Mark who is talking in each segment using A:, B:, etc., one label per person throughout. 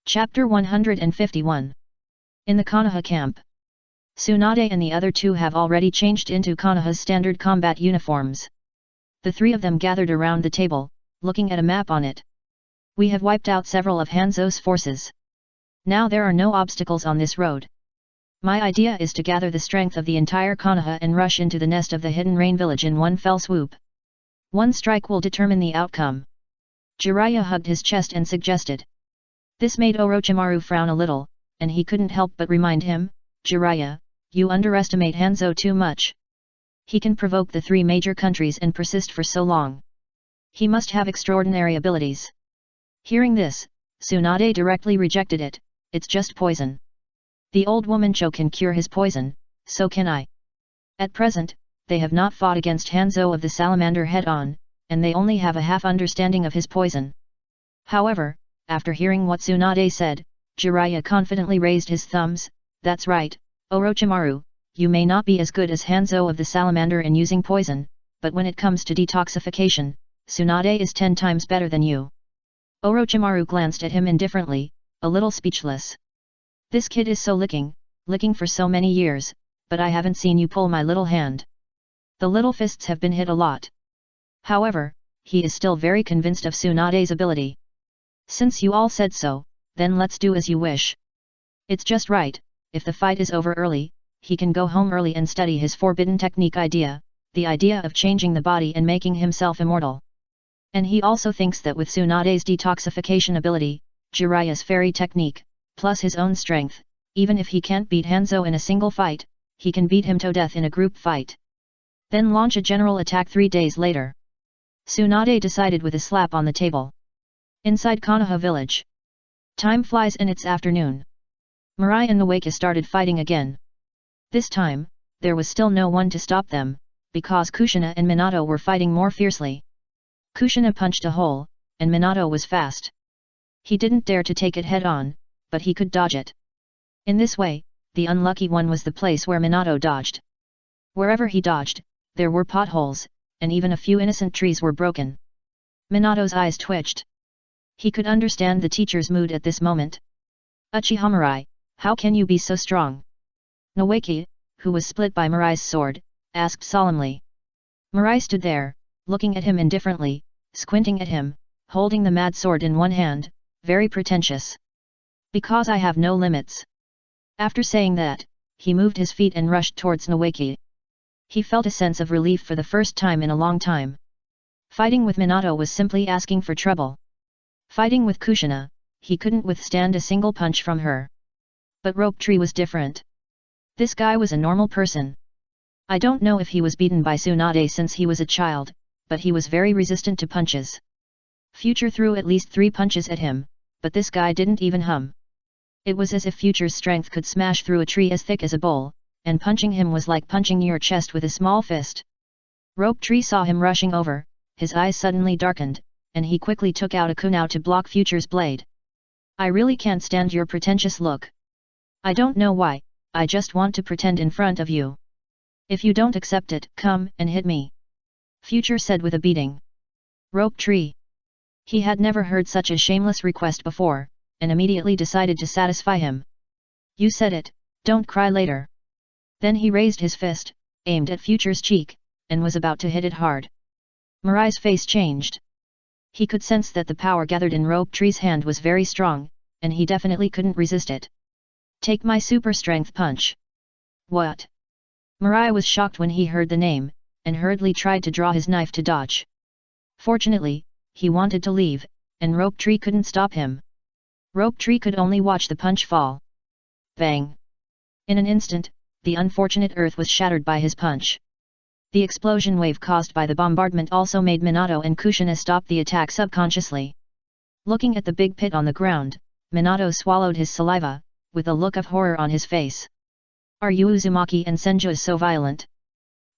A: Chapter 151. In the Konoha camp. Tsunade and the other two have already changed into Konoha's standard combat uniforms. The three of them gathered around the table, looking at a map on it. We have wiped out several of Hanzo's forces. Now there are no obstacles on this road. My idea is to gather the strength of the entire Konoha and rush into the nest of the hidden rain village in one fell swoop. One strike will determine the outcome. Jiraiya hugged his chest and suggested. This made Orochimaru frown a little, and he couldn't help but remind him, Jiraiya, you underestimate Hanzo too much. He can provoke the three major countries and persist for so long. He must have extraordinary abilities. Hearing this, Tsunade directly rejected it. It's just poison. The old woman Cho can cure his poison, so can I. At present, they have not fought against Hanzo of the Salamander head-on, and they only have a half understanding of his poison. However, after hearing what Tsunade said, Jiraiya confidently raised his thumbs. That's right, Orochimaru, you may not be as good as Hanzo of the Salamander in using poison, but when it comes to detoxification, Tsunade is 10 times better than you. Orochimaru glanced at him indifferently, a little speechless. This kid is so licking for so many years, but I haven't seen you pull my little hand. The little fists have been hit a lot. However, he is still very convinced of Tsunade's ability. Since you all said so, then let's do as you wish. It's just right, if the fight is over early, he can go home early and study his forbidden technique idea, the idea of changing the body and making himself immortal. And he also thinks that with Tsunade's detoxification ability, Jiraiya's fairy technique, plus his own strength, even if he can't beat Hanzo in a single fight, he can beat him to death in a group fight. Then launch a general attack 3 days later. Tsunade decided with a slap on the table. Inside Konoha village. Time flies and it's afternoon. Mirai and Nawaka started fighting again. This time, there was still no one to stop them, because Kushina and Minato were fighting more fiercely. Kushina punched a hole, and Minato was fast. He didn't dare to take it head-on, but he could dodge it. In this way, the unlucky one was the place where Minato dodged. Wherever he dodged, there were potholes, and even a few innocent trees were broken. Minato's eyes twitched. He could understand the teacher's mood at this moment. Uchiha Mirai, how can you be so strong? Nawaki, who was split by Mirai's sword, asked solemnly. Mirai stood there, looking at him indifferently, squinting at him, holding the mad sword in one hand, very pretentious. Because I have no limits. After saying that, he moved his feet and rushed towards Nawaki. He felt a sense of relief for the first time in a long time. Fighting with Minato was simply asking for trouble. Fighting with Kushina, he couldn't withstand a single punch from her. But Rope Tree was different. This guy was a normal person. I don't know if he was beaten by Tsunade since he was a child, but he was very resistant to punches. Future threw at least 3 punches at him, but this guy didn't even hum. It was as if Future's strength could smash through a tree as thick as a bowl, and punching him was like punching your chest with a small fist. Rope Tree saw him rushing over, his eyes suddenly darkened, and he quickly took out a kunai to block Future's blade. I really can't stand your pretentious look. I don't know why, I just want to pretend in front of you. If you don't accept it, come and hit me. Future said with a beating. Rope Tree. He had never heard such a shameless request before, and immediately decided to satisfy him. You said it, don't cry later. Then he raised his fist, aimed at Future's cheek, and was about to hit it hard. Mirai's face changed. He could sense that the power gathered in Rope Tree's hand was very strong, and he definitely couldn't resist it. Take my super strength punch. What? Mirai was shocked when he heard the name, and hurriedly tried to draw his knife to dodge. Fortunately, he wanted to leave, and Rope Tree couldn't stop him. Rope Tree could only watch the punch fall. Bang! In an instant, the unfortunate earth was shattered by his punch. The explosion wave caused by the bombardment also made Minato and Kushina stop the attack subconsciously. Looking at the big pit on the ground, Minato swallowed his saliva, with a look of horror on his face. Are you Uzumaki and Senju so violent?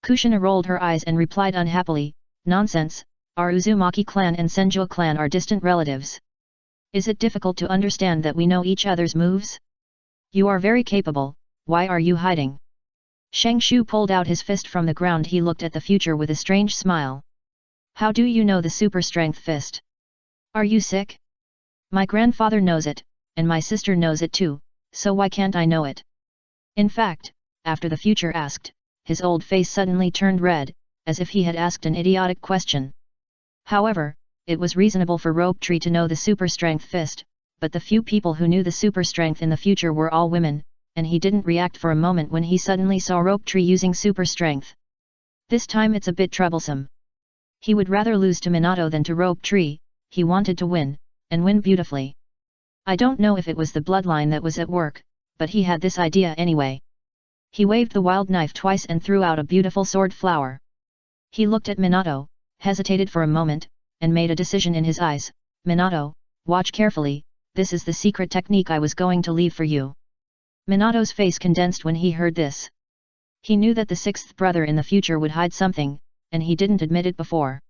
A: Kushina rolled her eyes and replied unhappily, Nonsense, our Uzumaki clan and Senju clan are distant relatives. Is it difficult to understand that we know each other's moves? You are very capable, why are you hiding? Shang Shu pulled out his fist from the ground. He looked at the Future with a strange smile. How do you know the super strength fist? Are you sick? My grandfather knows it, and my sister knows it too, so why can't I know it? In fact, after the future asked, his old face suddenly turned red, as if he had asked an idiotic question. However, it was reasonable for Rope Tree to know the super strength fist, but the few people who knew the super strength in the future were all women, and he didn't react for a moment when he suddenly saw Rope Tree using super strength. This time it's a bit troublesome. He would rather lose to Minato than to Rope Tree. He wanted to win, and win beautifully. I don't know if it was the bloodline that was at work, but he had this idea anyway. He waved the wild knife twice and threw out a beautiful sword flower. He looked at Minato, hesitated for a moment, and made a decision in his eyes. Minato, watch carefully, this is the secret technique I was going to leave for you. Minato's face condensed when he heard this. He knew that the sixth brother in the future would hide something, and he didn't admit it before.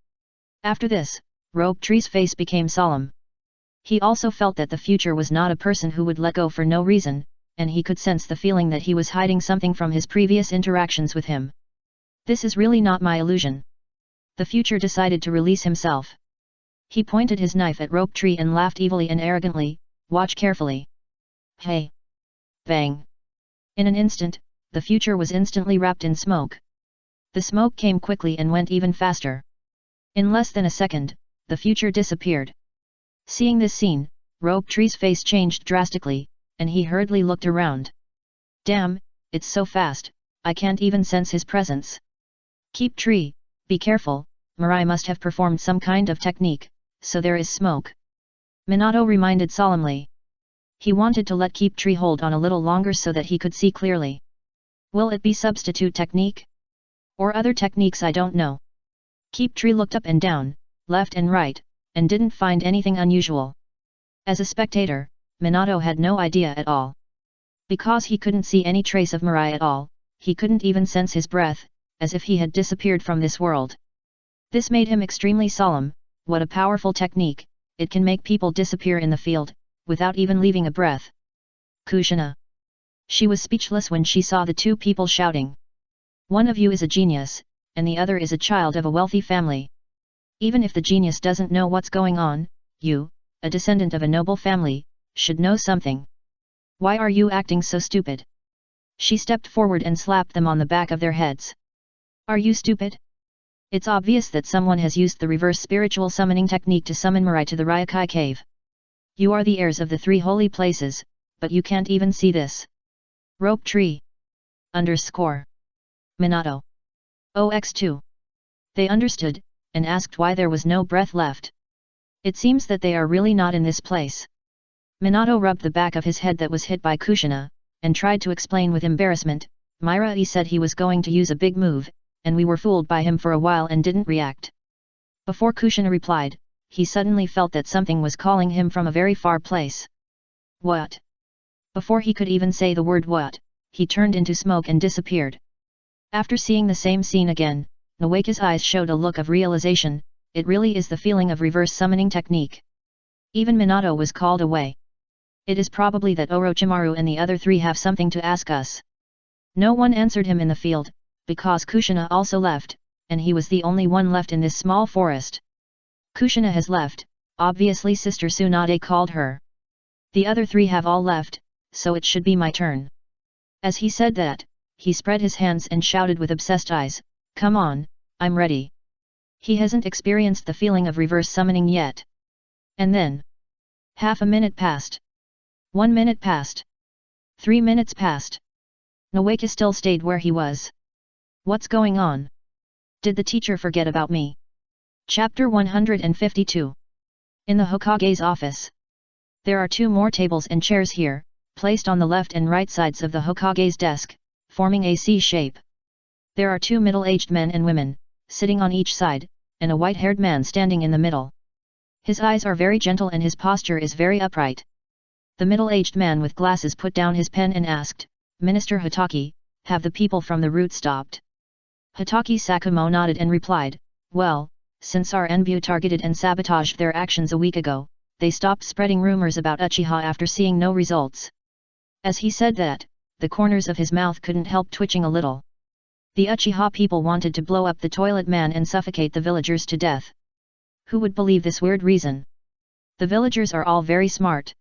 A: After this, Rope Tree's face became solemn. He also felt that the future was not a person who would let go for no reason, and he could sense the feeling that he was hiding something from his previous interactions with him. This is really not my illusion. The future decided to release himself. He pointed his knife at Rope Tree and laughed evilly and arrogantly, watch carefully. Hey! Bang! In an instant, the future was instantly wrapped in smoke. The smoke came quickly and went even faster. In less than a second, the future disappeared. Seeing this scene, Rope Tree's face changed drastically, and he hurriedly looked around. Damn, it's so fast, I can't even sense his presence. Keep Tree, be careful, Mirai must have performed some kind of technique, so there is smoke. Minato reminded solemnly. He wanted to let Keep Tree hold on a little longer so that he could see clearly. Will it be substitute technique? Or other techniques I don't know. Keep Tree looked up and down, left and right, and didn't find anything unusual. As a spectator, Minato had no idea at all. Because he couldn't see any trace of Mirai at all, he couldn't even sense his breath, as if he had disappeared from this world. This made him extremely solemn. What a powerful technique, it can make people disappear in the field, without even leaving a breath. Kushina. She was speechless when she saw the two people shouting. One of you is a genius, and the other is a child of a wealthy family. Even if the genius doesn't know what's going on, you, a descendant of a noble family, should know something. Why are you acting so stupid? She stepped forward and slapped them on the back of their heads. Are you stupid? It's obvious that someone has used the reverse spiritual summoning technique to summon Mirai to the Ryokai cave. You are the heirs of the three holy places, but you can't even see this. Rope Tree. Minato. OX2. They understood, and asked why there was no breath left. It seems that they are really not in this place. Minato rubbed the back of his head that was hit by Kushina, and tried to explain with embarrassment. Mirai said he was going to use a big move, and we were fooled by him for a while and didn't react. Before Kushina replied, he suddenly felt that something was calling him from a very far place. What? Before he could even say the word what, he turned into smoke and disappeared. After seeing the same scene again, Nawaka's eyes showed a look of realization. It really is the feeling of reverse summoning technique. Even Minato was called away. It is probably that Orochimaru and the other three have something to ask us. No one answered him in the field, because Kushina also left, and he was the only one left in this small forest. Kushina has left, obviously Sister Tsunade called her. The other three have all left, so it should be my turn. As he said that, he spread his hands and shouted with obsessed eyes, come on, I'm ready. He hasn't experienced the feeling of reverse summoning yet. And then, half a minute passed. 1 minute passed. 3 minutes passed. Nawaka still stayed where he was. What's going on? Did the teacher forget about me? Chapter 152. In the Hokage's office. There are 2 more tables and chairs here, placed on the left and right sides of the Hokage's desk, forming a C shape. There are 2 middle-aged men and women, sitting on each side, and a white-haired man standing in the middle. His eyes are very gentle and his posture is very upright. The middle-aged man with glasses put down his pen and asked, Minister Hitaki, have the people from the route stopped? Hitaki Sakumo nodded and replied, well, since our Enbu targeted and sabotaged their actions a week ago, they stopped spreading rumors about Uchiha after seeing no results. As he said that, the corners of his mouth couldn't help twitching a little. The Uchiha people wanted to blow up the toilet man and suffocate the villagers to death. Who would believe this weird reason? The villagers are all very smart.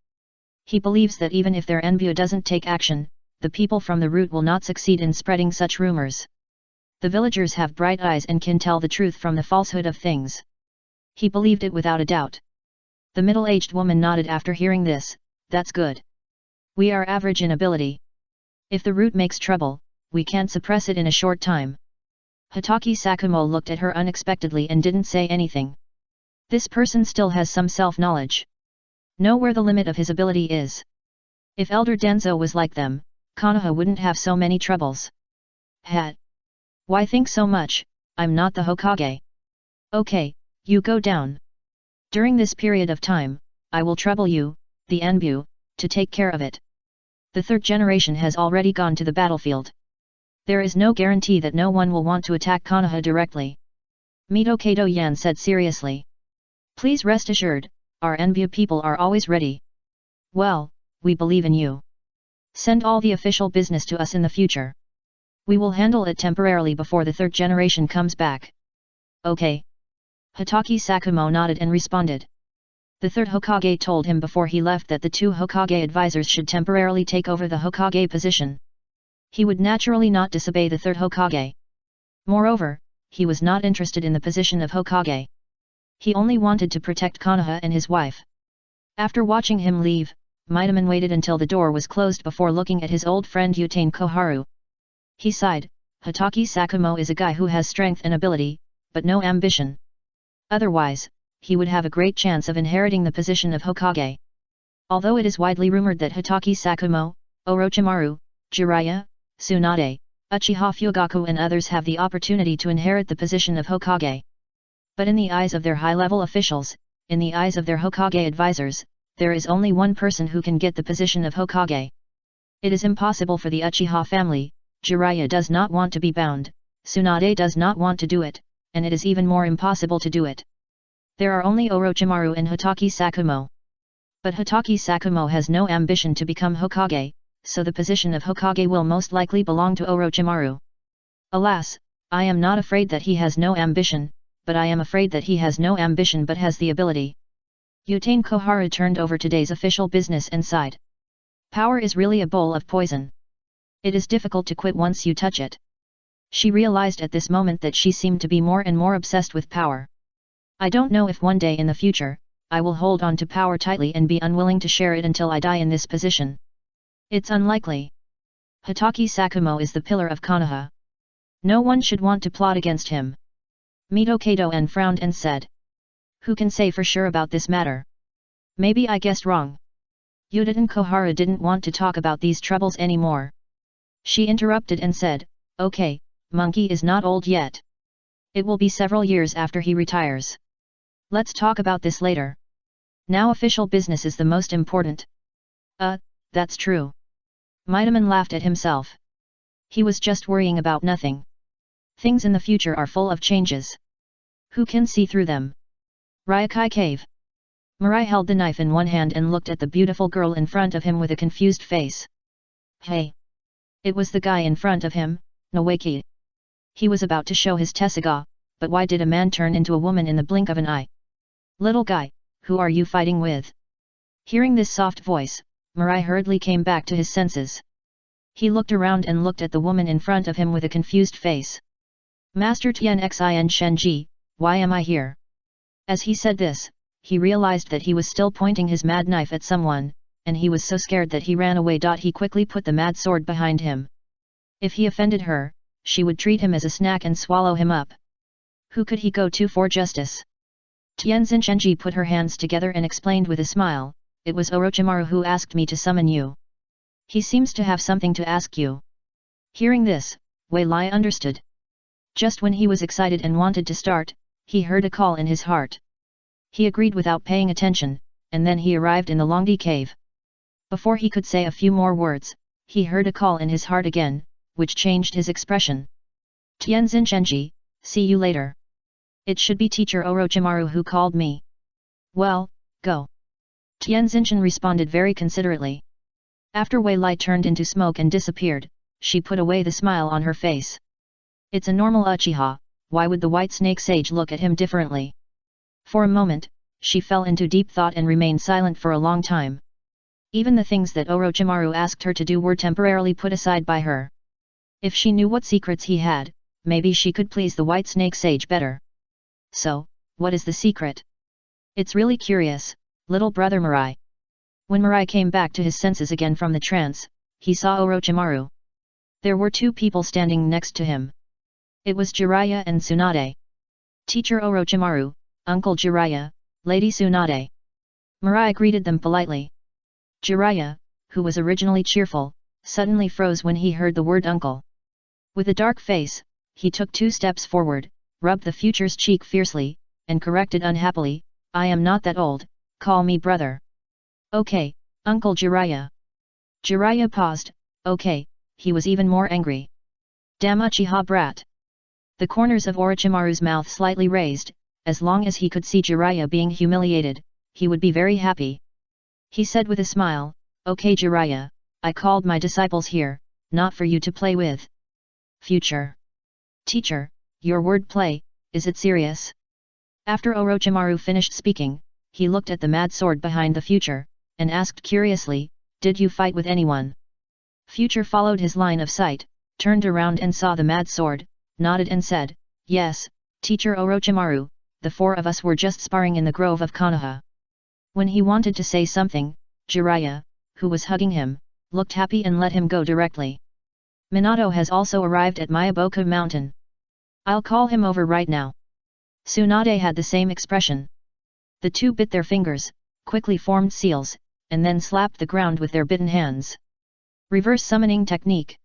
A: He believes that even if their enbu doesn't take action, the people from the root will not succeed in spreading such rumors. The villagers have bright eyes and can tell the truth from the falsehood of things. He believed it without a doubt. The middle-aged woman nodded after hearing this. That's good. We are average in ability. If the root makes trouble, we can't suppress it in a short time. Hitaki Sakumo looked at her unexpectedly and didn't say anything. This person still has some self-knowledge. Know where the limit of his ability is. If Elder Denzo was like them, Konoha wouldn't have so many troubles. Hat. Why think so much? I'm not the Hokage. Okay, you go down. During this period of time, I will trouble you, the Anbu, to take care of it. The third generation has already gone to the battlefield. There is no guarantee that no one will want to attack Konoha directly. Mito Kato Yan said seriously. Please rest assured, our Anbu people are always ready. Well, we believe in you. Send all the official business to us in the future. We will handle it temporarily before the third generation comes back. Okay. Hitaki Sakumo nodded and responded. The third Hokage told him before he left that the two Hokage advisors should temporarily take over the Hokage position. He would naturally not disobey the third Hokage. Moreover, he was not interested in the position of Hokage. He only wanted to protect Konoha and his wife. After watching him leave, Midaman waited until the door was closed before looking at his old friend Yutain Koharu. He sighed. Hitaki Sakumo is a guy who has strength and ability, but no ambition. Otherwise, he would have a great chance of inheriting the position of Hokage. Although it is widely rumored that Hitaki Sakumo, Orochimaru, Jiraiya, Tsunade, Uchiha Fugaku and others have the opportunity to inherit the position of Hokage. But in the eyes of their high-level officials, in the eyes of their Hokage advisors, there is only one person who can get the position of Hokage. It is impossible for the Uchiha family. Jiraiya does not want to be bound, Tsunade does not want to do it, and it is even more impossible to do it. There are only Orochimaru and Hitaki Sakumo. But Hitaki Sakumo has no ambition to become Hokage, so the position of Hokage will most likely belong to Orochimaru. Alas, I am not afraid that he has no ambition, but I am afraid that he has no ambition but has the ability. Yutain Koharu turned over today's official business and sighed. Power is really a bowl of poison. It is difficult to quit once you touch it. She realized at this moment that she seemed to be more and more obsessed with power. I don't know if one day in the future, I will hold on to power tightly and be unwilling to share it until I die in this position. It's unlikely. Hitaki Sakumo is the pillar of Konoha. No one should want to plot against him. Mito Kato frowned and said. Who can say for sure about this matter? Maybe I guessed wrong. Yutain Koharu didn't want to talk about these troubles anymore. She interrupted and said, okay, Monkey is not old yet. It will be several years after he retires. Let's talk about this later. Now official business is the most important. That's true. Midaman laughed at himself. He was just worrying about nothing. Things in the future are full of changes. Who can see through them? Ryokai Cave. Mirai held the knife in one hand and looked at the beautiful girl in front of him with a confused face. Hey! It was the guy in front of him, Noeki. He was about to show his Tessaigan, but why did a man turn into a woman in the blink of an eye? Little guy, who are you fighting with? Hearing this soft voice, Mirai hurriedly came back to his senses. He looked around and looked at the woman in front of him with a confused face. Master Tien Xin Shenji, why am I here? As he said this, he realized that he was still pointing his mad knife at someone, and he was so scared that he ran away. He quickly put the mad sword behind him. If he offended her, she would treat him as a snack and swallow him up. Who could he go to for justice? Tianzin Shenji put her hands together and explained with a smile, it was Orochimaru who asked me to summon you. He seems to have something to ask you. Hearing this, Wei Lai understood. Just when he was excited and wanted to start, he heard a call in his heart. He agreed without paying attention, and then he arrived in the Longdi cave. Before he could say a few more words, he heard a call in his heart again, which changed his expression. Tianzin Shenji, see you later. It should be teacher Orochimaru who called me. Well, go. Tianzinshan responded very considerately. After Wei Lai turned into smoke and disappeared, she put away the smile on her face. It's a normal Uchiha, why would the White Snake Sage look at him differently? For a moment, she fell into deep thought and remained silent for a long time. Even the things that Orochimaru asked her to do were temporarily put aside by her. If she knew what secrets he had, maybe she could please the White Snake Sage better. So, what is the secret? It's really curious, little brother Mirai. When Mirai came back to his senses again from the trance, he saw Orochimaru. There were two people standing next to him. It was Jiraiya and Tsunade. Teacher Orochimaru, Uncle Jiraiya, Lady Tsunade. Mirai greeted them politely. Jiraiya, who was originally cheerful, suddenly froze when he heard the word uncle. With a dark face, he took 2 steps forward, rubbed the future's cheek fiercely, and corrected unhappily, I am not that old, call me brother. Okay, Uncle Jiraiya. Jiraiya paused, okay, he was even more angry. Damn Uchiha brat. The corners of Orochimaru's mouth slightly raised, as long as he could see Jiraiya being humiliated, he would be very happy. He said with a smile, okay Jiraiya, I called my disciples here, not for you to play with. Future. Teacher, your wordplay, is it serious? After Orochimaru finished speaking, he looked at the mad sword behind the future, and asked curiously, did you fight with anyone? Future followed his line of sight, turned around and saw the mad sword, nodded and said, yes, Teacher Orochimaru, the 4 of us were just sparring in the grove of Konoha. When he wanted to say something, Jiraiya, who was hugging him, looked happy and let him go directly. Minato has also arrived at Myaboku Mountain. I'll call him over right now. Tsunade had the same expression. The two bit their fingers, quickly formed seals, and then slapped the ground with their bitten hands. Reverse summoning technique.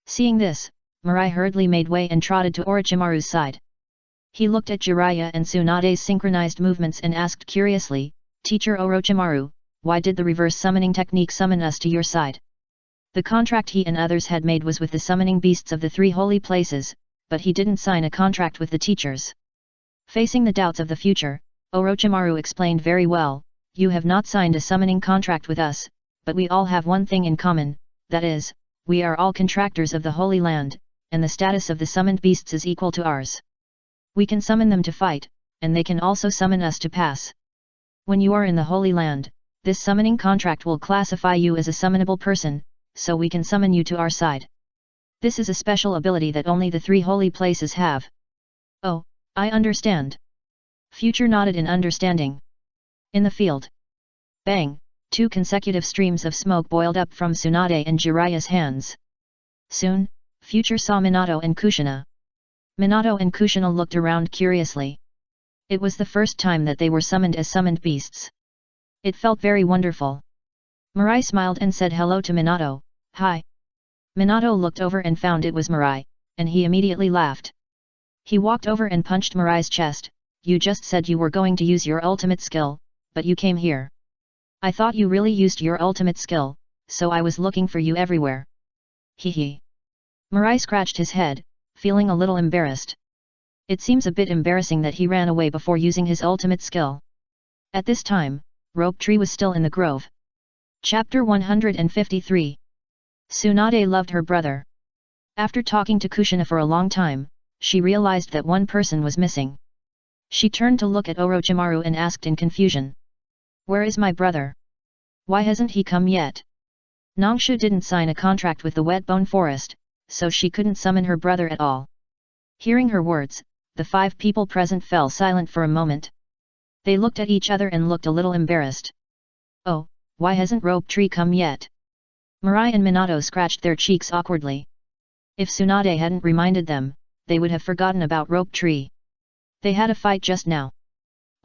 A: Seeing this, Mirai hurriedly made way and trotted to Orochimaru's side. He looked at Jiraiya and Tsunade's synchronized movements and asked curiously, Teacher Orochimaru, why did the reverse summoning technique summon us to your side? The contract he and others had made was with the summoning beasts of the 3 holy places, but he didn't sign a contract with the teachers. Facing the doubts of the future, Orochimaru explained very well, you have not signed a summoning contract with us, but we all have one thing in common, that is, we are all contractors of the Holy Land, and the status of the summoned beasts is equal to ours. We can summon them to fight, and they can also summon us to pass. When you are in the Holy Land, this summoning contract will classify you as a summonable person, so we can summon you to our side. This is a special ability that only the 3 holy places have. Oh, I understand. Future nodded in understanding. In the field. Bang, 2 consecutive streams of smoke boiled up from Tsunade and Jiraiya's hands. Soon, Future saw Minato and Kushina. Minato and Kushina looked around curiously. It was the first time that they were summoned as summoned beasts. It felt very wonderful. Mirai smiled and said hello to Minato, hi. Minato looked over and found it was Mirai, and he immediately laughed. He walked over and punched Mirai's chest, you just said you were going to use your ultimate skill, but you came here. I thought you really used your ultimate skill, so I was looking for you everywhere. Hee. Mirai scratched his head, feeling a little embarrassed. It seems a bit embarrassing that he ran away before using his ultimate skill. At this time, Rope Tree was still in the grove. Chapter 153. Tsunade loved her brother. After talking to Kushina for a long time, she realized that one person was missing. She turned to look at Orochimaru and asked in confusion. Where is my brother? Why hasn't he come yet? Nangshu didn't sign a contract with the Wetbone Forest, so she couldn't summon her brother at all. Hearing her words, the 5 people present fell silent for a moment. They looked at each other and looked a little embarrassed. Oh, why hasn't Rope Tree come yet? Mirai and Minato scratched their cheeks awkwardly. If Tsunade hadn't reminded them, they would have forgotten about Rope Tree. They had a fight just now.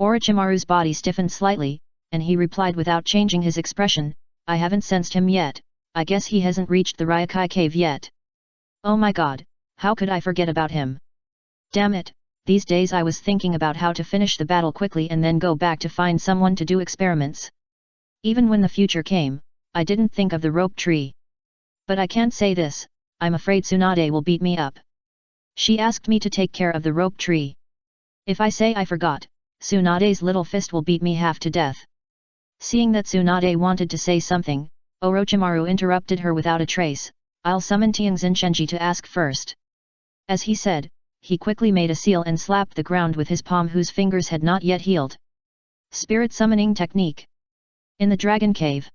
A: Orochimaru's body stiffened slightly, and he replied without changing his expression, I haven't sensed him yet, I guess he hasn't reached the Ryokai cave yet. Oh my god, how could I forget about him? Damn it, these days I was thinking about how to finish the battle quickly and then go back to find someone to do experiments. Even when the future came, I didn't think of the Rope Tree. But I can't say this, I'm afraid Tsunade will beat me up. She asked me to take care of the Rope Tree. If I say I forgot, Tsunade's little fist will beat me half to death. Seeing that Tsunade wanted to say something, Orochimaru interrupted her without a trace, I'll summon Tianxin Shenji to ask first. As he said, he quickly made a seal and slapped the ground with his palm whose fingers had not yet healed. Spirit Summoning Technique. In the Dragon Cave.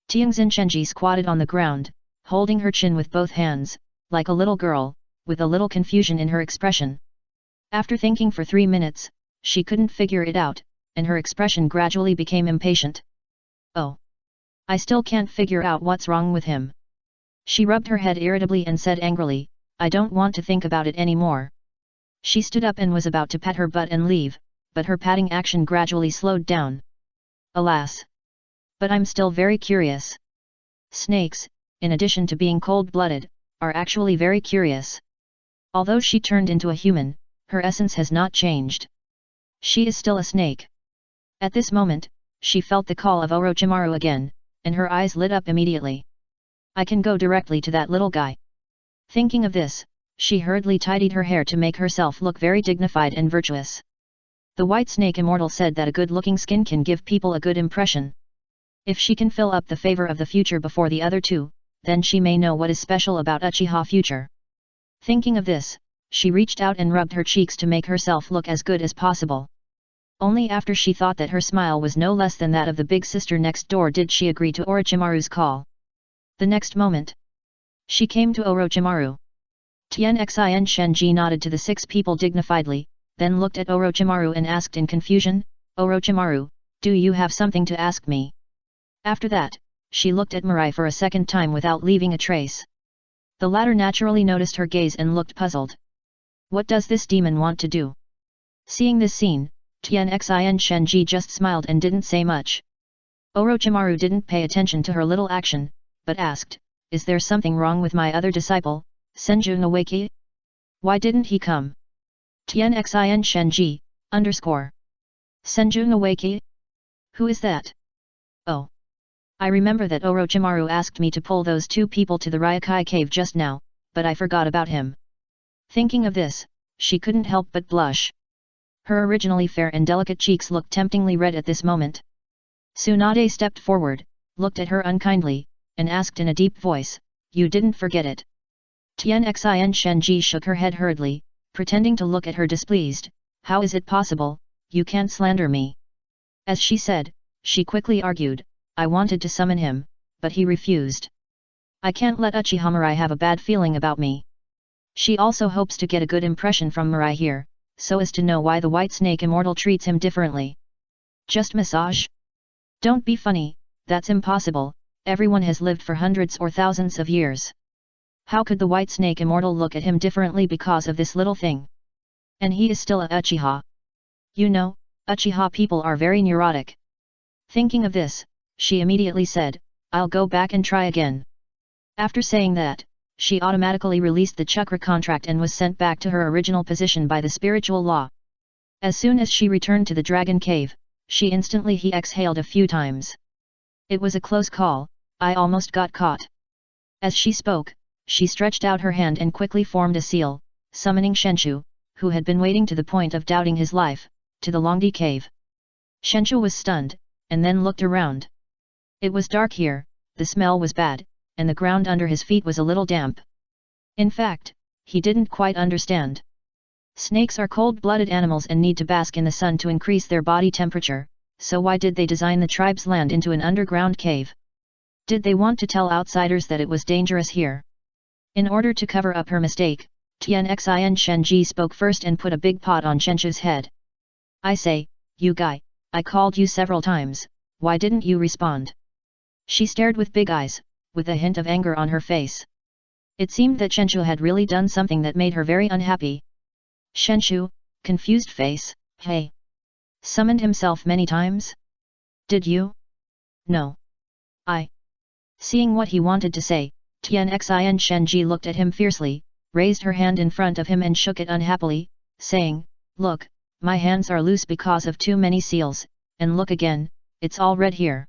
A: Tianxin Shenji squatted on the ground, holding her chin with both hands, like a little girl, with a little confusion in her expression. After thinking for 3 minutes, she couldn't figure it out, and her expression gradually became impatient. Oh! I still can't figure out what's wrong with him. She rubbed her head irritably and said angrily, I don't want to think about it anymore. She stood up and was about to pat her butt and leave, but her patting action gradually slowed down. Alas! But I'm still very curious. Snakes, in addition to being cold-blooded, are actually very curious. Although she turned into a human, her essence has not changed. She is still a snake. At this moment, she felt the call of Orochimaru again, and her eyes lit up immediately. I can go directly to that little guy. Thinking of this, she hurriedly tidied her hair to make herself look very dignified and virtuous. The White Snake Immortal said that a good-looking skin can give people a good impression. If she can fill up the favor of the future before the other two, then she may know what is special about Uchiha future. Thinking of this, she reached out and rubbed her cheeks to make herself look as good as possible. Only after she thought that her smile was no less than that of the big sister next door did she agree to Orochimaru's call. The next moment, she came to Orochimaru. Tianxin Shenji nodded to the 6 people dignifiedly, then looked at Orochimaru and asked in confusion, Orochimaru, do you have something to ask me? After that, she looked at Mirai for a second time without leaving a trace. The latter naturally noticed her gaze and looked puzzled. What does this demon want to do? Seeing this scene, Tianxin Shenji just smiled and didn't say much. Orochimaru didn't pay attention to her little action, but asked, is there something wrong with my other disciple, Senju Nawaki? Why didn't he come? Tianxin Shenji, _ Senju Nawaki? Who is that? Oh! I remember that Orochimaru asked me to pull those 2 people to the Ryokai cave just now, but I forgot about him. Thinking of this, she couldn't help but blush. Her originally fair and delicate cheeks looked temptingly red at this moment. Tsunade stepped forward, looked at her unkindly, and asked in a deep voice, you didn't forget it. Tianxin Shenji shook her head hurriedly, pretending to look at her displeased, how is it possible, you can't slander me. As she said, she quickly argued, I wanted to summon him, but he refused. I can't let Uchiha Mirai have a bad feeling about me. She also hopes to get a good impression from Mirai here, so as to know why the White Snake Immortal treats him differently. Just massage? Don't be funny, that's impossible, everyone has lived for hundreds or thousands of years. How could the White Snake Immortal look at him differently because of this little thing? And he is still a Uchiha. You know, Uchiha people are very neurotic. Thinking of this, she immediately said, I'll go back and try again. After saying that, she automatically released the chakra contract and was sent back to her original position by the spiritual law. As soon as she returned to the dragon cave, she instantly exhaled a few times. It was a close call, I almost got caught. As she spoke, she stretched out her hand and quickly formed a seal, summoning Shenshu, who had been waiting to the point of doubting his life, to the Longdi cave. Shenshu was stunned, and then looked around. It was dark here, the smell was bad, and the ground under his feet was a little damp. In fact, he didn't quite understand. Snakes are cold-blooded animals and need to bask in the sun to increase their body temperature, so why did they design the tribe's land into an underground cave? Did they want to tell outsiders that it was dangerous here? In order to cover up her mistake, Tianxin Shenji spoke first and put a big pot on Shenshu's head. I say, you guy, I called you several times, why didn't you respond? She stared with big eyes, with a hint of anger on her face. It seemed that Shenshu had really done something that made her very unhappy. Shenshu, confused face, hey. Summoned himself many times? Did you? No. Seeing what he wanted to say, Tianxin Shenji looked at him fiercely, raised her hand in front of him and shook it unhappily, saying, look, my hands are loose because of too many seals, and look again, it's all red here.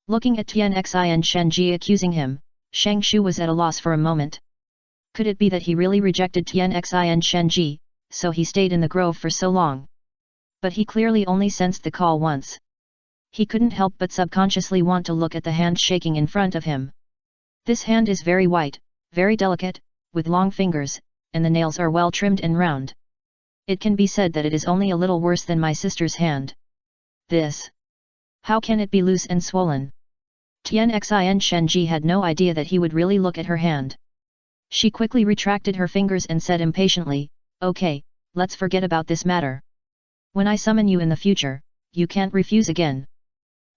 A: Looking at Tianxin Shenji accusing him, Shang Shu was at a loss for a moment. Could it be that he really rejected Tianxin Shenji, so he stayed in the grove for so long? But he clearly only sensed the call once. He couldn't help but subconsciously want to look at the hand shaking in front of him. This hand is very white, very delicate, with long fingers, and the nails are well trimmed and round. It can be said that it is only a little worse than my sister's hand. This. How can it be loose and swollen? Tien Shenji had no idea that he would really look at her hand. She quickly retracted her fingers and said impatiently, "Okay, let's forget about this matter. When I summon you in the future, you can't refuse again."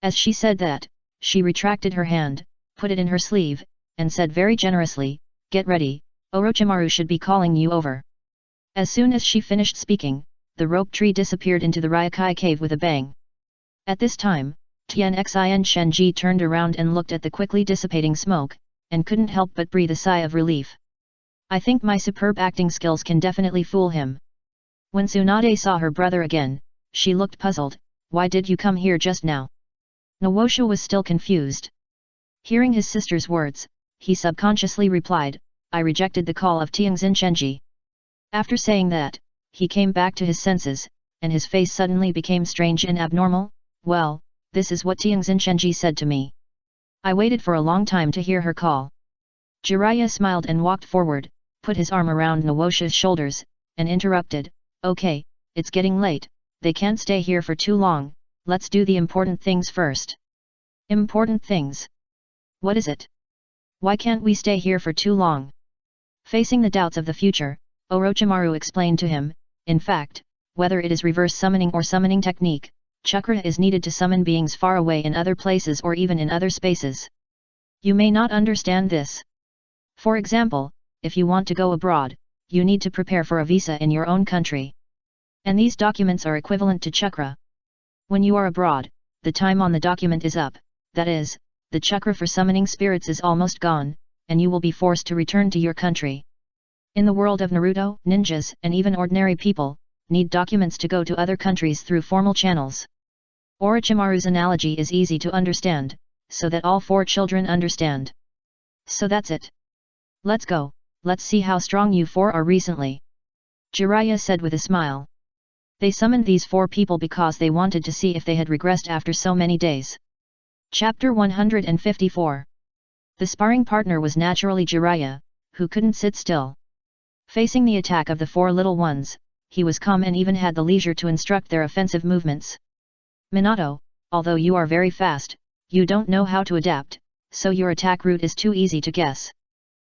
A: As she said that, she retracted her hand, put it in her sleeve, and said very generously, "Get ready, Orochimaru should be calling you over." As soon as she finished speaking, the rope tree disappeared into the Ryokai cave with a bang. At this time, Tien Shenji turned around and looked at the quickly dissipating smoke, and couldn't help but breathe a sigh of relief. "I think my superb acting skills can definitely fool him." When Tsunade saw her brother again, she looked puzzled. "Why did you come here just now?" Nawosha was still confused. Hearing his sister's words, he subconsciously replied, "I rejected the call of Tianxin Shenji." After saying that, he came back to his senses, and his face suddenly became strange and abnormal. "Well, this is what Tianxin Shenji said to me. I waited for a long time to hear her call." Jiraiya smiled and walked forward, put his arm around Nawosha's shoulders, and interrupted, "Okay, it's getting late, they can't stay here for too long, let's do the important things first." "Important things? What is it? Why can't we stay here for too long?" Facing the doubts of the future, Orochimaru explained to him, "In fact, whether it is reverse summoning or summoning technique, chakra is needed to summon beings far away in other places or even in other spaces. You may not understand this. For example, if you want to go abroad, you need to prepare for a visa in your own country. And these documents are equivalent to chakra. When you are abroad, the time on the document is up, that is, the chakra for summoning spirits is almost gone, and you will be forced to return to your country. In the world of Naruto, ninjas and even ordinary people need documents to go to other countries through formal channels." Orochimaru's analogy is easy to understand, so that all four children understand. "So that's it. Let's go, let's see how strong you four are recently," Jiraiya said with a smile. They summoned these four people because they wanted to see if they had regressed after so many days. Chapter 154. The sparring partner was naturally Jiraiya, who couldn't sit still. Facing the attack of the four little ones, he was calm and even had the leisure to instruct their offensive movements. "Minato, although you are very fast, you don't know how to adapt, so your attack route is too easy to guess."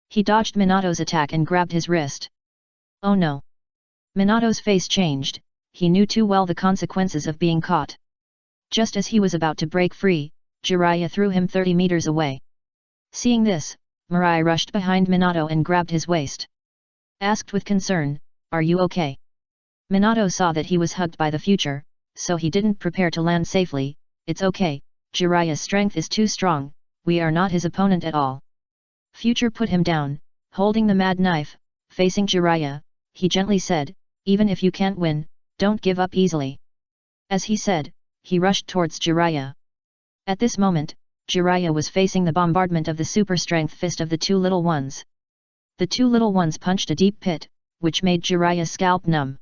A: He dodged Minato's attack and grabbed his wrist. "Oh no!" Minato's face changed, he knew too well the consequences of being caught. Just as he was about to break free, Jiraiya threw him 30 meters away. Seeing this, Mirai rushed behind Minato and grabbed his waist. Asked with concern, "Are you okay?" Minato saw that he was hugged by the future, so he didn't prepare to land safely. "It's okay, Jiraiya's strength is too strong, we are not his opponent at all." Future put him down, holding the mad knife, facing Jiraiya, he gently said, "Even if you can't win, don't give up easily." As he said, he rushed towards Jiraiya. At this moment, Jiraiya was facing the bombardment of the super strength fist of the two little ones. The two little ones punched a deep pit, which made Jiraiya's scalp numb.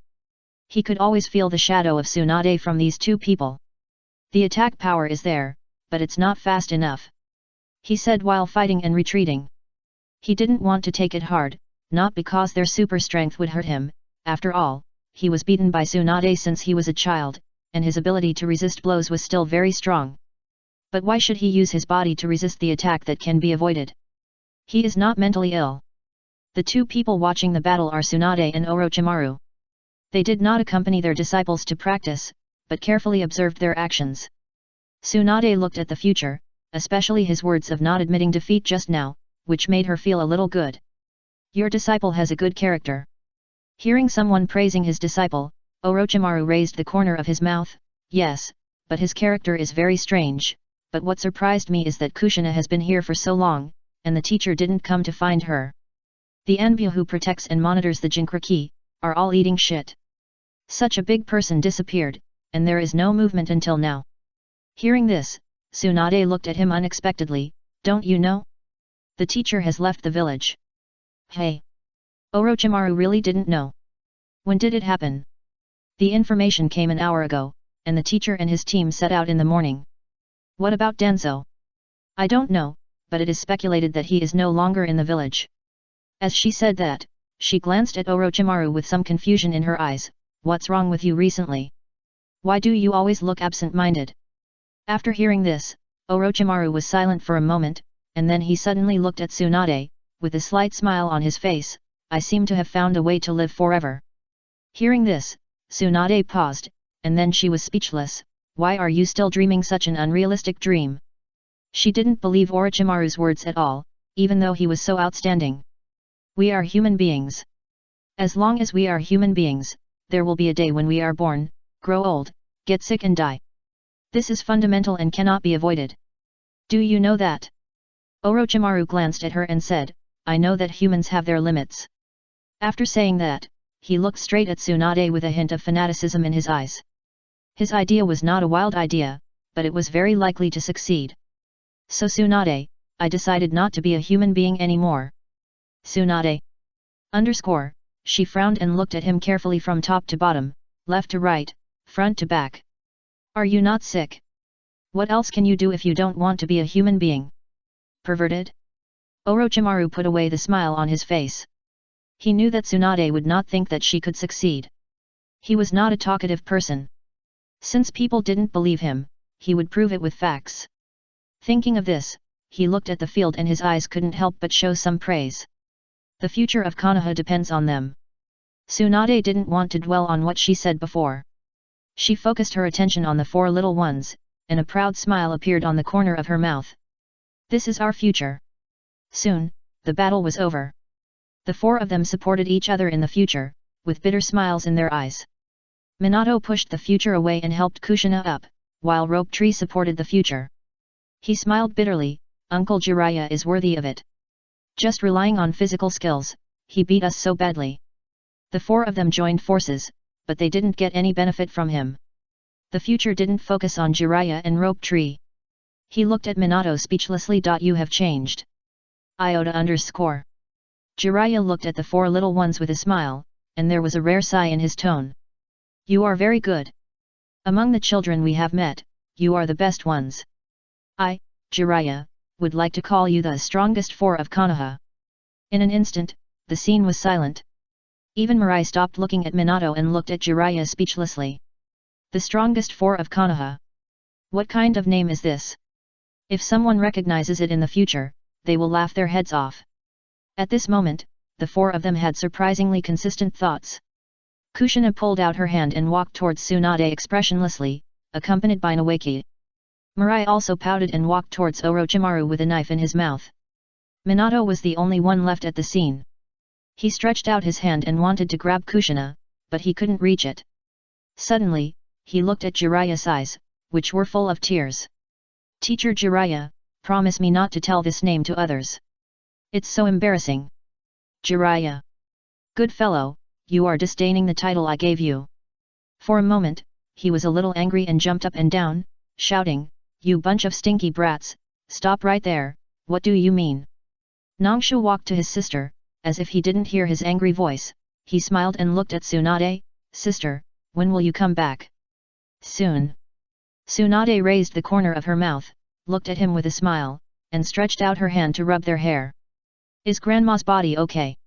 A: He could always feel the shadow of Tsunade from these two people. "The attack power is there, but it's not fast enough," he said while fighting and retreating. He didn't want to take it hard, not because their super strength would hurt him. After all, he was beaten by Tsunade since he was a child, and his ability to resist blows was still very strong. But why should he use his body to resist the attack that can be avoided? He is not mentally ill. The two people watching the battle are Tsunade and Orochimaru. They did not accompany their disciples to practice, but carefully observed their actions. Tsunade looked at the future, especially his words of not admitting defeat just now, which made her feel a little good. "Your disciple has a good character." Hearing someone praising his disciple, Orochimaru raised the corner of his mouth. "Yes, but his character is very strange, but what surprised me is that Kushina has been here for so long, and the teacher didn't come to find her. The Anbu who protects and monitors the Jinchuriki are all eating shit. Such a big person disappeared, and there is no movement until now." Hearing this, Tsunade looked at him unexpectedly. "Don't you know? The teacher has left the village." "Hey! Orochimaru really didn't know. When did it happen?" "The information came an hour ago, and the teacher and his team set out in the morning." "What about Danzo?" "I don't know, but it is speculated that he is no longer in the village." As she said that, she glanced at Orochimaru with some confusion in her eyes. "What's wrong with you recently? Why do you always look absent-minded?" After hearing this, Orochimaru was silent for a moment, and then he suddenly looked at Tsunade, with a slight smile on his face. I seem to have found a way to live forever. Hearing this, Tsunade paused, and then she was speechless. Why are you still dreaming such an unrealistic dream? She didn't believe Orochimaru's words at all, even though he was so outstanding. We are human beings. As long as we are human beings, there will be a day when we are born, grow old, get sick and die. This is fundamental and cannot be avoided. Do you know that? Orochimaru glanced at her and said, I know that humans have their limits. After saying that, he looked straight at Tsunade with a hint of fanaticism in his eyes. His idea was not a wild idea, but it was very likely to succeed. So Tsunade, I decided not to be a human being anymore. Tsunade. She frowned and looked at him carefully from top to bottom, left to right, front to back. Are you not sick? What else can you do if you don't want to be a human being? Perverted? Orochimaru put away the smile on his face. He knew that Tsunade would not think that she could succeed. He was not a talkative person. Since people didn't believe him, he would prove it with facts. Thinking of this, he looked at the field and his eyes couldn't help but show some praise. The future of Konoha depends on them. Tsunade didn't want to dwell on what she said before. She focused her attention on the four little ones, and a proud smile appeared on the corner of her mouth. This is our future. Soon, the battle was over. The four of them supported each other in the future, with bitter smiles in their eyes. Minato pushed the future away and helped Kushina up, while Rope Tree supported the future. He smiled bitterly, Uncle Jiraiya is worthy of it. Just relying on physical skills, he beat us so badly. The four of them joined forces, but they didn't get any benefit from him. The future didn't focus on Jiraiya and Rope Tree. He looked at Minato speechlessly. You have changed. Jiraiya looked at the four little ones with a smile, and there was a rare sigh in his tone. You are very good. Among the children we have met, you are the best ones. I, Jiraiya, would like to call you the strongest four of Konoha. In an instant, the scene was silent. Even Mirai stopped looking at Minato and looked at Jiraiya speechlessly. The strongest four of Konoha. What kind of name is this? If someone recognizes it in the future, they will laugh their heads off. At this moment, the four of them had surprisingly consistent thoughts. Kushina pulled out her hand and walked towards Tsunade expressionlessly, accompanied by Nawaki. Mirai also pouted and walked towards Orochimaru with a knife in his mouth. Minato was the only one left at the scene. He stretched out his hand and wanted to grab Kushina, but he couldn't reach it. Suddenly, he looked at Jiraiya's eyes, which were full of tears. Teacher Jiraiya, promise me not to tell this name to others. It's so embarrassing. Jiraiya. Good fellow, you are disdaining the title I gave you. For a moment, he was a little angry and jumped up and down, shouting, You bunch of stinky brats, stop right there, what do you mean? Nangsha walked to his sister, as if he didn't hear his angry voice. He smiled and looked at Tsunade. Sister, when will you come back? Soon. Tsunade raised the corner of her mouth, looked at him with a smile, and stretched out her hand to rub their hair. Is grandma's body okay?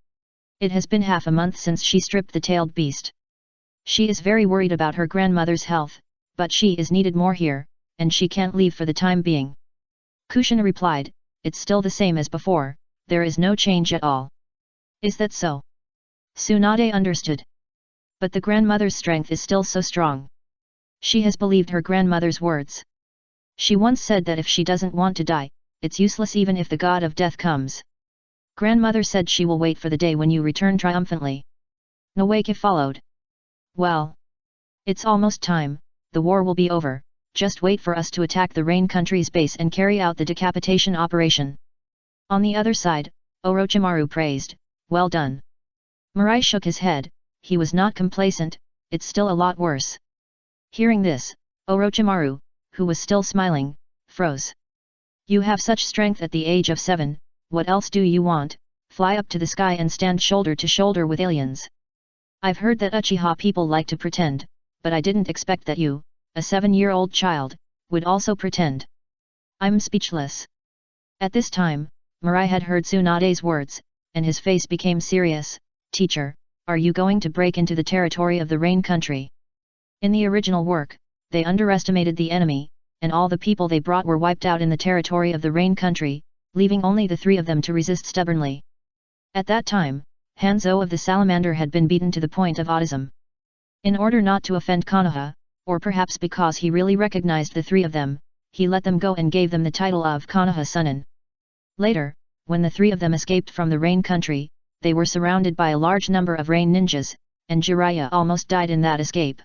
A: It has been half a month since she stripped the tailed beast. She is very worried about her grandmother's health, but she is needed more here, and she can't leave for the time being. Kushina replied, It's still the same as before, there is no change at all. Is that so? Tsunade understood. But the grandmother's strength is still so strong. She has believed her grandmother's words. She once said that if she doesn't want to die, it's useless even if the god of death comes. Grandmother said she will wait for the day when you return triumphantly. Nawaki followed. Well. It's almost time, the war will be over, just wait for us to attack the Rain Country's base and carry out the decapitation operation. On the other side, Orochimaru praised, Well done. Mirai shook his head, he was not complacent, it's still a lot worse. Hearing this, Orochimaru, who was still smiling, froze. You have such strength at the age of 7, what else do you want? Fly up to the sky and stand shoulder to shoulder with aliens. I've heard that Uchiha people like to pretend, but I didn't expect that you, a 7-year-old child, would also pretend. I'm speechless. At this time, Mirai had heard Tsunade's words, and his face became serious. Teacher, are you going to break into the territory of the Rain Country? In the original work, they underestimated the enemy, and all the people they brought were wiped out in the territory of the Rain Country, leaving only the 3 of them to resist stubbornly. At that time, Hanzo of the Salamander had been beaten to the point of autism. In order not to offend Konoha, or perhaps because he really recognized the 3 of them, he let them go and gave them the title of Konoha Sunin. Later, when the 3 of them escaped from the Rain Country, they were surrounded by a large number of rain ninjas, and Jiraiya almost died in that escape.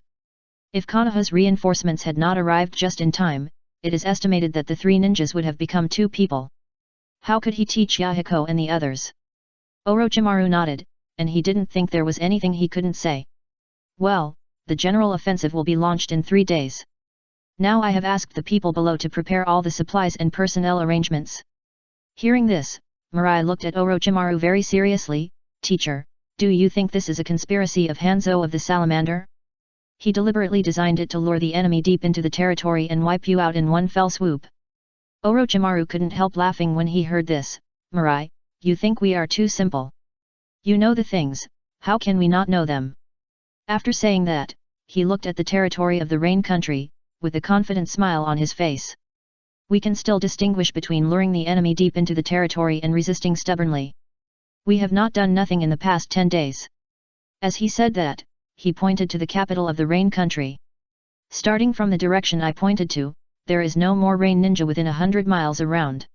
A: If Konoha's reinforcements had not arrived just in time, it is estimated that the 3 ninjas would have become 2 people. How could he teach Yahiko and the others? Orochimaru nodded, and he didn't think there was anything he couldn't say. Well, the general offensive will be launched in 3 days. Now I have asked the people below to prepare all the supplies and personnel arrangements. Hearing this, Mirai looked at Orochimaru very seriously. Teacher, do you think this is a conspiracy of Hanzo of the Salamander? He deliberately designed it to lure the enemy deep into the territory and wipe you out in one fell swoop. Orochimaru couldn't help laughing when he heard this. Mirai, you think we are too simple? You know the things, how can we not know them? After saying that, he looked at the territory of the Rain Country, with a confident smile on his face. We can still distinguish between luring the enemy deep into the territory and resisting stubbornly. We have not done nothing in the past 10 days. As he said that, he pointed to the capital of the Rain Country. Starting from the direction I pointed to, there is no more rain ninja within 100 miles around.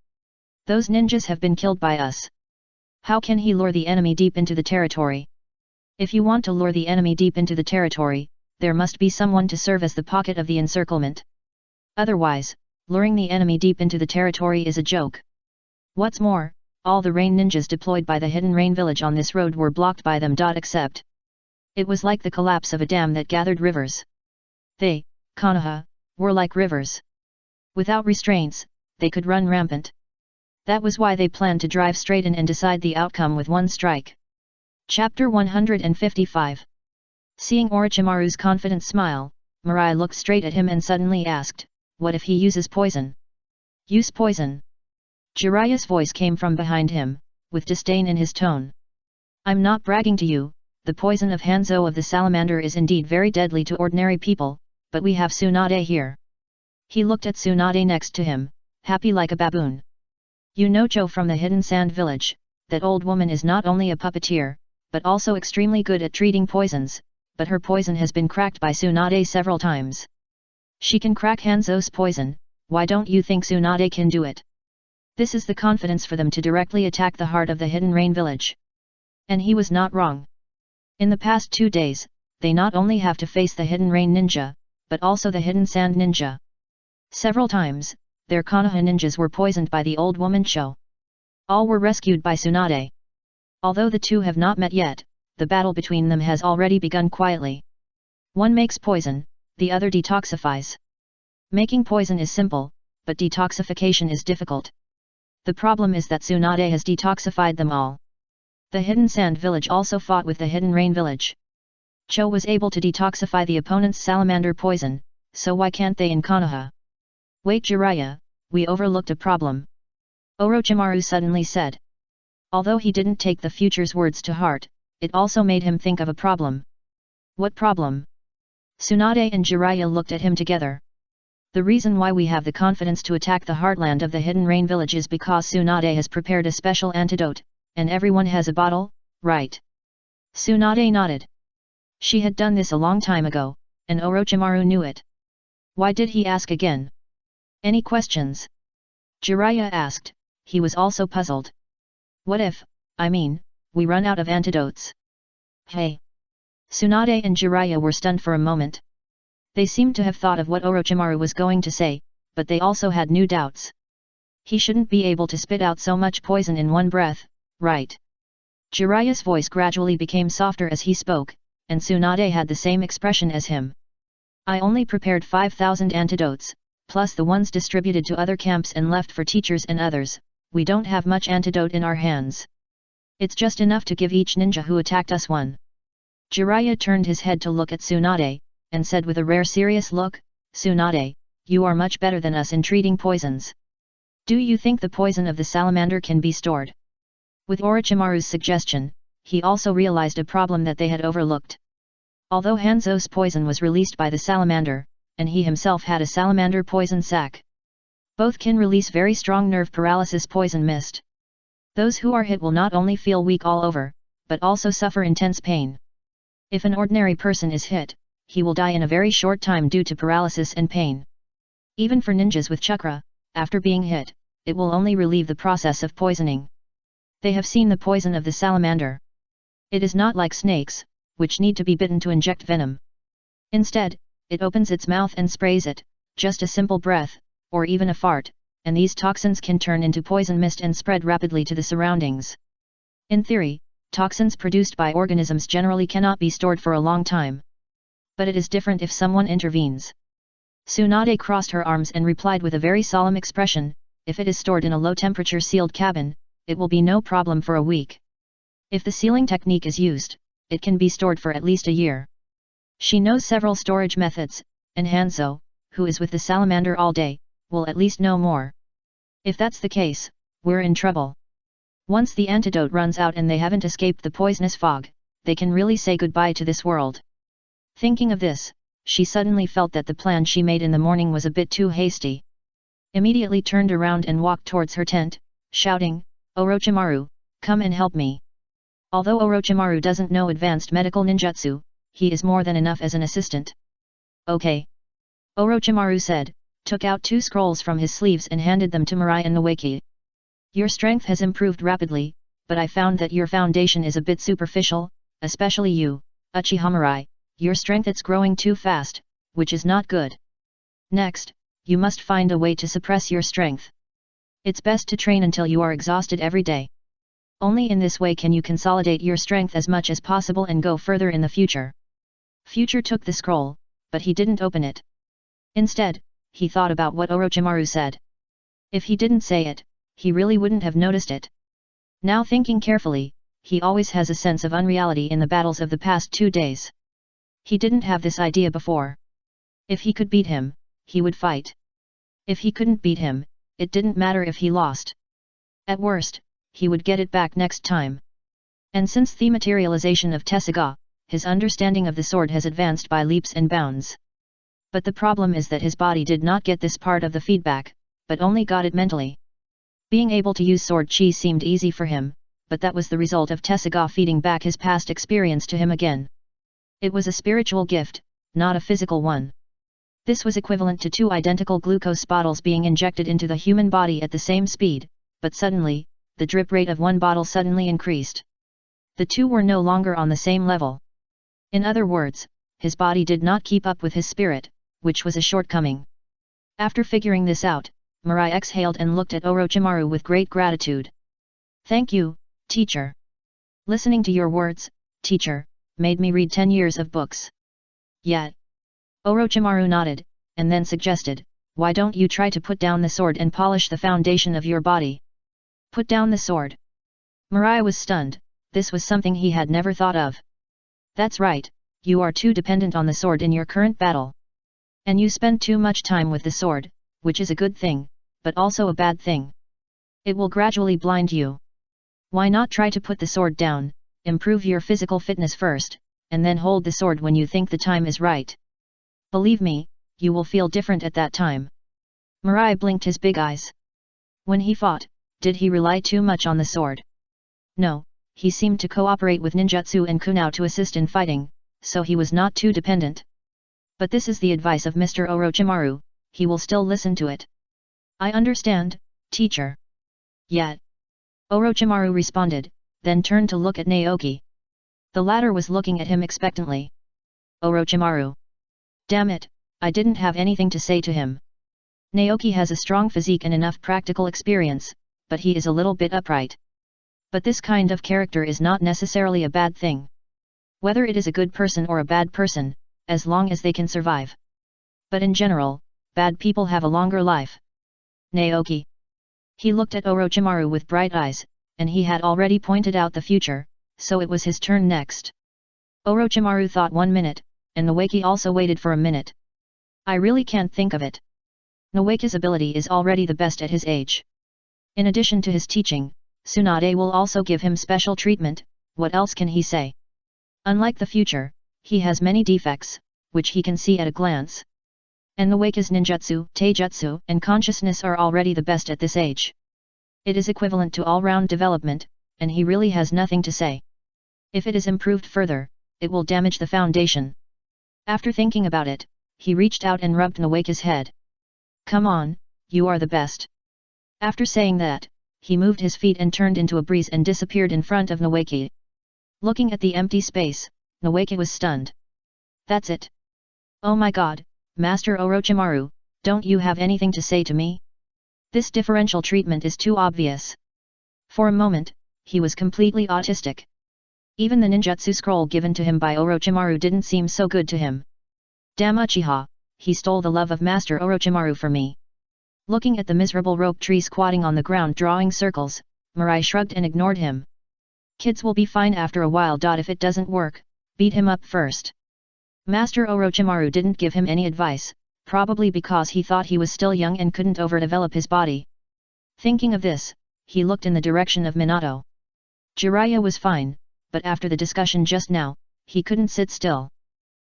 A: Those ninjas have been killed by us. How can he lure the enemy deep into the territory? If you want to lure the enemy deep into the territory, there must be someone to serve as the pocket of the encirclement. Otherwise, luring the enemy deep into the territory is a joke. What's more, all the rain ninjas deployed by the hidden rain village on this road were blocked by them. Except. It was like the collapse of a dam that gathered rivers. They, Konoha, were like rivers. Without restraints, they could run rampant. That was why they planned to drive straight in and decide the outcome with one strike. Chapter 155. Seeing Orochimaru's confident smile, Mirai looked straight at him and suddenly asked, what if he uses poison? Use poison? Jiraiya's voice came from behind him, with disdain in his tone. I'm not bragging to you, the poison of Hanzo of the Salamander is indeed very deadly to ordinary people, but we have Tsunade here. He looked at Tsunade next to him, happy like a baboon. You know Cho from the Hidden Sand Village, that old woman is not only a puppeteer, but also extremely good at treating poisons, but her poison has been cracked by Tsunade several times. She can crack Hanzo's poison, why don't you think Tsunade can do it? This is the confidence for them to directly attack the heart of the Hidden Rain Village. And he was not wrong. In the past 2 days, they not only have to face the Hidden Rain Ninja, but also the Hidden Sand Ninja. Several times, their Konoha ninjas were poisoned by the old woman Cho. All were rescued by Tsunade. Although the two have not met yet, the battle between them has already begun quietly. One makes poison, the other detoxifies. Making poison is simple, but detoxification is difficult. The problem is that Tsunade has detoxified them all. The Hidden Sand Village also fought with the Hidden Rain Village. Cho was able to detoxify the opponent's salamander poison, so why can't they in Konoha? Wait Jiraiya, we overlooked a problem. Orochimaru suddenly said. Although he didn't take the future's words to heart, it also made him think of a problem. What problem? Tsunade and Jiraiya looked at him together. The reason why we have the confidence to attack the heartland of the Hidden Rain Village is because Tsunade has prepared a special antidote, and everyone has a bottle, right? Tsunade nodded. She had done this a long time ago, and Orochimaru knew it. Why did he ask again? Any questions? Jiraiya asked, he was also puzzled. What if, we run out of antidotes? Hey! Tsunade and Jiraiya were stunned for a moment. They seemed to have thought of what Orochimaru was going to say, but they also had new doubts. He shouldn't be able to spit out so much poison in one breath, right? Jiraiya's voice gradually became softer as he spoke, and Tsunade had the same expression as him. I only prepared 5,000 antidotes, plus the ones distributed to other camps and left for teachers and others. We don't have much antidote in our hands. It's just enough to give each ninja who attacked us one. Jiraiya turned his head to look at Tsunade, and said with a rare serious look, Tsunade, you are much better than us in treating poisons. Do you think the poison of the salamander can be stored? With Orochimaru's suggestion, he also realized a problem that they had overlooked. Although Hanzo's poison was released by the salamander, and he himself had a salamander poison sac. Both can release very strong nerve paralysis poison mist. Those who are hit will not only feel weak all over, but also suffer intense pain. If an ordinary person is hit, he will die in a very short time due to paralysis and pain. Even for ninjas with chakra, after being hit, it will only relieve the process of poisoning. They have seen the poison of the salamander. It is not like snakes, which need to be bitten to inject venom. Instead, it opens its mouth and sprays it, just a simple breath, or even a fart, and these toxins can turn into poison mist and spread rapidly to the surroundings. In theory, toxins produced by organisms generally cannot be stored for a long time. But it is different if someone intervenes. Tsunade crossed her arms and replied with a very solemn expression, if it is stored in a low-temperature sealed cabin, it will be no problem for a week. If the sealing technique is used, it can be stored for at least a year. She knows several storage methods, and Hanzo, who is with the salamander all day, will at least know more. If that's the case, we're in trouble. Once the antidote runs out and they haven't escaped the poisonous fog, they can really say goodbye to this world. Thinking of this, she suddenly felt that the plan she made in the morning was a bit too hasty. Immediately turned around and walked towards her tent, shouting, Orochimaru, come and help me. Although Orochimaru doesn't know advanced medical ninjutsu, he is more than enough as an assistant. Okay. Orochimaru said, took out 2 scrolls from his sleeves and handed them to Mirai and Noeki. Your strength has improved rapidly, but I found that your foundation is a bit superficial, especially you, Uchiha Mirai, your strength it's growing too fast, which is not good. Next, you must find a way to suppress your strength. It's best to train until you are exhausted every day. Only in this way can you consolidate your strength as much as possible and go further in the future. Future took the scroll, but he didn't open it. Instead, he thought about what Orochimaru said. If he didn't say it, he really wouldn't have noticed it. Now thinking carefully, he always has a sense of unreality in the battles of the past 2 days. He didn't have this idea before. If he could beat him, he would fight. If he couldn't beat him, it didn't matter if he lost. At worst, he would get it back next time. And since the materialization of Tessaigan, his understanding of the sword has advanced by leaps and bounds. But the problem is that his body did not get this part of the feedback, but only got it mentally. Being able to use sword chi seemed easy for him, but that was the result of Tessaigan feeding back his past experience to him again. It was a spiritual gift, not a physical one. This was equivalent to 2 identical glucose bottles being injected into the human body at the same speed, but suddenly, the drip rate of one bottle suddenly increased. The 2 were no longer on the same level. In other words, his body did not keep up with his spirit, which was a shortcoming. After figuring this out, Mirai exhaled and looked at Orochimaru with great gratitude. Thank you, teacher. Listening to your words, teacher, made me read 10 years of books. Yet. Orochimaru nodded, and then suggested, why don't you try to put down the sword and polish the foundation of your body? Put down the sword. Mirai was stunned, this was something he had never thought of. That's right, you are too dependent on the sword in your current battle. And you spend too much time with the sword, which is a good thing, but also a bad thing. It will gradually blind you. Why not try to put the sword down, improve your physical fitness first, and then hold the sword when you think the time is right. Believe me, you will feel different at that time. Mirai blinked his big eyes. When he fought, did he rely too much on the sword? No, he seemed to cooperate with ninjutsu and kunao to assist in fighting, so he was not too dependent. But this is the advice of Mr. Orochimaru, he will still listen to it. I understand, teacher. Yet. Orochimaru responded, then turned to look at Naoki. The latter was looking at him expectantly. Orochimaru. Damn it, I didn't have anything to say to him. Naoki has a strong physique and enough practical experience, but he is a little bit upright. But this kind of character is not necessarily a bad thing. Whether it is a good person or a bad person, as long as they can survive. But in general, bad people have a longer life. Naoki. He looked at Orochimaru with bright eyes, and he had already pointed out the future, so it was his turn next. Orochimaru thought 1 minute, and Noeki also waited for a minute. I really can't think of it. Noeki's ability is already the best at his age. In addition to his teaching, Tsunade will also give him special treatment, what else can he say? Unlike the future, he has many defects, which he can see at a glance. And the Wake's ninjutsu, taijutsu, and consciousness are already the best at this age. It is equivalent to all-round development, and he really has nothing to say. If it is improved further, it will damage the foundation. After thinking about it, he reached out and rubbed Nawake's head. Come on, you are the best. After saying that, he moved his feet and turned into a breeze and disappeared in front of Nawake. Looking at the empty space, Nawake was stunned. That's it. Oh my god, Master Orochimaru, don't you have anything to say to me? This differential treatment is too obvious. For a moment, he was completely autistic. Even the ninjutsu scroll given to him by Orochimaru didn't seem so good to him. Damn Uchiha, he stole the love of Master Orochimaru for me. Looking at the miserable rope tree squatting on the ground drawing circles, Mirai shrugged and ignored him. Kids will be fine after a while. If it doesn't work, beat him up first. Master Orochimaru didn't give him any advice, probably because he thought he was still young and couldn't overdevelop his body. Thinking of this, he looked in the direction of Minato. Jiraiya was fine, but after the discussion just now, he couldn't sit still.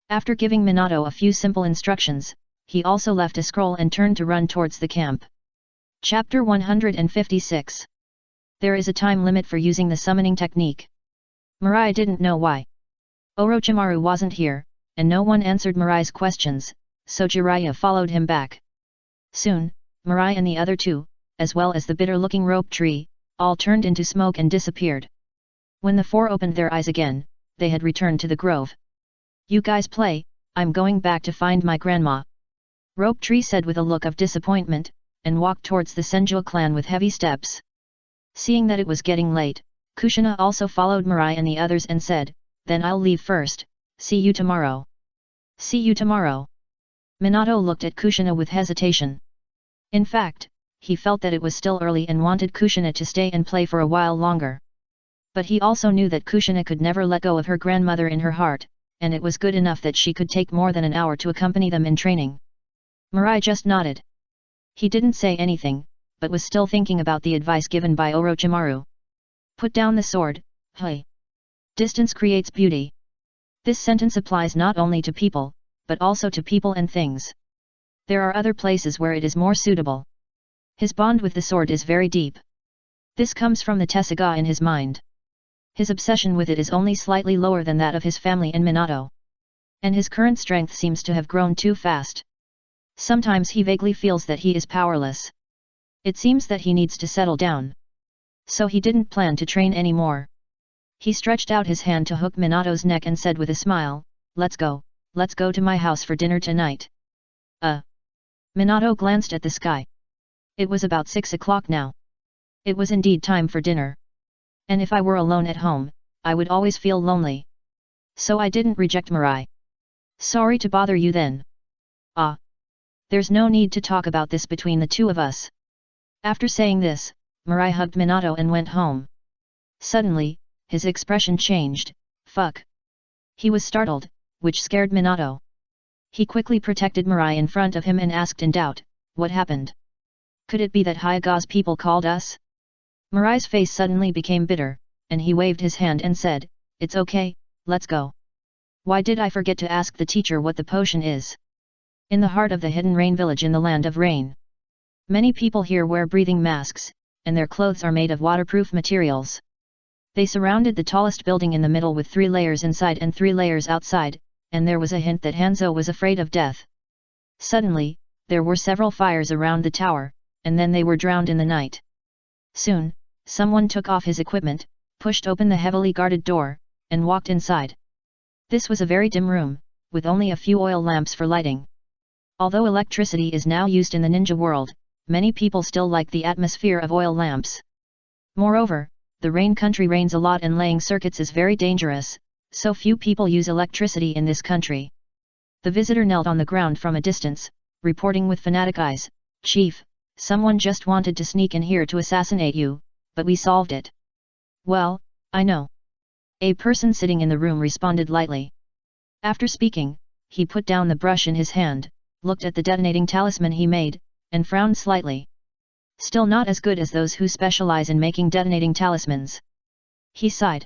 A: After giving Minato a few simple instructions, he also left a scroll and turned to run towards the camp. Chapter 156. There is a time limit for using the summoning technique. Mirai didn't know why. Orochimaru wasn't here, and no one answered Mirai's questions, so Jiraiya followed him back. Soon, Mirai and the other two, as well as the bitter-looking rope tree, all turned into smoke and disappeared. When the four opened their eyes again, they had returned to the grove. You guys play, I'm going back to find my grandma. Rope tree said with a look of disappointment, and walked towards the Senju clan with heavy steps. Seeing that it was getting late, Kushina also followed Mirai and the others and said, then I'll leave first, see you tomorrow. See you tomorrow. Minato looked at Kushina with hesitation. In fact, he felt that it was still early and wanted Kushina to stay and play for a while longer. But he also knew that Kushina could never let go of her grandmother in her heart, and it was good enough that she could take more than an hour to accompany them in training. Mirai just nodded. He didn't say anything, but was still thinking about the advice given by Orochimaru. Put down the sword, hey. Distance creates beauty. This sentence applies not only to people, but also to people and things. There are other places where it is more suitable. His bond with the sword is very deep. This comes from the Tessaigan in his mind. His obsession with it is only slightly lower than that of his family and Minato. And his current strength seems to have grown too fast. Sometimes he vaguely feels that he is powerless. It seems that he needs to settle down. So he didn't plan to train anymore. He stretched out his hand to hook Minato's neck and said with a smile, let's go to my house for dinner tonight. Minato glanced at the sky. It was about 6 o'clock now. It was indeed time for dinner. And if I were alone at home, I would always feel lonely. So I didn't reject Mirai. Sorry to bother you then. There's no need to talk about this between the two of us. After saying this, Mirai hugged Minato and went home. Suddenly, his expression changed. Fuck. He was startled, which scared Minato. He quickly protected Mirai in front of him and asked in doubt, what happened? Could it be that Hyuga's people called us? Mirai's face suddenly became bitter, and he waved his hand and said, it's okay, let's go. Why did I forget to ask the teacher what the potion is? In the heart of the hidden rain village in the land of rain. Many people here wear breathing masks, and their clothes are made of waterproof materials. They surrounded the tallest building in the middle with 3 layers inside and 3 layers outside, and there was a hint that Hanzo was afraid of death. Suddenly, there were several fires around the tower, and then they were drowned in the night. Soon, someone took off his equipment, pushed open the heavily guarded door, and walked inside. This was a very dim room, with only a few oil lamps for lighting. Although electricity is now used in the ninja world, many people still like the atmosphere of oil lamps. Moreover, the rain country rains a lot and laying circuits is very dangerous, so few people use electricity in this country. The visitor knelt on the ground from a distance, reporting with fanatic eyes, Chief, someone just wanted to sneak in here to assassinate you, but we solved it. Well, I know. A person sitting in the room responded lightly. After speaking, he put down the brush in his hand, looked at the detonating talisman he made, and frowned slightly. Still not as good as those who specialize in making detonating talismans. He sighed.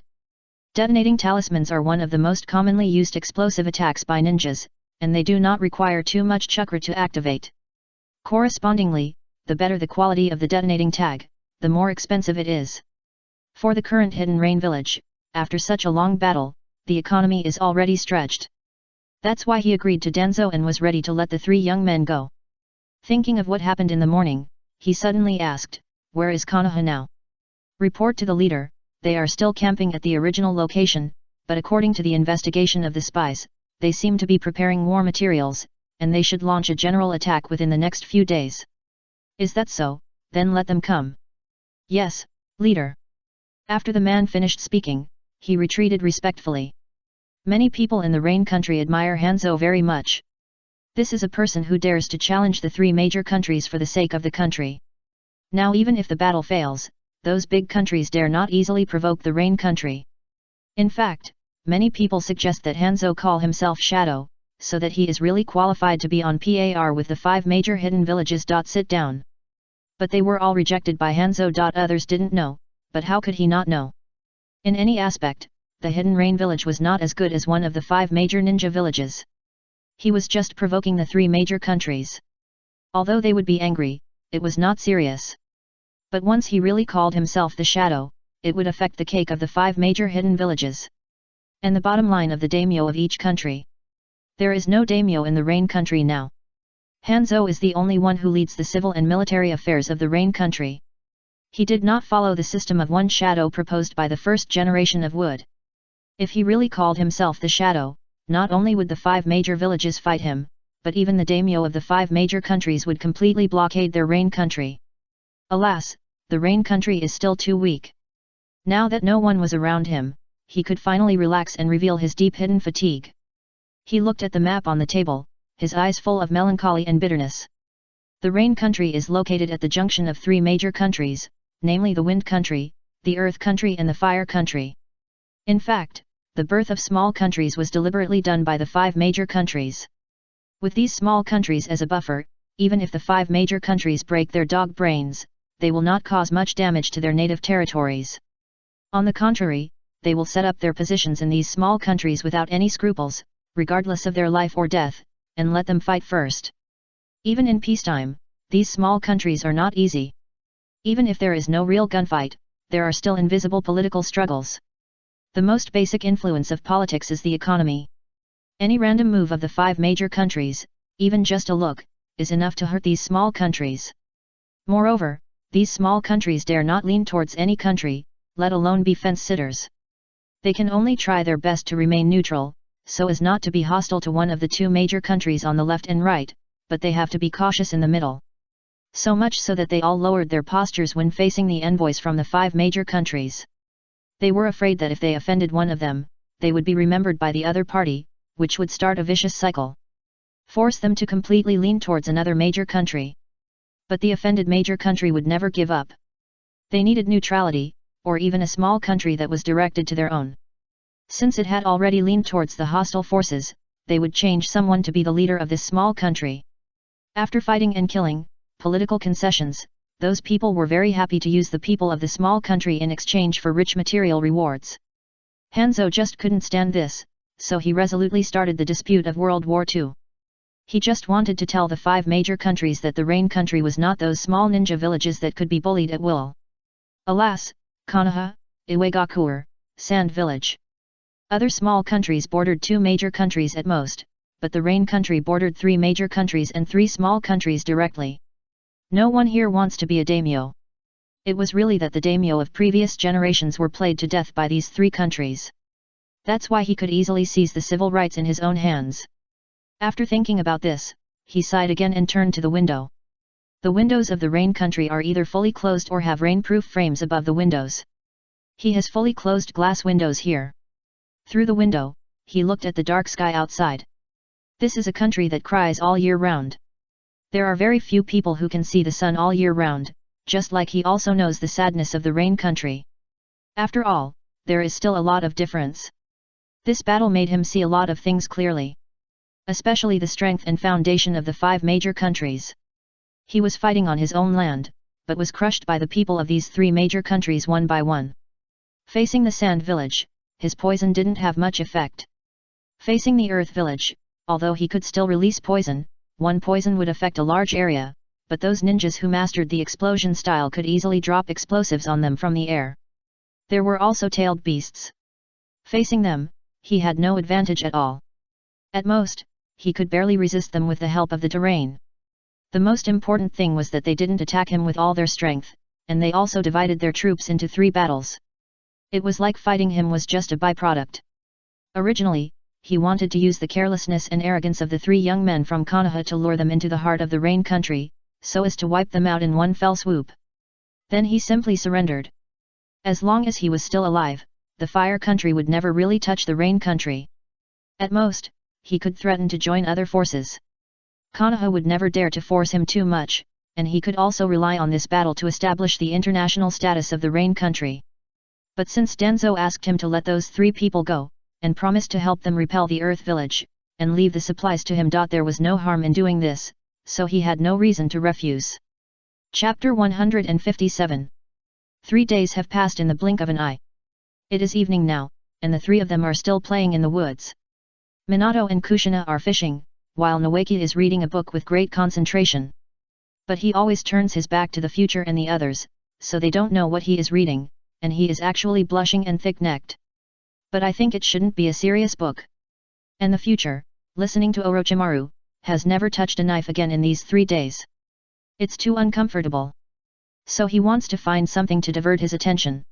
A: Detonating talismans are one of the most commonly used explosive attacks by ninjas, and they do not require too much chakra to activate. Correspondingly, the better the quality of the detonating tag, the more expensive it is. For the current Hidden Rain village, after such a long battle, the economy is already stretched. That's why he agreed to Danzo and was ready to let the three young men go. Thinking of what happened in the morning, he suddenly asked, "Where is Konoha now?" Report to the leader, they are still camping at the original location, but according to the investigation of the spies, they seem to be preparing war materials, and they should launch a general attack within the next few days. Is that so? Then let them come. Yes, leader. After the man finished speaking, he retreated respectfully. Many people in the Rain country admire Hanzo very much. This is a person who dares to challenge the three major countries for the sake of the country. Now even if the battle fails, those big countries dare not easily provoke the Rain country. In fact, many people suggest that Hanzo call himself Shadow, so that he is really qualified to be on par with the 5 major hidden villages. Sit down. But they were all rejected by Hanzo. Others didn't know, but how could he not know? In any aspect, the Hidden Rain village was not as good as one of the 5 major ninja villages. He was just provoking the 3 major countries. Although they would be angry, it was not serious. But once he really called himself the Shadow, it would affect the cake of the 5 major hidden villages. And the bottom line of the daimyo of each country. There is no daimyo in the Rain country now. Hanzo is the only one who leads the civil and military affairs of the Rain country. He did not follow the system of one shadow proposed by the first generation of Wood. If he really called himself the Shadow, not only would the 5 major villages fight him, but even the daimyo of the 5 major countries would completely blockade their Rain country. Alas, the Rain country is still too weak. Now that no one was around him, he could finally relax and reveal his deep hidden fatigue. He looked at the map on the table, his eyes full of melancholy and bitterness. The Rain country is located at the junction of 3 major countries, namely the Wind country, the Earth country and the Fire country. In fact, the birth of small countries was deliberately done by the 5 major countries. With these small countries as a buffer, even if the 5 major countries break their dog brains, they will not cause much damage to their native territories. On the contrary, they will set up their positions in these small countries without any scruples, regardless of their life or death, and let them fight first. Even in peacetime, these small countries are not easy. Even if there is no real gunfight, there are still invisible political struggles. The most basic influence of politics is the economy. Any random move of the 5 major countries, even just a look, is enough to hurt these small countries. Moreover, these small countries dare not lean towards any country, let alone be fence-sitters. They can only try their best to remain neutral, so as not to be hostile to one of the 2 major countries on the left and right, but they have to be cautious in the middle. So much so that they all lowered their postures when facing the envoys from the 5 major countries. They were afraid that if they offended one of them, they would be remembered by the other party, which would start a vicious cycle. Force them to completely lean towards another major country. But the offended major country would never give up. They needed neutrality, or even a small country that was directed to their own. Since it had already leaned towards the hostile forces, they would change someone to be the leader of this small country. After fighting and killing, political concessions, those people were very happy to use the people of the small country in exchange for rich material rewards. Hanzo just couldn't stand this, so he resolutely started the dispute of World War II. He just wanted to tell the 5 major countries that the Rain country was not those small ninja villages that could be bullied at will. Alas, Konoha, Iwagakure, Sand Village. Other small countries bordered 2 major countries at most, but the Rain country bordered 3 major countries and 3 small countries directly. No one here wants to be a daimyo. It was really that the daimyo of previous generations were played to death by these 3 countries. That's why he could easily seize the civil rights in his own hands. After thinking about this, he sighed again and turned to the window. The windows of the Rain country are either fully closed or have rainproof frames above the windows. He has fully closed glass windows here. Through the window, he looked at the dark sky outside. This is a country that cries all year round. There are very few people who can see the sun all year round, just like he also knows the sadness of the Rain country. After all, there is still a lot of difference. This battle made him see a lot of things clearly. Especially the strength and foundation of the 5 major countries. He was fighting on his own land, but was crushed by the people of these 3 major countries one by one. Facing the Sand village, his poison didn't have much effect. Facing the Earth village, although he could still release poison, one poison would affect a large area, but those ninjas who mastered the explosion style could easily drop explosives on them from the air. There were also tailed beasts. Facing them, he had no advantage at all. At most, he could barely resist them with the help of the terrain. The most important thing was that they didn't attack him with all their strength, and they also divided their troops into 3 battles. It was like fighting him was just a byproduct. Originally, he wanted to use the carelessness and arrogance of the 3 young men from Konoha to lure them into the heart of the rain country, so as to wipe them out in one fell swoop. Then he simply surrendered. As long as he was still alive, the fire country would never really touch the rain country. At most, he could threaten to join other forces. Konoha would never dare to force him too much, and he could also rely on this battle to establish the international status of the rain country. But since Denzo asked him to let those 3 people go, and promised to help them repel the Earth Village, and leave the supplies to him. There was no harm in doing this, so he had no reason to refuse. Chapter 157. 3 days have passed in the blink of an eye. It is evening now, and the 3 of them are still playing in the woods. Minato and Kushina are fishing, while Noeki is reading a book with great concentration. But he always turns his back to the future and the others, so they don't know what he is reading, and he is actually blushing and thick-necked. But I think it shouldn't be a serious book. And the future, listening to Orochimaru, has never touched a knife again in these 3 days. It's too uncomfortable. So he wants to find something to divert his attention.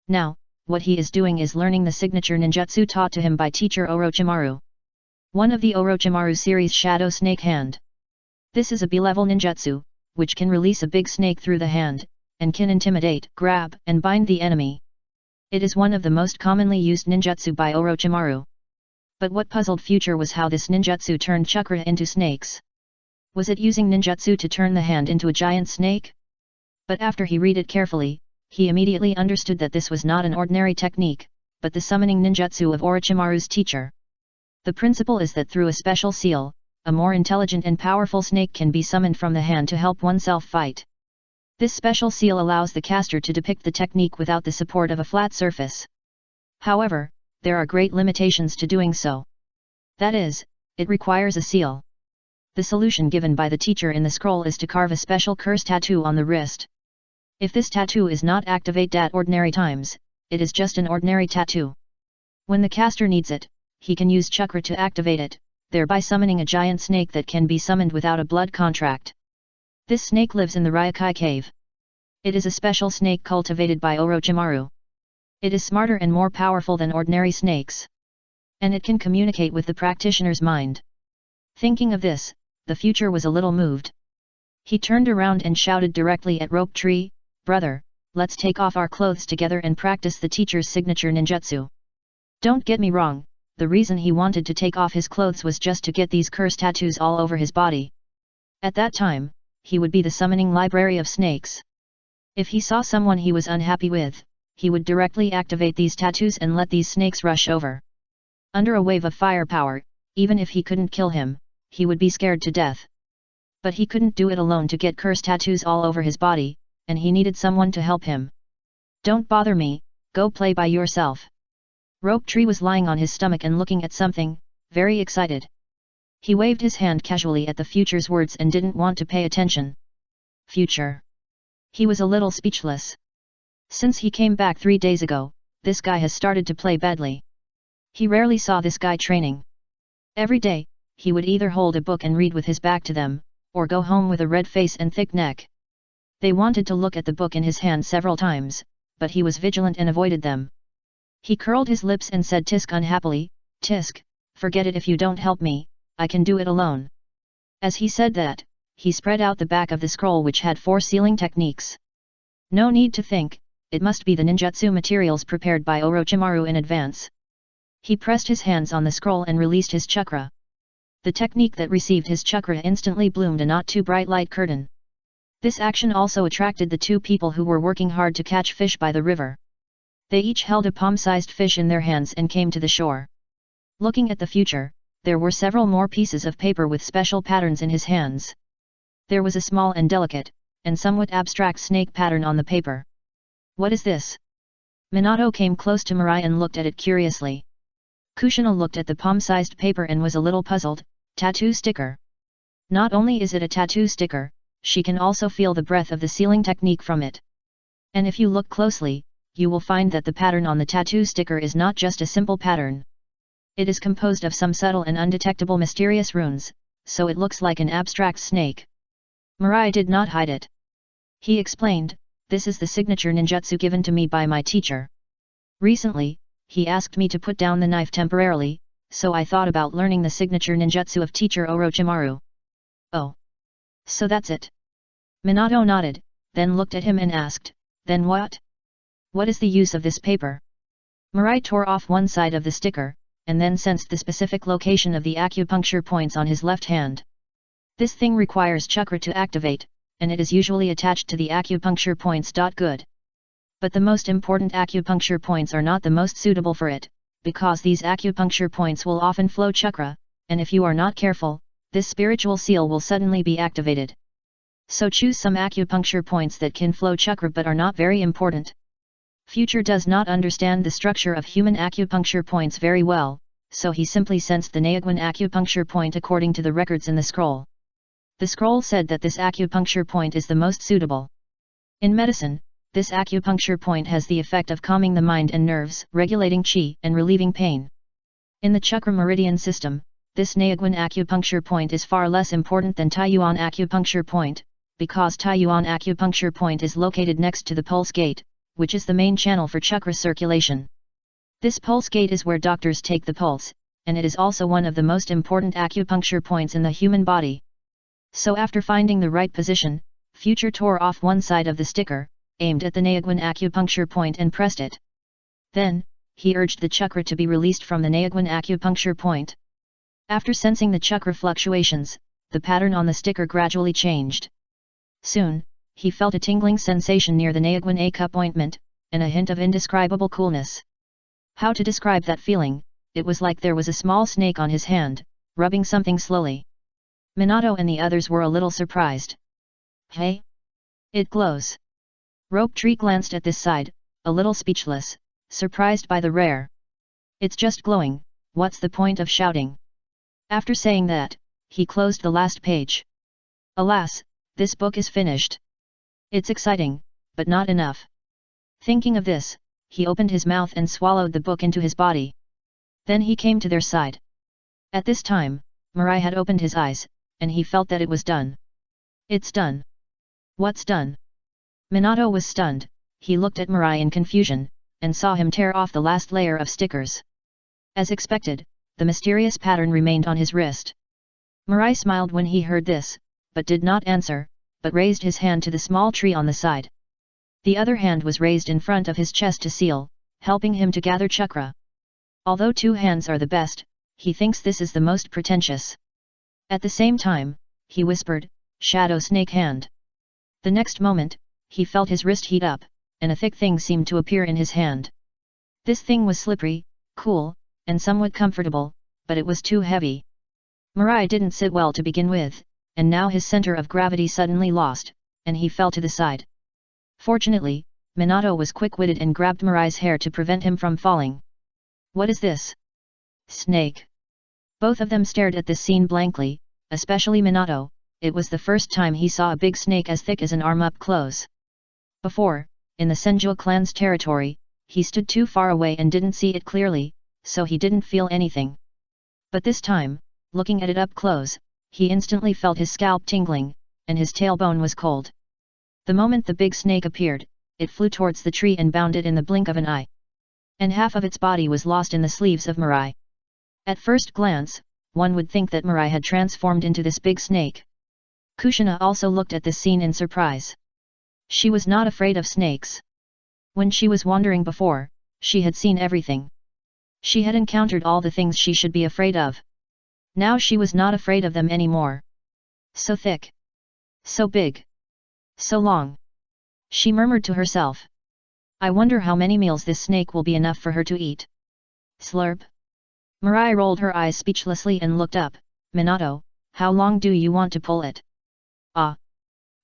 A: Now, what he is doing is learning the signature ninjutsu taught to him by teacher Orochimaru. One of the Orochimaru series Shadow Snake Hand. This is a B-level ninjutsu, which can release a big snake through the hand, and can intimidate, grab, and bind the enemy. It is one of the most commonly used ninjutsu by Orochimaru. But what puzzled Future was how this ninjutsu turned chakra into snakes. Was it using ninjutsu to turn the hand into a giant snake? But after he read it carefully, he immediately understood that this was not an ordinary technique, but the summoning ninjutsu of Orochimaru's teacher. The principle is that through a special seal, a more intelligent and powerful snake can be summoned from the hand to help oneself fight. This special seal allows the caster to depict the technique without the support of a flat surface. However, there are great limitations to doing so. That is, it requires a seal. The solution given by the teacher in the scroll is to carve a special curse tattoo on the wrist. If this tattoo is not activated at ordinary times, it is just an ordinary tattoo. When the caster needs it, he can use chakra to activate it, thereby summoning a giant snake that can be summoned without a blood contract. This snake lives in the Ryokai cave. It is a special snake cultivated by Orochimaru. It is smarter and more powerful than ordinary snakes. And it can communicate with the practitioner's mind. Thinking of this, the Future was a little moved. He turned around and shouted directly at Rope Tree, "Brother, let's take off our clothes together and practice the teacher's signature ninjutsu." Don't get me wrong, the reason he wanted to take off his clothes was just to get these curse tattoos all over his body. At that time, he would be the summoning library of snakes. If he saw someone he was unhappy with, he would directly activate these tattoos and let these snakes rush over. Under a wave of firepower, even if he couldn't kill him, he would be scared to death. But he couldn't do it alone to get curse tattoos all over his body, and he needed someone to help him. "Don't bother me, go play by yourself." Rope Tree was lying on his stomach and looking at something, very excited. He waved his hand casually at the Future's words and didn't want to pay attention. Future. He was a little speechless. Since he came back 3 days ago, this guy has started to play badly. He rarely saw this guy training. Every day, he would either hold a book and read with his back to them, or go home with a red face and thick neck. They wanted to look at the book in his hand several times, but he was vigilant and avoided them. He curled his lips and said Tisk unhappily, "Tisk, forget it if you don't help me, I can do it alone." As he said that, he spread out the back of the scroll which had 4 sealing techniques. No need to think, it must be the ninjutsu materials prepared by Orochimaru in advance. He pressed his hands on the scroll and released his chakra. The technique that received his chakra instantly bloomed a not too bright light curtain. This action also attracted the 2 people who were working hard to catch fish by the river. They each held a palm-sized fish in their hands and came to the shore. Looking at the Future, there were several more pieces of paper with special patterns in his hands. There was a small and delicate, and somewhat abstract snake pattern on the paper. "What is this?" Minato came close to Mirai and looked at it curiously. Kushina looked at the palm-sized paper and was a little puzzled, Tattoo sticker. Not only is it a tattoo sticker, she can also feel the breath of the sealing technique from it. And if you look closely, you will find that the pattern on the tattoo sticker is not just a simple pattern. It is composed of some subtle and undetectable mysterious runes, so it looks like an abstract snake. Mirai did not hide it. He explained, "This is the signature ninjutsu given to me by my teacher. Recently, he asked me to put down the knife temporarily, so I thought about learning the signature ninjutsu of teacher Orochimaru." "Oh. So that's it." Minato nodded, then looked at him and asked, "Then what? What is the use of this paper?" Mirai tore off one side of the sticker, and then sensed the specific location of the acupuncture points on his left hand. This thing requires chakra to activate, and it is usually attached to the acupuncture points. Good. But the most important acupuncture points are not the most suitable for it, because these acupuncture points will often flow chakra, and if you are not careful, this spiritual seal will suddenly be activated. So choose some acupuncture points that can flow chakra but are not very important. Future does not understand the structure of human acupuncture points very well, so he simply sensed the Naiguan acupuncture point according to the records in the scroll. The scroll said that this acupuncture point is the most suitable. In medicine, this acupuncture point has the effect of calming the mind and nerves, regulating qi, and relieving pain. In the chakra meridian system, this Naiguan acupuncture point is far less important than Taiyuan acupuncture point, because Taiyuan acupuncture point is located next to the pulse gate, which is the main channel for chakra circulation. This pulse gate is where doctors take the pulse, and it is also one of the most important acupuncture points in the human body. So after finding the right position, Future tore off one side of the sticker, aimed at the Naiguan acupuncture point and pressed it. Then, he urged the chakra to be released from the Naiguan acupuncture point. After sensing the chakra fluctuations, the pattern on the sticker gradually changed. Soon, he felt a tingling sensation near the Naiguan A-cup ointment, and a hint of indescribable coolness. How to describe that feeling? It was like there was a small snake on his hand, rubbing something slowly. Minato and the others were a little surprised. "Hey? It glows." Rope Tree glanced at this side, a little speechless, surprised by the rare. "It's just glowing, what's the point of shouting?" After saying that, he closed the last page. Alas, this book is finished. It's exciting, but not enough. Thinking of this, he opened his mouth and swallowed the book into his body. Then he came to their side. At this time, Mirai had opened his eyes, and he felt that it was done. "It's done." "What's done?" Minato was stunned. He looked at Mirai in confusion, and saw him tear off the last layer of stickers. As expected, the mysterious pattern remained on his wrist. Mirai smiled when he heard this, but did not answer, but raised his hand to the small tree on the side. The other hand was raised in front of his chest to seal, helping him to gather chakra. Although two hands are the best, he thinks this is the most pretentious. At the same time, he whispered, "Shadow Snake Hand." The next moment, he felt his wrist heat up, and a thick thing seemed to appear in his hand. This thing was slippery, cool, and somewhat comfortable, but it was too heavy. Mirai didn't sit well to begin with, and now his center of gravity suddenly lost, and he fell to the side. Fortunately, Minato was quick-witted and grabbed Mirai's hair to prevent him from falling. "What is this?" "Snake." Both of them stared at this scene blankly, especially Minato. It was the first time he saw a big snake as thick as an arm up close. Before, in the Senju clan's territory, he stood too far away and didn't see it clearly, so he didn't feel anything. But this time, looking at it up close, he instantly felt his scalp tingling, and his tailbone was cold. The moment the big snake appeared, it flew towards the tree and bounded in the blink of an eye. And half of its body was lost in the sleeves of Mirai. At first glance, one would think that Mirai had transformed into this big snake. Kushina also looked at this scene in surprise. She was not afraid of snakes. When she was wandering before, she had seen everything. She had encountered all the things she should be afraid of. Now she was not afraid of them anymore. So thick. So big. So long. She murmured to herself. "I wonder how many meals this snake will be enough for her to eat." Slurp. Mirai rolled her eyes speechlessly and looked up. "Minato, how long do you want to pull it?" "Ah."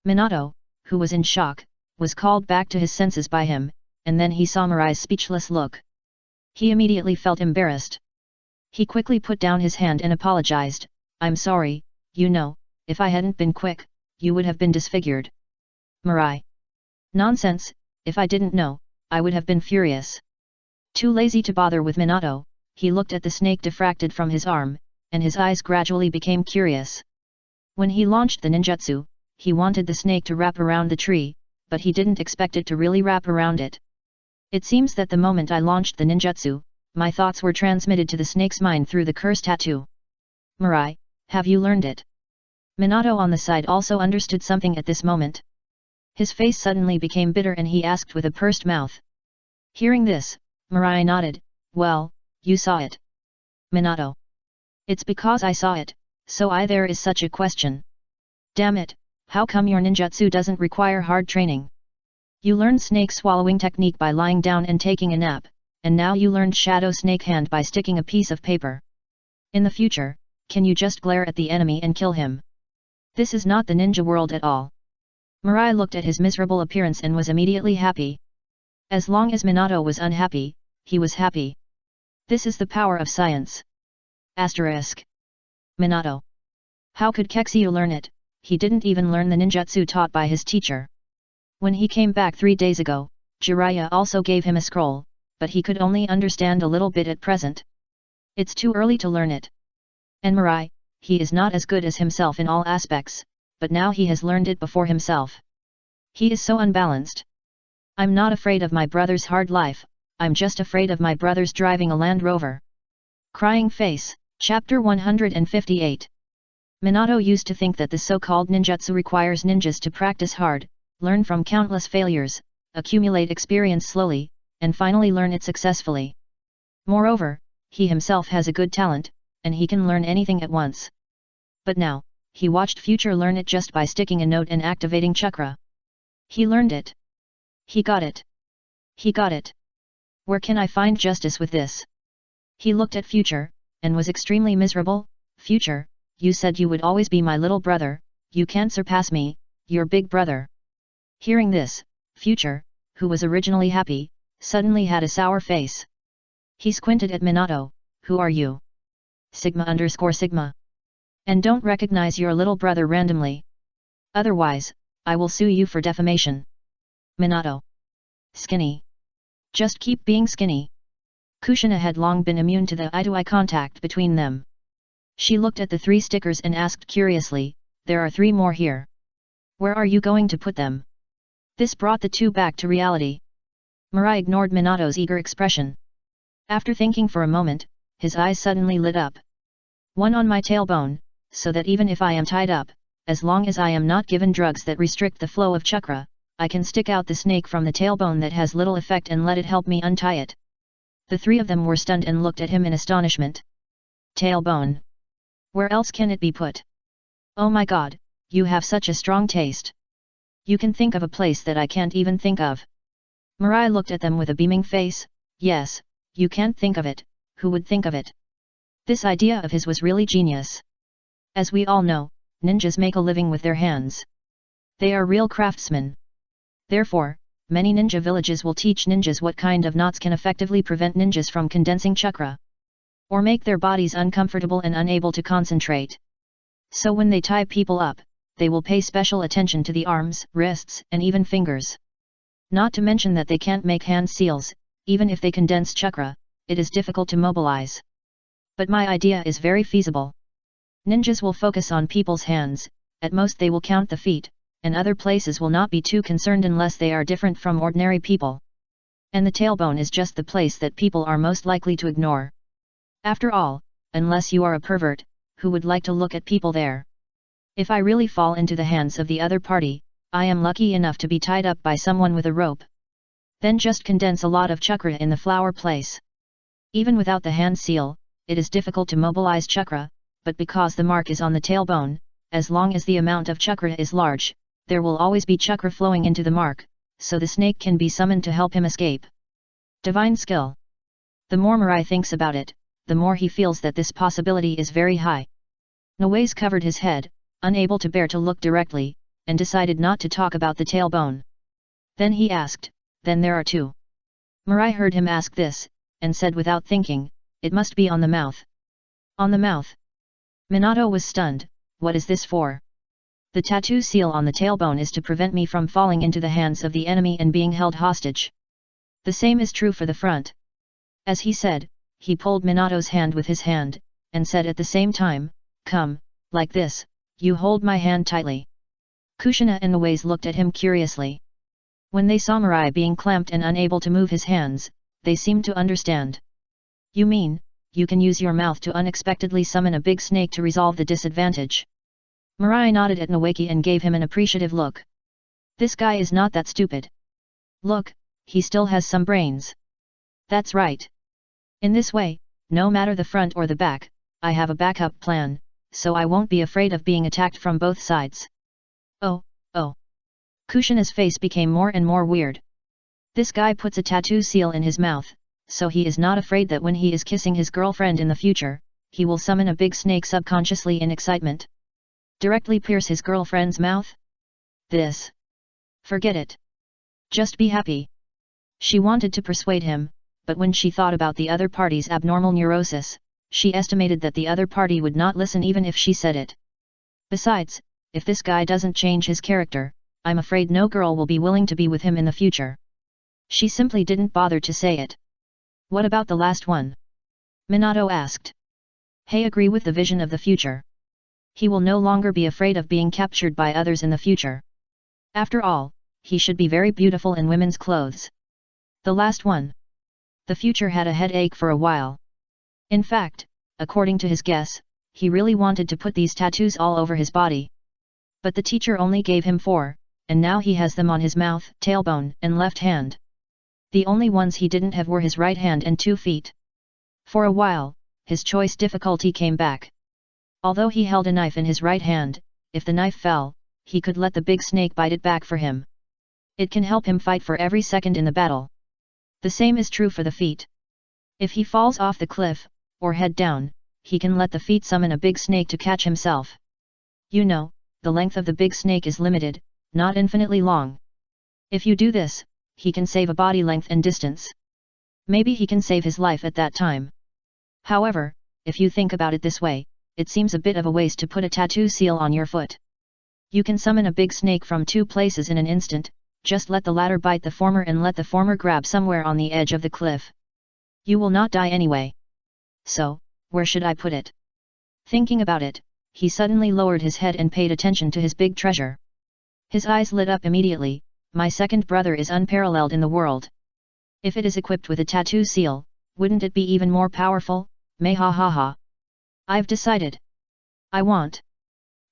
A: Minato, who was in shock, was called back to his senses by him, and then he saw Mirai's speechless look. He immediately felt embarrassed. He quickly put down his hand and apologized, I'm sorry, you know, if I hadn't been quick, you would have been disfigured. Mirai. Nonsense, if I didn't know, I would have been furious. Too lazy to bother with Minato, he looked at the snake diffracted from his arm, and his eyes gradually became curious. When he launched the ninjutsu, he wanted the snake to wrap around the tree, but he didn't expect it to really wrap around it. It seems that the moment I launched the ninjutsu, my thoughts were transmitted to the snake's mind through the curse tattoo. Mirai, have you learned it? Minato on the side also understood something at this moment. His face suddenly became bitter and he asked with a pursed mouth. Hearing this, Mirai nodded, well, you saw it. Minato. It's because I saw it, so there is such a question. Damn it, how come your ninjutsu doesn't require hard training? You learned snake swallowing technique by lying down and taking a nap, and now you learned shadow snake hand by sticking a piece of paper. In the future, can you just glare at the enemy and kill him? This is not the ninja world at all. Mirai looked at his miserable appearance and was immediately happy. As long as Minato was unhappy, he was happy. This is the power of science. Asterisk. Minato. How could Kexyu learn it? He didn't even learn the ninjutsu taught by his teacher. When he came back 3 days ago, Jiraiya also gave him a scroll, but he could only understand a little bit at present. It's too early to learn it. And Mirai, he is not as good as himself in all aspects, but now he has learned it before himself. He is so unbalanced. I'm not afraid of my brother's hard life, I'm just afraid of my brother's driving a Land Rover. Crying Face, Chapter 158. Minato used to think that the so-called ninjutsu requires ninjas to practice hard, learn from countless failures, accumulate experience slowly, and finally learn it successfully. Moreover, he himself has a good talent, and he can learn anything at once. But now, he watched Future learn it just by sticking a note and activating chakra. He learned it. He got it. He got it. Where can I find justice with this? He looked at Future, and was extremely miserable. Future, you said you would always be my little brother, you can't surpass me, your big brother. Hearing this, Future, who was originally happy, suddenly had a sour face. He squinted at Minato, who are you? Sigma_Sigma. And don't recognize your little brother randomly. Otherwise, I will sue you for defamation. Minato. Skinny. Just keep being skinny. Kushina had long been immune to the eye-to-eye contact between them. She looked at the 3 stickers and asked curiously, there are 3 more here. Where are you going to put them? This brought the 2 back to reality. Mirai ignored Minato's eager expression. After thinking for a moment, his eyes suddenly lit up. One on my tailbone, so that even if I am tied up, as long as I am not given drugs that restrict the flow of chakra, I can stick out the snake from the tailbone that has little effect and let it help me untie it. The 3 of them were stunned and looked at him in astonishment. Tailbone. Where else can it be put? Oh my god, you have such a strong taste. You can think of a place that I can't even think of. Mirai looked at them with a beaming face. Yes, you can't think of it, who would think of it? This idea of his was really genius. As we all know, ninjas make a living with their hands. They are real craftsmen. Therefore, many ninja villages will teach ninjas what kind of knots can effectively prevent ninjas from condensing chakra, or make their bodies uncomfortable and unable to concentrate. So when they tie people up, they will pay special attention to the arms, wrists, and even fingers. Not to mention that they can't make hand seals, even if they condense chakra, it is difficult to mobilize. But my idea is very feasible. Ninjas will focus on people's hands, at most they will count the feet, and other places will not be too concerned unless they are different from ordinary people. And the tailbone is just the place that people are most likely to ignore. After all, unless you are a pervert, who would like to look at people there? If I really fall into the hands of the other party, I am lucky enough to be tied up by someone with a rope. Then just condense a lot of chakra in the flower place. Even without the hand seal, it is difficult to mobilize chakra, but because the mark is on the tailbone, as long as the amount of chakra is large, there will always be chakra flowing into the mark, so the snake can be summoned to help him escape. Divine skill. The more Mirai thinks about it, the more he feels that this possibility is very high. Noways covered his head, unable to bear to look directly, and decided not to talk about the tailbone. Then he asked, then there are 2. Mirai heard him ask this, and said without thinking, it must be on the mouth. On the mouth. Minato was stunned. What is this for? The tattoo seal on the tailbone is to prevent me from falling into the hands of the enemy and being held hostage. The same is true for the front. As he said, he pulled Minato's hand with his hand, and said at the same time, "Come, like this, you hold my hand tightly." Kushina and the Ways looked at him curiously. When they saw Mirai being clamped and unable to move his hands, they seemed to understand. "You mean, you can use your mouth to unexpectedly summon a big snake to resolve the disadvantage?" Mirai nodded at Nawaki and gave him an appreciative look. "This guy is not that stupid. Look, he still has some brains." "That's right. In this way, no matter the front or the back, I have a backup plan, so I won't be afraid of being attacked from both sides." Oh. Kushina's face became more and more weird. This guy puts a tattoo seal in his mouth, so he is not afraid that when he is kissing his girlfriend in the future, he will summon a big snake subconsciously in excitement. Directly pierce his girlfriend's mouth? This. Forget it. Just be happy. She wanted to persuade him, but when she thought about the other party's abnormal neurosis, she estimated that the other party would not listen even if she said it. Besides, if this guy doesn't change his character, I'm afraid no girl will be willing to be with him in the future. She simply didn't bother to say it. "What about the last one?" Minato asked. "Hey, agree with the vision of the future. He will no longer be afraid of being captured by others in the future. After all, he should be very beautiful in women's clothes." The last one. The future had a headache for a while. In fact, according to his guess, he really wanted to put these tattoos all over his body. But the teacher only gave him 4, and now he has them on his mouth, tailbone, and left hand. The only ones he didn't have were his right hand and 2 feet. For a while, his choice difficulty came back. Although he held a knife in his right hand, if the knife fell, he could let the big snake bite it back for him. It can help him fight for every second in the battle. The same is true for the feet. If he falls off the cliff, or head down, he can let the feet summon a big snake to catch himself. You know, the length of the big snake is limited, not infinitely long. If you do this, he can save a body length and distance. Maybe he can save his life at that time. However, if you think about it this way, it seems a bit of a waste to put a tattoo seal on your foot. You can summon a big snake from 2 places in an instant, just let the latter bite the former and let the former grab somewhere on the edge of the cliff. You will not die anyway. So, where should I put it? Thinking about it, he suddenly lowered his head and paid attention to his big treasure. His eyes lit up immediately. My second brother is unparalleled in the world. If it is equipped with a tattoo seal, wouldn't it be even more powerful? Meh ha ha ha. I've decided. I want.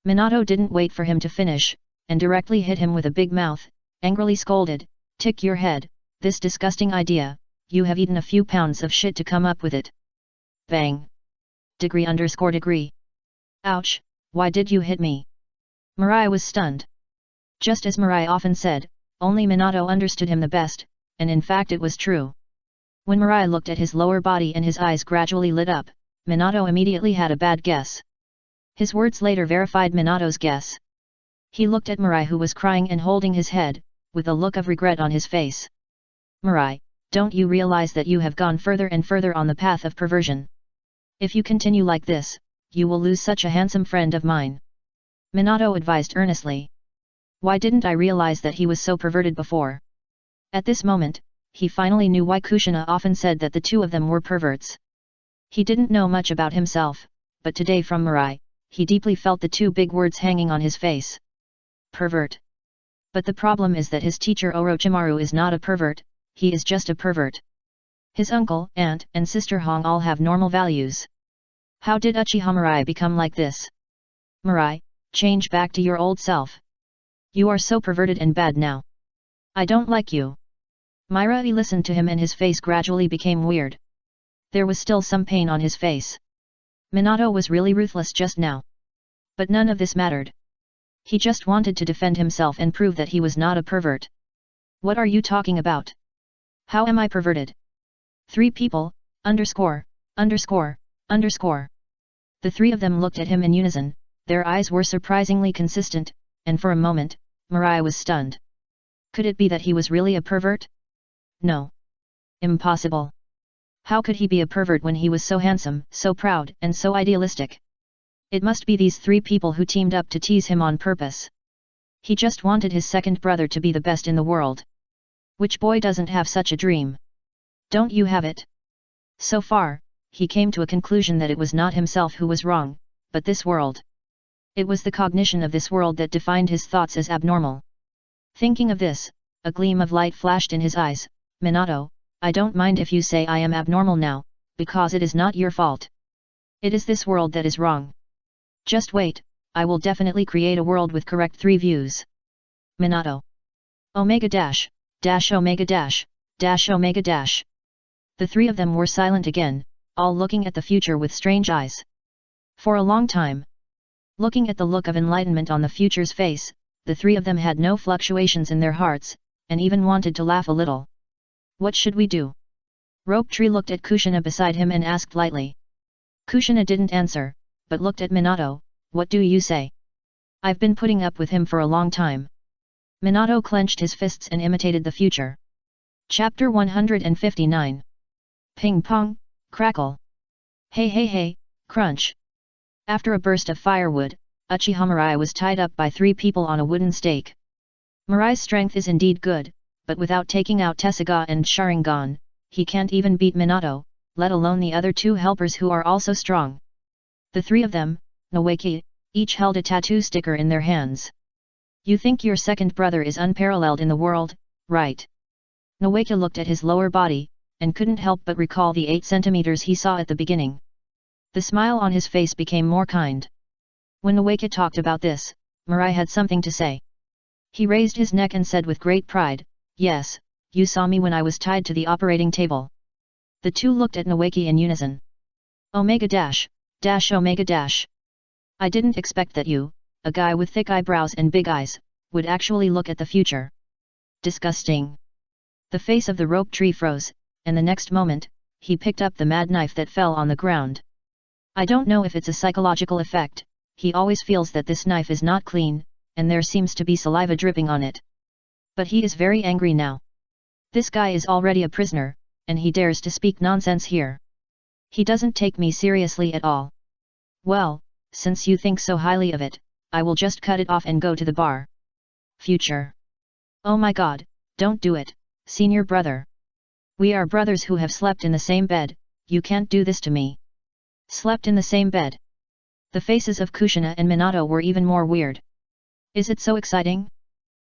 A: Minato didn't wait for him to finish, and directly hit him with a big mouth, angrily scolded, "Tick your head, this disgusting idea, you have eaten a few pounds of shit to come up with it." Bang. Degree_degree. Ouch, why did you hit me? Mirai was stunned. Just as Mirai often said, only Minato understood him the best, and in fact it was true. When Mirai looked at his lower body and his eyes gradually lit up, Minato immediately had a bad guess. His words later verified Minato's guess. He looked at Mirai, who was crying and holding his head, with a look of regret on his face. "Mirai, don't you realize that you have gone further and further on the path of perversion? If you continue like this, you will lose such a handsome friend of mine," Minato advised earnestly. Why didn't I realize that he was so perverted before? At this moment, he finally knew why Kushina often said that the two of them were perverts. He didn't know much about himself, but today from Mirai, he deeply felt the 2 big words hanging on his face. Pervert. But the problem is that his teacher Orochimaru is not a pervert, he is just a pervert. His uncle, aunt, and sister Hong all have normal values. How did Uchiha Mirai become like this? Mirai, change back to your old self. You are so perverted and bad now. I don't like you. Mirai listened to him and his face gradually became weird. There was still some pain on his face. Minato was really ruthless just now. But none of this mattered. He just wanted to defend himself and prove that he was not a pervert. What are you talking about? How am I perverted? 3 people, underscore. The 3 of them looked at him in unison, their eyes were surprisingly consistent, and for a moment, Mirai was stunned. Could it be that he was really a pervert? No. Impossible. How could he be a pervert when he was so handsome, so proud, and so idealistic? It must be these three people who teamed up to tease him on purpose. He just wanted his second brother to be the best in the world. Which boy doesn't have such a dream? Don't you have it? So far, he came to a conclusion that it was not himself who was wrong, but this world. It was the cognition of this world that defined his thoughts as abnormal. Thinking of this, a gleam of light flashed in his eyes. Minato, I don't mind if you say I am abnormal now, because it is not your fault. It is this world that is wrong. Just wait, I will definitely create a world with correct three views. Minato. Omega dash, dash omega dash, dash omega dash. The three of them were silent again, all looking at the future with strange eyes. For a long time. Looking at the look of enlightenment on the future's face, the three of them had no fluctuations in their hearts, and even wanted to laugh a little. What should we do? Rope Tree looked at Kushina beside him and asked lightly. Kushina didn't answer, but looked at Minato. What do you say? I've been putting up with him for a long time. Minato clenched his fists and imitated the future. Chapter 159. Ping pong, crackle. Hey hey hey, crunch. After a burst of firewood, Uchiha Mirai was tied up by three people on a wooden stake. Mirai's strength is indeed good, but without taking out Tessaigan and Sharingan, he can't even beat Minato, let alone the other two helpers who are also strong. The three of them, Noeki, each held a tattoo sticker in their hands. You think your second brother is unparalleled in the world, right? Noeki looked at his lower body, and couldn't help but recall the 8 centimeters he saw at the beginning. The smile on his face became more kind. When Noeki talked about this, Mirai had something to say. He raised his neck and said with great pride, yes, you saw me when I was tied to the operating table. The two looked at Noeki in unison. Omega dash, dash omega dash. I didn't expect that you, a guy with thick eyebrows and big eyes, would actually look at the future. Disgusting. The face of the Rope Tree froze, and the next moment, he picked up the mad knife that fell on the ground. I don't know if it's a psychological effect, he always feels that this knife is not clean, and there seems to be saliva dripping on it. But he is very angry now. This guy is already a prisoner, and he dares to speak nonsense here. He doesn't take me seriously at all. Well, since you think so highly of it, I will just cut it off and go to the bar. Future. Oh my god, don't do it, senior brother. We are brothers who have slept in the same bed, you can't do this to me. Slept in the same bed. The faces of Kushina and Minato were even more weird. Is it so exciting?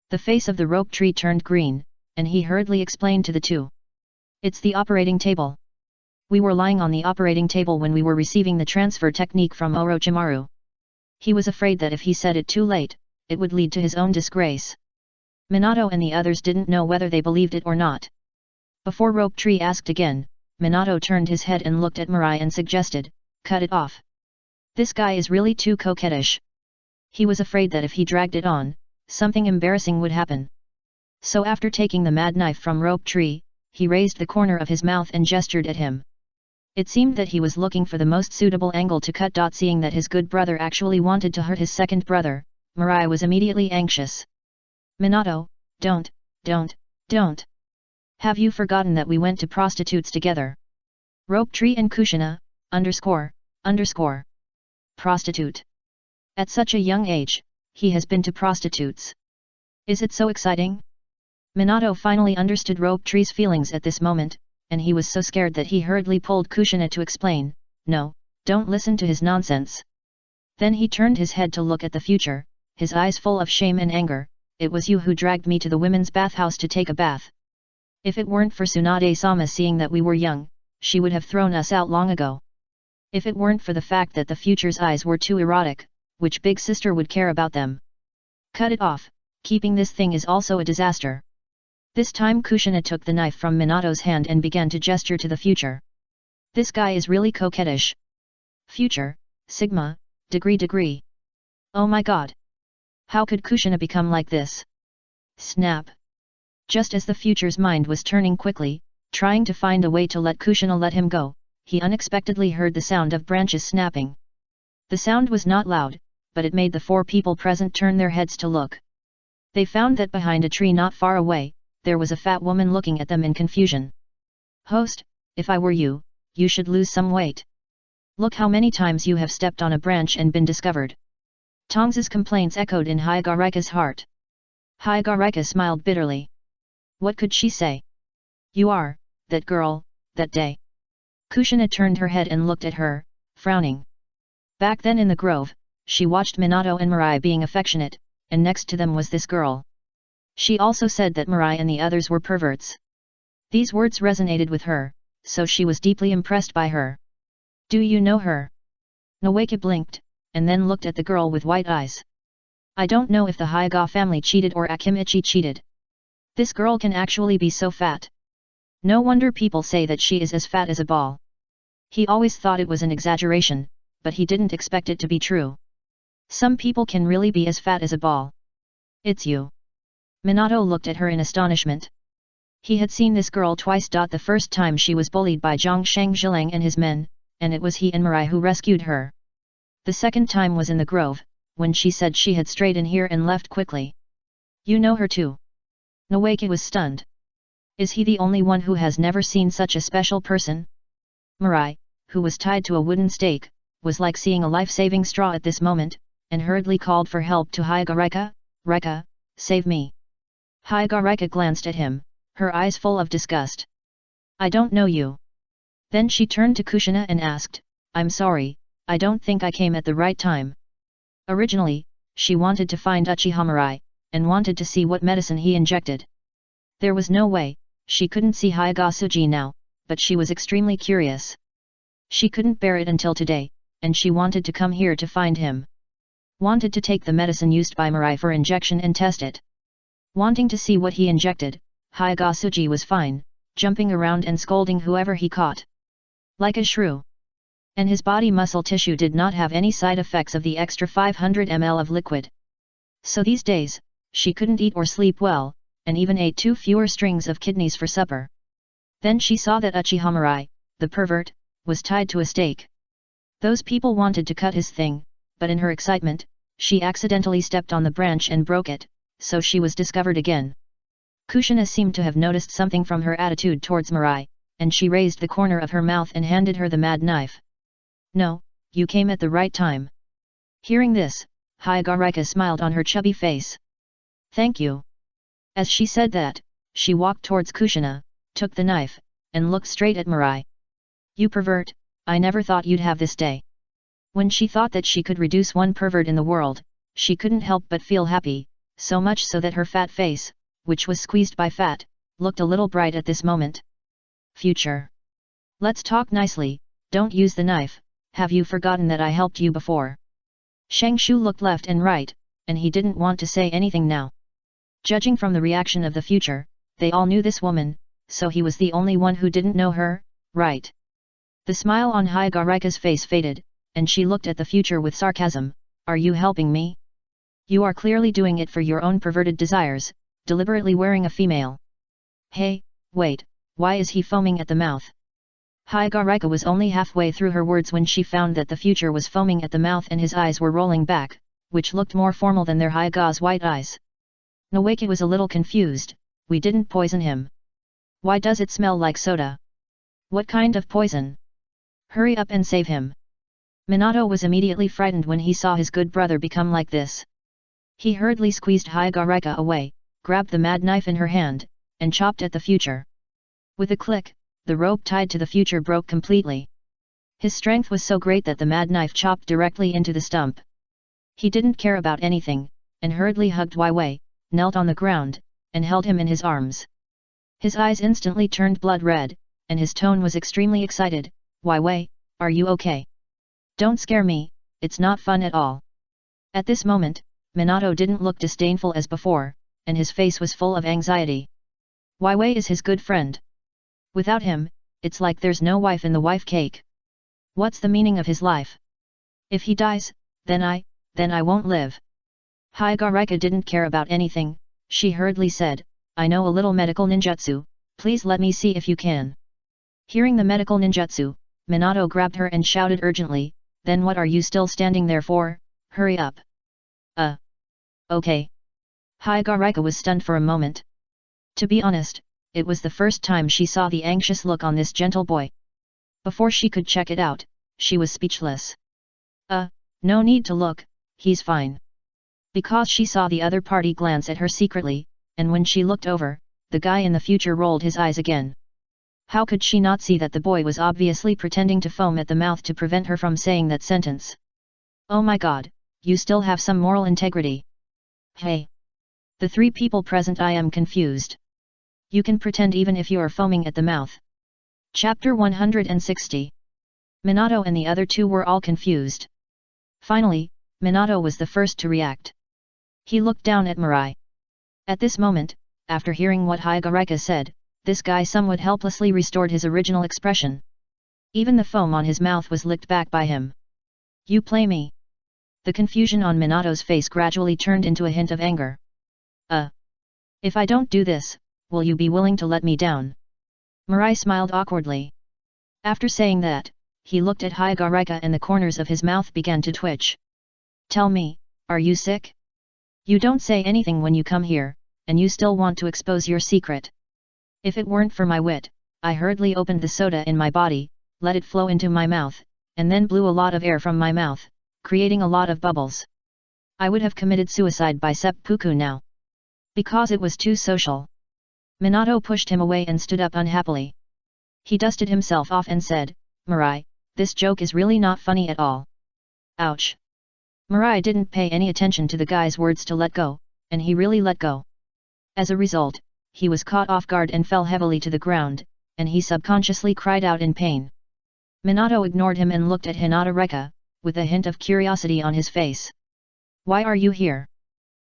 A: The face of the Rope Tree turned green, and he hurriedly explained to the two. It's the operating table. We were lying on the operating table when we were receiving the transfer technique from Orochimaru. He was afraid that if he said it too late, it would lead to his own disgrace. Minato and the others didn't know whether they believed it or not. Before Rope Tree asked again, Minato turned his head and looked at Mirai and suggested, cut it off. This guy is really too coquettish. He was afraid that if he dragged it on, something embarrassing would happen. So after taking the mad knife from Rope Tree, he raised the corner of his mouth and gestured at him. It seemed that he was looking for the most suitable angle to cut. Seeing that his good brother actually wanted to hurt his second brother, Mirai was immediately anxious. Minato, don't. Have you forgotten that we went to prostitutes together? Rope Tree and Kushina, __. Prostitute. At such a young age, he has been to prostitutes. Is it so exciting? Minato finally understood Rope Tree's feelings at this moment, and he was so scared that he hurriedly pulled Kushina to explain, no, don't listen to his nonsense. Then he turned his head to look at the future, his eyes full of shame and anger. It was you who dragged me to the women's bathhouse to take a bath. If it weren't for Tsunade-sama seeing that we were young, she would have thrown us out long ago. If it weren't for the fact that the future's eyes were too erotic, which big sister would care about them? Cut it off, keeping this thing is also a disaster. This time Kushina took the knife from Minato's hand and began to gesture to the future. This guy is really coquettish. Future, Sigma, degree. Oh my god. How could Kushina become like this? Snap. Just as the future's mind was turning quickly, trying to find a way to let Kushina let him go, he unexpectedly heard the sound of branches snapping. The sound was not loud, but it made the 4 people present turn their heads to look. They found that behind a tree not far away, there was a fat woman looking at them in confusion. Host, if I were you, you should lose some weight. Look how many times you have stepped on a branch and been discovered. Tong's complaints echoed in Hygarika's heart. Hygarika smiled bitterly. What could she say? You are, that girl, that day. Kushina turned her head and looked at her, frowning. Back then in the grove, she watched Minato and Mirai being affectionate, and next to them was this girl. She also said that Mirai and the others were perverts. These words resonated with her, so she was deeply impressed by her. Do you know her? Noeke blinked, and then looked at the girl with white eyes. I don't know if the Hyga family cheated or Akimichi cheated. This girl can actually be so fat. No wonder people say that she is as fat as a ball. He always thought it was an exaggeration, but he didn't expect it to be true. Some people can really be as fat as a ball. It's you. Minato looked at her in astonishment. He had seen this girl twice. The first time she was bullied by Zhongsheng Zhilang and his men, and it was he and Mirai who rescued her. The second time was in the grove, when she said she had strayed in here and left quickly. You know her too? Noeke was stunned. Is he the only one who has never seen such a special person? Mirai, who was tied to a wooden stake, was like seeing a life-saving straw at this moment, and hurriedly called for help to Hygarika. Reka, save me. Hygarika glanced at him, her eyes full of disgust. I don't know you. Then she turned to Kushina and asked, I'm sorry, I don't think I came at the right time. Originally, she wanted to find Uchiha Mirai, and wanted to see what medicine he injected. There was no way, she couldn't see Hyga now, but she was extremely curious. She couldn't bear it until today, and she wanted to come here to find him. Wanted to take the medicine used by Mirai for injection and test it. Wanting to see what he injected, Hyga was fine, jumping around and scolding whoever he caught. Like a shrew. And his body muscle tissue did not have any side effects of the extra 500 ml of liquid. So these days, she couldn't eat or sleep well, and even ate 2 fewer strings of kidneys for supper. Then she saw that Uchiha Mirai, the pervert, was tied to a stake. Those people wanted to cut his thing, but in her excitement, she accidentally stepped on the branch and broke it, so she was discovered again. Kushina seemed to have noticed something from her attitude towards Mirai, and she raised the corner of her mouth and handed her the mad knife. No, you came at the right time. Hearing this, Hygarika smiled on her chubby face. Thank you. As she said that, she walked towards Kushina, took the knife, and looked straight at Mirai. You pervert, I never thought you'd have this day. When she thought that she could reduce one pervert in the world, she couldn't help but feel happy, so much so that her fat face, which was squeezed by fat, looked a little bright at this moment. Future. Let's talk nicely, don't use the knife, have you forgotten that I helped you before? Shang Shu looked left and right, and he didn't want to say anything now. Judging from the reaction of the future, they all knew this woman, so he was the only one who didn't know her, right? The smile on Hygarika's face faded, and she looked at the future with sarcasm. Are you helping me? You are clearly doing it for your own perverted desires, deliberately wearing a female. Hey, wait, why is he foaming at the mouth? Hygarika was only halfway through her words when she found that the future was foaming at the mouth and his eyes were rolling back, which looked more formal than their Hyga's white eyes. Noeke was a little confused. We didn't poison him. Why does it smell like soda? What kind of poison? Hurry up and save him. Minato was immediately frightened when he saw his good brother become like this. He hurriedly squeezed Hygarika away, grabbed the mad knife in her hand, and chopped at the future. With a click, the rope tied to the future broke completely. His strength was so great that the mad knife chopped directly into the stump. He didn't care about anything, and hurriedly hugged Wei, knelt on the ground, and held him in his arms. His eyes instantly turned blood red, and his tone was extremely excited. Wei, are you okay? Don't scare me, it's not fun at all. At this moment, Minato didn't look disdainful as before, and his face was full of anxiety. Wei is his good friend. Without him, it's like there's no wife in the wife cake. What's the meaning of his life? If he dies, then I won't live. Hygarika didn't care about anything, she hurriedly said, I know a little medical ninjutsu, please let me see if you can. Hearing the medical ninjutsu, Minato grabbed her and shouted urgently, then what are you still standing there for, hurry up. Okay. Hygarika was stunned for a moment. To be honest, it was the first time she saw the anxious look on this gentle boy. Before she could check it out, she was speechless. No need to look, he's fine. Because she saw the other party glance at her secretly, and when she looked over, the guy in the future rolled his eyes again. How could she not see that the boy was obviously pretending to foam at the mouth to prevent her from saying that sentence? Oh my god, you still have some moral integrity. Hey! The three people present, I am confused. You can pretend even if you are foaming at the mouth. Chapter 160. Minato and the other two were all confused. Finally, Minato was the first to react. He looked down at Mirai. At this moment, after hearing what Hyagarika said, this guy somewhat helplessly restored his original expression. Even the foam on his mouth was licked back by him. You play me. The confusion on Minato's face gradually turned into a hint of anger. If I don't do this, will you be willing to let me down? Mirai smiled awkwardly. After saying that, he looked at Hyagarika and the corners of his mouth began to twitch. Tell me, are you sick? You don't say anything when you come here, and you still want to expose your secret. If it weren't for my wit, I hurriedly opened the soda in my body, let it flow into my mouth, and then blew a lot of air from my mouth, creating a lot of bubbles. I would have committed suicide by seppuku now. Because it was too social. Minato pushed him away and stood up unhappily. He dusted himself off and said, Mirai, this joke is really not funny at all. Ouch. Mirai didn't pay any attention to the guy's words to let go, and he really let go. As a result, he was caught off guard and fell heavily to the ground, and he subconsciously cried out in pain. Minato ignored him and looked at Hinata Reka, with a hint of curiosity on his face. Why are you here?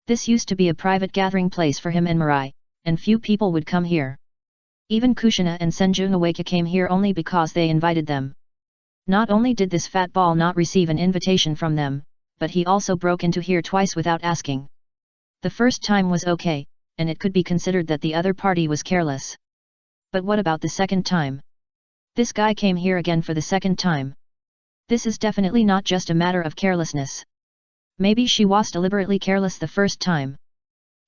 A: This used to be a private gathering place for him and Mirai, and few people would come here. Even Kushina and Senju Nawaka came here only because they invited them. Not only did this fat ball not receive an invitation from them, but he also broke into here twice without asking. The first time was okay, and it could be considered that the other party was careless. But what about the second time? This guy came here again for the second time. This is definitely not just a matter of carelessness. Maybe she was deliberately careless the first time.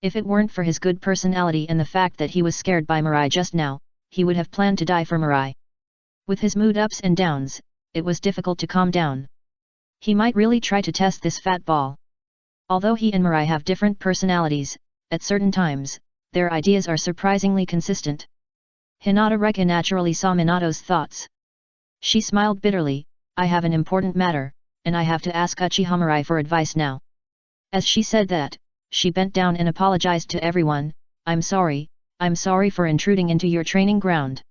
A: If it weren't for his good personality and the fact that he was scared by Mirai just now, he would have planned to die for Mirai. With his mood ups and downs, it was difficult to calm down. He might really try to test this fat ball. Although he and Mirai have different personalities, at certain times, their ideas are surprisingly consistent. Hinata Reka naturally saw Minato's thoughts. She smiled bitterly, I have an important matter, and I have to ask Uchiha Mirai for advice now. As she said that, she bent down and apologized to everyone, I'm sorry for intruding into your training ground.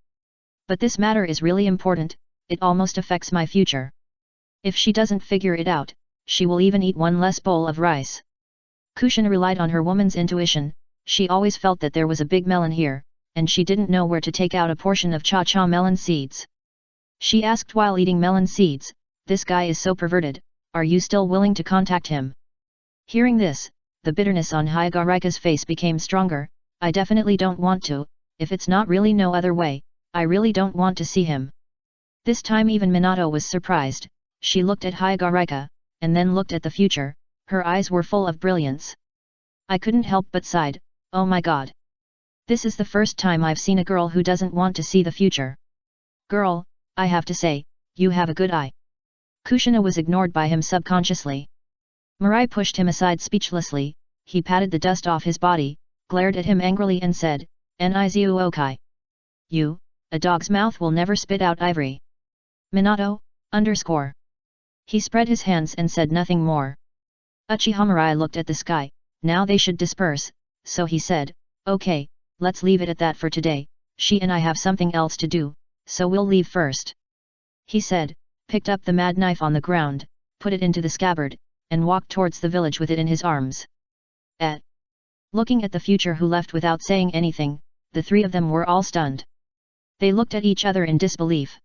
A: But this matter is really important, it almost affects my future. If she doesn't figure it out, she will even eat one less bowl of rice. Kushina relied on her woman's intuition, she always felt that there was a big melon here, and she didn't know where to take out a portion of cha-cha melon seeds. She asked while eating melon seeds, this guy is so perverted, are you still willing to contact him? Hearing this, the bitterness on Hyagarika's face became stronger, I definitely don't want to, if it's not really no other way, I really don't want to see him. This time even Minato was surprised, she looked at Hyagarika, and then looked at the future, her eyes were full of brilliance. I couldn't help but sighed, oh my god. This is the first time I've seen a girl who doesn't want to see the future. Girl, I have to say, you have a good eye. Kushina was ignored by him subconsciously. Mirai pushed him aside speechlessly, he patted the dust off his body, glared at him angrily and said, Nizu Okai. You, a dog's mouth will never spit out ivory. Minato, _. He spread his hands and said nothing more. Uchiha Mirai looked at the sky, now they should disperse, so he said, okay, let's leave it at that for today, she and I have something else to do, so we'll leave first. He said, picked up the mad knife on the ground, put it into the scabbard, and walked towards the village with it in his arms. Looking at the future who left without saying anything, the three of them were all stunned. They looked at each other in disbelief.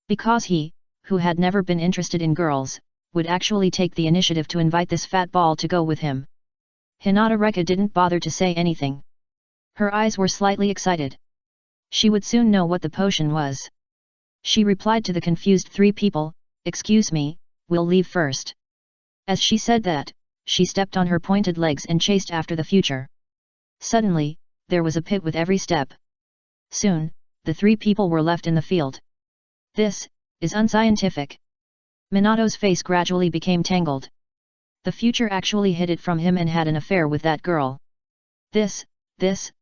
A: Because he, who had never been interested in girls, would actually take the initiative to invite this fat ball to go with him. Hinata Reka didn't bother to say anything. Her eyes were slightly excited. She would soon know what the potion was. She replied to the confused three people, excuse me, we'll leave first. As she said that, she stepped on her pointed legs and chased after the future. Suddenly, there was a pit with every step. Soon, the three people were left in the field. This is unscientific. Minato's face gradually became tangled. The future actually hid it from him and had an affair with that girl. This is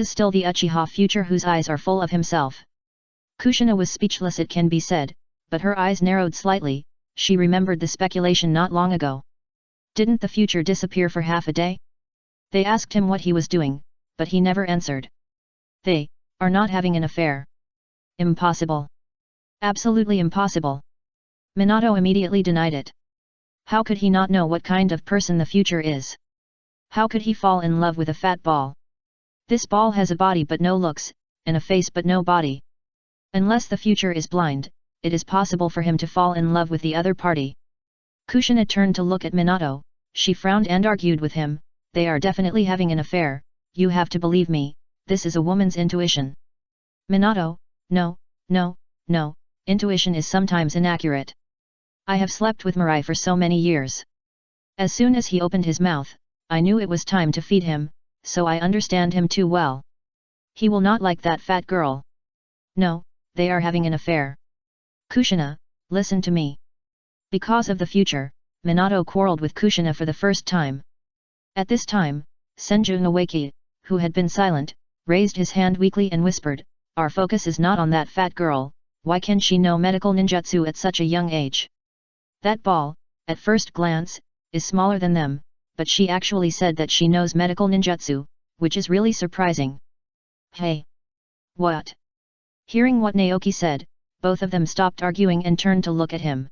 A: still the Uchiha future whose eyes are full of himself. Kushina was speechless, it can be said, but her eyes narrowed slightly. She remembered the speculation not long ago. Didn't the future disappear for half a day? They asked him what he was doing, but he never answered. They are not having an affair. Impossible. Absolutely impossible. Minato immediately denied it. How could he not know what kind of person the future is? How could he fall in love with a fat ball? This ball has a body but no looks, and a face but no body. Unless the future is blind, it is possible for him to fall in love with the other party. Kushina turned to look at Minato. She frowned and argued with him. They are definitely having an affair. You have to believe me, this is a woman's intuition. Minato, no, intuition is sometimes inaccurate. I have slept with Mirai for so many years. As soon as he opened his mouth, I knew it was time to feed him, so I understand him too well. He will not like that fat girl. No, they are having an affair. Kushina, listen to me. Because of the future, Minato quarreled with Kushina for the first time. At this time, Senju Nawaki, who had been silent, raised his hand weakly and whispered, our focus is not on that fat girl, why can she know medical ninjutsu at such a young age? That ball, at first glance, is smaller than them, but she actually said that she knows medical ninjutsu, which is really surprising. Hey! What? Hearing what Naoki said, both of them stopped arguing and turned to look at him.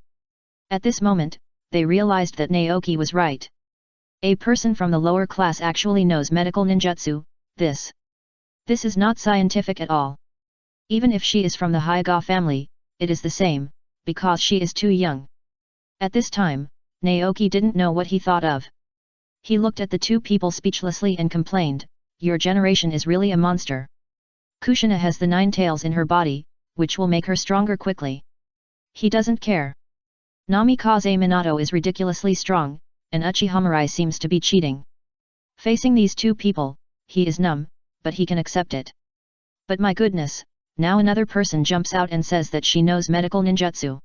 A: At this moment, they realized that Naoki was right. A person from the lower class actually knows medical ninjutsu. This is not scientific at all. Even if she is from the Hyuga family, it is the same, because she is too young. At this time, Naoki didn't know what he thought of. He looked at the two people speechlessly and complained, your generation is really a monster. Kushina has the 9 tails in her body, which will make her stronger quickly. He doesn't care. Namikaze Minato is ridiculously strong, and Uchiha Mirai seems to be cheating. Facing these two people, he is numb, but he can accept it. But my goodness, now another person jumps out and says that she knows medical ninjutsu.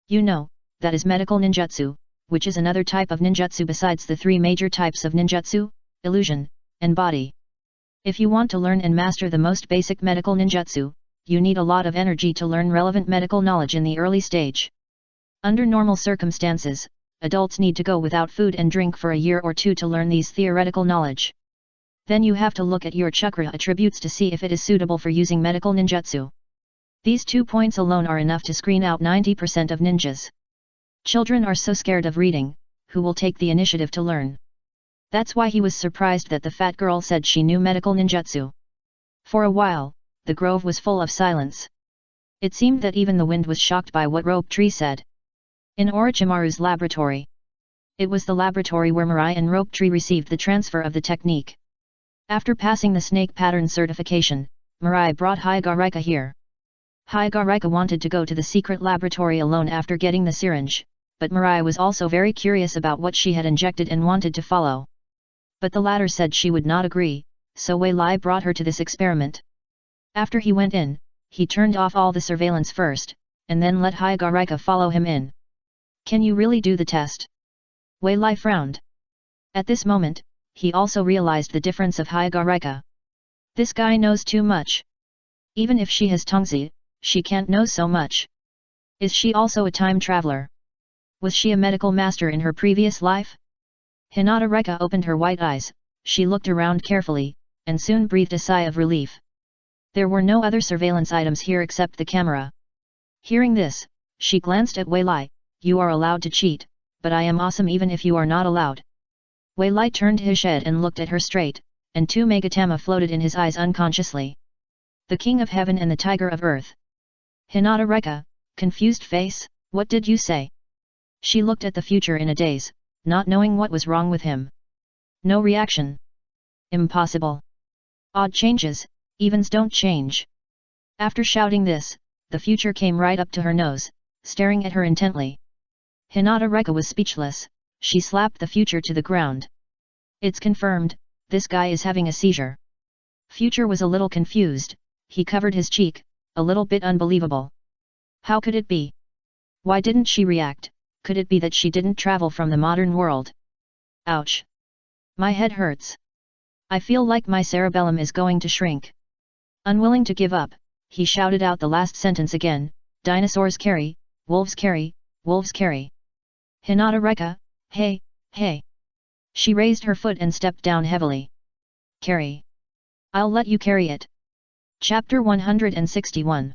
A: You know, that is medical ninjutsu, which is another type of ninjutsu besides the 3 major types of ninjutsu, illusion, and body. If you want to learn and master the most basic medical ninjutsu, you need a lot of energy to learn relevant medical knowledge in the early stage. Under normal circumstances, adults need to go without food and drink for a year or 2 to learn these theoretical knowledge. Then you have to look at your chakra attributes to see if it is suitable for using medical ninjutsu. These 2 points alone are enough to screen out 90% of ninjas. Children are so scared of reading, who will take the initiative to learn? That's why he was surprised that the fat girl said she knew medical ninjutsu. For a while, the grove was full of silence. It seemed that even the wind was shocked by what Rope Tree said. In Orochimaru's laboratory. It was the laboratory where Mirai and Rope Tree received the transfer of the technique. After passing the snake pattern certification, Mirai brought Hyuga here. Hyuga wanted to go to the secret laboratory alone after getting the syringe, but Mirai was also very curious about what she had injected and wanted to follow. But the latter said she would not agree, so Wei Lai brought her to this experiment. After he went in, he turned off all the surveillance first, and then let Hyuga follow him in. Can you really do the test? Wei Lai frowned. At this moment, he also realized the difference of Hyuga. This guy knows too much. Even if she has Tongzi, she can't know so much. Is she also a time traveler? Was she a medical master in her previous life? Hinata Reka opened her white eyes, she looked around carefully, and soon breathed a sigh of relief. There were no other surveillance items here except the camera. Hearing this, she glanced at Wei Lai. You are allowed to cheat, but I am awesome even if you are not allowed. Wei Lai turned his head and looked at her straight, and 2 megatama floated in his eyes unconsciously. The King of Heaven and the Tiger of Earth. Hinata Reka, confused face, what did you say? She looked at the future in a daze, not knowing what was wrong with him. No reaction. Impossible. Odd changes, evens don't change. After shouting this, the future came right up to her nose, staring at her intently. Hinata Reka was speechless, she slapped the future to the ground. It's confirmed, this guy is having a seizure. Future was a little confused, he covered his cheek, a little bit unbelievable. How could it be? Why didn't she react? Could it be that she didn't travel from the modern world? Ouch! My head hurts. I feel like my cerebellum is going to shrink. Unwilling to give up, he shouted out the last sentence again, dinosaurs carry, wolves carry, wolves carry. Hinata Reka, hey, hey. She raised her foot and stepped down heavily. Carry. I'll let you carry it. Chapter 161.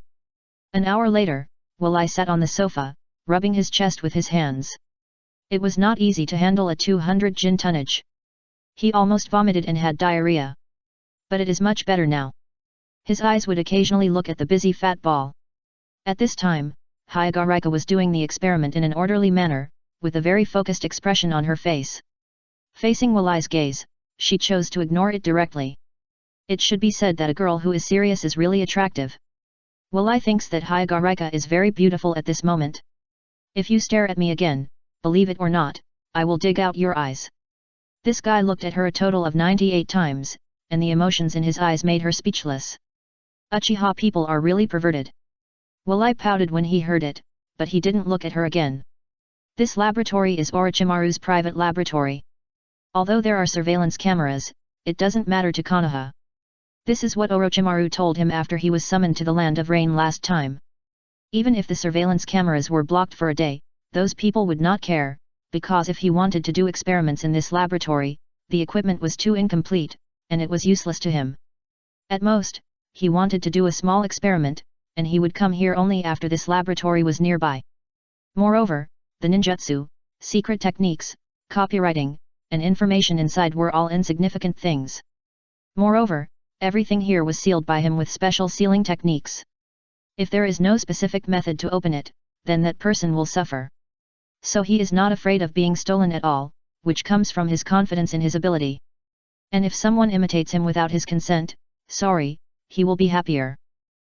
A: An hour later, Walai sat on the sofa, rubbing his chest with his hands. It was not easy to handle a 200 jin tonnage. He almost vomited and had diarrhea. But it is much better now. His eyes would occasionally look at the busy fat ball. At this time, Hyagarika was doing the experiment in an orderly manner, with a very focused expression on her face. Facing Walai's gaze, she chose to ignore it directly. It should be said that a girl who is serious is really attractive. Walai thinks that Hyagarika is very beautiful at this moment. If you stare at me again, believe it or not, I will dig out your eyes. This guy looked at her a total of 98 times, and the emotions in his eyes made her speechless. Uchiha people are really perverted. Walai pouted when he heard it, but he didn't look at her again. This laboratory is Orochimaru's private laboratory. Although there are surveillance cameras, it doesn't matter to Konoha. This is what Orochimaru told him after he was summoned to the Land of Rain last time. Even if the surveillance cameras were blocked for a day, those people would not care, because if he wanted to do experiments in this laboratory, the equipment was too incomplete, and it was useless to him. At most, he wanted to do a small experiment, and he would come here only after this laboratory was nearby. Moreover, the ninjutsu, secret techniques, copywriting, and information inside were all insignificant things. Moreover, everything here was sealed by him with special sealing techniques. If there is no specific method to open it, then that person will suffer. So he is not afraid of being stolen at all, which comes from his confidence in his ability. And if someone imitates him without his consent, sorry, he will be happier.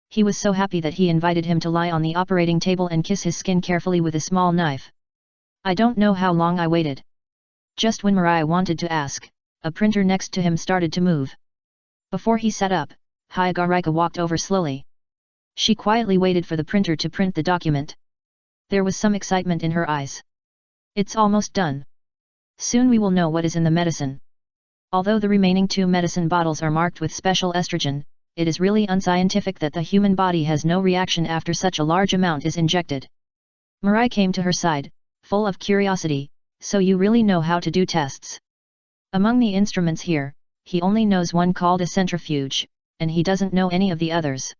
A: He was so happy that he invited him to lie on the operating table and kiss his skin carefully with a small knife. I don't know how long I waited. Just when Mirai wanted to ask, a printer next to him started to move. Before he sat up, Hyagarika walked over slowly. She quietly waited for the printer to print the document. There was some excitement in her eyes. It's almost done. Soon we will know what is in the medicine. Although the remaining 2 medicine bottles are marked with special estrogen, it is really unscientific that the human body has no reaction after such a large amount is injected. Mirai came to her side, full of curiosity, so you really know how to do tests. Among the instruments here, he only knows one called a centrifuge, and he doesn't know any of the others.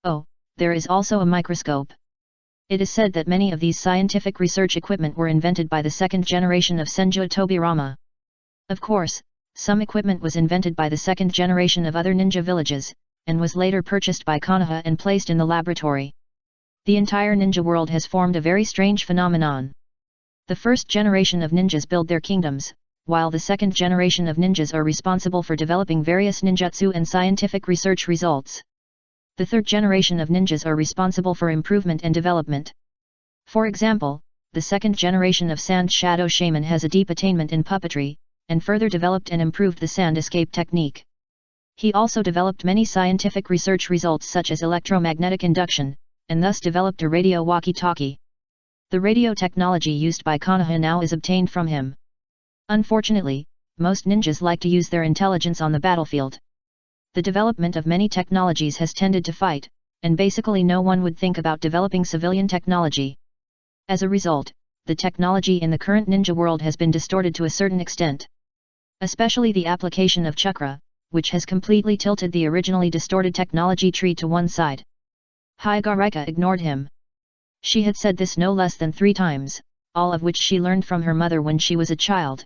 A: Oh, there is also a microscope. It is said that many of these scientific research equipment were invented by the second generation of Senju Tobirama. Of course, some equipment was invented by the second generation of other ninja villages, and was later purchased by Konoha and placed in the laboratory. The entire ninja world has formed a very strange phenomenon. The first generation of ninjas build their kingdoms, while the second generation of ninjas are responsible for developing various ninjutsu and scientific research results. The third generation of ninjas are responsible for improvement and development. For example, the second generation of Sand Shadow Shaman has a deep attainment in puppetry, and further developed and improved the sand escape technique. He also developed many scientific research results such as electromagnetic induction, and thus developed a radio walkie-talkie. The radio technology used by Konoha now is obtained from him. Unfortunately, most ninjas like to use their intelligence on the battlefield. The development of many technologies has tended to fight, and basically no one would think about developing civilian technology. As a result, the technology in the current ninja world has been distorted to a certain extent. Especially the application of chakra, which has completely tilted the originally distorted technology tree to one side. Hyagarika ignored him. She had said this no less than 3 times, all of which she learned from her mother when she was a child.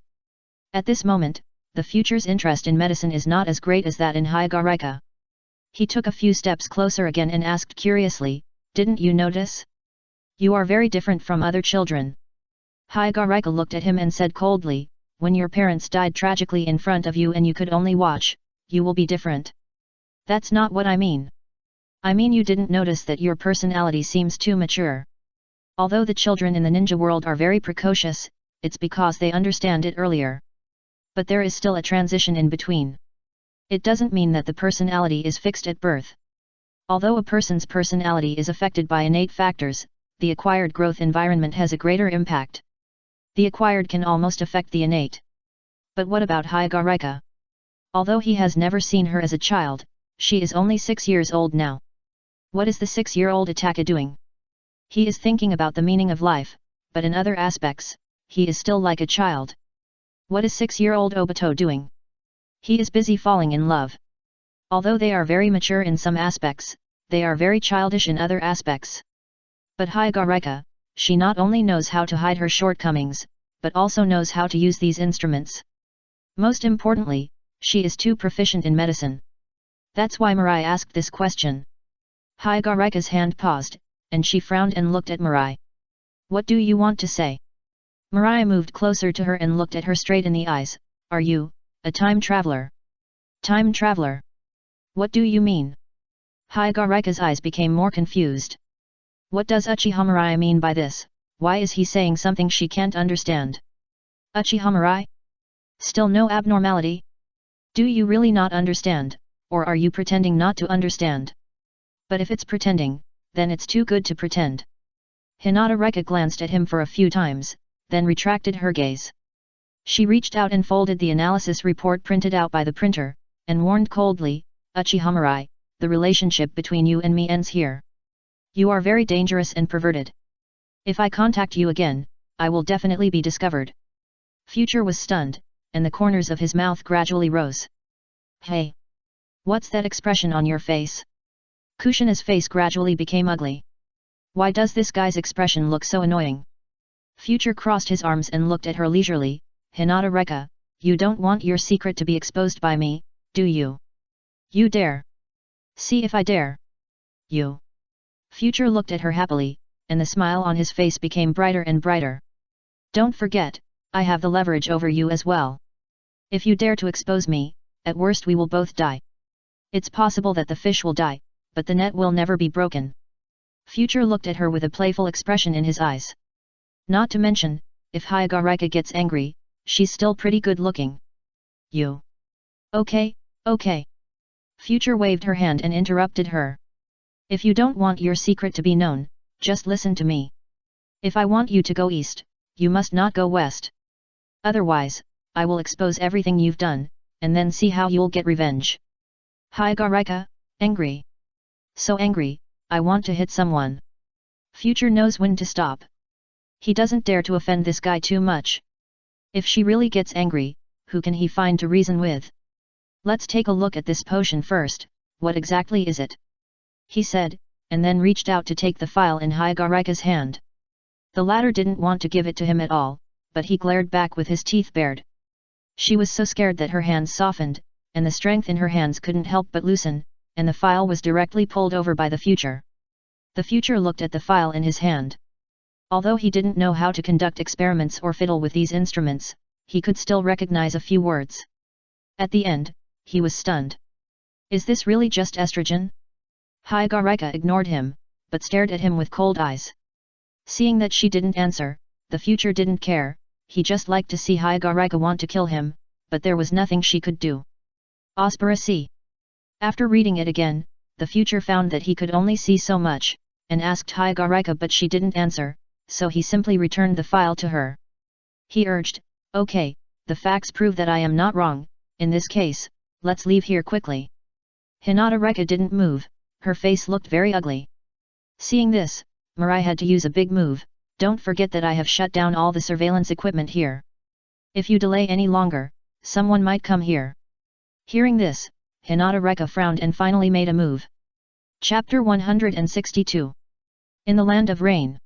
A: At this moment, the future's interest in medicine is not as great as that in Hyagarika. He took a few steps closer again and asked curiously, "Didn't you notice? You are very different from other children." Hyagarika looked at him and said coldly, "When your parents died tragically in front of you and you could only watch, you will be different." "That's not what I mean. I mean you didn't notice that your personality seems too mature. Although the children in the ninja world are very precocious, it's because they understand it earlier. But there is still a transition in between. It doesn't mean that the personality is fixed at birth. Although a person's personality is affected by innate factors, the acquired growth environment has a greater impact. The acquired can almost affect the innate. But what about Hyagarika? Although he has never seen her as a child, she is only 6 years old now. What is the 6-year-old Ataka doing? He is thinking about the meaning of life, but in other aspects, he is still like a child. What is 6-year-old Obito doing? He is busy falling in love. Although they are very mature in some aspects, they are very childish in other aspects. But Hyagarika, she not only knows how to hide her shortcomings, but also knows how to use these instruments. Most importantly, she is too proficient in medicine. That's why Mirai asked this question. Hyagarika's hand paused, and she frowned and looked at Mirai. What do you want to say? Mirai moved closer to her and looked at her straight in the eyes. Are you a time traveler? Time traveler? What do you mean? Hyagarika's eyes became more confused. What does Uchiha Mirai mean by this? Why is he saying something she can't understand? Uchiha Mirai? Still no abnormality? Do you really not understand, or are you pretending not to understand? But if it's pretending, then it's too good to pretend. Hinata Reka glanced at him for a few times, then retracted her gaze. She reached out and folded the analysis report printed out by the printer, and warned coldly, Uchiha Mirai, the relationship between you and me ends here. You are very dangerous and perverted. If I contact you again, I will definitely be discovered. Future was stunned, and the corners of his mouth gradually rose. Hey! What's that expression on your face? Kushina's face gradually became ugly. Why does this guy's expression look so annoying? Future crossed his arms and looked at her leisurely. Hinata Reka, you don't want your secret to be exposed by me, do you? You dare. See if I dare. You. Future looked at her happily, and the smile on his face became brighter and brighter. Don't forget, I have the leverage over you as well. If you dare to expose me, at worst we will both die. It's possible that the fish will die, but the net will never be broken. Future looked at her with a playful expression in his eyes. Not to mention, if Hyagarika gets angry, she's still pretty good looking. You. Okay, okay. Future waved her hand and interrupted her. If you don't want your secret to be known, just listen to me. If I want you to go east, you must not go west. Otherwise, I will expose everything you've done, and then see how you'll get revenge. Hyagarika, angry. So angry, I want to hit someone. Future knows when to stop. He doesn't dare to offend this guy too much. If she really gets angry, who can he find to reason with? Let's take a look at this potion first. What exactly is it? He said, and then reached out to take the file in Hyagarika's hand. The latter didn't want to give it to him at all, but he glared back with his teeth bared. She was so scared that her hands softened, and the strength in her hands couldn't help but loosen, and the file was directly pulled over by the future. The future looked at the file in his hand. Although he didn't know how to conduct experiments or fiddle with these instruments, he could still recognize a few words. At the end, he was stunned. Is this really just estrogen? Hyagarika ignored him, but stared at him with cold eyes. Seeing that she didn't answer, the future didn't care, he just liked to see Hyagarika want to kill him, but there was nothing she could do. Aspiracy. After reading it again, the future found that he could only see so much, and asked Hyagarika but she didn't answer, so he simply returned the file to her. He urged, okay, the facts prove that I am not wrong, in this case, let's leave here quickly. Hinata Reka didn't move, her face looked very ugly. Seeing this, Mirai had to use a big move. Don't forget that I have shut down all the surveillance equipment here. If you delay any longer, someone might come here. Hearing this, Hinata Reka frowned and finally made a move. Chapter 162. In the Land of Rain.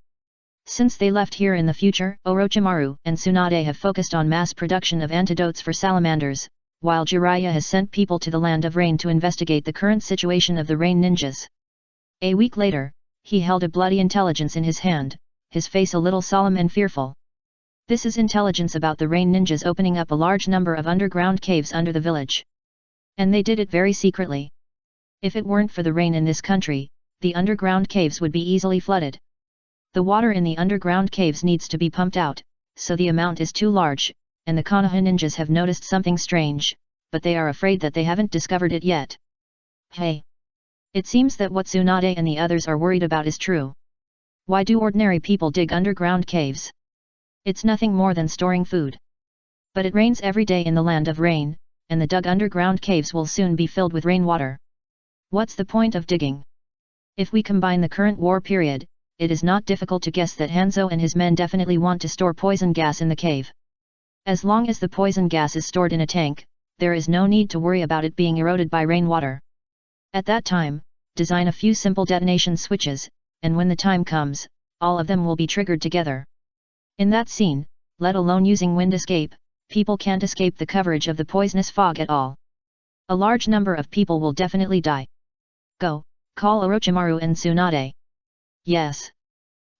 A: Since they left here in the future, Orochimaru and Tsunade have focused on mass production of antidotes for salamanders, while Jiraiya has sent people to the Land of Rain to investigate the current situation of the Rain Ninjas. A week later, he held a bloody intelligence in his hand, his face a little solemn and fearful. This is intelligence about the Rain Ninjas opening up a large number of underground caves under the village. And they did it very secretly. If it weren't for the rain in this country, the underground caves would be easily flooded. The water in the underground caves needs to be pumped out, so the amount is too large, and the Konoha ninjas have noticed something strange, but they are afraid that they haven't discovered it yet. Hey! It seems that what Tsunade and the others are worried about is true. Why do ordinary people dig underground caves? It's nothing more than storing food. But it rains every day in the land of rain, and the dug underground caves will soon be filled with rainwater. What's the point of digging? If we combine the current war period, it is not difficult to guess that Hanzo and his men definitely want to store poison gas in the cave. As long as the poison gas is stored in a tank, there is no need to worry about it being eroded by rainwater. At that time, design a few simple detonation switches, and when the time comes, all of them will be triggered together. In that scene, let alone using wind escape, people can't escape the coverage of the poisonous fog at all. A large number of people will definitely die. Go, call Orochimaru and Tsunade. Yes.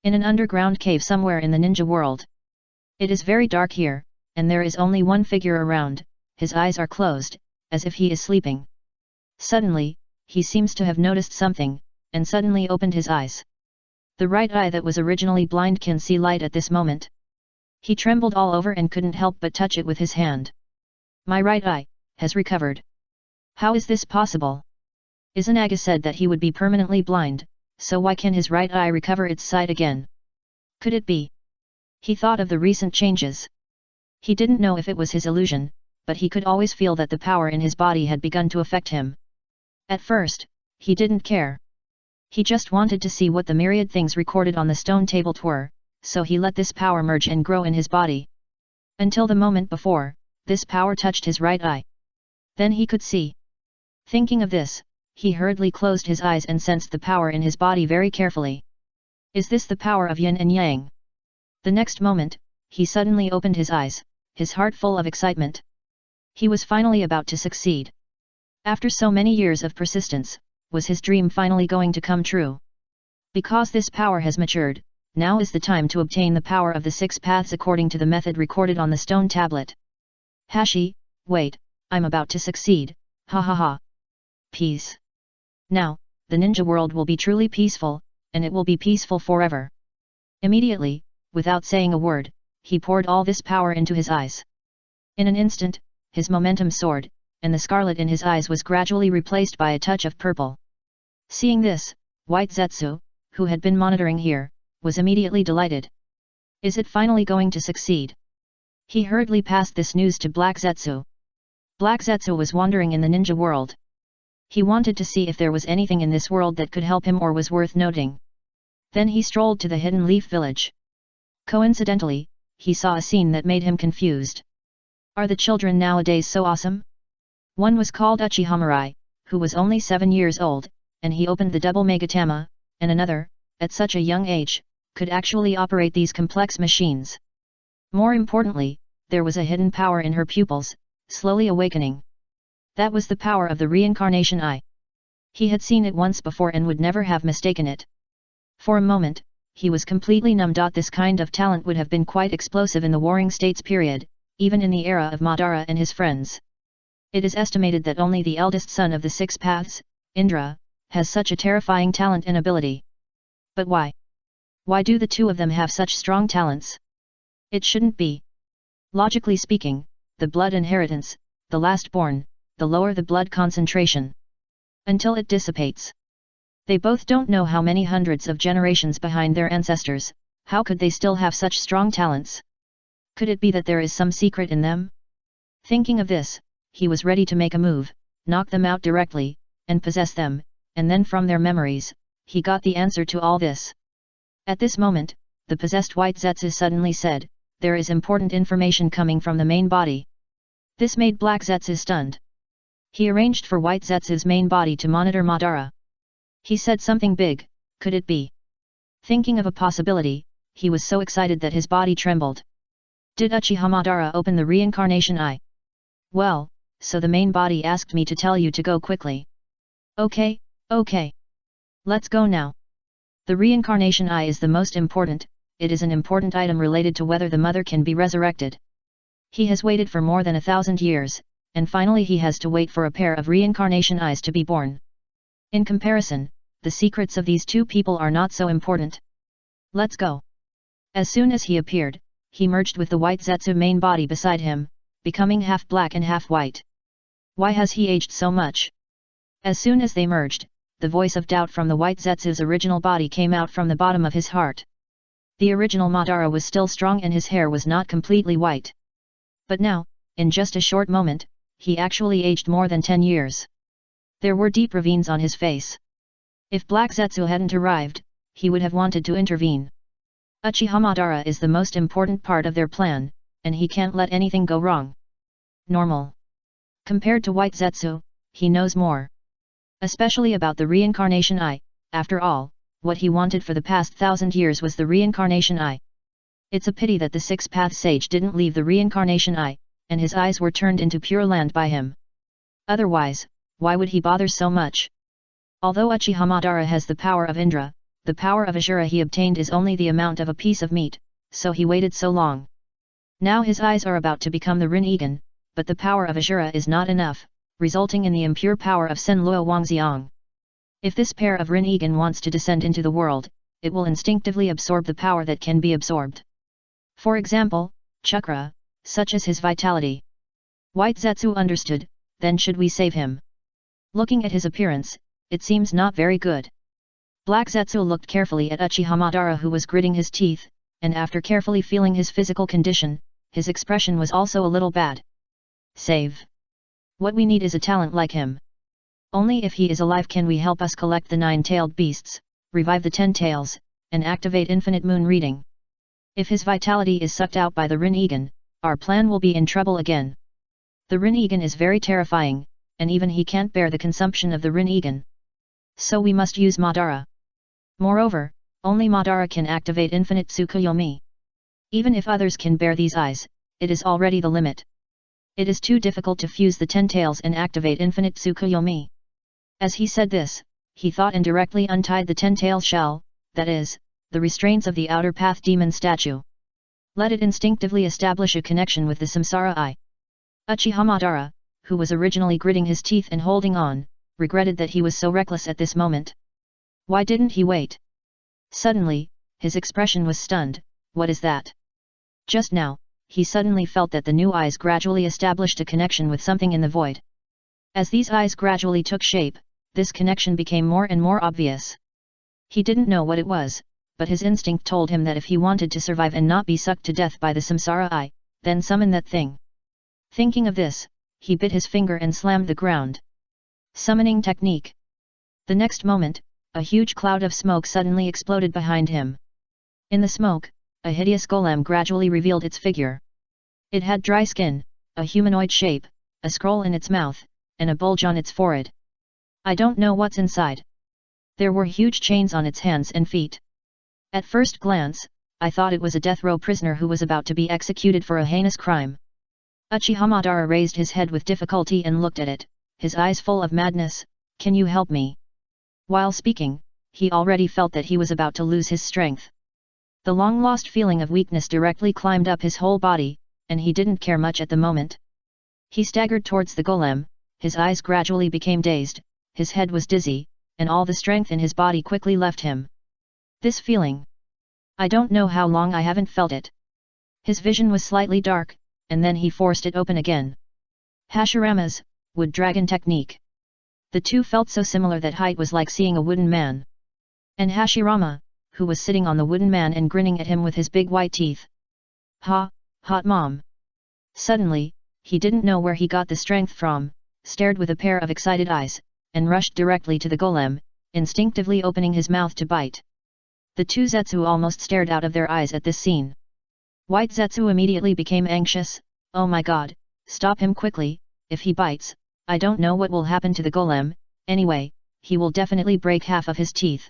A: In an underground cave somewhere in the ninja world. It is very dark here, and there is only one figure around, his eyes are closed, as if he is sleeping. Suddenly, he seems to have noticed something, and suddenly opened his eyes. The right eye that was originally blind can see light at this moment. He trembled all over and couldn't help but touch it with his hand. My right eye has recovered. How is this possible? Izanaga said that he would be permanently blind, so why can his right eye recover its sight again? Could it be? He thought of the recent changes. He didn't know if it was his illusion, but he could always feel that the power in his body had begun to affect him. At first, he didn't care. He just wanted to see what the myriad things recorded on the stone table were, so he let this power merge and grow in his body. Until the moment before, this power touched his right eye. Then he could see. Thinking of this, he hurriedly closed his eyes and sensed the power in his body very carefully. Is this the power of yin and yang? The next moment, he suddenly opened his eyes, his heart full of excitement. He was finally about to succeed. After so many years of persistence, was his dream finally going to come true? Because this power has matured, now is the time to obtain the power of the 6 paths according to the method recorded on the stone tablet. Hashi, wait, I'm about to succeed, ha ha ha. Peace. Now, the ninja world will be truly peaceful, and it will be peaceful forever. Immediately, without saying a word, he poured all this power into his eyes. In an instant, his momentum soared, and the scarlet in his eyes was gradually replaced by a touch of purple. Seeing this, White Zetsu, who had been monitoring here, was immediately delighted. Is it finally going to succeed? He hurriedly passed this news to Black Zetsu. Black Zetsu was wandering in the ninja world. He wanted to see if there was anything in this world that could help him or was worth noting. Then he strolled to the Hidden Leaf Village. Coincidentally, he saw a scene that made him confused. Are the children nowadays so awesome? One was called Uchiha, who was only 7 years old, and he opened the double Megatama, and another, at such a young age, could actually operate these complex machines. More importantly, there was a hidden power in her pupils, slowly awakening. That was the power of the reincarnation eye. He had seen it once before and would never have mistaken it. For a moment, he was completely numb. This kind of talent would have been quite explosive in the Warring States period, even in the era of Madara and his friends. It is estimated that only the eldest son of the 6 paths, Indra, has such a terrifying talent and ability. But why? Why do the two of them have such strong talents? It shouldn't be. Logically speaking, the blood inheritance, the last born, the lower the blood concentration. Until it dissipates. They both don't know how many hundreds of generations behind their ancestors, how could they still have such strong talents? Could it be that there is some secret in them? Thinking of this, he was ready to make a move, knock them out directly, and possess them, and then from their memories, he got the answer to all this. At this moment, the possessed White Zetsu suddenly said, there is important information coming from the main body. This made Black Zetsu stunned. He arranged for White Zetsu's main body to monitor Madara. He said something big, could it be? Thinking of a possibility, he was so excited that his body trembled. Did Uchiha Madara open the reincarnation eye? Well, so the main body asked me to tell you to go quickly. Okay, okay. Let's go now. The reincarnation eye is the most important, it is an important item related to whether the mother can be resurrected. He has waited for more than 1,000 years, and finally he has to wait for a pair of reincarnation eyes to be born. In comparison, the secrets of these two people are not so important. Let's go. As soon as he appeared, he merged with the White Zetsu main body beside him, becoming half black and half white. Why has he aged so much? As soon as they merged, the voice of doubt from the white Zetsu's original body came out from the bottom of his heart. The original Madara was still strong and his hair was not completely white. But now, in just a short moment, he actually aged more than 10 years. There were deep ravines on his face. If Black Zetsu hadn't arrived, he would have wanted to intervene. Uchiha Madara is the most important part of their plan, and he can't let anything go wrong. Normal. Compared to White Zetsu, he knows more. Especially about the reincarnation eye. After all, what he wanted for the past 1,000 years was the reincarnation eye. It's a pity that the six-path sage didn't leave the reincarnation eye, and his eyes were turned into pure land by him. Otherwise, why would he bother so much? Although Uchiha Madara has the power of Indra, the power of Asura he obtained is only the amount of a piece of meat, so he waited so long. Now his eyes are about to become the Rinnegan, but the power of Asura is not enough, resulting in the impure power of Senluo Wangxiang. If this pair of Rinnegan wants to descend into the world, it will instinctively absorb the power that can be absorbed. For example, chakra, such as his vitality. White Zetsu understood, then should we save him? Looking at his appearance, it seems not very good. Black Zetsu looked carefully at Uchiha Madara who was gritting his teeth, and after carefully feeling his physical condition, his expression was also a little bad. Save. What we need is a talent like him. Only if he is alive can we help us collect the 9-tailed beasts, revive the 10 tails, and activate infinite moon reading. If his vitality is sucked out by the Rinnegan, our plan will be in trouble again. The Rinnegan is very terrifying, and even he can't bear the consumption of the Rinnegan. So we must use Madara. Moreover, only Madara can activate infinite Tsukuyomi. Even if others can bear these eyes, it is already the limit. It is too difficult to fuse the 10 tails and activate infinite Tsukuyomi. As he said this, he thought and directly untied the 10-tail shell, that is, the restraints of the outer path demon statue. Let it instinctively establish a connection with the Samsara eye. Uchiha Madara, who was originally gritting his teeth and holding on, regretted that he was so reckless at this moment. Why didn't he wait? Suddenly, his expression was stunned. What is that? Just now, he suddenly felt that the new eyes gradually established a connection with something in the void. As these eyes gradually took shape, this connection became more and more obvious. He didn't know what it was, but his instinct told him that if he wanted to survive and not be sucked to death by the Samsara eye, then summon that thing. Thinking of this, he bit his finger and slammed the ground. Summoning technique. The next moment, a huge cloud of smoke suddenly exploded behind him. In the smoke, a hideous golem gradually revealed its figure. It had dry skin, a humanoid shape, a scroll in its mouth, and a bulge on its forehead. I don't know what's inside. There were huge chains on its hands and feet. At first glance, I thought it was a death row prisoner who was about to be executed for a heinous crime. Uchiha Madara raised his head with difficulty and looked at it, his eyes full of madness. Can you help me? While speaking, he already felt that he was about to lose his strength. The long-lost feeling of weakness directly climbed up his whole body, and he didn't care much at the moment. He staggered towards the golem, his eyes gradually became dazed, his head was dizzy, and all the strength in his body quickly left him. This feeling. I don't know how long I haven't felt it. His vision was slightly dark, and then he forced it open again. Hashirama's wood dragon technique. The two felt so similar that height was like seeing a wooden man. And Hashirama, who was sitting on the wooden man and grinning at him with his big white teeth. Ha, hot mom. Suddenly, he didn't know where he got the strength from, stared with a pair of excited eyes, and rushed directly to the golem, instinctively opening his mouth to bite. The two Zetsu almost stared out of their eyes at this scene. White Zetsu immediately became anxious. Oh my god, stop him quickly, if he bites, I don't know what will happen to the golem, anyway, he will definitely break half of his teeth.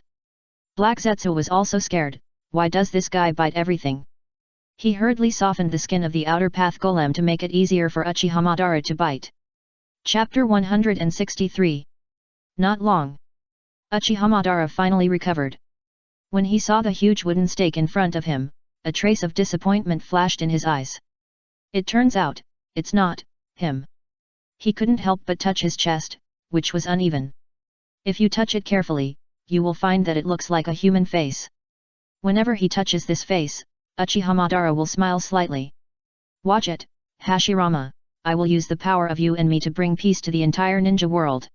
A: Black Zetsu was also scared. Why does this guy bite everything? He hurriedly softened the skin of the outer path golem to make it easier for Uchiha Madara to bite. Chapter 163. Not long. Uchiha Madara finally recovered. When he saw the huge wooden stake in front of him, a trace of disappointment flashed in his eyes. It turns out, it's not him. He couldn't help but touch his chest, which was uneven. If you touch it carefully, you will find that it looks like a human face. Whenever he touches this face, Uchiha Madara will smile slightly. Watch it, Hashirama, I will use the power of you and me to bring peace to the entire ninja world.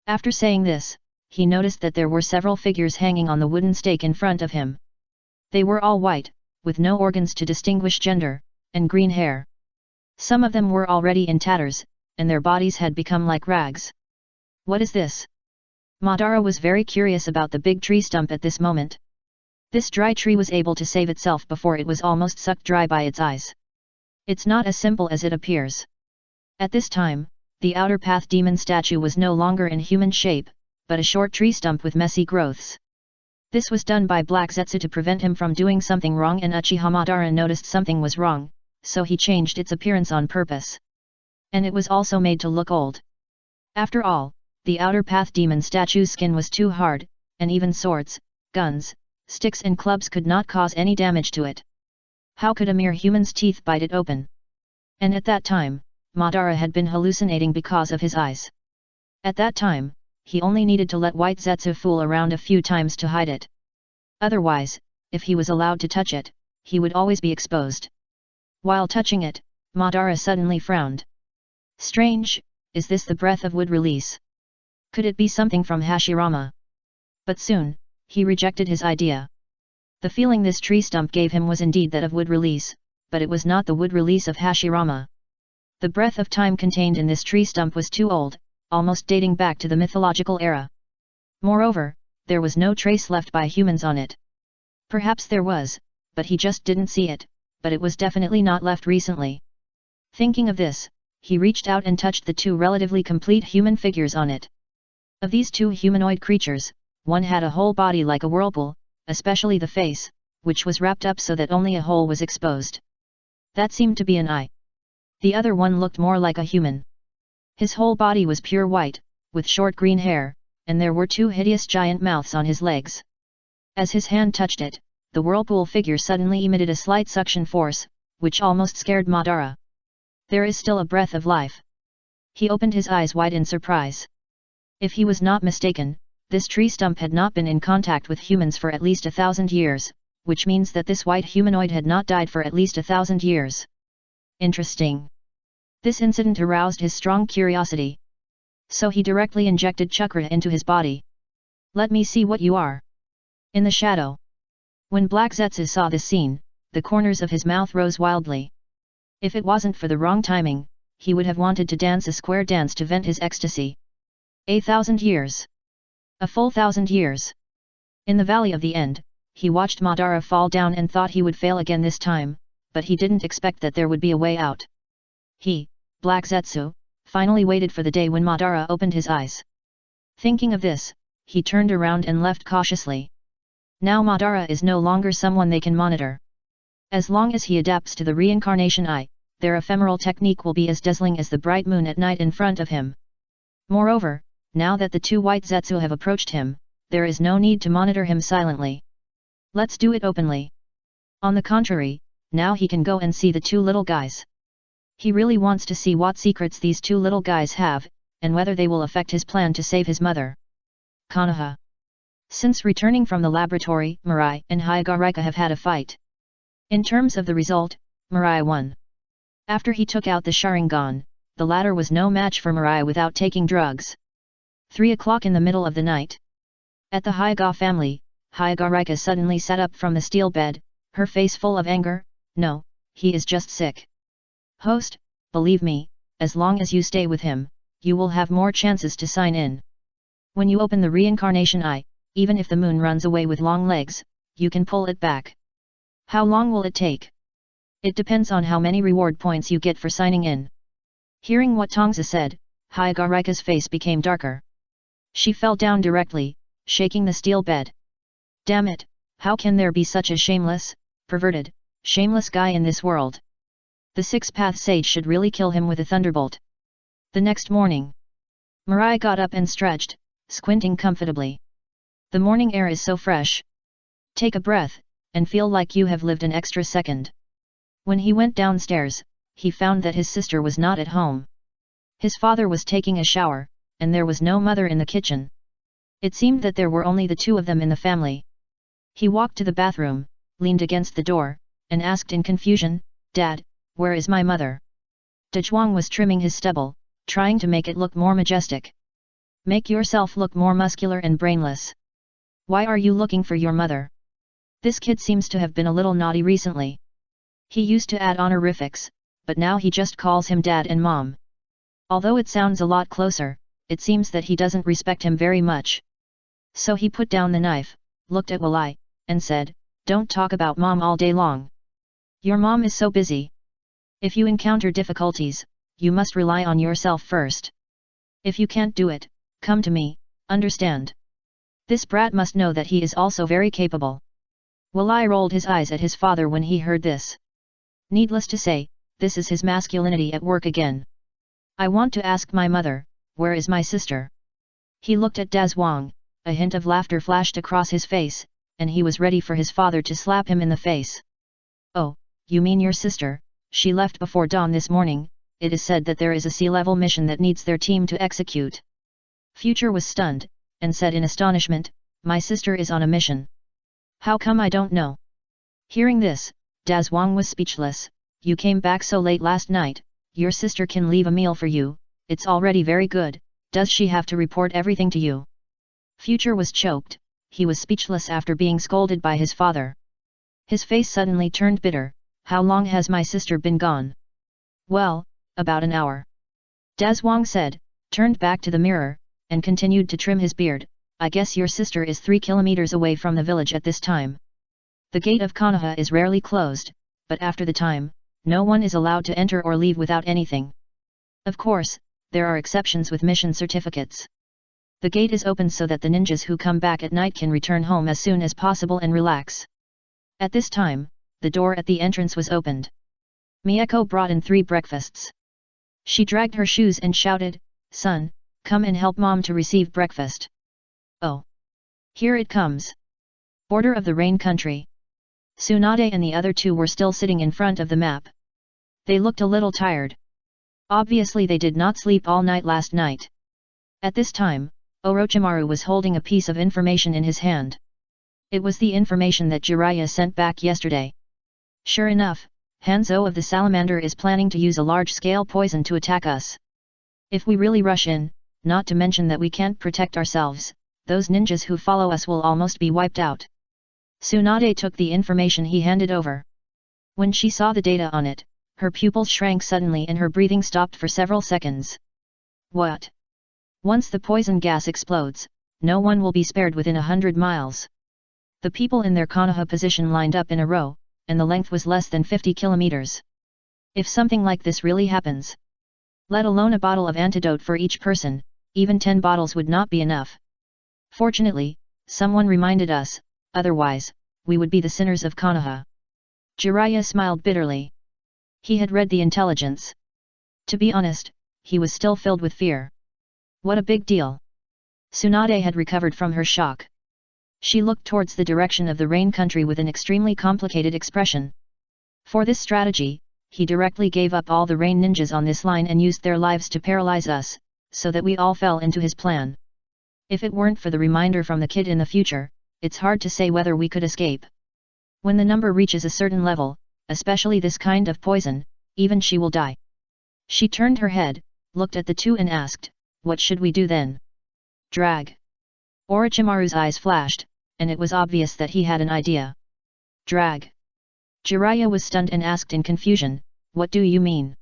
A: After saying this, he noticed that there were several figures hanging on the wooden stake in front of him. They were all white, with no organs to distinguish gender, and green hair. Some of them were already in tatters, and their bodies had become like rags. What is this? Madara was very curious about the big tree stump at this moment. This dry tree was able to save itself before it was almost sucked dry by its eyes. It's not as simple as it appears. At this time, the outer path demon statue was no longer in human shape, but a short tree stump with messy growths. This was done by Black Zetsu to prevent him from doing something wrong, and Uchiha Madara noticed something was wrong, so he changed its appearance on purpose. And it was also made to look old. After all, the outer path demon statue's skin was too hard, and even swords, guns, sticks and clubs could not cause any damage to it. How could a mere human's teeth bite it open? And at that time, Madara had been hallucinating because of his eyes. At that time, he only needed to let White Zetsu fool around a few times to hide it. Otherwise, if he was allowed to touch it, he would always be exposed. While touching it, Madara suddenly frowned. Strange, is this the breath of wood release? Could it be something from Hashirama? But soon, he rejected his idea. The feeling this tree stump gave him was indeed that of wood release, but it was not the wood release of Hashirama. The breath of time contained in this tree stump was too old, almost dating back to the mythological era. Moreover, there was no trace left by humans on it. Perhaps there was, but he just didn't see it, but it was definitely not left recently. Thinking of this, he reached out and touched the two relatively complete human figures on it. Of these two humanoid creatures, one had a whole body like a whirlpool, especially the face, which was wrapped up so that only a hole was exposed. That seemed to be an eye. The other one looked more like a human. His whole body was pure white, with short green hair, and there were two hideous giant mouths on his legs. As his hand touched it, the whirlpool figure suddenly emitted a slight suction force, which almost scared Madara. There is still a breath of life. He opened his eyes wide in surprise. If he was not mistaken, this tree stump had not been in contact with humans for at least 1,000 years, which means that this white humanoid had not died for at least 1,000 years. Interesting. This incident aroused his strong curiosity. So he directly injected chakra into his body. Let me see what you are. In the shadow. When Black Zetsu saw this scene, the corners of his mouth rose wildly. If it wasn't for the wrong timing, he would have wanted to dance a square dance to vent his ecstasy. 1,000 years. A full 1,000 years. In the Valley of the End, he watched Madara fall down and thought he would fail again this time, but he didn't expect that there would be a way out. He, Black Zetsu, finally waited for the day when Madara opened his eyes. Thinking of this, he turned around and left cautiously. Now Madara is no longer someone they can monitor. As long as he adapts to the reincarnation eye, their ephemeral technique will be as dazzling as the bright moon at night in front of him. Moreover, now that the two white Zetsu have approached him, there is no need to monitor him silently. Let's do it openly. On the contrary, now he can go and see the two little guys. He really wants to see what secrets these two little guys have, and whether they will affect his plan to save his mother. Konoha. Since returning from the laboratory, Mirai and Hyuga have had a fight. In terms of the result, Mirai won. After he took out the Sharingan, the latter was no match for Mirai without taking drugs. 3 o'clock in the middle of the night. At the Hyuga family, Hyuga suddenly sat up from the steel bed, her face full of anger. No, he is just sick. Host, believe me, as long as you stay with him, you will have more chances to sign in. When you open the reincarnation eye, even if the moon runs away with long legs, you can pull it back. How long will it take? It depends on how many reward points you get for signing in. Hearing what Tongza said, Hyuga face became darker. She fell down directly, shaking the steel bed. Damn it, how can there be such a shameless, perverted, shameless guy in this world? The six-path sage should really kill him with a thunderbolt. The next morning, Mirai got up and stretched, squinting comfortably. The morning air is so fresh. Take a breath, and feel like you have lived an extra second. When he went downstairs, he found that his sister was not at home. His father was taking a shower, and there was no mother in the kitchen. It seemed that there were only the two of them in the family. He walked to the bathroom, leaned against the door, and asked in confusion, "Dad, where is my mother?" Dezhuang was trimming his stubble, trying to make it look more majestic. Make yourself look more muscular and brainless. Why are you looking for your mother? This kid seems to have been a little naughty recently. He used to add honorifics, but now he just calls him dad and mom. Although it sounds a lot closer, it seems that he doesn't respect him very much. So he put down the knife, looked at Walai, and said, "Don't talk about mom all day long. Your mom is so busy. If you encounter difficulties, you must rely on yourself first. If you can't do it, come to me, understand?" This brat must know that he is also very capable. Walai rolled his eyes at his father when he heard this. Needless to say, this is his masculinity at work again. "I want to ask my mother, where is my sister?" He looked at Das Wang, a hint of laughter flashed across his face, and he was ready for his father to slap him in the face. "Oh, you mean your sister? She left before dawn this morning. It is said that there is a sea-level mission that needs their team to execute." Future was stunned, and said in astonishment, "My sister is on a mission. How come I don't know?" Hearing this, Das Wang was speechless. "You came back so late last night, your sister can leave a meal for you, it's already very good, does she have to report everything to you?" Future was choked, he was speechless after being scolded by his father. His face suddenly turned bitter. "How long has my sister been gone?" "Well, about an hour." Das Wang said, turned back to the mirror, and continued to trim his beard. "I guess your sister is 3 kilometers away from the village at this time. The gate of Konoha is rarely closed, but after the time, no one is allowed to enter or leave without anything. Of course, there are exceptions with mission certificates. The gate is open so that the ninjas who come back at night can return home as soon as possible and relax." At this time, the door at the entrance was opened. Mieko brought in 3 breakfasts. She dragged her shoes and shouted, "Son, come and help mom to receive breakfast." "Oh. Here it comes." Border of the Rain Country. Tsunade and the other 2 were still sitting in front of the map. They looked a little tired. Obviously they did not sleep all night last night. At this time, Orochimaru was holding a piece of information in his hand. It was the information that Jiraiya sent back yesterday. Sure enough, Hanzo of the Salamander is planning to use a large-scale poison to attack us. If we really rush in, not to mention that we can't protect ourselves, those ninjas who follow us will almost be wiped out. Tsunade took the information he handed over. When she saw the data on it, her pupils shrank suddenly and her breathing stopped for several seconds. What? Once the poison gas explodes, no one will be spared within 100 miles. The people in their Konoha position lined up in a row, and the length was less than 50 kilometers. If something like this really happens, let alone a bottle of antidote for each person, even 10 bottles would not be enough. Fortunately, someone reminded us, otherwise, we would be the sinners of Konoha. Jiraiya smiled bitterly. He had read the intelligence. To be honest, he was still filled with fear. What a big deal. Tsunade had recovered from her shock. She looked towards the direction of the Rain Country with an extremely complicated expression. For this strategy, he directly gave up all the Rain ninjas on this line and used their lives to paralyze us, so that we all fell into his plan. If it weren't for the reminder from the kid in the future, it's hard to say whether we could escape. When the number reaches a certain level, especially this kind of poison, even she will die. She turned her head, looked at the 2 and asked, what should we do then? Drag. Orochimaru's eyes flashed, and it was obvious that he had an idea. Drag. Jiraiya was stunned and asked in confusion, what do you mean?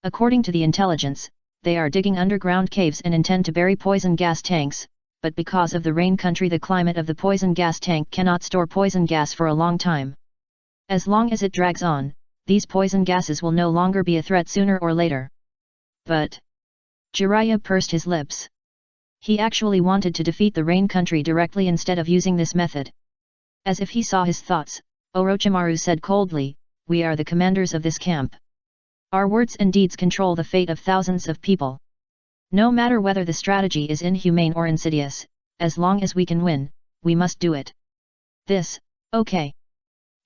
A: According to the intelligence, they are digging underground caves and intend to bury poison gas tanks, but because of the Rain Country the climate of the poison gas tank cannot store poison gas for a long time. As long as it drags on, these poison gases will no longer be a threat sooner or later. But Jiraiya pursed his lips. He actually wanted to defeat the Rain Country directly instead of using this method. As if he saw his thoughts, Orochimaru said coldly, we are the commanders of this camp. Our words and deeds control the fate of thousands of people. No matter whether the strategy is inhumane or insidious, as long as we can win, we must do it. This, okay.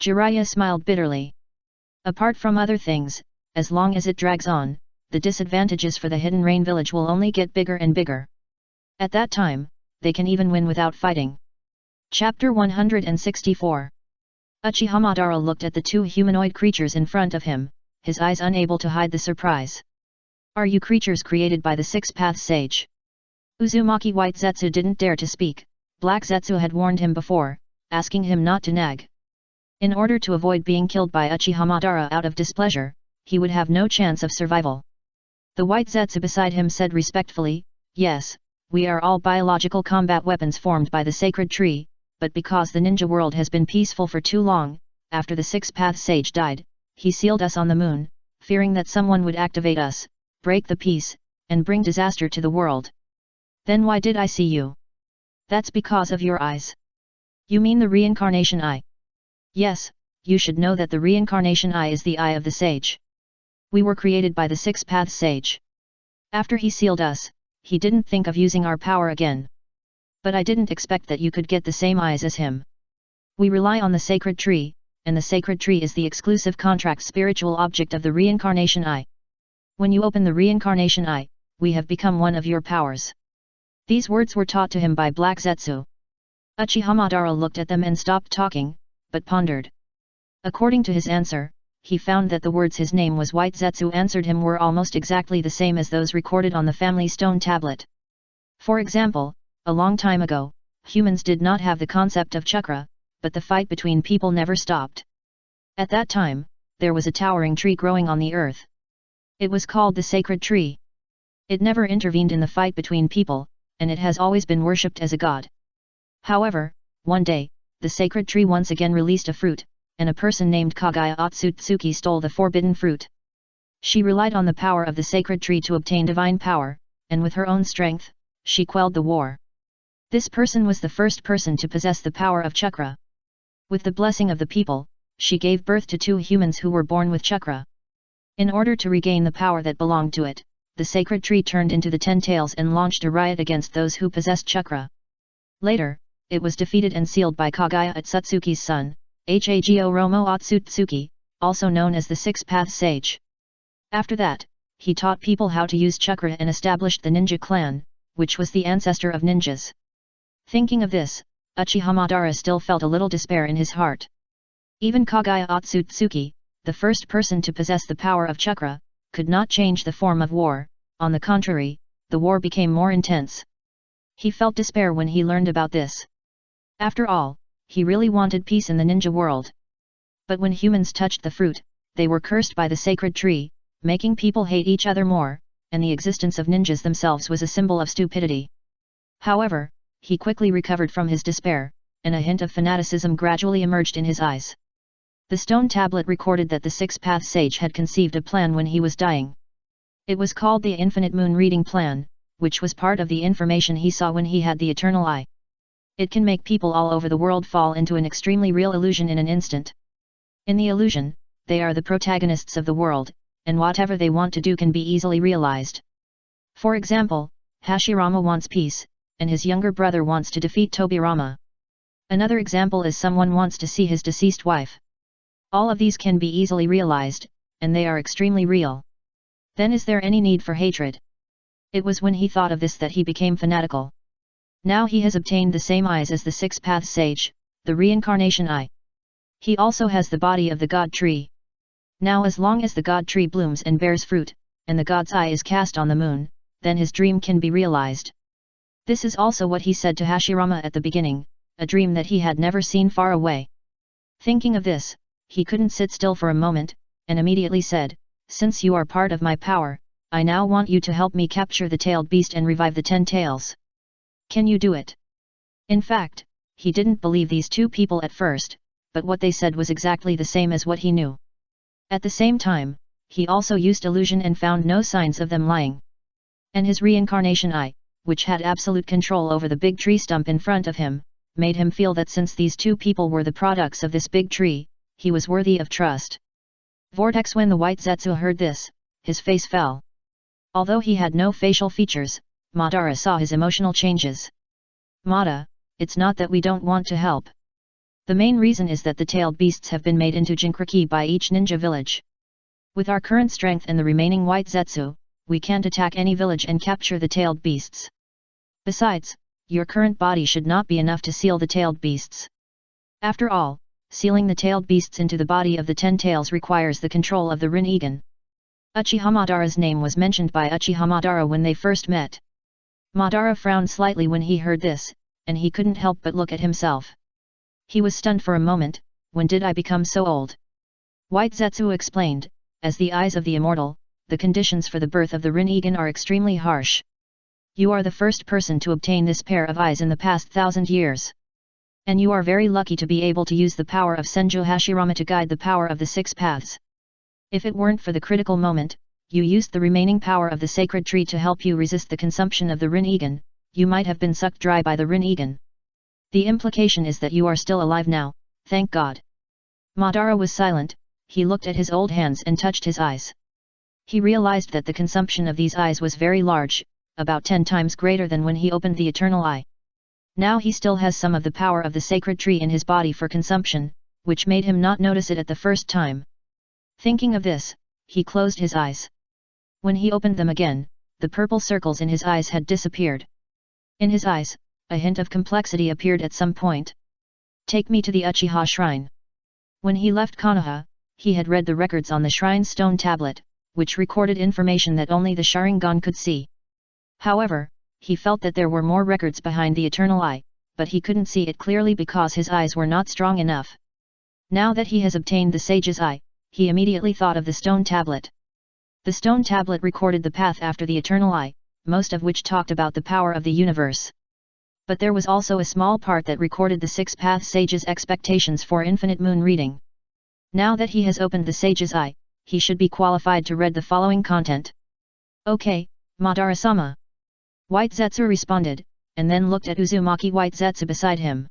A: Jiraiya smiled bitterly. Apart from other things, as long as it drags on, the disadvantages for the Hidden Rain village will only get bigger and bigger. At that time, they can even win without fighting. Chapter 164. Uchiha Madara looked at the 2 humanoid creatures in front of him, his eyes unable to hide the surprise. Are you creatures created by the 6 Path Sage? Uzumaki White Zetsu didn't dare to speak. Black Zetsu had warned him before, asking him not to nag. In order to avoid being killed by Uchiha Madara out of displeasure, he would have no chance of survival. The White Zetsu beside him said respectfully, "Yes, we are all biological combat weapons formed by the sacred tree, but because the ninja world has been peaceful for too long, after the six-path sage died, he sealed us on the moon, fearing that someone would activate us, break the peace, and bring disaster to the world. Then why did I see you? That's because of your eyes. You mean the reincarnation eye? Yes, you should know that the reincarnation eye is the eye of the sage. We were created by the six-path sage. After he sealed us, he didn't think of using our power again. But I didn't expect that you could get the same eyes as him. We rely on the sacred tree, and the sacred tree is the exclusive contract spiritual object of the reincarnation eye. When you open the reincarnation eye, we have become one of your powers." These words were taught to him by Black Zetsu. Uchiha Madara looked at them and stopped talking, but pondered. According to his answer, he found that the words his name was White Zetsu answered him were almost exactly the same as those recorded on the family stone tablet. For example, a long time ago, humans did not have the concept of chakra, but the fight between people never stopped. At that time, there was a towering tree growing on the earth. It was called the sacred tree. It never intervened in the fight between people, and it has always been worshipped as a god. However, one day, the sacred tree once again released a fruit, and a person named Kagaya Otsutsuki stole the forbidden fruit. She relied on the power of the sacred tree to obtain divine power, and with her own strength, she quelled the war. This person was the first person to possess the power of chakra. With the blessing of the people, she gave birth to 2 humans who were born with chakra. In order to regain the power that belonged to it, the sacred tree turned into the 10 tails and launched a riot against those who possessed chakra. Later, it was defeated and sealed by Kagaya Otsutsuki's son, Hago Romo Otsutsuki, also known as the six-path sage. After that, he taught people how to use chakra and established the ninja clan, which was the ancestor of ninjas. Thinking of this, Uchiha Madara still felt a little despair in his heart. Even Kagaya Otsutsuki, the first person to possess the power of chakra, could not change the form of war. On the contrary, the war became more intense. He felt despair when he learned about this. After all, he really wanted peace in the ninja world. But when humans touched the fruit, they were cursed by the sacred tree, making people hate each other more, and the existence of ninjas themselves was a symbol of stupidity. However, he quickly recovered from his despair, and a hint of fanaticism gradually emerged in his eyes. The stone tablet recorded that the six-path sage had conceived a plan when he was dying. It was called the Infinite Moon Reading Plan, which was part of the information he saw when he had the Eternal Eye. It can make people all over the world fall into an extremely real illusion in an instant. In the illusion, they are the protagonists of the world, and whatever they want to do can be easily realized. For example, Hashirama wants peace, and his younger brother wants to defeat Tobirama. Another example is someone wants to see his deceased wife. All of these can be easily realized, and they are extremely real. Then is there any need for hatred? It was when he thought of this that he became fanatical. Now he has obtained the same eyes as the six-path sage, the reincarnation eye. He also has the body of the god tree. Now as long as the god tree blooms and bears fruit, and the god's eye is cast on the moon, then his dream can be realized. This is also what he said to Hashirama at the beginning, a dream that he had never seen far away. Thinking of this, he couldn't sit still for a moment, and immediately said, "Since you are part of my power, I now want you to help me capture the tailed beast and revive the 10 tails. Can you do it?" In fact, he didn't believe these 2 people at first, but what they said was exactly the same as what he knew. At the same time, he also used illusion and found no signs of them lying. And his reincarnation eye, which had absolute control over the big tree stump in front of him, made him feel that since these 2 people were the products of this big tree, he was worthy of trust. Vortex. When the White Zetsu heard this, his face fell. Although he had no facial features, Madara saw his emotional changes. "Mada, it's not that we don't want to help. The main reason is that the tailed beasts have been made into Jinchuriki by each ninja village. With our current strength and the remaining White Zetsu, we can't attack any village and capture the tailed beasts. Besides, your current body should not be enough to seal the tailed beasts. After all, sealing the tailed beasts into the body of the 10 tails requires the control of the Rinnegan." Uchiha Madara's name was mentioned by Uchiha Madara when they first met. Madara frowned slightly when he heard this, and he couldn't help but look at himself. He was stunned for a moment. When did I become so old? White Zetsu explained, as the eyes of the immortal, the conditions for the birth of the Rinnegan are extremely harsh. You are the first person to obtain this pair of eyes in the past 1,000 years. And you are very lucky to be able to use the power of Senjo Hashirama to guide the power of the 6 paths. If it weren't for the critical moment, you used the remaining power of the sacred tree to help you resist the consumption of the Rinnegan, you might have been sucked dry by the Rinnegan. The implication is that you are still alive now, thank God. Madara was silent. He looked at his old hands and touched his eyes. He realized that the consumption of these eyes was very large, about 10 times greater than when he opened the Eternal Eye. Now he still has some of the power of the sacred tree in his body for consumption, which made him not notice it at the first time. Thinking of this, he closed his eyes. When he opened them again, the purple circles in his eyes had disappeared. In his eyes, a hint of complexity appeared at some point. Take me to the Uchiha Shrine. When he left Konoha, he had read the records on the shrine's stone tablet, which recorded information that only the Sharingan could see. However, he felt that there were more records behind the Eternal Eye, but he couldn't see it clearly because his eyes were not strong enough. Now that he has obtained the Sage's Eye, he immediately thought of the stone tablet. The stone tablet recorded the path after the Eternal Eye, most of which talked about the power of the universe. But there was also a small part that recorded the 6 path sage's expectations for infinite moon reading. Now that he has opened the Sage's Eye, he should be qualified to read the following content. Okay, Madara-sama. White Zetsu responded, and then looked at Uzumaki White Zetsu beside him.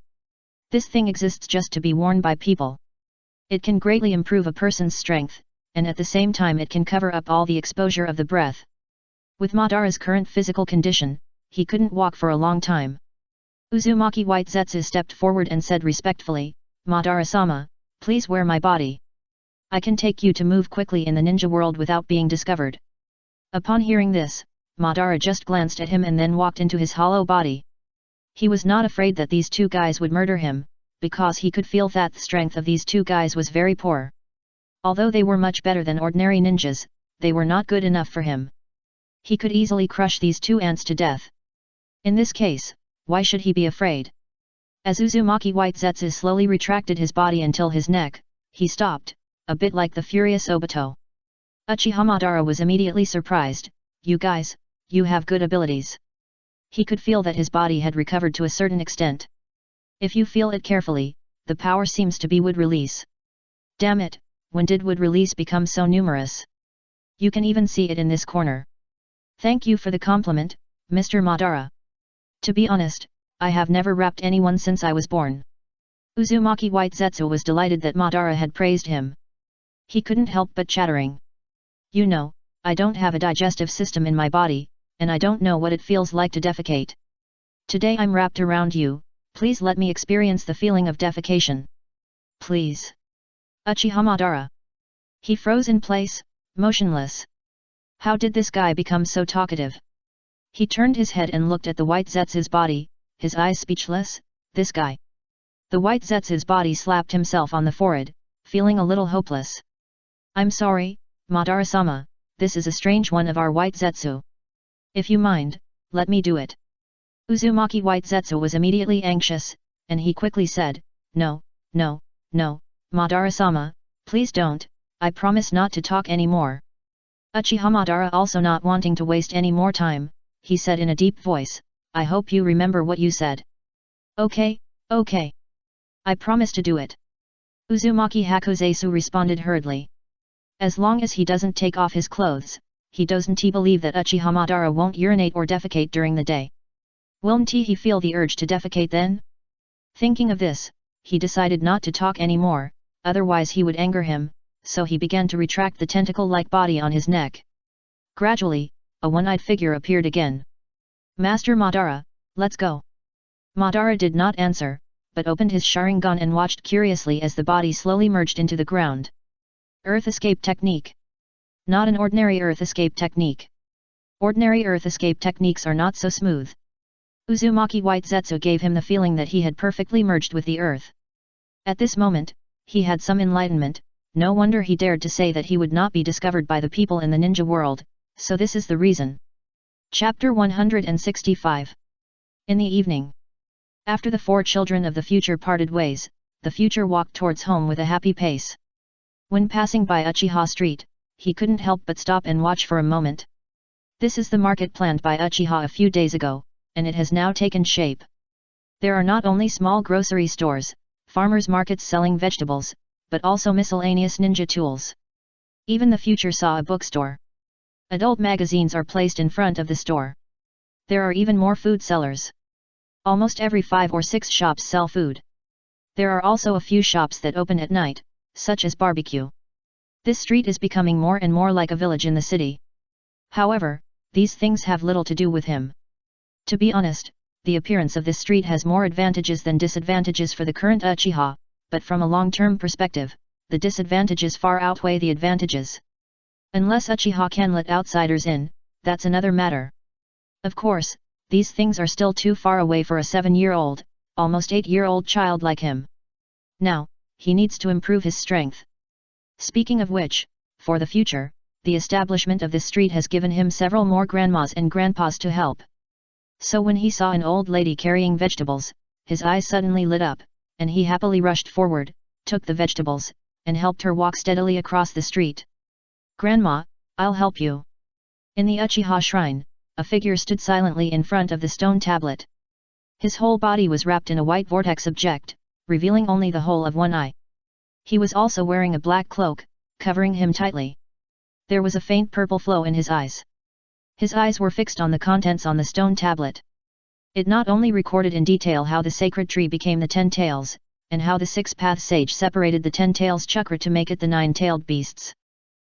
A: This thing exists just to be worn by people. It can greatly improve a person's strength, and at the same time it can cover up all the exposure of the breath. With Madara's current physical condition, he couldn't walk for a long time. Uzumaki White Zetsu stepped forward and said respectfully, Madara-sama, please wear my body. I can take you to move quickly in the ninja world without being discovered. Upon hearing this, Madara just glanced at him and then walked into his hollow body. He was not afraid that these 2 guys would murder him, because he could feel that the strength of these 2 guys was very poor. Although they were much better than ordinary ninjas, they were not good enough for him. He could easily crush these 2 ants to death. In this case, why should he be afraid? As Uzumaki White Zetsu slowly retracted his body until his neck, he stopped, a bit like the furious Obito. Uchiha Madara was immediately surprised, you guys, you have good abilities. He could feel that his body had recovered to a certain extent. If you feel it carefully, the power seems to be wood release. Damn it, when did wood release become so numerous? You can even see it in this corner. Thank you for the compliment, Mr. Madara. To be honest, I have never rapped anyone since I was born. Uzumaki White Zetsu was delighted that Madara had praised him. He couldn't help but chattering. You know, I don't have a digestive system in my body, and I don't know what it feels like to defecate. Today I'm wrapped around you, please let me experience the feeling of defecation. Please. Uchiha Madara. He froze in place, motionless. How did this guy become so talkative? He turned his head and looked at the White Zetsu's body, his eyes speechless. This guy. The White Zetsu's body slapped himself on the forehead, feeling a little hopeless. I'm sorry, Madara-sama, this is a strange one of our White Zetsu. If you mind, let me do it. Uzumaki White Zetsu was immediately anxious, and he quickly said, No, no, no, Madara-sama, please don't, I promise not to talk anymore. Uchiha Madara also not wanting to waste any more time, he said in a deep voice, I hope you remember what you said. Okay, okay. I promise to do it. Uzumaki Hakuzetsu responded hurriedly. As long as he doesn't take off his clothes, he doesn't believe that Uchiha Madara won't urinate or defecate during the day. Won't he feel the urge to defecate then? Thinking of this, he decided not to talk anymore, otherwise he would anger him, so he began to retract the tentacle-like body on his neck. Gradually, a one-eyed figure appeared again. Master Madara, let's go. Madara did not answer, but opened his Sharingan and watched curiously as the body slowly merged into the ground. Earth escape technique. Not an ordinary earth escape technique. Ordinary earth escape techniques are not so smooth. Uzumaki White Zetsu gave him the feeling that he had perfectly merged with the earth. At this moment, he had some enlightenment, no wonder he dared to say that he would not be discovered by the people in the ninja world, so this is the reason. Chapter 165. In the evening. After the four children of the future parted ways, the future walked towards home with a happy pace. When passing by Uchiha Street, he couldn't help but stop and watch for a moment. This is the market planned by Uchiha a few days ago, and it has now taken shape. There are not only small grocery stores, farmers' markets selling vegetables, but also miscellaneous ninja tools. Even the future saw a bookstore. Adult magazines are placed in front of the store. There are even more food sellers. Almost every 5 or 6 shops sell food. There are also a few shops that open at night, such as barbecue. This street is becoming more and more like a village in the city. However, these things have little to do with him. To be honest, the appearance of this street has more advantages than disadvantages for the current Uchiha, but from a long-term perspective, the disadvantages far outweigh the advantages. Unless Uchiha can let outsiders in, that's another matter. Of course, these things are still too far away for a 7-year-old, almost 8-year-old child like him. Now, he needs to improve his strength. Speaking of which, for the future, the establishment of this street has given him several more grandmas and grandpas to help. So when he saw an old lady carrying vegetables, his eyes suddenly lit up, and he happily rushed forward, took the vegetables, and helped her walk steadily across the street. "Grandma, I'll help you." In the Uchiha shrine, a figure stood silently in front of the stone tablet. His whole body was wrapped in a white vortex object, revealing only the whole of one eye. He was also wearing a black cloak, covering him tightly. There was a faint purple flow in his eyes. His eyes were fixed on the contents on the stone tablet. It not only recorded in detail how the sacred tree became the 10 tails, and how the 6-path sage separated the 10 tails chakra to make it the 9-tailed beasts.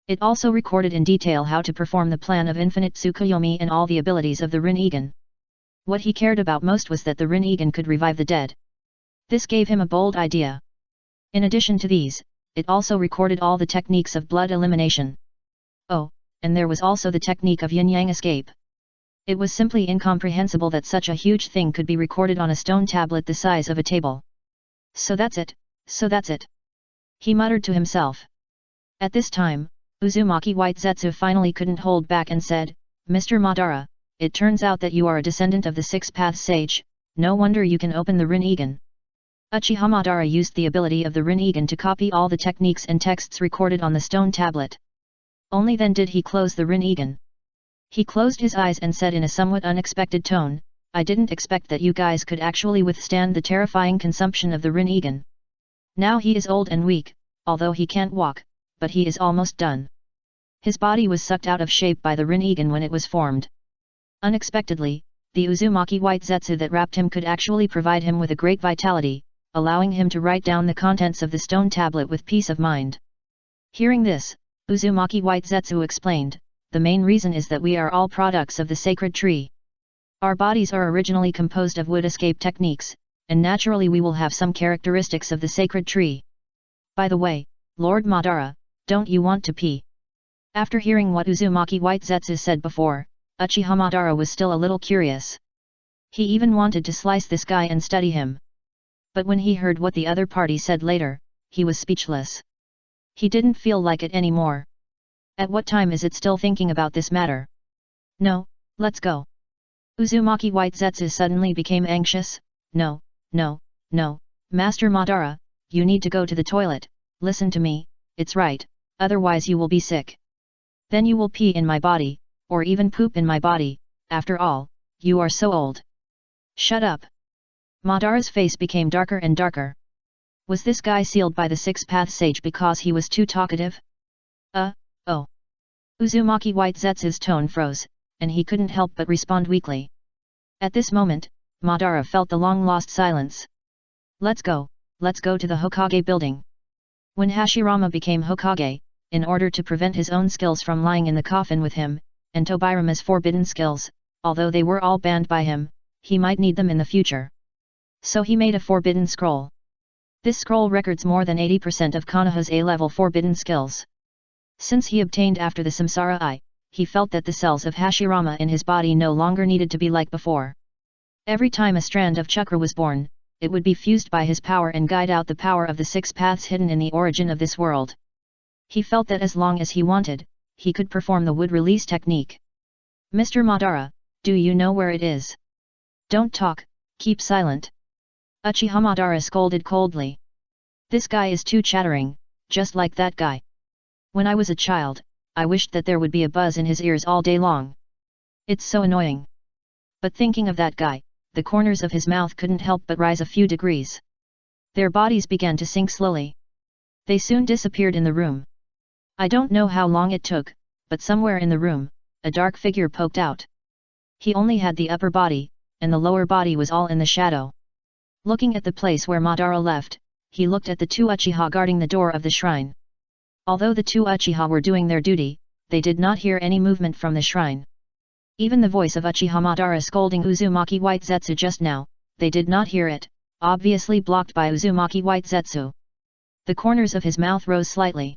A: It also recorded in detail how to perform the plan of infinite Tsukuyomi and all the abilities of the Rinnegan. What he cared about most was that the Rinnegan could revive the dead. This gave him a bold idea. In addition to these, it also recorded all the techniques of blood elimination. Oh, and there was also the technique of yin-yang escape. It was simply incomprehensible that such a huge thing could be recorded on a stone tablet the size of a table. So that's it. He muttered to himself. At this time, Uzumaki White Zetsu finally couldn't hold back and said, "Mr. Madara, it turns out that you are a descendant of the 6-path sage, no wonder you can open the Rinnegan." Uchiha Madara used the ability of the Rinnegan to copy all the techniques and texts recorded on the stone tablet. Only then did he close the Rinnegan. He closed his eyes and said in a somewhat unexpected tone, "I didn't expect that you guys could actually withstand the terrifying consumption of the Rinnegan. Now he is old and weak, although he can't walk, but he is almost done." His body was sucked out of shape by the Rinnegan when it was formed. Unexpectedly, the Uzumaki White Zetsu that wrapped him could actually provide him with a great vitality, allowing him to write down the contents of the stone tablet with peace of mind. Hearing this, Uzumaki White Zetsu explained, "The main reason is that we are all products of the sacred tree. Our bodies are originally composed of wood escape techniques, and naturally we will have some characteristics of the sacred tree. By the way, Lord Madara, don't you want to pee?" After hearing what Uzumaki White Zetsu said before, Uchiha Madara was still a little curious. He even wanted to slice this guy and study him. But when he heard what the other party said later, he was speechless. He didn't feel like it anymore. At what time is it still thinking about this matter? "No, let's go." Uzumaki White Zetsu suddenly became anxious. No, Master Madara, you need to go to the toilet, listen to me, it's right, otherwise you will be sick. Then you will pee in my body, or even poop in my body, after all, you are so old. Shut up. Madara's face became darker and darker. Was this guy sealed by the 6-path sage because he was too talkative? Oh. Uzumaki White Zetsu's tone froze, and he couldn't help but respond weakly. At this moment, Madara felt the long-lost silence. Let's go to the Hokage building." When Hashirama became Hokage, in order to prevent his own skills from lying in the coffin with him, and Tobirama's forbidden skills, although they were all banned by him, he might need them in the future. So he made a forbidden scroll. This scroll records more than 80% of Konoha's A-level forbidden skills. Since he obtained after the Samsara Eye, he felt that the cells of Hashirama in his body no longer needed to be like before. Every time a strand of chakra was born, it would be fused by his power and guide out the power of the 6 paths hidden in the origin of this world. He felt that as long as he wanted, he could perform the wood release technique. "Mr. Madara, Do you know where it is? Don't talk, keep silent. Uchiha Madara scolded coldly. This guy is too chattering, just like that guy. When I was a child, I wished that there would be a buzz in his ears all day long. It's so annoying. But thinking of that guy, the corners of his mouth couldn't help but rise a few degrees. Their bodies began to sink slowly. They soon disappeared in the room. I don't know how long it took, but somewhere in the room, a dark figure poked out. He only had the upper body, and the lower body was all in the shadow. Looking at the place where Madara left, he looked at the two Uchiha guarding the door of the shrine. Although the two Uchiha were doing their duty, they did not hear any movement from the shrine. Even the voice of Uchiha Madara scolding Uzumaki White Zetsu just now, they did not hear it, obviously blocked by Uzumaki White Zetsu. The corners of his mouth rose slightly.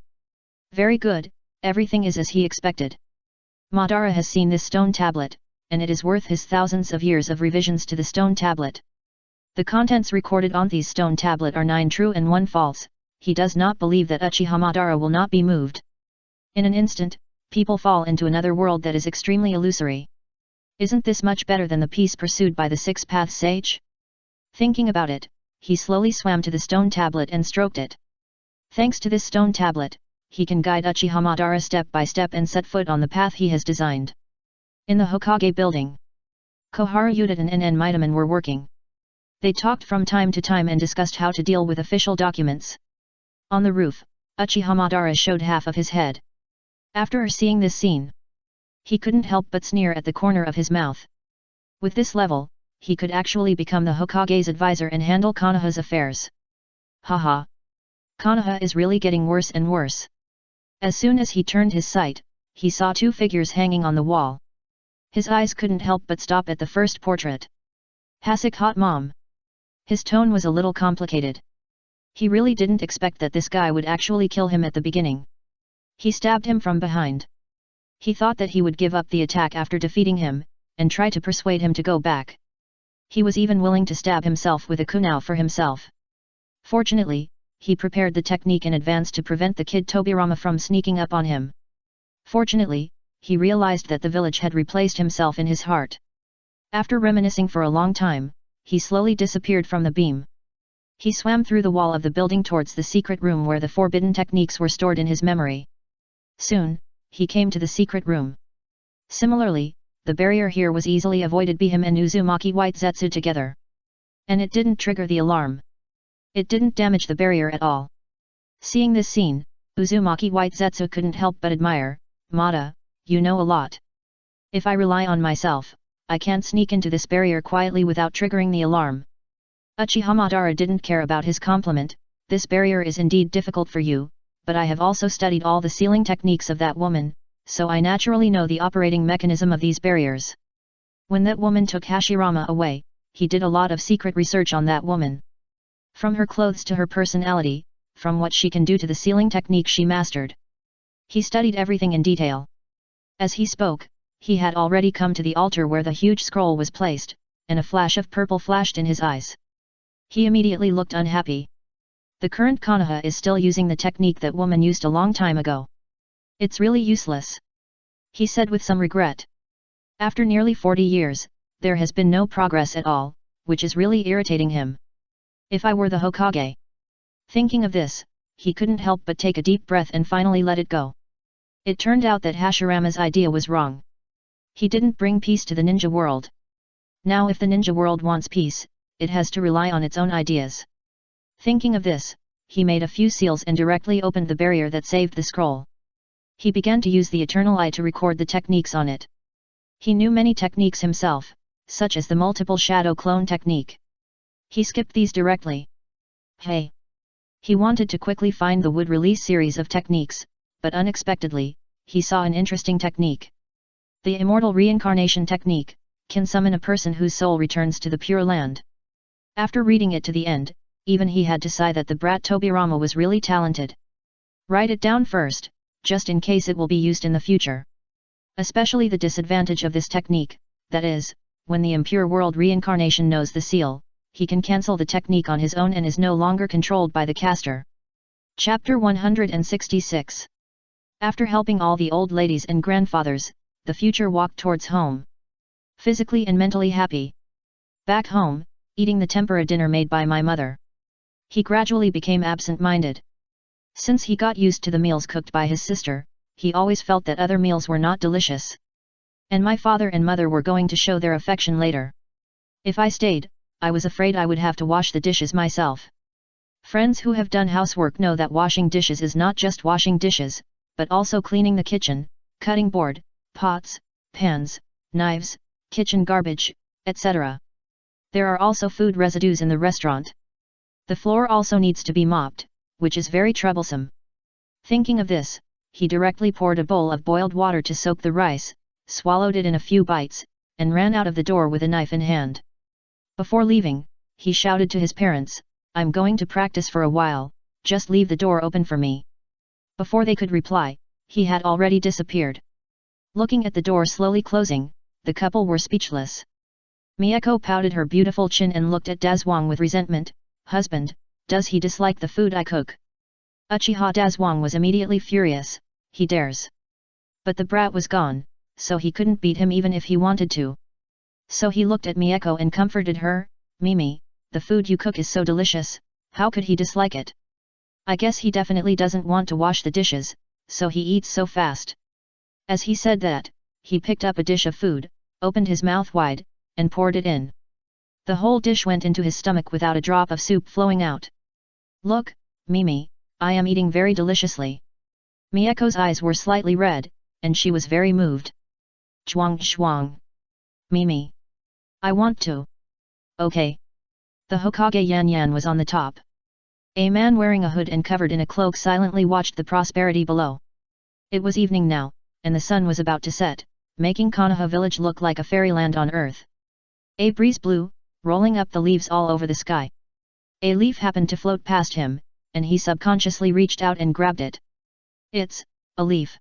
A: Very good, everything is as he expected. Madara has seen this stone tablet, and it is worth his thousands of years of revisions to the stone tablet. The contents recorded on these stone tablet are 9 true and 1 false. He does not believe that Uchiha Madara will not be moved. In an instant, people fall into another world that is extremely illusory. Isn't this much better than the peace pursued by the Six Paths Sage? Thinking about it, he slowly swam to the stone tablet and stroked it. Thanks to this stone tablet, he can guide Uchiha Madara step by step and set foot on the path he has designed. In the Hokage building, Koharu Yuta and NN Mitaman were working. They talked from time to time and discussed how to deal with official documents. On the roof, Uchiha Madara showed half of his head. After seeing this scene, he couldn't help but sneer at the corner of his mouth. With this level, he could actually become the Hokage's advisor and handle Konoha's affairs. Haha. Konoha is really getting worse and worse. As soon as he turned his sight, he saw 2 figures hanging on the wall. His eyes couldn't help but stop at the first portrait. Hasik hot mom. His tone was a little complicated. He really didn't expect that this guy would actually kill him at the beginning. He stabbed him from behind. He thought that he would give up the attack after defeating him, and try to persuade him to go back. He was even willing to stab himself with a kunai for himself. Fortunately, he prepared the technique in advance to prevent the kid Tobirama from sneaking up on him. Fortunately, he realized that the village had replaced himself in his heart. After reminiscing for a long time, he slowly disappeared from the beam. He swam through the wall of the building towards the secret room where the forbidden techniques were stored in his memory. Soon, he came to the secret room. Similarly, the barrier here was easily avoided by him and Uzumaki White Zetsu together. And it didn't trigger the alarm. It didn't damage the barrier at all. Seeing this scene, Uzumaki White Zetsu couldn't help but admire, Mada, you know a lot. If I rely on myself, I can't sneak into this barrier quietly without triggering the alarm. Uchiha Madara didn't care about his compliment. This barrier is indeed difficult for you, but I have also studied all the sealing techniques of that woman, so I naturally know the operating mechanism of these barriers. When that woman took Hashirama away, he did a lot of secret research on that woman. From her clothes to her personality, from what she can do to the sealing technique she mastered. He studied everything in detail. As he spoke, he had already come to the altar where the huge scroll was placed, and a flash of purple flashed in his eyes. He immediately looked unhappy. The current Konoha is still using the technique that woman used a long time ago. It's really useless. He said with some regret. After nearly 40 years, there has been no progress at all, which is really irritating him. If I were the Hokage. Thinking of this, he couldn't help but take a deep breath and finally let it go. It turned out that Hashirama's idea was wrong. He didn't bring peace to the ninja world. Now if the ninja world wants peace, it has to rely on its own ideas. Thinking of this, he made a few seals and directly opened the barrier that saved the scroll. He began to use the Eternal Eye to record the techniques on it. He knew many techniques himself, such as the multiple shadow clone technique. He skipped these directly. Hey! He wanted to quickly find the wood release series of techniques, but unexpectedly, he saw an interesting technique. The Immortal Reincarnation Technique can summon a person whose soul returns to the Pure Land. After reading it to the end, even he had to sigh that the brat Tobirama was really talented. Write it down first, just in case it will be used in the future. Especially the disadvantage of this technique, that is, when the impure world reincarnation knows the seal, he can cancel the technique on his own and is no longer controlled by the caster. Chapter 166. After helping all the old ladies and grandfathers, the future walked towards home. physically and mentally happy. Back home, eating the tempura dinner made by my mother. He gradually became absent-minded. Since he got used to the meals cooked by his sister, he always felt that other meals were not delicious. And my father and mother were going to show their affection later. If I stayed, I was afraid I would have to wash the dishes myself. Friends who have done housework know that washing dishes is not just washing dishes, but also cleaning the kitchen, cutting board, pots, pans, knives, kitchen garbage, etc. There are also food residues in the restaurant. The floor also needs to be mopped, which is very troublesome. Thinking of this, he directly poured a bowl of boiled water to soak the rice, swallowed it in a few bites, and ran out of the door with a knife in hand. Before leaving, he shouted to his parents, "I'm going to practice for a while, just leave the door open for me." Before they could reply, he had already disappeared. Looking at the door slowly closing, the couple were speechless. Miyako pouted her beautiful chin and looked at Dazwang with resentment. "Husband, does he dislike the food I cook?" Uchiha Dazwang was immediately furious. "He dares." But the brat was gone, so he couldn't beat him even if he wanted to. So he looked at Miyako and comforted her, "Mimi, the food you cook is so delicious, how could he dislike it? I guess he definitely doesn't want to wash the dishes, so he eats so fast." As he said that, he picked up a dish of food, opened his mouth wide, and poured it in. The whole dish went into his stomach without a drop of soup flowing out. "Look, Mimi, I am eating very deliciously." Miyako's eyes were slightly red, and she was very moved. "Zhuang. Mimi. I want to." "Okay." The Hokage Yan was on the top. A man wearing a hood and covered in a cloak silently watched the prosperity below. It was evening now, and the sun was about to set, making Konoha village look like a fairyland on earth. A breeze blew, rolling up the leaves all over the sky. A leaf happened to float past him, and he subconsciously reached out and grabbed it. "It's a leaf,"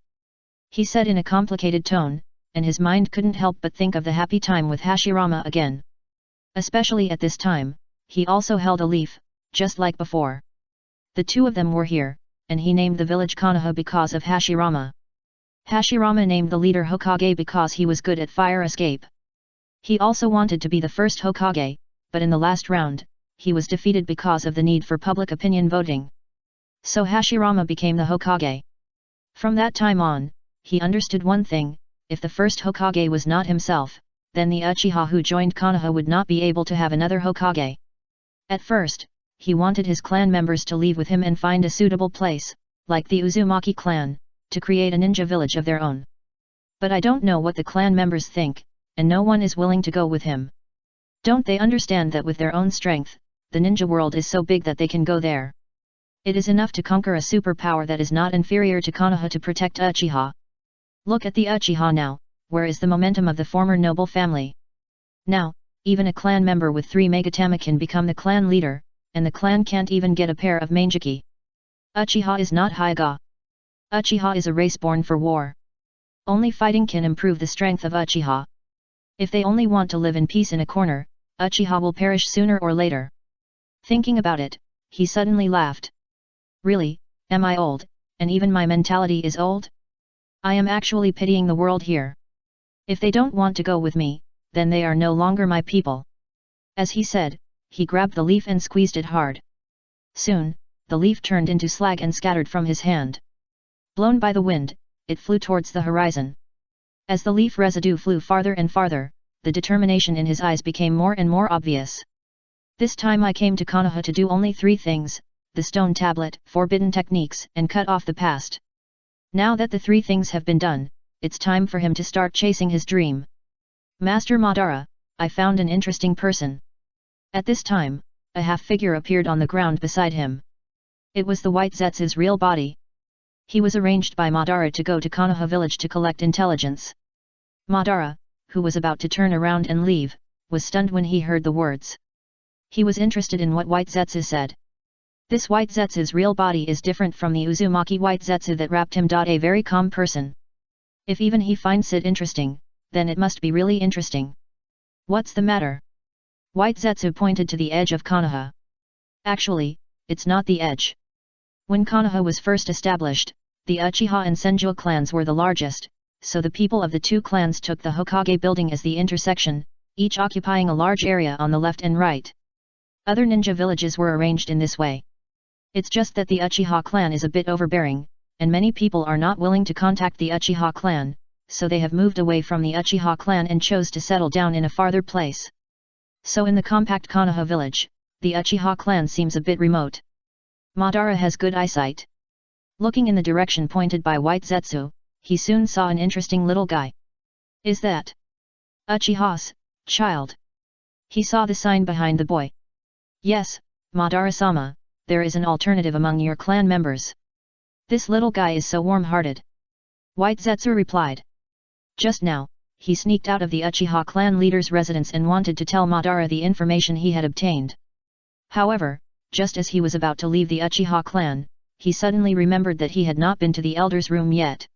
A: he said in a complicated tone, and his mind couldn't help but think of the happy time with Hashirama again. Especially at this time, he also held a leaf, just like before. The two of them were here, and he named the village Konoha because of Hashirama. Hashirama named the leader Hokage because he was good at fire escape. He also wanted to be the first Hokage, but in the last round, he was defeated because of the need for public opinion voting. So Hashirama became the Hokage. From that time on, he understood one thing: if the first Hokage was not himself, then the Uchiha who joined Konoha would not be able to have another Hokage. At first, he wanted his clan members to leave with him and find a suitable place, like the Uzumaki clan, to create a ninja village of their own. But I don't know what the clan members think, and no one is willing to go with him. Don't they understand that with their own strength, the ninja world is so big that they can go there? It is enough to conquer a superpower that is not inferior to Konoha to protect Uchiha. Look at the Uchiha now, where is the momentum of the former noble family? Now, even a clan member with 3 Megatama can become the clan leader, and the clan can't even get a pair of Mangeki. Uchiha is not Hyuga. Uchiha is a race born for war. Only fighting can improve the strength of Uchiha. If they only want to live in peace in a corner, Uchiha will perish sooner or later. Thinking about it, he suddenly laughed. Really, am I old, and even my mentality is old? I am actually pitying the world here. If they don't want to go with me, then they are no longer my people. As he said, he grabbed the leaf and squeezed it hard. Soon, the leaf turned into slag and scattered from his hand. Blown by the wind, it flew towards the horizon. As the leaf residue flew farther and farther, the determination in his eyes became more and more obvious. This time I came to Konoha to do only 3 things: the stone tablet, forbidden techniques, and cut off the past. Now that the 3 things have been done, it's time for him to start chasing his dream. "Master Madara, I found an interesting person." At this time, a half-figure appeared on the ground beside him. It was the White Zetsu's real body. He was arranged by Madara to go to Konoha village to collect intelligence. Madara, who was about to turn around and leave, was stunned when he heard the words. He was interested in what White Zetsu said. This White Zetsu's real body is different from the Uzumaki White Zetsu that wrapped him. A very calm person. If even he finds it interesting, then it must be really interesting. "What's the matter?" White Zetsu pointed to the edge of Konoha. "Actually, it's not the edge. When Konoha was first established, the Uchiha and Senju clans were the largest, so the people of the two clans took the Hokage building as the intersection, each occupying a large area on the left and right. Other ninja villages were arranged in this way. It's just that the Uchiha clan is a bit overbearing, and many people are not willing to contact the Uchiha clan, so they have moved away from the Uchiha clan and chose to settle down in a farther place. So in the compact Konoha village, the Uchiha clan seems a bit remote. Madara has good eyesight. Looking in the direction pointed by White Zetsu, he soon saw an interesting little guy. Is that Uchiha's child? He saw the sign behind the boy. Yes, Madara-sama, there is an alternative among your clan members. This little guy is so warm-hearted. White Zetsu replied. Just now, he sneaked out of the Uchiha clan leader's residence and wanted to tell Madara the information he had obtained. However, just as he was about to leave the Uchiha clan, he suddenly remembered that he had not been to the elder's room yet.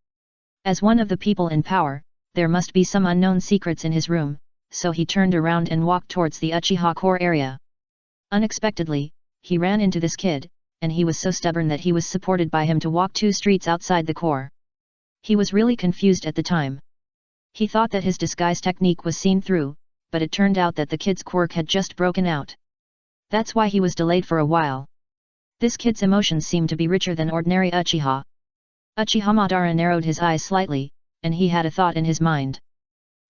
A: As one of the people in power, there must be some unknown secrets in his room, so he turned around and walked towards the Uchiha core area. Unexpectedly, he ran into this kid, and he was so stubborn that he was supported by him to walk 2 streets outside the core. He was really confused at the time. He thought that his disguise technique was seen through, but it turned out that the kid's quirk had just broken out. That's why he was delayed for a while. This kid's emotions seemed to be richer than ordinary Uchiha. Uchiha Madara narrowed his eyes slightly, and he had a thought in his mind.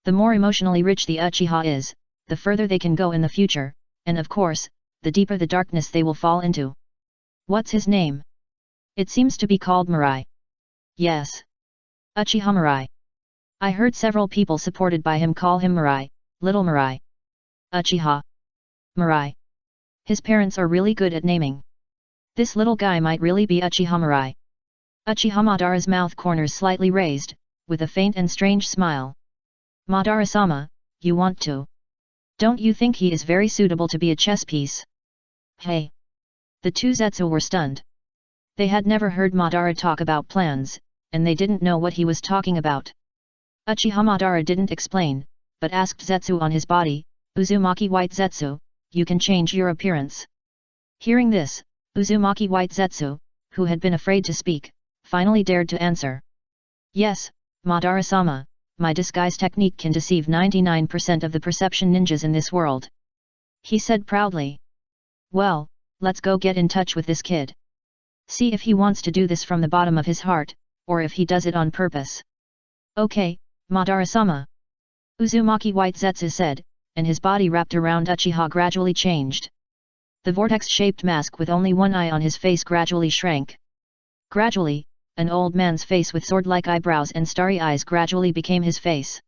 A: The more emotionally rich the Uchiha is, the further they can go in the future, and of course, the deeper the darkness they will fall into. What's his name? It seems to be called Mirai. Yes. Uchiha Mirai. I heard several people supported by him call him Mirai, Little Mirai. Uchiha Mirai. His parents are really good at naming. This little guy might really be Uchiha Mirai. Uchiha Madara's mouth corners slightly raised, with a faint and strange smile. Madara-sama, you want to? Don't you think he is very suitable to be a chess piece? Hey! The two Zetsu were stunned. They had never heard Madara talk about plans, and they didn't know what he was talking about. Uchiha Madara didn't explain, but asked Zetsu on his body, Uzumaki White Zetsu, you can change your appearance. Hearing this, Uzumaki White Zetsu, who had been afraid to speak, finally dared to answer. Yes, Madara-sama, my disguise technique can deceive 99% of the perception ninjas in this world. He said proudly. Well, let's go get in touch with this kid. See if he wants to do this from the bottom of his heart, or if he does it on purpose. Okay, Madara-sama. Uzumaki White Zetsu said, and his body wrapped around Uchiha gradually changed. The vortex-shaped mask with only one eye on his face gradually shrank. Gradually, an old man's face with sword-like eyebrows and starry eyes gradually became his face.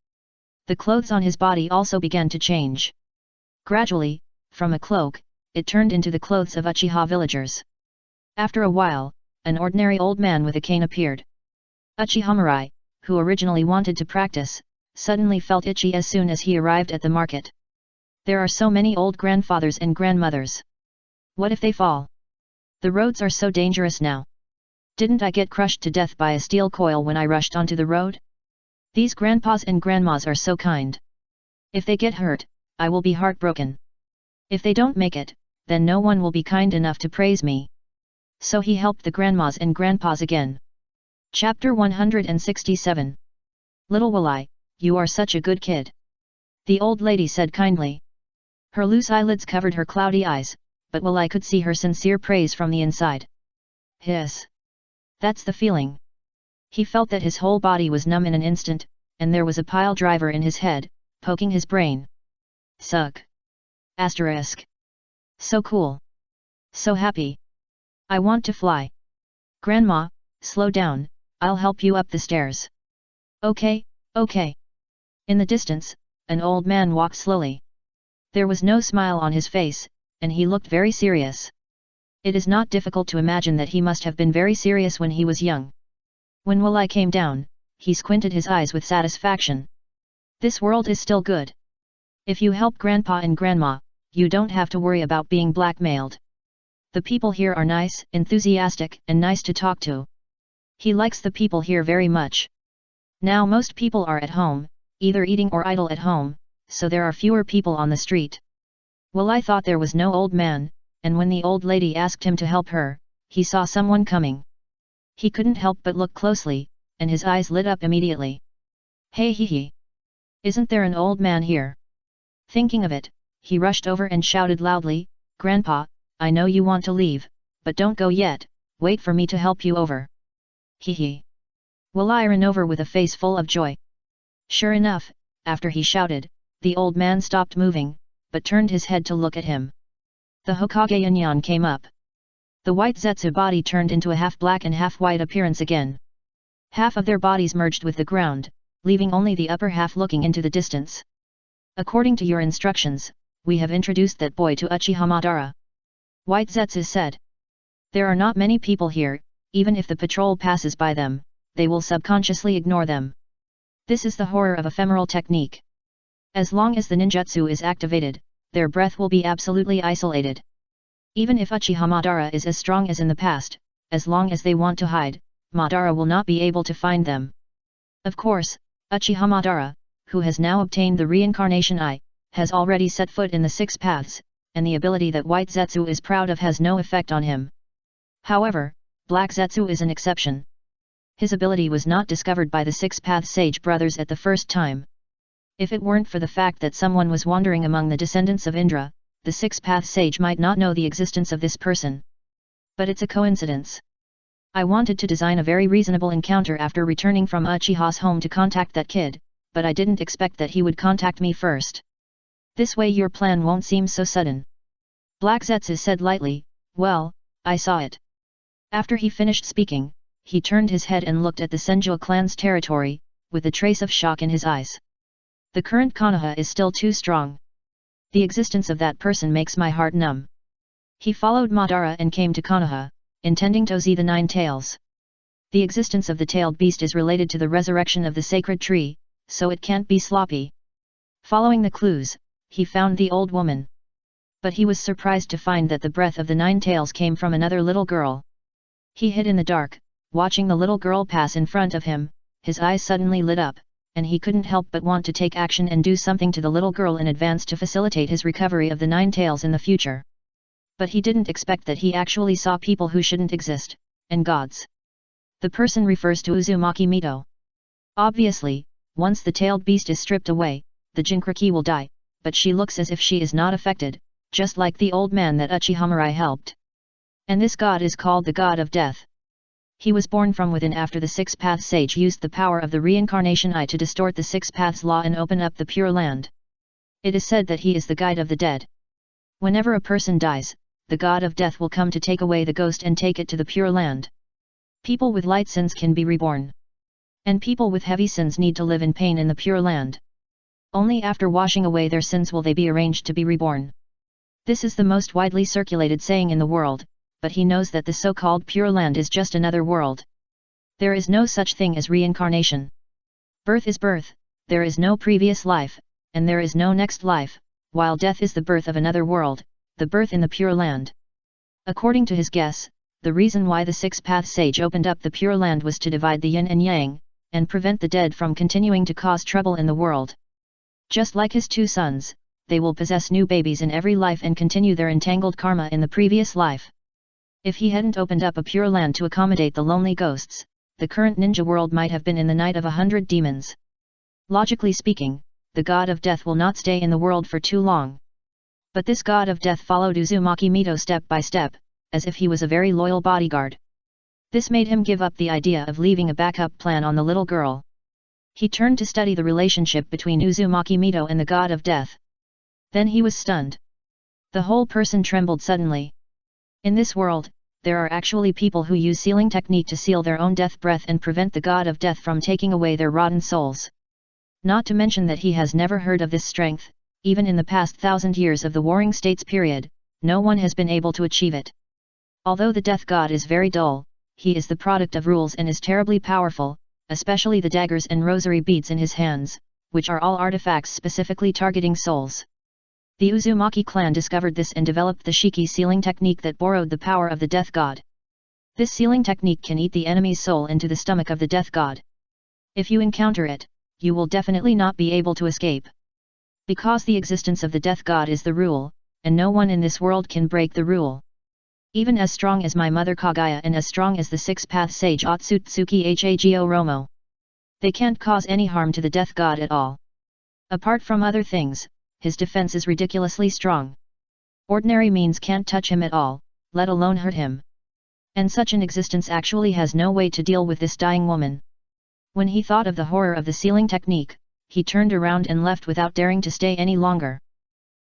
A: The clothes on his body also began to change. Gradually, from a cloak, it turned into the clothes of Uchiha villagers. After a while, an ordinary old man with a cane appeared. Uchiha Mirai, who originally wanted to practice, suddenly felt itchy as soon as he arrived at the market. There are so many old grandfathers and grandmothers. What if they fall? The roads are so dangerous now. Didn't I get crushed to death by a steel coil when I rushed onto the road? These grandpas and grandmas are so kind. If they get hurt, I will be heartbroken. If they don't make it, then no one will be kind enough to praise me. So he helped the grandmas and grandpas again. Chapter 167. Little Walai, you are such a good kid. The old lady said kindly. Her loose eyelids covered her cloudy eyes, but Walai could see her sincere praise from the inside. Hiss. That's the feeling. He felt that his whole body was numb in an instant, and there was a pile driver in his head, poking his brain. Suck. Asterisk. So cool. So happy. I want to fly. Grandma, slow down, I'll help you up the stairs. Okay, okay. In the distance, an old man walked slowly. There was no smile on his face, and he looked very serious. It is not difficult to imagine that he must have been very serious when he was young. When Walai came down, he squinted his eyes with satisfaction. This world is still good. If you help Grandpa and Grandma, you don't have to worry about being blackmailed. The people here are nice, enthusiastic, and nice to talk to. He likes the people here very much. Now most people are at home, either eating or idle at home, so there are fewer people on the street. Walai thought there was no old man, and when the old lady asked him to help her, he saw someone coming. He couldn't help but look closely, and his eyes lit up immediately. Hey hee hee! Isn't there an old man here? Thinking of it, he rushed over and shouted loudly, Grandpa, I know you want to leave, but don't go yet, wait for me to help you over. Hee hee! Will I run over with a face full of joy? Sure enough, after he shouted, the old man stopped moving, but turned his head to look at him. The Hokage Yanyan came up. The white Zetsu body turned into a half-black and half-white appearance again. Half of their bodies merged with the ground, leaving only the upper half looking into the distance. According to your instructions, we have introduced that boy to Uchiha Madara. White Zetsu said. There are not many people here, even if the patrol passes by them, they will subconsciously ignore them. This is the horror of ephemeral technique. As long as the ninjutsu is activated, their breath will be absolutely isolated. Even if Uchiha Madara is as strong as in the past, as long as they want to hide, Madara will not be able to find them. Of course, Uchiha Madara, who has now obtained the reincarnation eye, has already set foot in the six paths, and the ability that White Zetsu is proud of has no effect on him. However, Black Zetsu is an exception. His ability was not discovered by the six-path sage brothers at the first time. If it weren't for the fact that someone was wandering among the descendants of Indra, the six-path sage might not know the existence of this person. But it's a coincidence. I wanted to design a very reasonable encounter after returning from Uchiha's home to contact that kid, but I didn't expect that he would contact me first. This way your plan won't seem so sudden. Black Zetsu said lightly, well, I saw it. After he finished speaking, he turned his head and looked at the Senjo clan's territory, with a trace of shock in his eyes. The current Konoha is still too strong. The existence of that person makes my heart numb. He followed Madara and came to Konoha, intending to see the Nine Tails. The existence of the tailed beast is related to the resurrection of the sacred tree, so it can't be sloppy. Following the clues, he found the old woman. But he was surprised to find that the breath of the Nine Tails came from another little girl. He hid in the dark, watching the little girl pass in front of him, his eyes suddenly lit up, and he couldn't help but want to take action and do something to the little girl in advance to facilitate his recovery of the Nine Tails in the future. But he didn't expect that he actually saw people who shouldn't exist, and gods. The person refers to Uzumaki Mito. Obviously, once the tailed beast is stripped away, the Jinchuriki will die, but she looks as if she is not affected, just like the old man that Uchiha Mirai helped. And this god is called the god of death. He was born from within after the six-path sage used the power of the reincarnation eye to distort the six paths law and open up the pure land. It is said that he is the guide of the dead. Whenever a person dies, the god of death will come to take away the ghost and take it to the pure land. People with light sins can be reborn. And people with heavy sins need to live in pain in the pure land. Only after washing away their sins will they be arranged to be reborn. This is the most widely circulated saying in the world, but he knows that the so-called pure land is just another world. There is no such thing as reincarnation. Birth is birth, there is no previous life, and there is no next life, while death is the birth of another world, the birth in the pure land. According to his guess, the reason why the six-path sage opened up the pure land was to divide the yin and yang, and prevent the dead from continuing to cause trouble in the world. Just like his two sons, they will possess new babies in every life and continue their entangled karma in the previous life. If he hadn't opened up a pure land to accommodate the lonely ghosts, the current ninja world might have been in the night of 100 demons. Logically speaking, the god of death will not stay in the world for too long. But this god of death followed Uzumaki Mito step by step, as if he was a very loyal bodyguard. This made him give up the idea of leaving a backup plan on the little girl. He turned to study the relationship between Uzumaki Mito and the god of death. Then he was stunned. The whole person trembled suddenly. In this world, there are actually people who use sealing technique to seal their own death breath and prevent the god of death from taking away their rotten souls. Not to mention that he has never heard of this strength, even in the past 1,000 years of the Warring States period, no one has been able to achieve it. Although the death god is very dull, he is the product of rules and is terribly powerful, especially the daggers and rosary beads in his hands, which are all artifacts specifically targeting souls. The Uzumaki clan discovered this and developed the Shiki sealing technique that borrowed the power of the death god. This sealing technique can eat the enemy's soul into the stomach of the death god. If you encounter it, you will definitely not be able to escape. Because the existence of the death god is the rule, and no one in this world can break the rule. Even as strong as my mother Kaguya and as strong as the six-path sage Otsutsuki Hago Romo. They can't cause any harm to the death god at all. Apart from other things, his defense is ridiculously strong. Ordinary means can't touch him at all, let alone hurt him. And such an existence actually has no way to deal with this dying woman. When he thought of the horror of the sealing technique, he turned around and left without daring to stay any longer.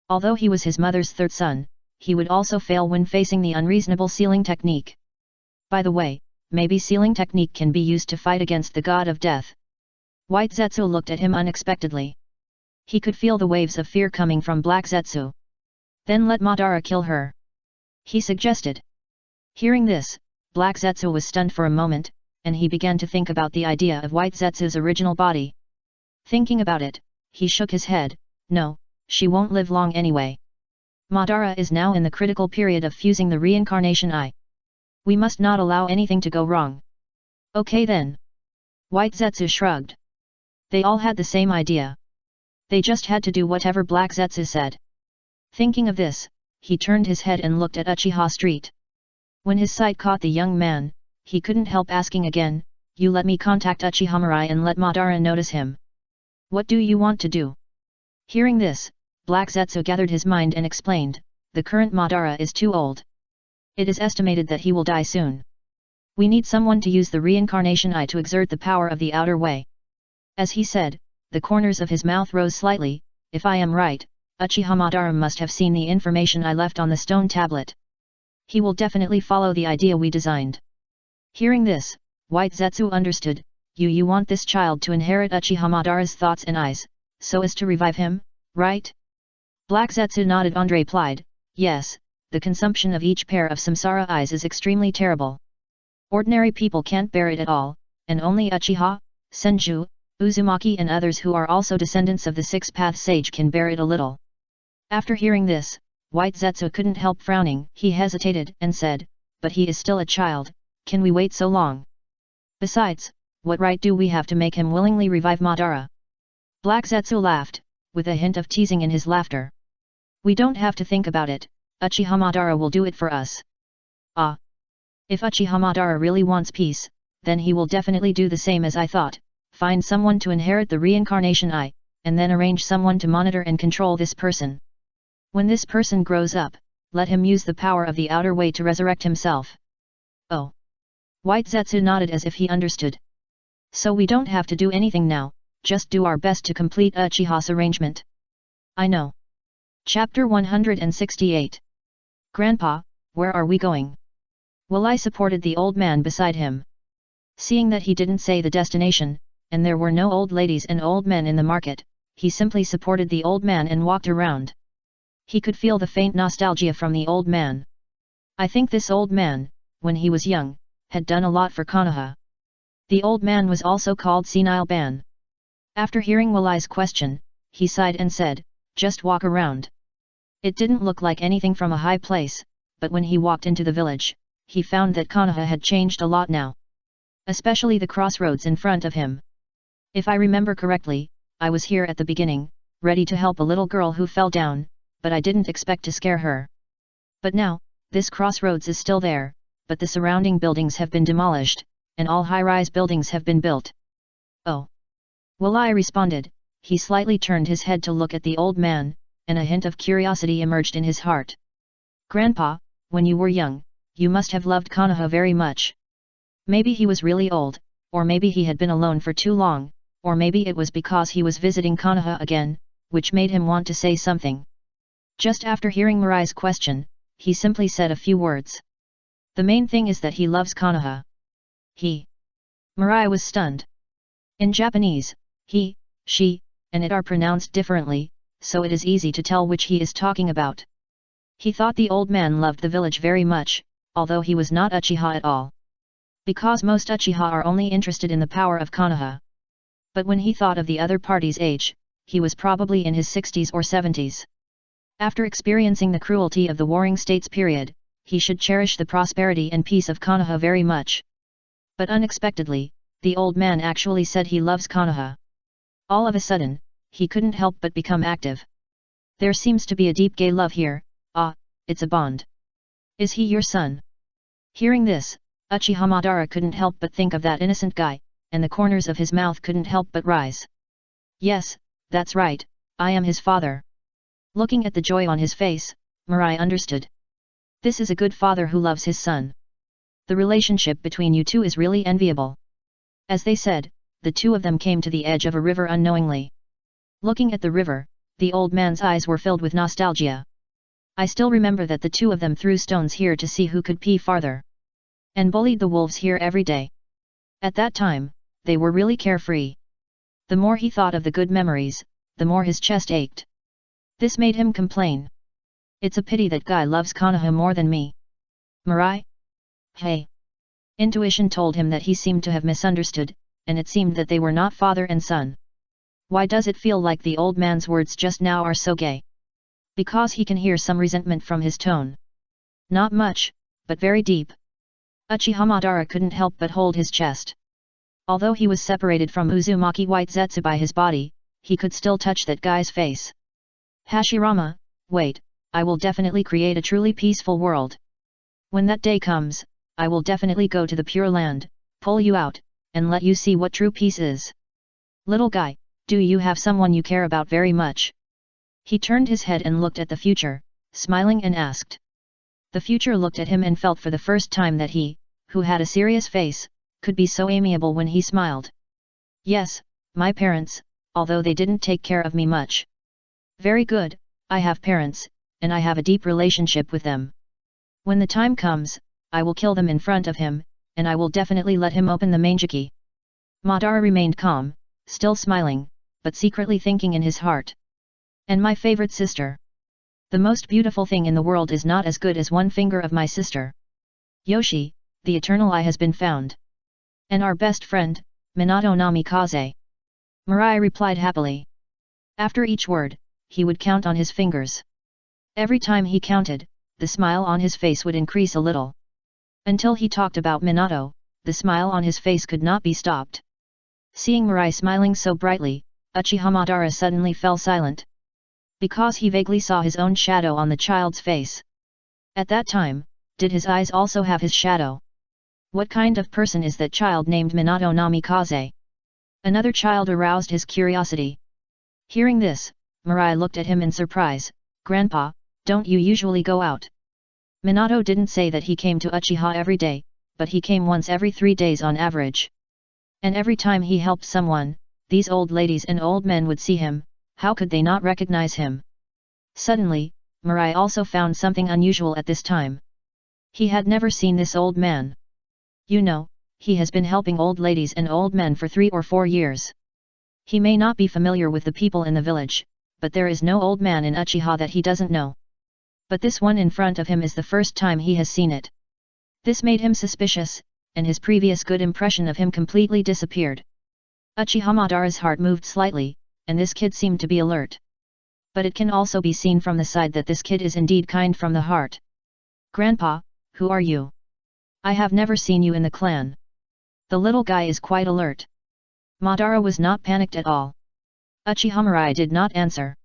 A: Although he was his mother's third son, he would also fail when facing the unreasonable sealing technique. By the way, maybe sealing technique can be used to fight against the god of death. White Zetsu looked at him unexpectedly. He could feel the waves of fear coming from Black Zetsu. Then let Madara kill her, he suggested. Hearing this, Black Zetsu was stunned for a moment, and he began to think about the idea of White Zetsu's original body. Thinking about it, he shook his head. No, she won't live long anyway. Madara is now in the critical period of fusing the reincarnation eye. We must not allow anything to go wrong. Okay then. White Zetsu shrugged. They all had the same idea. They just had to do whatever Black Zetsu said. Thinking of this, he turned his head and looked at Uchiha Street. When his sight caught the young man, he couldn't help asking again, "You let me contact Uchiha Mirai and let Madara notice him. What do you want to do?" Hearing this, Black Zetsu gathered his mind and explained, "The current Madara is too old. It is estimated that he will die soon. We need someone to use the reincarnation eye to exert the power of the outer way." As he said, the corners of his mouth rose slightly. "If I am right, Uchiha Madara must have seen the information I left on the stone tablet. He will definitely follow the idea we designed." Hearing this, White Zetsu understood. You want this child to inherit Uchiha Madara's thoughts and eyes, so as to revive him, right?" Black Zetsu nodded and replied, "Yes, the consumption of each pair of samsara eyes is extremely terrible. Ordinary people can't bear it at all, and only Uchiha, Senju, Uzumaki and others who are also descendants of the Six-Path Sage can bear it a little." After hearing this, White Zetsu couldn't help frowning. He hesitated and said, "But he is still a child, can we wait so long? Besides, what right do we have to make him willingly revive Madara?" Black Zetsu laughed, with a hint of teasing in his laughter. "We don't have to think about it, Uchiha Madara will do it for us." "Ah! If Uchiha Madara really wants peace, then he will definitely do the same as I thought, find someone to inherit the reincarnation eye, and then arrange someone to monitor and control this person. When this person grows up, let him use the power of the outer way to resurrect himself." "Oh!" White Zetsu nodded as if he understood. "So we don't have to do anything now, just do our best to complete Uchiha's arrangement." "I know." Chapter 168. "Grandpa, where are we going?" Walai supported the old man beside him. Seeing that he didn't say the destination, and there were no old ladies and old men in the market, he simply supported the old man and walked around. He could feel the faint nostalgia from the old man. I think this old man, when he was young, had done a lot for Konoha. The old man was also called Senile Ban. After hearing Walai's question, he sighed and said, "Just walk around." It didn't look like anything from a high place, but when he walked into the village, he found that Konoha had changed a lot now. Especially the crossroads in front of him. "If I remember correctly, I was here at the beginning, ready to help a little girl who fell down, but I didn't expect to scare her. But now, this crossroads is still there, but the surrounding buildings have been demolished, and all high-rise buildings have been built." "Oh!" Walai responded. He slightly turned his head to look at the old man, and a hint of curiosity emerged in his heart. "Grandpa, when you were young, you must have loved Konoha very much. Maybe he was really old, or maybe he had been alone for too long, or maybe it was because he was visiting Konoha again, which made him want to say something." Just after hearing Mirai's question, he simply said a few words. "The main thing is that he loves Konoha." He. Mirai was stunned. In Japanese, he, she, and it are pronounced differently, so it is easy to tell which he is talking about. He thought the old man loved the village very much, although he was not Uchiha at all. Because most Uchiha are only interested in the power of Konoha. But when he thought of the other party's age, he was probably in his 60s or 70s. After experiencing the cruelty of the Warring States period, he should cherish the prosperity and peace of Konoha very much. But unexpectedly, the old man actually said he loves Konoha. All of a sudden, he couldn't help but become active. "There seems to be a deep gay love here, it's a bond. Is he your son?" Hearing this, Uchiha Madara couldn't help but think of that innocent guy, and the corners of his mouth couldn't help but rise. Yes, that's right, I am his father. Looking at the joy on his face, Mirai understood. This is a good father who loves his son. The relationship between you two is really enviable. As they said, the two of them came to the edge of a river unknowingly. Looking at the river, the old man's eyes were filled with nostalgia. I still remember that the two of them threw stones here to see who could pee farther. And bullied the wolves here every day. At that time, they were really carefree. The more he thought of the good memories, the more his chest ached. This made him complain. It's a pity that guy loves Konoha more than me. Mirai? Hey. Intuition told him that he seemed to have misunderstood, and it seemed that they were not father and son. Why does it feel like the old man's words just now are so gay? Because he can hear some resentment from his tone. Not much, but very deep. Uchiha Madara couldn't help but hold his chest. Although he was separated from Uzumaki White Zetsu by his body, he could still touch that guy's face. Hashirama, wait, I will definitely create a truly peaceful world. When that day comes, I will definitely go to the Pure Land, pull you out, and let you see what true peace is. Little guy, do you have someone you care about very much? He turned his head and looked at the future, smiling and asked. The future looked at him and felt for the first time that he, who had a serious face, could be so amiable when he smiled. Yes, my parents, although they didn't take care of me much. Very good, I have parents, and I have a deep relationship with them. When the time comes, I will kill them in front of him, and I will definitely let him open the Mangeki. Madara remained calm, still smiling, but secretly thinking in his heart. And my favorite sister. The most beautiful thing in the world is not as good as one finger of my sister. Yoshi, the eternal eye has been found. And our best friend, Minato Namikaze. Mirai replied happily. After each word, he would count on his fingers. Every time he counted, the smile on his face would increase a little. Until he talked about Minato, the smile on his face could not be stopped. Seeing Mirai smiling so brightly, Uchiha Madara suddenly fell silent. Because he vaguely saw his own shadow on the child's face. At that time, did his eyes also have his shadow? What kind of person is that child named Minato Namikaze? Another child aroused his curiosity. Hearing this, Mirai looked at him in surprise. Grandpa, don't you usually go out? Minato didn't say that he came to Uchiha every day, but he came once every 3 days on average. And every time he helped someone, these old ladies and old men would see him. How could they not recognize him? Suddenly, Mirai also found something unusual at this time. He had never seen this old man. You know, he has been helping old ladies and old men for 3 or 4 years. He may not be familiar with the people in the village, but there is no old man in Uchiha that he doesn't know. But this one in front of him is the first time he has seen it. This made him suspicious, and his previous good impression of him completely disappeared. Uchiha Madara's heart moved slightly, and this kid seemed to be alert. But it can also be seen from the side that this kid is indeed kind from the heart. Grandpa, who are you? I have never seen you in the clan. The little guy is quite alert. Madara was not panicked at all. Uchiha Mirai did not answer.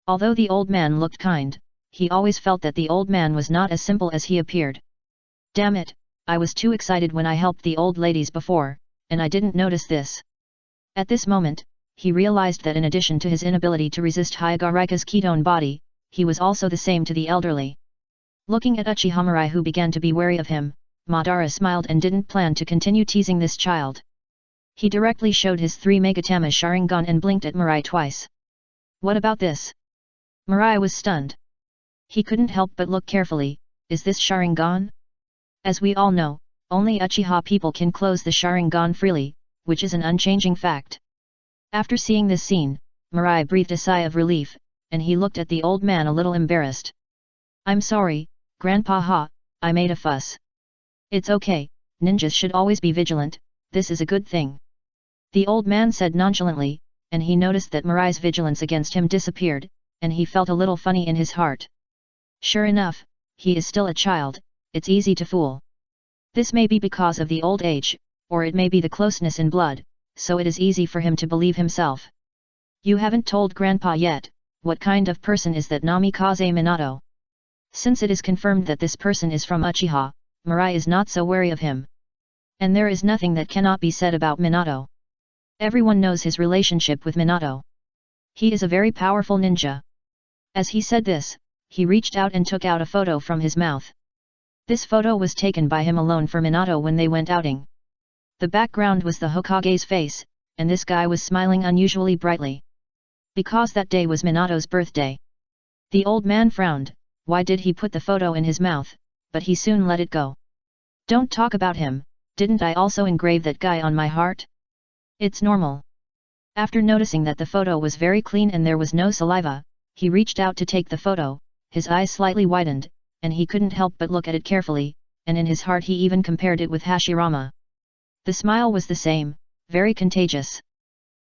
A: Although the old man looked kind, he always felt that the old man was not as simple as he appeared. Damn it, I was too excited when I helped the old ladies before, and I didn't notice this. At this moment, he realized that in addition to his inability to resist Hyagarika's ketone body, he was also the same to the elderly. Looking at Uchiha Mirai, who began to be wary of him, Madara smiled and didn't plan to continue teasing this child. He directly showed his 3 Megatama Sharingan and blinked at Mirai twice. What about this? Mirai was stunned. He couldn't help but look carefully. Is this Sharingan? As we all know, only Uchiha people can close the Sharingan freely, which is an unchanging fact. After seeing this scene, Mirai breathed a sigh of relief, and he looked at the old man a little embarrassed. I'm sorry, Grandpa Ha, I made a fuss. It's okay, ninjas should always be vigilant, this is a good thing. The old man said nonchalantly, and he noticed that Mirai's vigilance against him disappeared, and he felt a little funny in his heart. Sure enough, he is still a child, it's easy to fool. This may be because of the old age, or it may be the closeness in blood, so it is easy for him to believe himself. You haven't told Grandpa yet, what kind of person is that Namikaze Minato? Since it is confirmed that this person is from Uchiha, Mirai is not so wary of him. And there is nothing that cannot be said about Minato. Everyone knows his relationship with Minato. He is a very powerful ninja. As he said this, he reached out and took out a photo from his mouth. This photo was taken by him alone for Minato when they went outing. The background was the Hokage's face, and this guy was smiling unusually brightly. Because that day was Minato's birthday. The old man frowned. Why did he put the photo in his mouth? But he soon let it go. Don't talk about him, didn't I also engrave that guy on my heart? It's normal. After noticing that the photo was very clean and there was no saliva, he reached out to take the photo, his eyes slightly widened, and he couldn't help but look at it carefully, and in his heart he even compared it with Hashirama. The smile was the same, very contagious.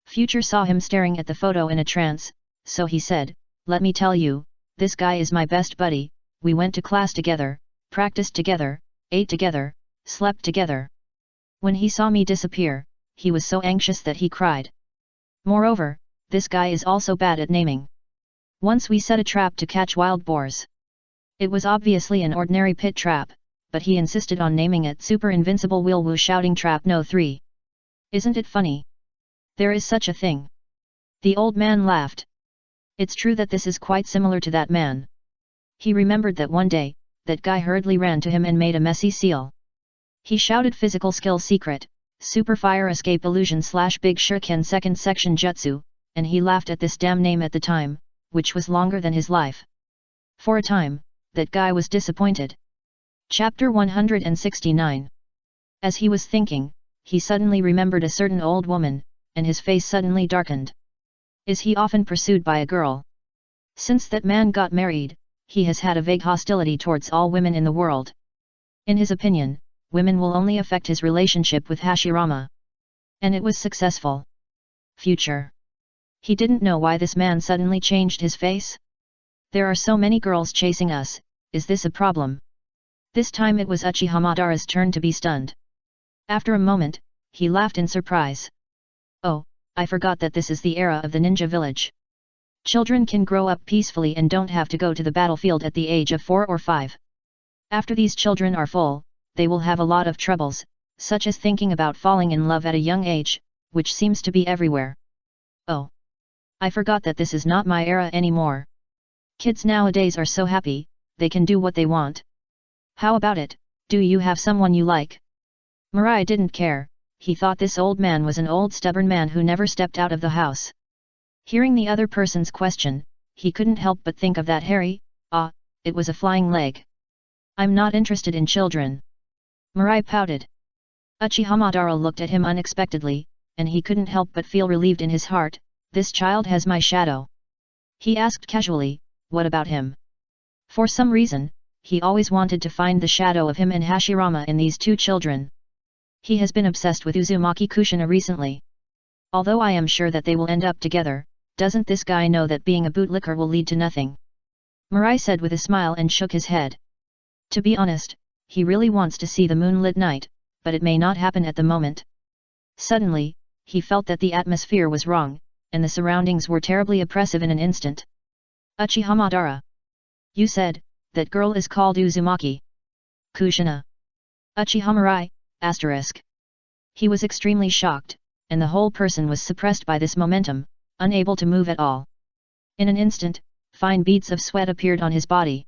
A: Future saw him staring at the photo in a trance, so he said, "Let me tell you, this guy is my best buddy, we went to class together, practiced together, ate together, slept together. When he saw me disappear, he was so anxious that he cried. Moreover, this guy is also bad at naming. Once we set a trap to catch wild boars. It was obviously an ordinary pit trap, but he insisted on naming it Super Invincible Wheel Woo shouting Trap No 3. Isn't it funny? There is such a thing." The old man laughed. It's true that this is quite similar to that man. He remembered that one day, that guy hurriedly ran to him and made a messy seal. He shouted physical skill secret, Super Fire Escape Illusion / Big Shuriken Second Section Jutsu, and he laughed at this damn name at the time, which was longer than his life. For a time, that guy was disappointed. Chapter 169. As he was thinking, he suddenly remembered a certain old woman, and his face suddenly darkened. Is he often pursued by a girl? Since that man got married, he has had a vague hostility towards all women in the world. In his opinion, women will only affect his relationship with Hashirama. And it was successful. Future. He didn't know why this man suddenly changed his face. There are so many girls chasing us, is this a problem? This time it was Uchiha Madara's turn to be stunned. After a moment, he laughed in surprise. Oh, I forgot that this is the era of the ninja village. Children can grow up peacefully and don't have to go to the battlefield at the age of 4 or 5. After these children are full, they will have a lot of troubles, such as thinking about falling in love at a young age, which seems to be everywhere. Oh. I forgot that this is not my era anymore. Kids nowadays are so happy, they can do what they want. How about it, do you have someone you like? Mirai didn't care, he thought this old man was an old stubborn man who never stepped out of the house. Hearing the other person's question, he couldn't help but think of that hairy, it was a flying leg. I'm not interested in children. Mirai pouted. Uchiha Madara looked at him unexpectedly, and he couldn't help but feel relieved in his heart. This child has my shadow. He asked casually, what about him? For some reason, he always wanted to find the shadow of him and Hashirama in these two children. He has been obsessed with Uzumaki Kushina recently. Although I am sure that they will end up together, doesn't this guy know that being a bootlicker will lead to nothing? Mirai said with a smile and shook his head. To be honest, he really wants to see the moonlit night, but it may not happen at the moment. Suddenly, he felt that the atmosphere was wrong, and the surroundings were terribly oppressive in an instant. Uchiha Madara. You said, that girl is called Uzumaki Kushina. Uchiha Mirai, *. He was extremely shocked, and the whole person was suppressed by this momentum, unable to move at all. In an instant, fine beads of sweat appeared on his body.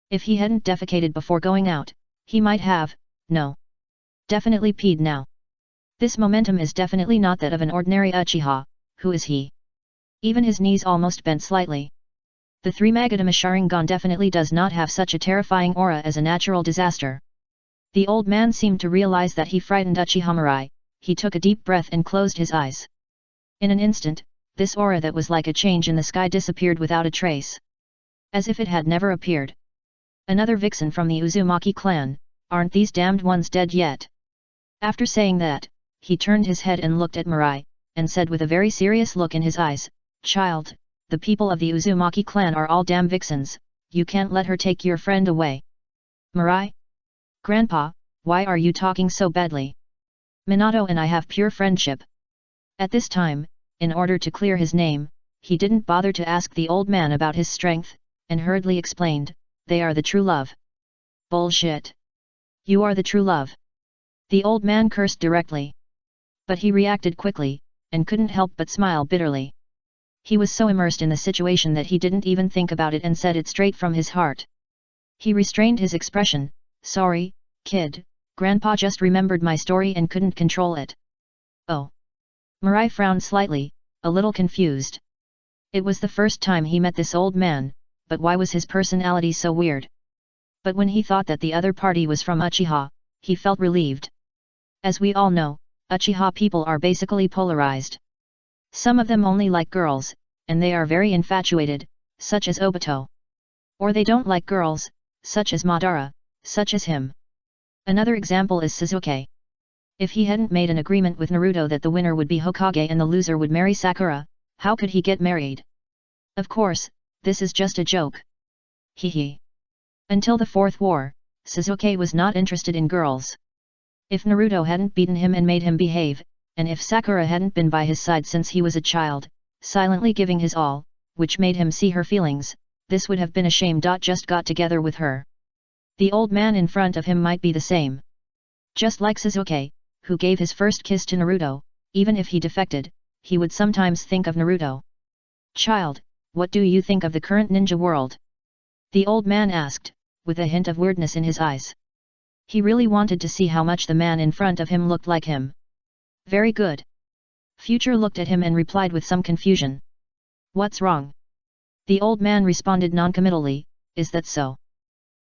A: If he hadn't defecated before going out, he might have, definitely peed now. This momentum is definitely not that of an ordinary Uchiha. Who is he? Even his knees almost bent slightly. The 3 Magadama Sharingan definitely does not have such a terrifying aura as a natural disaster. The old man seemed to realize that he frightened Uchiha Mirai. He took a deep breath and closed his eyes. In an instant, this aura that was like a change in the sky disappeared without a trace. As if it had never appeared. Another vixen from the Uzumaki clan, aren't these damned ones dead yet? After saying that, he turned his head and looked at Mirai, and said with a very serious look in his eyes, Child, the people of the Uzumaki clan are all damn vixens, you can't let her take your friend away. Mirai? Grandpa, why are you talking so badly? Minato and I have pure friendship. At this time, in order to clear his name, he didn't bother to ask the old man about his strength, and hurriedly explained, they are the true love. Bullshit. You are the true love. The old man cursed directly. But he reacted quickly, and couldn't help but smile bitterly. He was so immersed in the situation that he didn't even think about it and said it straight from his heart. He restrained his expression. Sorry, kid, Grandpa just remembered my story and couldn't control it. Oh. Mirai frowned slightly, a little confused. It was the first time he met this old man, but why was his personality so weird? But when he thought that the other party was from Uchiha, he felt relieved. As we all know, Uchiha people are basically polarized. Some of them only like girls, and they are very infatuated, such as Obito. Or they don't like girls, such as Madara, such as him. Another example is Sasuke. If he hadn't made an agreement with Naruto that the winner would be Hokage and the loser would marry Sakura, how could he get married? Of course, this is just a joke. Hehe. Until the Fourth War, Sasuke was not interested in girls. If Naruto hadn't beaten him and made him behave, and if Sakura hadn't been by his side since he was a child, silently giving his all, which made him see her feelings, this would have been a shame. Just got together with her. The old man in front of him might be the same. Just like Sasuke, who gave his first kiss to Naruto, even if he defected, he would sometimes think of Naruto. Child, what do you think of the current ninja world? The old man asked, with a hint of weirdness in his eyes. He really wanted to see how much the man in front of him looked like him. Very good. Future looked at him and replied with some confusion. What's wrong? The old man responded noncommittally, is that so?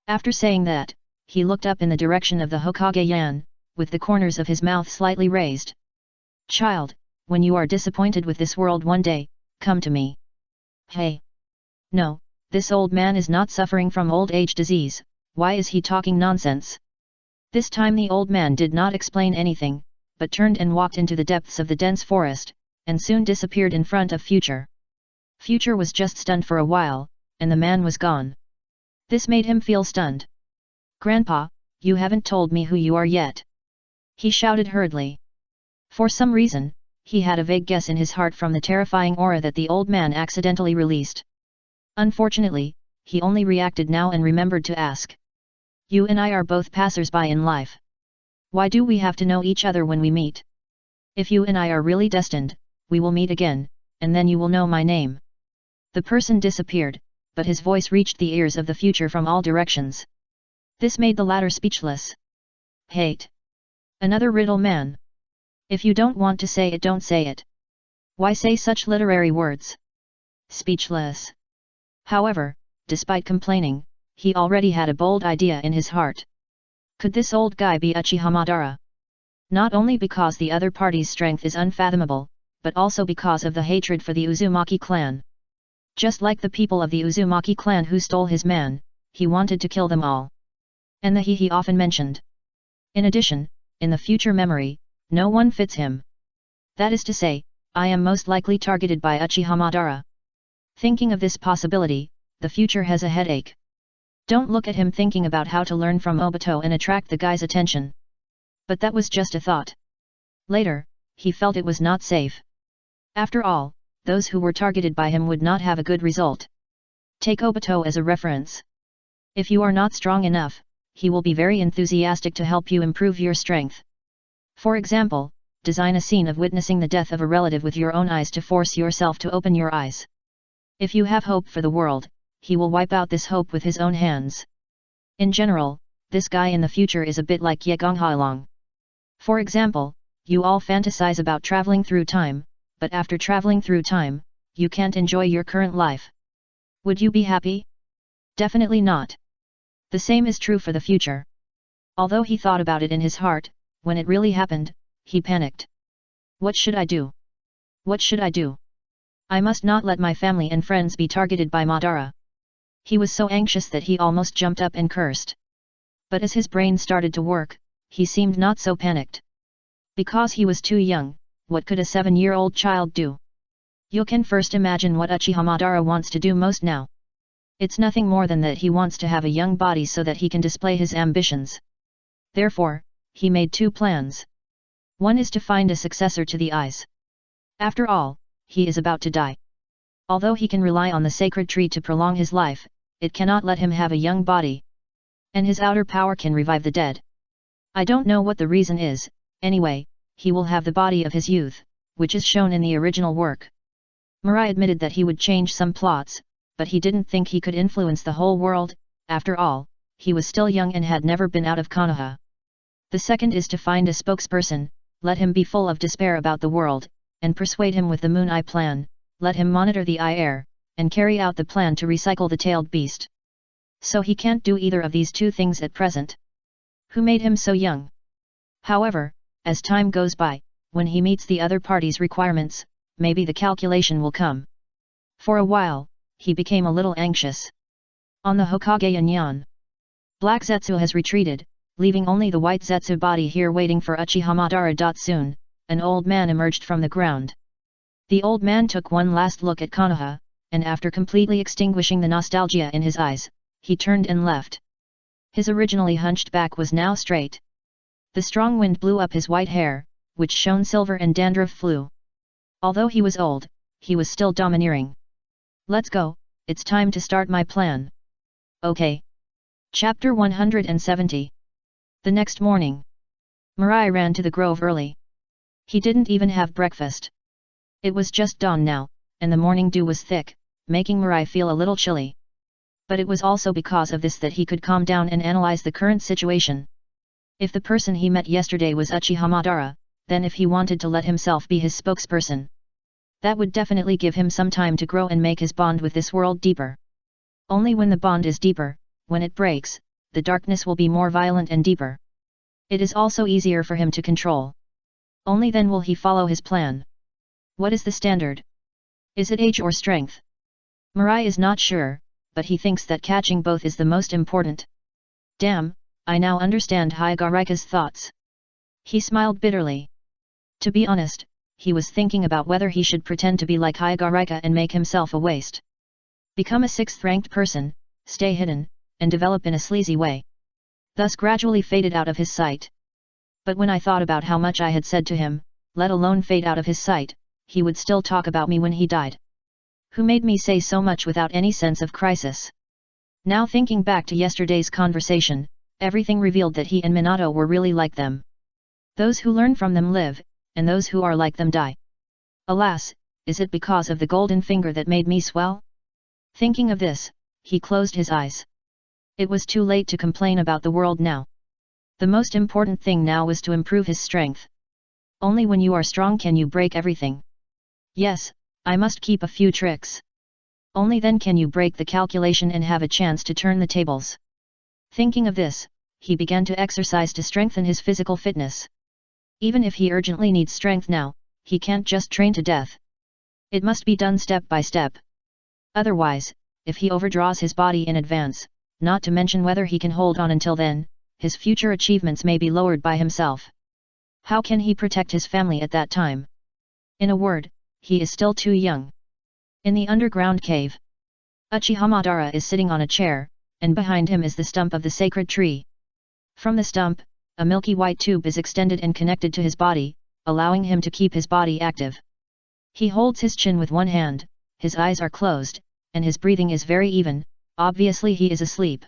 A: After saying that, he looked up in the direction of the Hokage-yan, with the corners of his mouth slightly raised. Child, when you are disappointed with this world one day, come to me. Hey! No, this old man is not suffering from old age disease, why is he talking nonsense? This time the old man did not explain anything, but turned and walked into the depths of the dense forest, and soon disappeared in front of Future. Future was just stunned for a while, and the man was gone. This made him feel stunned. Grandpa, you haven't told me who you are yet. He shouted hurriedly. For some reason, he had a vague guess in his heart from the terrifying aura that the old man accidentally released. Unfortunately, he only reacted now and remembered to ask. You and I are both passers-by in life. Why do we have to know each other when we meet? If you and I are really destined, we will meet again, and then you will know my name. The person disappeared, but his voice reached the ears of the Future from all directions. This made the latter speechless. Hate. Another riddle man. If you don't want to say it, don't say it. Why say such literary words? Speechless. However, despite complaining, he already had a bold idea in his heart. Could this old guy be Uchiha Madara? Not only because the other party's strength is unfathomable, but also because of the hatred for the Uzumaki clan. Just like the people of the Uzumaki clan who stole his man, he wanted to kill them all. And the he often mentioned. In addition, in the future memory, no one fits him. That is to say, I am most likely targeted by Uchiha Madara. Thinking of this possibility, the Future has a headache. Don't look at him thinking about how to learn from Obito and attract the guy's attention. But that was just a thought. Later, he felt it was not safe. After all, those who were targeted by him would not have a good result. Take Obito as a reference. If you are not strong enough, he will be very enthusiastic to help you improve your strength. For example, design a scene of witnessing the death of a relative with your own eyes to force yourself to open your eyes. If you have hope for the world, he will wipe out this hope with his own hands. In general, this guy in the future is a bit like Ye Gonghailong. For example, you all fantasize about traveling through time, but after traveling through time, you can't enjoy your current life. Would you be happy? Definitely not. The same is true for the future. Although he thought about it in his heart, when it really happened, he panicked. What should I do? What should I do? I must not let my family and friends be targeted by Madara. He was so anxious that he almost jumped up and cursed. But as his brain started to work, he seemed not so panicked. Because he was too young, what could a 7-year-old child do? You can first imagine what Uchiha Madara wants to do most now. It's nothing more than that he wants to have a young body so that he can display his ambitions. Therefore, he made 2 plans. One is to find a successor to the eyes. After all, he is about to die. Although he can rely on the sacred tree to prolong his life, it cannot let him have a young body. And his outer power can revive the dead. I don't know what the reason is, anyway, he will have the body of his youth, which is shown in the original work. Mirai admitted that he would change some plots, but he didn't think he could influence the whole world. After all, he was still young and had never been out of Konoha. The second is to find a spokesperson, let him be full of despair about the world, and persuade him with the Moon Eye plan, let him monitor the eye air, and carry out the plan to recycle the tailed beast. So he can't do either of these two things at present. Who made him so young? However, as time goes by, when he meets the other party's requirements, maybe the calculation will come. For a while, he became a little anxious. On the Hokage Yanyan, Black Zetsu has retreated, leaving only the white Zetsu body here waiting for Uchiha Madara. Soon, an old man emerged from the ground. The old man took one last look at Konoha, and after completely extinguishing the nostalgia in his eyes, he turned and left. His originally hunched back was now straight. The strong wind blew up his white hair, which shone silver, and dandruff flew. Although he was old, he was still domineering. Let's go, it's time to start my plan. Okay. Chapter 170. The next morning, Mirai ran to the grove early. He didn't even have breakfast. It was just dawn now, and the morning dew was thick, making Mirai feel a little chilly. But it was also because of this that he could calm down and analyze the current situation. If the person he met yesterday was Uchiha Madara, then if he wanted to let himself be his spokesperson, that would definitely give him some time to grow and make his bond with this world deeper. Only when the bond is deeper, when it breaks, the darkness will be more violent and deeper. It is also easier for him to control. Only then will he follow his plan. What is the standard? Is it age or strength? Mirai is not sure, but he thinks that catching both is the most important. Damn, I now understand Hyagarika's thoughts. He smiled bitterly. To be honest, he was thinking about whether he should pretend to be like Hyagarika and make himself a waste. Become a 6th-ranked person, stay hidden, and develop in a sleazy way. Thus gradually faded out of his sight. But when I thought about how much I had said to him, let alone fade out of his sight, he would still talk about me when he died. Who made me say so much without any sense of crisis? Now thinking back to yesterday's conversation, everything revealed that he and Minato were really like them. Those who learn from them live, and those who are like them die. Alas, is it because of the golden finger that made me swell? Thinking of this, he closed his eyes. It was too late to complain about the world now. The most important thing now was to improve his strength. Only when you are strong can you break everything. Yes, I must keep a few tricks. Only then can you break the calculation and have a chance to turn the tables. Thinking of this, he began to exercise to strengthen his physical fitness. Even if he urgently needs strength now, he can't just train to death. It must be done step by step. Otherwise, if he overdraws his body in advance, not to mention whether he can hold on until then, his future achievements may be lowered by himself. How can he protect his family at that time? In a word, he is still too young. In the underground cave, Uchiha Madara is sitting on a chair, and behind him is the stump of the sacred tree. From the stump, a milky white tube is extended and connected to his body, allowing him to keep his body active. He holds his chin with one hand, his eyes are closed, and his breathing is very even, obviously he is asleep.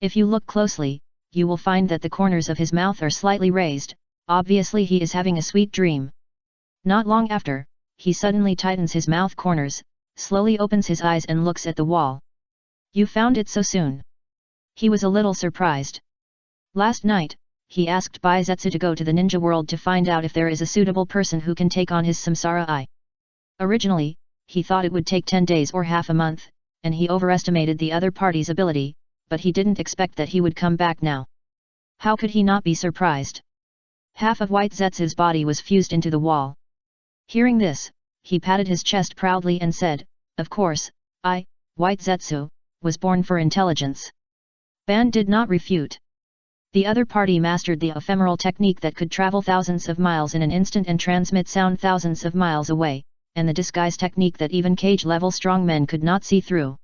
A: If you look closely, you will find that the corners of his mouth are slightly raised, obviously he is having a sweet dream. Not long after, he suddenly tightens his mouth corners, slowly opens his eyes and looks at the wall. You found it so soon? He was a little surprised. Last night, he asked Baizetsu to go to the ninja world to find out if there is a suitable person who can take on his samsara eye. Originally, he thought it would take 10 days or half a month, and he overestimated the other party's ability, but he didn't expect that he would come back now. How could he not be surprised? Half of White Zetsu's body was fused into the wall. Hearing this, he patted his chest proudly and said, "Of course, I, White Zetsu, was born for intelligence." Ban did not refute. The other party mastered the ephemeral technique that could travel thousands of miles in an instant and transmit sound thousands of miles away, and the disguise technique that even cage-level strongmen could not see through.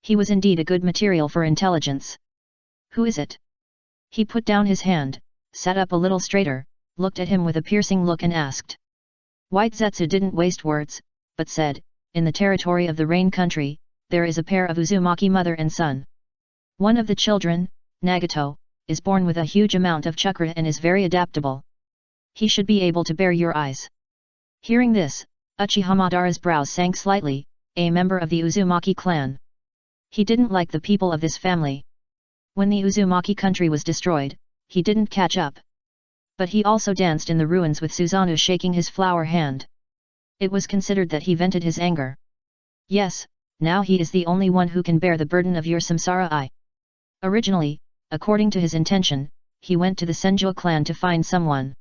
A: He was indeed a good material for intelligence. Who is it? He put down his hand, sat up a little straighter, looked at him with a piercing look and asked. White Zetsu didn't waste words, but said, "In the territory of the Rain Country, there is a pair of Uzumaki mother and son. One of the children, Nagato, is born with a huge amount of chakra and is very adaptable. He should be able to bear your eyes. Hearing this, Uchiha Madara's brows sank slightly, a member of the Uzumaki clan. He didn't like the people of this family. When the Uzumaki country was destroyed, he didn't catch up. But he also danced in the ruins with Susanoo shaking his flower hand. It was considered that he vented his anger. Yes, now he is the only one who can bear the burden of your samsara I. Originally, according to his intention, he went to the Senju clan to find someone.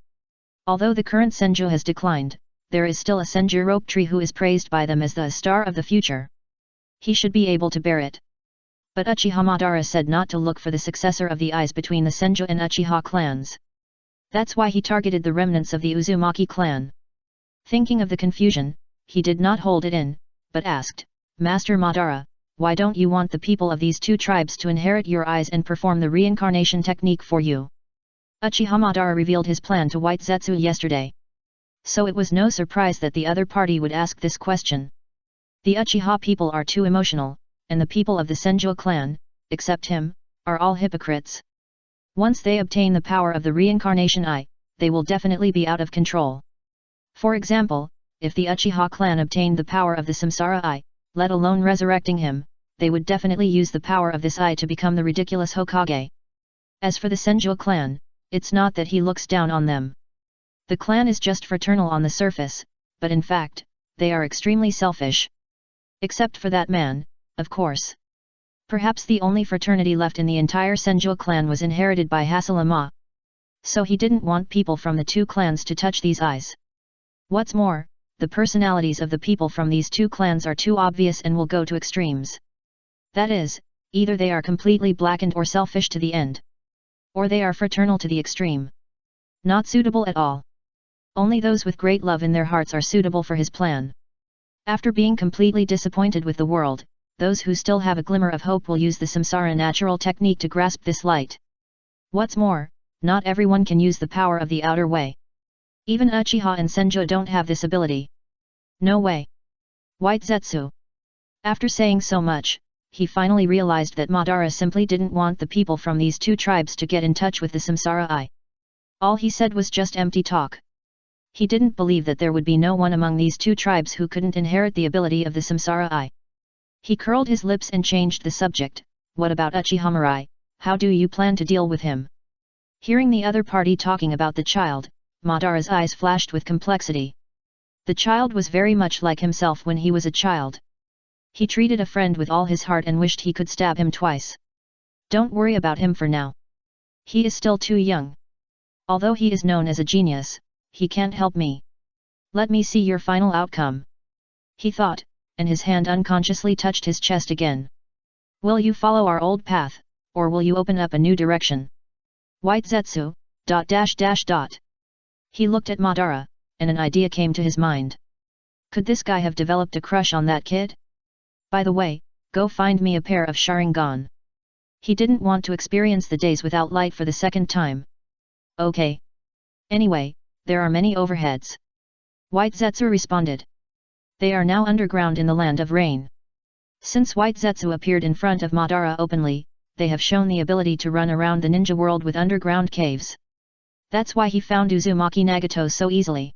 A: Although the current Senju has declined, there is still a Senju rope tree who is praised by them as the star of the future. He should be able to bear it. But Uchiha Madara said not to look for the successor of the eyes between the Senju and Uchiha clans. That's why he targeted the remnants of the Uzumaki clan. Thinking of the confusion, he did not hold it in, but asked, Master Madara, why don't you want the people of these two tribes to inherit your eyes and perform the reincarnation technique for you? Uchiha Madara revealed his plan to White Zetsu yesterday. So it was no surprise that the other party would ask this question. The Uchiha people are too emotional, and the people of the Senju clan, except him, are all hypocrites. Once they obtain the power of the reincarnation eye, they will definitely be out of control. For example, if the Uchiha clan obtained the power of the samsara eye, let alone resurrecting him, they would definitely use the power of this eye to become the ridiculous Hokage. As for the Senju clan, it's not that he looks down on them. The clan is just fraternal on the surface, but in fact, they are extremely selfish. Except for that man, of course. Perhaps the only fraternity left in the entire Senju clan was inherited by Hasalama. So he didn't want people from the two clans to touch these eyes. What's more, the personalities of the people from these two clans are too obvious and will go to extremes. That is, either they are completely blackened or selfish to the end. Or they are fraternal to the extreme. Not suitable at all. Only those with great love in their hearts are suitable for his plan. After being completely disappointed with the world, those who still have a glimmer of hope will use the samsara natural technique to grasp this light. What's more, not everyone can use the power of the outer way. Even Uchiha and Senju don't have this ability. No way. White Zetsu. After saying so much, he finally realized that Madara simply didn't want the people from these two tribes to get in touch with the samsara eye. All he said was just empty talk. He didn't believe that there would be no one among these two tribes who couldn't inherit the ability of the samsara eye. He curled his lips and changed the subject. What about Uchiha Mirai? How do you plan to deal with him? Hearing the other party talking about the child, Madara's eyes flashed with complexity. The child was very much like himself when he was a child. He treated a friend with all his heart and wished he could stab him twice. Don't worry about him for now. He is still too young. Although he is known as a genius, he can't help me. Let me see your final outcome. He thought, and his hand unconsciously touched his chest again. Will you follow our old path, or will you open up a new direction? White Zetsu, ... He looked at Madara, and an idea came to his mind. Could this guy have developed a crush on that kid? By the way, go find me a pair of Sharingan. He didn't want to experience the days without light for the second time. Okay. Anyway, there are many overheads. White Zetsu responded. They are now underground in the land of rain. Since White Zetsu appeared in front of Madara openly, they have shown the ability to run around the ninja world with underground caves. That's why he found Uzumaki Nagato so easily.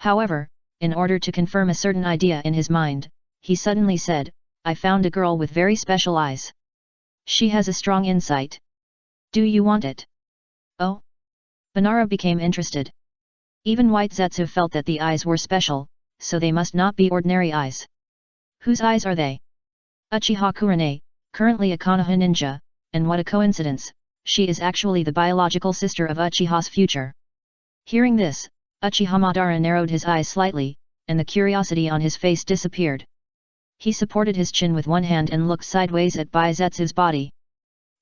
A: However, in order to confirm a certain idea in his mind, he suddenly said, I found a girl with very special eyes. She has a strong insight. Do you want it? Oh? Banara became interested. Even White Zetsu felt that the eyes were special, so they must not be ordinary eyes. Whose eyes are they? Uchiha Kurane, currently a Konoha ninja, and what a coincidence, she is actually the biological sister of Uchiha's future. Hearing this, Uchiha Madara narrowed his eyes slightly, and the curiosity on his face disappeared. He supported his chin with one hand and looked sideways at Baizetsu's body.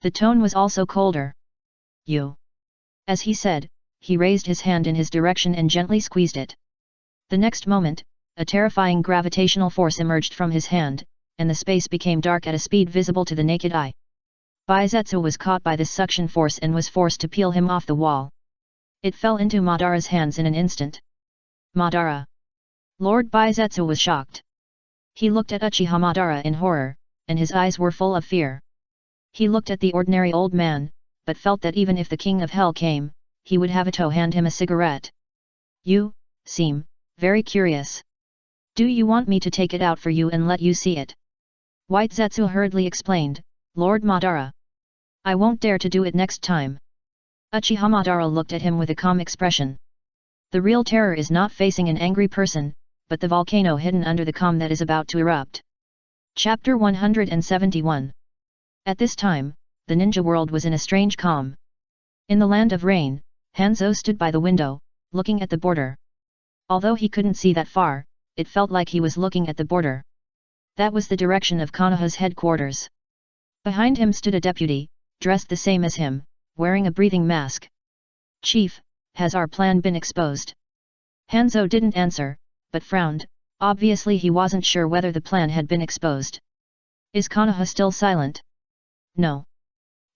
A: The tone was also colder. You. As he said, he raised his hand in his direction and gently squeezed it. The next moment, a terrifying gravitational force emerged from his hand, and the space became dark at a speed visible to the naked eye. Baizetsu was caught by this suction force and was forced to peel him off the wall. It fell into Madara's hands in an instant. Madara. Lord Baizetsu was shocked. He looked at Uchiha Madara in horror, and his eyes were full of fear. He looked at the ordinary old man, but felt that even if the king of hell came, he would have to hand him a cigarette. You seem very curious. Do you want me to take it out for you and let you see it? White Zetsu hurriedly explained, Lord Madara. I won't dare to do it next time. Uchiha Madara looked at him with a calm expression. The real terror is not facing an angry person, but the volcano hidden under the calm that is about to erupt. Chapter 171. At this time, the ninja world was in a strange calm. In the land of rain, Hanzo stood by the window, looking at the border. Although he couldn't see that far, it felt like he was looking at the border. That was the direction of Konoha's headquarters. Behind him stood a deputy, dressed the same as him, wearing a breathing mask. Chief, has our plan been exposed? Hanzo didn't answer, but frowned. Obviously he wasn't sure whether the plan had been exposed. Is Konoha still silent? No.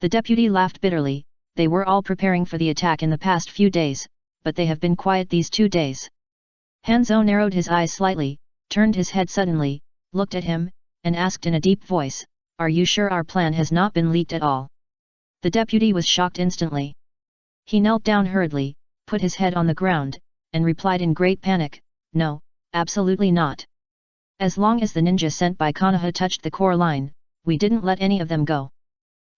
A: The deputy laughed bitterly. They were all preparing for the attack in the past few days, but they have been quiet these 2 days. Hanzo narrowed his eyes slightly, turned his head suddenly, looked at him, and asked in a deep voice, Are you sure our plan has not been leaked at all? The deputy was shocked instantly. He knelt down hurriedly, put his head on the ground, and replied in great panic, No, absolutely not. As long as the ninja sent by Konoha touched the core line, we didn't let any of them go.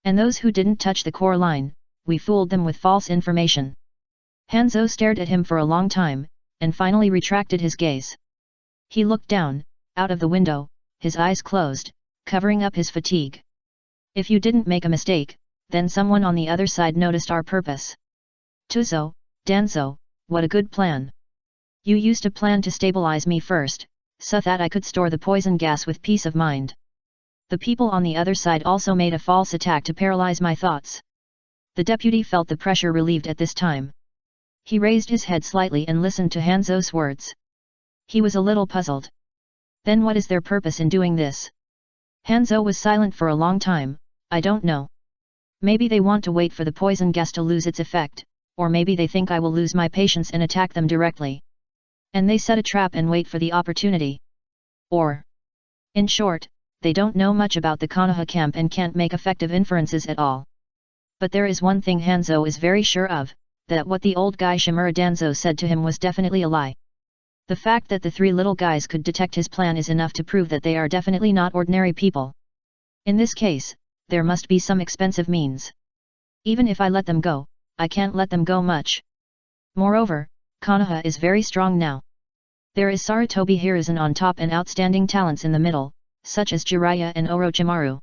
A: And those who didn't touch the core line, we fooled them with false information. Hanzo stared at him for a long time, and finally retracted his gaze. He looked down, out of the window, his eyes closed, covering up his fatigue. If you didn't make a mistake, then someone on the other side noticed our purpose. Tuzo, Danzo, what a good plan. You used a plan to stabilize me first, so that I could store the poison gas with peace of mind. The people on the other side also made a false attack to paralyze my thoughts. The deputy felt the pressure relieved at this time. He raised his head slightly and listened to Hanzo's words. He was a little puzzled. Then what is their purpose in doing this? Hanzo was silent for a long time. I don't know. Maybe they want to wait for the poison gas to lose its effect, or maybe they think I will lose my patience and attack them directly. And they set a trap and wait for the opportunity. Or, in short, they don't know much about the Konoha camp and can't make effective inferences at all. But there is one thing Hanzo is very sure of, that what the old guy Shimura Danzo said to him was definitely a lie. The fact that the 3 little guys could detect his plan is enough to prove that they are definitely not ordinary people. In this case, there must be some expensive means. Even if I let them go, I can't let them go much. Moreover, Konoha is very strong now. There is Sarutobi Hiruzen on top and outstanding talents in the middle, such as Jiraiya and Orochimaru.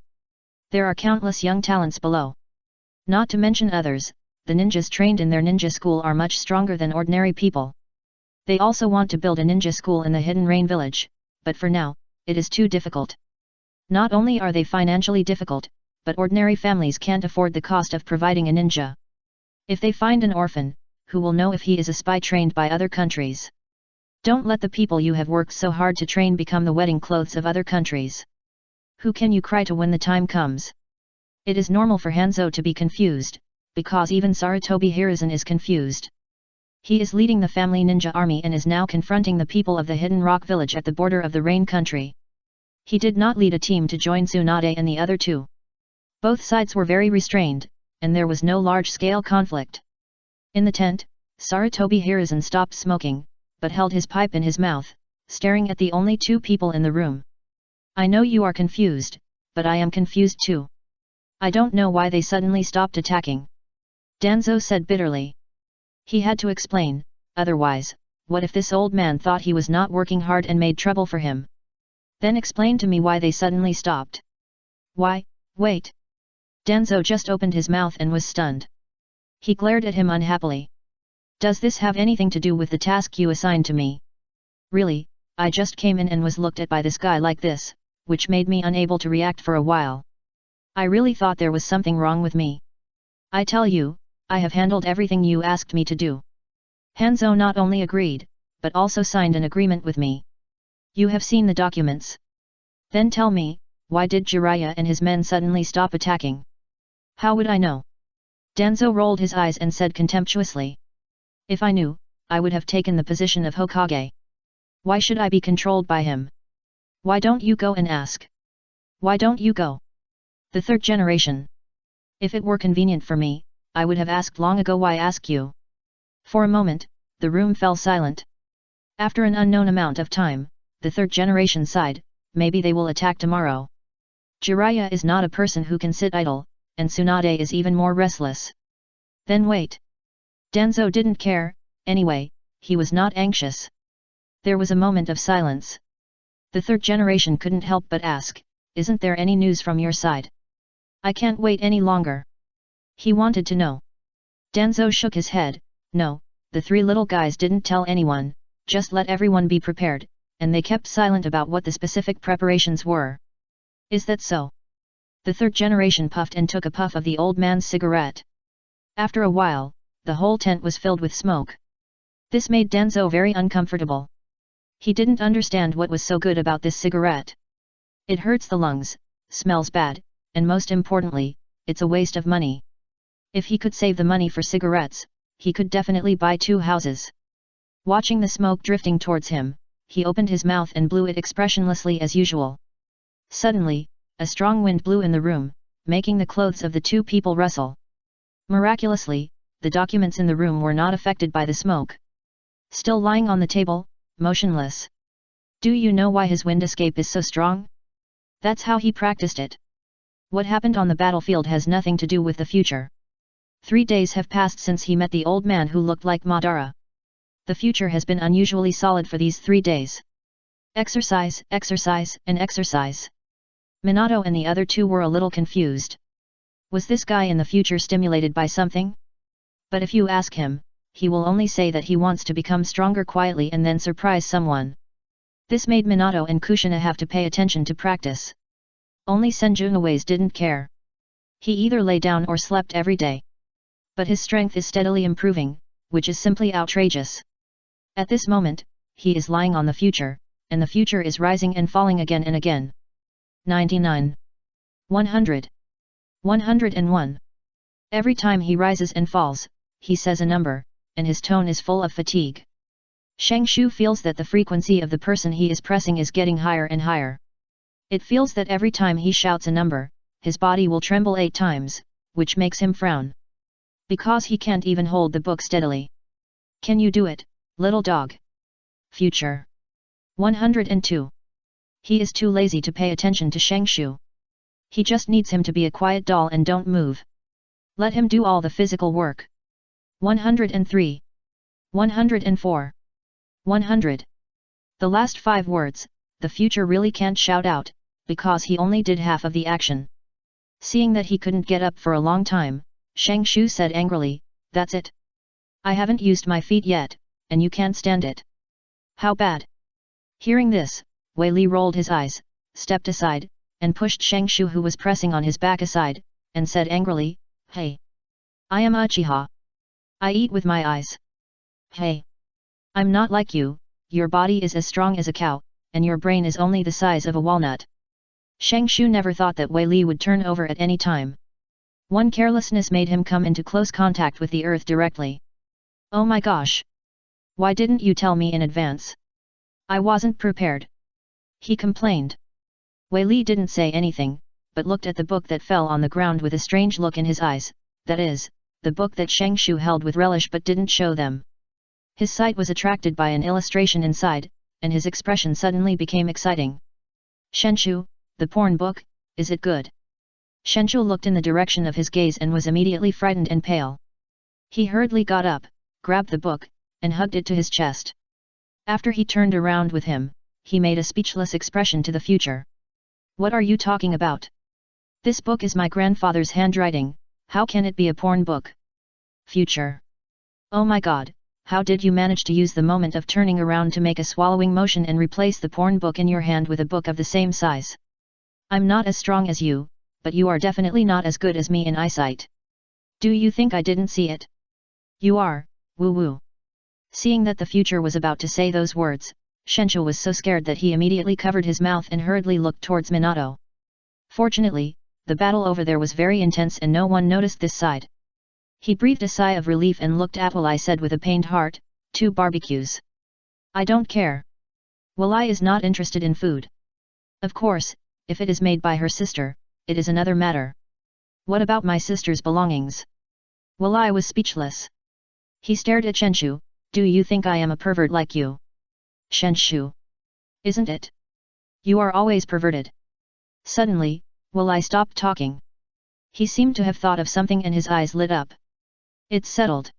A: There are countless young talents below. Not to mention others, the ninjas trained in their ninja school are much stronger than ordinary people. They also want to build a ninja school in the Hidden Rain village, but for now, it is too difficult. Not only are they financially difficult, but ordinary families can't afford the cost of providing a ninja. If they find an orphan, who will know if he is a spy trained by other countries? Don't let the people you have worked so hard to train become the wedding clothes of other countries. Who can you cry to when the time comes? It is normal for Hanzo to be confused, because even Sarutobi Hiruzen is confused. He is leading the family ninja army and is now confronting the people of the Hidden Rock village at the border of the Rain country. He did not lead a team to join Tsunade and the other 2. Both sides were very restrained, and there was no large-scale conflict. In the tent, Sarutobi Hiruzen stopped smoking, but held his pipe in his mouth, staring at the only 2 people in the room. I know you are confused, but I am confused too. I don't know why they suddenly stopped attacking. Danzo said bitterly. He had to explain, otherwise, what if this old man thought he was not working hard and made trouble for him? Then explain to me why they suddenly stopped. Why, wait. Danzo just opened his mouth and was stunned. He glared at him unhappily. Does this have anything to do with the task you assigned to me? Really, I just came in and was looked at by this guy like this, which made me unable to react for a while. I really thought there was something wrong with me. I tell you, I have handled everything you asked me to do. Hanzo not only agreed, but also signed an agreement with me. You have seen the documents. Then tell me, why did Jiraiya and his men suddenly stop attacking? How would I know? Danzo rolled his eyes and said contemptuously. If I knew, I would have taken the position of Hokage. Why should I be controlled by him? Why don't you go and ask? Why don't you go? The 3rd generation. If it were convenient for me, I would have asked long ago. Why ask you? For a moment, the room fell silent. After an unknown amount of time, the third generation sighed, maybe they will attack tomorrow. Jiraiya is not a person who can sit idle, and Tsunade is even more restless. Then wait. Danzo didn't care, anyway, he was not anxious. There was a moment of silence. The third generation couldn't help but ask, isn't there any news from your side? I can't wait any longer. He wanted to know. Danzo shook his head, no, the three little guys didn't tell anyone, just let everyone be prepared, and they kept silent about what the specific preparations were. Is that so? The third generation puffed and took a puff of the old man's cigarette. After a while, the whole tent was filled with smoke. This made Danzo very uncomfortable. He didn't understand what was so good about this cigarette. It hurts the lungs, smells bad, and most importantly, it's a waste of money. If he could save the money for cigarettes, he could definitely buy 2 houses. Watching the smoke drifting towards him, he opened his mouth and blew it expressionlessly as usual. Suddenly, a strong wind blew in the room, making the clothes of the 2 people rustle. Miraculously, the documents in the room were not affected by the smoke. Still lying on the table, motionless. Do you know why his wind escape is so strong? That's how he practiced it. What happened on the battlefield has nothing to do with the future. 3 days have passed since he met the old man who looked like Madara. The future has been unusually solid for these 3 days. Exercise, exercise, and exercise. Minato and the other 2 were a little confused. Was this guy in the future stimulated by something? But if you ask him, he will only say that he wants to become stronger quietly and then surprise someone. This made Minato and Kushina have to pay attention to practice. Only Senjunaways didn't care. He either lay down or slept every day. But his strength is steadily improving, which is simply outrageous. At this moment, he is lying on the future, and the future is rising and falling again and again. 99. 100. 101. Every time he rises and falls, he says a number, and his tone is full of fatigue. Shang Shu feels that the frequency of the person he is pressing is getting higher and higher. It feels that every time he shouts a number, his body will tremble 8 times, which makes him frown. Because he can't even hold the book steadily. Can you do it, little dog? Future. 102. He is too lazy to pay attention to Shang Shu. He just needs him to be a quiet doll and don't move. Let him do all the physical work. 103. 104. 100. The last 5 words, the future really can't shout out, because he only did half of the action. Seeing that he couldn't get up for a long time, Shang Shu said angrily, that's it. I haven't used my feet yet, and you can't stand it. How bad? Hearing this, Wei Li rolled his eyes, stepped aside, and pushed Shang Shu who was pressing on his back aside, and said angrily, hey! I am Uchiha. I eat with my eyes. Hey! I'm not like you, your body is as strong as a cow, and your brain is only the size of a walnut. Shang Shu never thought that Wei Li would turn over at any time. One carelessness made him come into close contact with the earth directly. Oh my gosh! Why didn't you tell me in advance? I wasn't prepared. He complained. Wei Li didn't say anything, but looked at the book that fell on the ground with a strange look in his eyes, that is, the book that Shang Shu held with relish but didn't show them. His sight was attracted by an illustration inside, and his expression suddenly became exciting. Shenshu, the porn book, is it good? Shenshu looked in the direction of his gaze and was immediately frightened and pale. He hurriedly got up, grabbed the book, and hugged it to his chest. After he turned around with him, he made a speechless expression to the future. What are you talking about? This book is my grandfather's handwriting, how can it be a porn book? Future. Oh my god, how did you manage to use the moment of turning around to make a swallowing motion and replace the porn book in your hand with a book of the same size? I'm not as strong as you, but you are definitely not as good as me in eyesight. Do you think I didn't see it? You are, woo-woo. Seeing that the future was about to say those words, Shenshu was so scared that he immediately covered his mouth and hurriedly looked towards Minato. Fortunately, the battle over there was very intense and no one noticed this side. He breathed a sigh of relief and looked at Will I said with a pained heart, 2 barbecues. I don't care. Will I is not interested in food. Of course, if it is made by her sister, it is another matter. What about my sister's belongings? Well, I was speechless. He stared at Shenshu. Do you think I am a pervert like you? Shenshu. Isn't it? You are always perverted. Suddenly, Will I stopped talking. He seemed to have thought of something and his eyes lit up. It's settled.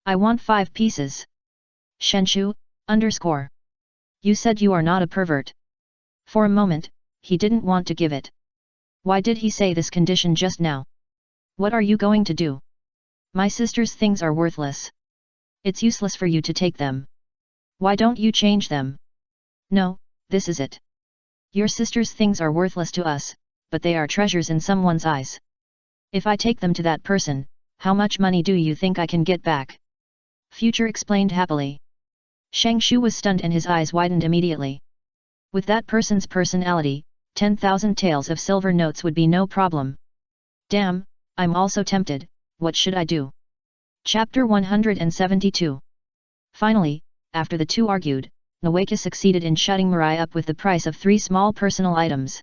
A: I want 5 pieces. Shenshu, _. You said you are not a pervert. For a moment, he didn't want to give it. Why did he say this condition just now? What are you going to do? My sister's things are worthless. It's useless for you to take them. Why don't you change them? No, this is it. Your sister's things are worthless to us, but they are treasures in someone's eyes. If I take them to that person, how much money do you think I can get back? Future explained happily. Shangshu was stunned and his eyes widened immediately. With that person's personality, 10,000 taels of silver notes would be no problem. Damn, I'm also tempted, what should I do? Chapter 172. Finally, after the two argued, Nawaka succeeded in shutting Mirai up with the price of 3 small personal items.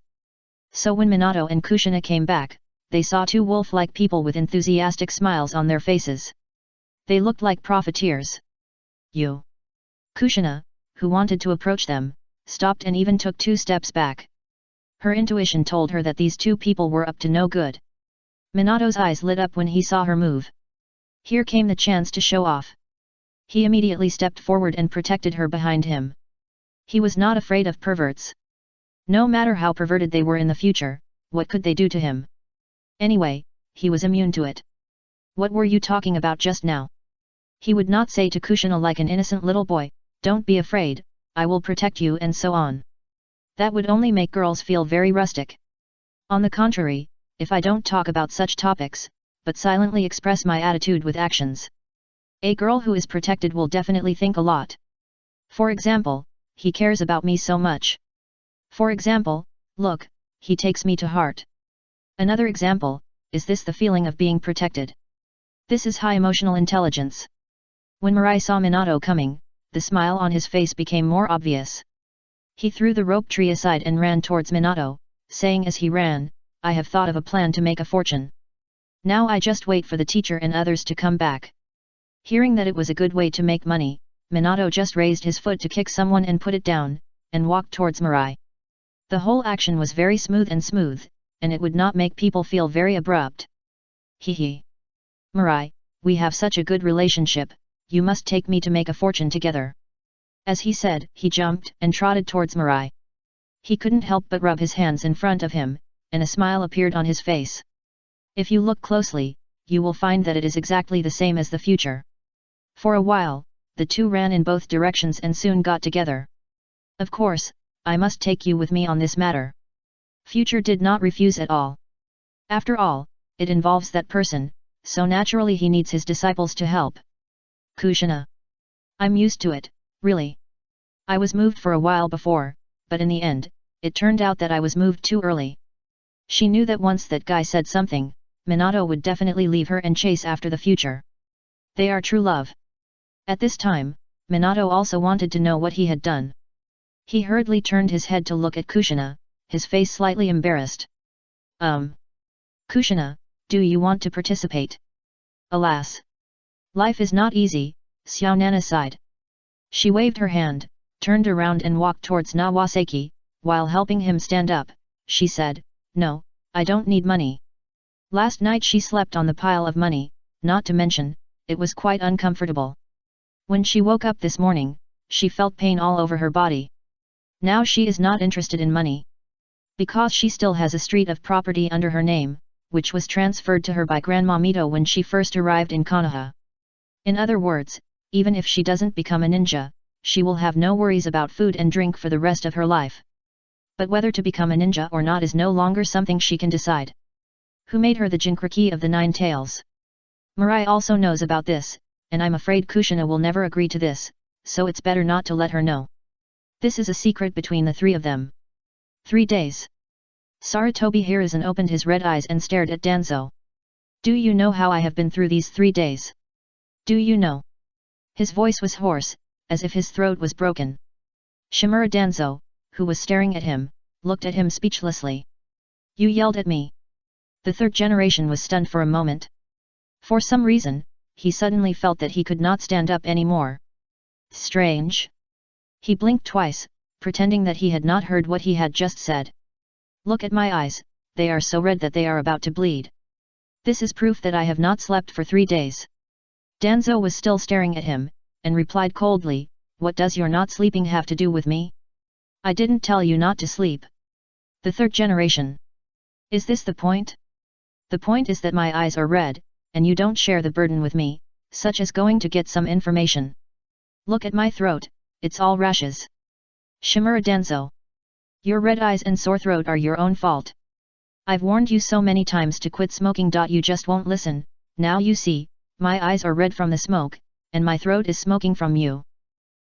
A: So when Minato and Kushina came back, they saw 2 wolf-like people with enthusiastic smiles on their faces. They looked like profiteers. You. Kushina, who wanted to approach them, stopped and even took 2 steps back. Her intuition told her that these 2 people were up to no good. Minato's eyes lit up when he saw her move. Here came the chance to show off. He immediately stepped forward and protected her behind him. He was not afraid of perverts. No matter how perverted they were in the future, what could they do to him? Anyway, he was immune to it. What were you talking about just now? He would not say to Kushina like an innocent little boy, don't be afraid, I will protect you and so on. That would only make girls feel very rustic. On the contrary, if I don't talk about such topics, but silently express my attitude with actions, a girl who is protected will definitely think a lot. For example, he cares about me so much. For example, look, he takes me to heart. Another example, is this the feeling of being protected? This is high emotional intelligence. When Mirai saw Minato coming, the smile on his face became more obvious. He threw the rope tree aside and ran towards Minato, saying as he ran, I have thought of a plan to make a fortune. Now I just wait for the teacher and others to come back. Hearing that it was a good way to make money, Minato just raised his foot to kick someone and put it down, and walked towards Mirai. The whole action was very smooth, and it would not make people feel very abrupt. Hee. Mirai, we have such a good relationship, you must take me to make a fortune together. As he said, he jumped and trotted towards Mirai. He couldn't help but rub his hands in front of him, and a smile appeared on his face. If you look closely, you will find that it is exactly the same as the future. For a while, the two ran in both directions and soon got together. Of course, I must take you with me on this matter. Future did not refuse at all. After all, it involves that person, so naturally he needs his disciples to help. Kushina. I'm used to it, really. I was moved for a while before, but in the end, it turned out that I was moved too early. She knew that once that guy said something, Minato would definitely leave her and chase after the future. They are true love. At this time, Minato also wanted to know what he had done. He hurriedly turned his head to look at Kushina, his face slightly embarrassed. Kushina, do you want to participate? Alas. Life is not easy, Xiao Nana sighed. She waved her hand, turned around and walked towards Nawaseki, while helping him stand up, she said, no, I don't need money. Last night she slept on the pile of money, not to mention, it was quite uncomfortable. When she woke up this morning, she felt pain all over her body. Now she is not interested in money. Because she still has a street of property under her name, which was transferred to her by Grandma Mito when she first arrived in Konoha. In other words, even if she doesn't become a ninja, she will have no worries about food and drink for the rest of her life. But whether to become a ninja or not is no longer something she can decide. Who made her the Jinchuriki of the 9 tails? Mirai also knows about this, and I'm afraid Kushina will never agree to this, so it's better not to let her know. This is a secret between the 3 of them. 3 days. Sarutobi Hiruzen opened his red eyes and stared at Danzo. Do you know how I have been through these 3 days? Do you know? His voice was hoarse, as if his throat was broken. Shimura Danzo, who was staring at him, looked at him speechlessly. You yelled at me. The 3rd generation was stunned for a moment. For some reason, he suddenly felt that he could not stand up anymore. Strange. He blinked twice, pretending that he had not heard what he had just said. Look at my eyes, they are so red that they are about to bleed. This is proof that I have not slept for 3 days. Danzo was still staring at him, and replied coldly, what does your not sleeping have to do with me? I didn't tell you not to sleep. The third generation. Is this the point? The point is that my eyes are red, and you don't share the burden with me, such as going to get some information. Look at my throat, it's all rashes. Shimura Danzo. Your red eyes and sore throat are your own fault. I've warned you so many times to quit smoking. You just won't listen. Now you see, my eyes are red from the smoke, and my throat is smoking from you.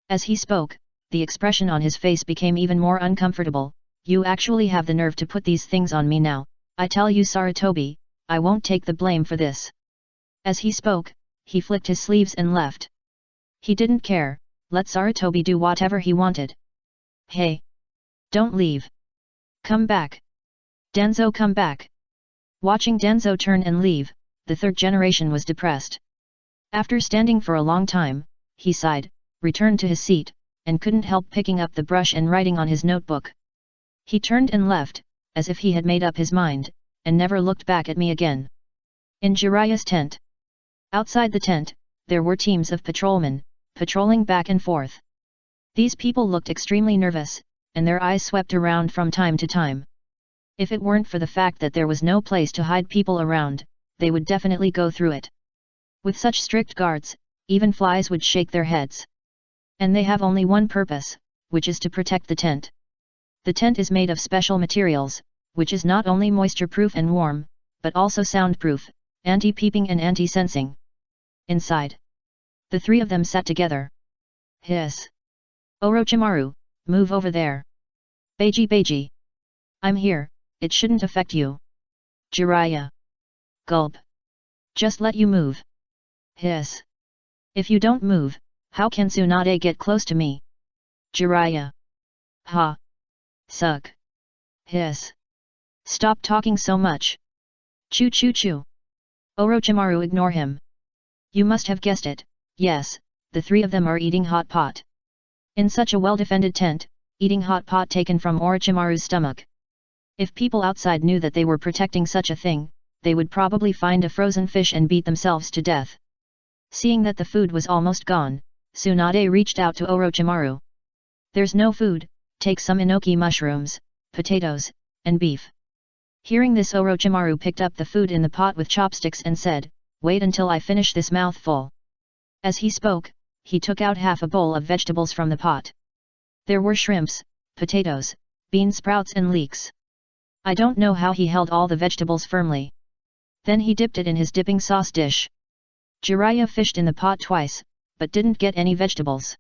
A: As he spoke, the expression on his face became even more uncomfortable. You actually have the nerve to put these things on me now. I tell you, Sarutobi, I won't take the blame for this. As he spoke, he flicked his sleeves and left. He didn't care, let Sarutobi do whatever he wanted. Hey! Don't leave. Come back. Danzo, come back. Watching Danzo turn and leave, the third generation was depressed. After standing for a long time, he sighed, returned to his seat, and couldn't help picking up the brush and writing on his notebook. He turned and left, as if he had made up his mind, and never looked back at me again. In Jiraiya's tent. Outside the tent, there were teams of patrolmen, patrolling back and forth. These people looked extremely nervous, and their eyes swept around from time to time. If it weren't for the fact that there was no place to hide people around, they would definitely go through it. With such strict guards, even flies would shake their heads. And they have only one purpose, which is to protect the tent. The tent is made of special materials, which is not only moisture-proof and warm, but also soundproof, anti-peeping and anti-sensing. Inside. The three of them sat together. Hiss. Orochimaru, move over there. Beiji. I'm here, it shouldn't affect you. Jiraiya. Gulp. Just let you move. Hiss. If you don't move, how can Tsunade get close to me? Jiraiya. Ha. Suck. Hiss. Stop talking so much. Choo. Orochimaru, ignore him. You must have guessed it, yes, the three of them are eating hot pot. In such a well-defended tent, eating hot pot taken from Orochimaru's stomach. If people outside knew that they were protecting such a thing, they would probably find a frozen fish and beat themselves to death. Seeing that the food was almost gone, Tsunade reached out to Orochimaru. There's no food, take some enoki mushrooms, potatoes, and beef. Hearing this, Orochimaru picked up the food in the pot with chopsticks and said, wait until I finish this mouthful. As he spoke, he took out half a bowl of vegetables from the pot. There were shrimps, potatoes, bean sprouts and leeks. I don't know how he held all the vegetables firmly. Then he dipped it in his dipping sauce dish. Jiraiya fished in the pot twice, but didn't get any vegetables.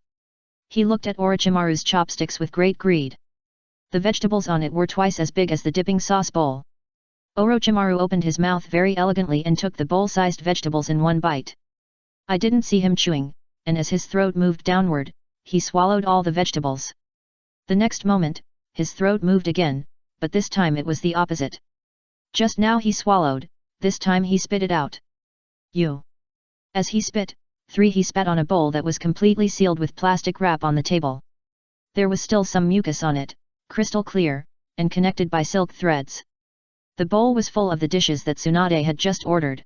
A: He looked at Orochimaru's chopsticks with great greed. The vegetables on it were twice as big as the dipping sauce bowl. Orochimaru opened his mouth very elegantly and took the bowl-sized vegetables in one bite. I didn't see him chewing, and as his throat moved downward, he swallowed all the vegetables. The next moment, his throat moved again, but this time it was the opposite. Just now he swallowed, this time he spit it out. You. As he spit, he spat on a bowl that was completely sealed with plastic wrap on the table. There was still some mucus on it, crystal clear, and connected by silk threads. The bowl was full of the dishes that Tsunade had just ordered.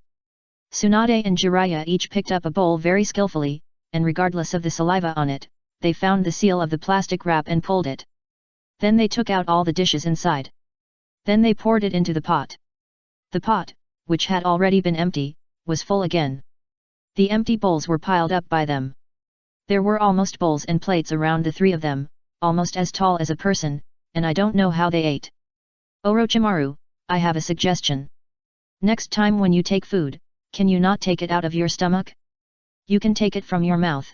A: Tsunade and Jiraiya each picked up a bowl very skillfully, and regardless of the saliva on it, they found the seal of the plastic wrap and pulled it. Then they took out all the dishes inside. Then they poured it into the pot. The pot, which had already been empty, was full again. The empty bowls were piled up by them. There were almost bowls and plates around the three of them, almost as tall as a person, and I don't know how they ate. Orochimaru, I have a suggestion. Next time when you take food, can you not take it out of your stomach? You can take it from your mouth.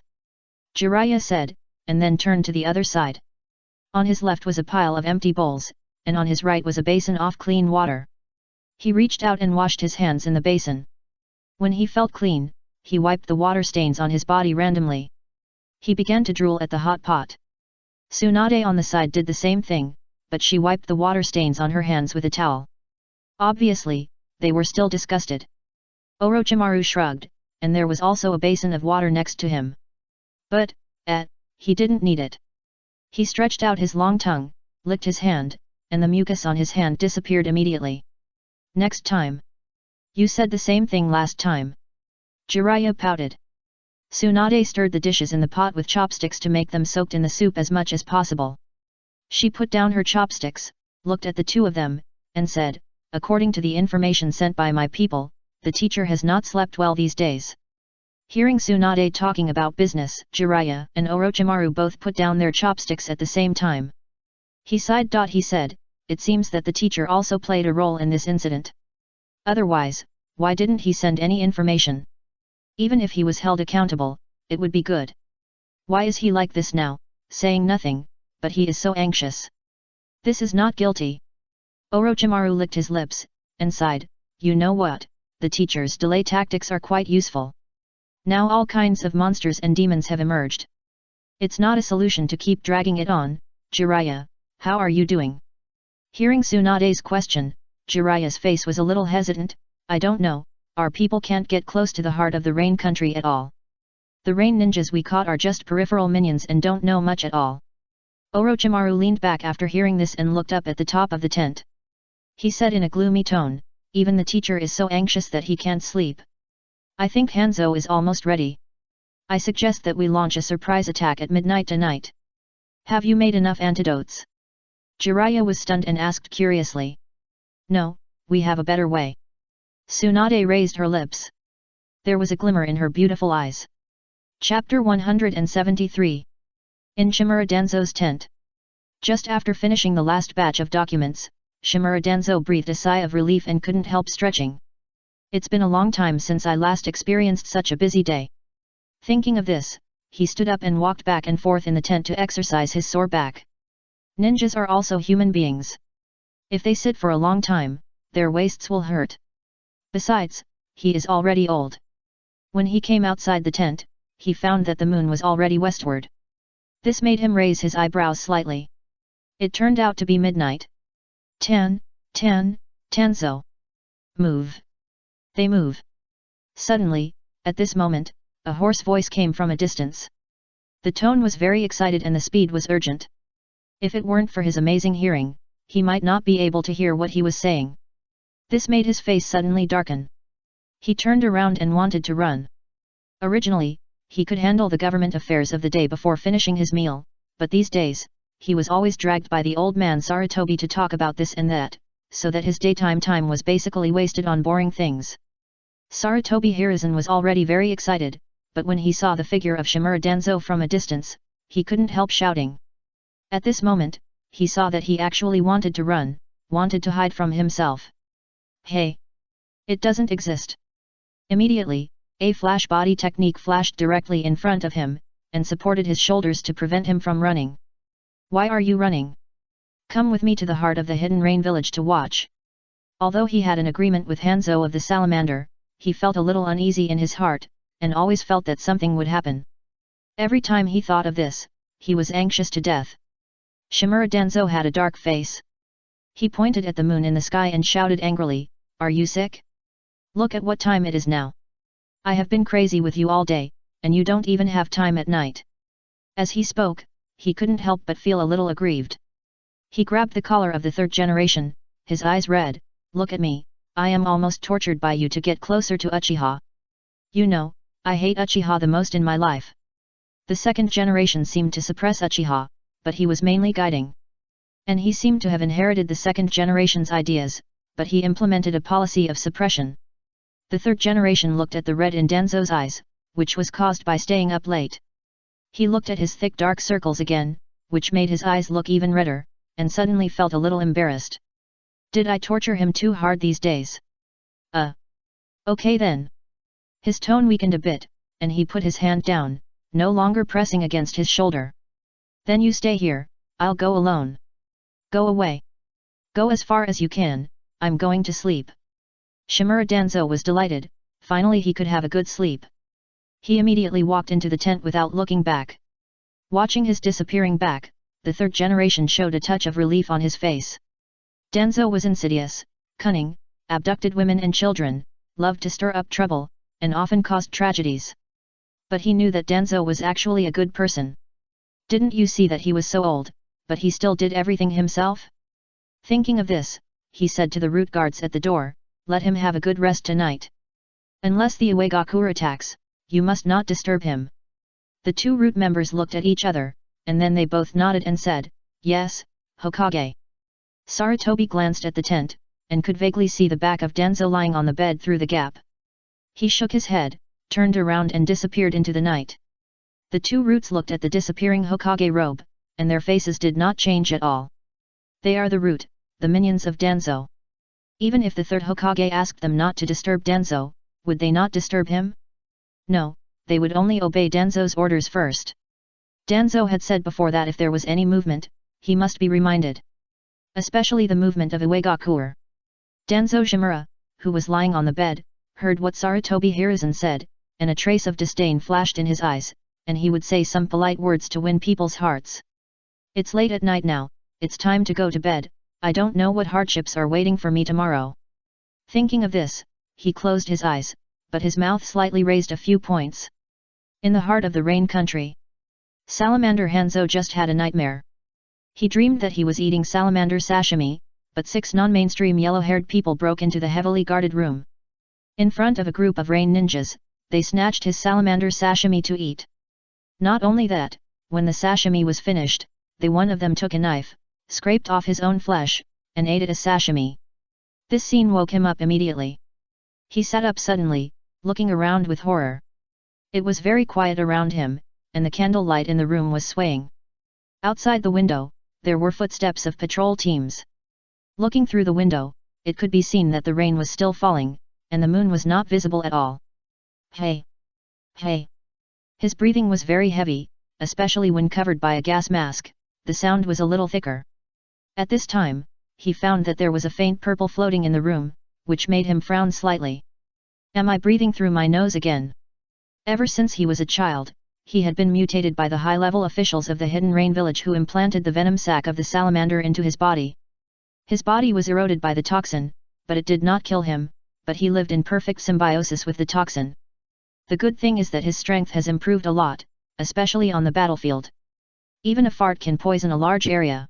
A: Jiraiya said, and then turned to the other side. On his left was a pile of empty bowls, and on his right was a basin of clean water. He reached out and washed his hands in the basin. When he felt clean, he wiped the water stains on his body randomly. He began to drool at the hot pot. Tsunade on the side did the same thing, but she wiped the water stains on her hands with a towel. Obviously, they were still disgusted. Orochimaru shrugged, and there was also a basin of water next to him. But, he didn't need it. He stretched out his long tongue, licked his hand, and the mucus on his hand disappeared immediately. Next time. You said the same thing last time. Jiraiya pouted. Tsunade stirred the dishes in the pot with chopsticks to make them soaked in the soup as much as possible. She put down her chopsticks, looked at the two of them, and said, according to the information sent by my people, the teacher has not slept well these days. Hearing Tsunade talking about business, Jiraiya and Orochimaru both put down their chopsticks at the same time. He sighed. He said, it seems that the teacher also played a role in this incident. Otherwise, why didn't he send any information? Even if he was held accountable, it would be good. Why is he like this now, saying nothing, but he is so anxious? This is not guilty. Orochimaru licked his lips, and sighed, you know what, the teacher's delay tactics are quite useful. Now all kinds of monsters and demons have emerged. It's not a solution to keep dragging it on. Jiraiya, how are you doing? Hearing Tsunade's question, Jiraiya's face was a little hesitant. I don't know, our people can't get close to the heart of the rain country at all. The rain ninjas we caught are just peripheral minions and don't know much at all. Orochimaru leaned back after hearing this and looked up at the top of the tent. He said in a gloomy tone, even the teacher is so anxious that he can't sleep. I think Hanzo is almost ready. I suggest that we launch a surprise attack at midnight tonight. Have you made enough antidotes? Jiraiya was stunned and asked curiously. No, we have a better way. Tsunade raised her lips. There was a glimmer in her beautiful eyes. Chapter 173. In Shimura Danzo's tent. Just after finishing the last batch of documents, Shimura Danzo breathed a sigh of relief and couldn't help stretching. It's been a long time since I last experienced such a busy day. Thinking of this, he stood up and walked back and forth in the tent to exercise his sore back. Ninjas are also human beings. If they sit for a long time, their waists will hurt. Besides, he is already old. When he came outside the tent, he found that the moon was already westward. This made him raise his eyebrows slightly. It turned out to be midnight. Tanzo. Move. They move. Suddenly, at this moment, a hoarse voice came from a distance. The tone was very excited and the speed was urgent. If it weren't for his amazing hearing, he might not be able to hear what he was saying. This made his face suddenly darken. He turned around and wanted to run. Originally, he could handle the government affairs of the day before finishing his meal, but these days, he was always dragged by the old man Sarutobi to talk about this and that, so that his daytime time was basically wasted on boring things. Sarutobi Hiruzen was already very excited, but when he saw the figure of Shimura Danzo from a distance, he couldn't help shouting. At this moment, he saw that he actually wanted to run, wanted to hide from himself. Hey! It doesn't exist. Immediately, a flash body technique flashed directly in front of him, and supported his shoulders to prevent him from running. Why are you running? Come with me to the heart of the hidden rain village to watch. Although he had an agreement with Hanzo of the Salamander, he felt a little uneasy in his heart, and always felt that something would happen. Every time he thought of this, he was anxious to death. Shimura Danzo had a dark face. He pointed at the moon in the sky and shouted angrily, "Are you sick? Look at what time it is now. I have been crazy with you all day, and you don't even have time at night." As he spoke, he couldn't help but feel a little aggrieved. He grabbed the collar of the third generation, his eyes red. "Look at me, I am almost tortured by you to get closer to Uchiha. You know, I hate Uchiha the most in my life." The second generation seemed to suppress Uchiha, but he was mainly guiding. And he seemed to have inherited the second generation's ideas, but he implemented a policy of suppression. The third generation looked at the red in Danzo's eyes, which was caused by staying up late. He looked at his thick dark circles again, which made his eyes look even redder, and suddenly felt a little embarrassed. Did I torture him too hard these days? Okay then. His tone weakened a bit, and he put his hand down, no longer pressing against his shoulder. Then you stay here, I'll go alone. Go away. Go as far as you can, I'm going to sleep. Shimura Danzo was delighted, finally he could have a good sleep. He immediately walked into the tent without looking back. Watching his disappearing back, the third generation showed a touch of relief on his face. Danzo was insidious, cunning, abducted women and children, loved to stir up trouble, and often caused tragedies. But he knew that Danzo was actually a good person. Didn't you see that he was so old, but he still did everything himself? Thinking of this, he said to the root guards at the door, let him have a good rest tonight. Unless the Uegaku attacks, you must not disturb him. The two root members looked at each other, and then they both nodded and said, yes, Hokage. Sarutobi glanced at the tent, and could vaguely see the back of Danzo lying on the bed through the gap. He shook his head, turned around and disappeared into the night. The two roots looked at the disappearing Hokage robe, and their faces did not change at all. They are the root, the minions of Danzo. Even if the third Hokage asked them not to disturb Danzo, would they not disturb him? No, they would only obey Danzo's orders first. Danzo had said before that if there was any movement, he must be reminded. Especially the movement of Uegaku. Danzo Shimura, who was lying on the bed, heard what Sarutobi Hiruzen said, and a trace of disdain flashed in his eyes, and he would say some polite words to win people's hearts. It's late at night now, it's time to go to bed, I don't know what hardships are waiting for me tomorrow. Thinking of this, he closed his eyes, but his mouth slightly raised a few points. In the heart of the rain country, Salamander Hanzo just had a nightmare. He dreamed that he was eating salamander sashimi, but 6 non-mainstream yellow-haired people broke into the heavily guarded room. In front of a group of rain ninjas, they snatched his salamander sashimi to eat. Not only that, when the sashimi was finished, one of them took a knife, scraped off his own flesh, and ate it as sashimi. This scene woke him up immediately. He sat up suddenly, looking around with horror. It was very quiet around him, and the candlelight in the room was swaying. Outside the window, there were footsteps of patrol teams. Looking through the window, it could be seen that the rain was still falling, and the moon was not visible at all. Hey! Hey! His breathing was very heavy, especially when covered by a gas mask, the sound was a little thicker. At this time, he found that there was a faint purple floating in the room, which made him frown slightly. Am I breathing through my nose again? Ever since he was a child, he had been mutated by the high-level officials of the Hidden Rain village who implanted the venom sac of the salamander into his body. His body was eroded by the toxin, but it did not kill him, but he lived in perfect symbiosis with the toxin. The good thing is that his strength has improved a lot, especially on the battlefield. Even a fart can poison a large area.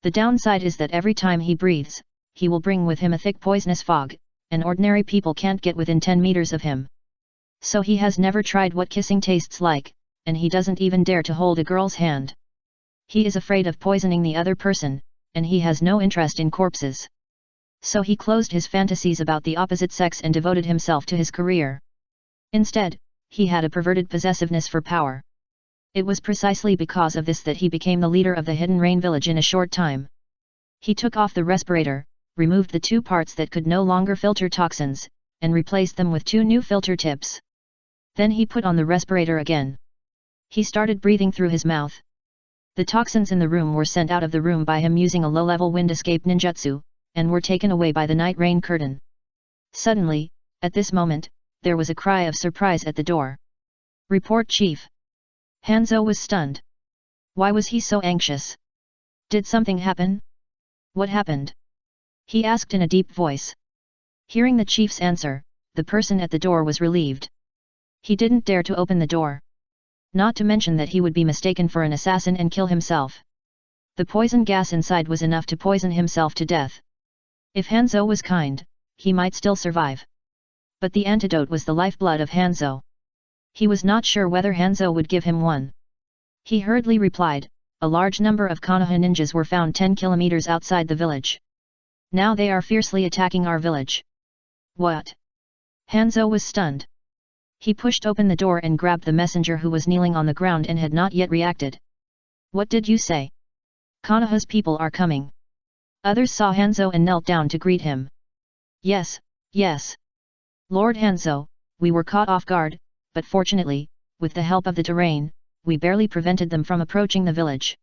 A: The downside is that every time he breathes, he will bring with him a thick poisonous fog, and ordinary people can't get within 10 meters of him. So he has never tried what kissing tastes like, and he doesn't even dare to hold a girl's hand. He is afraid of poisoning the other person, and he has no interest in corpses. So he closed his fantasies about the opposite sex and devoted himself to his career. Instead, he had a perverted possessiveness for power. It was precisely because of this that he became the leader of the Hidden Rain village in a short time. He took off the respirator, removed the 2 parts that could no longer filter toxins, and replaced them with 2 new filter tips. Then he put on the respirator again. He started breathing through his mouth. The toxins in the room were sent out of the room by him using a low-level wind escape ninjutsu, and were taken away by the night rain curtain. Suddenly, at this moment, there was a cry of surprise at the door. Report, Chief. Hanzo was stunned. Why was he so anxious? Did something happen? What happened? He asked in a deep voice. Hearing the chief's answer, the person at the door was relieved. He didn't dare to open the door. Not to mention that he would be mistaken for an assassin and kill himself. The poison gas inside was enough to poison himself to death. If Hanzo was kind, he might still survive. But the antidote was the lifeblood of Hanzo. He was not sure whether Hanzo would give him one. He hurriedly replied, a large number of Konoha ninjas were found 10 kilometers outside the village. Now they are fiercely attacking our village. What? Hanzo was stunned. He pushed open the door and grabbed the messenger who was kneeling on the ground and had not yet reacted. What did you say? Konoha's people are coming. Others saw Hanzo and knelt down to greet him. Yes, yes. Lord Hanzo, we were caught off guard, but fortunately, with the help of the terrain, we barely prevented them from approaching the village.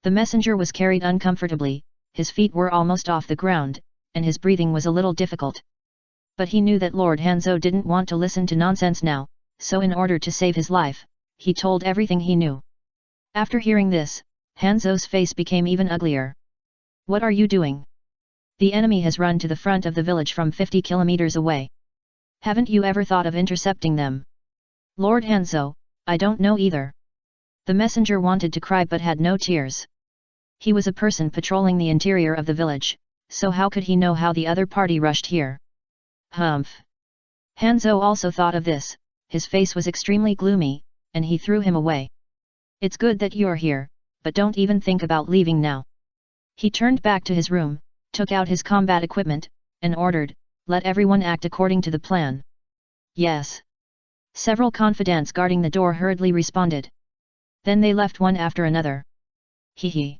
A: The messenger was carried uncomfortably, his feet were almost off the ground, and his breathing was a little difficult. But he knew that Lord Hanzo didn't want to listen to nonsense now, so in order to save his life, he told everything he knew. After hearing this, Hanzo's face became even uglier. What are you doing? The enemy has run to the front of the village from 50 kilometers away. Haven't you ever thought of intercepting them? Lord Hanzo, I don't know either. The messenger wanted to cry but had no tears. He was a person patrolling the interior of the village, so how could he know how the other party rushed here? Humph. Hanzo also thought of this, his face was extremely gloomy, and he threw him away. It's good that you're here, but don't even think about leaving now. He turned back to his room, took out his combat equipment, and ordered, let everyone act according to the plan. Yes. Several confidants guarding the door hurriedly responded. Then they left one after another. Hee.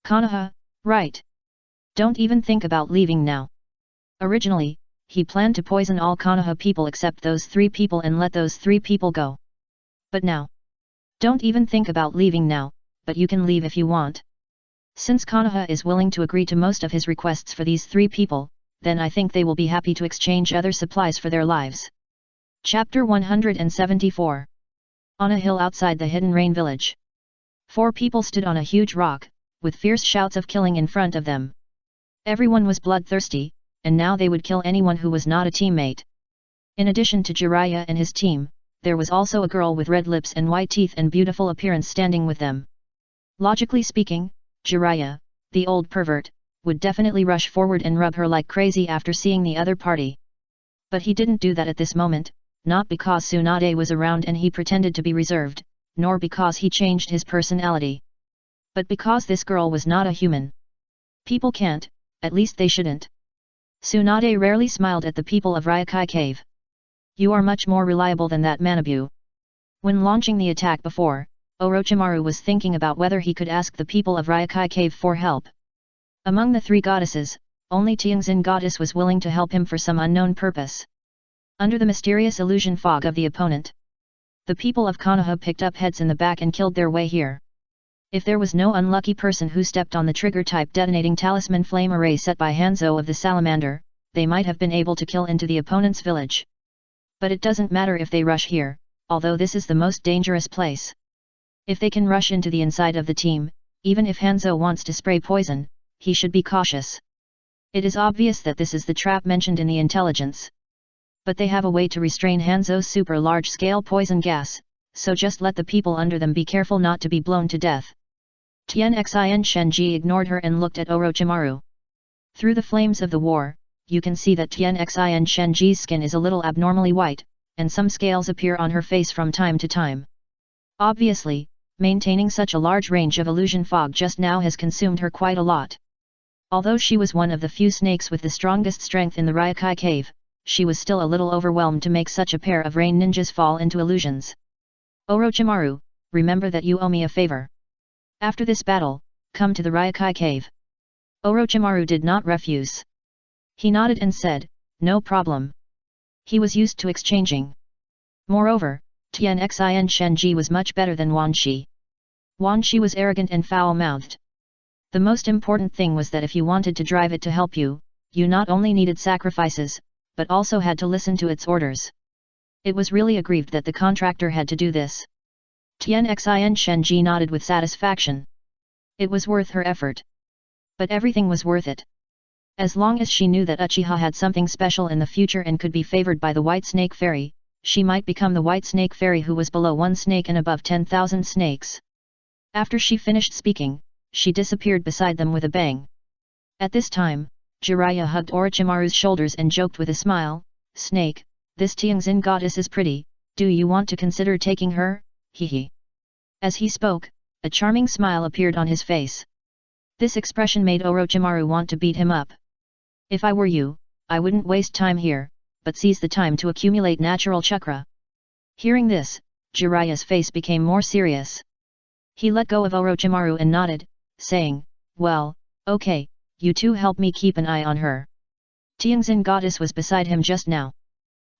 A: Konoha, right. Don't even think about leaving now. Originally, he planned to poison all Konoha people except those 3 people and let those 3 people go. But now. Don't even think about leaving now, but you can leave if you want. Since Konoha is willing to agree to most of his requests for these 3 people, then I think they will be happy to exchange other supplies for their lives. Chapter 174. On a hill outside the Hidden Rain village. 4 people stood on a huge rock, with fierce shouts of killing in front of them. Everyone was bloodthirsty, and now they would kill anyone who was not a teammate. In addition to Jiraiya and his team, there was also a girl with red lips and white teeth and beautiful appearance standing with them. Logically speaking, Jiraiya, the old pervert, would definitely rush forward and rub her like crazy after seeing the other party. But he didn't do that at this moment, not because Tsunade was around and he pretended to be reserved, nor because he changed his personality. But because this girl was not a human. People can't, at least they shouldn't. Tsunade rarely smiled at the people of Ryokai Cave. You are much more reliable than that Manabu. When launching the attack before, Orochimaru was thinking about whether he could ask the people of Ryokai Cave for help. Among the 3 goddesses, only Tessaigan goddess was willing to help him for some unknown purpose. Under the mysterious illusion fog of the opponent, the people of Konoha picked up heads in the back and killed their way here. If there was no unlucky person who stepped on the trigger-type detonating talisman flame array set by Hanzo of the Salamander, they might have been able to kill into the opponent's village. But it doesn't matter if they rush here, although this is the most dangerous place. If they can rush into the inside of the team, even if Hanzo wants to spray poison, he should be cautious. It is obvious that this is the trap mentioned in the intelligence. But they have a way to restrain Hanzo's super large-scale poison gas, so just let the people under them be careful not to be blown to death. Tien-Xin Shenji ignored her and looked at Orochimaru. Through the flames of the war, you can see that Tien-Xin Shenji's skin is a little abnormally white, and some scales appear on her face from time to time. Obviously, maintaining such a large range of illusion fog just now has consumed her quite a lot. Although she was one of the few snakes with the strongest strength in the Ryokai Cave, she was still a little overwhelmed to make such a pair of rain ninjas fall into illusions. Orochimaru, remember that you owe me a favor. After this battle, come to the Ryokai Cave. Orochimaru did not refuse. He nodded and said, no problem. He was used to exchanging. Moreover, Tien-Xin Shenji was much better than Wan Shi. Wan Shi was arrogant and foul-mouthed. The most important thing was that if you wanted to drive it to help you, you not only needed sacrifices, but also had to listen to its orders. It was really aggrieved that the contractor had to do this. Tien-Xin Shenji nodded with satisfaction. It was worth her effort. But everything was worth it. As long as she knew that Uchiha had something special in the future and could be favored by the White Snake Fairy, she might become the White Snake Fairy who was below 1 snake and above 10,000 snakes. After she finished speaking, she disappeared beside them with a bang. At this time, Jiraiya hugged Orochimaru's shoulders and joked with a smile, Snake, this Tessaigan goddess is pretty, do you want to consider taking her? Hee. As he spoke, a charming smile appeared on his face. This expression made Orochimaru want to beat him up. If I were you, I wouldn't waste time here, but seize the time to accumulate natural chakra. Hearing this, Jiraiya's face became more serious. He let go of Orochimaru and nodded, saying, well, okay, you two help me keep an eye on her. Tessaigan goddess was beside him just now.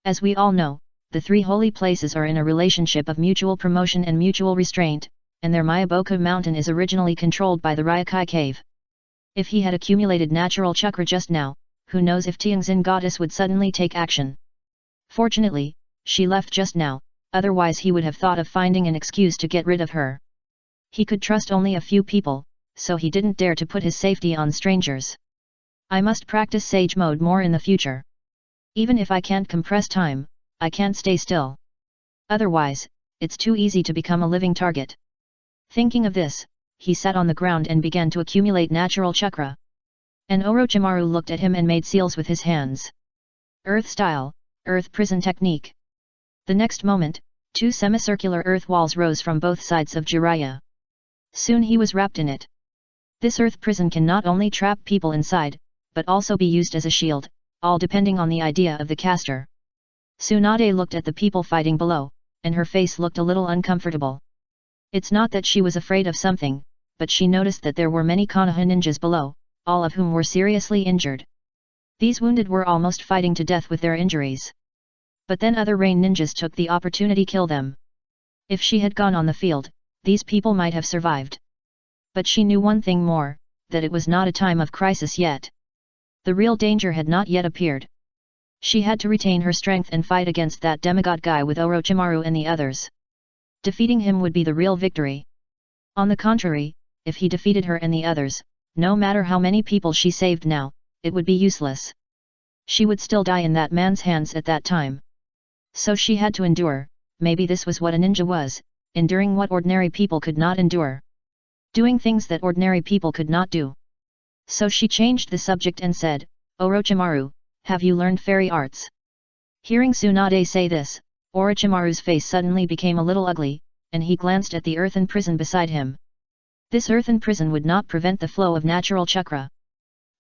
A: As we all know, the 3 holy places are in a relationship of mutual promotion and mutual restraint, and their Mayaboku mountain is originally controlled by the Ryokai Cave. If he had accumulated natural chakra just now, who knows if Tessaigan goddess would suddenly take action. Fortunately, she left just now, otherwise he would have thought of finding an excuse to get rid of her. He could trust only a few people, so he didn't dare to put his safety on strangers. I must practice sage mode more in the future. Even if I can't compress time, I can't stay still. Otherwise, it's too easy to become a living target. Thinking of this, he sat on the ground and began to accumulate natural chakra. And Orochimaru looked at him and made seals with his hands. Earth style, earth prison technique. The next moment, 2 semicircular earth walls rose from both sides of Jiraiya. Soon he was wrapped in it. This earth prison can not only trap people inside, but also be used as a shield, all depending on the idea of the caster. Tsunade looked at the people fighting below, and her face looked a little uncomfortable. It's not that she was afraid of something, but she noticed that there were many Konoha ninjas below, all of whom were seriously injured. These wounded were almost fighting to death with their injuries. But then other rain ninjas took the opportunity to kill them. If she had gone on the field, these people might have survived. But she knew one thing more, that it was not a time of crisis yet. The real danger had not yet appeared. She had to retain her strength and fight against that demigod guy with Orochimaru and the others. Defeating him would be the real victory. On the contrary, if he defeated her and the others, no matter how many people she saved now, it would be useless. She would still die in that man's hands at that time. So she had to endure. Maybe this was what a ninja was, enduring what ordinary people could not endure. Doing things that ordinary people could not do. So she changed the subject and said, Orochimaru, have you learned fairy arts? Hearing Tsunade say this, Orochimaru's face suddenly became a little ugly, and he glanced at the earthen prison beside him. This earthen prison would not prevent the flow of natural chakra.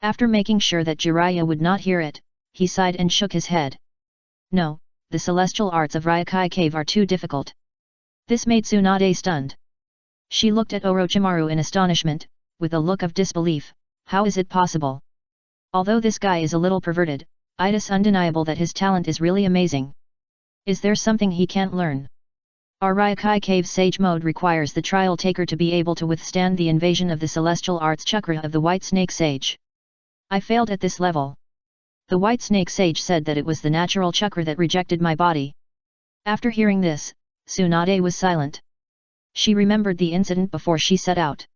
A: After making sure that Jiraiya would not hear it, he sighed and shook his head. No, the celestial arts of Ryokai Cave are too difficult. This made Tsunade stunned. She looked at Orochimaru in astonishment, with a look of disbelief. How is it possible? Although this guy is a little perverted, it is undeniable that his talent is really amazing. Is there something he can't learn? Our Ryokai Cave Sage mode requires the trial taker to be able to withstand the invasion of the celestial arts chakra of the White Snake Sage. I failed at this level. The White Snake Sage said that it was the natural chakra that rejected my body. After hearing this, Tsunade was silent. She remembered the incident before she set out.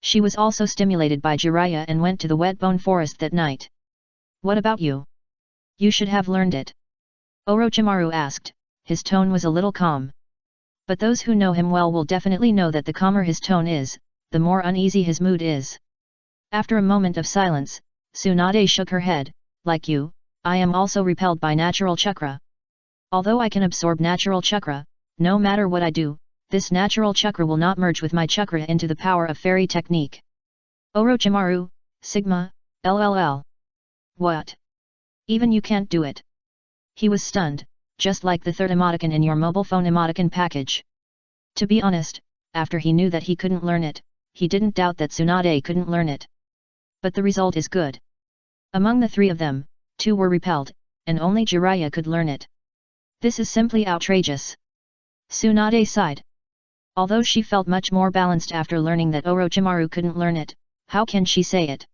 A: She was also stimulated by Jiraiya and went to the Whetbone Forest that night. What about you? You should have learned it. Orochimaru asked, his tone was a little calm. But those who know him well will definitely know that the calmer his tone is, the more uneasy his mood is. After a moment of silence, Tsunade shook her head, like you, I am also repelled by natural chakra. Although I can absorb natural chakra, no matter what I do, this natural chakra will not merge with my chakra into the power of fairy technique. Orochimaru, Sigma, LLL. What? Even you can't do it. He was stunned, just like the third emoticon in your mobile phone emoticon package. To be honest, after he knew that he couldn't learn it, he didn't doubt that Tsunade couldn't learn it. But the result is good. Among the 3 of them, 2 were repelled, and only Jiraiya could learn it. This is simply outrageous. Tsunade sighed. Although she felt much more balanced after learning that Orochimaru couldn't learn it, how can she say it?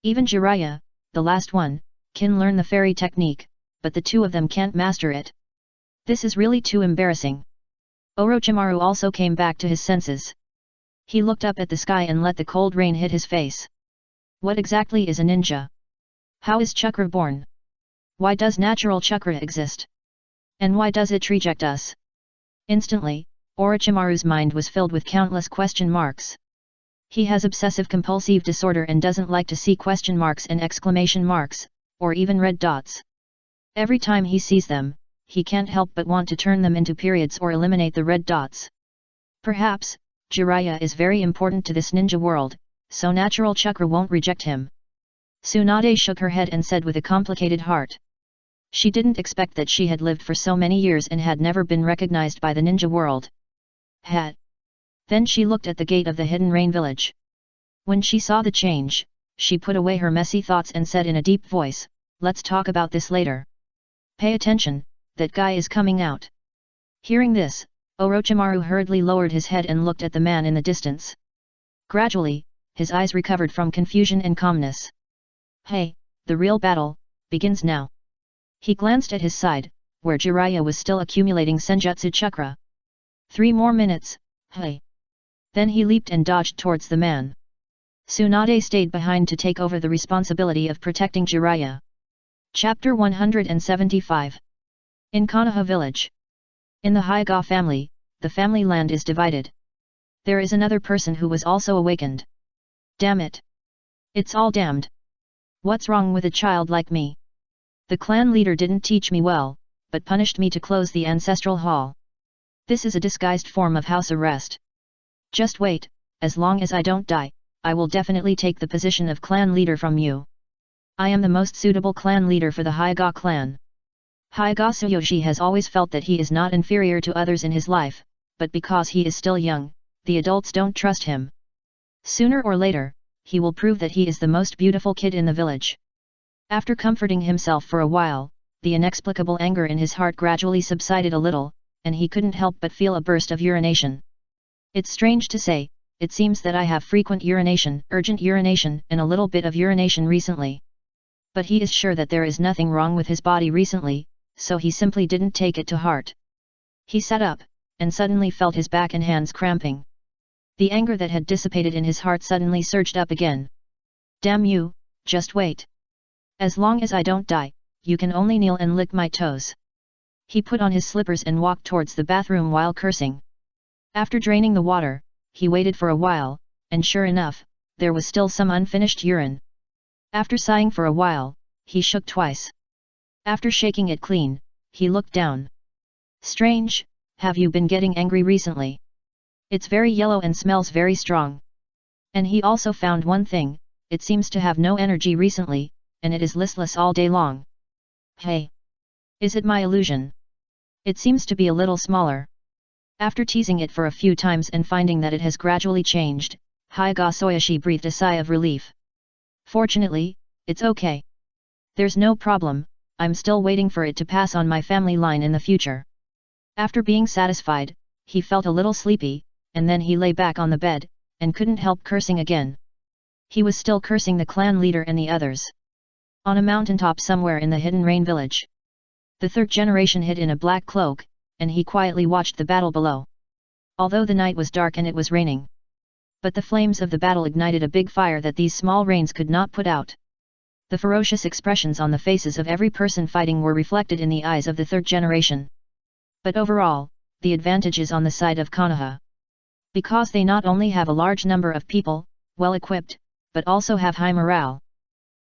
A: Even Jiraiya, the last one, can learn the fairy technique, but the 2 of them can't master it. This is really too embarrassing. Orochimaru also came back to his senses. He looked up at the sky and let the cold rain hit his face. What exactly is a ninja? How is chakra born? Why does natural chakra exist? And why does it reject us? Instantly, Orochimaru's mind was filled with countless question marks. He has obsessive-compulsive disorder and doesn't like to see question marks and exclamation marks, or even red dots. Every time he sees them, he can't help but want to turn them into periods or eliminate the red dots. Perhaps, Jiraiya is very important to this ninja world, so natural chakra won't reject him. Tsunade shook her head and said with a complicated heart. She didn't expect that she had lived for so many years and had never been recognized by the ninja world. Then she looked at the gate of the hidden rain village. When she saw the change, she put away her messy thoughts and said in a deep voice, let's talk about this later. Pay attention, that guy is coming out. Hearing this, Orochimaru hurriedly lowered his head and looked at the man in the distance. Gradually, his eyes recovered from confusion and calmness. Hey, the real battle begins now. He glanced at his side, where Jiraiya was still accumulating senjutsu chakra. 3 more minutes, hey. Then he leaped and dodged towards the man. Tsunade stayed behind to take over the responsibility of protecting Jiraiya. Chapter 175. In Konoha village. In the Hyga family, the family land is divided. There is another person who was also awakened. Damn it! It's all damned. What's wrong with a child like me? The clan leader didn't teach me well, but punished me to close the ancestral hall. This is a disguised form of house arrest. Just wait, as long as I don't die, I will definitely take the position of clan leader from you. I am the most suitable clan leader for the Hyga clan. Hyga Tsuyoshi has always felt that he is not inferior to others in his life, but because he is still young, the adults don't trust him. Sooner or later, he will prove that he is the most beautiful kid in the village. After comforting himself for a while, the inexplicable anger in his heart gradually subsided a little, and he couldn't help but feel a burst of urination. It's strange to say, it seems that I have frequent urination, urgent urination, and a little bit of urination recently. But he is sure that there is nothing wrong with his body recently, so he simply didn't take it to heart. He sat up, and suddenly felt his back and hands cramping. The anger that had dissipated in his heart suddenly surged up again. Damn you, just wait. As long as I don't die, you can only kneel and lick my toes. He put on his slippers and walked towards the bathroom while cursing. After draining the water, he waited for a while, and sure enough, there was still some unfinished urine. After sighing for a while, he shook twice. After shaking it clean, he looked down. Strange, have you been getting angry recently? It's very yellow and smells very strong. And he also found one thing, it seems to have no energy recently, and it is listless all day long. Hey! Is it my illusion? It seems to be a little smaller. After teasing it for a few times and finding that it has gradually changed, Hyga Tsuyoshi breathed a sigh of relief. Fortunately, it's okay. There's no problem, I'm still waiting for it to pass on my family line in the future. After being satisfied, he felt a little sleepy, and then he lay back on the bed, and couldn't help cursing again. He was still cursing the clan leader and the others. On a mountaintop somewhere in the hidden rain village. The third generation hid in a black cloak, and he quietly watched the battle below. Although the night was dark and it was raining. But the flames of the battle ignited a big fire that these small rains could not put out. The ferocious expressions on the faces of every person fighting were reflected in the eyes of the third generation. But overall, the advantage is on the side of Konoha. Because they not only have a large number of people, well equipped, but also have high morale.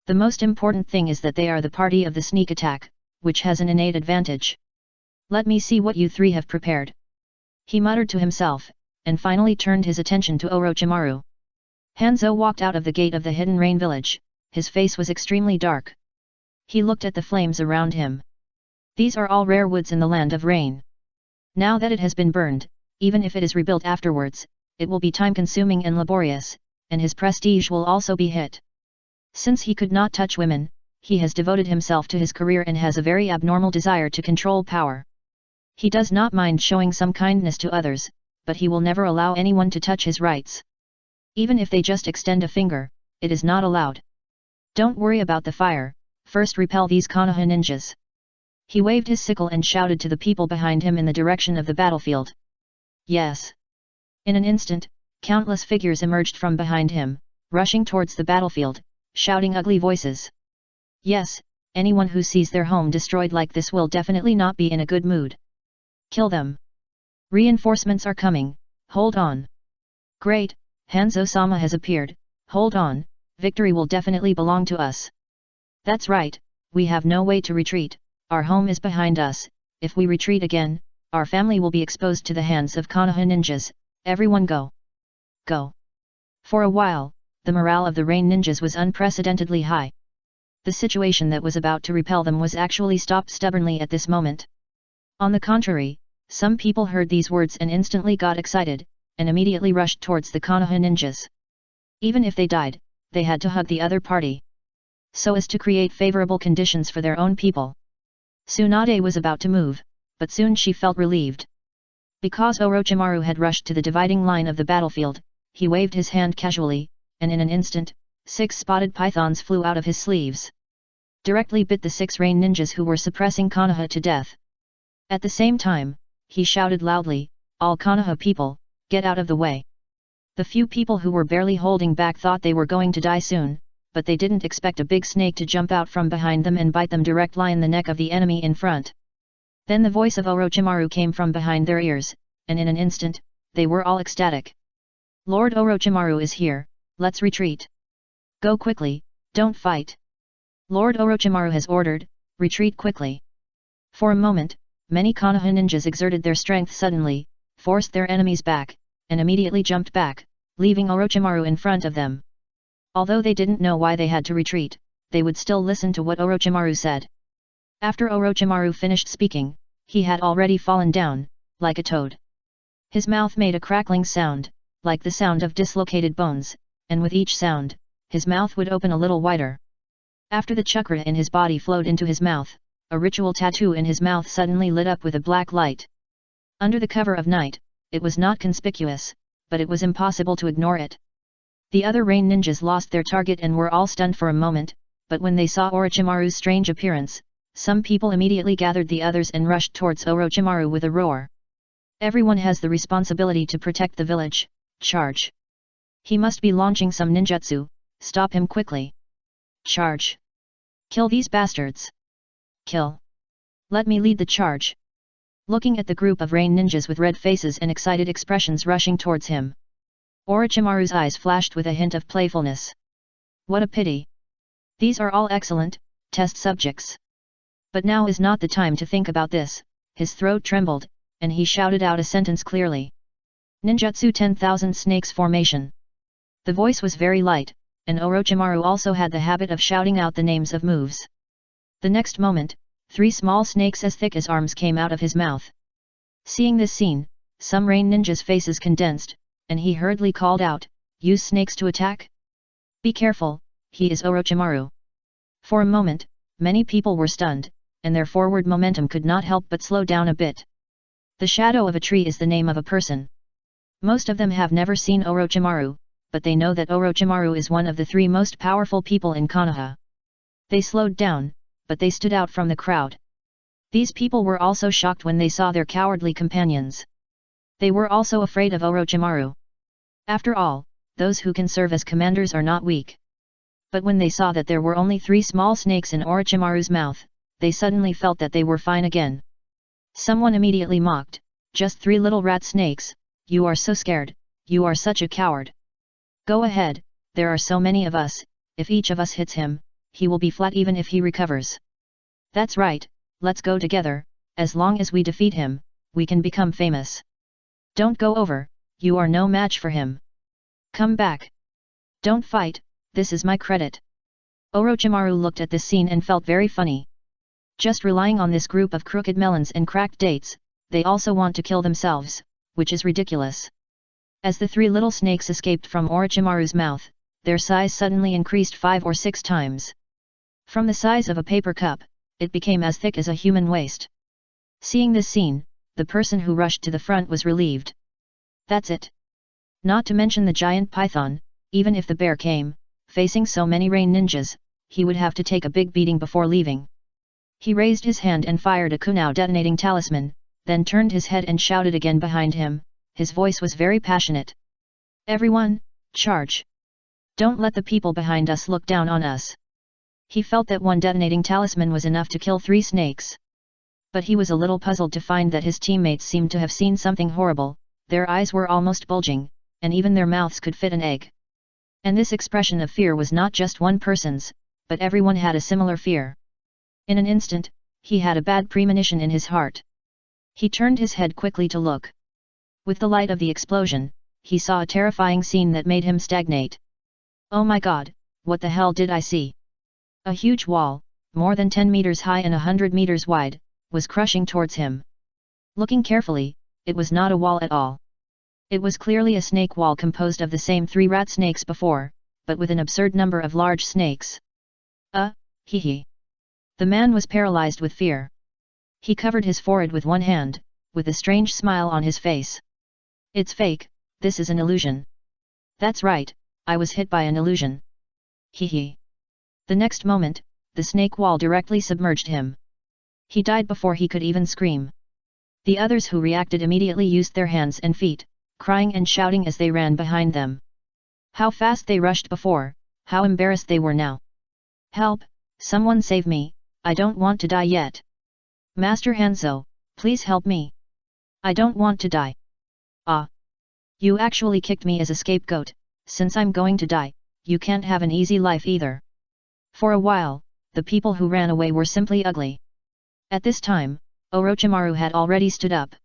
A: The most important thing is that they are the party of the sneak attack, which has an innate advantage. Let me see what you three have prepared. He muttered to himself, and finally turned his attention to Orochimaru. Hanzo walked out of the gate of the hidden rain village, his face was extremely dark. He looked at the flames around him. These are all rare woods in the land of rain. Now that it has been burned, even if it is rebuilt afterwards, it will be time-consuming and laborious, and his prestige will also be hit. Since he could not touch women, he has devoted himself to his career and has a very abnormal desire to control power. He does not mind showing some kindness to others, but he will never allow anyone to touch his rights. Even if they just extend a finger, it is not allowed. Don't worry about the fire, first repel these Konoha ninjas. He waved his sickle and shouted to the people behind him in the direction of the battlefield. Yes. In an instant, countless figures emerged from behind him, rushing towards the battlefield, shouting ugly voices. Yes, anyone who sees their home destroyed like this will definitely not be in a good mood. Kill them. Reinforcements are coming, hold on. Great, Hanzo-sama has appeared, hold on, victory will definitely belong to us. That's right, we have no way to retreat, our home is behind us, if we retreat again, our family will be exposed to the hands of Konoha ninjas, everyone go. Go. For a while, the morale of the rain ninjas was unprecedentedly high. The situation that was about to repel them was actually stopped stubbornly at this moment. On the contrary, some people heard these words and instantly got excited, and immediately rushed towards the Konoha ninjas. Even if they died, they had to hug the other party. So as to create favorable conditions for their own people. Tsunade was about to move, but soon she felt relieved. Because Orochimaru had rushed to the dividing line of the battlefield, he waved his hand casually, and in an instant, 6 spotted pythons flew out of his sleeves. Directly bit the 6 rain ninjas who were suppressing Konoha to death. At the same time, he shouted loudly, "All Konoha people, get out of the way." The few people who were barely holding back thought they were going to die soon, but they didn't expect a big snake to jump out from behind them and bite them directly in the neck of the enemy in front. Then the voice of Orochimaru came from behind their ears, and in an instant, they were all ecstatic. Lord Orochimaru is here, let's retreat. Go quickly, don't fight. Lord Orochimaru has ordered, retreat quickly. For a moment, many Konoha ninjas exerted their strength suddenly, forced their enemies back, and immediately jumped back, leaving Orochimaru in front of them. Although they didn't know why they had to retreat, they would still listen to what Orochimaru said. After Orochimaru finished speaking, he had already fallen down, like a toad. His mouth made a crackling sound, like the sound of dislocated bones, and with each sound, his mouth would open a little wider. After the chakra in his body flowed into his mouth, a ritual tattoo in his mouth suddenly lit up with a black light. Under the cover of night, it was not conspicuous, but it was impossible to ignore it. The other rain ninjas lost their target and were all stunned for a moment, but when they saw Orochimaru's strange appearance, some people immediately gathered the others and rushed towards Orochimaru with a roar. Everyone has the responsibility to protect the village, charge. He must be launching some ninjutsu, stop him quickly. Charge. Kill these bastards. Kill. Let me lead the charge. Looking at the group of rain ninjas with red faces and excited expressions rushing towards him, Orochimaru's eyes flashed with a hint of playfulness. What a pity. These are all excellent, test subjects. But now is not the time to think about this. His throat trembled, and he shouted out a sentence clearly. Ninjutsu 10,000 Snakes Formation. The voice was very light, and Orochimaru also had the habit of shouting out the names of moves. The next moment, 3 small snakes as thick as arms came out of his mouth. Seeing this scene, some rain ninjas' faces condensed, and he hurriedly called out, "Use snakes to attack? Be careful, he is Orochimaru." For a moment, many people were stunned, and their forward momentum could not help but slow down a bit. The shadow of a tree is the name of a person. Most of them have never seen Orochimaru, but they know that Orochimaru is one of the 3 most powerful people in Konoha. They slowed down, but they stood out from the crowd. These people were also shocked when they saw their cowardly companions. They were also afraid of Orochimaru. After all, those who can serve as commanders are not weak. But when they saw that there were only 3 small snakes in Orochimaru's mouth, they suddenly felt that they were fine again. Someone immediately mocked, "Just 3 little rat snakes, you are so scared, you are such a coward. Go ahead, there are so many of us, if each of us hits him, he will be flat even if he recovers. That's right, let's go together, as long as we defeat him, we can become famous. Don't go over, you are no match for him. Come back. Don't fight, this is my credit." Orochimaru looked at this scene and felt very funny. Just relying on this group of crooked melons and cracked dates, they also want to kill themselves, which is ridiculous. As the 3 little snakes escaped from Orochimaru's mouth, their size suddenly increased 5 or 6 times. From the size of a paper cup, it became as thick as a human waist. Seeing this scene, the person who rushed to the front was relieved. That's it. Not to mention the giant python, even if the bear came, facing so many rain ninjas, he would have to take a big beating before leaving. He raised his hand and fired a kunai detonating talisman, then turned his head and shouted again behind him. His voice was very passionate. "Everyone, charge! Don't let the people behind us look down on us." He felt that one detonating talisman was enough to kill 3 snakes. But he was a little puzzled to find that his teammates seemed to have seen something horrible, their eyes were almost bulging, and even their mouths could fit an egg. And this expression of fear was not just one person's, but everyone had a similar fear. In an instant, he had a bad premonition in his heart. He turned his head quickly to look. With the light of the explosion, he saw a terrifying scene that made him stagnate. Oh my god, what the hell did I see? A huge wall, more than 10 meters high and 100 meters wide, was crushing towards him. Looking carefully, it was not a wall at all. It was clearly a snake wall composed of the same 3 rat snakes before, but with an absurd number of large snakes. Hee. The man was paralyzed with fear. He covered his forehead with one hand, with a strange smile on his face. "It's fake, this is an illusion. That's right, I was hit by an illusion. Hee. The next moment, the snake wall directly submerged him. He died before he could even scream. The others who reacted immediately used their hands and feet, crying and shouting as they ran behind them. How fast they rushed before, How embarrassed they were now. Help, someone save me, I don't want to die yet. Master Hanzo, please help me. I don't want to die. Ah. You actually kicked me as a scapegoat, since I'm going to die, you can't have an easy life either. For a while, the people who ran away were simply ugly. At this time, Orochimaru had already stood up.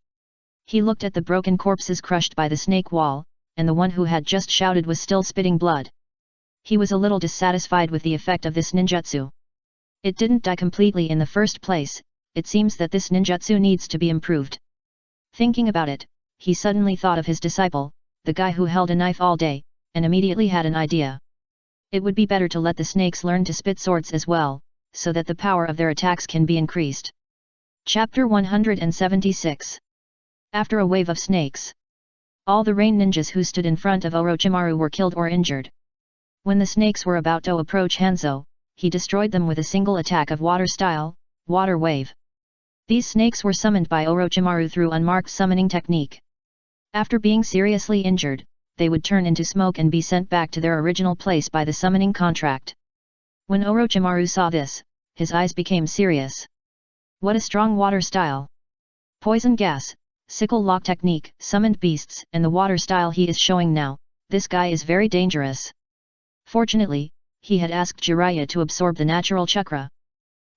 A: He looked at the broken corpses crushed by the snake wall, and the one who had just shouted was still spitting blood. He was a little dissatisfied with the effect of this ninjutsu. It didn't die completely in the first place, it seems that this ninjutsu needs to be improved. Thinking about it, he suddenly thought of his disciple, the guy who held a knife all day, and immediately had an idea. It would be better to let the snakes learn to spit swords as well, so that the power of their attacks can be increased. Chapter 176. After a wave of snakes. All the rain ninjas who stood in front of Orochimaru were killed or injured. When the snakes were about to approach Hanzo, he destroyed them with a single attack of water style, water wave. These snakes were summoned by Orochimaru through unmarked summoning technique. After being seriously injured, they would turn into smoke and be sent back to their original place by the summoning contract. When Orochimaru saw this, his eyes became serious. What a strong water style! Poison gas, sickle lock technique, summoned beasts, and the water style he is showing now, this guy is very dangerous. Fortunately, he had asked Jiraiya to absorb the natural chakra.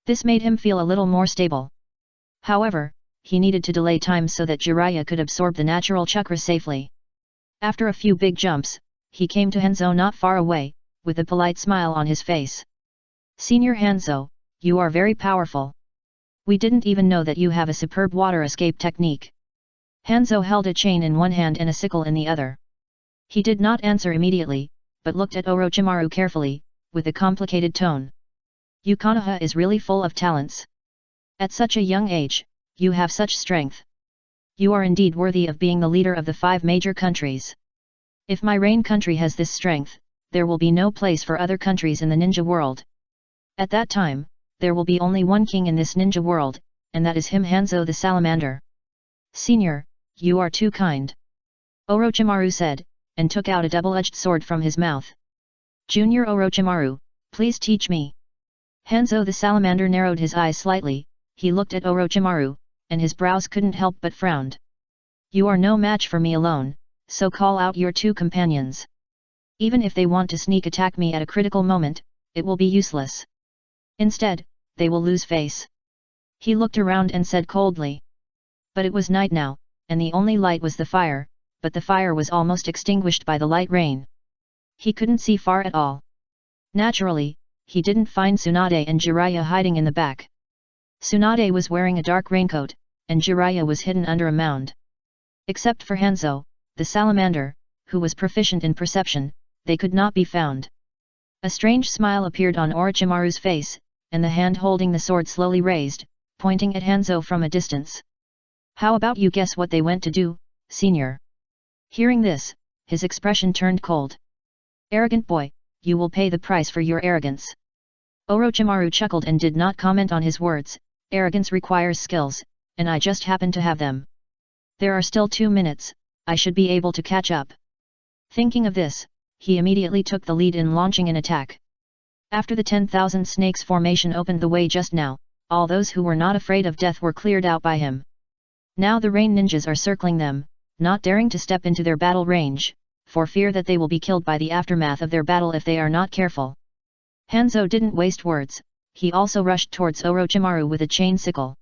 A: This made him feel a little more stable. However, he needed to delay time so that Jiraiya could absorb the natural chakra safely. After a few big jumps, he came to Hanzo not far away, with a polite smile on his face. Senior Hanzo, you are very powerful. We didn't even know that you have a superb water escape technique. Hanzo held a chain in one hand and a sickle in the other. He did not answer immediately, but looked at Orochimaru carefully, with a complicated tone. You Konoha is really full of talents. At such a young age, you have such strength. You are indeed worthy of being the leader of the 5 major countries. If my Rain country has this strength, there will be no place for other countries in the ninja world. At that time, there will be only one king in this ninja world, and that is him, Hanzo the Salamander. Senior, you are too kind. Orochimaru said, and took out a double-edged sword from his mouth. Junior Orochimaru, please teach me. Hanzo the Salamander narrowed his eyes slightly, he looked at Orochimaru, and his brows couldn't help but frowned. You are no match for me alone, so call out your 2 companions. Even if they want to sneak attack me at a critical moment, it will be useless. Instead, they will lose face. He looked around and said coldly. But it was night now, and the only light was the fire, but the fire was almost extinguished by the light rain. He couldn't see far at all. Naturally, he didn't find Tsunade and Jiraiya hiding in the back. Tsunade was wearing a dark raincoat, and Jiraiya was hidden under a mound. Except for Hanzo, the salamander, who was proficient in perception, they could not be found. A strange smile appeared on Orochimaru's face, and the hand holding the sword slowly raised, pointing at Hanzo from a distance. How about you guess what they went to do, senior? Hearing this, his expression turned cold. Arrogant boy, you will pay the price for your arrogance. Orochimaru chuckled and did not comment on his words. Arrogance requires skills, and I just happen to have them. There are still 2 minutes, I should be able to catch up. Thinking of this, he immediately took the lead in launching an attack. After the 10,000 snakes formation opened the way just now, all those who were not afraid of death were cleared out by him. Now the rain ninjas are circling them, not daring to step into their battle range, for fear that they will be killed by the aftermath of their battle if they are not careful. Hanzo didn't waste words, he also rushed towards Orochimaru with a chain sickle.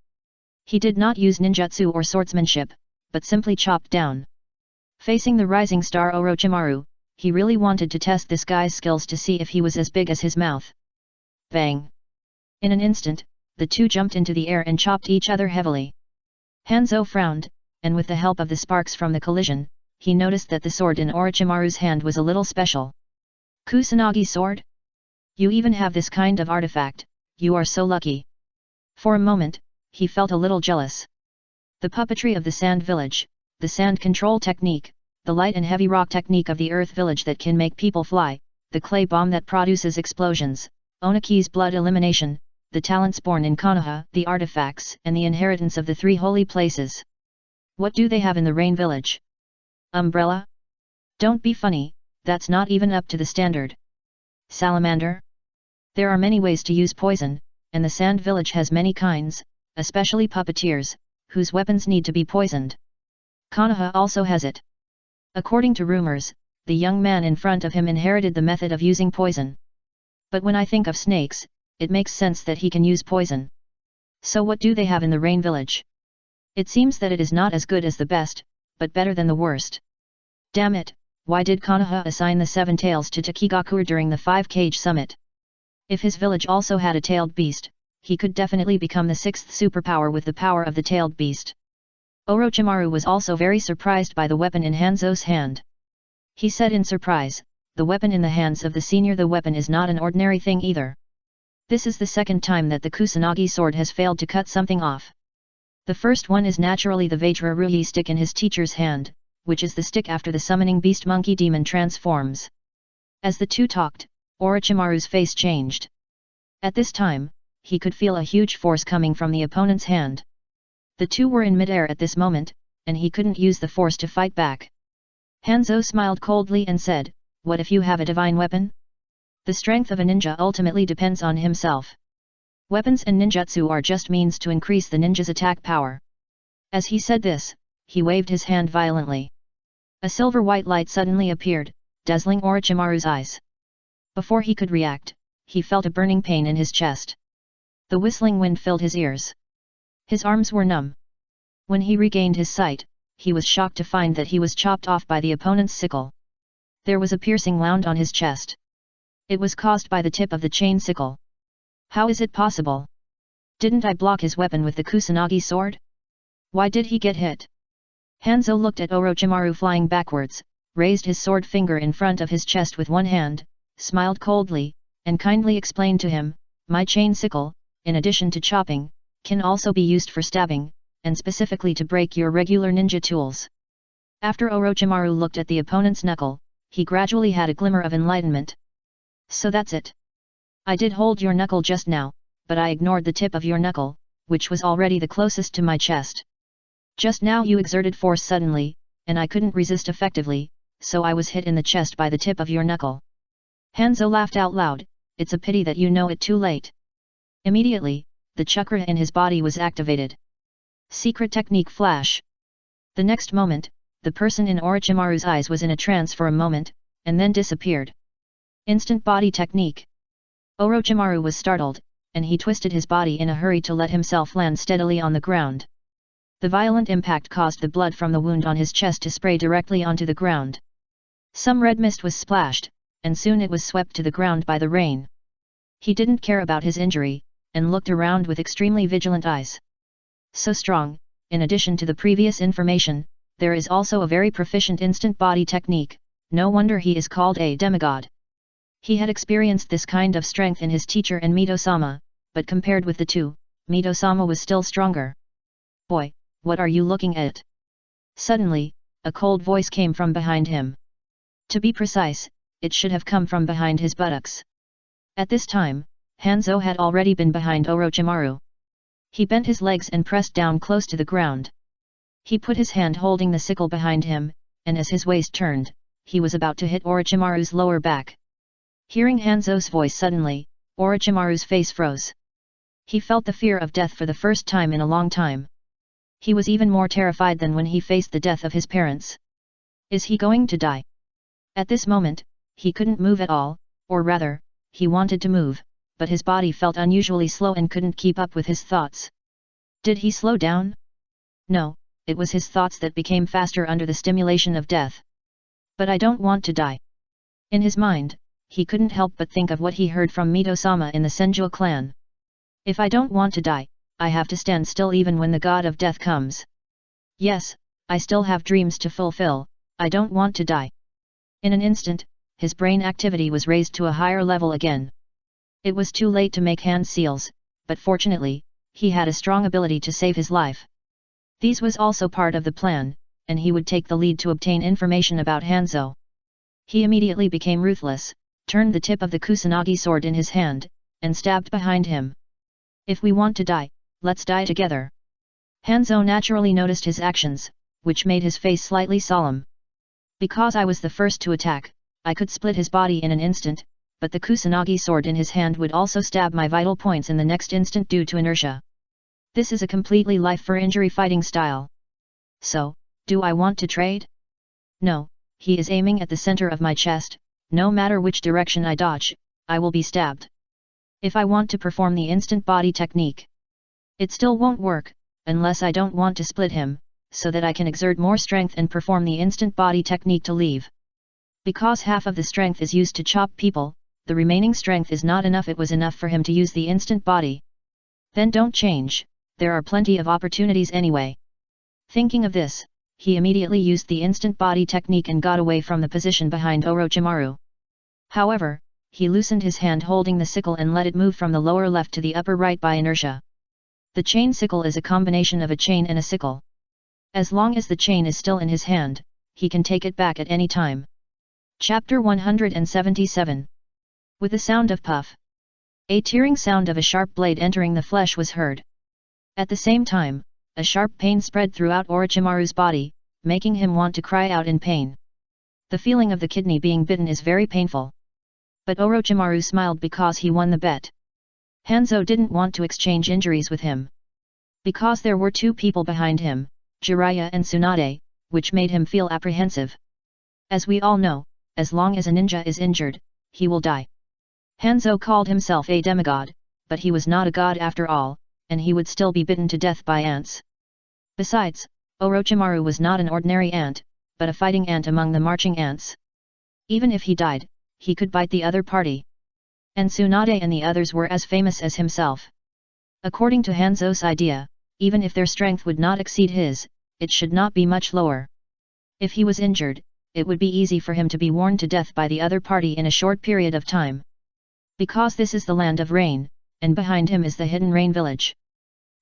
A: He did not use ninjutsu or swordsmanship, but simply chopped down. Facing the rising star Orochimaru, he really wanted to test this guy's skills to see if he was as big as his mouth. Bang! In an instant, the two jumped into the air and chopped each other heavily. Hanzo frowned, and with the help of the sparks from the collision, he noticed that the sword in Orochimaru's hand was a little special. Kusanagi sword? You even have this kind of artifact, you are so lucky. For a moment, he felt a little jealous. The puppetry of the sand village, the sand control technique, the light and heavy rock technique of the earth village that can make people fly, the clay bomb that produces explosions, Onaki's blood elimination, the talents born in Konoha, the artifacts and the inheritance of the 3 holy places. What do they have in the rain village? Umbrella? Don't be funny, that's not even up to the standard. Salamander? There are many ways to use poison, and the Sand Village has many kinds, especially puppeteers, whose weapons need to be poisoned. Konoha also has it. According to rumors, the young man in front of him inherited the method of using poison. But when I think of snakes, it makes sense that he can use poison. So what do they have in the Rain Village? It seems that it is not as good as the best, but better than the worst. Damn it, why did Konoha assign the 7 tails to Takigaku during the 5-cage summit? If his village also had a tailed beast, he could definitely become the 6th superpower with the power of the tailed beast. Orochimaru was also very surprised by the weapon in Hanzo's hand. He said in surprise, the weapon in the hands of the senior, the weapon is not an ordinary thing either. This is the second time that the Kusanagi sword has failed to cut something off. The first one is naturally the Vajra Ruyi stick in his teacher's hand, which is the stick after the summoning beast monkey demon transforms. As the two talked, Orochimaru's face changed. At this time, he could feel a huge force coming from the opponent's hand. The two were in midair at this moment, and he couldn't use the force to fight back. Hanzo smiled coldly and said, "What if you have a divine weapon?" The strength of a ninja ultimately depends on himself. Weapons and ninjutsu are just means to increase the ninja's attack power. As he said this, he waved his hand violently. A silver-white light suddenly appeared, dazzling Orochimaru's eyes. Before he could react, he felt a burning pain in his chest. The whistling wind filled his ears. His arms were numb. When he regained his sight, he was shocked to find that he was chopped off by the opponent's sickle. There was a piercing wound on his chest. It was caused by the tip of the chain sickle. How is it possible? Didn't I block his weapon with the Kusanagi sword? Why did he get hit? Hanzo looked at Orochimaru flying backwards, raised his sword finger in front of his chest with one hand, smiled coldly, and kindly explained to him, "My chain sickle, in addition to chopping, can also be used for stabbing, and specifically to break your regular ninja tools." After Orochimaru looked at the opponent's knuckle, he gradually had a glimmer of enlightenment. "So that's it. I did hold your knuckle just now, but I ignored the tip of your knuckle, which was already the closest to my chest. Just now you exerted force suddenly, and I couldn't resist effectively, so I was hit in the chest by the tip of your knuckle." Hanzo laughed out loud, "It's a pity that you know it too late." Immediately, the chakra in his body was activated. Secret technique flash. The next moment, the person in Orochimaru's eyes was in a trance for a moment, and then disappeared. Instant body technique. Orochimaru was startled, and he twisted his body in a hurry to let himself land steadily on the ground. The violent impact caused the blood from the wound on his chest to spray directly onto the ground. Some red mist was splashed, and soon it was swept to the ground by the rain. He didn't care about his injury, and looked around with extremely vigilant eyes. So strong, in addition to the previous information, there is also a very proficient instant body technique, no wonder he is called a demigod. He had experienced this kind of strength in his teacher and Mito-sama, but compared with the two, Mito-sama was still stronger. "Boy, what are you looking at?" Suddenly, a cold voice came from behind him. To be precise, it should have come from behind his buttocks. At this time, Hanzo had already been behind Orochimaru. He bent his legs and pressed down close to the ground. He put his hand holding the sickle behind him, and as his waist turned, he was about to hit Orochimaru's lower back. Hearing Hanzo's voice suddenly, Orochimaru's face froze. He felt the fear of death for the first time in a long time. He was even more terrified than when he faced the death of his parents. Is he going to die? At this moment, he couldn't move at all, or rather, he wanted to move, but his body felt unusually slow and couldn't keep up with his thoughts. Did he slow down? No, it was his thoughts that became faster under the stimulation of death. "But I don't want to die." In his mind, he couldn't help but think of what he heard from Mito-sama in the Senju clan. "If I don't want to die, I have to stand still even when the god of death comes. Yes, I still have dreams to fulfill, I don't want to die." In an instant, his brain activity was raised to a higher level again. It was too late to make hand seals, but fortunately, he had a strong ability to save his life. These was also part of the plan, and he would take the lead to obtain information about Hanzo. He immediately became ruthless, turned the tip of the Kusanagi sword in his hand, and stabbed behind him. "If we want to die, let's die together." Hanzo naturally noticed his actions, which made his face slightly solemn. "Because I was the first to attack, I could split his body in an instant, but the Kusanagi sword in his hand would also stab my vital points in the next instant due to inertia. This is a completely life-for-injury fighting style. So, do I want to trade? No, he is aiming at the center of my chest, no matter which direction I dodge, I will be stabbed. If I want to perform the instant body technique, it still won't work, unless I don't want to split him, so that I can exert more strength and perform the instant body technique to leave. Because half of the strength is used to chop people, the remaining strength is not enough. It was enough for him to use the instant body. Then don't change, there are plenty of opportunities anyway. Thinking of this, he immediately used the instant body technique and got away from the position behind Orochimaru. However, he loosened his hand holding the sickle and let it move from the lower left to the upper right by inertia. The chain sickle is a combination of a chain and a sickle. As long as the chain is still in his hand, he can take it back at any time. Chapter 177. With a sound of puff, a tearing sound of a sharp blade entering the flesh was heard. At the same time, a sharp pain spread throughout Orochimaru's body, making him want to cry out in pain. The feeling of the kidney being bitten is very painful. But Orochimaru smiled because he won the bet. Hanzo didn't want to exchange injuries with him. Because there were two people behind him, Jiraiya and Tsunade, which made him feel apprehensive. As we all know, as long as a ninja is injured, he will die. Hanzo called himself a demigod, but he was not a god after all, and he would still be bitten to death by ants. Besides, Orochimaru was not an ordinary ant, but a fighting ant among the marching ants. Even if he died, he could bite the other party. And Tsunade and the others were as famous as himself. According to Hanzo's idea, even if their strength would not exceed his, it should not be much lower. If he was injured, it would be easy for him to be worn to death by the other party in a short period of time. Because this is the land of rain, and behind him is the hidden rain village.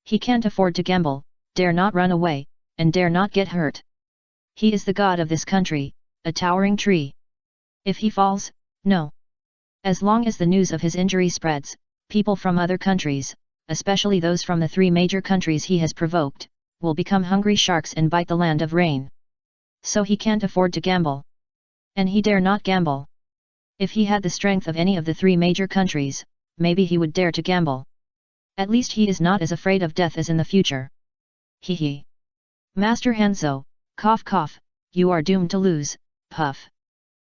A: He can't afford to gamble, dare not run away, and dare not get hurt. He is the god of this country, a towering tree. If he falls, no. As long as the news of his injury spreads, people from other countries, especially those from the three major countries he has provoked, will become hungry sharks and bite the land of rain. So he can't afford to gamble. And he dare not gamble. If he had the strength of any of the three major countries, maybe he would dare to gamble. At least he is not as afraid of death as in the future. Hee. Master Hanzo, cough cough, you are doomed to lose, puff.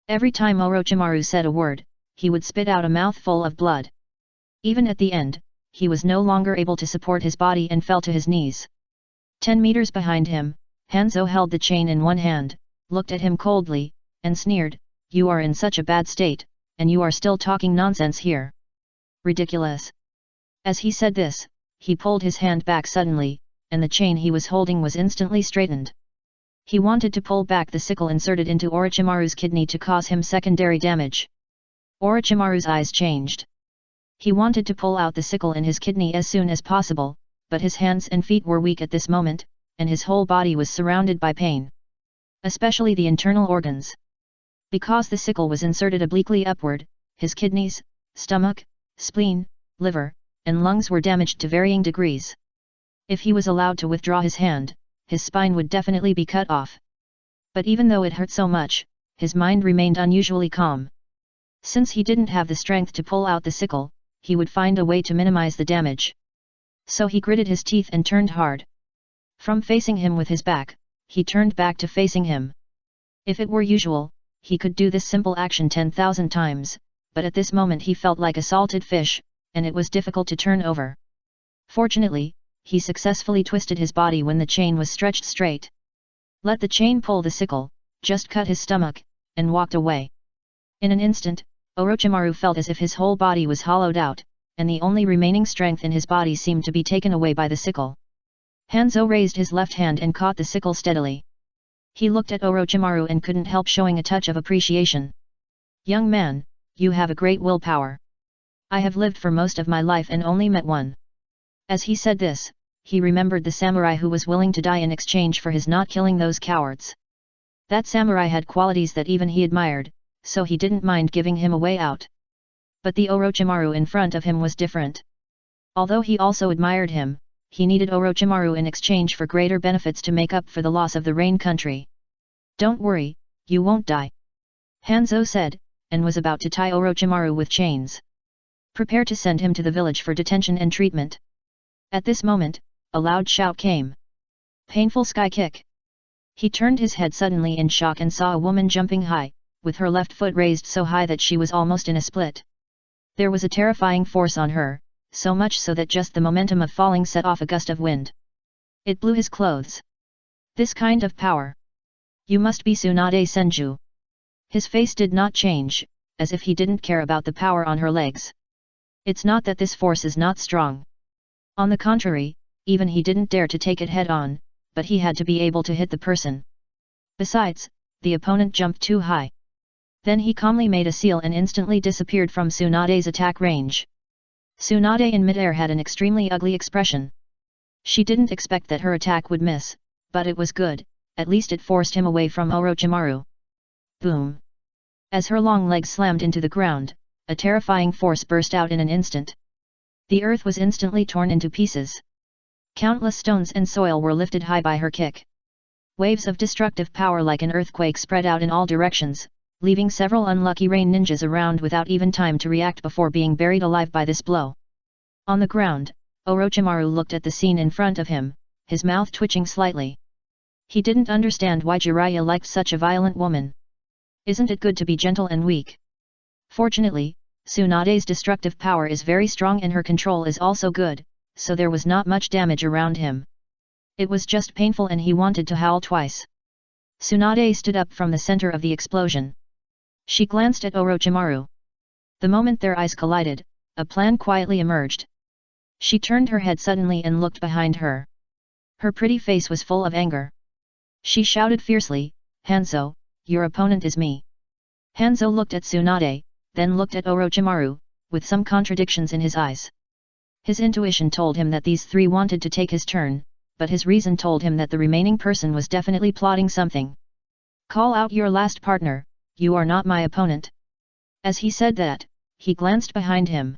A: Every time Orochimaru said a word, he would spit out a mouthful of blood. Even at the end, he was no longer able to support his body and fell to his knees. 10 meters behind him, Hanzo held the chain in one hand, looked at him coldly, and sneered, "You are in such a bad state, and you are still talking nonsense here. Ridiculous." As he said this, he pulled his hand back suddenly, and the chain he was holding was instantly straightened. He wanted to pull back the sickle inserted into Orochimaru's kidney to cause him secondary damage. Orochimaru's eyes changed. He wanted to pull out the sickle in his kidney as soon as possible, but his hands and feet were weak at this moment, and his whole body was surrounded by pain. Especially the internal organs. Because the sickle was inserted obliquely upward, his kidneys, stomach, spleen, liver, and lungs were damaged to varying degrees. If he was allowed to withdraw his hand, his spine would definitely be cut off. But even though it hurt so much, his mind remained unusually calm. Since he didn't have the strength to pull out the sickle, he would find a way to minimize the damage. So he gritted his teeth and turned hard. From facing him with his back, he turned back to facing him. If it were usual, he could do this simple action 10,000 times, but at this moment he felt like a salted fish, and it was difficult to turn over. Fortunately, he successfully twisted his body when the chain was stretched straight. Let the chain pull the sickle, just cut his stomach, and walked away. In an instant, Orochimaru felt as if his whole body was hollowed out, and the only remaining strength in his body seemed to be taken away by the sickle. Hanzo raised his left hand and caught the sickle steadily. He looked at Orochimaru and couldn't help showing a touch of appreciation. "Young man, you have a great willpower. I have lived for most of my life and only met one." As he said this, he remembered the samurai who was willing to die in exchange for his not killing those cowards. That samurai had qualities that even he admired, so he didn't mind giving him a way out. But the Orochimaru in front of him was different. Although he also admired him, he needed Orochimaru in exchange for greater benefits to make up for the loss of the Rain Country. "Don't worry, you won't die," Hanzo said, and was about to tie Orochimaru with chains. Prepare to send him to the village for detention and treatment. At this moment, a loud shout came. Painful sky kick. He turned his head suddenly in shock and saw a woman jumping high, with her left foot raised so high that she was almost in a split. There was a terrifying force on her, so much so that just the momentum of falling set off a gust of wind. It blew his clothes. This kind of power. You must be Tsunade Senju. His face did not change, as if he didn't care about the power on her legs. It's not that this force is not strong. On the contrary, even he didn't dare to take it head on, but he had to be able to hit the person. Besides, the opponent jumped too high. Then he calmly made a seal and instantly disappeared from Tsunade's attack range. Tsunade in midair had an extremely ugly expression. She didn't expect that her attack would miss, but it was good, at least it forced him away from Orochimaru. Boom! As her long legs slammed into the ground, a terrifying force burst out in an instant. The earth was instantly torn into pieces. Countless stones and soil were lifted high by her kick. Waves of destructive power like an earthquake spread out in all directions, leaving several unlucky rain ninjas around without even time to react before being buried alive by this blow. On the ground, Orochimaru looked at the scene in front of him, his mouth twitching slightly. He didn't understand why Jiraiya liked such a violent woman. Isn't it good to be gentle and weak? Fortunately, Tsunade's destructive power is very strong and her control is also good, so there was not much damage around him. It was just painful and he wanted to howl twice. Tsunade stood up from the center of the explosion. She glanced at Orochimaru. The moment their eyes collided, a plan quietly emerged. She turned her head suddenly and looked behind her. Her pretty face was full of anger. She shouted fiercely, "Hanzo, your opponent is me." Hanzo looked at Tsunade, then looked at Orochimaru, with some contradictions in his eyes. His intuition told him that these three wanted to take his turn, but his reason told him that the remaining person was definitely plotting something. "Call out your last partner, you are not my opponent." As he said that, he glanced behind him.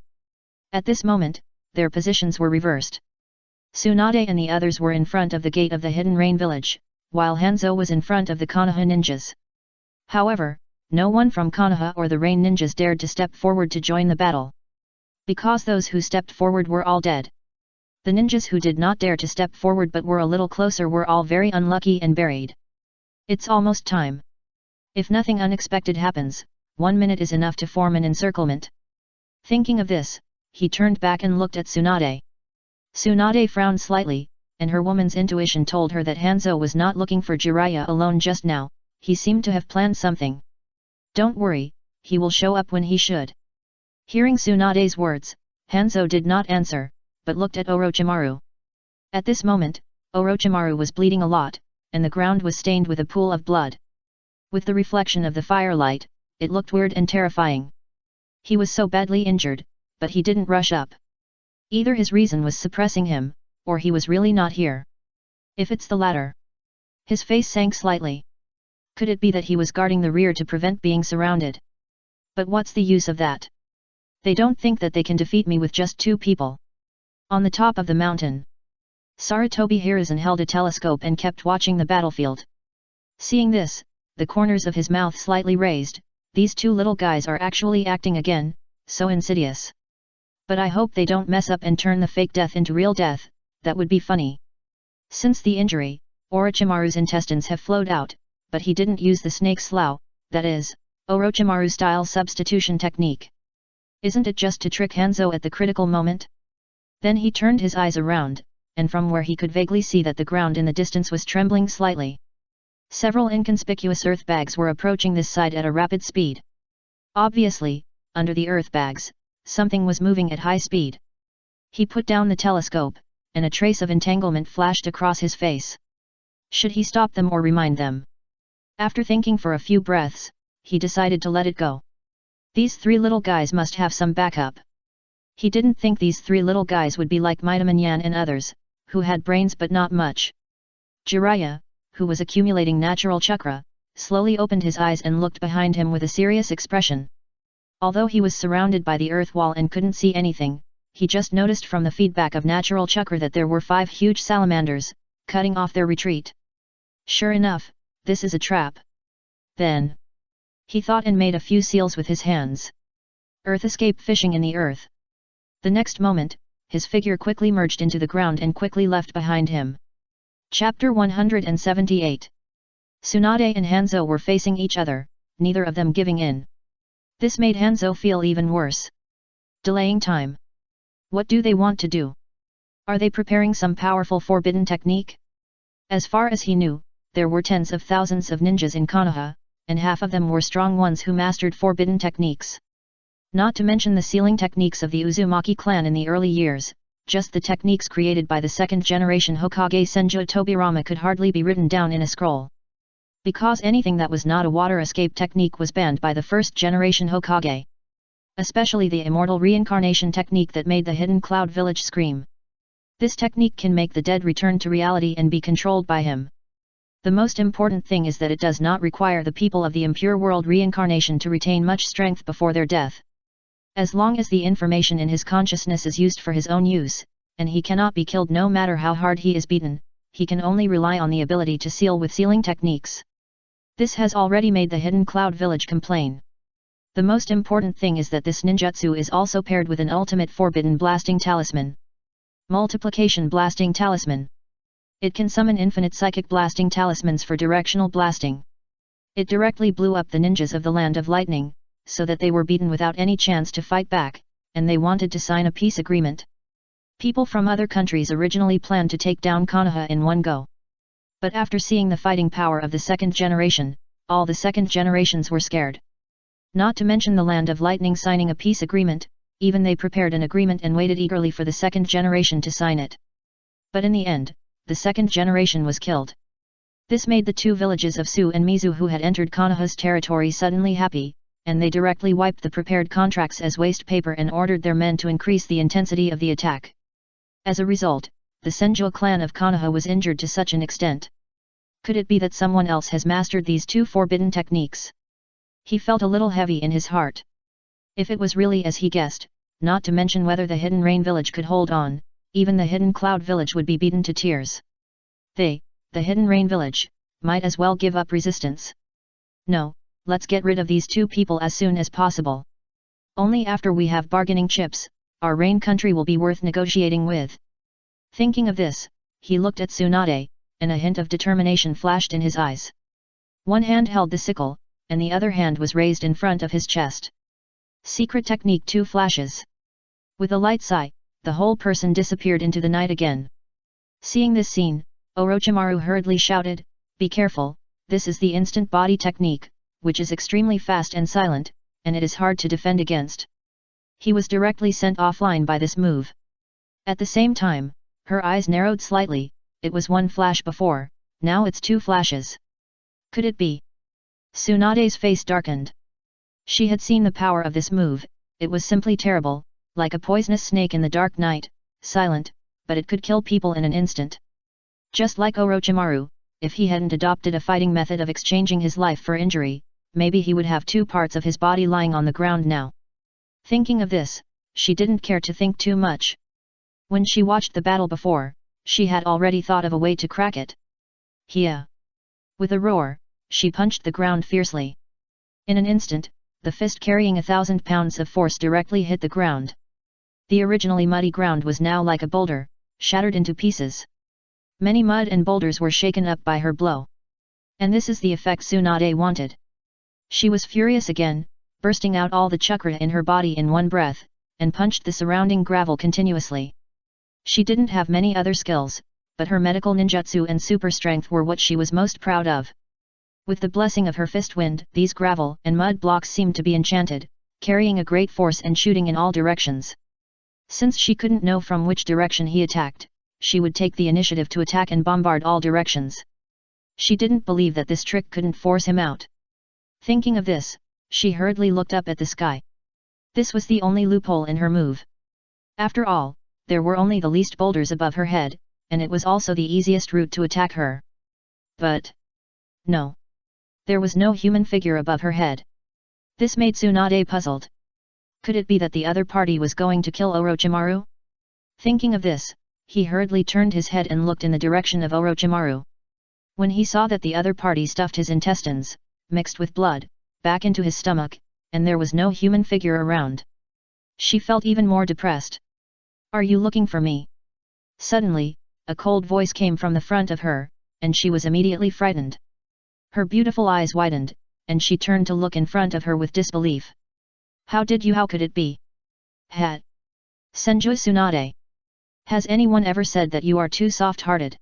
A: At this moment, their positions were reversed. Tsunade and the others were in front of the gate of the Hidden Rain village, while Hanzo was in front of the Konoha ninjas. However, no one from Konoha or the Rain ninjas dared to step forward to join the battle. Because those who stepped forward were all dead. The ninjas who did not dare to step forward but were a little closer were all very unlucky and buried. It's almost time. If nothing unexpected happens, 1 minute is enough to form an encirclement. Thinking of this, he turned back and looked at Tsunade. Tsunade frowned slightly, and her woman's intuition told her that Hanzo was not looking for Jiraiya alone just now, he seemed to have planned something. "Don't worry, he will show up when he should." Hearing Tsunade's words, Hanzo did not answer, but looked at Orochimaru. At this moment, Orochimaru was bleeding a lot, and the ground was stained with a pool of blood. With the reflection of the firelight, it looked weird and terrifying. He was so badly injured, but he didn't rush up. Either his reason was suppressing him, or he was really not here. If it's the latter. His face sank slightly. Could it be that he was guarding the rear to prevent being surrounded? But what's the use of that? They don't think that they can defeat me with just 2 people. On the top of the mountain, Sarutobi Hiruzen held a telescope and kept watching the battlefield. Seeing this, the corners of his mouth slightly raised, these 2 little guys are actually acting again, so insidious. But I hope they don't mess up and turn the fake death into real death, that would be funny. Since the injury, Orochimaru's intestines have flowed out, but he didn't use the snake slough, that is, Orochimaru-style substitution technique. Isn't it just to trick Hanzo at the critical moment? Then he turned his eyes around, and from where he could vaguely see that the ground in the distance was trembling slightly. Several inconspicuous earth bags were approaching this side at a rapid speed. Obviously, under the earth bags, something was moving at high speed. He put down the telescope, and a trace of entanglement flashed across his face. Should he stop them or remind them? After thinking for a few breaths, he decided to let it go. These 3 little guys must have some backup. He didn't think these 3 little guys would be like Midaman Yan and others, who had brains but not much. Jiraiya, who was accumulating natural chakra, slowly opened his eyes and looked behind him with a serious expression. Although he was surrounded by the earth wall and couldn't see anything, he just noticed from the feedback of natural chakra that there were 5 huge salamanders, cutting off their retreat. Sure enough, this is a trap. Then, He thought and made a few seals with his hands. Earth escape fishing in the earth. The next moment, his figure quickly merged into the ground and quickly left behind him. Chapter 178. Tsunade and Hanzo were facing each other, neither of them giving in. This made Hanzo feel even worse. Delaying time. What do they want to do? Are they preparing some powerful forbidden technique? As far as he knew, there were tens of thousands of ninjas in Konoha, and half of them were strong ones who mastered forbidden techniques. Not to mention the sealing techniques of the Uzumaki clan in the early years, just the techniques created by the second-generation Hokage Senju Tobirama could hardly be written down in a scroll. Because anything that was not a water escape technique was banned by the first-generation Hokage. Especially the immortal reincarnation technique that made the hidden cloud village scream. This technique can make the dead return to reality and be controlled by him. The most important thing is that it does not require the people of the impure world reincarnation to retain much strength before their death. As long as the information in his consciousness is used for his own use, and he cannot be killed no matter how hard he is beaten, he can only rely on the ability to seal with sealing techniques. This has already made the hidden cloud village complain. The most important thing is that this ninjutsu is also paired with an ultimate forbidden blasting talisman. Multiplication blasting talisman. It can summon infinite psychic blasting talismans for directional blasting. It directly blew up the ninjas of the Land of Lightning, so that they were beaten without any chance to fight back, and they wanted to sign a peace agreement. People from other countries originally planned to take down Konoha in one go. But after seeing the fighting power of the second generation, all the second generations were scared. Not to mention the Land of Lightning signing a peace agreement, even they prepared an agreement and waited eagerly for the second generation to sign it. But in the end, the second generation was killed. This made the two villages of Su and Mizu who had entered Konoha's territory suddenly happy, and they directly wiped the prepared contracts as waste paper and ordered their men to increase the intensity of the attack. As a result, the Senju clan of Konoha was injured to such an extent. Could it be that someone else has mastered these two forbidden techniques? He felt a little heavy in his heart. If it was really as he guessed, not to mention whether the Hidden Rain village could hold on, even the Hidden Cloud village would be beaten to tears. They, the Hidden Rain village, might as well give up resistance. No, let's get rid of these two people as soon as possible. Only after we have bargaining chips, our Rain country will be worth negotiating with. Thinking of this, he looked at Tsunade, and a hint of determination flashed in his eyes. One hand held the sickle, and the other hand was raised in front of his chest. Secret technique 2 flashes. With a light sigh, the whole person disappeared into the night again. Seeing this scene, Orochimaru hurriedly shouted, "Be careful, this is the instant body technique, which is extremely fast and silent, and it is hard to defend against." He was directly sent offline by this move. At the same time, her eyes narrowed slightly. It was 1 flash before, now it's 2 flashes. Could it be? Tsunade's face darkened. She had seen the power of this move. It was simply terrible, like a poisonous snake in the dark night, silent, but it could kill people in an instant. Just like Orochimaru, if he hadn't adopted a fighting method of exchanging his life for injury, maybe he would have 2 parts of his body lying on the ground now. Thinking of this, she didn't care to think too much. When she watched the battle before, she had already thought of a way to crack it. Hia! With a roar, she punched the ground fiercely. In an instant, the fist carrying 1,000 pounds of force directly hit the ground. The originally muddy ground was now like a boulder, shattered into pieces. Many mud and boulders were shaken up by her blow. And this is the effect Tsunade wanted. She was furious again, bursting out all the chakra in her body in one breath, and punched the surrounding gravel continuously. She didn't have many other skills, but her medical ninjutsu and super strength were what she was most proud of. With the blessing of her fist wind, these gravel and mud blocks seemed to be enchanted, carrying a great force and shooting in all directions. Since she couldn't know from which direction he attacked, she would take the initiative to attack and bombard all directions. She didn't believe that this trick couldn't force him out. Thinking of this, she hurriedly looked up at the sky. This was the only loophole in her move. After all, there were only the least boulders above her head, and it was also the easiest route to attack her. But no. There was no human figure above her head. This made Tsunade puzzled. Could it be that the other party was going to kill Orochimaru? Thinking of this, he hurriedly turned his head and looked in the direction of Orochimaru. When he saw that the other party stuffed his intestines, mixed with blood, back into his stomach, and there was no human figure around. She felt even more depressed. "Are you looking for me?" Suddenly, a cold voice came from the front of her, and she was immediately frightened. Her beautiful eyes widened, and she turned to look in front of her with disbelief. How could it be? Hat. Senju Tsunade. Has anyone ever said that you are too soft-hearted?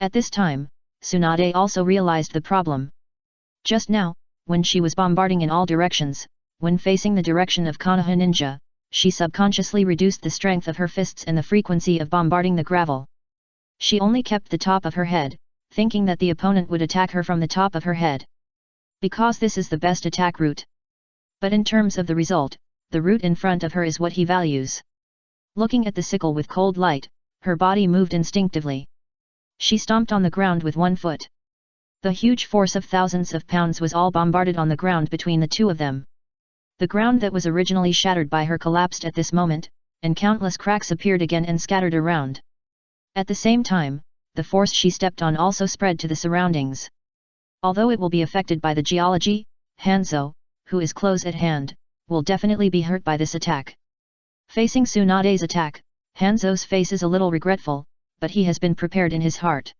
A: At this time, Tsunade also realized the problem. Just now, when she was bombarding in all directions, when facing the direction of Konoha ninja, she subconsciously reduced the strength of her fists and the frequency of bombarding the gravel. She only kept the top of her head, thinking that the opponent would attack her from the top of her head. Because this is the best attack route. But in terms of the result, the route in front of her is what he values. Looking at the sickle with cold light, her body moved instinctively. She stomped on the ground with one foot. The huge force of thousands of pounds was all bombarded on the ground between the two of them. The ground that was originally shattered by her collapsed at this moment, and countless cracks appeared again and scattered around. At the same time, the force she stepped on also spread to the surroundings. Although it will be affected by the geology, Hanzo, who is close at hand, will definitely be hurt by this attack. Facing Tsunade's attack, Hanzo's face is a little regretful, but he has been prepared in his heart.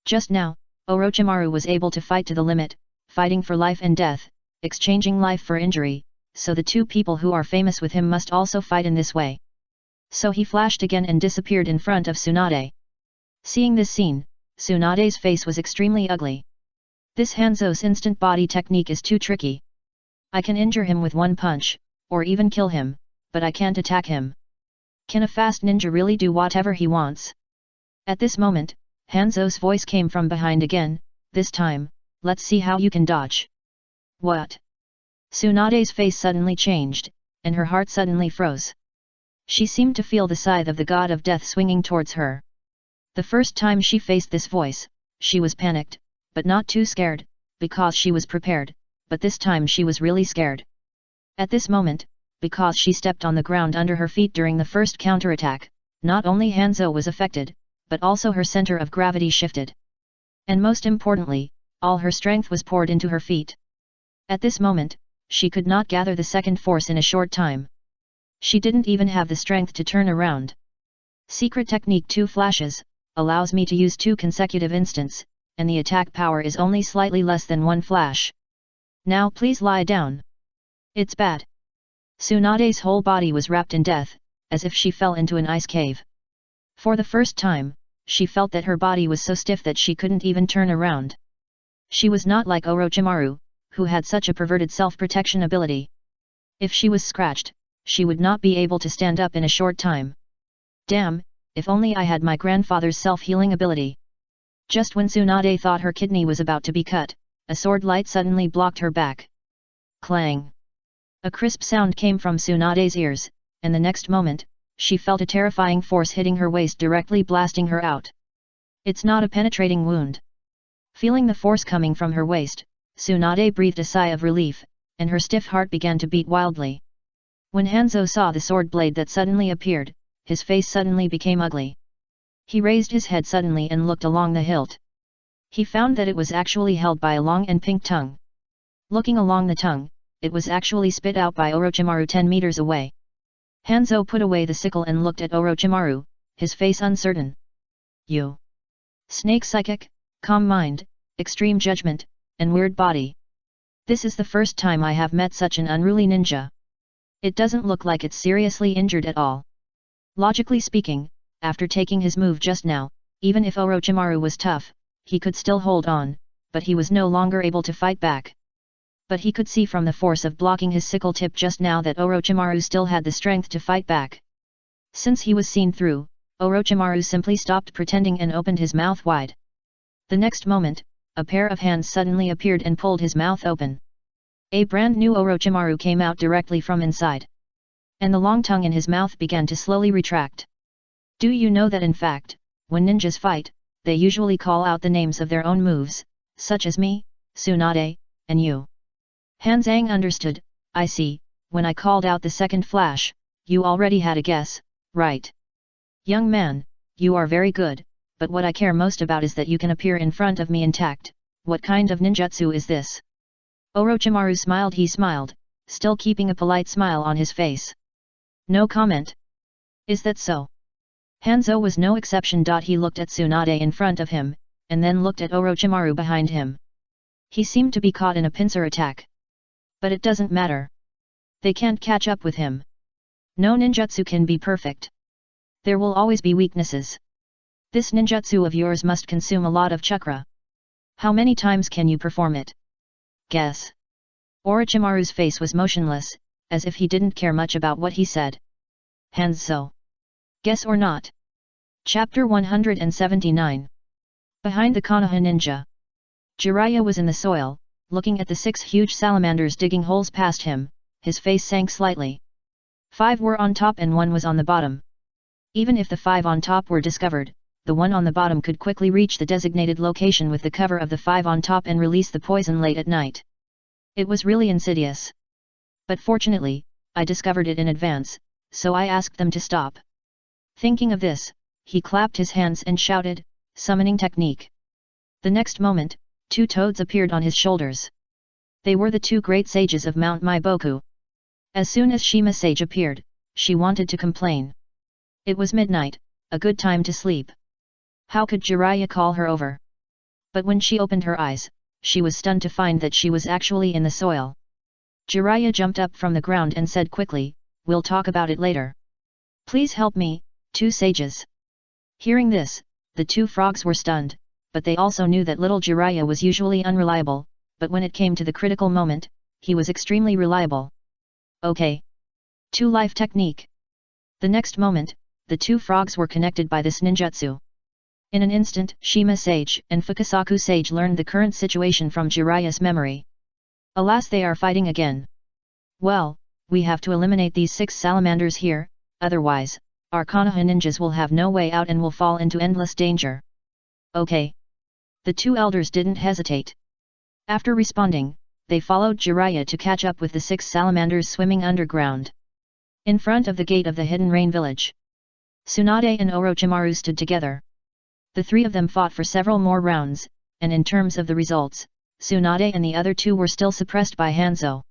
A: Just now, Orochimaru was able to fight to the limit, fighting for life and death, exchanging life for injury, so the two people who are famous with him must also fight in this way. So he flashed again and disappeared in front of Tsunade. Seeing this scene, Tsunade's face was extremely ugly. This Hanzo's instant body technique is too tricky. I can injure him with one punch, or even kill him, but I can't attack him. Can a fast ninja really do whatever he wants? At this moment, Hanzo's voice came from behind again, this time, let's see how you can dodge. What? Tsunade's face suddenly changed, and her heart suddenly froze. She seemed to feel the scythe of the god of death swinging towards her. The first time she faced this voice, she was panicked, but not too scared, because she was prepared, but this time she was really scared. At this moment, because she stepped on the ground under her feet during the first counterattack, not only Hanzo was affected, but also her center of gravity shifted. And most importantly, all her strength was poured into her feet. At this moment, she could not gather the second force in a short time. She didn't even have the strength to turn around. Secret technique 2 flashes, allows me to use 2 consecutive instants, and the attack power is only slightly less than 1 flash. Now please lie down. It's bad. Tsunade's whole body was wrapped in death, as if she fell into an ice cave. For the first time, she felt that her body was so stiff that she couldn't even turn around. She was not like Orochimaru, who had such a perverted self-protection ability. If she was scratched, she would not be able to stand up in a short time. Damn, if only I had my grandfather's self-healing ability. Just when Tsunade thought her kidney was about to be cut, a sword light suddenly blocked her back. Clang! A crisp sound came from Tsunade's ears, and the next moment, she felt a terrifying force hitting her waist directly blasting her out. It's not a penetrating wound. Feeling the force coming from her waist, Tsunade breathed a sigh of relief, and her stiff heart began to beat wildly. When Hanzo saw the sword blade that suddenly appeared, his face suddenly became ugly. He raised his head suddenly and looked along the hilt. He found that it was actually held by a long and pink tongue. Looking along the tongue, it was actually spit out by Orochimaru 10 meters away. Hanzo put away the sickle and looked at Orochimaru, his face uncertain. You. Snake psychic, calm mind, extreme judgment, and weird body. This is the first time I have met such an unruly ninja. It doesn't look like it's seriously injured at all. Logically speaking, after taking his move just now, even if Orochimaru was tough, he could still hold on, but he was no longer able to fight back. But he could see from the force of blocking his sickle tip just now that Orochimaru still had the strength to fight back. Since he was seen through, Orochimaru simply stopped pretending and opened his mouth wide. The next moment, a pair of hands suddenly appeared and pulled his mouth open. A brand new Orochimaru came out directly from inside. And the long tongue in his mouth began to slowly retract. Do you know that in fact, when ninjas fight, they usually call out the names of their own moves, such as me, Tsunade, and you? Hanzang understood. I see, when I called out the second flash, you already had a guess, right? Young man, you are very good, but what I care most about is that you can appear in front of me intact. What kind of ninjutsu is this? Orochimaru smiled. He smiled, still keeping a polite smile on his face. No comment. Is that so? Hanzo was no exception. He looked at Tsunade in front of him, and then looked at Orochimaru behind him. He seemed to be caught in a pincer attack. But it doesn't matter. They can't catch up with him. No ninjutsu can be perfect. There will always be weaknesses. This ninjutsu of yours must consume a lot of chakra. How many times can you perform it? Guess. Orochimaru's face was motionless, as if he didn't care much about what he said. Hanzo. Guess or not? Chapter 179. Behind the Konoha ninja. Jiraiya was in the soil, looking at the 6 huge salamanders digging holes past him. His face sank slightly. 5 were on top and 1 was on the bottom. Even if the 5 on top were discovered, the 1 on the bottom could quickly reach the designated location with the cover of the 5 on top and release the poison late at night. It was really insidious. But fortunately, I discovered it in advance, so I asked them to stop. Thinking of this, he clapped his hands and shouted, "Summoning technique." The next moment, 2 toads appeared on his shoulders. They were the 2 great sages of Mount Maiboku. As soon as Shima Sage appeared, she wanted to complain. It was midnight, a good time to sleep. How could Jiraiya call her over? But when she opened her eyes, she was stunned to find that she was actually in the soil. Jiraiya jumped up from the ground and said quickly, "We'll talk about it later. Please help me, 2 sages." Hearing this, the 2 frogs were stunned, but they also knew that little Jiraiya was usually unreliable, but when it came to the critical moment, he was extremely reliable. Okay. 2 life technique. The next moment, the 2 frogs were connected by this ninjutsu. In an instant, Shima Sage and Fukasaku Sage learned the current situation from Jiraiya's memory. Alas, they are fighting again. Well, we have to eliminate these 6 salamanders here, otherwise, our Konoha ninjas will have no way out and will fall into endless danger. Okay. The 2 elders didn't hesitate. After responding, they followed Jiraiya to catch up with the 6 salamanders swimming underground. In front of the gate of the Hidden Rain village, Tsunade and Orochimaru stood together. The 3 of them fought for several more rounds, and in terms of the results, Tsunade and the other 2 were still suppressed by Hanzo.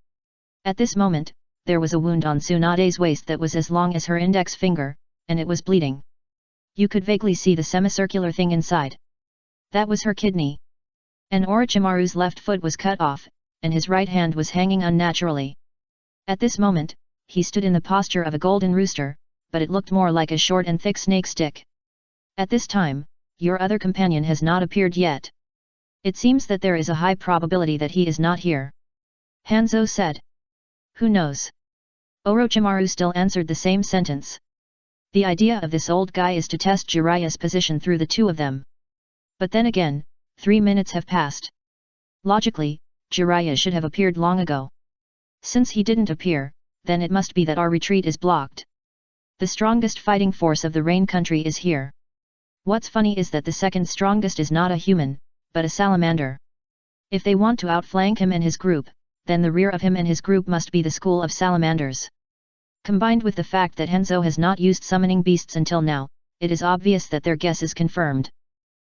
A: At this moment, there was a wound on Tsunade's waist that was as long as her index finger, and it was bleeding. You could vaguely see the semicircular thing inside. That was her kidney. And Orochimaru's left foot was cut off, and his right hand was hanging unnaturally. At this moment, he stood in the posture of a golden rooster, but it looked more like a short and thick snake stick. At this time, your other companion has not appeared yet. It seems that there is a high probability that he is not here. Hanzo said. Who knows? Orochimaru still answered the same sentence. The idea of this old guy is to test Jiraiya's position through the 2 of them. But then again, 3 minutes have passed. Logically, Jiraiya should have appeared long ago. Since he didn't appear, then it must be that our retreat is blocked. The strongest fighting force of the Rain Country is here. What's funny is that the second strongest is not a human, but a salamander. If they want to outflank him and his group, then the rear of him and his group must be the school of salamanders. Combined with the fact that Hanzo has not used summoning beasts until now, it is obvious that their guess is confirmed.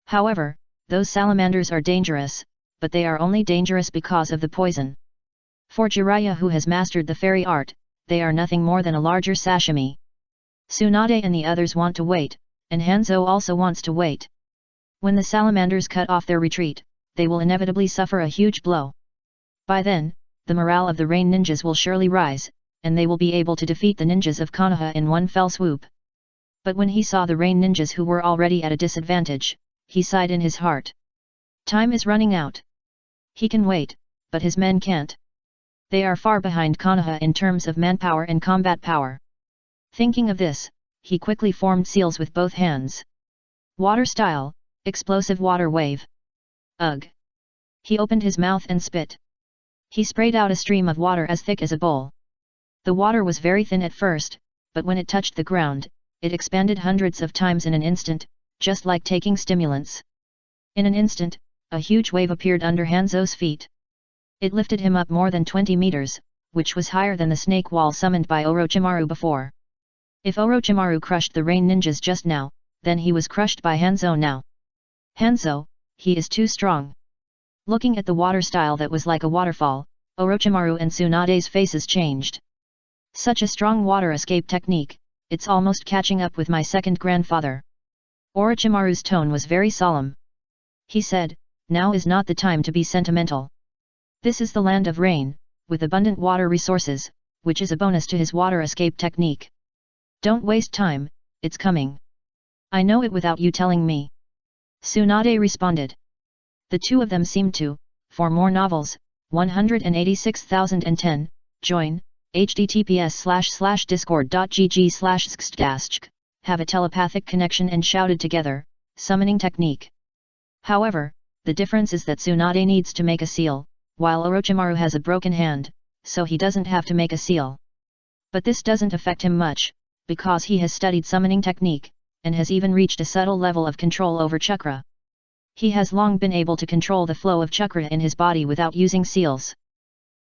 A: However, those salamanders are dangerous, but they are only dangerous because of the poison. For Jiraiya, who has mastered the fairy art, they are nothing more than a larger sashimi. Tsunade and the others want to wait, and Hanzo also wants to wait. When the salamanders cut off their retreat, they will inevitably suffer a huge blow. By then, the morale of the Rain ninjas will surely rise, and they will be able to defeat the ninjas of Konoha in one fell swoop. But when he saw the Rain ninjas who were already at a disadvantage, he sighed in his heart. Time is running out. He can wait, but his men can't. They are far behind Konoha in terms of manpower and combat power. Thinking of this, he quickly formed seals with both hands. Water style, explosive water wave. Ugh! He opened his mouth and spit. He sprayed out a stream of water as thick as a bowl. The water was very thin at first, but when it touched the ground, it expanded hundreds of times in an instant, just like taking stimulants. In an instant, a huge wave appeared under Hanzo's feet. It lifted him up more than 20 meters, which was higher than the snake wall summoned by Orochimaru before. If Orochimaru crushed the Rain ninjas just now, then he was crushed by Hanzo now. Hanzo, he is too strong. Looking at the water style that was like a waterfall, Orochimaru and Tsunade's faces changed. Such a strong water escape technique, it's almost catching up with my second grandfather. Orochimaru's tone was very solemn. He said, now is not the time to be sentimental. This is the land of rain, with abundant water resources, which is a bonus to his water escape technique. Don't waste time, it's coming. I know it without you telling me. Tsunade responded. The two of them seemed to, for more novels, 186,010, join, https://discord.gg/xxtastk, have a telepathic connection and shouted together, summoning technique. However, the difference is that Tsunade needs to make a seal, while Orochimaru has a broken hand, so he doesn't have to make a seal. But this doesn't affect him much, because he has studied summoning technique, and has even reached a subtle level of control over chakra. He has long been able to control the flow of chakra in his body without using seals.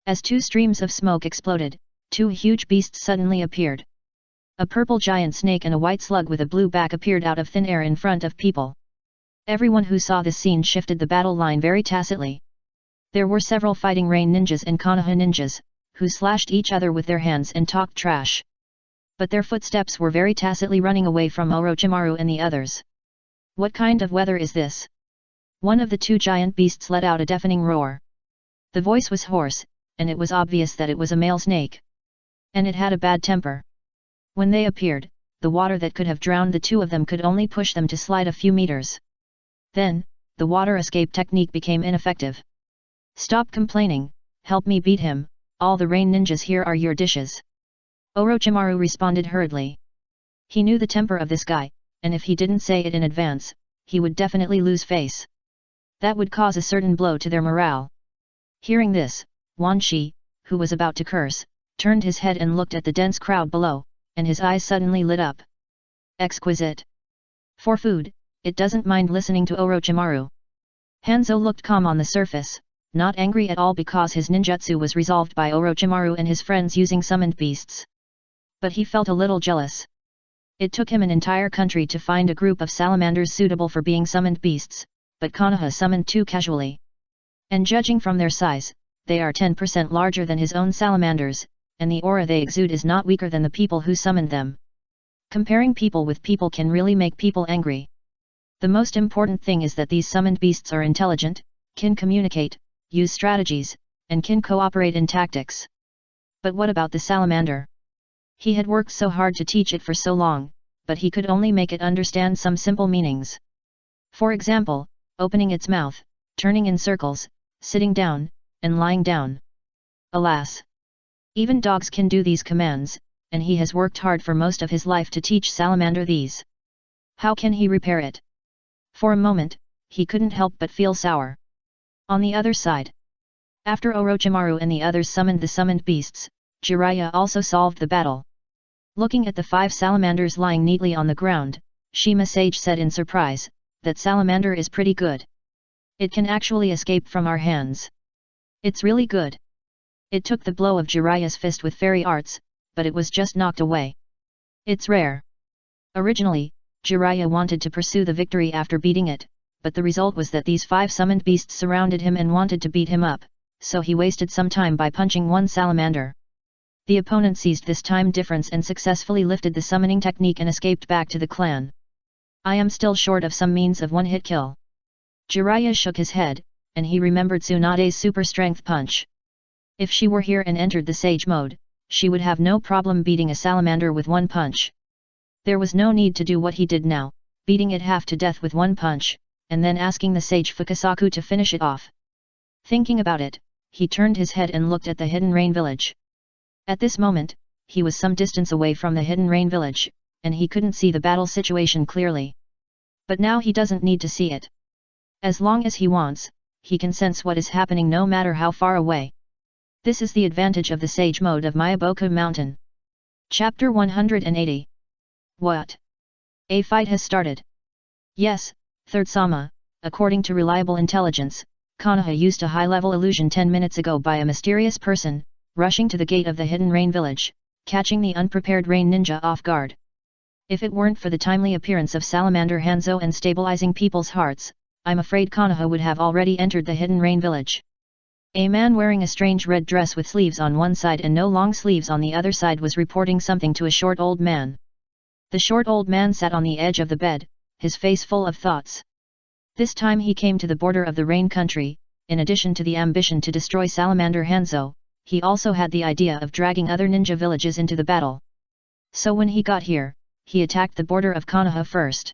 A: As two streams of smoke exploded, two huge beasts suddenly appeared. A purple giant snake and a white slug with a blue back appeared out of thin air in front of people. Everyone who saw this scene shifted the battle line very tacitly. There were several fighting rain ninjas and Konoha ninjas, who slashed each other with their hands and talked trash. But their footsteps were very tacitly running away from Orochimaru and the others. What kind of weather is this? One of the two giant beasts let out a deafening roar. The voice was hoarse, and it was obvious that it was a male snake. And it had a bad temper. When they appeared, the water that could have drowned the two of them could only push them to slide a few meters. Then, the water escape technique became ineffective. Stop complaining, help me beat him, all the rain ninjas here are your dishes. Orochimaru responded hurriedly. He knew the temper of this guy, and if he didn't say it in advance, he would definitely lose face. That would cause a certain blow to their morale. Hearing this, Wan Shi, who was about to curse, turned his head and looked at the dense crowd below, and his eyes suddenly lit up. Exquisite. For food, it doesn't mind listening to Orochimaru. Hanzo looked calm on the surface, not angry at all because his ninjutsu was resolved by Orochimaru and his friends using summoned beasts. But he felt a little jealous. It took him an entire country to find a group of salamanders suitable for being summoned beasts, but Konoha summoned two casually. And judging from their size, they are 10% larger than his own salamanders, and the aura they exude is not weaker than the people who summoned them. Comparing people with people can really make people angry. The most important thing is that these summoned beasts are intelligent, can communicate, use strategies, and can cooperate in tactics. But what about the salamander? He had worked so hard to teach it for so long, but he could only make it understand some simple meanings. For example, opening its mouth, turning in circles, sitting down, and lying down. Alas! Even dogs can do these commands, and he has worked hard for most of his life to teach Salamander these. How can he repair it? For a moment, he couldn't help but feel sour. On the other side, after Orochimaru and the others summoned the summoned beasts, Jiraiya also solved the battle. Looking at the 5 salamanders lying neatly on the ground, Shima Sage said in surprise, that salamander is pretty good. It can actually escape from our hands. It's really good. It took the blow of Jiraiya's fist with fairy arts, but it was just knocked away. It's rare. Originally, Jiraiya wanted to pursue the victory after beating it, but the result was that these 5 summoned beasts surrounded him and wanted to beat him up, so he wasted some time by punching one salamander. The opponent seized this time difference and successfully lifted the summoning technique and escaped back to the clan. I am still short of some means of one-hit kill. Jiraiya shook his head, and he remembered Tsunade's super strength punch. If she were here and entered the sage mode, she would have no problem beating a salamander with one punch. There was no need to do what he did now, beating it half to death with one punch, and then asking the sage Fukasaku to finish it off. Thinking about it, he turned his head and looked at the Hidden Rain village. At this moment, he was some distance away from the Hidden Rain village, and he couldn't see the battle situation clearly. But now he doesn't need to see it. As long as he wants, he can sense what is happening no matter how far away. This is the advantage of the sage mode of Myoboku Mountain. Chapter 180. What? A fight has started. Yes, Third Sama, according to reliable intelligence, Konoha used a high-level illusion 10 minutes ago by a mysterious person, rushing to the gate of the Hidden Rain village, catching the unprepared rain ninja off guard. If it weren't for the timely appearance of Salamander Hanzo and stabilizing people's hearts, I'm afraid Konoha would have already entered the Hidden Rain village. A man wearing a strange red dress with sleeves on one side and no long sleeves on the other side was reporting something to a short old man. The short old man sat on the edge of the bed, his face full of thoughts. This time he came to the border of the Rain Country. In addition to the ambition to destroy Salamander Hanzo, he also had the idea of dragging other ninja villages into the battle. So when he got here, he attacked the border of Konoha first.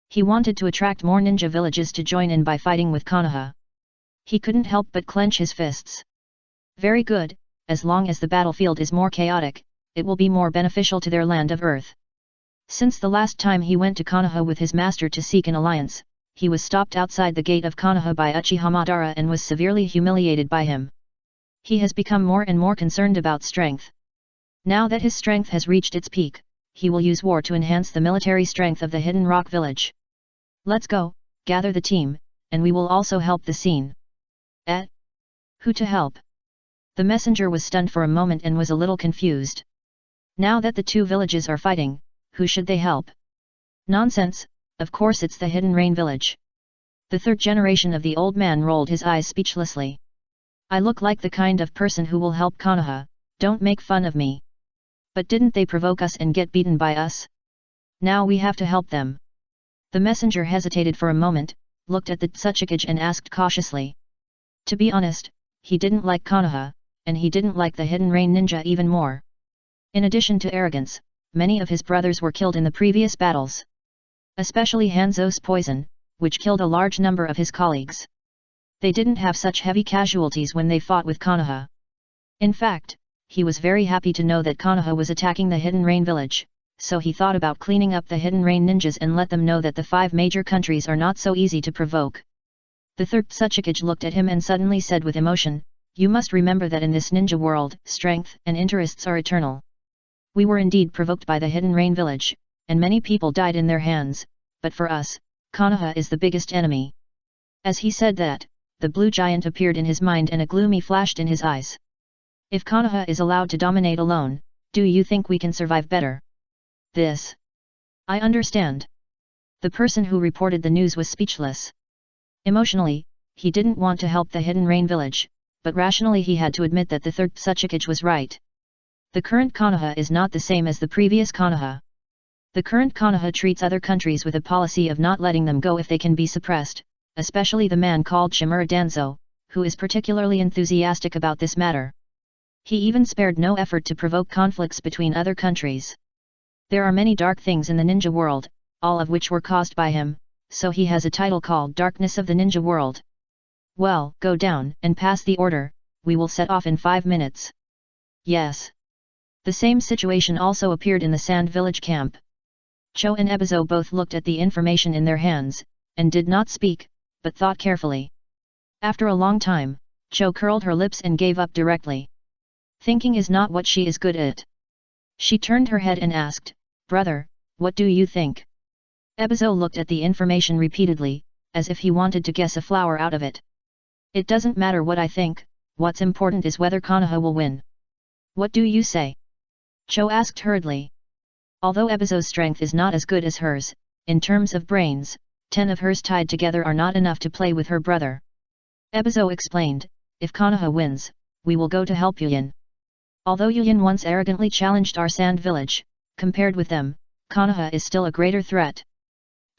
A: He wanted to attract more ninja villages to join in by fighting with Konoha. He couldn't help but clench his fists. Very good, as long as the battlefield is more chaotic, it will be more beneficial to their land of Earth. Since the last time he went to Konoha with his master to seek an alliance, he was stopped outside the gate of Konoha by Uchiha Madara and was severely humiliated by him. He has become more and more concerned about strength. Now that his strength has reached its peak, he will use war to enhance the military strength of the Hidden Rock Village. Let's go, gather the team, and we will also help the scene. Who to help? The messenger was stunned for a moment and was a little confused. Now that the two villages are fighting, who should they help? Nonsense, of course it's the Hidden Rain Village. The third generation of the old man rolled his eyes speechlessly. I look like the kind of person who will help Konoha, don't make fun of me. But didn't they provoke us and get beaten by us? Now we have to help them. The messenger hesitated for a moment, looked at the Tsuchikage and asked cautiously. To be honest, he didn't like Konoha, and he didn't like the Hidden Rain Ninja even more. In addition to arrogance, many of his brothers were killed in the previous battles. Especially Hanzo's poison, which killed a large number of his colleagues. They didn't have such heavy casualties when they fought with Konoha. In fact, he was very happy to know that Konoha was attacking the Hidden Rain Village, so he thought about cleaning up the Hidden Rain Ninjas and let them know that the 5 major countries are not so easy to provoke. The third Tsuchikage looked at him and suddenly said with emotion, "You must remember that in this ninja world, strength and interests are eternal. We were indeed provoked by the Hidden Rain Village, and many people died in their hands, but for us, Konoha is the biggest enemy." As he said that, the blue giant appeared in his mind and a gloomy flashed in his eyes. If Konoha is allowed to dominate alone, do you think we can survive better? This. I understand. The person who reported the news was speechless. Emotionally, he didn't want to help the Hidden Rain Village, but rationally he had to admit that the third Tsuchikage was right. The current Konoha is not the same as the previous Konoha. The current Konoha treats other countries with a policy of not letting them go if they can be suppressed, especially the man called Shimura Danzo, who is particularly enthusiastic about this matter. He even spared no effort to provoke conflicts between other countries. There are many dark things in the ninja world, all of which were caused by him, so he has a title called Darkness of the Ninja World. Well, go down and pass the order, we will set off in 5 minutes. Yes. The same situation also appeared in the Sand Village camp. Cho and Ebizo both looked at the information in their hands, and did not speak, but thought carefully. After a long time, Cho curled her lips and gave up directly. Thinking is not what she is good at. She turned her head and asked, "Brother, what do you think?" Ebizo looked at the information repeatedly, as if he wanted to guess a flower out of it. "It doesn't matter what I think, what's important is whether Konoha will win. What do you say?" Cho asked hurriedly. Although Ebizo's strength is not as good as hers, in terms of brains, 10 of hers tied together are not enough to play with her brother. Ebizo explained, "If Konoha wins, we will go to help Yuyin. Although Yuyin once arrogantly challenged our Sand Village, compared with them, Konoha is still a greater threat."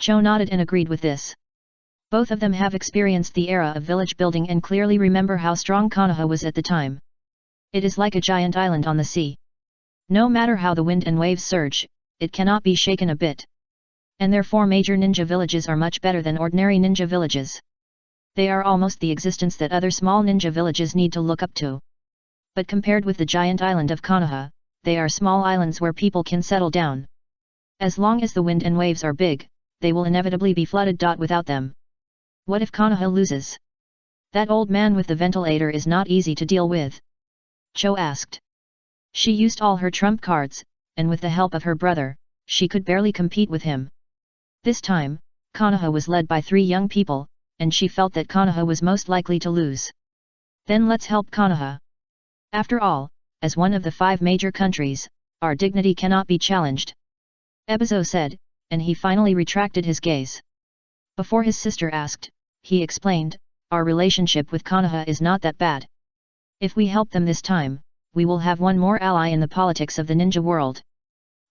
A: Cho nodded and agreed with this. Both of them have experienced the era of village building and clearly remember how strong Konoha was at the time. It is like a giant island on the sea. No matter how the wind and waves surge, it cannot be shaken a bit. And their 4 major ninja villages are much better than ordinary ninja villages. They are almost the existence that other small ninja villages need to look up to. But compared with the giant island of Konoha, they are small islands where people can settle down. As long as the wind and waves are big, they will inevitably be flooded. Without them. What if Konoha loses? That old man with the ventilator is not easy to deal with. Cho asked. She used all her trump cards, and with the help of her brother, she could barely compete with him. This time, Konoha was led by 3 young people, and she felt that Konoha was most likely to lose. Then let's help Konoha. After all, as one of the 5 major countries, our dignity cannot be challenged. Ebizo said, and he finally retracted his gaze. Before his sister asked, he explained, our relationship with Konoha is not that bad. If we help them this time, we will have one more ally in the politics of the ninja world.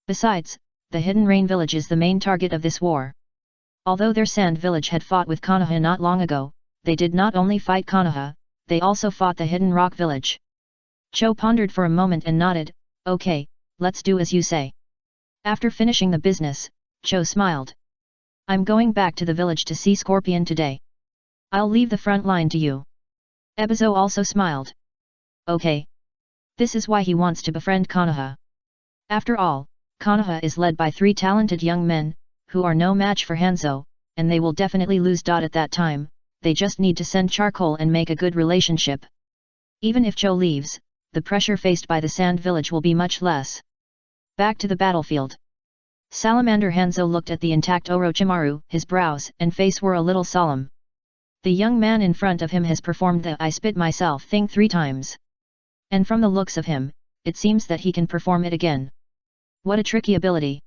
A: Besides, the Hidden Rain village is the main target of this war. Although their sand village had fought with Konoha not long ago, they did not only fight Konoha, they also fought the Hidden Rock village. Cho pondered for a moment and nodded, okay, let's do as you say. After finishing the business, Cho smiled. I'm going back to the village to see Scorpion today. I'll leave the front line to you. Ebizo also smiled. Okay. This is why he wants to befriend Konoha. After all, Konoha is led by 3 talented young men, who are no match for Hanzo, and they will definitely lose. At that time, they just need to send charcoal and make a good relationship. Even if Cho leaves, the pressure faced by the Sand Village will be much less. Back to the battlefield. Salamander Hanzo looked at the intact Orochimaru, his brows and face were a little solemn. The young man in front of him has performed the I spit myself thing 3 times. And from the looks of him, it seems that he can perform it again. What a tricky ability.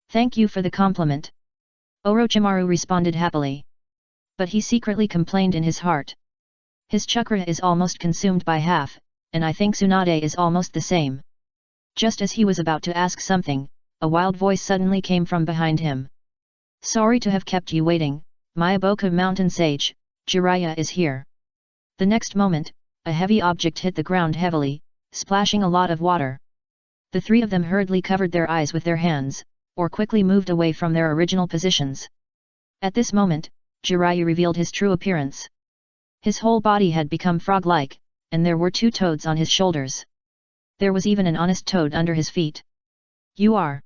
A: Thank you for the compliment. Orochimaru responded happily. But he secretly complained in his heart. His chakra is almost consumed by half, and I think Tsunade is almost the same. Just as he was about to ask something, a wild voice suddenly came from behind him. Sorry to have kept you waiting, Miyaboku Mountain Sage, Jiraiya is here. The next moment, a heavy object hit the ground heavily, splashing a lot of water. The 3 of them hurriedly covered their eyes with their hands, or quickly moved away from their original positions. At this moment, Jiraiya revealed his true appearance. His whole body had become frog-like, and there were 2 toads on his shoulders. There was even an honest toad under his feet. You are.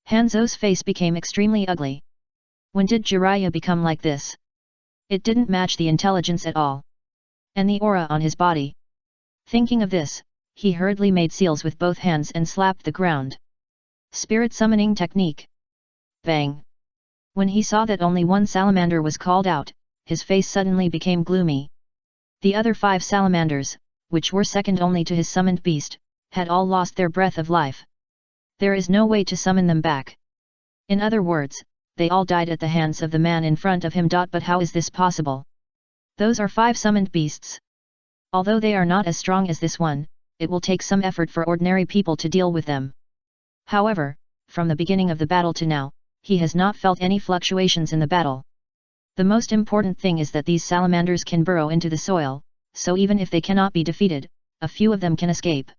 A: Hanzo's face became extremely ugly. When did Jiraiya become like this? It didn't match the intelligence at all. And the aura on his body. Thinking of this, he hurriedly made seals with both hands and slapped the ground. Spirit summoning technique. Bang! When he saw that only 1 salamander was called out, his face suddenly became gloomy. The other 5 salamanders, which were second only to his summoned beast, had all lost their breath of life. There is no way to summon them back. In other words, they all died at the hands of the man in front of him. But how is this possible? Those are 5 summoned beasts. Although they are not as strong as this one, it will take some effort for ordinary people to deal with them. However, from the beginning of the battle to now, he has not felt any fluctuations in the battle. The most important thing is that these salamanders can burrow into the soil, so even if they cannot be defeated, a few of them can escape.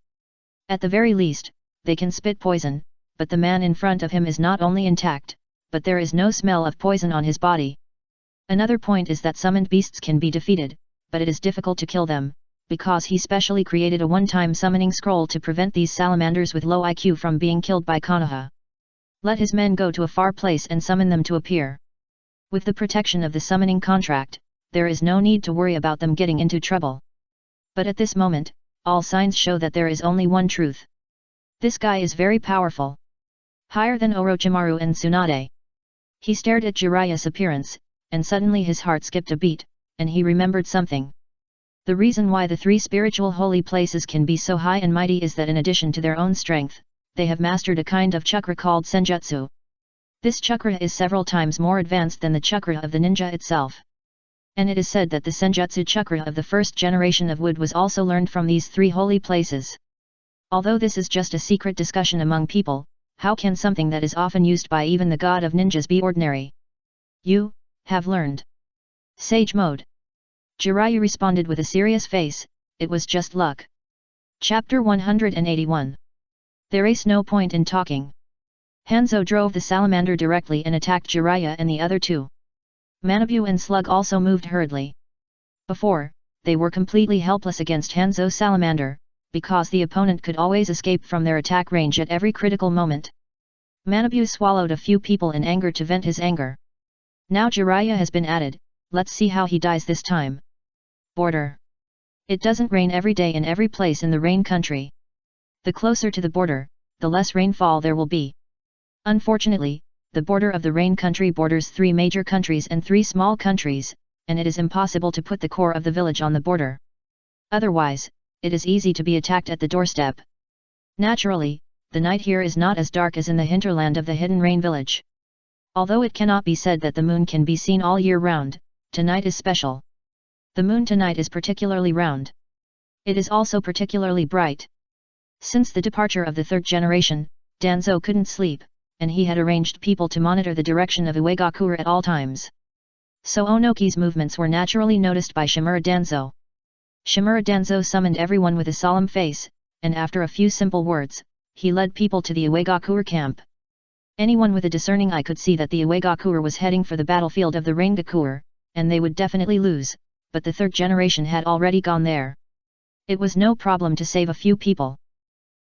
A: At the very least, they can spit poison, but the man in front of him is not only intact, but there is no smell of poison on his body. Another point is that summoned beasts can be defeated, but it is difficult to kill them, because he specially created a one-time summoning scroll to prevent these salamanders with low IQ from being killed by Konoha. Let his men go to a far place and summon them to appear. With the protection of the summoning contract, there is no need to worry about them getting into trouble. But at this moment, all signs show that there is only one truth. This guy is very powerful. Higher than Orochimaru and Tsunade. He stared at Jiraiya's appearance, and suddenly his heart skipped a beat, and he remembered something. The reason why the 3 spiritual holy places can be so high and mighty is that in addition to their own strength, they have mastered a kind of chakra called senjutsu. This chakra is several times more advanced than the chakra of the ninja itself. And it is said that the senjutsu chakra of the first generation of wood was also learned from these 3 holy places. Although this is just a secret discussion among people, how can something that is often used by even the god of ninjas be ordinary? You have learned. Sage mode. Jiraiya responded with a serious face, it was just luck. Chapter 181. There is no point in talking. Hanzo drove the salamander directly and attacked Jiraiya and the other 2. Manabu and Slug also moved hurriedly. Before, they were completely helpless against Hanzo's salamander, because the opponent could always escape from their attack range at every critical moment. Manabu swallowed a few people in anger to vent his anger. Now Jiraiya has been added, let's see how he dies this time. Border. It doesn't rain every day in every place in the rain country. The closer to the border, the less rainfall there will be. Unfortunately, the border of the rain country borders 3 major countries and 3 small countries, and it is impossible to put the core of the village on the border. Otherwise, it is easy to be attacked at the doorstep. Naturally, the night here is not as dark as in the hinterland of the Hidden Rain village. Although it cannot be said that the moon can be seen all year round, tonight is special. The moon tonight is particularly round. It is also particularly bright. Since the departure of the third generation, Danzo couldn't sleep, and he had arranged people to monitor the direction of Uegakure at all times. So Onoki's movements were naturally noticed by Shimura Danzo. Shimura Danzo summoned everyone with a solemn face, and after a few simple words, he led people to the Uegakure camp. Anyone with a discerning eye could see that the Uegakure was heading for the battlefield of the Rangakure, and they would definitely lose, but the third generation had already gone there. It was no problem to save a few people.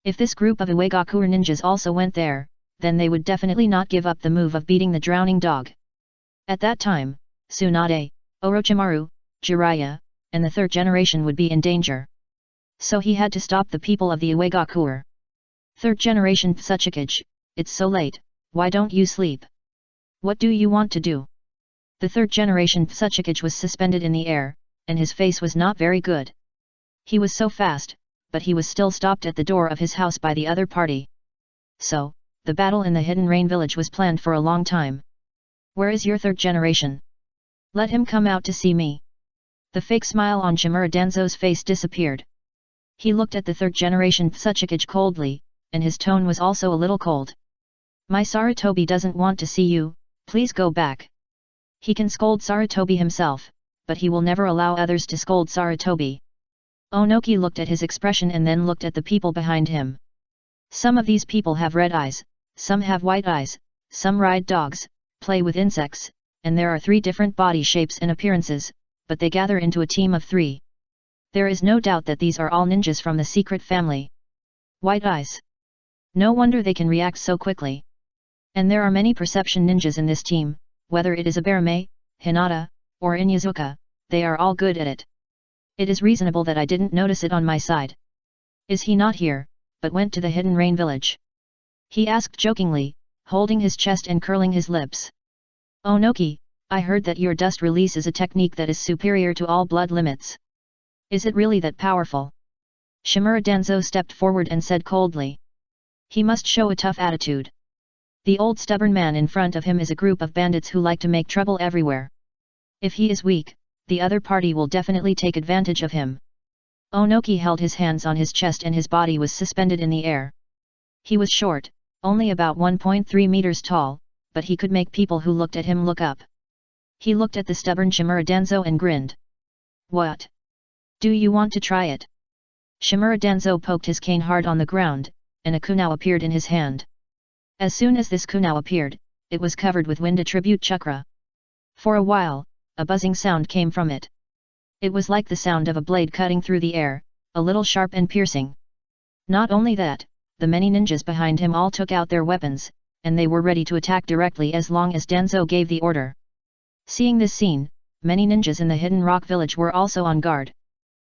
A: If this group of Uegakure ninjas also went there, then they would definitely not give up the move of beating the drowning dog. At that time, Tsunade, Orochimaru, Jiraiya, and the third generation would be in danger. So he had to stop the people of the Uegakure. Third generation Tsuchikage, it's so late, why don't you sleep? What do you want to do? The third generation Tsuchikage was suspended in the air, and his face was not very good. He was so fast, but he was still stopped at the door of his house by the other party. So, the battle in the Hidden Rain village was planned for a long time. Where is your third generation? Let him come out to see me. The fake smile on Shimura Danzo's face disappeared. He looked at the third generation Tsuchikage coldly, and his tone was also a little cold. My Sarutobi doesn't want to see you, please go back. He can scold Sarutobi himself, but he will never allow others to scold Sarutobi. Onoki looked at his expression and then looked at the people behind him. Some of these people have red eyes, some have white eyes, some ride dogs, play with insects, and there are 3 different body shapes and appearances, but they gather into a team of 3. There is no doubt that these are all ninjas from the secret family. White eyes. No wonder they can react so quickly. And there are many perception ninjas in this team, whether it is Abarame, Hinata, or Inyazuka, they are all good at it. It is reasonable that I didn't notice it on my side. Is he not here, but went to the Hidden Rain village? He asked jokingly, holding his chest and curling his lips. Onoki, I heard that your dust release is a technique that is superior to all blood limits. Is it really that powerful? Shimura Danzo stepped forward and said coldly. He must show a tough attitude. The old stubborn man in front of him is a group of bandits who like to make trouble everywhere. If he is weak, the other party will definitely take advantage of him. Onoki held his hands on his chest and his body was suspended in the air. He was short, only about 1.3 meters tall, but he could make people who looked at him look up. He looked at the stubborn Shimura Danzo and grinned. What? Do you want to try it? Shimura Danzo poked his cane hard on the ground, and a kunao appeared in his hand. As soon as this kunao appeared, it was covered with wind attribute chakra. For a while, a buzzing sound came from it. It was like the sound of a blade cutting through the air, a little sharp and piercing. Not only that, the many ninjas behind him all took out their weapons, and they were ready to attack directly as long as Danzo gave the order. Seeing this scene, many ninjas in the Hidden Rock village were also on guard.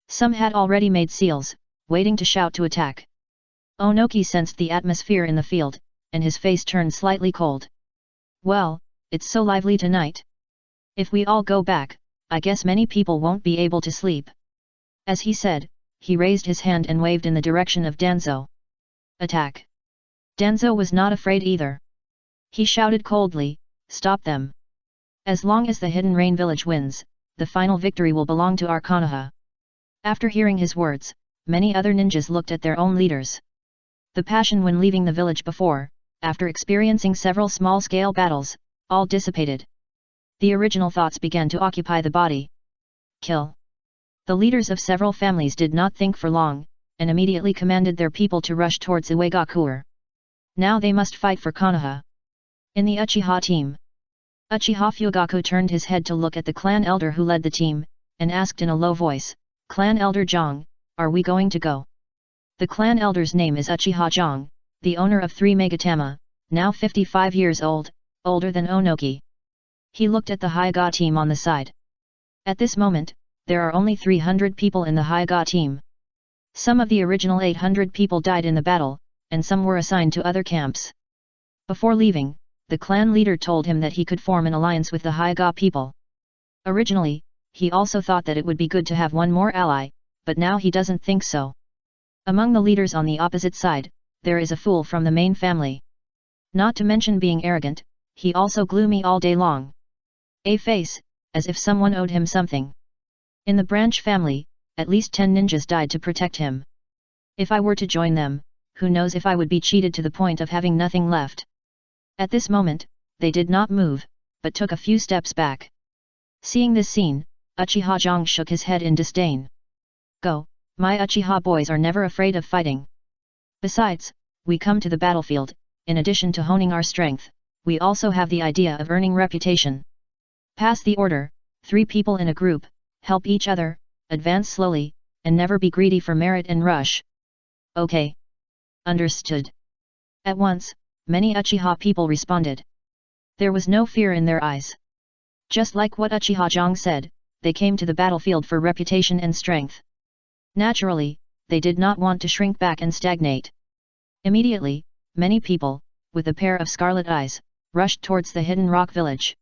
A: Some had already made seals, waiting to shout to attack. Onoki sensed the atmosphere in the field, and his face turned slightly cold. Well, it's so lively tonight. If we all go back, I guess many people won't be able to sleep. As he said, he raised his hand and waved in the direction of Danzo. Attack! Danzo was not afraid either. He shouted coldly, stop them. As long as the Hidden Rain village wins, the final victory will belong to our Konoha. After hearing his words, many other ninjas looked at their own leaders. The passion when leaving the village before, after experiencing several small-scale battles, all dissipated. The original thoughts began to occupy the body. Kill. The leaders of several families did not think for long, and immediately commanded their people to rush towards Uegakure. Now they must fight for Konoha. In the Uchiha team, Uchiha Fugaku turned his head to look at the clan elder who led the team, and asked in a low voice, Clan Elder Zhang, are we going to go? The clan elder's name is Uchiha Zhang, the owner of 3 Megatama, now 55 years old, older than Onoki. He looked at the Hyuga team on the side. At this moment, there are only 300 people in the Hyuga team. Some of the original 800 people died in the battle, and some were assigned to other camps. Before leaving, the clan leader told him that he could form an alliance with the Hyuga people. Originally, he also thought that it would be good to have one more ally, but now he doesn't think so. Among the leaders on the opposite side, there is a fool from the main family. Not to mention being arrogant, he also gloomy all day long. A face, as if someone owed him something. In the branch family, at least 10 ninjas died to protect him. If I were to join them, who knows if I would be cheated to the point of having nothing left. At this moment, they did not move, but took a few steps back. Seeing this scene, Uchiha Zhang shook his head in disdain. Go, my Uchiha boys are never afraid of fighting. Besides, we come to the battlefield, in addition to honing our strength, we also have the idea of earning reputation. Pass the order, 3 people in a group, help each other, advance slowly, and never be greedy for merit and rush. Okay. Understood. At once, many Uchiha people responded. There was no fear in their eyes. Just like what Uchiha Zhang said, they came to the battlefield for reputation and strength. Naturally, they did not want to shrink back and stagnate. Immediately, many people, with a pair of scarlet eyes, rushed towards the hidden rock village.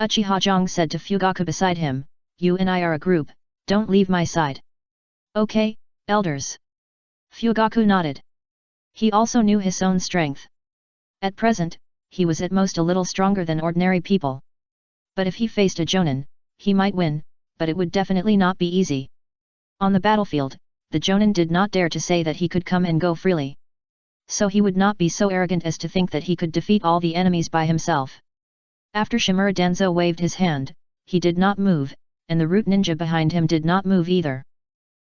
A: Uchiha Zhang said to Fugaku beside him, "You and I are a group, don't leave my side." "Okay, elders." Fugaku nodded. He also knew his own strength. At present, he was at most a little stronger than ordinary people. But if he faced a Jonin, he might win, but it would definitely not be easy. On the battlefield, the Jonin did not dare to say that he could come and go freely. So he would not be so arrogant as to think that he could defeat all the enemies by himself. After Shimura Danzo waved his hand, he did not move, and the root ninja behind him did not move either.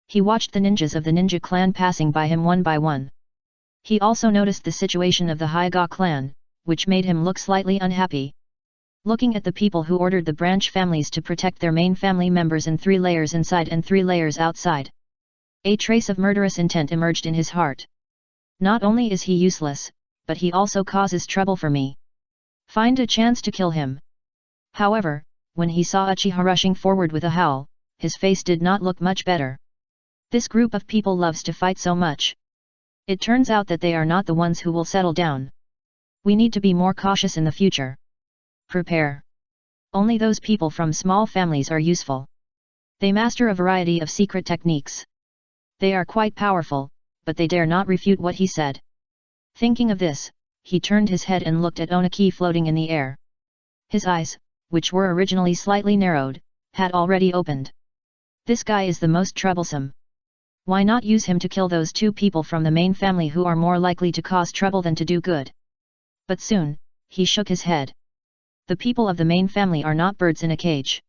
A: He watched the ninjas of the ninja clan passing by him one by one. He also noticed the situation of the Hyuga clan, which made him look slightly unhappy. Looking at the people who ordered the branch families to protect their main family members in 3 layers inside and 3 layers outside. A trace of murderous intent emerged in his heart. Not only is he useless, but he also causes trouble for me. Find a chance to kill him. However, when he saw Uchiha rushing forward with a howl, his face did not look much better. This group of people loves to fight so much. It turns out that they are not the ones who will settle down. We need to be more cautious in the future. Prepare. Only those people from small families are useful. They master a variety of secret techniques. They are quite powerful, but they dare not refute what he said. Thinking of this, he turned his head and looked at Onaki floating in the air. His eyes, which were originally slightly narrowed, had already opened. This guy is the most troublesome. Why not use him to kill those 2 people from the main family who are more likely to cause trouble than to do good? But soon, he shook his head. The people of the main family are not birds in a cage.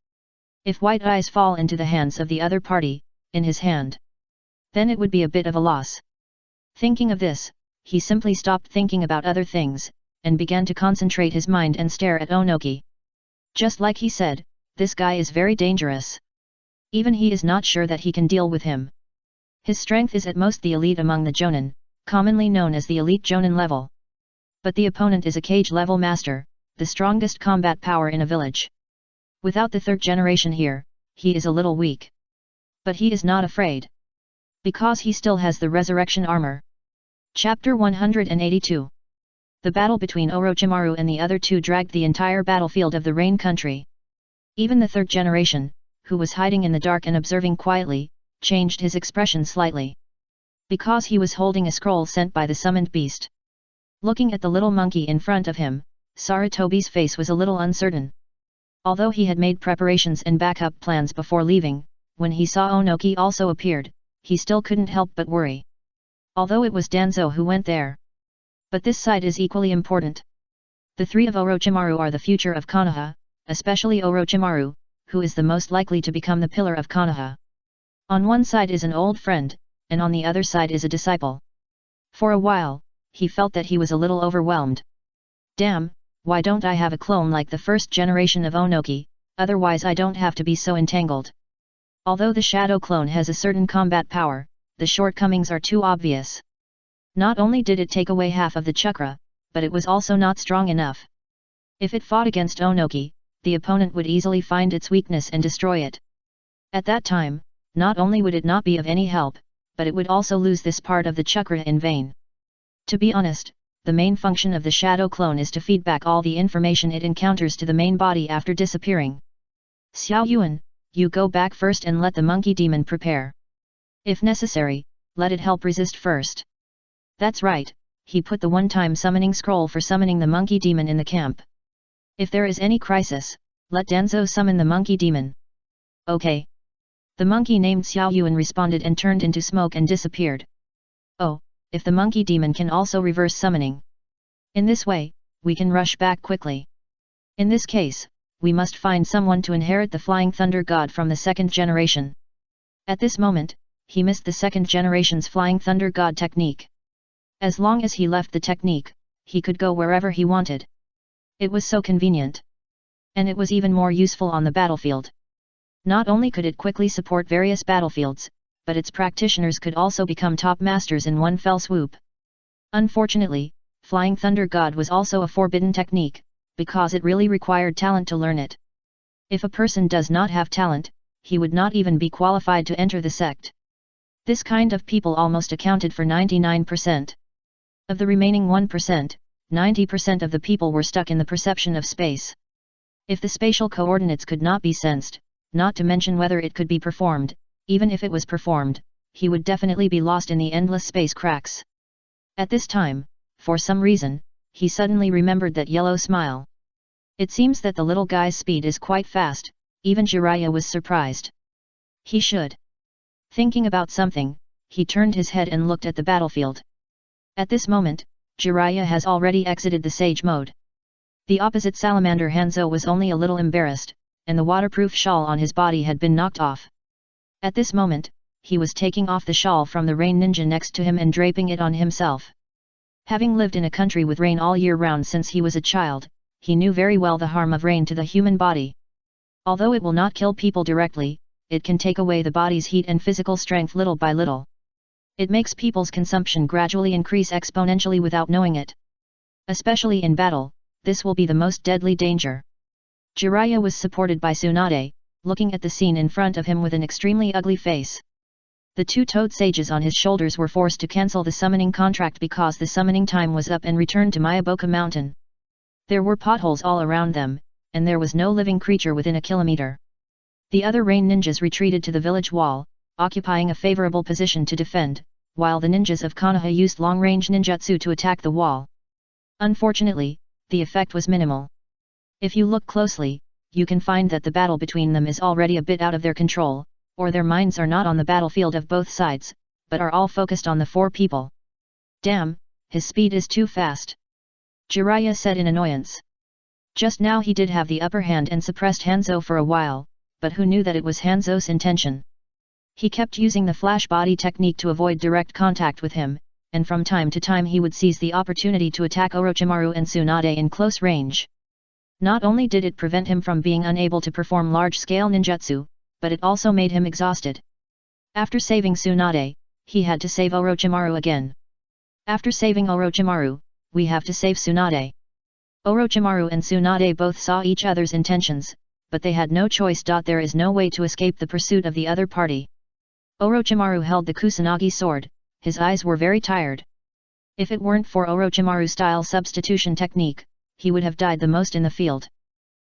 A: If white eyes fall into the hands of the other party, in his hand, then it would be a bit of a loss. Thinking of this, he simply stopped thinking about other things, and began to concentrate his mind and stare at Onoki. Just like he said, this guy is very dangerous. Even he is not sure that he can deal with him. His strength is at most the elite among the Jonin, commonly known as the elite Jonin level. But the opponent is a cage level master, the strongest combat power in a village. Without the 3rd generation here, he is a little weak. But he is not afraid. Because he still has the resurrection armor. Chapter 182. The battle between Orochimaru and the other 2 dragged the entire battlefield of the Rain country. Even the 3rd generation, who was hiding in the dark and observing quietly, changed his expression slightly. Because he was holding a scroll sent by the summoned beast. Looking at the little monkey in front of him, Sarutobi's face was a little uncertain. Although he had made preparations and backup plans before leaving, when he saw Onoki also appeared, he still couldn't help but worry. Although it was Danzo who went there. But this side is equally important. The 3 of Orochimaru are the future of Konoha, especially Orochimaru, who is the most likely to become the pillar of Konoha. On one side is an old friend, and on the other side is a disciple. For a while, he felt that he was a little overwhelmed. Damn, why don't I have a clone like the 1st generation of Onoki, otherwise I don't have to be so entangled. Although the shadow clone has a certain combat power, the shortcomings are too obvious. Not only did it take away half of the chakra, but it was also not strong enough. If it fought against Onoki, the opponent would easily find its weakness and destroy it. At that time, not only would it not be of any help, but it would also lose this part of the chakra in vain. To be honest, the main function of the shadow clone is to feed back all the information it encounters to the main body after disappearing. Xiao Yuan, you go back first and let the monkey demon prepare. If necessary, let it help resist first. That's right, he put the one-time summoning scroll for summoning the monkey demon in the camp. If there is any crisis, let Danzo summon the monkey demon. Okay. The monkey named Xiao Yuan responded and turned into smoke and disappeared. Oh, if the monkey demon can also reverse summoning. In this way, we can rush back quickly. In this case, we must find someone to inherit the Flying Thunder God from the second generation. At this moment, he missed the second generation's Flying Thunder God technique. As long as he left the technique, he could go wherever he wanted. It was so convenient. And it was even more useful on the battlefield. Not only could it quickly support various battlefields, but its practitioners could also become top masters in one fell swoop. Unfortunately, Flying Thunder God was also a forbidden technique, because it really required talent to learn it. If a person does not have talent, he would not even be qualified to enter the sect. This kind of people almost accounted for 99%. Of the remaining 1%, 90% of the people were stuck in the perception of space. If the spatial coordinates could not be sensed, not to mention whether it could be performed, even if it was performed, he would definitely be lost in the endless space cracks. At this time, for some reason, he suddenly remembered that yellow smile. It seems that the little guy's speed is quite fast, even Jiraiya was surprised. He should. Thinking about something, he turned his head and looked at the battlefield. At this moment, Jiraiya has already exited the sage mode. The opposite salamander Hanzo was only a little embarrassed, and the waterproof shawl on his body had been knocked off. At this moment, he was taking off the shawl from the rain ninja next to him and draping it on himself. Having lived in a country with rain all year round since he was a child, he knew very well the harm of rain to the human body. Although it will not kill people directly, it can take away the body's heat and physical strength little by little. It makes people's consumption gradually increase exponentially without knowing it. Especially in battle, this will be the most deadly danger. Jiraiya was supported by Tsunade, looking at the scene in front of him with an extremely ugly face. The two-toed sages on his shoulders were forced to cancel the summoning contract because the summoning time was up and returned to Mayaboka Mountain. There were potholes all around them, and there was no living creature within a kilometer. The other rain ninjas retreated to the village wall, occupying a favorable position to defend, while the ninjas of Konoha used long-range ninjutsu to attack the wall. Unfortunately, the effect was minimal. If you look closely, you can find that the battle between them is already a bit out of their control, or their minds are not on the battlefield of both sides, but are all focused on the four people. Damn, his speed is too fast. Jiraiya said in annoyance. Just now he did have the upper hand and suppressed Hanzo for a while, but who knew that it was Hanzo's intention? He kept using the flash body technique to avoid direct contact with him, and from time to time he would seize the opportunity to attack Orochimaru and Tsunade in close range. Not only did it prevent him from being unable to perform large-scale ninjutsu, but it also made him exhausted. After saving Tsunade, he had to save Orochimaru again. After saving Orochimaru, we have to save Tsunade. Orochimaru and Tsunade both saw each other's intentions, but they had no choice. There is no way to escape the pursuit of the other party. Orochimaru held the Kusanagi sword, his eyes were very tired. If it weren't for Orochimaru-style substitution technique, he would have died the most in the field.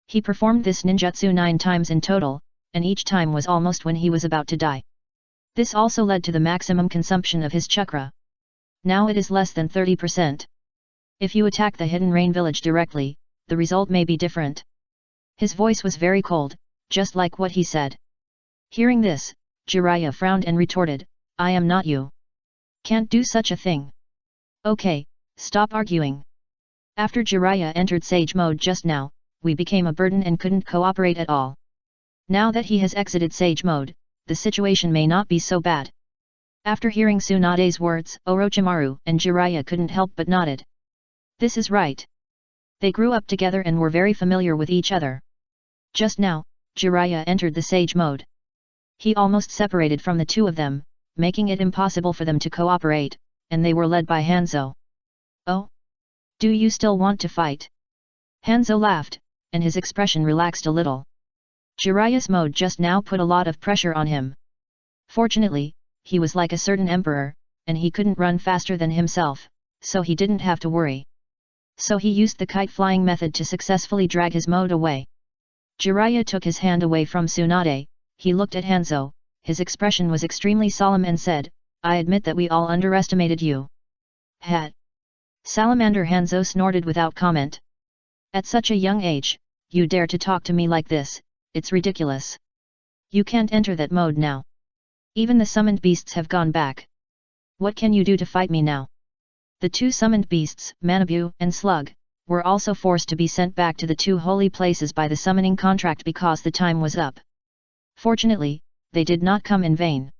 A: He performed this ninjutsu 9 times in total, and each time was almost when he was about to die. This also led to the maximum consumption of his chakra. Now it is less than 30%. If you attack the hidden rain village directly, the result may be different. His voice was very cold, just like what he said. Hearing this, Jiraiya frowned and retorted, I am not you. Can't do such a thing. Okay, stop arguing. After Jiraiya entered Sage mode just now, we became a burden and couldn't cooperate at all. Now that he has exited Sage mode, the situation may not be so bad. After hearing Tsunade's words, Orochimaru and Jiraiya couldn't help but nodded. This is right. They grew up together and were very familiar with each other. Just now, Jiraiya entered the Sage mode. He almost separated from the two of them, making it impossible for them to cooperate, and they were led by Hanzo. Oh? Do you still want to fight? Hanzo laughed, and his expression relaxed a little. Jiraiya's mode just now put a lot of pressure on him. Fortunately, he was like a certain emperor, and he couldn't run faster than himself, so he didn't have to worry. So he used the kite-flying method to successfully drag his mode away. Jiraiya took his hand away from Tsunade, he looked at Hanzo, his expression was extremely solemn and said, I admit that we all underestimated you. Hat. Salamander Hanzo snorted without comment. At such a young age, you dare to talk to me like this, it's ridiculous. You can't enter that mode now. Even the summoned beasts have gone back. What can you do to fight me now? The two summoned beasts, Manabu and Slug, were also forced to be sent back to the two holy places by the summoning contract because the time was up. Fortunately, they did not come in vain.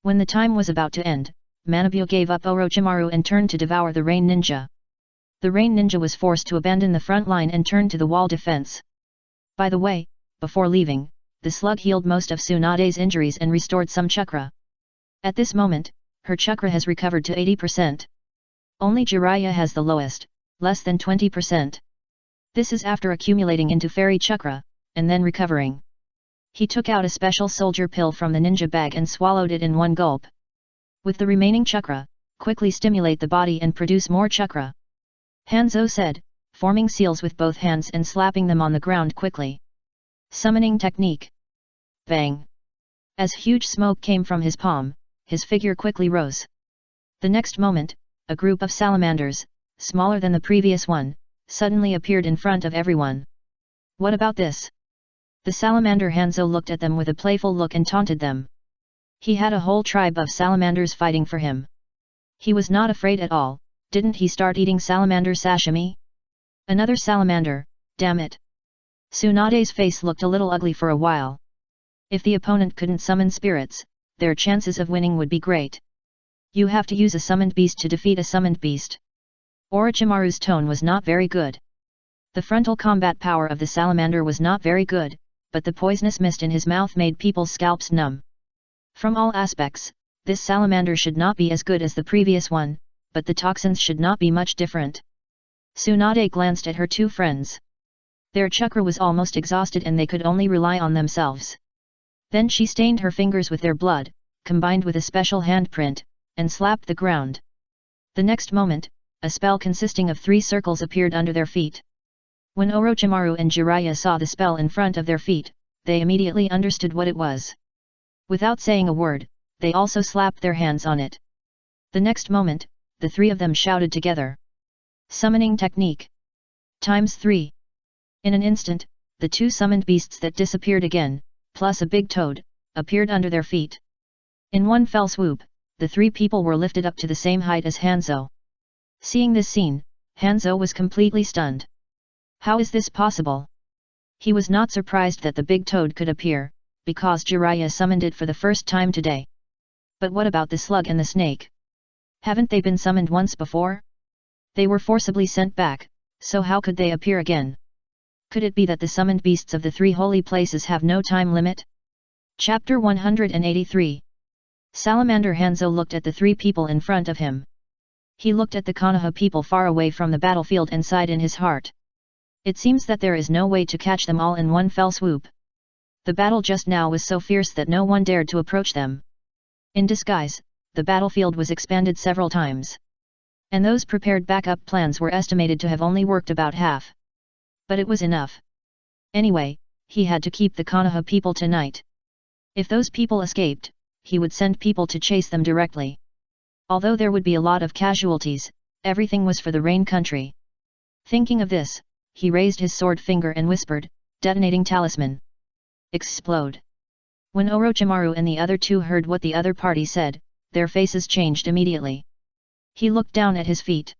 A: When the time was about to end, Manabu gave up Orochimaru and turned to devour the Rain Ninja. The Rain Ninja was forced to abandon the front line and turn to the wall defense. By the way, before leaving, the Slug healed most of Tsunade's injuries and restored some chakra. At this moment, her chakra has recovered to 80%. Only Jiraiya has the lowest, less than 20%. This is after accumulating into fairy chakra, and then recovering. He took out a special soldier pill from the ninja bag and swallowed it in one gulp. With the remaining chakra, quickly stimulate the body and produce more chakra. Hanzo said, forming seals with both hands and slapping them on the ground quickly. Summoning technique. Bang! As huge smoke came from his palm, his figure quickly rose. The next moment, a group of salamanders, smaller than the previous one, suddenly appeared in front of everyone. What about this? The salamander Hanzo looked at them with a playful look and taunted them. He had a whole tribe of salamanders fighting for him. He was not afraid at all. Didn't he start eating salamander sashimi? Another salamander, damn it. Tsunade's face looked a little ugly for a while. If the opponent couldn't summon spirits, their chances of winning would be great. You have to use a summoned beast to defeat a summoned beast. Orochimaru's tone was not very good. The frontal combat power of the salamander was not very good, but the poisonous mist in his mouth made people's scalps numb. From all aspects, this salamander should not be as good as the previous one, but the toxins should not be much different. Tsunade glanced at her two friends. Their chakra was almost exhausted and they could only rely on themselves. Then she stained her fingers with their blood, combined with a special handprint, and slapped the ground. The next moment, a spell consisting of 3 circles appeared under their feet. When Orochimaru and Jiraiya saw the spell in front of their feet, they immediately understood what it was. Without saying a word, they also slapped their hands on it. The next moment, the 3 of them shouted together. Summoning technique. ×3. In an instant, the 2 summoned beasts that disappeared again, plus a big toad, appeared under their feet. In one fell swoop, the 3 people were lifted up to the same height as Hanzo. Seeing this scene, Hanzo was completely stunned. How is this possible? He was not surprised that the big toad could appear, because Jiraiya summoned it for the first time today. But what about the slug and the snake? Haven't they been summoned once before? They were forcibly sent back, so how could they appear again? Could it be that the summoned beasts of the 3 holy places have no time limit? Chapter 183. Salamander Hanzo looked at the 3 people in front of him. He looked at the Konoha people far away from the battlefield and sighed in his heart. It seems that there is no way to catch them all in one fell swoop. The battle just now was so fierce that no one dared to approach them. In disguise, the battlefield was expanded several times. And those prepared backup plans were estimated to have only worked about half. But it was enough. Anyway, he had to keep the Konoha people tonight. If those people escaped, he would send people to chase them directly. Although there would be a lot of casualties, everything was for the Rain country. Thinking of this, he raised his sword finger and whispered, detonating talisman. Explode. When Orochimaru and the other 2 heard what the other party said, their faces changed immediately. He looked down at his feet.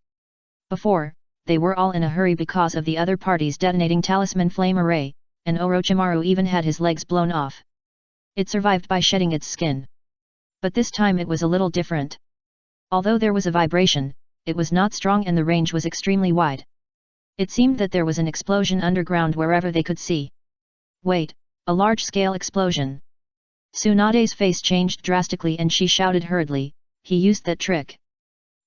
A: Before, they were all in a hurry because of the other party's detonating talisman flame array, and Orochimaru even had his legs blown off. It survived by shedding its skin. But this time it was a little different. Although there was a vibration, it was not strong and the range was extremely wide. It seemed that there was an explosion underground wherever they could see. Wait, a large-scale explosion. Tsunade's face changed drastically and she shouted hurriedly, he used that trick.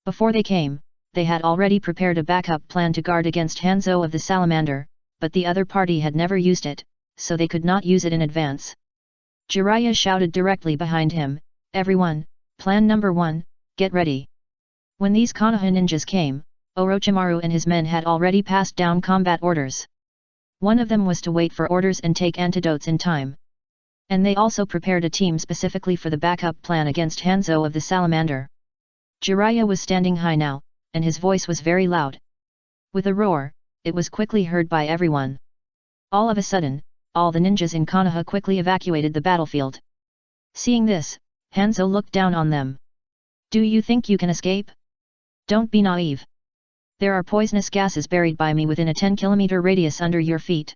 A: Before they came, they had already prepared a backup plan to guard against Hanzo of the Salamander, but the other party had never used it, so they could not use it in advance. Jiraiya shouted directly behind him, everyone, plan number 1, get ready. When these Konoha ninjas came, Orochimaru and his men had already passed down combat orders. One of them was to wait for orders and take antidotes in time. And they also prepared a team specifically for the backup plan against Hanzo of the Salamander. Jiraiya was standing high now, and his voice was very loud. With a roar, it was quickly heard by everyone. All of a sudden, all the ninjas in Konoha quickly evacuated the battlefield. Seeing this, Hanzo looked down on them. Do you think you can escape? Don't be naive. There are poisonous gases buried by me within a 10-kilometer radius under your feet.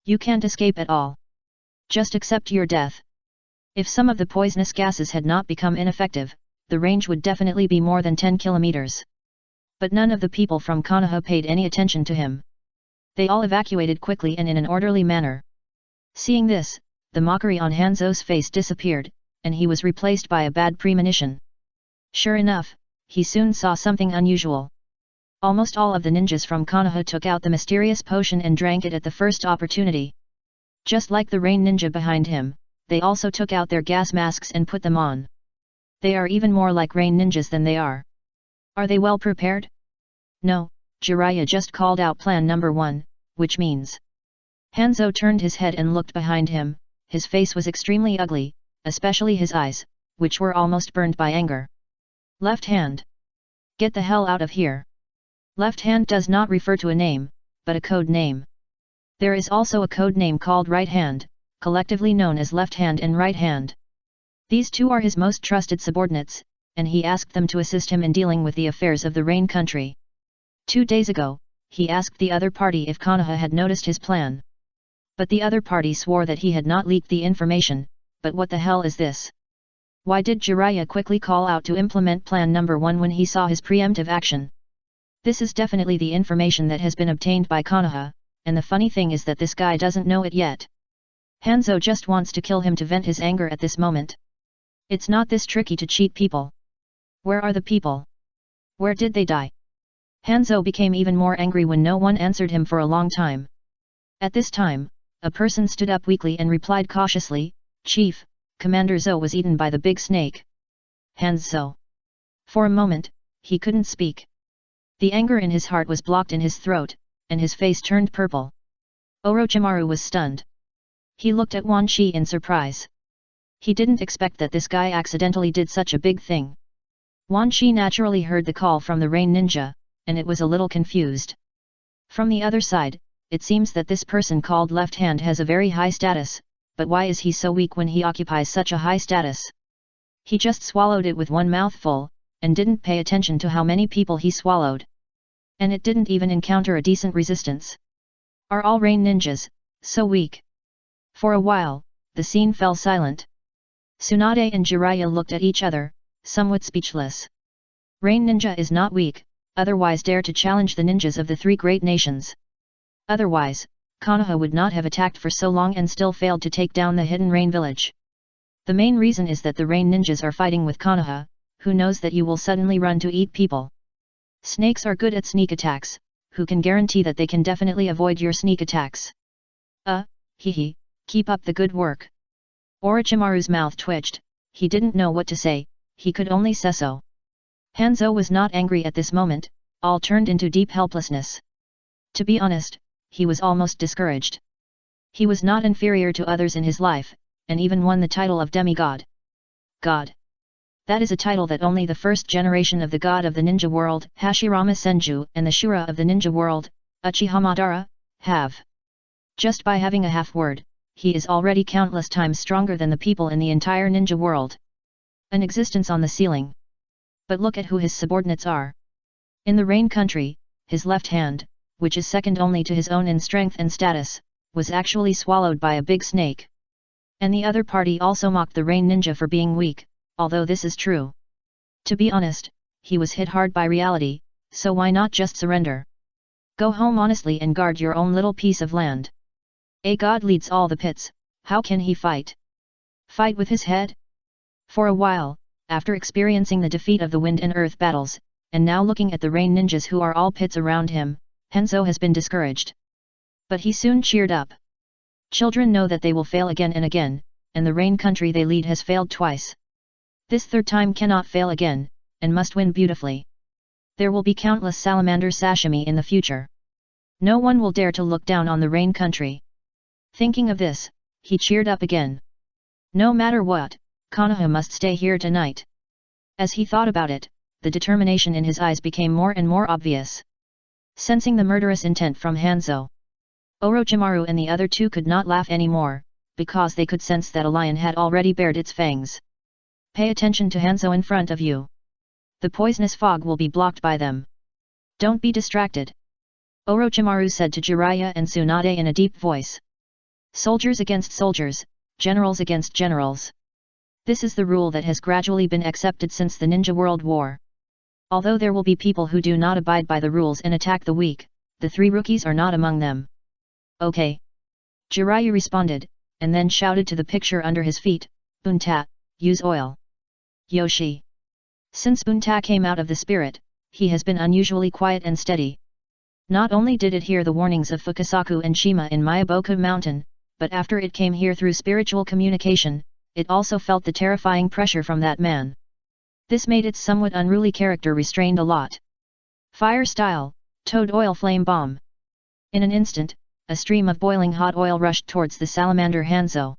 A: You can't escape at all. Just accept your death. If some of the poisonous gases had not become ineffective, the range would definitely be more than 10 kilometers. But none of the people from Konoha paid any attention to him. They all evacuated quickly and in an orderly manner. Seeing this, the mockery on Hanzo's face disappeared, and he was replaced by a bad premonition. Sure enough, he soon saw something unusual. Almost all of the ninjas from Konoha took out the mysterious potion and drank it at the first opportunity. Just like the rain ninja behind him, they also took out their gas masks and put them on. They are even more like rain ninjas than they are. Are they well prepared? No, Jiraiya just called out plan number 1, which means. Hanzo turned his head and looked behind him. His face was extremely ugly, especially his eyes, which were almost burned by anger. Left hand. Get the hell out of here. Left hand does not refer to a name, but a code name. There is also a code name called right hand, collectively known as left hand and right hand. These two are his most trusted subordinates, and he asked them to assist him in dealing with the affairs of the Rain country. 2 days ago, he asked the other party if Konoha had noticed his plan. But the other party swore that he had not leaked the information. But what the hell is this? Why did Jiraiya quickly call out to implement plan number 1 when he saw his preemptive action? This is definitely the information that has been obtained by Konoha, and the funny thing is that this guy doesn't know it yet. Hanzo just wants to kill him to vent his anger at this moment. It's not this tricky to cheat people. Where are the people? Where did they die? Hanzo became even more angry when no one answered him for a long time. At this time, a person stood up weakly and replied cautiously, Chief, Commander Zo was eaten by the big snake. Hanzo. For a moment, he couldn't speak. The anger in his heart was blocked in his throat, and his face turned purple. Orochimaru was stunned. He looked at Quan Chi in surprise. He didn't expect that this guy accidentally did such a big thing. Quan Chi naturally heard the call from the Rain Ninja, and it was a little confused. From the other side, it seems that this person called Left Hand has a very high status, but why is he so weak when he occupies such a high status? He just swallowed it with one mouthful, and didn't pay attention to how many people he swallowed. And it didn't even encounter a decent resistance. Are all Rain Ninjas so weak? For a while, the scene fell silent. Tsunade and Jiraiya looked at each other, somewhat speechless. Rain Ninja is not weak, otherwise dare to challenge the ninjas of the 3 great nations. Otherwise, Konoha would not have attacked for so long and still failed to take down the hidden Rain village. The main reason is that the Rain Ninjas are fighting with Konoha, who knows that you will suddenly run to eat people. Snakes are good at sneak attacks, who can guarantee that they can definitely avoid your sneak attacks? Hee, keep up the good work. Orochimaru's mouth twitched, he didn't know what to say, he could only say so. Hanzo was not angry at this moment, all turned into deep helplessness. To be honest, he was almost discouraged. He was not inferior to others in his life, and even won the title of demigod. God. That is a title that only the first generation of the god of the ninja world, Hashirama Senju, and the Shura of the ninja world, Uchiha Madara, have. Just by having a half-word, he is already countless times stronger than the people in the entire ninja world. An existence on the ceiling. But look at who his subordinates are. In the Rain country, his left hand, which is second only to his own in strength and status, was actually swallowed by a big snake. And the other party also mocked the Rain Ninja for being weak, although this is true. To be honest, he was hit hard by reality, so why not just surrender? Go home honestly and guard your own little piece of land. A god leads all the pits, how can he fight? Fight with his head? For a while, after experiencing the defeat of the wind and earth battles, and now looking at the Rain Ninjas who are all pits around him, Hanzo has been discouraged. But he soon cheered up. Children know that they will fail again and again, and the Rain country they lead has failed twice. This third time cannot fail again, and must win beautifully. There will be countless salamander sashimi in the future. No one will dare to look down on the Rain country. Thinking of this, he cheered up again. No matter what, Konoha must stay here tonight. As he thought about it, the determination in his eyes became more and more obvious. Sensing the murderous intent from Hanzo, Orochimaru and the other two could not laugh anymore, because they could sense that a lion had already bared its fangs. Pay attention to Hanzo in front of you. The poisonous fog will be blocked by them. Don't be distracted. Orochimaru said to Jiraiya and Tsunade in a deep voice. Soldiers against soldiers, generals against generals. This is the rule that has gradually been accepted since the Ninja World War. Although there will be people who do not abide by the rules and attack the weak, the three rookies are not among them. Okay. Jiraiya responded, and then shouted to the picture under his feet, Bunta, use oil. Yoshi. Since Bunta came out of the spirit, he has been unusually quiet and steady. Not only did it hear the warnings of Fukasaku and Shima in Miyaboku Mountain, but after it came here through spiritual communication, it also felt the terrifying pressure from that man. This made its somewhat unruly character restrained a lot. Fire style, toad oil flame bomb. In an instant, a stream of boiling hot oil rushed towards the salamander Hanzo.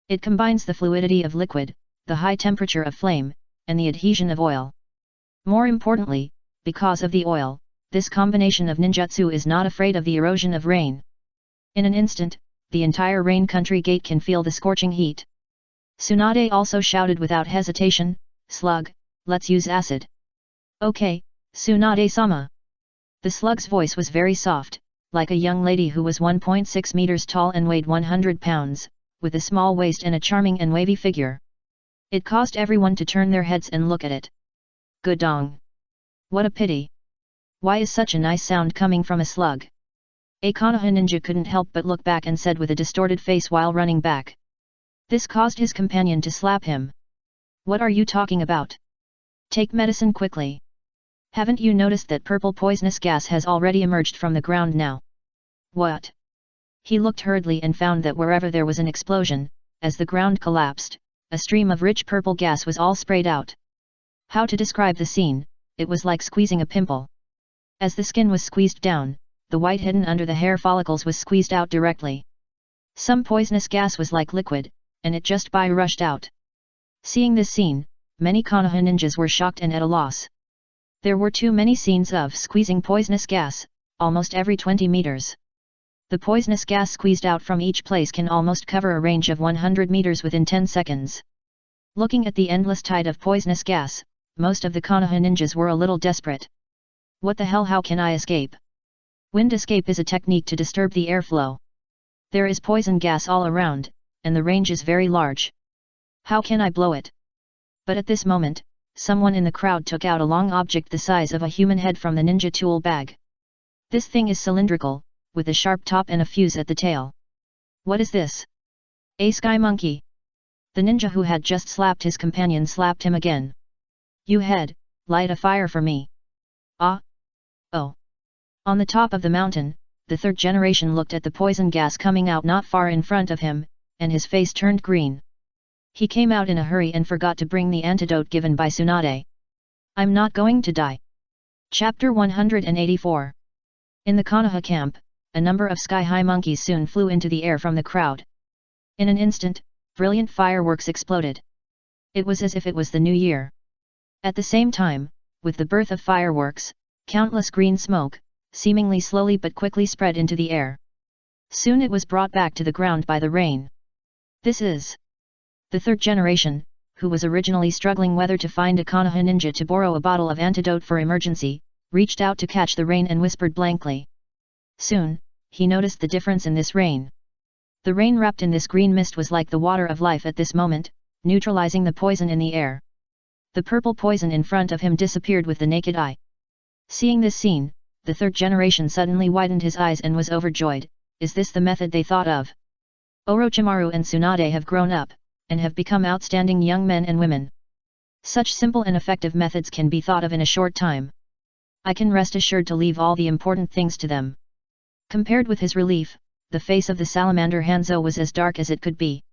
A: It combines the fluidity of liquid, the high temperature of flame, and the adhesion of oil. More importantly, because of the oil, this combination of ninjutsu is not afraid of the erosion of rain. In an instant, the entire rain country gate can feel the scorching heat. Tsunade also shouted without hesitation, Slug, let's use acid. Okay, Tsunade-sama. The slug's voice was very soft, like a young lady who was 1.6 meters tall and weighed 100 pounds, with a small waist and a charming and wavy figure. It caused everyone to turn their heads and look at it. Gudong. What a pity. Why is such a nice sound coming from a slug? A Konoha ninja couldn't help but look back and said with a distorted face while running back. This caused his companion to slap him. What are you talking about? Take medicine quickly. Haven't you noticed that purple poisonous gas has already emerged from the ground now? What? He looked hurriedly and found that wherever there was an explosion, as the ground collapsed, a stream of rich purple gas was all sprayed out. How to describe the scene? It was like squeezing a pimple. As the skin was squeezed down, the white hidden under the hair follicles was squeezed out directly. Some poisonous gas was like liquid, and it just rushed out. Seeing this scene, many Konoha ninjas were shocked and at a loss. There were too many scenes of squeezing poisonous gas, almost every 20 meters. The poisonous gas squeezed out from each place can almost cover a range of 100 meters within 10 seconds. Looking at the endless tide of poisonous gas, most of the Konoha ninjas were a little desperate. What the hell, how can I escape? Wind escape is a technique to disturb the airflow. There is poison gas all around, and the range is very large. How can I blow it? But at this moment, someone in the crowd took out a long object the size of a human head from the ninja tool bag. This thing is cylindrical, with a sharp top and a fuse at the tail. What is this? A sky monkey. The ninja who had just slapped his companion slapped him again. You head, light a fire for me. Ah. Oh. On the top of the mountain, the third generation looked at the poison gas coming out not far in front of him, and his face turned green. He came out in a hurry and forgot to bring the antidote given by Tsunade. I'm not going to die. Chapter 184. In the Konoha camp, a number of sky-high monkeys soon flew into the air from the crowd. In an instant, brilliant fireworks exploded. It was as if it was the new year. At the same time, with the birth of fireworks, countless green smoke, seemingly slowly but quickly spread into the air. Soon it was brought back to the ground by the rain. This is the third generation, who was originally struggling whether to find a Konoha ninja to borrow a bottle of antidote for emergency, reached out to catch the rain and whispered blankly. Soon, he noticed the difference in this rain. The rain wrapped in this green mist was like the water of life at this moment, neutralizing the poison in the air. The purple poison in front of him disappeared with the naked eye. Seeing this scene, the third generation suddenly widened his eyes and was overjoyed. Is this the method they thought of? Orochimaru and Tsunade have grown up, and have become outstanding young men and women. Such simple and effective methods can be thought of in a short time. I can rest assured to leave all the important things to them. Compared with his relief, the face of the salamander Hanzo was as dark as it could be.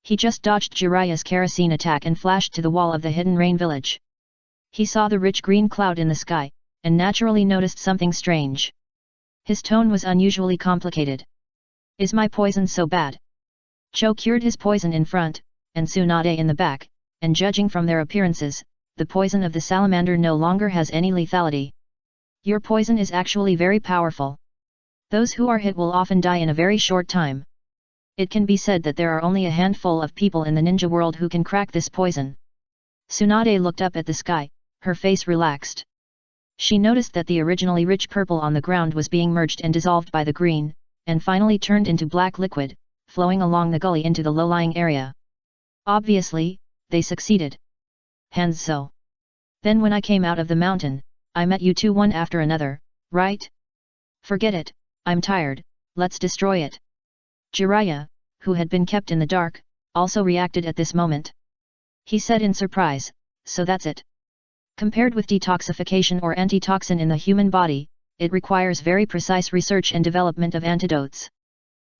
A: He just dodged Jiraiya's kerosene attack and flashed to the wall of the hidden rain village. He saw the rich green cloud in the sky, and naturally noticed something strange. His tone was unusually complicated. Is my poison so bad? Cho cured his poison in front, and Tsunade in the back, and judging from their appearances, the poison of the salamander no longer has any lethality. Your poison is actually very powerful. Those who are hit will often die in a very short time. It can be said that there are only a handful of people in the ninja world who can crack this poison. Tsunade looked up at the sky, her face relaxed. She noticed that the originally rich purple on the ground was being merged and dissolved by the green, and finally turned into black liquid, flowing along the gully into the low-lying area. Obviously, they succeeded. Hanzo. Then when I came out of the mountain, I met you two one after another, right? Forget it, I'm tired, let's destroy it. Jiraiya, who had been kept in the dark, also reacted at this moment. He said in surprise, so that's it. Compared with detoxification or antitoxin in the human body, it requires very precise research and development of antidotes.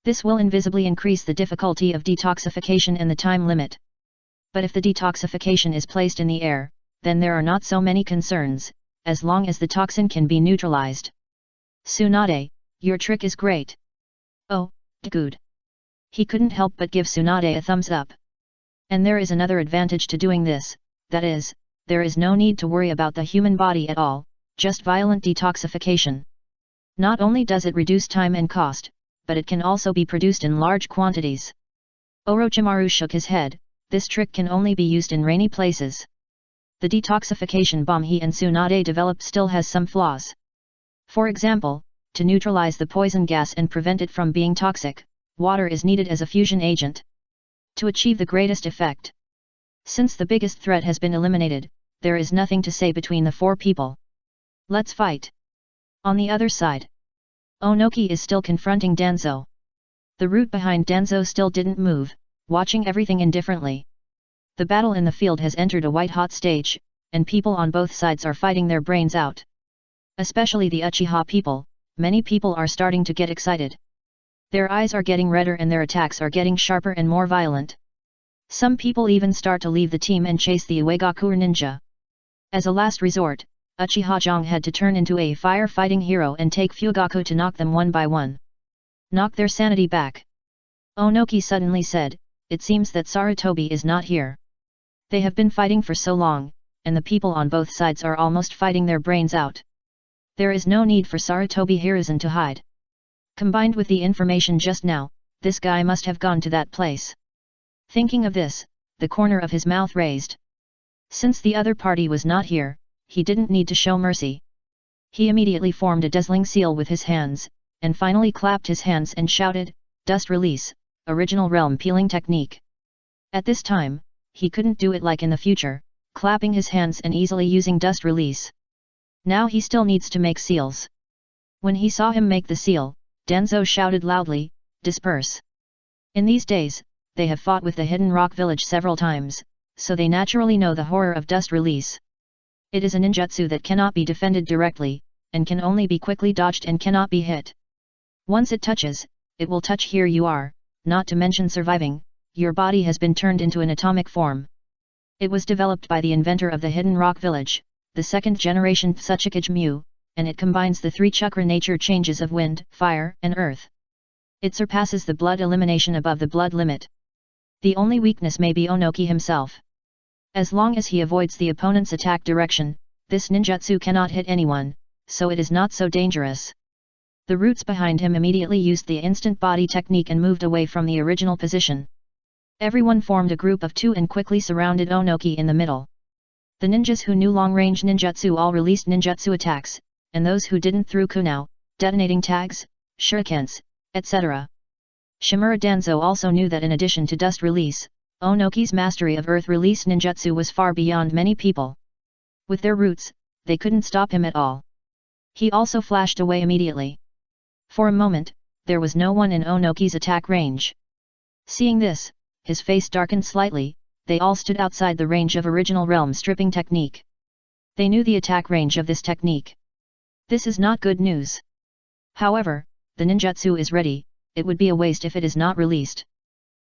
A: This will invisibly increase the difficulty of detoxification and the time limit. But if the detoxification is placed in the air, then there are not so many concerns, as long as the toxin can be neutralized. Tsunade, your trick is great. Oh, good. He couldn't help but give Tsunade a thumbs up. And there is another advantage to doing this, that is, there is no need to worry about the human body at all, just violent detoxification. Not only does it reduce time and cost, but it can also be produced in large quantities. Orochimaru shook his head, this trick can only be used in rainy places. The detoxification bomb he and Tsunade developed still has some flaws. For example, to neutralize the poison gas and prevent it from being toxic, water is needed as a fusion agent. To achieve the greatest effect. Since the biggest threat has been eliminated, there is nothing to say between the four people. Let's fight. On the other side, Onoki is still confronting Danzo. The root behind Danzo still didn't move, watching everything indifferently. The battle in the field has entered a white-hot stage, and people on both sides are fighting their brains out. Especially the Uchiha people, many people are starting to get excited. Their eyes are getting redder and their attacks are getting sharper and more violent. Some people even start to leave the team and chase the Uegaku ninja. As a last resort, Uchiha Jong had to turn into a fire-fighting hero and take Fugaku to knock them one by one. Knock their sanity back. Onoki suddenly said, it seems that Sarutobi is not here. They have been fighting for so long, and the people on both sides are almost fighting their brains out. There is no need for Sarutobi Hiruzen to hide. Combined with the information just now, this guy must have gone to that place. Thinking of this, the corner of his mouth raised. Since the other party was not here, he didn't need to show mercy. He immediately formed a dazzling seal with his hands, and finally clapped his hands and shouted, Dust Release, Original Realm Peeling Technique. At this time, he couldn't do it like in the future, clapping his hands and easily using Dust Release. Now he still needs to make seals. When he saw him make the seal, Danzo shouted loudly, Disperse. In these days, they have fought with the Hidden Rock Village several times, so they naturally know the horror of Dust Release. It is a ninjutsu that cannot be defended directly, and can only be quickly dodged and cannot be hit. Once it touches, it will touch here you are, not to mention surviving, your body has been turned into an atomic form. It was developed by the inventor of the Hidden Rock Village, the second generation Tsuchikage Mu, and it combines the three chakra nature changes of wind, fire, and earth. It surpasses the blood elimination above the blood limit. The only weakness may be Onoki himself. As long as he avoids the opponent's attack direction, this ninjutsu cannot hit anyone, so it is not so dangerous. The roots behind him immediately used the instant body technique and moved away from the original position. Everyone formed a group of two and quickly surrounded Onoki in the middle. The ninjas who knew long-range ninjutsu all released ninjutsu attacks, and those who didn't threw kunao, detonating tags, shurikens, etc. Shimura Danzo also knew that in addition to Dust Release, Onoki's mastery of Earth Release ninjutsu was far beyond many people. With their roots, they couldn't stop him at all. He also flashed away immediately. For a moment, there was no one in Onoki's attack range. Seeing this, his face darkened slightly, they all stood outside the range of original realm stripping technique. They knew the attack range of this technique. This is not good news. However, the ninjutsu is ready, it would be a waste if it is not released.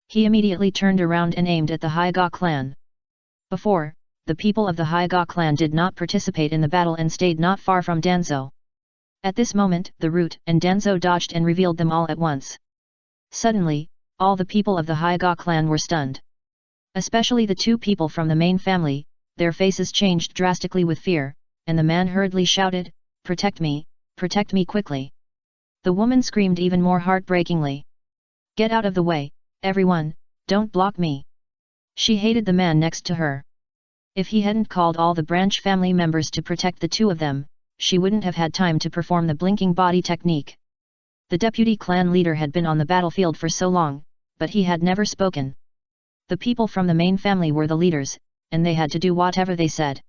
A: He immediately turned around and aimed at the Hyuga clan. Before, the people of the Hyuga clan did not participate in the battle and stayed not far from Danzo. At this moment, the Root and Danzo dodged and revealed them all at once. Suddenly, all the people of the Hyuga clan were stunned. Especially the two people from the main family, their faces changed drastically with fear, and the man hurriedly shouted, protect me quickly. The woman screamed even more heartbreakingly. Get out of the way, everyone, don't block me. She hated the man next to her. If he hadn't called all the branch family members to protect the two of them, she wouldn't have had time to perform the blinking body technique. The deputy clan leader had been on the battlefield for so long, but he had never spoken. The people from the main family were the leaders, and they had to do whatever they said.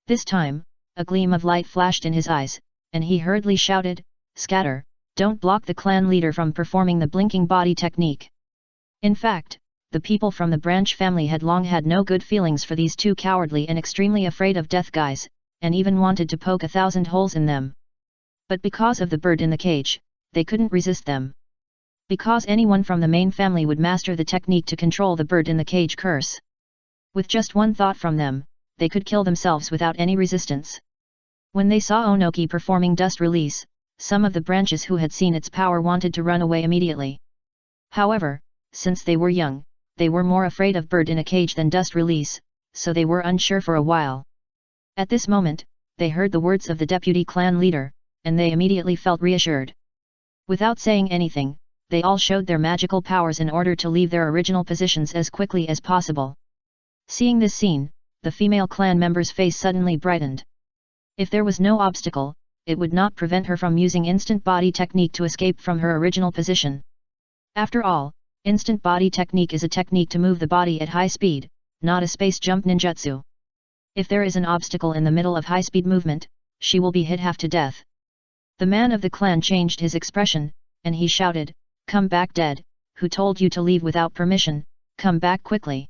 A: This time, a gleam of light flashed in his eyes, and he hurriedly shouted, "Scatter, don't block the clan leader from performing the blinking body technique." In fact, the people from the branch family had long had no good feelings for these two cowardly and extremely afraid of death guys, and even wanted to poke 1,000 holes in them. But because of the bird in the cage, they couldn't resist them. Because anyone from the main family would master the technique to control the bird in the cage curse. With just one thought from them, they could kill themselves without any resistance. When they saw Onoki performing dust release, some of the branches who had seen its power wanted to run away immediately. However, since they were young, they were more afraid of bird in a cage than dust release, so they were unsure for a while. At this moment, they heard the words of the deputy clan leader, and they immediately felt reassured. Without saying anything, they all showed their magical powers in order to leave their original positions as quickly as possible. Seeing this scene, the female clan member's face suddenly brightened. If there was no obstacle, it would not prevent her from using instant body technique to escape from her original position. After all, instant body technique is a technique to move the body at high speed, not a space jump ninjutsu. If there is an obstacle in the middle of high-speed movement, she will be hit half to death. The man of the clan changed his expression, and he shouted, "Come back dead, who told you to leave without permission, come back quickly."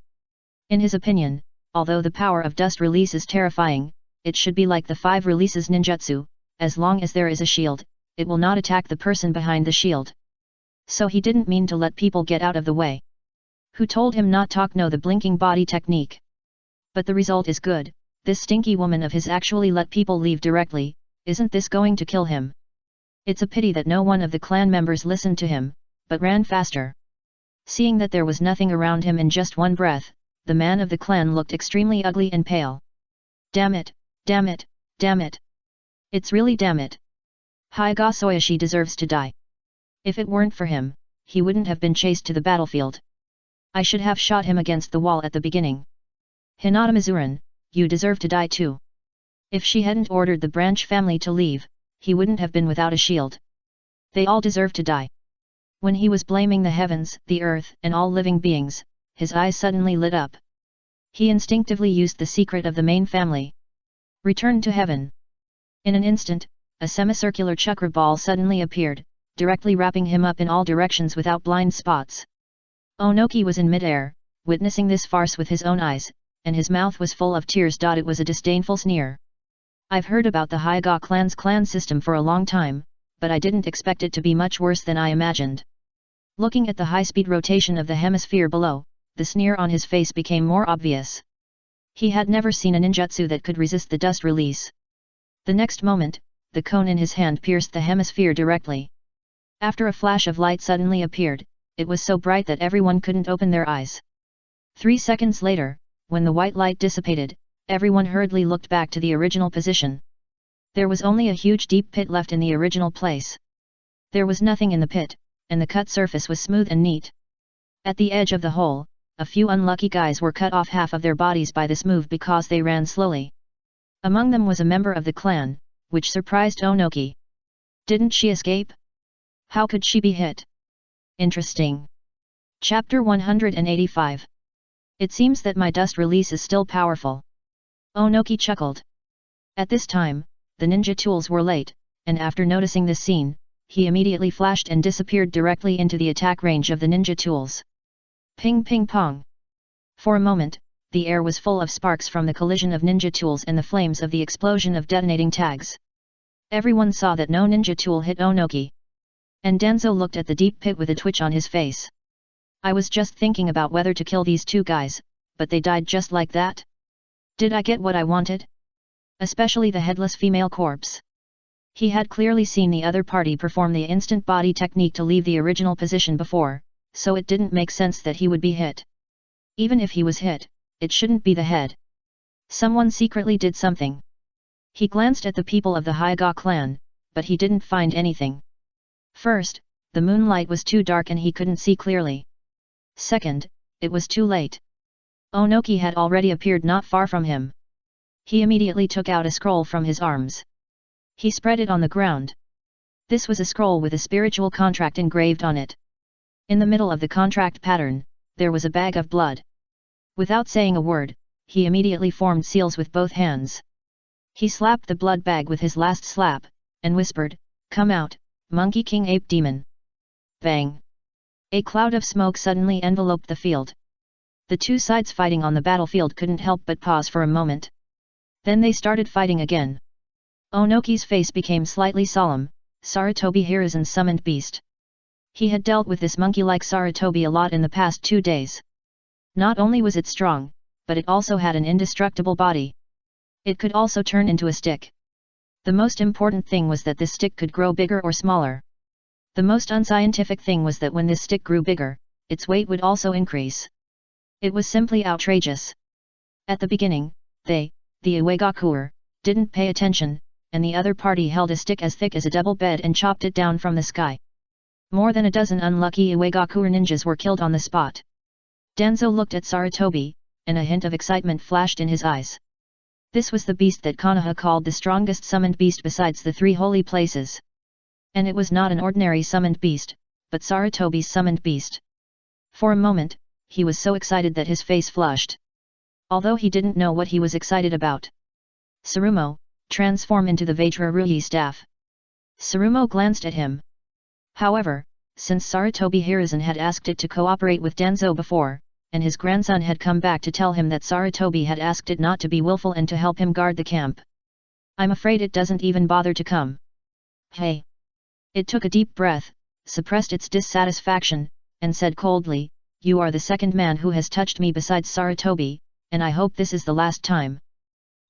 A: In his opinion, although the power of dust release is terrifying, it should be like the 5 releases ninjutsu, as long as there is a shield, it will not attack the person behind the shield. So he didn't mean to let people get out of the way. Who told him not to know the blinking body technique? But the result is good, this stinky woman of his actually let people leave directly, isn't this going to kill him? It's a pity that no one of the clan members listened to him, but ran faster. Seeing that there was nothing around him in just one breath, the man of the clan looked extremely ugly and pale. Damn it, damn it, damn it. It's really damn it. Hyuga Soyoshi deserves to die. If it weren't for him, he wouldn't have been chased to the battlefield. I should have shot him against the wall at the beginning. Hinata Mizuran, you deserve to die too. If she hadn't ordered the branch family to leave, he wouldn't have been without a shield. They all deserve to die. When he was blaming the heavens, the earth, and all living beings, his eyes suddenly lit up. He instinctively used the secret of the main family. Return to heaven. In an instant, a semicircular chakra ball suddenly appeared, directly wrapping him up in all directions without blind spots. Onoki was in midair, witnessing this farce with his own eyes, and his mouth was full of tears. It was a disdainful sneer. I've heard about the Hyuga clan's clan system for a long time, but I didn't expect it to be much worse than I imagined. Looking at the high-speed rotation of the hemisphere below, the sneer on his face became more obvious. He had never seen a ninjutsu that could resist the dust release. The next moment, the cone in his hand pierced the hemisphere directly. After a flash of light suddenly appeared, it was so bright that everyone couldn't open their eyes. 3 seconds later, when the white light dissipated, everyone hurriedly looked back to the original position. There was only a huge deep pit left in the original place. There was nothing in the pit, and the cut surface was smooth and neat. At the edge of the hole, a few unlucky guys were cut off half of their bodies by this move because they ran slowly. Among them was a member of the clan, which surprised Onoki. Didn't she escape? How could she be hit? Interesting. Chapter 185. It seems that my dust release is still powerful. Onoki chuckled. At this time, the ninja tools were late, and after noticing this scene, he immediately flashed and disappeared directly into the attack range of the ninja tools. Ping ping pong. For a moment, the air was full of sparks from the collision of ninja tools and the flames of the explosion of detonating tags. Everyone saw that no ninja tool hit Onoki. And Danzo looked at the deep pit with a twitch on his face. I was just thinking about whether to kill these two guys, but they died just like that. Did I get what I wanted? Especially the headless female corpse. He had clearly seen the other party perform the instant body technique to leave the original position before, so it didn't make sense that he would be hit. Even if he was hit, it shouldn't be the head. Someone secretly did something. He glanced at the people of the Hyuga clan, but he didn't find anything. First, the moonlight was too dark and he couldn't see clearly. Second, it was too late. Onoki had already appeared not far from him. He immediately took out a scroll from his arms. He spread it on the ground. This was a scroll with a spiritual contract engraved on it. In the middle of the contract pattern, there was a bag of blood. Without saying a word, he immediately formed seals with both hands. He slapped the blood bag with his last slap, and whispered, "Come out, Monkey King Ape Demon." Bang! A cloud of smoke suddenly enveloped the field. The two sides fighting on the battlefield couldn't help but pause for a moment. Then they started fighting again. Onoki's face became slightly solemn. Sarutobi Hiruzen summoned beast. He had dealt with this monkey-like Sarutobi a lot in the past 2 days. Not only was it strong, but it also had an indestructible body. It could also turn into a stick. The most important thing was that this stick could grow bigger or smaller. The most unscientific thing was that when this stick grew bigger, its weight would also increase. It was simply outrageous. At the beginning, they, the Uegakuer, didn't pay attention, and the other party held a stick as thick as a double bed and chopped it down from the sky. More than a dozen unlucky Uegakuer ninjas were killed on the spot. Danzo looked at Sarutobi, and a hint of excitement flashed in his eyes. This was the beast that Konoha called the strongest summoned beast besides the 3 holy places. And it was not an ordinary summoned beast, but Sarutobi's summoned beast. For a moment, he was so excited that his face flushed. Although he didn't know what he was excited about. "Sarumo, transform into the Vajra-Ruyi staff." Sarumo glanced at him. However, since Sarutobi Hiruzen had asked it to cooperate with Danzo before, and his grandson had come back to tell him that Sarutobi had asked it not to be willful and to help him guard the camp. "I'm afraid it doesn't even bother to come." "Hey!" It took a deep breath, suppressed its dissatisfaction, and said coldly, "You are the second man who has touched me besides Sarutobi, and I hope this is the last time."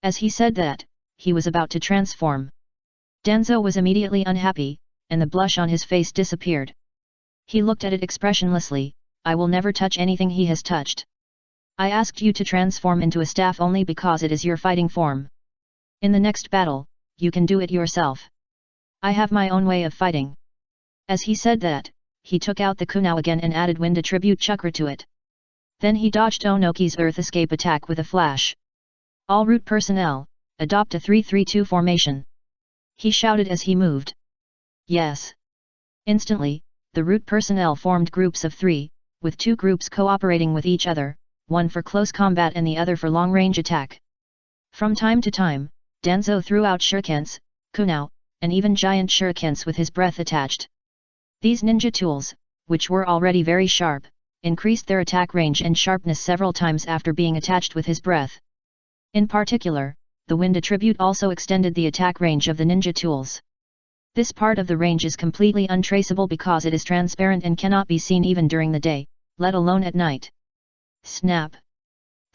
A: As he said that, he was about to transform. Danzo was immediately unhappy, and the blush on his face disappeared. He looked at it expressionlessly. "I will never touch anything he has touched. I asked you to transform into a staff only because it is your fighting form. In the next battle, you can do it yourself. I have my own way of fighting." As he said that, he took out the kunao again and added wind attribute chakra to it. Then he dodged Onoki's earth escape attack with a flash. "All route personnel, adopt a 3-3-2 formation," he shouted as he moved. "Yes." Instantly, the route personnel formed groups of 3, with 2 groups cooperating with each other, one for close combat and the other for long-range attack. From time to time, Danzo threw out shurikens, kunao, and even giant shurikens with his breath attached. These ninja tools, which were already very sharp, increased their attack range and sharpness several times after being attached with his breath. In particular, the wind attribute also extended the attack range of the ninja tools. This part of the range is completely untraceable because it is transparent and cannot be seen even during the day, let alone at night. Snap!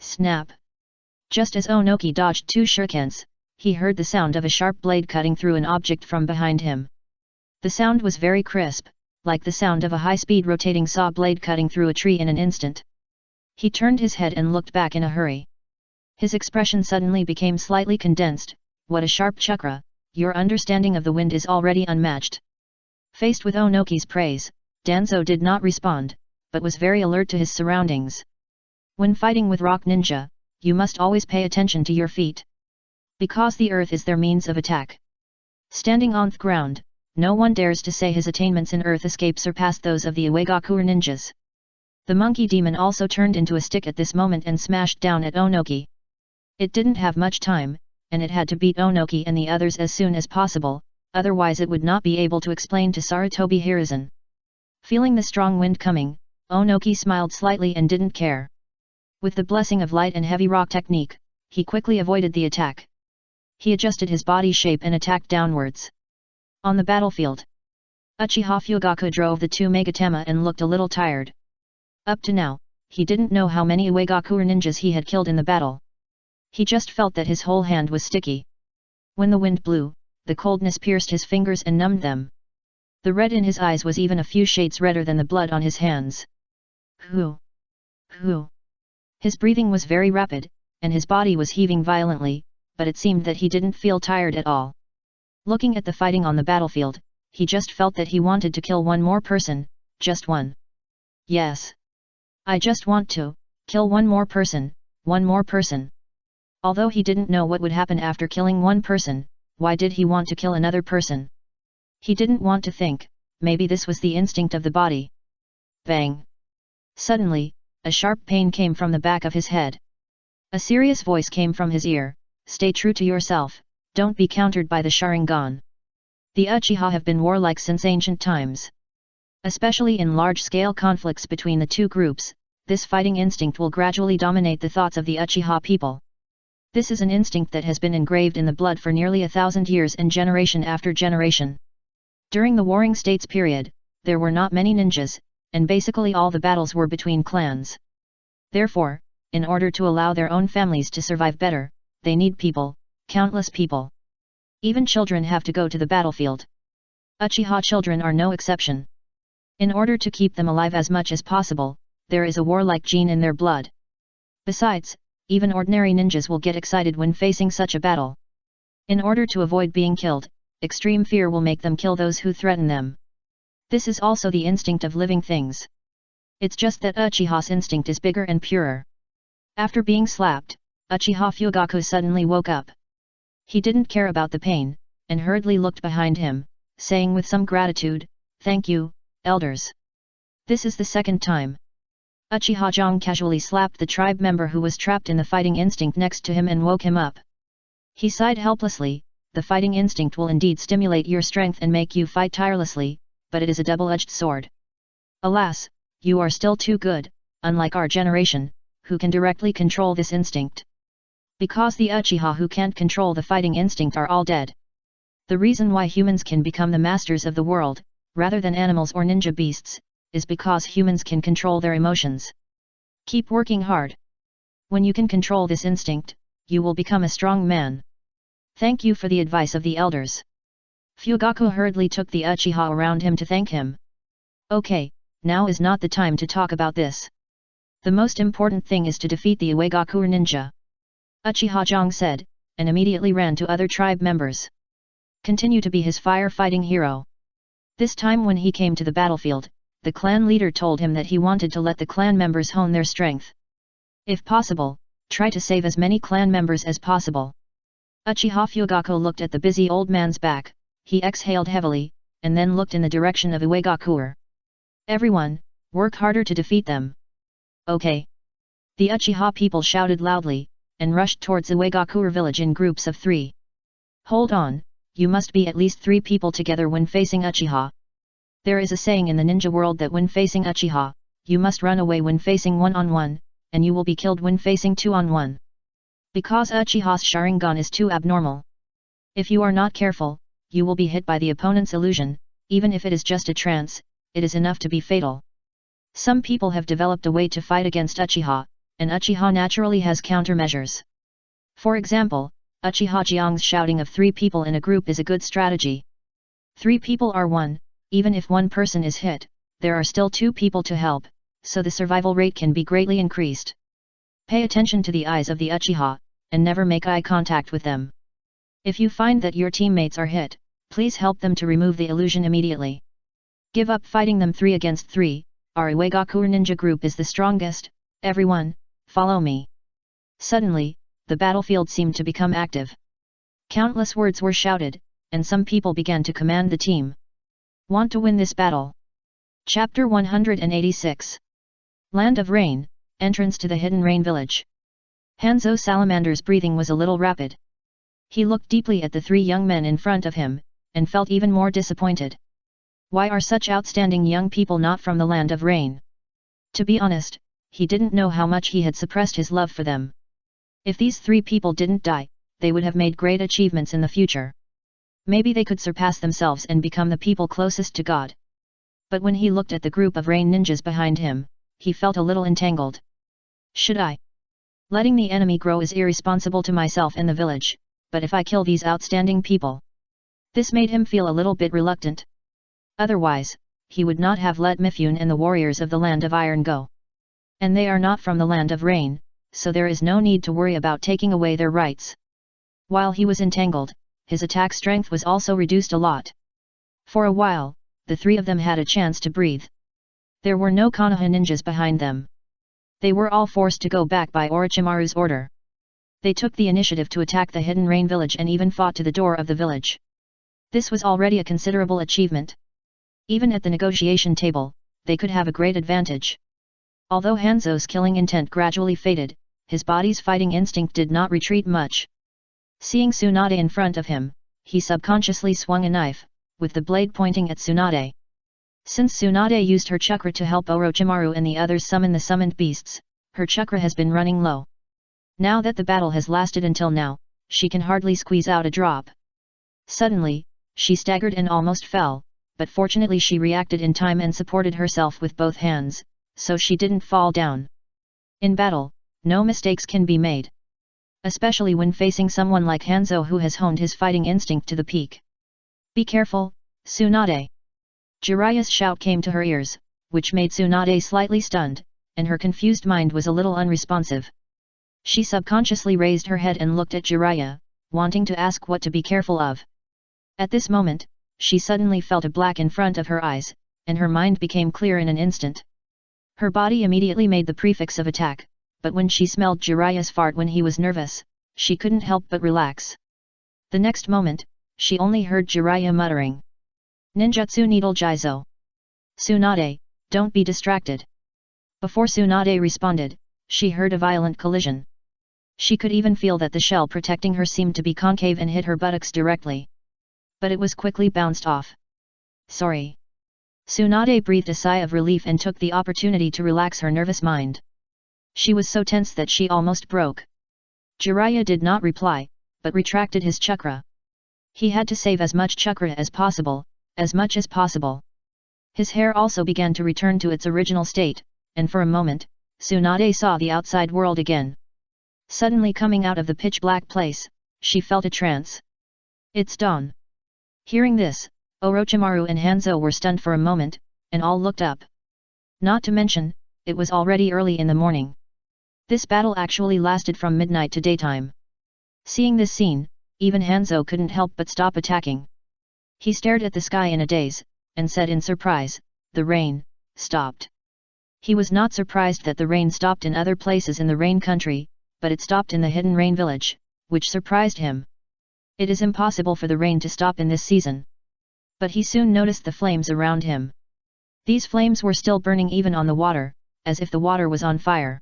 A: Snap! Just as Onoki dodged 2 shurikens, he heard the sound of a sharp blade cutting through an object from behind him. The sound was very crisp, like the sound of a high-speed rotating saw blade cutting through a tree in an instant. He turned his head and looked back in a hurry. His expression suddenly became slightly condensed. "What a sharp chakra, your understanding of the wind is already unmatched." Faced with Onoki's praise, Danzo did not respond, but was very alert to his surroundings. When fighting with rock ninja, you must always pay attention to your feet. Because the earth is their means of attack. Standing on the ground, no one dares to say his attainments in earth escape surpassed those of the Uegakuer ninjas. The monkey demon also turned into a stick at this moment and smashed down at Onoki. It didn't have much time, and it had to beat Onoki and the others as soon as possible, otherwise it would not be able to explain to Sarutobi Hiruzen. Feeling the strong wind coming, Onoki smiled slightly and didn't care. With the blessing of light and heavy rock technique, he quickly avoided the attack. He adjusted his body shape and attacked downwards. On the battlefield, Uchiha Fugaku drove the 2 Megatama and looked a little tired. Up to now, he didn't know how many Uegakuer ninjas he had killed in the battle. He just felt that his whole hand was sticky. When the wind blew, the coldness pierced his fingers and numbed them. The red in his eyes was even a few shades redder than the blood on his hands. Hoo! Hoo! His breathing was very rapid, and his body was heaving violently, but it seemed that he didn't feel tired at all. Looking at the fighting on the battlefield, he just felt that he wanted to kill one more person, just one. Yes. I just want to kill one more person, one more person. Although he didn't know what would happen after killing one person, why did he want to kill another person? He didn't want to think, maybe this was the instinct of the body. Bang! Suddenly, a sharp pain came from the back of his head. A serious voice came from his ear, stay true to yourself, don't be countered by the Sharingan. The Uchiha have been warlike since ancient times. Especially in large-scale conflicts between the two groups, this fighting instinct will gradually dominate the thoughts of the Uchiha people. This is an instinct that has been engraved in the blood for nearly 1,000 years and generation after generation. During the Warring States period, there were not many ninjas, and basically all the battles were between clans. Therefore, in order to allow their own families to survive better, they need people, countless people. Even children have to go to the battlefield. Uchiha children are no exception. In order to keep them alive as much as possible, there is a warlike gene in their blood. Besides, even ordinary ninjas will get excited when facing such a battle. In order to avoid being killed, extreme fear will make them kill those who threaten them. This is also the instinct of living things. It's just that Uchiha's instinct is bigger and purer. After being slapped, Uchiha Fugaku suddenly woke up. He didn't care about the pain, and hurriedly looked behind him, saying with some gratitude, "Thank you, elders." This is the second time. Uchiha Zhang casually slapped the tribe member who was trapped in the fighting instinct next to him and woke him up. He sighed helplessly, the fighting instinct will indeed stimulate your strength and make you fight tirelessly, but it is a double-edged sword. Alas, you are still too good, unlike our generation, who can directly control this instinct. Because the Uchiha who can't control the fighting instinct are all dead. The reason why humans can become the masters of the world, rather than animals or ninja beasts, is because humans can control their emotions. Keep working hard. When you can control this instinct, you will become a strong man. Thank you for the advice of the elders. Fugaku hurriedly took the Uchiha around him to thank him. Okay, now is not the time to talk about this. The most important thing is to defeat the Uegaku ninja. Uchiha Zhang said, and immediately ran to other tribe members. Continue to be his firefighting hero. This time when he came to the battlefield, the clan leader told him that he wanted to let the clan members hone their strength. If possible, try to save as many clan members as possible. Uchiha Fugaku looked at the busy old man's back, he exhaled heavily, and then looked in the direction of Uegaku. Everyone, work harder to defeat them. Okay. The Uchiha people shouted loudly, and rushed towards Uegaku village in groups of 3. Hold on, you must be at least 3 people together when facing Uchiha. There is a saying in the ninja world that when facing Uchiha, you must run away when facing 1-on-1, and you will be killed when facing 2-on-1. Because Uchiha's Sharingan is too abnormal. If you are not careful, you will be hit by the opponent's illusion, even if it is just a trance, it is enough to be fatal. Some people have developed a way to fight against Uchiha, and Uchiha naturally has countermeasures. For example, Uchiha Jiang's shouting of 3 people in a group is a good strategy. 3 people are 1, even if 1 person is hit, there are still 2 people to help, so the survival rate can be greatly increased. Pay attention to the eyes of the Uchiha, and never make eye contact with them. If you find that your teammates are hit, please help them to remove the illusion immediately. Give up fighting them 3 against 3, our Uegaku ninja group is the strongest, everyone, follow me. Suddenly, the battlefield seemed to become active. Countless words were shouted, and some people began to command the team. Want to win this battle? Chapter 186. Land of Rain, Entrance to the Hidden Rain Village. Hanzo Salamander's breathing was a little rapid. He looked deeply at the 3 young men in front of him, and felt even more disappointed. Why are such outstanding young people not from the Land of Rain? To be honest, he didn't know how much he had suppressed his love for them. If these 3 people didn't die, they would have made great achievements in the future. Maybe they could surpass themselves and become the people closest to God. But when he looked at the group of rain ninjas behind him, he felt a little entangled. Should I? Letting the enemy grow is irresponsible to myself and the village, but if I kill these outstanding people? This made him feel a little bit reluctant. Otherwise, he would not have let Mifune and the warriors of the Land of Iron go. And they are not from the Land of Rain, so there is no need to worry about taking away their rights. While he was entangled, his attack strength was also reduced a lot. For a while, the three of them had a chance to breathe. There were no Konoha ninjas behind them. They were all forced to go back by Orochimaru's order. They took the initiative to attack the hidden rain village and even fought to the door of the village. This was already a considerable achievement. Even at the negotiation table, they could have a great advantage. Although Hanzo's killing intent gradually faded, his body's fighting instinct did not retreat much. Seeing Tsunade in front of him, he subconsciously swung a knife, with the blade pointing at Tsunade. Since Tsunade used her chakra to help Orochimaru and the others summon the summoned beasts, her chakra has been running low. Now that the battle has lasted until now, she can hardly squeeze out a drop. Suddenly, she staggered and almost fell, but fortunately she reacted in time and supported herself with both hands, so she didn't fall down. In battle, no mistakes can be made. Especially when facing someone like Hanzo who has honed his fighting instinct to the peak. Be careful, Tsunade! Jiraiya's shout came to her ears, which made Tsunade slightly stunned, and her confused mind was a little unresponsive. She subconsciously raised her head and looked at Jiraiya, wanting to ask what to be careful of. At this moment, she suddenly felt a black in front of her eyes, and her mind became clear in an instant. Her body immediately made the prefix of attack, but when she smelled Jiraiya's fart when he was nervous, she couldn't help but relax. The next moment, she only heard Jiraiya muttering. Ninjutsu Needle Jizo. Tsunade, don't be distracted. Before Tsunade responded, she heard a violent collision. She could even feel that the shell protecting her seemed to be concave and hit her buttocks directly. But it was quickly bounced off. Sorry. Tsunade breathed a sigh of relief and took the opportunity to relax her nervous mind. She was so tense that she almost broke. Jiraiya did not reply, but retracted his chakra. He had to save as much chakra as possible, as much as possible. His hair also began to return to its original state, and for a moment, Tsunade saw the outside world again. Suddenly coming out of the pitch-black place, she felt a trance. It's dawn. Hearing this, Orochimaru and Hanzo were stunned for a moment, and all looked up. Not to mention, it was already early in the morning. This battle actually lasted from midnight to daytime. Seeing this scene, even Hanzo couldn't help but stop attacking. He stared at the sky in a daze, and said in surprise, "The rain stopped." He was not surprised that the rain stopped in other places in the rain country, but it stopped in the hidden rain village, which surprised him. It is impossible for the rain to stop in this season. But he soon noticed the flames around him. These flames were still burning even on the water, as if the water was on fire.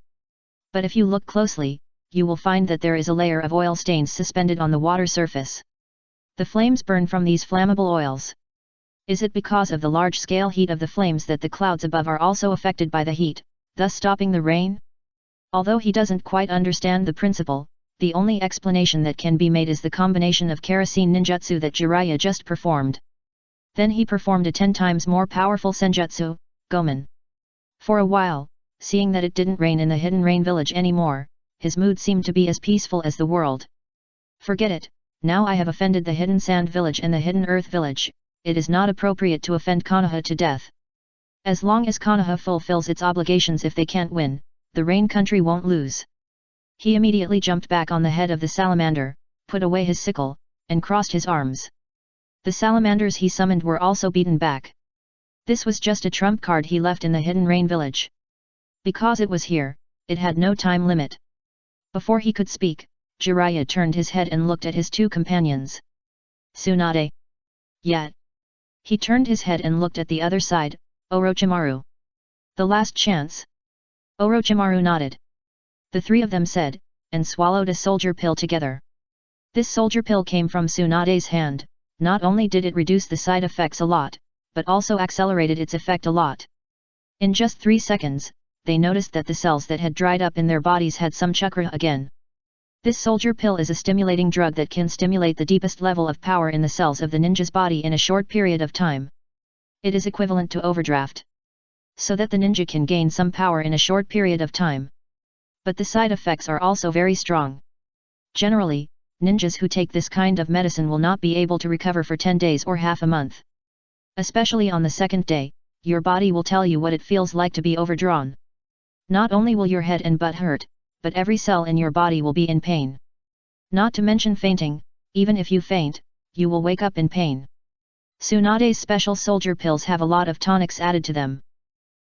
A: But if you look closely, you will find that there is a layer of oil stains suspended on the water surface. The flames burn from these flammable oils. Is it because of the large-scale heat of the flames that the clouds above are also affected by the heat, thus stopping the rain? Although he doesn't quite understand the principle, the only explanation that can be made is the combination of kerosene ninjutsu that Jiraiya just performed. Then he performed a 10 times more powerful senjutsu, Gomen. For a while, seeing that it didn't rain in the hidden rain village anymore, his mood seemed to be as peaceful as the world. Forget it, now I have offended the hidden sand village and the hidden earth village, it is not appropriate to offend Konoha to death. As long as Konoha fulfills its obligations, if they can't win, the rain country won't lose. He immediately jumped back on the head of the salamander, put away his sickle, and crossed his arms. The salamanders he summoned were also beaten back. This was just a trump card he left in the hidden rain village. Because it was here, it had no time limit. Before he could speak, Jiraiya turned his head and looked at his two companions. Tsunade. Yet. He turned his head and looked at the other side, Orochimaru. The last chance. Orochimaru nodded. The three of them said, and swallowed a soldier pill together. This soldier pill came from Tsunade's hand. Not only did it reduce the side effects a lot, but also accelerated its effect a lot. In just 3 seconds, they noticed that the cells that had dried up in their bodies had some chakra again. This soldier pill is a stimulating drug that can stimulate the deepest level of power in the cells of the ninja's body in a short period of time. It is equivalent to overdraft. So that the ninja can gain some power in a short period of time. But the side effects are also very strong. Generally, ninjas who take this kind of medicine will not be able to recover for 10 days or half a month. Especially on the second day, your body will tell you what it feels like to be overdrawn. Not only will your head and butt hurt, but every cell in your body will be in pain. Not to mention fainting, even if you faint, you will wake up in pain. Tsunade's special soldier pills have a lot of tonics added to them.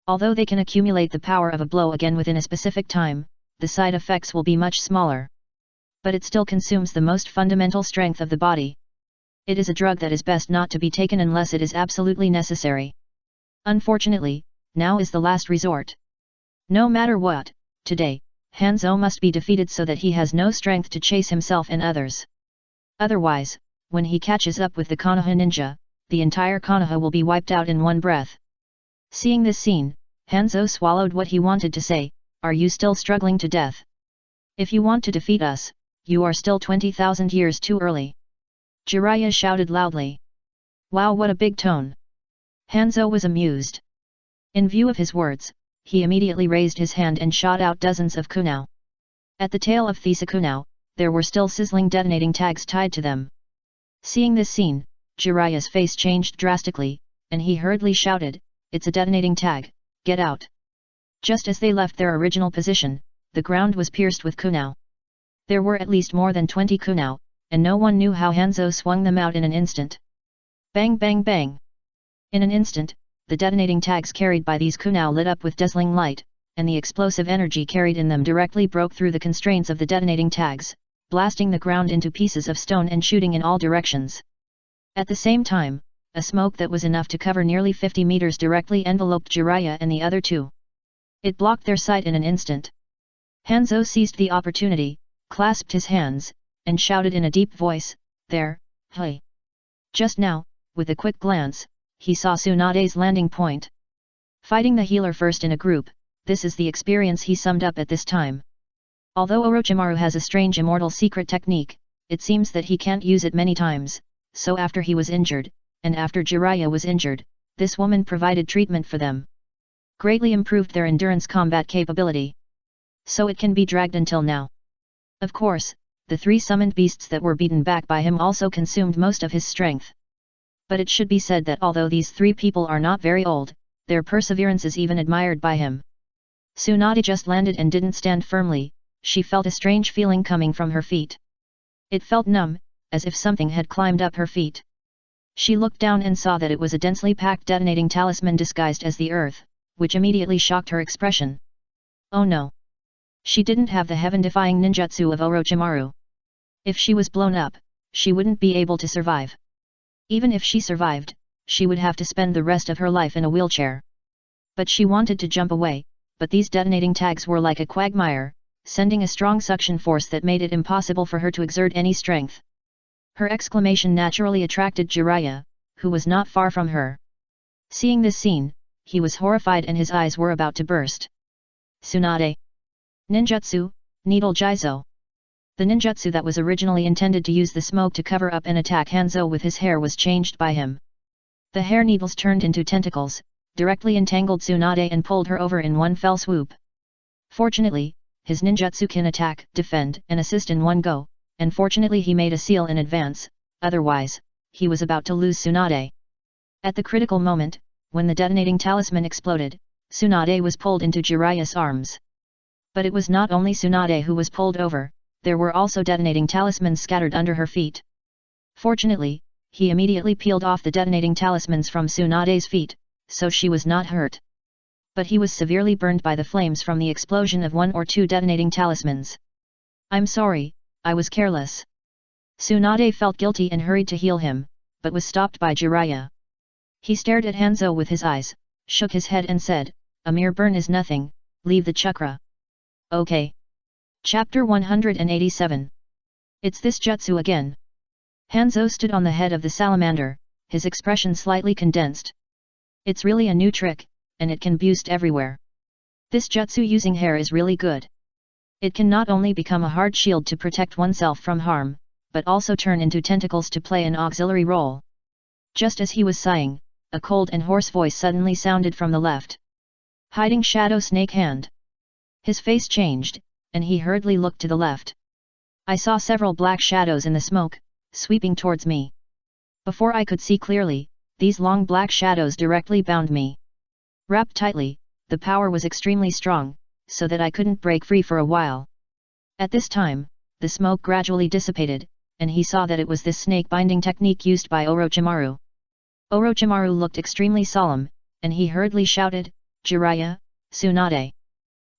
A: Although they can accumulate the power of a blow again within a specific time, the side effects will be much smaller. But it still consumes the most fundamental strength of the body. It is a drug that is best not to be taken unless it is absolutely necessary. Unfortunately, now is the last resort. No matter what, today, Hanzo must be defeated so that he has no strength to chase himself and others. Otherwise, when he catches up with the Konoha ninja, the entire Konoha will be wiped out in one breath. Seeing this scene, Hanzo swallowed what he wanted to say. Are you still struggling to death? If you want to defeat us, you are still 20,000 years too early. Jiraiya shouted loudly. Wow, what a big tone. Hanzo was amused. In view of his words, he immediately raised his hand and shot out dozens of kunao. At the tail of these kunao, there were still sizzling detonating tags tied to them. Seeing this scene, Jiraiya's face changed drastically, and he hurriedly shouted, "It's a detonating tag, get out." Just as they left their original position, the ground was pierced with kunao. There were at least more than 20 kunao, and no one knew how Hanzo swung them out in an instant. Bang bang bang! In an instant, the detonating tags carried by these kunao lit up with dazzling light, and the explosive energy carried in them directly broke through the constraints of the detonating tags, blasting the ground into pieces of stone and shooting in all directions. At the same time, a smoke that was enough to cover nearly 50 meters directly enveloped Jiraiya and the other two. It blocked their sight in an instant. Hanzo seized the opportunity, clasped his hands, and shouted in a deep voice, "There, hey!" Just now, with a quick glance, he saw Tsunade's landing point. Fighting the healer first in a group, this is the experience he summed up at this time. Although Orochimaru has a strange immortal secret technique, it seems that he can't use it many times, so after he was injured, and after Jiraiya was injured, this woman provided treatment for them. Greatly improved their endurance combat capability. So it can be dragged until now. Of course, the three summoned beasts that were beaten back by him also consumed most of his strength. But it should be said that although these three people are not very old, their perseverance is even admired by him. Tsunade just landed and didn't stand firmly, she felt a strange feeling coming from her feet. It felt numb, as if something had climbed up her feet. She looked down and saw that it was a densely packed detonating talisman disguised as the earth, which immediately shocked her expression. Oh no! She didn't have the heaven-defying ninjutsu of Orochimaru. If she was blown up, she wouldn't be able to survive. Even if she survived, she would have to spend the rest of her life in a wheelchair. But she wanted to jump away, but these detonating tags were like a quagmire, sending a strong suction force that made it impossible for her to exert any strength. Her exclamation naturally attracted Jiraiya, who was not far from her. Seeing this scene, he was horrified and his eyes were about to burst. Tsunade! Ninjutsu, Needle Jizo! The ninjutsu that was originally intended to use the smoke to cover up and attack Hanzo with his hair was changed by him. The hair needles turned into tentacles, directly entangled Tsunade and pulled her over in one fell swoop. Fortunately, his ninjutsu can attack, defend, and assist in one go, and fortunately he made a seal in advance, otherwise, he was about to lose Tsunade. At the critical moment, when the detonating talisman exploded, Tsunade was pulled into Jiraiya's arms. But it was not only Tsunade who was pulled over, there were also detonating talismans scattered under her feet. Fortunately, he immediately peeled off the detonating talismans from Tsunade's feet, so she was not hurt. But he was severely burned by the flames from the explosion of one or two detonating talismans. "I'm sorry, I was careless." Tsunade felt guilty and hurried to heal him, but was stopped by Jiraiya. He stared at Hanzo with his eyes, shook his head and said, "A mere burn is nothing, leave the chakra." Okay. Chapter 187. It's this jutsu again. Hanzo stood on the head of the salamander, his expression slightly condensed. It's really a new trick, and it can boost everywhere. This jutsu using hair is really good. It can not only become a hard shield to protect oneself from harm, but also turn into tentacles to play an auxiliary role. Just as he was sighing, a cold and hoarse voice suddenly sounded from the left. "Hiding shadow snake hand." His face changed, and he hurriedly looked to the left. I saw several black shadows in the smoke, sweeping towards me. Before I could see clearly, these long black shadows directly bound me. Wrapped tightly, the power was extremely strong, so that I couldn't break free for a while. At this time, the smoke gradually dissipated, and he saw that it was this snake binding technique used by Orochimaru. Orochimaru looked extremely solemn, and he hurriedly shouted, "Jiraiya, Tsunade."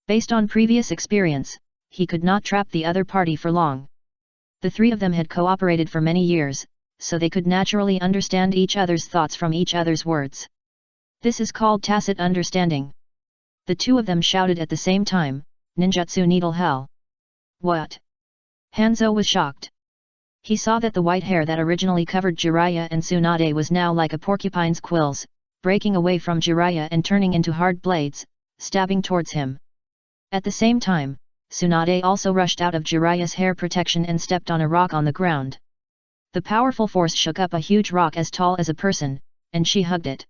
A: Based on previous experience, he could not trap the other party for long. The three of them had cooperated for many years, so they could naturally understand each other's thoughts from each other's words. This is called tacit understanding. The two of them shouted at the same time, "Ninjutsu Needle Hell!" What? Hanzo was shocked. He saw that the white hair that originally covered Jiraiya and Tsunade was now like a porcupine's quills, breaking away from Jiraiya and turning into hard blades, stabbing towards him. At the same time, Tsunade also rushed out of Jiraiya's hair protection and stepped on a rock on the ground. The powerful force shook up a huge rock as tall as a person, and she hugged it.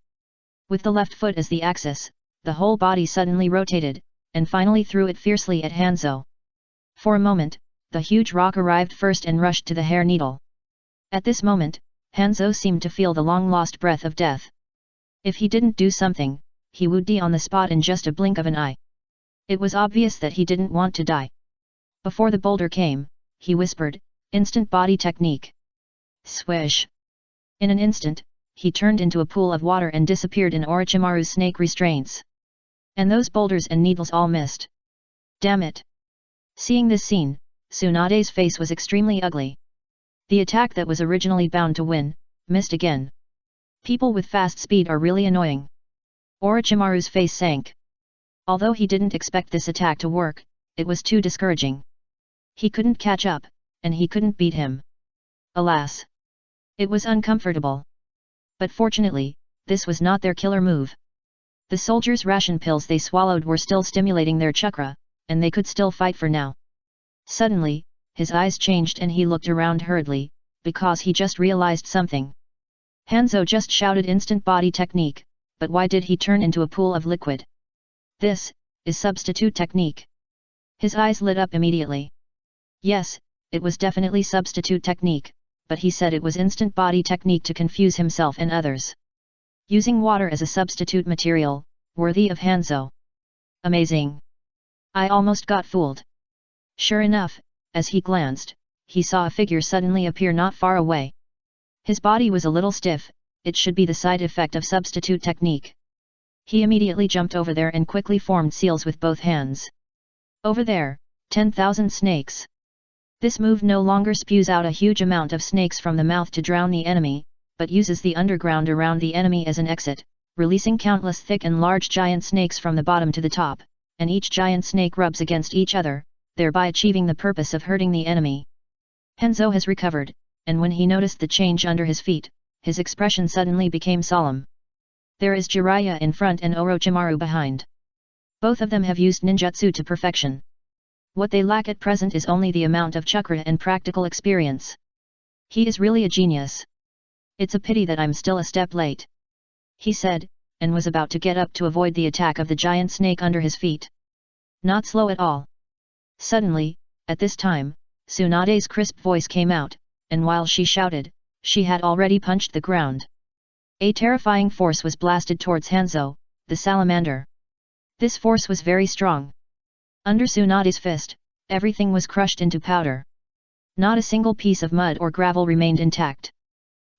A: With the left foot as the axis, the whole body suddenly rotated, and finally threw it fiercely at Hanzo. For a moment, the huge rock arrived first and rushed to the hair needle. At this moment, Hanzo seemed to feel the long-lost breath of death. If he didn't do something, he would die on the spot in just a blink of an eye. It was obvious that he didn't want to die. Before the boulder came, he whispered, "Instant body technique." Swish! In an instant, he turned into a pool of water and disappeared in Orochimaru's snake restraints. And those boulders and needles all missed. Damn it! Seeing this scene, Tsunade's face was extremely ugly. The attack that was originally bound to win, missed again. People with fast speed are really annoying. Orochimaru's face sank. Although he didn't expect this attack to work, it was too discouraging. He couldn't catch up, and he couldn't beat him. Alas! It was uncomfortable. But fortunately, this was not their killer move. The soldiers' ration pills they swallowed were still stimulating their chakra, and they could still fight for now. Suddenly, his eyes changed and he looked around hurriedly, because he just realized something. Hanzo just shouted instant body technique, but why did he turn into a pool of liquid? This is substitute technique. His eyes lit up immediately. Yes, it was definitely substitute technique, but he said it was instant body technique to confuse himself and others. Using water as a substitute material, worthy of Hanzo. Amazing! I almost got fooled. Sure enough, as he glanced, he saw a figure suddenly appear not far away. His body was a little stiff, it should be the side effect of substitute technique. He immediately jumped over there and quickly formed seals with both hands. Over there, 10,000 snakes. This move no longer spews out a huge amount of snakes from the mouth to drown the enemy, but uses the underground around the enemy as an exit, releasing countless thick and large giant snakes from the bottom to the top, and each giant snake rubs against each other, thereby achieving the purpose of hurting the enemy. Hanzo has recovered, and when he noticed the change under his feet, his expression suddenly became solemn. There is Jiraiya in front and Orochimaru behind. Both of them have used ninjutsu to perfection. What they lack at present is only the amount of chakra and practical experience. He is really a genius. It's a pity that I'm still a step late, he said, and was about to get up to avoid the attack of the giant snake under his feet. Not slow at all. Suddenly, at this time, Tsunade's crisp voice came out, and while she shouted, she had already punched the ground. A terrifying force was blasted towards Hanzo, the salamander. This force was very strong. Under Tsunade's fist, everything was crushed into powder. Not a single piece of mud or gravel remained intact.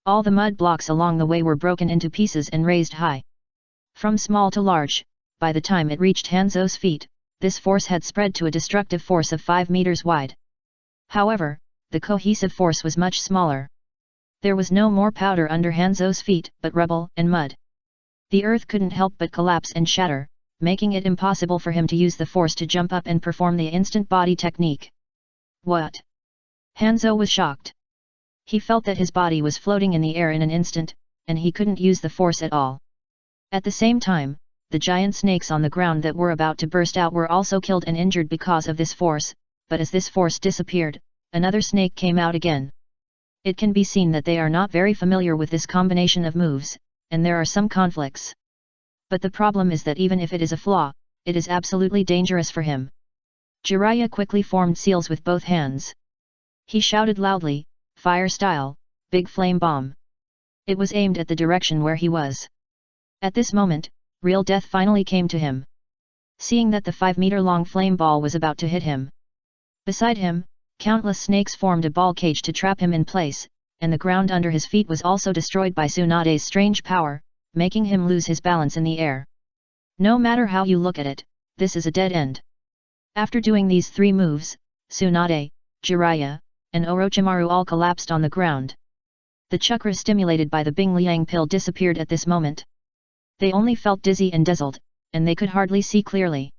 A: All the mud blocks along the way were broken into pieces and raised high. From small to large, by the time it reached Hanzo's feet, this force had spread to a destructive force of 5 meters wide. However, the cohesive force was much smaller. There was no more powder under Hanzo's feet but rubble and mud. The earth couldn't help but collapse and shatter, making it impossible for him to use the force to jump up and perform the instant body technique. What? Hanzo was shocked. He felt that his body was floating in the air in an instant, and he couldn't use the force at all. At the same time, the giant snakes on the ground that were about to burst out were also killed and injured because of this force, but as this force disappeared, another snake came out again. It can be seen that they are not very familiar with this combination of moves, and there are some conflicts. But the problem is that even if it is a flaw, it is absolutely dangerous for him. Jiraiya quickly formed seals with both hands. He shouted loudly, "Fire style, big flame bomb." It was aimed at the direction where he was. At this moment, real death finally came to him. Seeing that the 5-meter-long flame ball was about to hit him. Beside him, countless snakes formed a ball cage to trap him in place, and the ground under his feet was also destroyed by Tsunade's strange power, making him lose his balance in the air. No matter how you look at it, this is a dead end. After doing these 3 moves, Tsunade, Jiraiya, and Orochimaru all collapsed on the ground. The chakra stimulated by the Bing Liang pill disappeared at this moment. They only felt dizzy and dazzled, and they could hardly see clearly.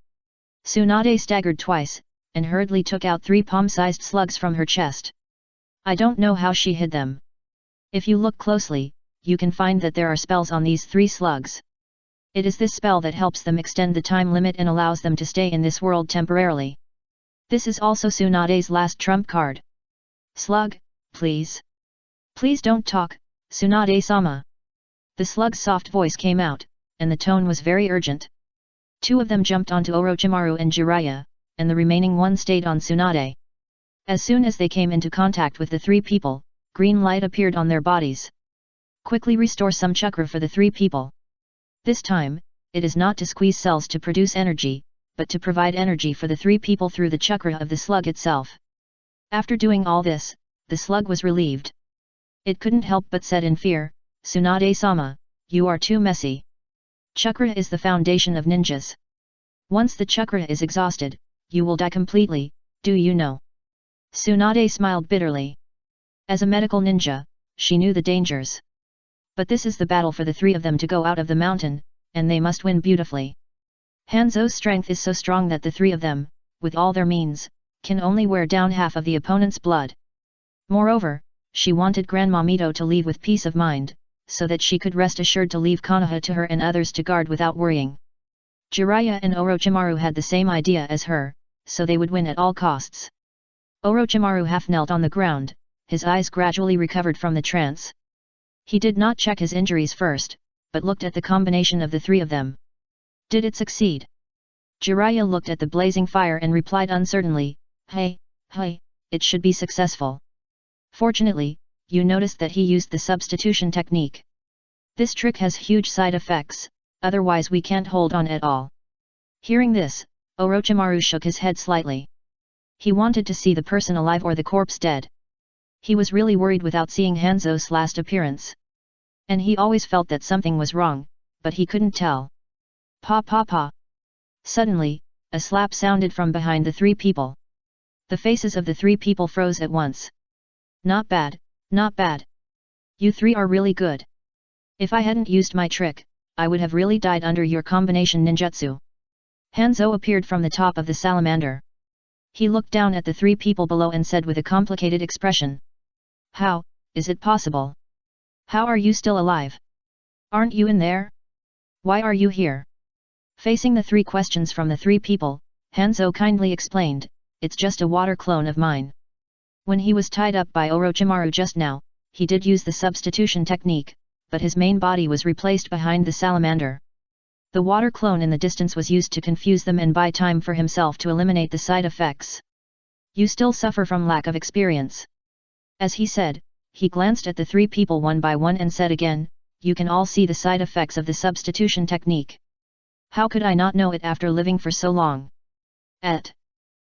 A: Tsunade staggered twice, and hurriedly took out 3 palm-sized slugs from her chest. I don't know how she hid them. If you look closely, you can find that there are spells on these 3 slugs. It is this spell that helps them extend the time limit and allows them to stay in this world temporarily. This is also Tsunade's last trump card. Slug, please. Please don't talk, Tsunade-sama. The slug's soft voice came out, and the tone was very urgent. 2 of them jumped onto Orochimaru and Jiraiya, and the remaining 1 stayed on Tsunade. As soon as they came into contact with the 3 people, green light appeared on their bodies. Quickly restore some chakra for the 3 people. This time, it is not to squeeze cells to produce energy, but to provide energy for the 3 people through the chakra of the slug itself. After doing all this, the slug was relieved. It couldn't help but said in fear, Tsunade-sama, you are too messy. Chakra is the foundation of ninjas. Once the chakra is exhausted, you will die completely, do you know? Tsunade smiled bitterly. As a medical ninja, she knew the dangers. But this is the battle for the 3 of them to go out of the mountain, and they must win beautifully. Hanzo's strength is so strong that the 3 of them, with all their means, can only wear down half of the opponent's blood. Moreover, she wanted Grandma Mito to leave with peace of mind, so that she could rest assured to leave Konoha to her and others to guard without worrying. Jiraiya and Orochimaru had the same idea as her, so they would win at all costs. Orochimaru half knelt on the ground, his eyes gradually recovered from the trance. He did not check his injuries first, but looked at the combination of the 3 of them. Did it succeed? Jiraiya looked at the blazing fire and replied uncertainly, Hey, it should be successful. Fortunately, you noticed that he used the substitution technique. This trick has huge side effects, otherwise we can't hold on at all. Hearing this, Orochimaru shook his head slightly. He wanted to see the person alive or the corpse dead. He was really worried without seeing Hanzo's last appearance. And he always felt that something was wrong, but he couldn't tell. Pa. Suddenly, a slap sounded from behind the 3 people. The faces of the 3 people froze at once. Not bad, not bad. You 3 are really good. If I hadn't used my trick, I would have really died under your combination ninjutsu. Hanzo appeared from the top of the salamander. He looked down at the 3 people below and said with a complicated expression. How, is it possible? How are you still alive? Aren't you in there? Why are you here? Facing the 3 questions from the 3 people, Hanzo kindly explained, it's just a water clone of mine. When he was tied up by Orochimaru just now, he did use the substitution technique, but his main body was replaced behind the salamander. The water clone in the distance was used to confuse them and buy time for himself to eliminate the side effects. You still suffer from lack of experience. As he said, he glanced at the 3 people one by one and said again, you can all see the side effects of the substitution technique. How could I not know it after living for so long? At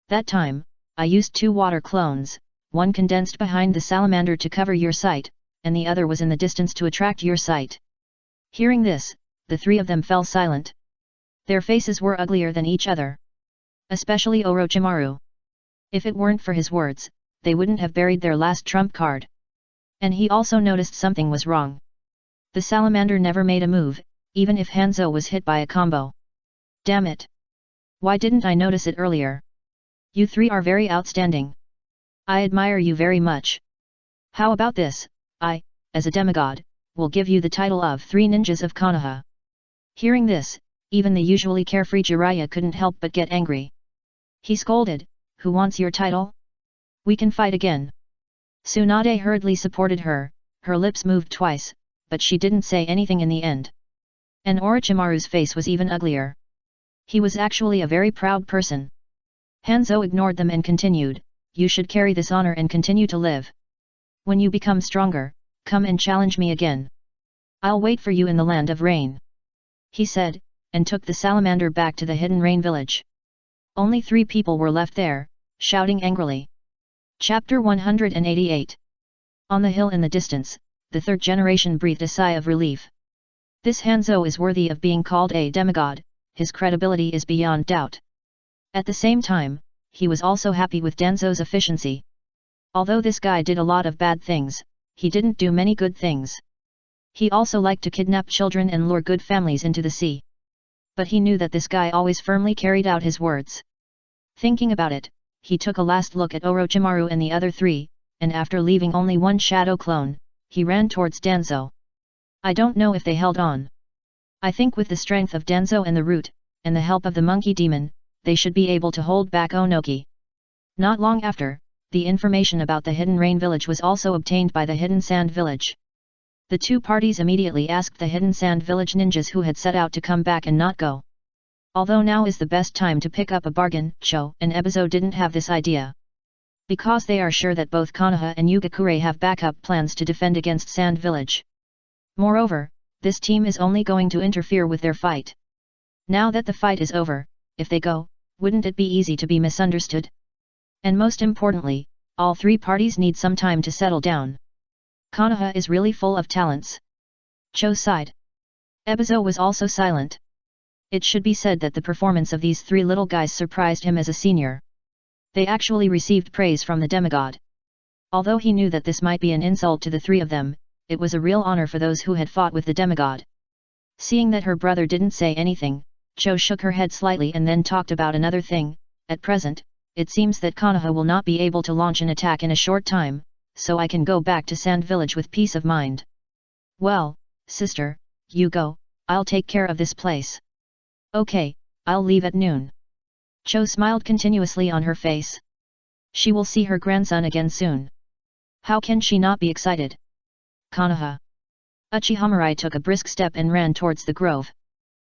A: that time, I used 2 water clones, one condensed behind the salamander to cover your sight, and the other was in the distance to attract your sight. Hearing this, the 3 of them fell silent. Their faces were uglier than each other. Especially Orochimaru. If it weren't for his words, they wouldn't have buried their last trump card. And he also noticed something was wrong. The salamander never made a move, even if Hanzo was hit by a combo. Damn it! Why didn't I notice it earlier? You 3 are very outstanding. I admire you very much. How about this, I, as a demigod, will give you the title of 3 Ninjas of Konoha. Hearing this, even the usually carefree Jiraiya couldn't help but get angry. He scolded, who wants your title? We can fight again. Tsunade hurriedly supported her, her lips moved twice, but she didn't say anything in the end. And Orochimaru's face was even uglier. He was actually a very proud person. Hanzo ignored them and continued, you should carry this honor and continue to live. When you become stronger, come and challenge me again. I'll wait for you in the land of rain. He said, and took the salamander back to the hidden rain village. Only 3 people were left there, shouting angrily. Chapter 188. On the hill in the distance, the third generation breathed a sigh of relief. This Hanzo is worthy of being called a demigod, his credibility is beyond doubt. At the same time, he was also happy with Danzo's efficiency. Although this guy did a lot of bad things, he didn't do many good things. He also liked to kidnap children and lure good families into the sea. But he knew that this guy always firmly carried out his words. Thinking about it, he took a last look at Orochimaru and the other three, and after leaving only one shadow clone, he ran towards Danzo. I don't know if they held on. I think with the strength of Danzo and the root, and the help of the monkey demon, they should be able to hold back Onoki. Not long after, the information about the Hidden Rain Village was also obtained by the Hidden Sand Village. The two parties immediately asked the Hidden Sand Village ninjas who had set out to come back and not go. Although now is the best time to pick up a bargain, Cho and Ebizo didn't have this idea. Because they are sure that both Konoha and Yugakure have backup plans to defend against Sand Village. Moreover, this team is only going to interfere with their fight. Now that the fight is over, if they go, wouldn't it be easy to be misunderstood? And most importantly, all three parties need some time to settle down. Konoha is really full of talents. Cho sighed. Ebizo was also silent. It should be said that the performance of these three little guys surprised him as a senior. They actually received praise from the demigod. Although he knew that this might be an insult to the three of them, it was a real honor for those who had fought with the demigod. Seeing that her brother didn't say anything, Cho shook her head slightly and then talked about another thing. At present, it seems that Konoha will not be able to launch an attack in a short time, so I can go back to Sand Village with peace of mind. Well, sister, you go, I'll take care of this place. Okay, I'll leave at noon. Cho smiled continuously on her face. She will see her grandson again soon. How can she not be excited? Konoha. Uchiha Mirai took a brisk step and ran towards the grove.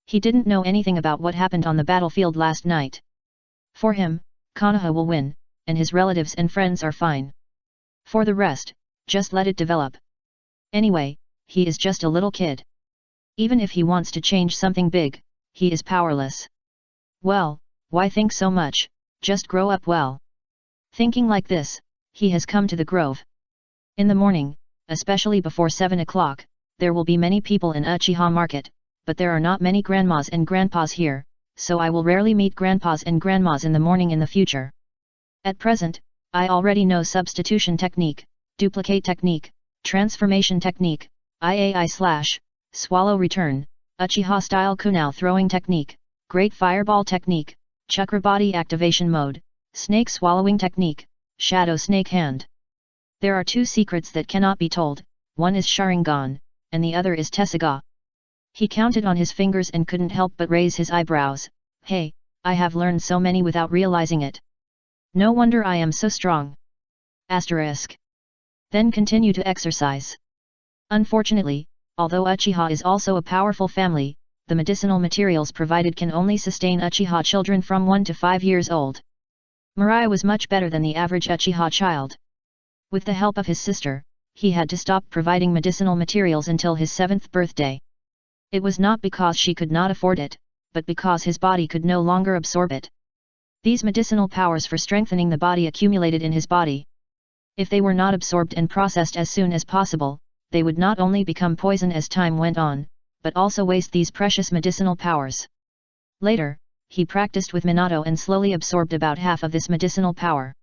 A: He didn't know anything about what happened on the battlefield last night. For him, Konoha will win, and his relatives and friends are fine. For the rest, just let it develop. Anyway, he is just a little kid. Even if he wants to change something big, he is powerless. Well, why think so much, just grow up well. Thinking like this, he has come to the grove. In the morning, especially before 7 o'clock, there will be many people in Uchiha Market, but there are not many grandmas and grandpas here, so I will rarely meet grandpas and grandmas in the morning in the future. At present, I already know substitution technique, duplicate technique, transformation technique, IAI/, swallow return, Uchiha style kunai throwing technique, great fireball technique, chakra body activation mode, snake swallowing technique, shadow snake hand. There are two secrets that cannot be told, one is Sharingan, and the other is Tessaigan. He counted on his fingers and couldn't help but raise his eyebrows. Hey, I have learned so many without realizing it. No wonder I am so strong. Asterisk. Then continue to exercise. Unfortunately, although Uchiha is also a powerful family, the medicinal materials provided can only sustain Uchiha children from 1 to 5 years old. Mirai was much better than the average Uchiha child. With the help of his sister, he had to stop providing medicinal materials until his 7th birthday. It was not because she could not afford it, but because his body could no longer absorb it. These medicinal powers for strengthening the body accumulated in his body. If they were not absorbed and processed as soon as possible, they would not only become poison as time went on, but also waste these precious medicinal powers. Later, he practiced with Minato and slowly absorbed about half of this medicinal power.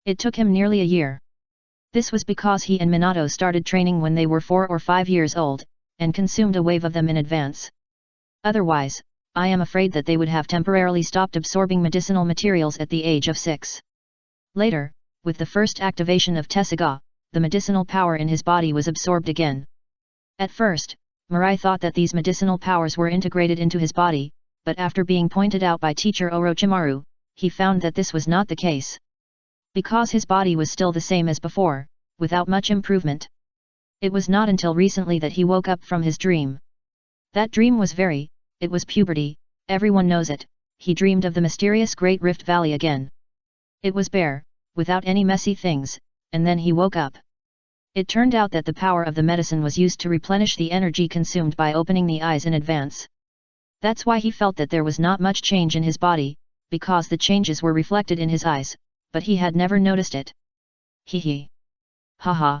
A: It took him nearly a year. This was because he and Minato started training when they were 4 or 5 years old, and consumed a wave of them in advance. Otherwise, I am afraid that they would have temporarily stopped absorbing medicinal materials at the age of 6. Later, with the first activation of Tessaigan, the medicinal power in his body was absorbed again. At first, Mirai thought that these medicinal powers were integrated into his body, but after being pointed out by teacher Orochimaru, he found that this was not the case. Because his body was still the same as before, without much improvement. It was not until recently that he woke up from his dream. That dream was it was puberty, everyone knows it, he dreamed of the mysterious Great Rift Valley again. It was bare, without any messy things, and then he woke up. It turned out that the power of the medicine was used to replenish the energy consumed by opening the eyes in advance. That's why he felt that there was not much change in his body, because the changes were reflected in his eyes, but he had never noticed it. Hee hee. Haha.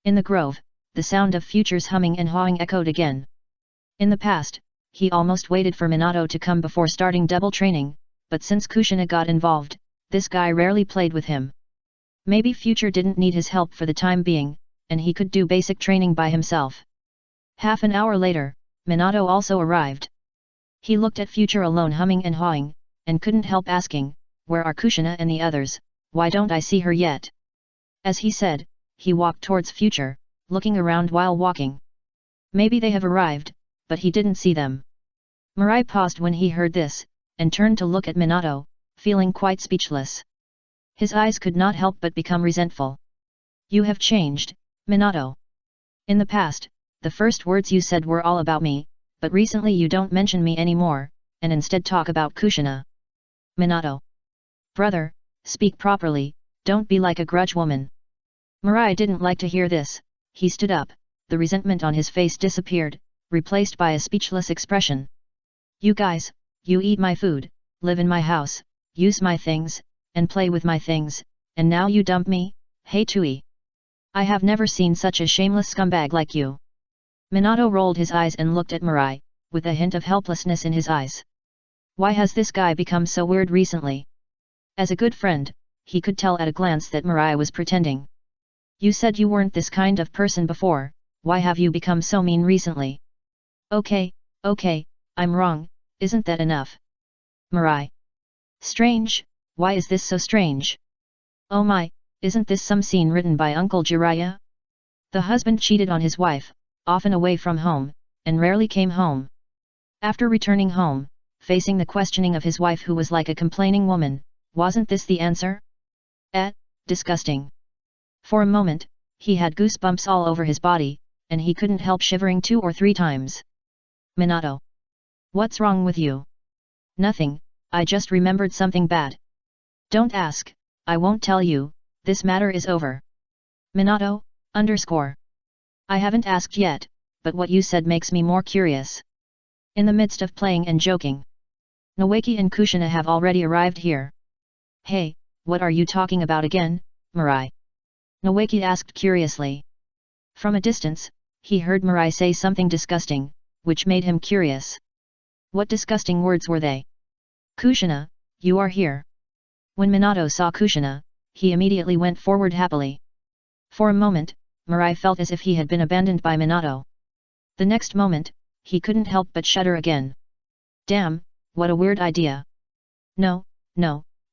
A: In the grove, the sound of Future's humming and hawing echoed again. In the past, he almost waited for Minato to come before starting double training, but since Kushina got involved, this guy rarely played with him. Maybe Future didn't need his help for the time being, and he could do basic training by himself. Half an hour later, Minato also arrived. He looked at Future alone humming and hawing, and couldn't help asking, "Where are Kushina and the others? Why don't I see her yet?" As he said, he walked towards Future, looking around while walking. Maybe they have arrived, but he didn't see them. Mirai paused when he heard this, and turned to look at Minato, feeling quite speechless. His eyes could not help but become resentful. "You have changed, Minato. In the past, the first words you said were all about me, but recently you don't mention me anymore, and instead talk about Kushina." Minato. "Brother, speak properly, don't be like a grudge woman." Mirai didn't like to hear this. He stood up, the resentment on his face disappeared, replaced by a speechless expression. "You guys, you eat my food, live in my house, use my things, and play with my things, and now you dump me? Hey Tui! I have never seen such a shameless scumbag like you." Minato rolled his eyes and looked at Mirai, with a hint of helplessness in his eyes. Why has this guy become so weird recently? As a good friend, he could tell at a glance that Mirai was pretending. "You said you weren't this kind of person before, why have you become so mean recently?" Okay, I'm wrong, isn't that enough?" Mirai. "Strange, why is this so strange? Oh my, isn't this some scene written by Uncle Jiraiya?" The husband cheated on his wife, often away from home, and rarely came home. After returning home, facing the questioning of his wife who was like a complaining woman, wasn't this the answer? Disgusting. For a moment, he had goosebumps all over his body, and he couldn't help shivering 2 or 3 times. "Minato. What's wrong with you?" "Nothing, I just remembered something bad." "Don't ask, I won't tell you, this matter is over." Minato, I haven't asked yet, but what you said makes me more curious. In the midst of playing and joking, Noeki and Kushina have already arrived here. "Hey, what are you talking about again, Mirai?" Noeki asked curiously. From a distance, he heard Mirai say something disgusting, which made him curious. What disgusting words were they? "Kushina, you are here." When Minato saw Kushina, he immediately went forward happily. For a moment, Mirai felt as if he had been abandoned by Minato. The next moment, he couldn't help but shudder again. Damn, what a weird idea. No,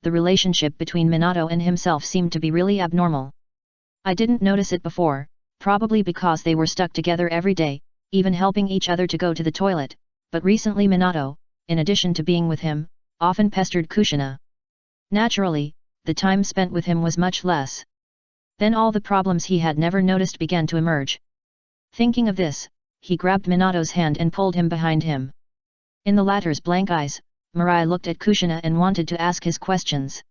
A: the relationship between Minato and himself seemed to be really abnormal. I didn't notice it before, probably because they were stuck together every day, even helping each other to go to the toilet, but recently Minato, in addition to being with him, often pestered Kushina. Naturally, the time spent with him was much less. Then all the problems he had never noticed began to emerge. Thinking of this, he grabbed Minato's hand and pulled him behind him. In the latter's blank eyes, Mirai looked at Kushina and wanted to ask his questions.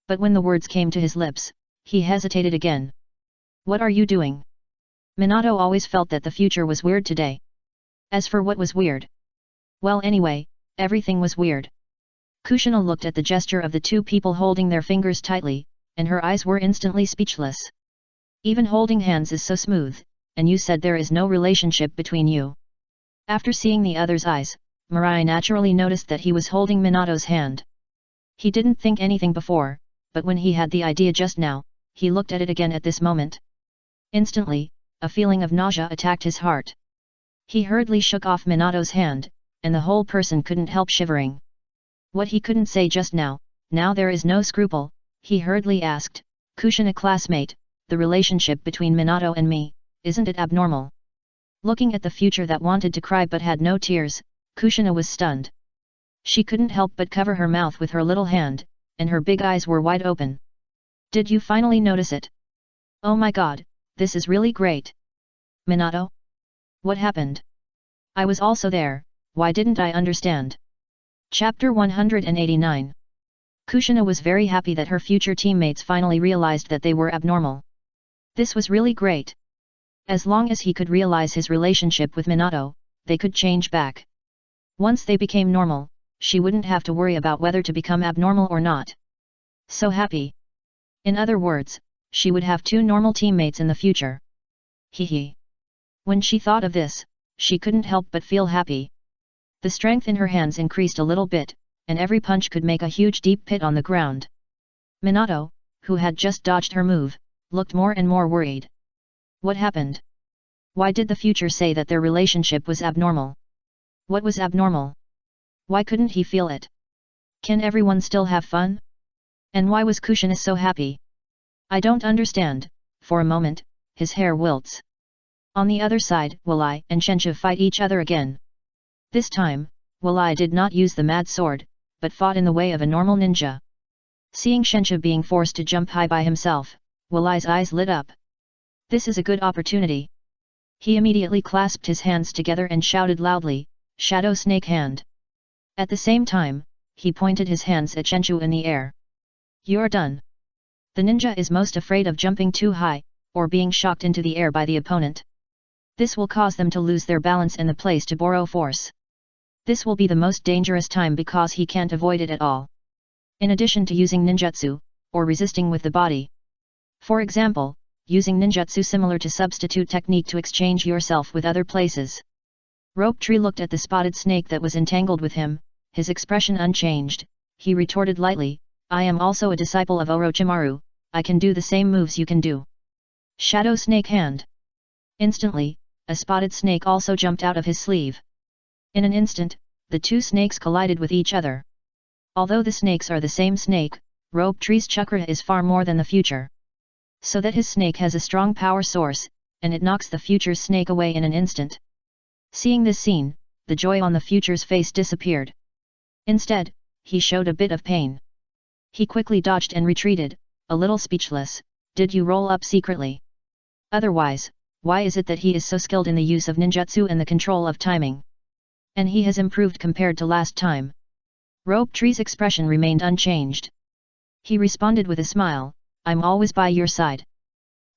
A: But when the words came to his lips, he hesitated again. "What are you doing?" Minato always felt that the future was weird today. As for what was weird? Well anyway, everything was weird. Kushina looked at the gesture of the two people holding their fingers tightly, and her eyes were instantly speechless. "Even holding hands is so smooth, and you said there is no relationship between you." After seeing the other's eyes, Mirai naturally noticed that he was holding Minato's hand. He didn't think anything before, but when he had the idea just now, he looked at it again at this moment. Instantly, a feeling of nausea attacked his heart. He hurriedly shook off Minato's hand, and the whole person couldn't help shivering. What he couldn't say just now there is no scruple, he hurriedly asked, "Kushina classmate, the relationship between Minato and me, isn't it abnormal?" Looking at the future that wanted to cry but had no tears, Kushina was stunned. She couldn't help but cover her mouth with her little hand, and her big eyes were wide open. "Did you finally notice it? Oh my god, this is really great. Minato? What happened? I was also there, why didn't I understand?" Chapter 189. Kushina was very happy that her future teammates finally realized that they were abnormal. This was really great. As long as he could realize his relationship with Minato, they could change back. Once they became normal, she wouldn't have to worry about whether to become abnormal or not. So happy. In other words, she would have 2 normal teammates in the future. Hee. When she thought of this, she couldn't help but feel happy. The strength in her hands increased a little bit, and every punch could make a huge deep pit on the ground. Minato, who had just dodged her move, looked more and more worried. What happened? Why did the future say that their relationship was abnormal? What was abnormal? Why couldn't he feel it? Can everyone still have fun? And why was Kushina so happy? I don't understand. For a moment, his hair wilts. On the other side, Walai and Shencha fight each other again. This time, Walai did not use the mad sword, but fought in the way of a normal ninja. Seeing Shencha being forced to jump high by himself, Walai's eyes lit up. This is a good opportunity. He immediately clasped his hands together and shouted loudly, "Shadow Snake Hand." At the same time, he pointed his hands at Shenchu in the air. You're done. The ninja is most afraid of jumping too high, or being shocked into the air by the opponent. This will cause them to lose their balance and the place to borrow force. This will be the most dangerous time because he can't avoid it at all. In addition to using ninjutsu, or resisting with the body. For example, using ninjutsu similar to substitute technique to exchange yourself with other places. Rope Tree looked at the spotted snake that was entangled with him, his expression unchanged. He retorted lightly, I am also a disciple of Orochimaru, I can do the same moves you can do. Shadow Snake Hand. Instantly, a spotted snake also jumped out of his sleeve. In an instant, the two snakes collided with each other. Although the snakes are the same snake, Rope Tree's chakra is far more than the future. So that his snake has a strong power source, and it knocks the future's snake away in an instant. Seeing this scene, the joy on the future's face disappeared. Instead, he showed a bit of pain. He quickly dodged and retreated, a little speechless. Did you roll up secretly? Otherwise, why is it that he is so skilled in the use of ninjutsu and the control of timing? And he has improved compared to last time. Rope Tree's expression remained unchanged. He responded with a smile, I'm always by your side.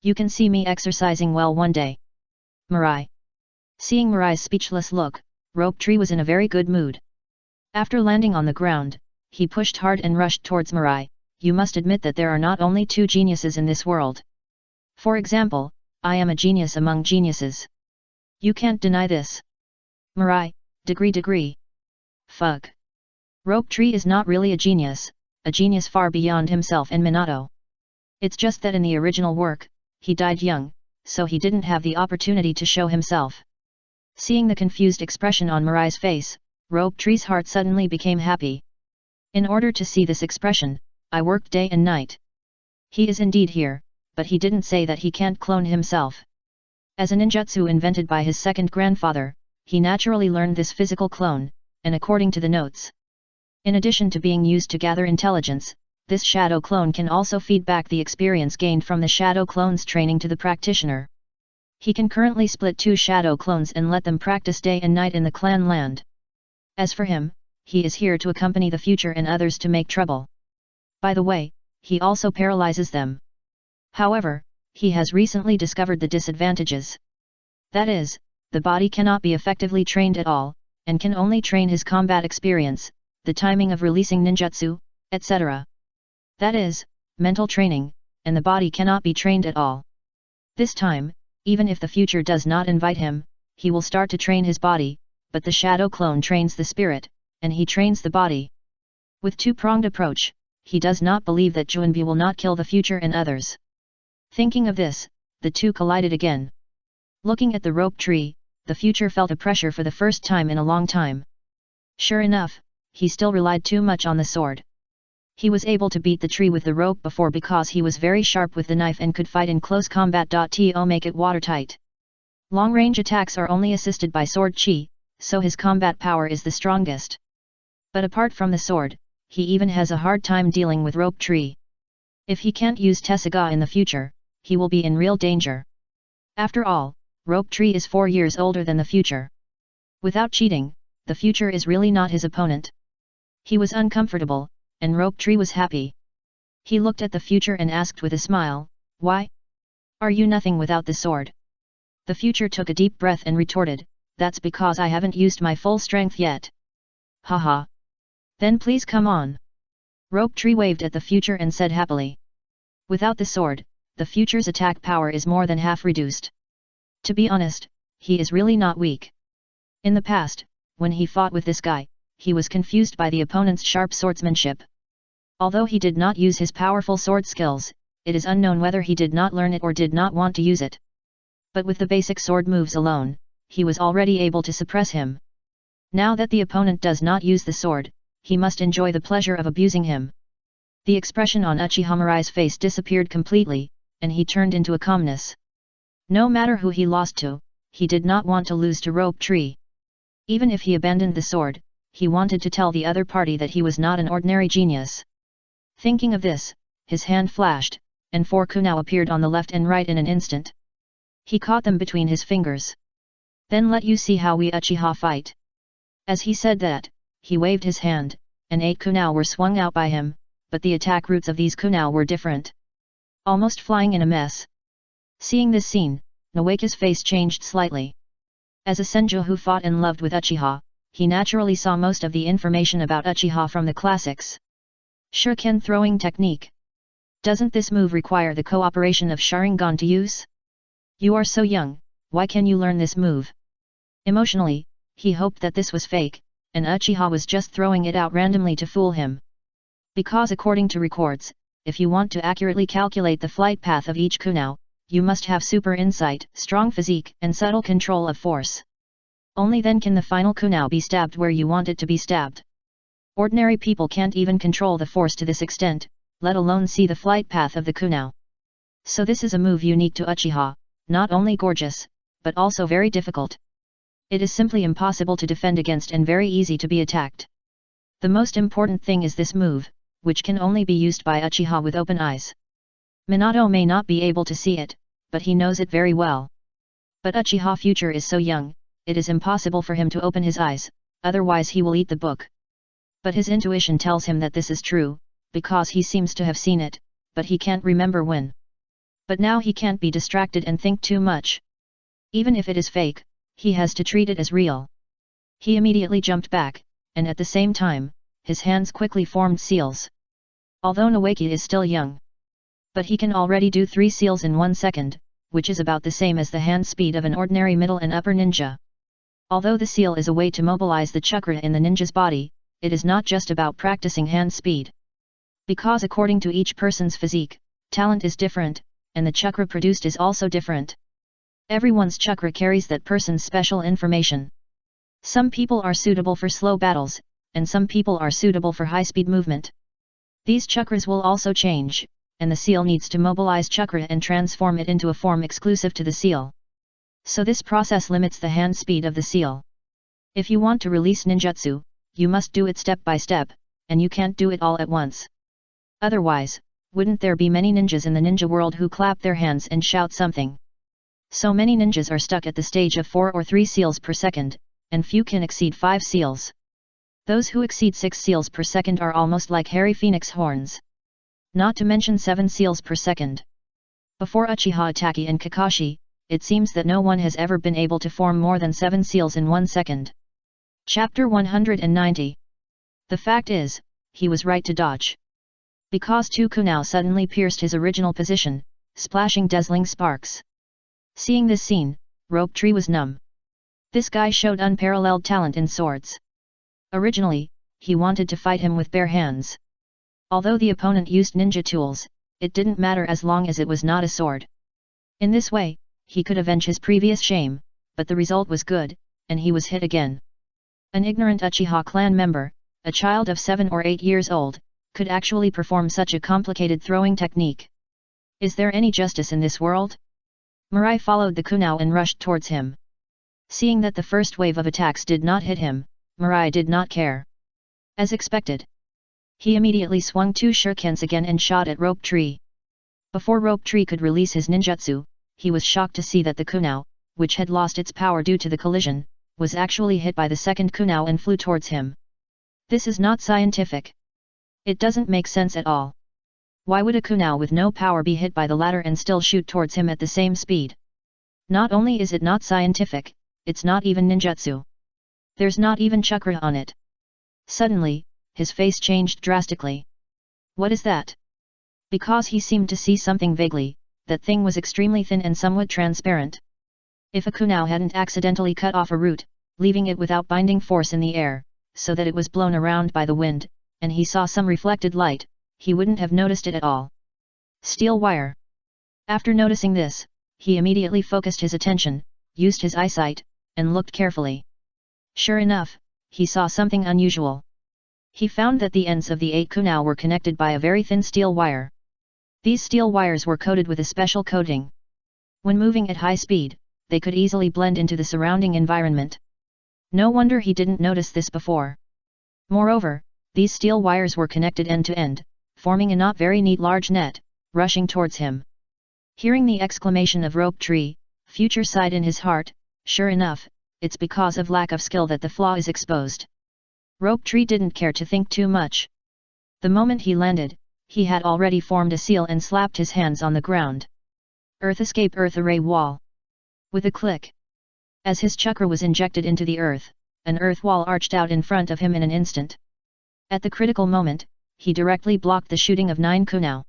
A: You can see me exercising well one day. Mirai. Seeing Mirai's speechless look, Rope Tree was in a very good mood. After landing on the ground, he pushed hard and rushed towards Mirai. You must admit that there are not only two geniuses in this world. For example, I am a genius among geniuses. You can't deny this. Mirai, degree. Fuck. Rope Tree is not really a genius far beyond himself and Minato. It's just that in the original work, he died young, so he didn't have the opportunity to show himself. Seeing the confused expression on Mirai's face, Rope Tree's heart suddenly became happy. In order to see this expression, I worked day and night. He is indeed here, but he didn't say that he can't clone himself. As a ninjutsu invented by his second grandfather, he naturally learned this physical clone, and according to the notes. In addition to being used to gather intelligence, this shadow clone can also feed back the experience gained from the shadow clone's training to the practitioner. He can currently split two shadow clones and let them practice day and night in the clan land. As for him, he is here to accompany the future and others to make trouble. By the way, he also paralyzes them. However, he has recently discovered the disadvantages. That is, the body cannot be effectively trained at all, and can only train his combat experience, the timing of releasing ninjutsu, etc. That is, mental training, and the body cannot be trained at all. This time, even if the future does not invite him, he will start to train his body, but the shadow clone trains the spirit, and he trains the body. With two-pronged approach, he does not believe that Junbi will not kill the future and others. Thinking of this, the two collided again. Looking at the Rope Tree, the future felt a pressure for the first time in a long time. Sure enough, he still relied too much on the sword. He was able to beat the tree with the rope before because he was very sharp with the knife and could fight in close combat. To make it watertight. Long-range attacks are only assisted by sword chi, so his combat power is the strongest. But apart from the sword, he even has a hard time dealing with Rope Tree. If he can't use Tessaigan in the future, he will be in real danger. After all, Rope Tree is 4 years older than the future. Without cheating, the future is really not his opponent. He was uncomfortable, and Rope Tree was happy. He looked at the future and asked with a smile, why? Are you nothing without the sword? The future took a deep breath and retorted, that's because I haven't used my full strength yet. Haha. Then please come on. Rope Tree waved at the future and said happily. Without the sword, the future's attack power is more than half reduced. To be honest, he is really not weak. In the past, when he fought with this guy, he was confused by the opponent's sharp swordsmanship. Although he did not use his powerful sword skills, it is unknown whether he did not learn it or did not want to use it. But with the basic sword moves alone, he was already able to suppress him. Now that the opponent does not use the sword, he must enjoy the pleasure of abusing him. The expression on Uchiha Mirai's face disappeared completely, and he turned into a calmness. No matter who he lost to, he did not want to lose to Rope Tree. Even if he abandoned the sword, he wanted to tell the other party that he was not an ordinary genius. Thinking of this, his hand flashed, and 4 kunai appeared on the left and right in an instant. He caught them between his fingers. Then let you see how we Uchiha fight. As he said that, he waved his hand, and 8 kunai were swung out by him, but the attack routes of these kunai were different. Almost flying in a mess. Seeing this scene, Nowake's face changed slightly. As a senju who fought and loved with Uchiha, he naturally saw most of the information about Uchiha from the classics. Shuriken throwing technique. Doesn't this move require the cooperation of Sharingan to use? You are so young, why can you learn this move? Emotionally, he hoped that this was fake, and Uchiha was just throwing it out randomly to fool him. Because according to records, if you want to accurately calculate the flight path of each kunai, you must have super insight, strong physique, and subtle control of force. Only then can the final kunai be stabbed where you want it to be stabbed. Ordinary people can't even control the force to this extent, let alone see the flight path of the kunai. So this is a move unique to Uchiha, not only gorgeous, but also very difficult. It is simply impossible to defend against and very easy to be attacked. The most important thing is this move, which can only be used by Uchiha with open eyes. Minato may not be able to see it, but he knows it very well. But Uchiha future is so young, it is impossible for him to open his eyes, otherwise he will eat the book. But his intuition tells him that this is true, because he seems to have seen it, but he can't remember when. But now he can't be distracted and think too much. Even if it is fake, he has to treat it as real. He immediately jumped back, and at the same time, his hands quickly formed seals. Although Nowake is still young, but he can already do 3 seals in 1 second, which is about the same as the hand speed of an ordinary middle and upper ninja. Although the seal is a way to mobilize the chakra in the ninja's body, it is not just about practicing hand speed. Because according to each person's physique, talent is different, and the chakra produced is also different. Everyone's chakra carries that person's special information. Some people are suitable for slow battles, and some people are suitable for high-speed movement. These chakras will also change, and the seal needs to mobilize chakra and transform it into a form exclusive to the seal. So this process limits the hand speed of the seal. If you want to release ninjutsu, you must do it step by step, and you can't do it all at once. Otherwise, wouldn't there be many ninjas in the ninja world who clap their hands and shout something? So many ninjas are stuck at the stage of 4 or 3 seals per second, and few can exceed 5 seals. Those who exceed 6 seals per second are almost like hairy phoenix horns. Not to mention 7 seals per second. Before Uchiha Itachi and Kakashi, it seems that no one has ever been able to form more than 7 seals in 1 second. Chapter 190. The fact is, he was right to dodge. Because 2 kunai suddenly pierced his original position, splashing dazzling sparks. Seeing this scene, Rope Tree was numb. This guy showed unparalleled talent in swords. Originally, he wanted to fight him with bare hands. Although the opponent used ninja tools, it didn't matter as long as it was not a sword. In this way, he could avenge his previous shame, but the result was good, and he was hit again. An ignorant Uchiha clan member, a child of 7 or 8 years old, could actually perform such a complicated throwing technique. Is there any justice in this world? Mirai followed the kunai and rushed towards him. Seeing that the first wave of attacks did not hit him, Mirai did not care. As expected, he immediately swung 2 shurikens again and shot at Rope Tree. Before Rope Tree could release his ninjutsu, he was shocked to see that the kunai, which had lost its power due to the collision, was actually hit by the second kunai and flew towards him. This is not scientific. It doesn't make sense at all. Why would a kunai with no power be hit by the latter and still shoot towards him at the same speed? Not only is it not scientific, it's not even ninjutsu. There's not even chakra on it. Suddenly, his face changed drastically. What is that? Because he seemed to see something vaguely, that thing was extremely thin and somewhat transparent. If a kunao hadn't accidentally cut off a root, leaving it without binding force in the air, so that it was blown around by the wind, and he saw some reflected light, he wouldn't have noticed it at all. Steel wire. After noticing this, he immediately focused his attention, used his eyesight, and looked carefully. Sure enough, he saw something unusual. He found that the ends of the 8 kunao were connected by a very thin steel wire. These steel wires were coated with a special coating. When moving at high speed, they could easily blend into the surrounding environment. No wonder he didn't notice this before. Moreover, these steel wires were connected end to end, forming a not very neat large net, rushing towards him. Hearing the exclamation of Rope Tree, Future sighed in his heart. Sure enough, it's because of lack of skill that the flaw is exposed. Rope Tree didn't care to think too much. The moment he landed, he had already formed a seal and slapped his hands on the ground. Earth escape earth array wall. With a click. As his chakra was injected into the earth, an earth wall arched out in front of him in an instant. At the critical moment, he directly blocked the shooting of 9 kunao.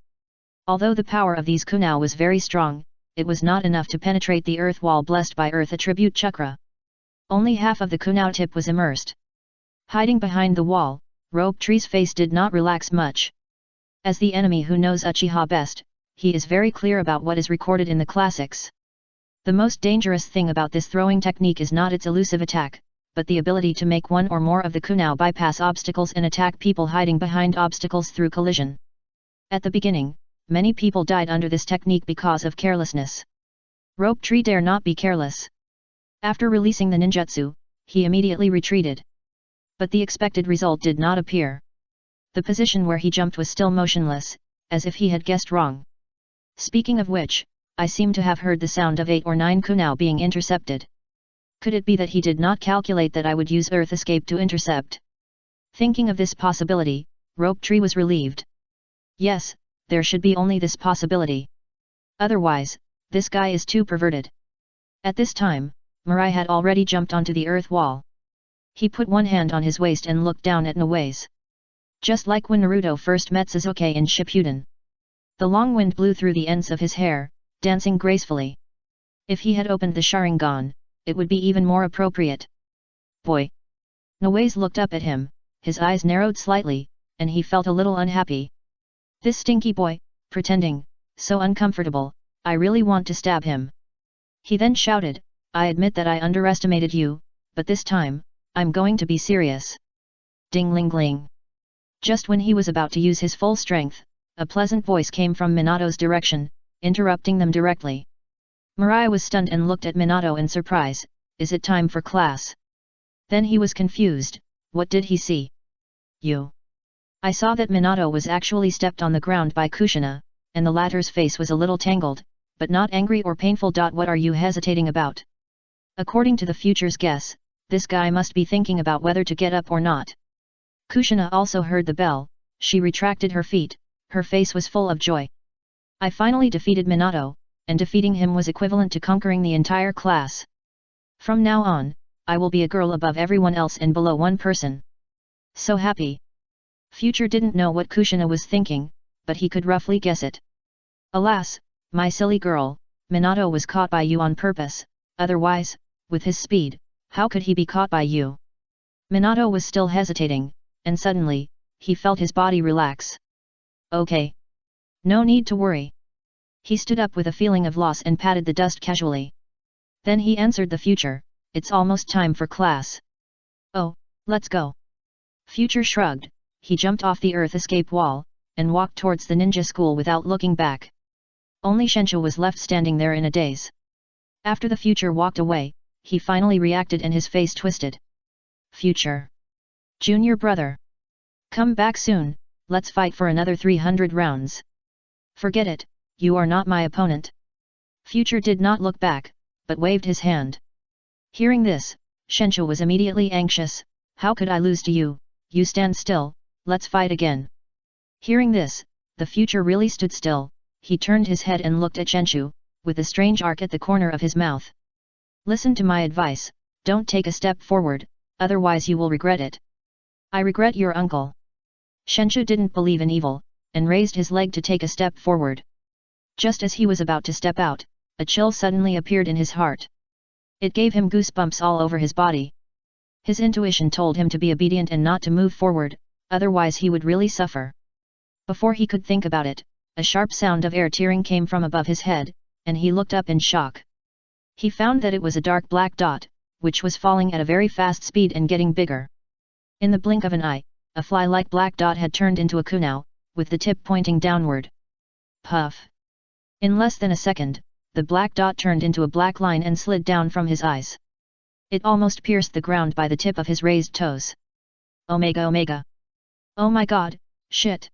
A: Although the power of these kunao was very strong, it was not enough to penetrate the earth wall blessed by earth attribute chakra. Only half of the kunao tip was immersed. Hiding behind the wall, Rope Tree's face did not relax much. As the enemy who knows Uchiha best, he is very clear about what is recorded in the classics. The most dangerous thing about this throwing technique is not its elusive attack, but the ability to make one or more of the kunao bypass obstacles and attack people hiding behind obstacles through collision. At the beginning, many people died under this technique because of carelessness. Rope Tree dare not be careless. After releasing the ninjutsu, he immediately retreated. But the expected result did not appear. The position where he jumped was still motionless, as if he had guessed wrong. Speaking of which, I seem to have heard the sound of 8 or 9 kunao being intercepted. Could it be that he did not calculate that I would use Earth Escape to intercept? Thinking of this possibility, Rope Tree was relieved. Yes, there should be only this possibility. Otherwise, this guy is too perverted. At this time, Mirai had already jumped onto the earth wall. He put one hand on his waist and looked down at Nawaze. Just like when Naruto first met Sasuke in Shippuden. The long wind blew through the ends of his hair, dancing gracefully. If he had opened the Sharingan, it would be even more appropriate. Boy! Nawaze looked up at him, his eyes narrowed slightly, and he felt a little unhappy. This stinky boy, pretending, so uncomfortable, I really want to stab him. He then shouted, I admit that I underestimated you, but this time, I'm going to be serious. Ding-ling-ling. Just when he was about to use his full strength, a pleasant voice came from Minato's direction, interrupting them directly. Mirai was stunned and looked at Minato in surprise. Is it time for class? Then he was confused. What did he see? You. I saw that Minato was actually stepped on the ground by Kushina, and the latter's face was a little tangled, but not angry or painful. What are you hesitating about? According to the future's guess, this guy must be thinking about whether to get up or not. Kushina also heard the bell. She retracted her feet, her face was full of joy. I finally defeated Minato, and defeating him was equivalent to conquering the entire class. From now on, I will be a girl above everyone else and below one person. So happy. Future didn't know what Kushina was thinking, but he could roughly guess it. Alas, my silly girl, Minato was caught by you on purpose, otherwise, with his speed, how could he be caught by you? Minato was still hesitating, and suddenly, he felt his body relax. Okay. No need to worry. He stood up with a feeling of loss and patted the dust casually. Then he answered the future, it's almost time for class. Oh, let's go. Future shrugged, he jumped off the earth escape wall, and walked towards the ninja school without looking back. Only Shenshu was left standing there in a daze. After the future walked away, he finally reacted and his face twisted. Future. Junior brother. Come back soon, let's fight for another 300 rounds. Forget it, you are not my opponent. Future did not look back, but waved his hand. Hearing this, Shenshu was immediately anxious. How could I lose to you? You stand still, let's fight again. Hearing this, the future really stood still. He turned his head and looked at Shenshu, with a strange arc at the corner of his mouth. Listen to my advice, don't take a step forward, otherwise you will regret it. I regret your uncle. Shenshu didn't believe in evil, and raised his leg to take a step forward. Just as he was about to step out, a chill suddenly appeared in his heart. It gave him goosebumps all over his body. His intuition told him to be obedient and not to move forward, otherwise he would really suffer. Before he could think about it, a sharp sound of air tearing came from above his head, and he looked up in shock. He found that it was a dark black dot, which was falling at a very fast speed and getting bigger. In the blink of an eye, a fly-like black dot had turned into a kunao, with the tip pointing downward. Puff! In less than a second, the black dot turned into a black line and slid down from his eyes. It almost pierced the ground by the tip of his raised toes. Omega Omega! Oh my god, shit!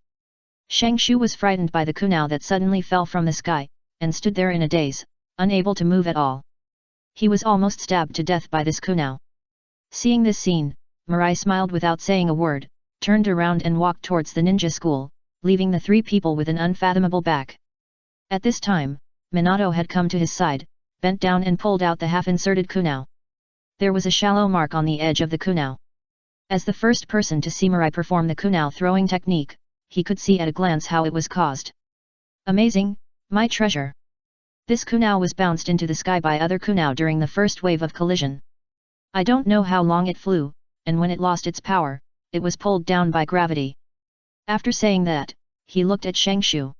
A: Shang Shu was frightened by the kunao that suddenly fell from the sky, and stood there in a daze, unable to move at all. He was almost stabbed to death by this kunao. Seeing this scene, Mirai smiled without saying a word, turned around and walked towards the ninja school, leaving the three people with an unfathomable back. At this time, Minato had come to his side, bent down and pulled out the half-inserted kunao. There was a shallow mark on the edge of the kunao. As the first person to see Mirai perform the kunao throwing technique, he could see at a glance how it was caused. Amazing, my treasure! This kunao was bounced into the sky by other kunao during the first wave of collision. I don't know how long it flew, and when it lost its power, it was pulled down by gravity. After saying that, he looked at Shang Shu.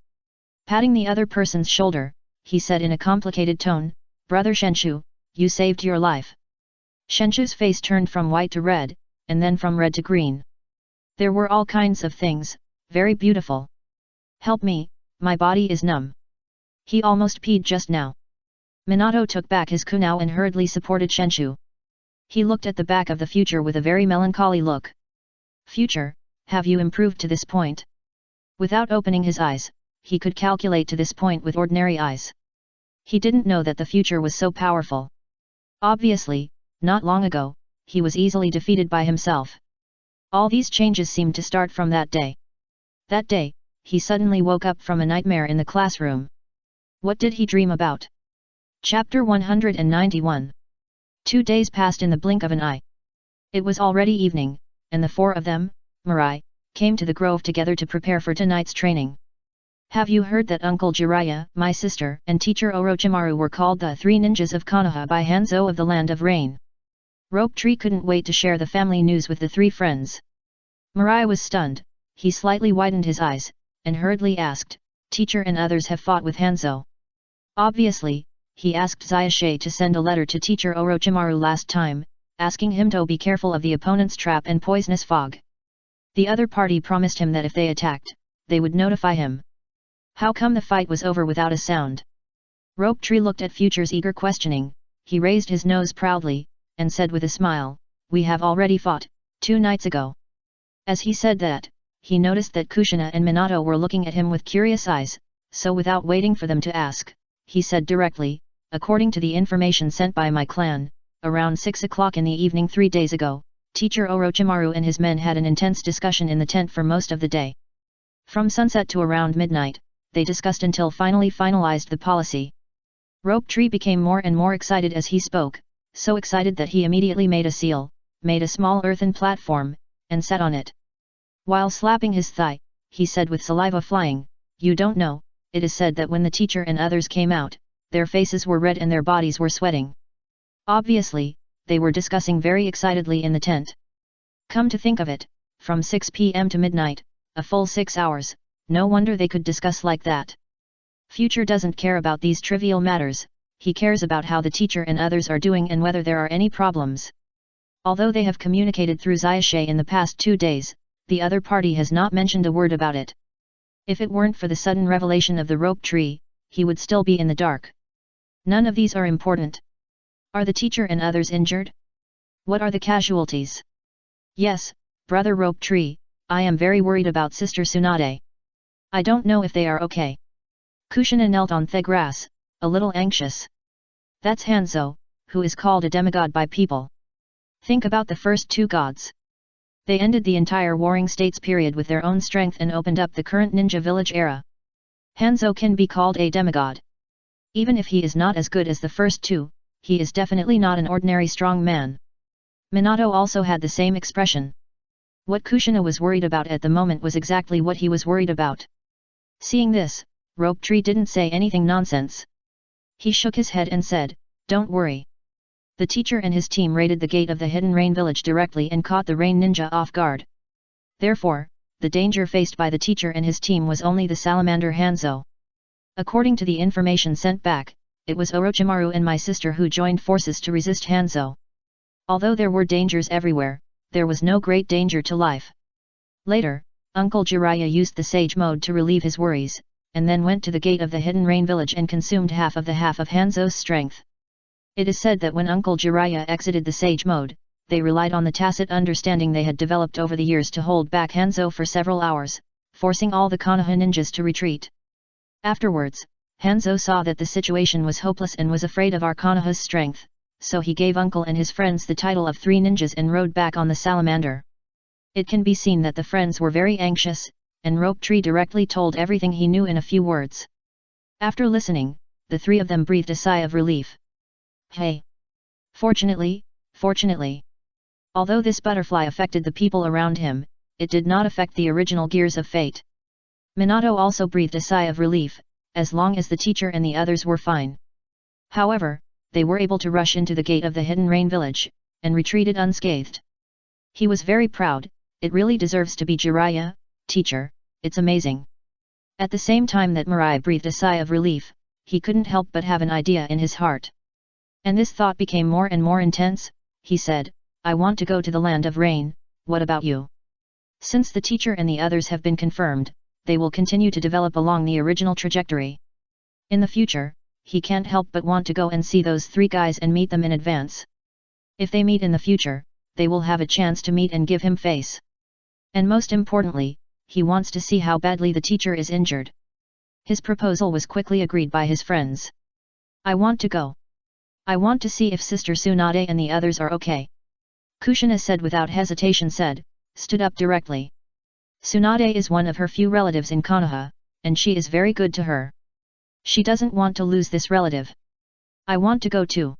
A: Patting the other person's shoulder, he said in a complicated tone, "Brother Shenshu, you saved your life." Shenshu's face turned from white to red, and then from red to green. There were all kinds of things, very beautiful. "Help me, my body is numb. He almost peed just now." Minato took back his kunao and hurriedly supported Shenshu. He looked at the back of the future with a very melancholy look. "Future, have you improved to this point?" Without opening his eyes, he could calculate to this point with ordinary eyes. He didn't know that the future was so powerful. Obviously, not long ago, he was easily defeated by himself. All these changes seemed to start from that day. That day, he suddenly woke up from a nightmare in the classroom. What did he dream about? Chapter 191. 2 days passed in the blink of an eye. It was already evening, and the four of them, Mirai, came to the grove together to prepare for tonight's training. "Have you heard that Uncle Jiraiya, my sister, and teacher Orochimaru were called the Three Ninjas of Konoha by Hanzo of the Land of Rain?" Rope Tree couldn't wait to share the family news with the three friends. Mirai was stunned, he slightly widened his eyes, and hurriedly asked, "Teacher and others have fought with Hanzo?" Obviously, he asked Zayashe to send a letter to teacher Orochimaru last time, asking him to be careful of the opponent's trap and poisonous fog. The other party promised him that if they attacked, they would notify him. How come the fight was over without a sound? Rope Tree looked at Future's eager questioning, he raised his nose proudly, and said with a smile, "We have already fought, 2 nights ago." As he said that, he noticed that Kushina and Minato were looking at him with curious eyes, so without waiting for them to ask, he said directly, "According to the information sent by my clan, around 6 o'clock in the evening 3 days ago, teacher Orochimaru and his men had an intense discussion in the tent for most of the day. From sunset to around midnight, they discussed until finally finalized the policy." Rope Tree became more and more excited as he spoke, so excited that he immediately made a seal, made a small earthen platform, and sat on it. While slapping his thigh, he said with saliva flying, "You don't know, it is said that when the teacher and others came out, their faces were red and their bodies were sweating. Obviously, they were discussing very excitedly in the tent. Come to think of it, from 6 p.m. to midnight, a full 6 hours, no wonder they could discuss like that. Future doesn't care about these trivial matters, he cares about how the teacher and others are doing and whether there are any problems. Although they have communicated through Zayashe in the past 2 days, the other party has not mentioned a word about it. If it weren't for the sudden revelation of the Rope Tree, he would still be in the dark. None of these are important. Are the teacher and others injured? What are the casualties? Yes, brother Rope Tree, I am very worried about sister Tsunade. I don't know if they are okay." Kushina knelt on the grass, a little anxious. "That's Hanzo, who is called a demigod by people. Think about the first 2 gods. They ended the entire Warring States period with their own strength and opened up the current ninja village era. Hanzo can be called a demigod. Even if he is not as good as the first 2, he is definitely not an ordinary strong man." Minato also had the same expression. What Kushina was worried about at the moment was exactly what he was worried about. Seeing this, Rope Tree didn't say anything nonsense. He shook his head and said, "Don't worry. The teacher and his team raided the gate of the hidden rain village directly and caught the rain ninja off guard. Therefore, the danger faced by the teacher and his team was only the salamander Hanzo. According to the information sent back, it was Orochimaru and my sister who joined forces to resist Hanzo. Although there were dangers everywhere, there was no great danger to life. Later, Uncle Jiraiya used the sage mode to relieve his worries, and then went to the gate of the hidden rain village and consumed half of Hanzo's strength. It is said that when Uncle Jiraiya exited the sage mode, they relied on the tacit understanding they had developed over the years to hold back Hanzo for several hours, forcing all the Konoha ninjas to retreat. Afterwards, Hanzo saw that the situation was hopeless and was afraid of our Konoha's strength, so he gave Uncle and his friends the title of 3 ninjas and rode back on the salamander. It can be seen that the friends were very anxious, and Rope Tree directly told everything he knew in a few words. After listening, the 3 of them breathed a sigh of relief. Hey! Fortunately. Although this butterfly affected the people around him, it did not affect the original gears of fate. Minato also breathed a sigh of relief, as long as the teacher and the others were fine. However, they were able to rush into the gate of the hidden rain village, and retreated unscathed. He was very proud. It really deserves to be Jiraiya, teacher, it's amazing. At the same time that Mirai breathed a sigh of relief, he couldn't help but have an idea in his heart. And this thought became more and more intense. He said, I want to go to the land of rain, what about you? Since the teacher and the others have been confirmed, they will continue to develop along the original trajectory. In the future, he can't help but want to go and see those 3 guys and meet them in advance. If they meet in the future, they will have a chance to meet and give him face. And most importantly, he wants to see how badly the teacher is injured. His proposal was quickly agreed by his friends. I want to go. I want to see if Sister Tsunade and the others are okay. Kushina said without hesitation stood up directly. Tsunade is one of her few relatives in Konoha, and she is very good to her. She doesn't want to lose this relative. I want to go too.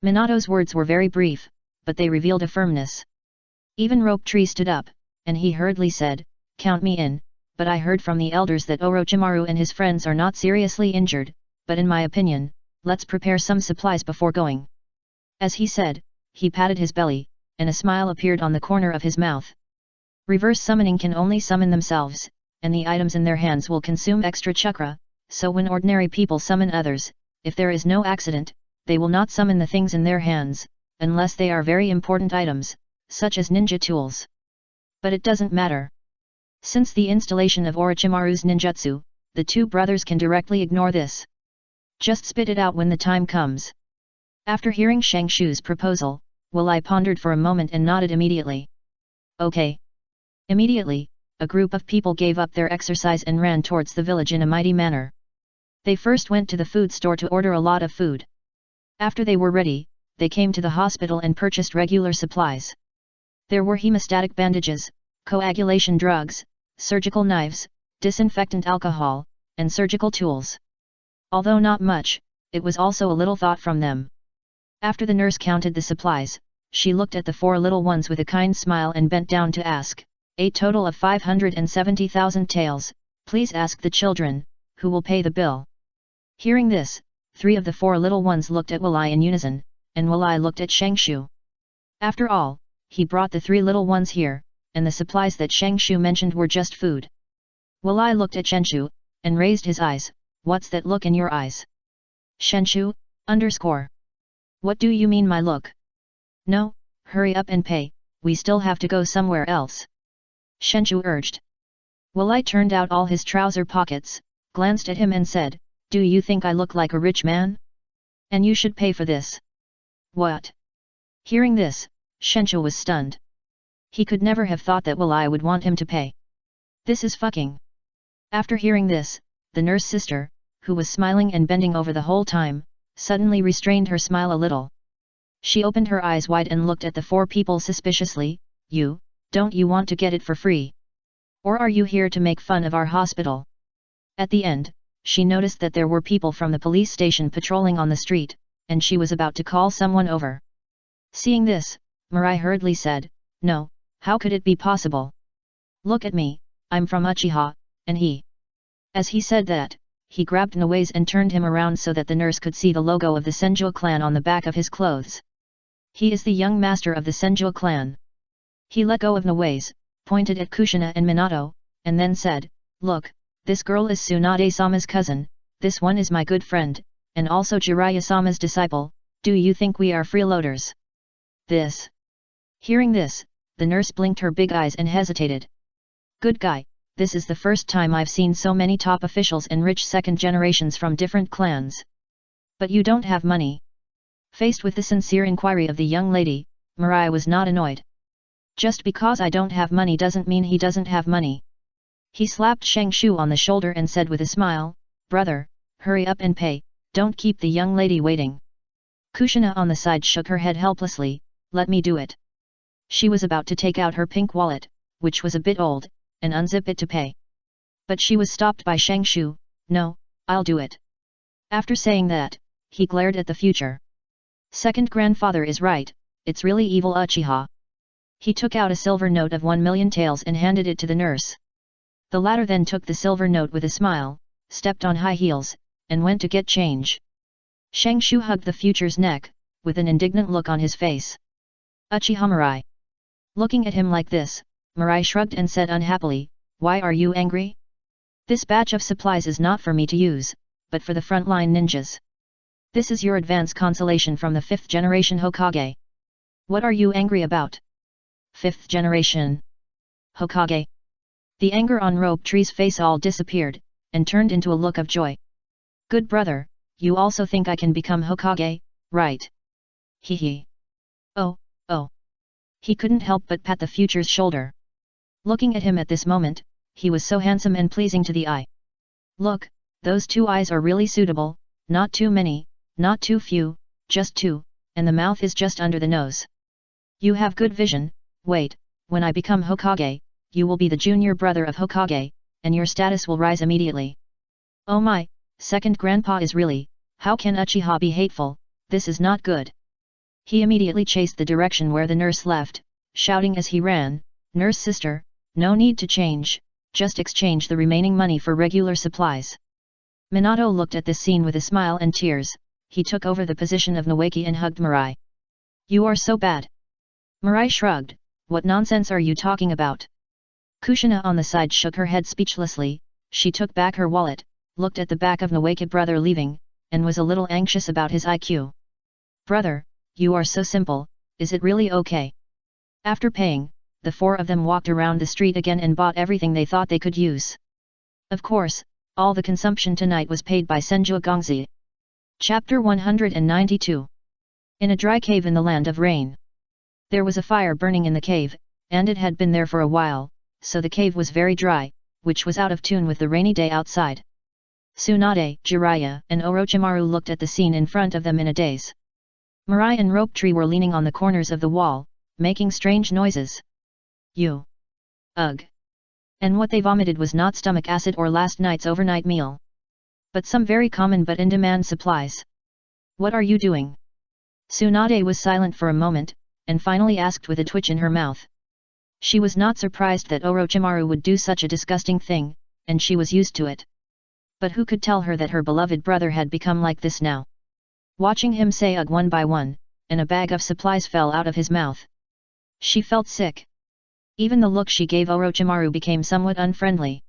A: Minato's words were very brief, but they revealed a firmness. Even Rope Tree stood up, and he hurriedly said, count me in, but I heard from the elders that Orochimaru and his friends are not seriously injured, but in my opinion, let's prepare some supplies before going. As he said, he patted his belly, and a smile appeared on the corner of his mouth. Reverse summoning can only summon themselves, and the items in their hands will consume extra chakra, so when ordinary people summon others, if there is no accident, they will not summon the things in their hands, unless they are very important items, such as ninja tools. But it doesn't matter. Since the installation of Orochimaru's ninjutsu, the 2 brothers can directly ignore this. Just spit it out when the time comes. After hearing Shang Shu's proposal, Wulai pondered for a moment and nodded immediately. Okay. Immediately, a group of people gave up their exercise and ran towards the village in a mighty manner. They first went to the food store to order a lot of food. After they were ready, they came to the hospital and purchased regular supplies. There were hemostatic bandages, coagulation drugs, surgical knives, disinfectant alcohol, and surgical tools. Although not much, it was also a little thought from them. After the nurse counted the supplies, she looked at the 4 little ones with a kind smile and bent down to ask, a total of 570,000 taels, please ask the children, who will pay the bill. Hearing this, 3 of the 4 little ones looked at Wulai in unison, and Wulai looked at Shang Shu. After all, he brought the 3 little ones here, and the supplies that Shang Shu mentioned were just food. Wulai looked at Shenshu, and raised his eyes, what's that look in your eyes? Shenshu, _. What do you mean my look? No, hurry up and pay, we still have to go somewhere else. Shenshu urged. Wulai turned out all his trouser pockets, glanced at him and said, do you think I look like a rich man? And you should pay for this. What? Hearing this, Shenshu was stunned. He could never have thought that Wulai would want him to pay. This is fucking. After hearing this, the nurse sister, who was smiling and bending over the whole time, suddenly restrained her smile a little. She opened her eyes wide and looked at the 4 people suspiciously. Don't you want to get it for free? Or are you here to make fun of our hospital? At the end, she noticed that there were people from the police station patrolling on the street, and she was about to call someone over. Seeing this, Mirai hurriedly said, no, how could it be possible? Look at me, I'm from Uchiha, and he. As he said that, he grabbed Nawase and turned him around so that the nurse could see the logo of the Senju clan on the back of his clothes. He is the young master of the Senju clan. He let go of Nawaze, pointed at Kushina and Minato, and then said, "Look, this girl is Tsunade-sama's cousin, this one is my good friend, and also Jiraiya-sama's disciple, do you think we are freeloaders?" This. Hearing this, the nurse blinked her big eyes and hesitated. "Good guy, this is the first time I've seen so many top officials and rich second generations from different clans. But you don't have money?" Faced with the sincere inquiry of the young lady, Mirai was not annoyed. "Just because I don't have money doesn't mean he doesn't have money." He slapped Shang Shu on the shoulder and said with a smile, "Brother, hurry up and pay, don't keep the young lady waiting." Kushina on the side shook her head helplessly, "Let me do it." She was about to take out her pink wallet, which was a bit old, and unzip it to pay. But she was stopped by Shang Shu, "No, I'll do it." After saying that, he glared at the future. Second grandfather is right, it's really evil Uchiha. He took out a silver note of 1,000,000 taels and handed it to the nurse. The latter then took the silver note with a smile, stepped on high heels, and went to get change. Shang Shu hugged the future's neck, with an indignant look on his face. "Uchiha Mirai." Looking at him like this, Mirai shrugged and said unhappily, "Why are you angry? This batch of supplies is not for me to use, but for the frontline ninjas. This is your advance consolation from the 5th generation Hokage. What are you angry about?" 5th generation Hokage. The anger on Rope Tree's face all disappeared, and turned into a look of joy. "Good brother, you also think I can become Hokage, right?" Hee hee. Oh. He couldn't help but pat the future's shoulder. Looking at him at this moment, he was so handsome and pleasing to the eye. "Look, those 2 eyes are really suitable, not too many, not too few, just 2, and the mouth is just under the nose. You have good vision. Wait, when I become Hokage, you will be the junior brother of Hokage, and your status will rise immediately." "Oh my, second grandpa is really, how can Uchiha be hateful, this is not good." He immediately chased the direction where the nurse left, shouting as he ran, "Nurse sister, no need to change, just exchange the remaining money for regular supplies." Minato looked at this scene with a smile and tears. He took over the position of Nawaki and hugged Mirai. "You are so bad." Mirai shrugged, "What nonsense are you talking about?" Kushina on the side shook her head speechlessly. She took back her wallet, looked at the back of Nawaki brother leaving, and was a little anxious about his IQ. "Brother, you are so simple, is it really okay?" After paying, the 4 of them walked around the street again and bought everything they thought they could use. Of course, all the consumption tonight was paid by Senju Gongzi. Chapter 192. In a dry cave in the land of rain. There was a fire burning in the cave, and it had been there for a while, so the cave was very dry, which was out of tune with the rainy day outside. Tsunade, Jiraiya, and Orochimaru looked at the scene in front of them in a daze. Mirai and Rope Tree were leaning on the corners of the wall, making strange noises. Ugh. And what they vomited was not stomach acid or last night's overnight meal, but some very common but in-demand supplies. "What are you doing?" Tsunade was silent for a moment, and finally asked with a twitch in her mouth. She was not surprised that Orochimaru would do such a disgusting thing, and she was used to it. But who could tell her that her beloved brother had become like this now? Watching him say ugh one by one, and a bag of supplies fell out of his mouth. She felt sick. Even the look she gave Orochimaru became somewhat unfriendly.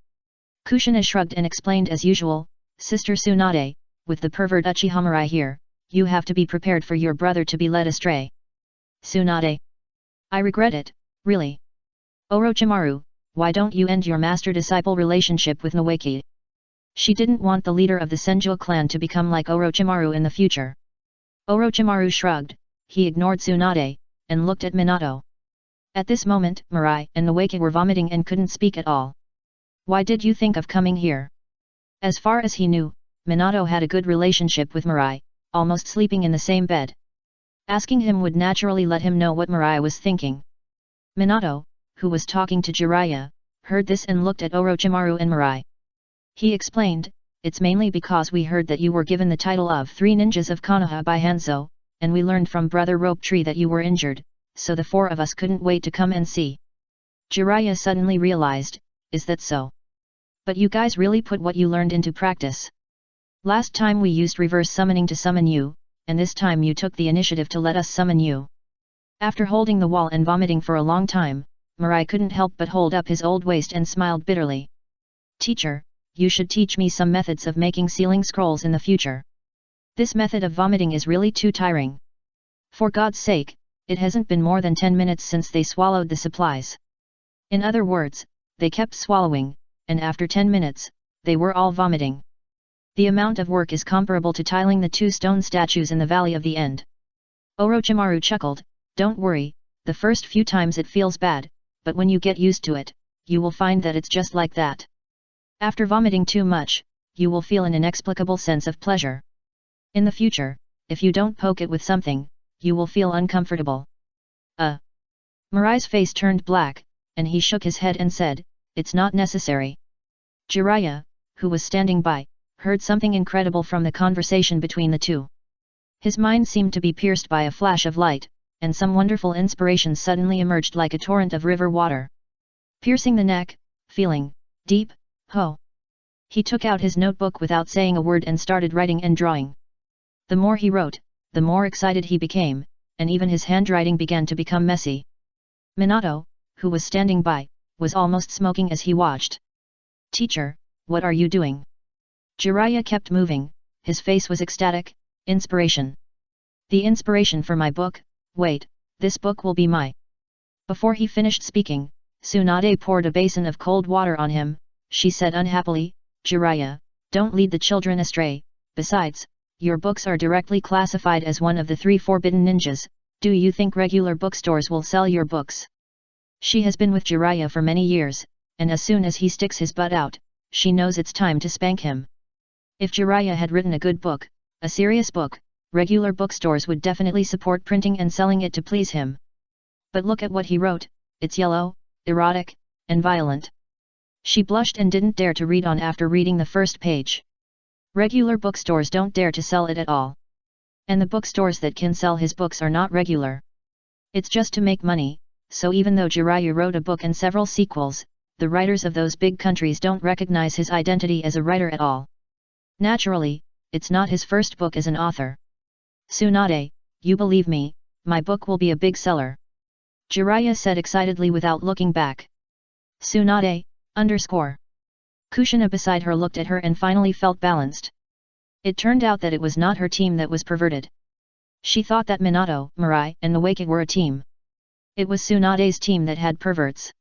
A: Kushina shrugged and explained as usual, "Sister Tsunade, with the pervert Uchiha Mirai here, you have to be prepared for your brother to be led astray." "Tsunade. I regret it, really." "Orochimaru, why don't you end your master-disciple relationship with Nawaki?" She didn't want the leader of the Senju clan to become like Orochimaru in the future. Orochimaru shrugged, he ignored Tsunade, and looked at Minato. At this moment, Mirai and Nawaki were vomiting and couldn't speak at all. "Why did you think of coming here?" As far as he knew, Minato had a good relationship with Mirai, almost sleeping in the same bed. Asking him would naturally let him know what Mirai was thinking. Minato, who was talking to Jiraiya, heard this and looked at Orochimaru and Mirai. He explained, "It's mainly because we heard that you were given the title of 3 Ninjas of Konoha by Hanzo, and we learned from Brother Rope Tree that you were injured, so the 4 of us couldn't wait to come and see." Jiraiya suddenly realized, "Is that so? But you guys really put what you learned into practice. Last time we used reverse summoning to summon you, and this time you took the initiative to let us summon you. After holding the wall and vomiting for a long time, Mirai couldn't help but hold up his old waist and smiled bitterly. Teacher, you should teach me some methods of making sealing scrolls in the future. This method of vomiting is really too tiring. For God's sake, it hasn't been more than 10 minutes since they swallowed the supplies. In other words, they kept swallowing, and after 10 minutes, they were all vomiting. The amount of work is comparable to tiling the 2 stone statues in the Valley of the End. Orochimaru chuckled, don't worry, the first few times it feels bad, but when you get used to it, you will find that it's just like that. After vomiting too much, you will feel an inexplicable sense of pleasure. In the future, if you don't poke it with something, you will feel uncomfortable. Mirai's face turned black, and he shook his head and said, it's not necessary. Jiraiya, who was standing by, heard something incredible from the conversation between the two. His mind seemed to be pierced by a flash of light, and some wonderful inspiration suddenly emerged like a torrent of river water. Piercing the neck, feeling deep. He took out his notebook without saying a word and started writing and drawing. The more he wrote, the more excited he became, and even his handwriting began to become messy. Minato, who was standing by, was almost smoking as he watched. Teacher, what are you doing? Jiraiya kept moving, his face was ecstatic. Inspiration. The inspiration for my book, wait, this book will be my. Before he finished speaking, Tsunade poured a basin of cold water on him. She said unhappily, Jiraiya, don't lead the children astray, besides, your books are directly classified as one of the 3 forbidden ninjas, do you think regular bookstores will sell your books? She has been with Jiraiya for many years, and as soon as he sticks his butt out, she knows it's time to spank him. If Jiraiya had written a good book, a serious book, regular bookstores would definitely support printing and selling it to please him. But look at what he wrote, it's yellow, erotic, and violent. She blushed and didn't dare to read on after reading the first page. Regular bookstores don't dare to sell it at all. And the bookstores that can sell his books are not regular. It's just to make money, so even though Jiraiya wrote a book and several sequels, the writers of those big countries don't recognize his identity as a writer at all. Naturally, it's not his first book as an author. Tsunade, you believe me, my book will be a big seller. Jiraiya said excitedly without looking back. Tsunade, _. Kushina beside her looked at her and finally felt balanced. It turned out that it was not her team that was perverted. She thought that Minato, Mirai and Nawake were a team. It was Tsunade's team that had perverts.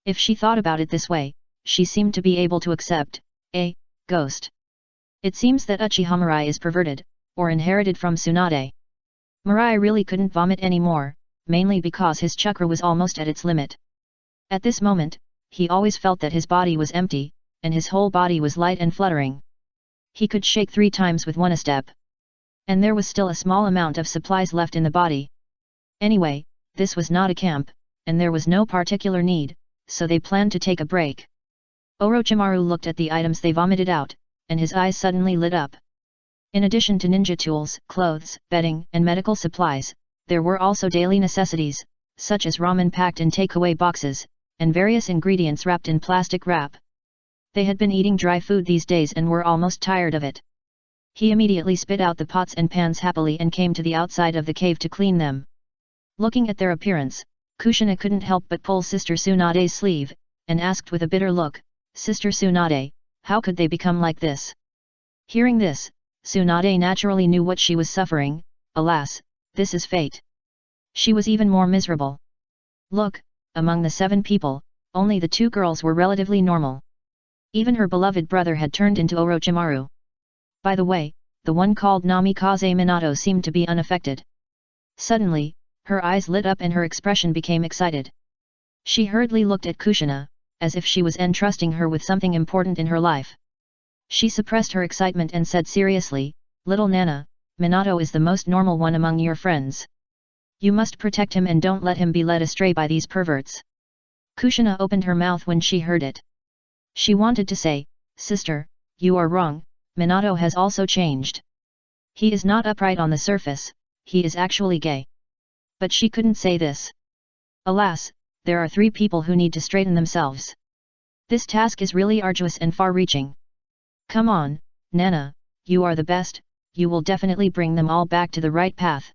A: If she thought about it this way, she seemed to be able to accept a ghost. It seems that Uchiha Mirai is perverted, or inherited from Tsunade. Mirai really couldn't vomit anymore, mainly because his chakra was almost at its limit. At this moment, he always felt that his body was empty, and his whole body was light and fluttering. He could shake 3 times with one step. And there was still a small amount of supplies left in the body. Anyway, this was not a camp, and there was no particular need, so they planned to take a break. Orochimaru looked at the items they vomited out, and his eyes suddenly lit up. In addition to ninja tools, clothes, bedding, and medical supplies, there were also daily necessities, such as ramen packed in takeaway boxes, and various ingredients wrapped in plastic wrap. They had been eating dry food these days and were almost tired of it. He immediately spit out the pots and pans happily and came to the outside of the cave to clean them. Looking at their appearance, Kushina couldn't help but pull Sister Tsunade's sleeve, and asked with a bitter look, Sister Tsunade, how could they become like this? Hearing this, Tsunade naturally knew what she was suffering. Alas, this is fate. She was even more miserable. Look, among the 7 people, only the 2 girls were relatively normal. Even her beloved brother had turned into Orochimaru. By the way, the one called Namikaze Minato seemed to be unaffected. Suddenly, her eyes lit up and her expression became excited. She hurriedly looked at Kushina, as if she was entrusting her with something important in her life. She suppressed her excitement and said seriously, Little Nana, Minato is the most normal one among your friends. You must protect him and don't let him be led astray by these perverts. Kushina opened her mouth when she heard it. She wanted to say, Sister, you are wrong, Minato has also changed. He is not upright on the surface, he is actually gay. But she couldn't say this. Alas, there are 3 people who need to straighten themselves. This task is really arduous and far-reaching. Come on, Nana, you are the best, you will definitely bring them all back to the right path.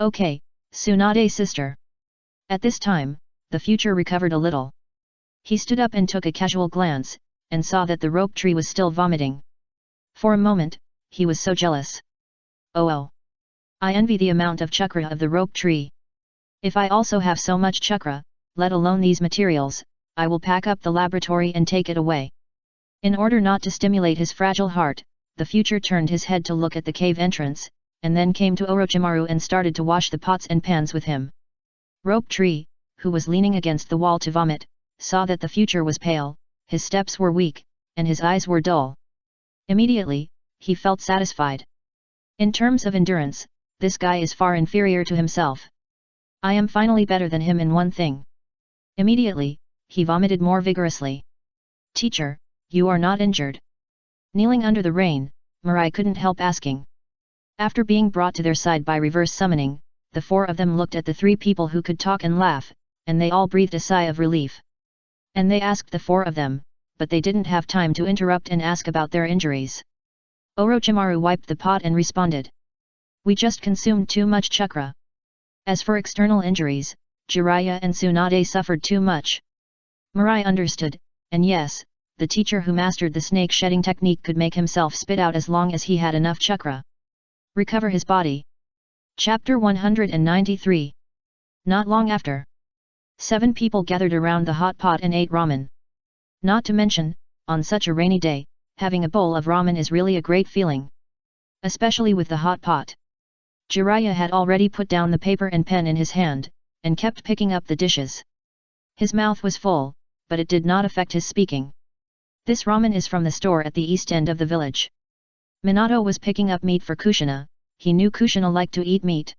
A: Okay, Tsunade's sister. At this time, the future recovered a little. He stood up and took a casual glance, and saw that the rope tree was still vomiting. For a moment, he was so jealous. Oh! I envy the amount of chakra of the rope tree. If I also have so much chakra, let alone these materials, I will pack up the laboratory and take it away. In order not to stimulate his fragile heart, the future turned his head to look at the cave entrance, and then came to Orochimaru and started to wash the pots and pans with him. Rope Tree, who was leaning against the wall to vomit, saw that the future was pale, his steps were weak, and his eyes were dull. Immediately, he felt satisfied. In terms of endurance, this guy is far inferior to himself. I am finally better than him in one thing. Immediately, he vomited more vigorously. Teacher, you are not injured? Kneeling under the rain, Mirai couldn't help asking. After being brought to their side by reverse summoning, the four of them looked at the three people who could talk and laugh, and they all breathed a sigh of relief. And they asked the four of them, but they didn't have time to interrupt and ask about their injuries. Orochimaru wiped the pot and responded. We just consumed too much chakra. As for external injuries, Jiraiya and Tsunade suffered too much. Mirai understood, and yes, the teacher who mastered the snake shedding technique could make himself spit out as long as he had enough chakra. Recover his body. Chapter 193. Not long after, 7 people gathered around the hot pot and ate ramen. Not to mention, on such a rainy day, having a bowl of ramen is really a great feeling. Especially with the hot pot. Jiraiya had already put down the paper and pen in his hand, and kept picking up the dishes. His mouth was full, but it did not affect his speaking. This ramen is from the store at the east end of the village. Minato was picking up meat for Kushina, he knew Kushina liked to eat meat.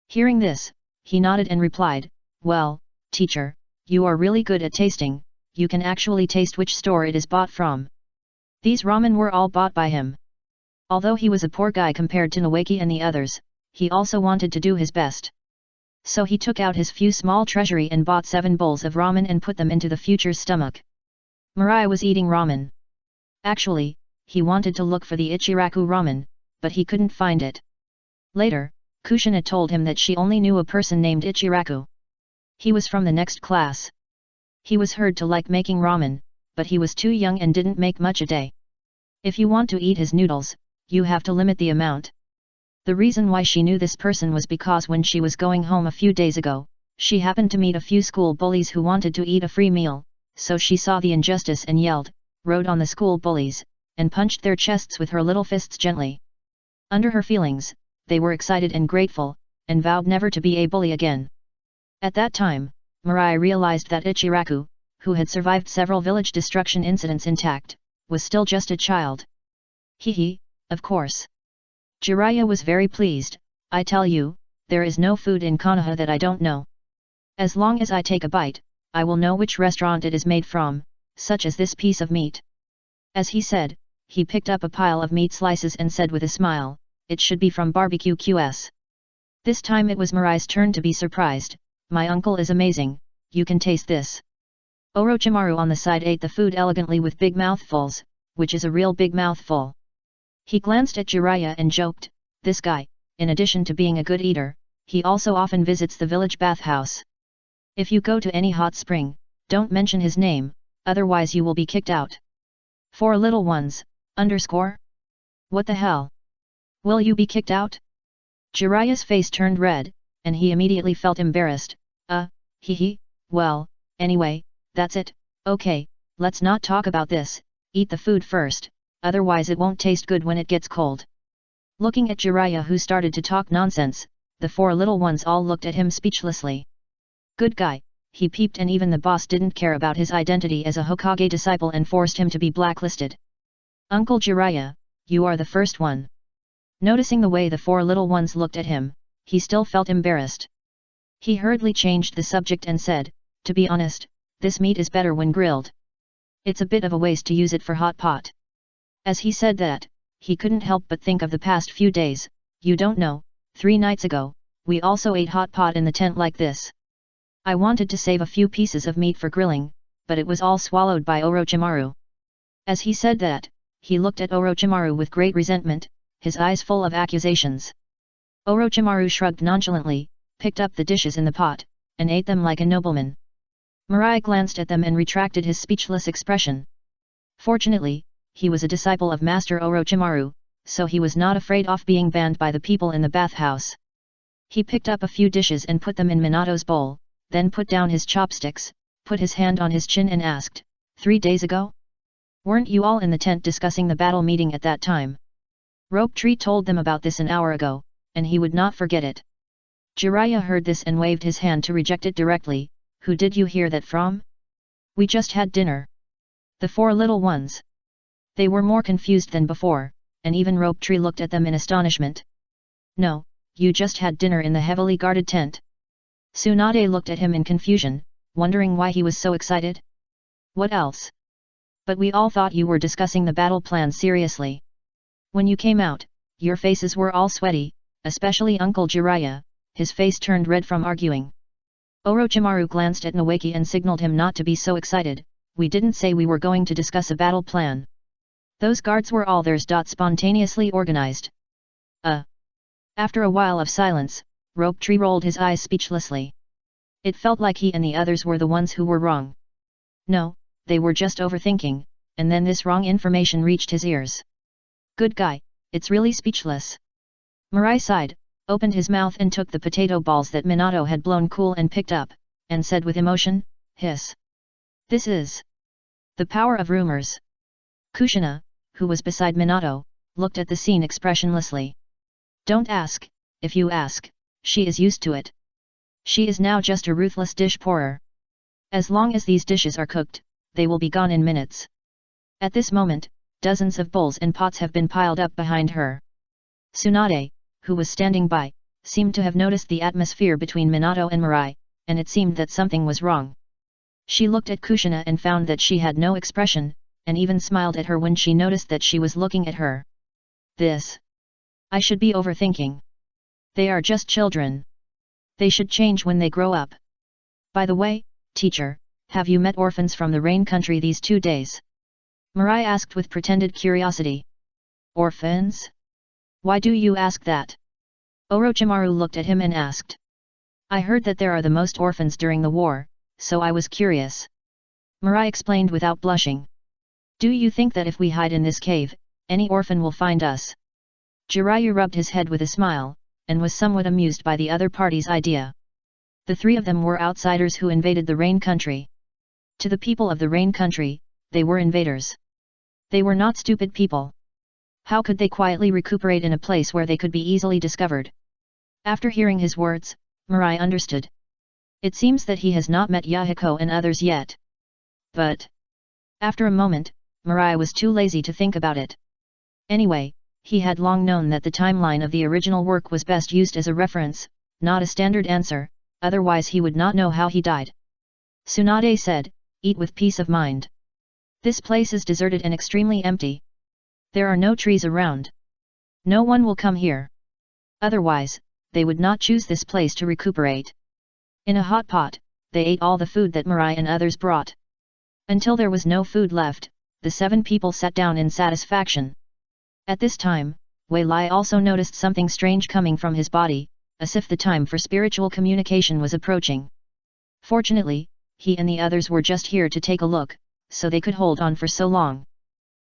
A: Hearing this, he nodded and replied, well, teacher, you are really good at tasting, you can actually taste which store it is bought from. These ramen were all bought by him. Although he was a poor guy compared to Noeki and the others, he also wanted to do his best. So he took out his few small treasury and bought 7 bowls of ramen and put them into the future's stomach. Mirai was eating ramen. Actually, he wanted to look for the Ichiraku ramen, but he couldn't find it. Later, Kushina told him that she only knew a person named Ichiraku. He was from the next class. He was heard to like making ramen, but he was too young and didn't make much a day. If you want to eat his noodles, you have to limit the amount. The reason why she knew this person was because when she was going home a few days ago, she happened to meet a few school bullies who wanted to eat a free meal, so she saw the injustice and yelled, rode on the school bullies, and punched their chests with her little fists gently. Under her feelings, they were excited and grateful, and vowed never to be a bully again. At that time, Mirai realized that Ichiraku, who had survived several village destruction incidents intact, was still just a child. Hee, of course. Jiraiya was very pleased. I tell you, there is no food in Konoha that I don't know. As long as I take a bite, I will know which restaurant it is made from, such as this piece of meat. As he said, he picked up a pile of meat slices and said with a smile, it should be from Barbecue QS. This time it was Mirai's turn to be surprised. My uncle is amazing, you can taste this. Orochimaru on the side ate the food elegantly with big mouthfuls, which is a real big mouthful. He glanced at Jiraiya and joked, this guy, in addition to being a good eater, he also often visits the village bathhouse. If you go to any hot spring, don't mention his name, otherwise you will be kicked out. For little ones, underscore? What the hell? Will you be kicked out? Jiraiya's face turned red, and he immediately felt embarrassed. Well, anyway, that's it, okay, let's not talk about this, eat the food first, otherwise it won't taste good when it gets cold. Looking at Jiraiya who started to talk nonsense, the 4 little ones all looked at him speechlessly. Good guy, he peeped, and even the boss didn't care about his identity as a Hokage disciple and forced him to be blacklisted. Uncle Jiraiya, you are the first one. Noticing the way the 4 little ones looked at him, he still felt embarrassed. He hurriedly changed the subject and said, to be honest, this meat is better when grilled. It's a bit of a waste to use it for hot pot. As he said that, he couldn't help but think of the past few days. You don't know, 3 nights ago, we also ate hot pot in the tent like this. I wanted to save a few pieces of meat for grilling, but it was all swallowed by Orochimaru. As he said that, he looked at Orochimaru with great resentment, his eyes full of accusations. Orochimaru shrugged nonchalantly, picked up the dishes in the pot, and ate them like a nobleman. Mirai glanced at them and retracted his speechless expression. Fortunately, he was a disciple of Master Orochimaru, so he was not afraid of being banned by the people in the bathhouse. He picked up a few dishes and put them in Minato's bowl, then put down his chopsticks, put his hand on his chin and asked, 3 days ago? Weren't you all in the tent discussing the battle meeting at that time? Rope Tree told them about this an hour ago, and he would not forget it. Jiraiya heard this and waved his hand to reject it directly. Who did you hear that from? We just had dinner. The 4 little ones. They were more confused than before, and even Rope Tree looked at them in astonishment. No, you just had dinner in the heavily guarded tent. Tsunade looked at him in confusion, wondering why he was so excited. What else? But we all thought you were discussing the battle plan seriously. When you came out, your faces were all sweaty, especially Uncle Jiraiya, his face turned red from arguing. Orochimaru glanced at Nawaki and signaled him not to be so excited. We didn't say we were going to discuss a battle plan. Those guards were all theirs. Spontaneously organized. After a while of silence, Rope Tree rolled his eyes speechlessly. It felt like he and the others were the ones who were wrong. No, they were just overthinking, and then this wrong information reached his ears. Good guy, it's really speechless. Mirai sighed, opened his mouth and took the potato balls that Minato had blown cool and picked up, and said with emotion, hiss. This is the power of rumors. Kushina, who was beside Minato, looked at the scene expressionlessly. Don't ask, if you ask, she is used to it. She is now just a ruthless dish pourer. As long as these dishes are cooked, they will be gone in minutes. At this moment, dozens of bowls and pots have been piled up behind her. Tsunade, who was standing by, seemed to have noticed the atmosphere between Minato and Mirai, and it seemed that something was wrong. She looked at Kushina and found that she had no expression, and even smiled at her when she noticed that she was looking at her. This. I should be overthinking. They are just children. They should change when they grow up. By the way, teacher, have you met orphans from the Rain Country these 2 days? Mirai asked with pretended curiosity. Orphans? Why do you ask that? Orochimaru looked at him and asked. I heard that there are the most orphans during the war, so I was curious. Mirai explained without blushing. Do you think that if we hide in this cave, any orphan will find us? Jiraiya rubbed his head with a smile, and was somewhat amused by the other party's idea. The 3 of them were outsiders who invaded the Rain Country. To the people of the Rain Country, they were invaders. They were not stupid people. How could they quietly recuperate in a place where they could be easily discovered? After hearing his words, Mirai understood. It seems that he has not met Yahiko and others yet. But after a moment, Mirai was too lazy to think about it. Anyway, he had long known that the timeline of the original work was best used as a reference, not a standard answer, otherwise he would not know how he died. Tsunade said, eat with peace of mind. This place is deserted and extremely empty. There are no trees around. No one will come here. Otherwise, they would not choose this place to recuperate. In a hot pot, they ate all the food that Mirai and others brought. Until there was no food left, the 7 people sat down in satisfaction. At this time, Wei Lai also noticed something strange coming from his body, as if the time for spiritual communication was approaching. Fortunately, he and the others were just here to take a look, so they could hold on for so long.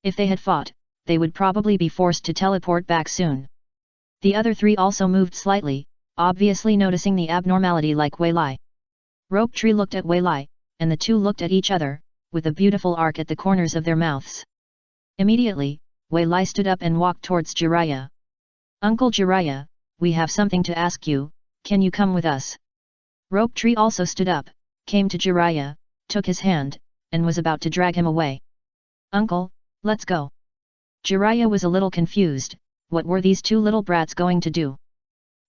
A: If they had fought, they would probably be forced to teleport back soon. The other 3 also moved slightly, obviously noticing the abnormality like Wei Lai. Rope Tree looked at Wei Lai, and the 2 looked at each other, with a beautiful arc at the corners of their mouths. Immediately, Wei Lai stood up and walked towards Jiraiya. Uncle Jiraiya, we have something to ask you, can you come with us? Rope Tree also stood up, came to Jiraiya, took his hand, and was about to drag him away. Uncle, let's go. Jiraiya was a little confused, what were these 2 little brats going to do?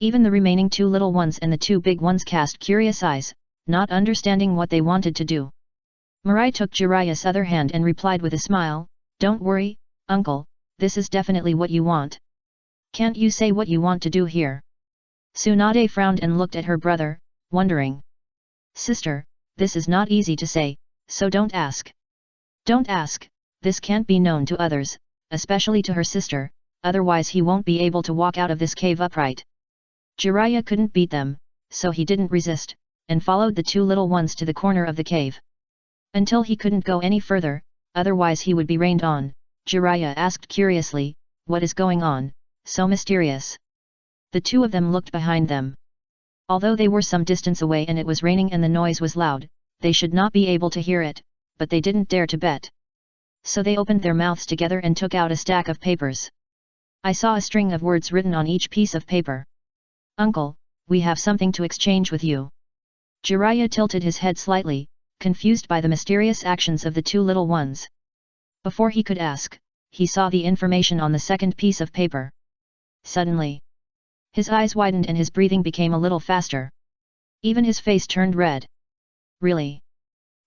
A: Even the remaining 2 little ones and the 2 big ones cast curious eyes, not understanding what they wanted to do. Mirai took Jiraiya's other hand and replied with a smile, don't worry, uncle, this is definitely what you want. Can't you say what you want to do here? Tsunade frowned and looked at her brother, wondering. Sister, this is not easy to say, so don't ask. Don't ask, this can't be known to others, especially to her sister, otherwise he won't be able to walk out of this cave upright. Jiraiya couldn't beat them, so he didn't resist, and followed the two little ones to the corner of the cave. Until he couldn't go any further, otherwise he would be rained on, Jiraiya asked curiously, "What is going on, so mysterious?" The two of them looked behind them. Although they were some distance away and it was raining and the noise was loud, they should not be able to hear it, but they didn't dare to bet. So they opened their mouths together and took out a stack of papers. I saw a string of words written on each piece of paper. "Uncle, we have something to exchange with you." Jiraiya tilted his head slightly, confused by the mysterious actions of the two little ones. Before he could ask, he saw the information on the second piece of paper. Suddenly, his eyes widened and his breathing became a little faster. Even his face turned red. "Really?"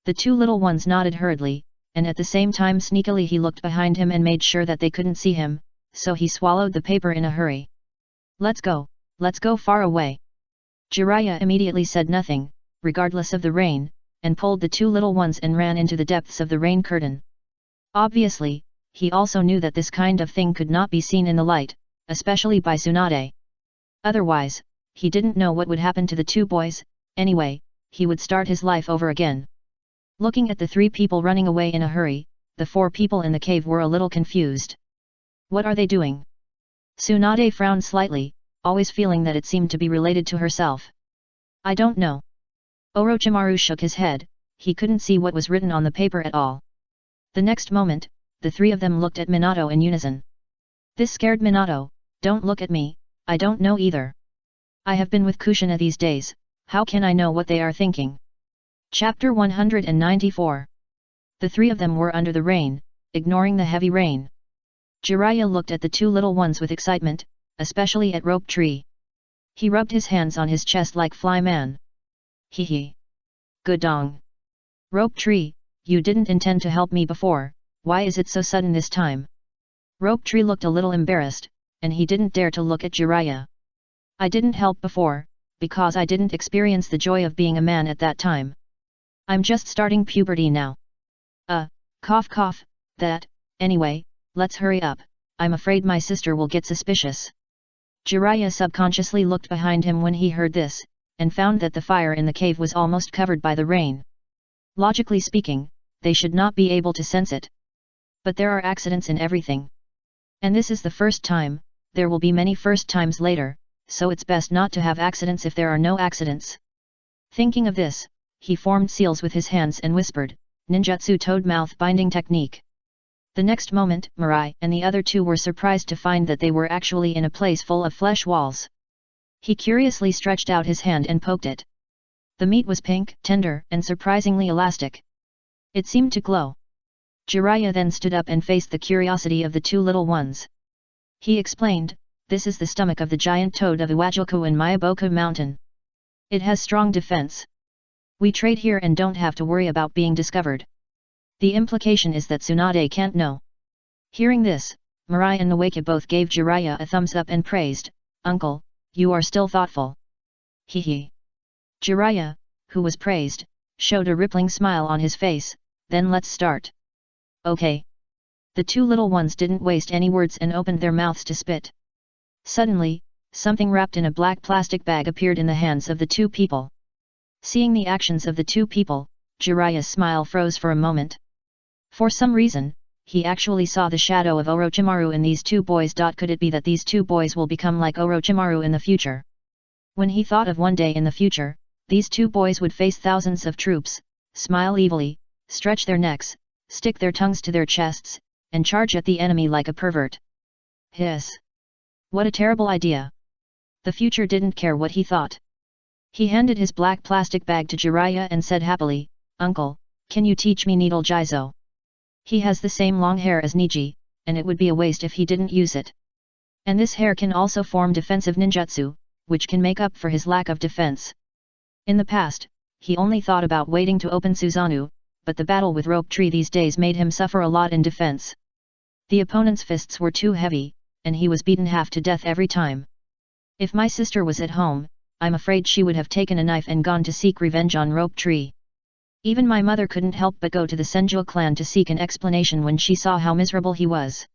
A: The two little ones nodded hurriedly, and at the same time sneakily he looked behind him and made sure that they couldn't see him, so he swallowed the paper in a hurry. Let's go far away." Jiraiya immediately said nothing, regardless of the rain, and pulled the two little ones and ran into the depths of the rain curtain. Obviously, he also knew that this kind of thing could not be seen in the light, especially by Tsunade. Otherwise, he didn't know what would happen to the two boys. Anyway, he would start his life over again. Looking at the three people running away in a hurry, the four people in the cave were a little confused. What are they doing? Tsunade frowned slightly, always feeling that it seemed to be related to herself. I don't know. Orochimaru shook his head, he couldn't see what was written on the paper at all. The next moment, the three of them looked at Minato in unison. This scared Minato. Don't look at me, I don't know either. I have been with Kushina these days, how can I know what they are thinking? Chapter 194. The three of them were under the rain, ignoring the heavy rain. Jiraiya looked at the two little ones with excitement, especially at Rope Tree. He rubbed his hands on his chest like Fly Man. Hee. Good dong. Rope Tree, you didn't intend to help me before, why is it so sudden this time? Rope Tree looked a little embarrassed, and he didn't dare to look at Jiraiya. I didn't help before, because I didn't experience the joy of being a man at that time. I'm just starting puberty now. Cough, that, anyway, let's hurry up, I'm afraid my sister will get suspicious. Jiraiya subconsciously looked behind him when he heard this, and found that the fire in the cave was almost covered by the rain. Logically speaking, they should not be able to sense it. But there are accidents in everything. And this is the first time, there will be many first times later, so it's best not to have accidents if there are no accidents. Thinking of this, he formed seals with his hands and whispered, "Ninjutsu toad mouth binding technique." The next moment, Mirai and the other two were surprised to find that they were actually in a place full of flesh walls. He curiously stretched out his hand and poked it. The meat was pink, tender, and surprisingly elastic. It seemed to glow. Jiraiya then stood up and faced the curiosity of the two little ones. He explained, "This is the stomach of the giant toad of Iwajoku in Miyaboku Mountain. It has strong defense. We trade here and don't have to worry about being discovered." The implication is that Tsunade can't know. Hearing this, Mirai and Nawaka both gave Jiraiya a thumbs up and praised, "Uncle, you are still thoughtful." Hee. Jiraiya, who was praised, showed a rippling smile on his face, "Then let's start." Okay. The two little ones didn't waste any words and opened their mouths to spit. Suddenly, something wrapped in a black plastic bag appeared in the hands of the two people. Seeing the actions of the two people, Jiraiya's smile froze for a moment. For some reason, he actually saw the shadow of Orochimaru in these two boys. Could it be that these two boys will become like Orochimaru in the future? When he thought of one day in the future, these two boys would face thousands of troops, smile evilly, stretch their necks, stick their tongues to their chests, and charge at the enemy like a pervert. Hiss! What a terrible idea! The future didn't care what he thought. He handed his black plastic bag to Jiraiya and said happily, "Uncle, can you teach me Needle Jizo? He has the same long hair as Niji, and it would be a waste if he didn't use it. And this hair can also form defensive ninjutsu, which can make up for his lack of defense." In the past, he only thought about waiting to open Susanoo, but the battle with Rope Tree these days made him suffer a lot in defense. The opponent's fists were too heavy, and he was beaten half to death every time. If my sister was at home, I'm afraid she would have taken a knife and gone to seek revenge on Rope Tree. Even my mother couldn't help but go to the Senju clan to seek an explanation when she saw how miserable he was.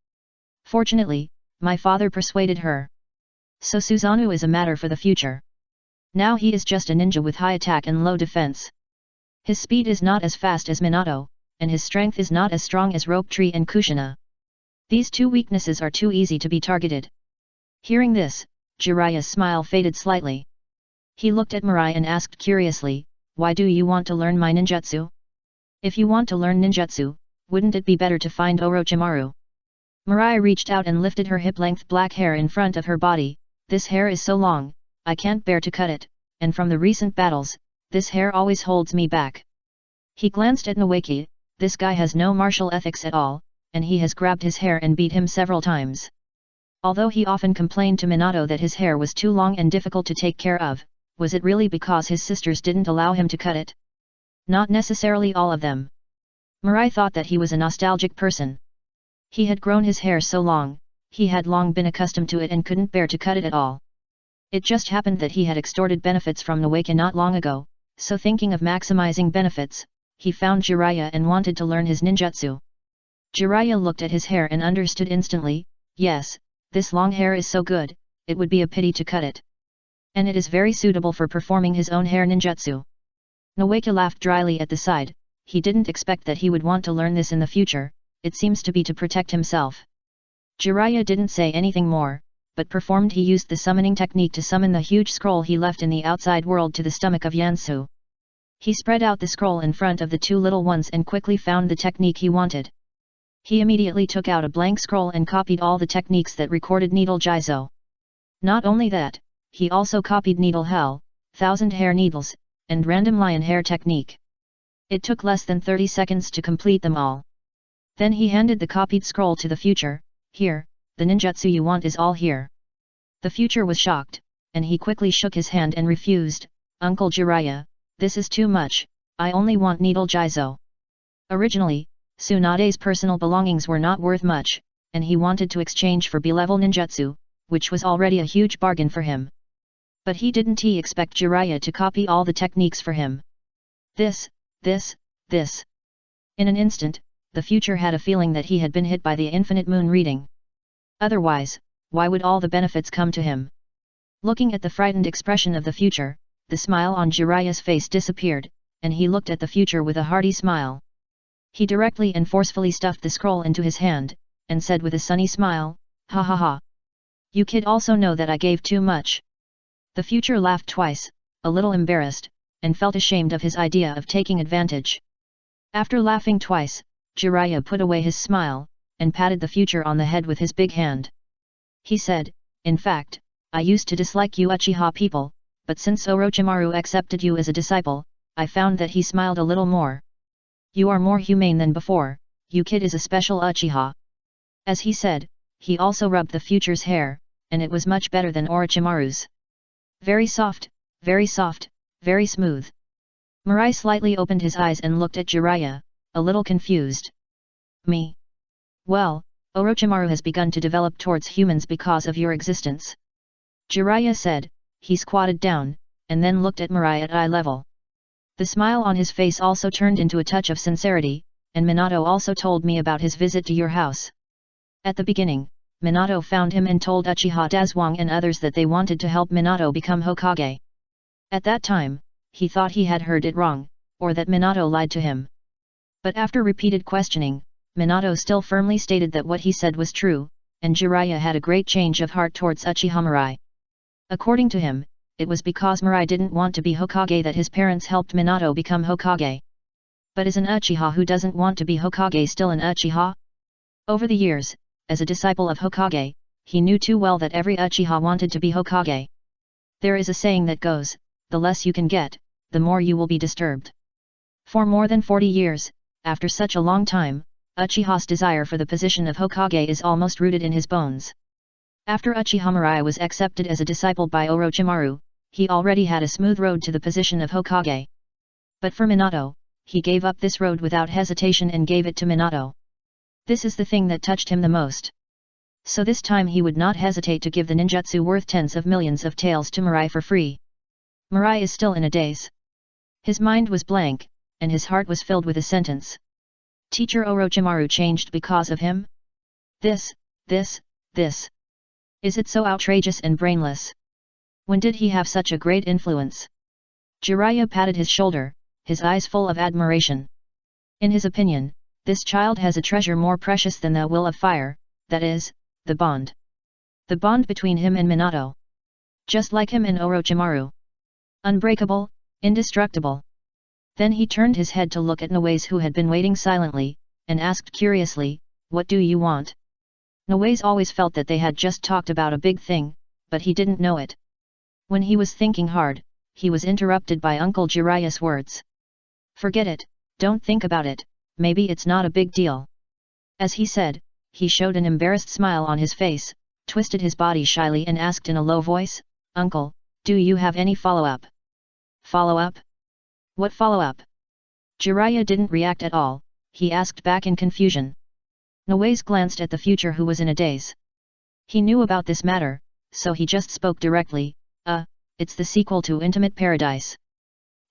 A: Fortunately, my father persuaded her. So Susanoo is a matter for the future. Now he is just a ninja with high attack and low defense. His speed is not as fast as Minato, and his strength is not as strong as Rope Tree and Kushina. These two weaknesses are too easy to be targeted. Hearing this, Jiraiya's smile faded slightly. He looked at Mirai and asked curiously, "Why do you want to learn my ninjutsu? If you want to learn ninjutsu, wouldn't it be better to find Orochimaru?" Mirai reached out and lifted her hip-length black hair in front of her body. "This hair is so long, I can't bear to cut it, and from the recent battles, this hair always holds me back." He glanced at Nawaki. This guy has no martial ethics at all, and he has grabbed his hair and beat him several times. Although he often complained to Minato that his hair was too long and difficult to take care of, was it really because his sisters didn't allow him to cut it? Not necessarily all of them. Mirai thought that he was a nostalgic person. He had grown his hair so long, he had long been accustomed to it and couldn't bear to cut it at all. It just happened that he had extorted benefits from Nawaki not long ago, so thinking of maximizing benefits, he found Jiraiya and wanted to learn his ninjutsu. Jiraiya looked at his hair and understood instantly, yes, this long hair is so good, it would be a pity to cut it. And it is very suitable for performing his own hair ninjutsu. Nawaki laughed dryly at the side. He didn't expect that he would want to learn this in the future, it seems to be to protect himself. Jiraiya didn't say anything more, but he used the summoning technique to summon the huge scroll he left in the outside world to the stomach of Yansu. He spread out the scroll in front of the two little ones and quickly found the technique he wanted. He immediately took out a blank scroll and copied all the techniques that recorded Needle Jizo. Not only that, he also copied Needle Hell, Thousand Hair Needles, and Random Lion Hair technique. It took less than 30 seconds to complete them all. Then he handed the copied scroll to the future. "Here, the ninjutsu you want is all here." The future was shocked, and he quickly shook his hand and refused. "Uncle Jiraiya, this is too much, I only want Needle Jizo." Originally, Tsunade's personal belongings were not worth much, and he wanted to exchange for B-level ninjutsu, which was already a huge bargain for him. But he didn't expect Jiraiya to copy all the techniques for him. This. In an instant, the future had a feeling that he had been hit by the infinite moon reading. Otherwise, why would all the benefits come to him? Looking at the frightened expression of the future, the smile on Jiraiya's face disappeared, and he looked at the future with a hearty smile. He directly and forcefully stuffed the scroll into his hand, and said with a sunny smile, "Ha ha ha! You kid also know that I gave too much." The future laughed twice, a little embarrassed, and felt ashamed of his idea of taking advantage. After laughing twice, Jiraiya put away his smile, and patted the future on the head with his big hand. He said, "In fact, I used to dislike you Uchiha people, but since Orochimaru accepted you as a disciple, I found that he smiled a little more. You are more humane than before, you kid is a special Uchiha." As he said, he also rubbed the future's hair, and it was much better than Orochimaru's. Very soft, very smooth. Mirai slightly opened his eyes and looked at Jiraiya, a little confused. "Me? Well, Orochimaru has begun to develop towards humans because of your existence," Jiraiya said. He squatted down, and then looked at Mirai at eye level. The smile on his face also turned into a touch of sincerity, "And Minato also told me about his visit to your house. At the beginning, Minato found him and told Uchiha Dazwang and others that they wanted to help Minato become Hokage. At that time, he thought he had heard it wrong, or that Minato lied to him. But after repeated questioning, Minato still firmly stated that what he said was true, and Jiraiya had a great change of heart towards Uchiha Mirai. According to him, it was because Mirai didn't want to be Hokage that his parents helped Minato become Hokage. But is an Uchiha who doesn't want to be Hokage still an Uchiha? Over the years, as a disciple of Hokage, he knew too well that every Uchiha wanted to be Hokage. There is a saying that goes, the less you can get, the more you will be disturbed. For more than 40 years, after such a long time, Uchiha's desire for the position of Hokage is almost rooted in his bones. After Uchiha Mirai was accepted as a disciple by Orochimaru, he already had a smooth road to the position of Hokage. But for Minato, he gave up this road without hesitation and gave it to Minato. This is the thing that touched him the most. So this time he would not hesitate to give the ninjutsu worth tens of millions of taels to Mirai for free. Mirai is still in a daze. His mind was blank, and his heart was filled with a sentence. Teacher Orochimaru changed because of him? This. Is it so outrageous and brainless? When did he have such a great influence? Jiraiya patted his shoulder, his eyes full of admiration. In his opinion, this child has a treasure more precious than the will of fire, that is, the bond. The bond between him and Minato. Just like him and Orochimaru. Unbreakable, indestructible. Then he turned his head to look at Noways, who had been waiting silently, and asked curiously, "What do you want?" Noways always felt that they had just talked about a big thing, but he didn't know it. When he was thinking hard, he was interrupted by Uncle Jiraiya's words. "Forget it, don't think about it, maybe it's not a big deal." As he said, he showed an embarrassed smile on his face, twisted his body shyly and asked in a low voice, "Uncle, do you have any follow-up?" "Follow-up? What follow-up?" Jiraiya didn't react at all, he asked back in confusion. Noways glanced at the future, who was in a daze. He knew about this matter, so he just spoke directly, it's the sequel to Intimate Paradise."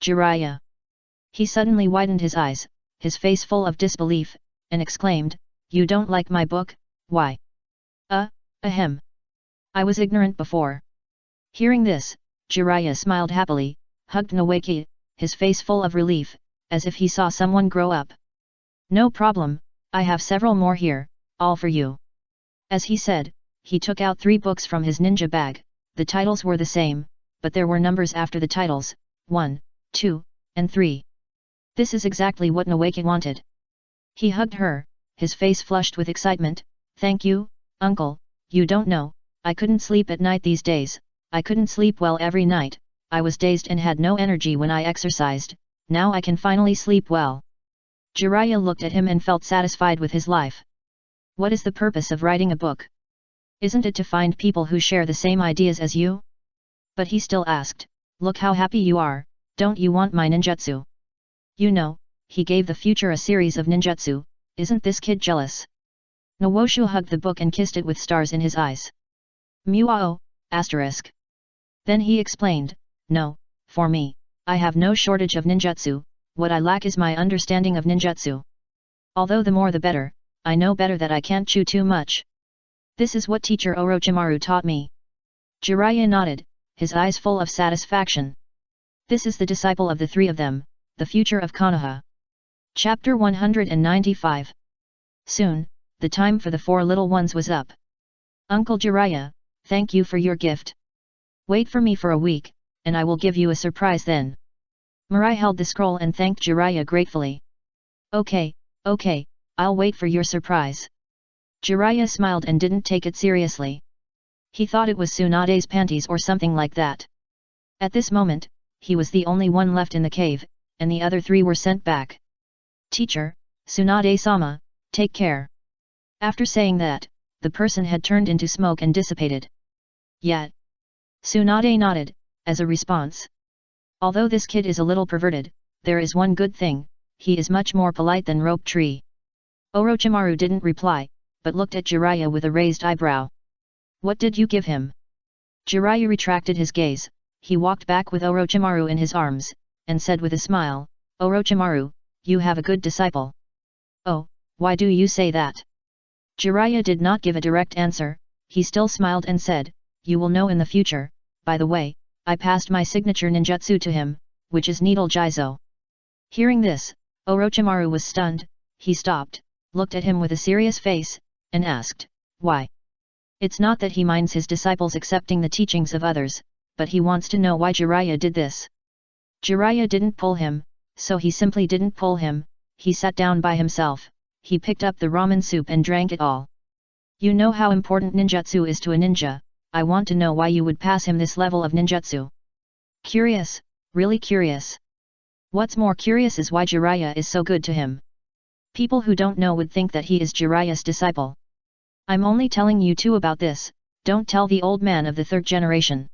A: "Jiraiya." He suddenly widened his eyes, his face full of disbelief, and exclaimed, "You don't like my book, why?" Ahem. I was ignorant before." Hearing this, Jiraiya smiled happily, hugged Nowaiki, his face full of relief, as if he saw someone grow up. "No problem, I have several more here, all for you." As he said, he took out 3 books from his ninja bag. The titles were the same, but there were numbers after the titles, 1, 2, and 3. This is exactly what Nowaiki wanted. He hugged her, his face flushed with excitement. "Thank you, uncle, you don't know, I couldn't sleep at night these days, I couldn't sleep well every night, I was dazed and had no energy when I exercised, now I can finally sleep well." Jiraiya looked at him and felt satisfied with his life. What is the purpose of writing a book? Isn't it to find people who share the same ideas as you? But he still asked, "Look how happy you are, don't you want my ninjutsu?" You know, he gave the future a series of ninjutsu, isn't this kid jealous? Nowoshu hugged the book and kissed it with stars in his eyes. Muao, asterisk. Then he explained, "No, for me, I have no shortage of ninjutsu, what I lack is my understanding of ninjutsu. Although the more the better, I know better that I can't chew too much. This is what teacher Orochimaru taught me." Jiraiya nodded, his eyes full of satisfaction. This is the disciple of the 3 of them, the future of Konoha. Chapter 195. Soon, the time for the 4 little ones was up. "Uncle Jiraiya, thank you for your gift. Wait for me for a week, and I will give you a surprise then." Mirai held the scroll and thanked Jiraiya gratefully. Okay, I'll wait for your surprise." Jiraiya smiled and didn't take it seriously. He thought it was Tsunade's panties or something like that. At this moment, he was the only one left in the cave, and the other 3 were sent back. "Teacher, Tsunade-sama, take care." After saying that, the person had turned into smoke and dissipated. Yet, Tsunade nodded, as a response. Although this kid is a little perverted, there is one good thing, he is much more polite than Rope Tree. Orochimaru didn't reply, but looked at Jiraiya with a raised eyebrow. "What did you give him?" Jiraiya retracted his gaze, he walked back with Orochimaru in his arms, and said with a smile, "Orochimaru, you have a good disciple." "Oh, why do you say that?" Jiraiya did not give a direct answer, he still smiled and said, "You will know in the future, by the way, I passed my signature ninjutsu to him, which is Needle Jizo." Hearing this, Orochimaru was stunned, he stopped, looked at him with a serious face, and asked, "Why?" It's not that he minds his disciples accepting the teachings of others, but he wants to know why Jiraiya did this. Jiraiya didn't pull him, so he simply didn't pull him, he sat down by himself, he picked up the ramen soup and drank it all. "You know how important ninjutsu is to a ninja, I want to know why you would pass him this level of ninjutsu." Curious, really curious. What's more curious is why Jiraiya is so good to him. People who don't know would think that he is Jiraiya's disciple. I'm only telling you 2 about this, don't tell the old man of the 3rd generation.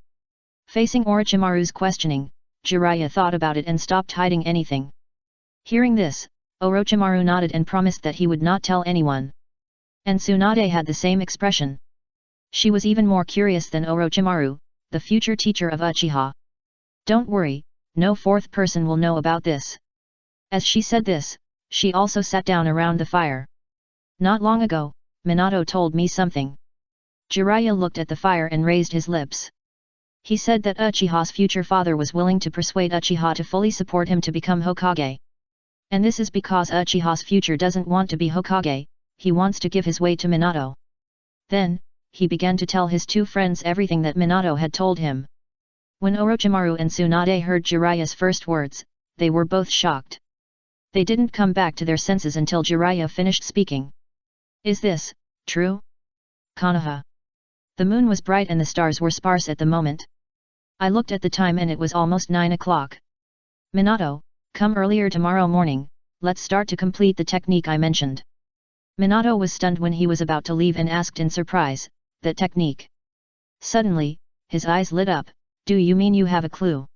A: Facing Orochimaru's questioning, Jiraiya thought about it and stopped hiding anything. Hearing this, Orochimaru nodded and promised that he would not tell anyone. And Tsunade had the same expression. She was even more curious than Orochimaru, the future teacher of Uchiha. "Don't worry, no 4th person will know about this." As she said this, she also sat down around the fire. "Not long ago, Minato told me something." Jiraiya looked at the fire and raised his lips. He said that Uchiha's future father was willing to persuade Uchiha to fully support him to become Hokage. And this is because Uchiha's future doesn't want to be Hokage, he wants to give his way to Minato. Then, he began to tell his two friends everything that Minato had told him. When Orochimaru and Tsunade heard Jiraiya's first words, they were both shocked. They didn't come back to their senses until Jiraiya finished speaking. Is this true? Konoha. The moon was bright and the stars were sparse at the moment. I looked at the time and it was almost 9 o'clock. Minato, come earlier tomorrow morning, let's start to complete the technique I mentioned. Minato was stunned when he was about to leave and asked in surprise, that technique? Suddenly, his eyes lit up, do you mean you have a clue?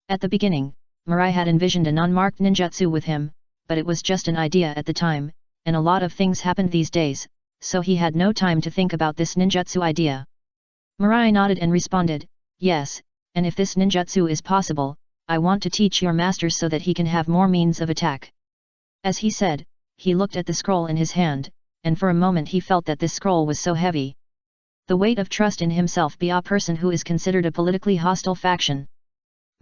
A: At the beginning, Mirai had envisioned a non-marked ninjutsu with him, but it was just an idea at the time, and a lot of things happened these days, so he had no time to think about this ninjutsu idea. Mirai nodded and responded, yes, and if this ninjutsu is possible, I want to teach your master so that he can have more means of attack. As he said, he looked at the scroll in his hand, and for a moment he felt that this scroll was so heavy. The weight of trust in himself by a person who is considered a politically hostile faction.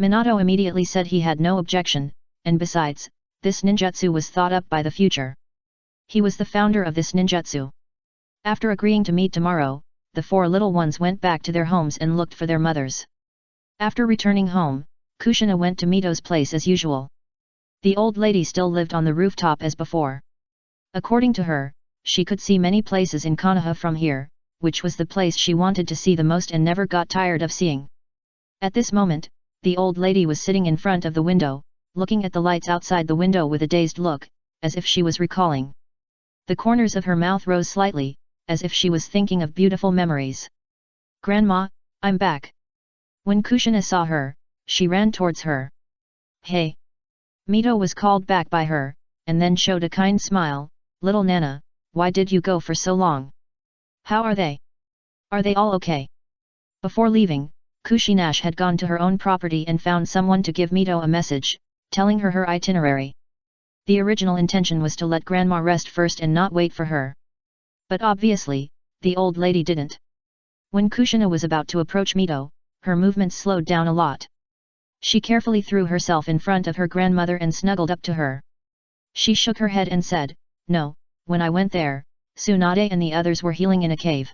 A: Minato immediately said he had no objection, and besides, this ninjutsu was thought up by the future. He was the founder of this ninjutsu. After agreeing to meet tomorrow, the four little ones went back to their homes and looked for their mothers. After returning home, Kushina went to Mito's place as usual. The old lady still lived on the rooftop as before. According to her, she could see many places in Konoha from here, which was the place she wanted to see the most and never got tired of seeing. At this moment, the old lady was sitting in front of the window, looking at the lights outside the window with a dazed look, as if she was recalling. The corners of her mouth rose slightly, as if she was thinking of beautiful memories. Grandma, I'm back. When Kushina saw her, she ran towards her. Hey! Mito was called back by her, and then showed a kind smile, little Nana, why did you go for so long? How are they? Are they all okay? Before leaving, Kushinash had gone to her own property and found someone to give Mito a message, telling her itinerary. The original intention was to let Grandma rest first and not wait for her. But obviously, the old lady didn't. When Kushina was about to approach Mito, her movements slowed down a lot. She carefully threw herself in front of her grandmother and snuggled up to her. She shook her head and said, no, when I went there, Tsunade and the others were healing in a cave.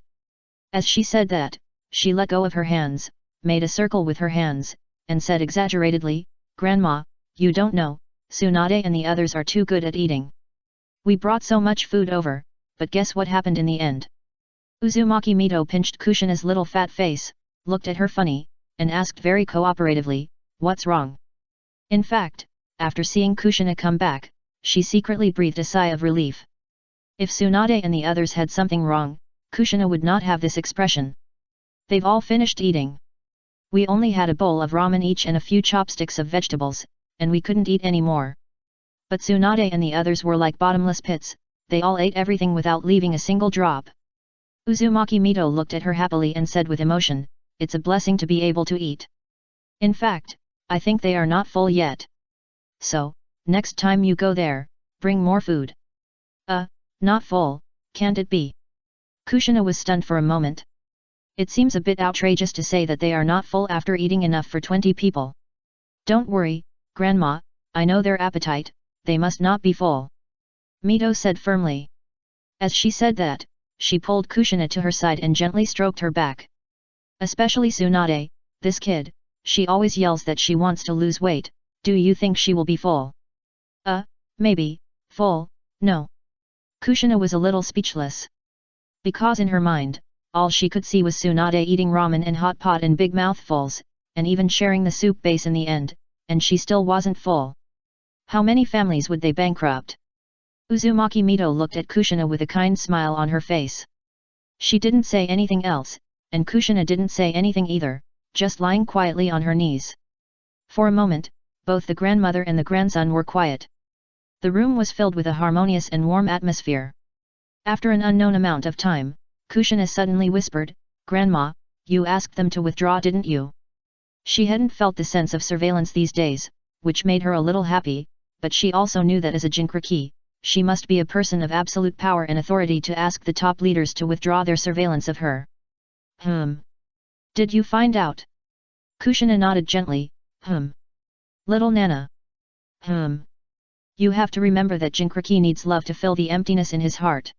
A: As she said that, she let go of her hands, made a circle with her hands, and said exaggeratedly, Grandma, you don't know, Tsunade and the others are too good at eating. We brought so much food over, but guess what happened in the end? Uzumaki Mito pinched Kushina's little fat face, looked at her funny, and asked very cooperatively, what's wrong? In fact, after seeing Kushina come back, she secretly breathed a sigh of relief. If Tsunade and the others had something wrong, Kushina would not have this expression. They've all finished eating. We only had a bowl of ramen each and a few chopsticks of vegetables, and we couldn't eat any more. But Tsunade and the others were like bottomless pits, they all ate everything without leaving a single drop. Uzumaki Mito looked at her happily and said with emotion, it's a blessing to be able to eat. In fact, I think they are not full yet. So, next time you go there, bring more food. Not full, can't it be? Kushina was stunned for a moment. It seems a bit outrageous to say that they are not full after eating enough for 20 people. Don't worry, Grandma, I know their appetite, they must not be full. Mito said firmly. As she said that, she pulled Kushina to her side and gently stroked her back. Especially Tsunade, this kid, she always yells that she wants to lose weight, do you think she will be full? Maybe, full, no. Kushina was a little speechless. Because in her mind, all she could see was Tsunade eating ramen and hot pot in big mouthfuls, and even sharing the soup base in the end, and she still wasn't full. How many families would they bankrupt? Uzumaki Mito looked at Kushina with a kind smile on her face. She didn't say anything else, and Kushina didn't say anything either, just lying quietly on her knees. For a moment, both the grandmother and the grandson were quiet. The room was filled with a harmonious and warm atmosphere. After an unknown amount of time, Kushina suddenly whispered, Grandma, you asked them to withdraw, didn't you? She hadn't felt the sense of surveillance these days, which made her a little happy, but she also knew that as a Jinkriki, she must be a person of absolute power and authority to ask the top leaders to withdraw their surveillance of her. Did you find out? Kushina nodded gently, Little Nana. You have to remember that Jinkraki needs love to fill the emptiness in his heart.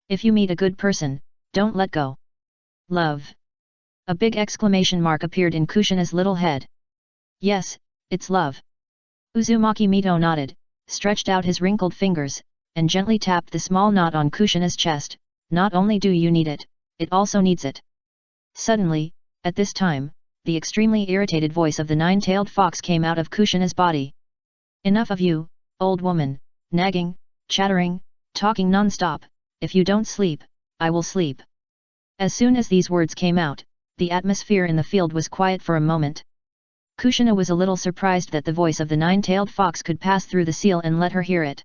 A: If you meet a good person, don't let go. Love. A big exclamation mark appeared in Kushina's little head. Yes, it's love. Uzumaki Mito nodded, stretched out his wrinkled fingers, and gently tapped the small knot on Kushina's chest. Not only do you need it, it also needs it. Suddenly, at this time, the extremely irritated voice of the nine-tailed fox came out of Kushina's body. Enough of you, old woman, nagging, chattering, talking non-stop. If you don't sleep, I will sleep. As soon as these words came out, the atmosphere in the field was quiet for a moment. Kushina was a little surprised that the voice of the nine-tailed fox could pass through the seal and let her hear it.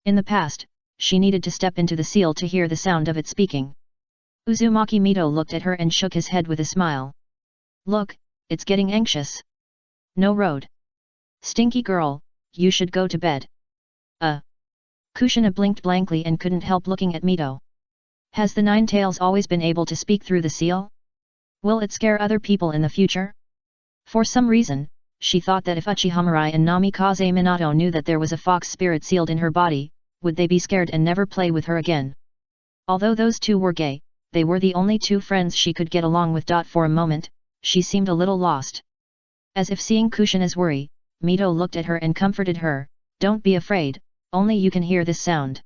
A: In the past, she needed to step into the seal to hear the sound of it speaking. Uzumaki Mito looked at her and shook his head with a smile. Look, it's getting anxious. No road. Stinky girl, you should go to bed. Kushina blinked blankly and couldn't help looking at Mito. Has the Nine Tails always been able to speak through the seal? Will it scare other people in the future? For some reason, she thought that if Uchiha and Namikaze Minato knew that there was a fox spirit sealed in her body, would they be scared and never play with her again? Although those two were gay, they were the only two friends she could get along with. For a moment, she seemed a little lost. As if seeing Kushina's worry, Mito looked at her and comforted her. Don't be afraid, only you can hear this sound.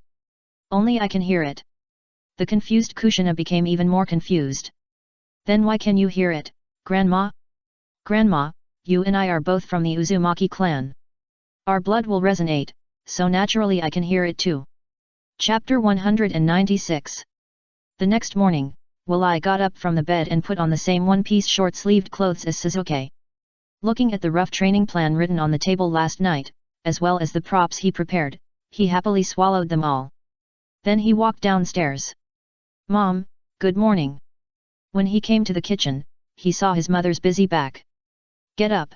A: Only I can hear it. The confused Kushina became even more confused. Then why can you hear it, Grandma? Grandma, you and I are both from the Uzumaki clan. Our blood will resonate, so naturally I can hear it too. Chapter 196. The next morning, Wilai got up from the bed and put on the same one-piece short-sleeved clothes as Suzuki. Looking at the rough training plan written on the table last night, as well as the props he prepared, he happily swallowed them all. Then he walked downstairs. Mom, good morning. When he came to the kitchen, he saw his mother's busy back. Get up.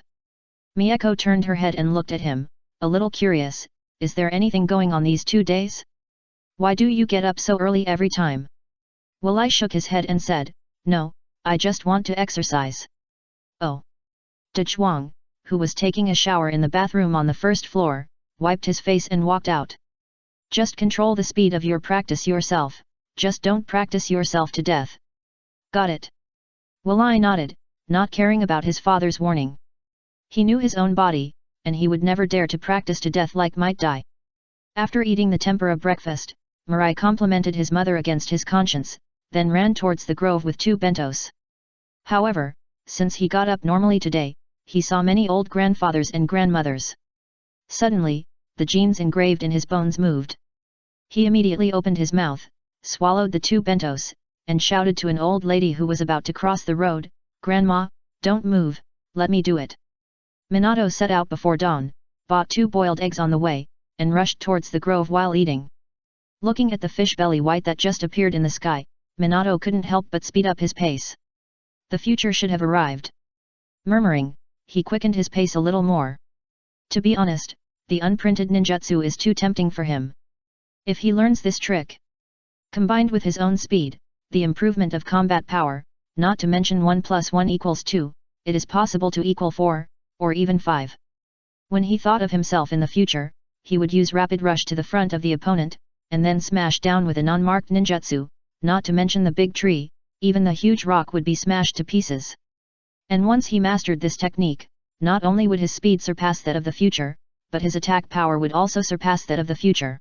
A: Miyako turned her head and looked at him, a little curious. Is there anything going on these 2 days? Why do you get up so early every time? Wilai shook his head and said, No, I just want to exercise. Oh. De Zhuang, who was taking a shower in the bathroom on the first floor, wiped his face and walked out. Just control the speed of your practice yourself, just don't practice yourself to death. Got it. Wilai nodded, not caring about his father's warning. He knew his own body, and he would never dare to practice to death like might die. After eating the tempura breakfast, Mirai complimented his mother against his conscience, then ran towards the grove with 2 bentos. However, since he got up normally today, he saw many old grandfathers and grandmothers. Suddenly, the genes engraved in his bones moved. He immediately opened his mouth, swallowed the 2 bentos, and shouted to an old lady who was about to cross the road, Grandma, don't move, let me do it. Minato set out before dawn, bought 2 boiled eggs on the way, and rushed towards the grove while eating. Looking at the fish belly white that just appeared in the sky, Minato couldn't help but speed up his pace. The future should have arrived. Murmuring, he quickened his pace a little more. To be honest, the unprinted ninjutsu is too tempting for him. If he learns this trick, combined with his own speed, the improvement of combat power, not to mention 1 + 1 = 2, it is possible to equal 4, or even 5. When he thought of himself in the future, he would use rapid rush to the front of the opponent, and then smash down with a non-marked ninjutsu, not to mention the big tree, even the huge rock would be smashed to pieces. And once he mastered this technique, not only would his speed surpass that of the future, but his attack power would also surpass that of the future.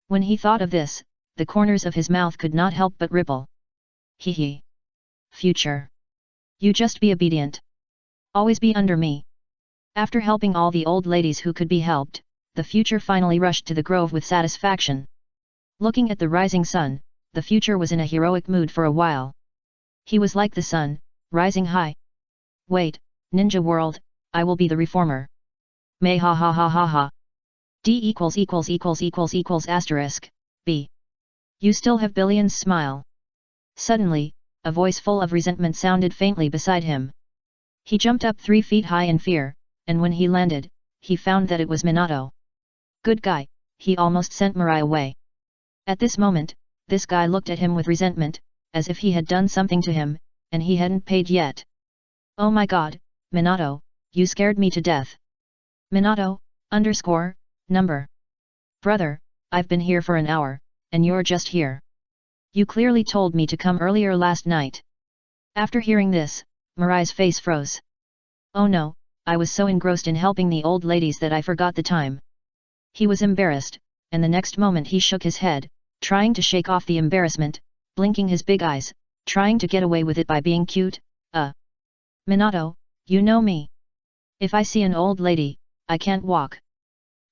A: When he thought of this, the corners of his mouth could not help but ripple. Hee. Future. You just be obedient. Always be under me. After helping all the old ladies who could be helped, the future finally rushed to the grove with satisfaction. Looking at the rising sun, the future was in a heroic mood for a while. He was like the sun, rising high. Wait, ninja world, I will be the reformer. May ha ha ha ha ha. D == B. You still have billions smile. Suddenly, a voice full of resentment sounded faintly beside him. He jumped up 3 feet high in fear, and when he landed, he found that it was Minato. Good guy, he almost sent Mirai away. At this moment, this guy looked at him with resentment, as if he had done something to him, and he hadn't paid yet. Oh my god, Minato, you scared me to death. Minato, number. Brother, I've been here for an hour, and you're just here. You clearly told me to come earlier last night. After hearing this, Mirai's face froze. Oh no, I was so engrossed in helping the old ladies that I forgot the time. He was embarrassed, and the next moment he shook his head, trying to shake off the embarrassment, blinking his big eyes, trying to get away with it by being cute. Minato, you know me. If I see an old lady, I can't walk.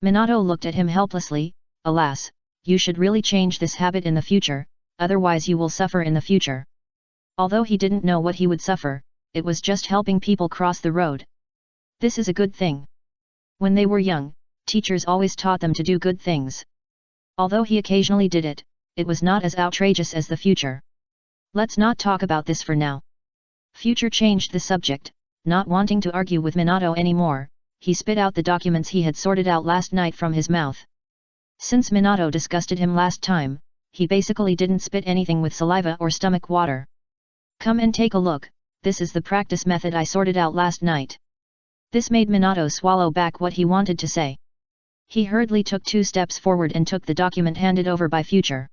A: Minato looked at him helplessly. Alas, you should really change this habit in the future, otherwise you will suffer in the future. Although he didn't know what he would suffer, it was just helping people cross the road. This is a good thing. When they were young, teachers always taught them to do good things. Although he occasionally did it, it was not as outrageous as the future. Let's not talk about this for now. Future changed the subject, not wanting to argue with Minato anymore. He spit out the documents he had sorted out last night from his mouth. Since Minato disgusted him last time, he basically didn't spit anything with saliva or stomach water. Come and take a look, this is the practice method I sorted out last night. This made Minato swallow back what he wanted to say. He hurriedly took 2 steps forward and took the document handed over by Future.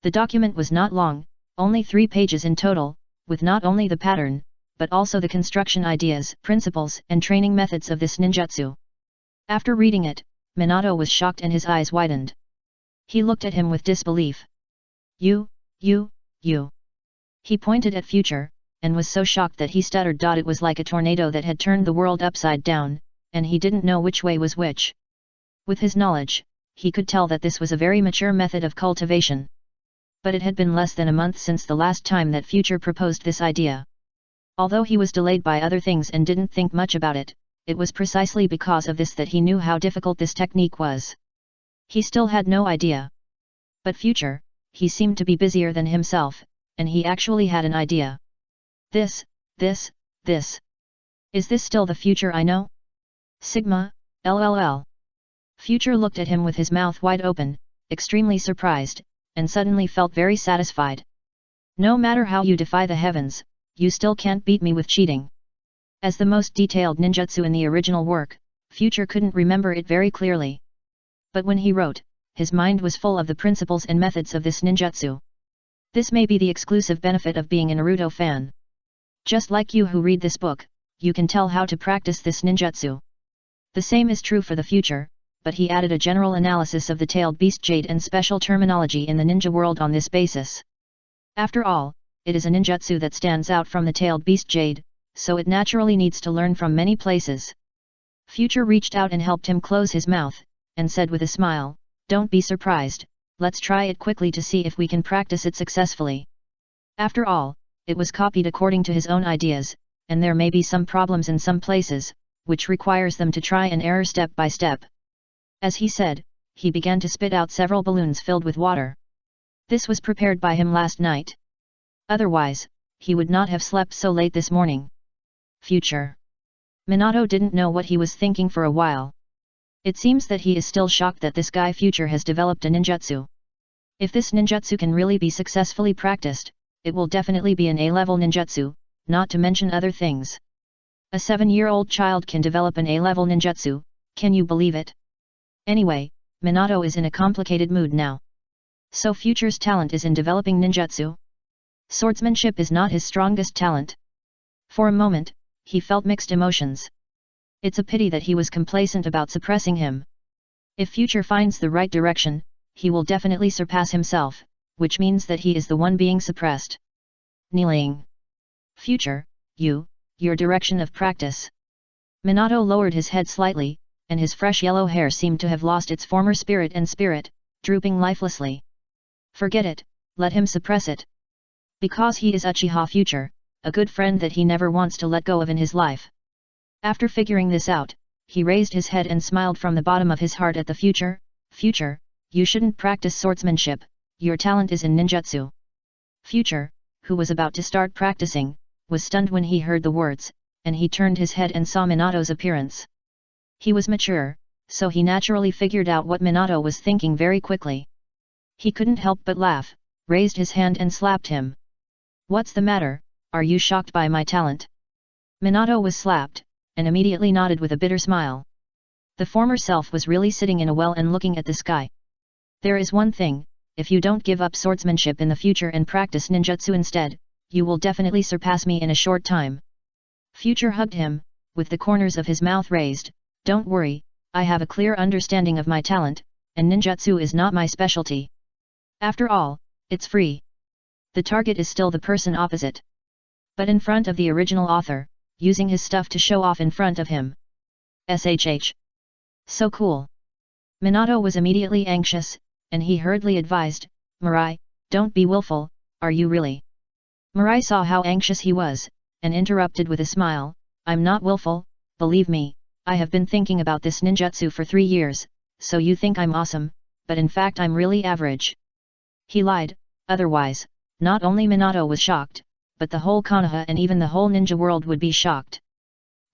A: The document was not long, only 3 pages in total, with not only the pattern, but also the construction ideas, principles, and training methods of this ninjutsu. After reading it, Minato was shocked and his eyes widened. He looked at him with disbelief. You. He pointed at Future, and was so shocked that he stuttered. It was like a tornado that had turned the world upside down, and he didn't know which way was which. With his knowledge, he could tell that this was a very mature method of cultivation. But it had been less than a month since the last time that Future proposed this idea. Although he was delayed by other things and didn't think much about it, it was precisely because of this that he knew how difficult this technique was. He still had no idea. But Future, he seemed to be busier than himself, and he actually had an idea. This. Is this still the Future I know? Sigma, LLL. Future looked at him with his mouth wide open, extremely surprised, and suddenly felt very satisfied. No matter how you defy the heavens, you still can't beat me with cheating. As the most detailed ninjutsu in the original work, Future couldn't remember it very clearly. But when he wrote, his mind was full of the principles and methods of this ninjutsu. This may be the exclusive benefit of being a Naruto fan. Just like you who read this book, you can tell how to practice this ninjutsu. The same is true for the Future, but he added a general analysis of the tailed beast jade and special terminology in the ninja world on this basis. After all, it is a ninjutsu that stands out from the tailed beast jade, so it naturally needs to learn from many places. Future reached out and helped him close his mouth, and said with a smile, "Don't be surprised, let's try it quickly to see if we can practice it successfully." After all, it was copied according to his own ideas, and there may be some problems in some places, which requires them to try and error step by step. As he said, he began to spit out several balloons filled with water. This was prepared by him last night. Otherwise, he would not have slept so late this morning. Future. Minato didn't know what he was thinking for a while. It seems that he is still shocked that this guy Future has developed a ninjutsu. If this ninjutsu can really be successfully practiced, it will definitely be an A-level ninjutsu, not to mention other things. A 7-year-old child can develop an A-level ninjutsu, can you believe it? Anyway, Minato is in a complicated mood now. So Future's talent is in developing ninjutsu? Swordsmanship is not his strongest talent. For a moment, he felt mixed emotions. It's a pity that he was complacent about suppressing him. If Future finds the right direction, he will definitely surpass himself, which means that he is the one being suppressed. Kneeling. Future, your direction of practice. Minato lowered his head slightly, and his fresh yellow hair seemed to have lost its former spirit, drooping lifelessly. Forget it, let him suppress it. Because he is Uchiha Future, a good friend that he never wants to let go of in his life. After figuring this out, he raised his head and smiled from the bottom of his heart at the Future. Future, you shouldn't practice swordsmanship, your talent is in ninjutsu. Future, who was about to start practicing, was stunned when he heard the words, and he turned his head and saw Minato's appearance. He was mature, so he naturally figured out what Minato was thinking very quickly. He couldn't help but laugh, raised his hand and slapped him. "What's the matter, are you shocked by my talent?" Minato was slapped, and immediately nodded with a bitter smile. The former self was really sitting in a well and looking at the sky. There is one thing, if you don't give up swordsmanship in the future and practice ninjutsu instead, you will definitely surpass me in a short time. Future hugged him, with the corners of his mouth raised. Don't worry, I have a clear understanding of my talent, and ninjutsu is not my specialty. After all, it's free. The target is still the person opposite. But in front of the original author, using his stuff to show off in front of him. SHH. So cool. Minato was immediately anxious, and he hurriedly advised, Mirai, don't be willful, are you really? Mirai saw how anxious he was, and interrupted with a smile, I'm not willful, believe me, I have been thinking about this ninjutsu for 3 years, so you think I'm awesome, but in fact I'm really average. He lied, otherwise, not only Minato was shocked, but the whole Konoha and even the whole ninja world would be shocked.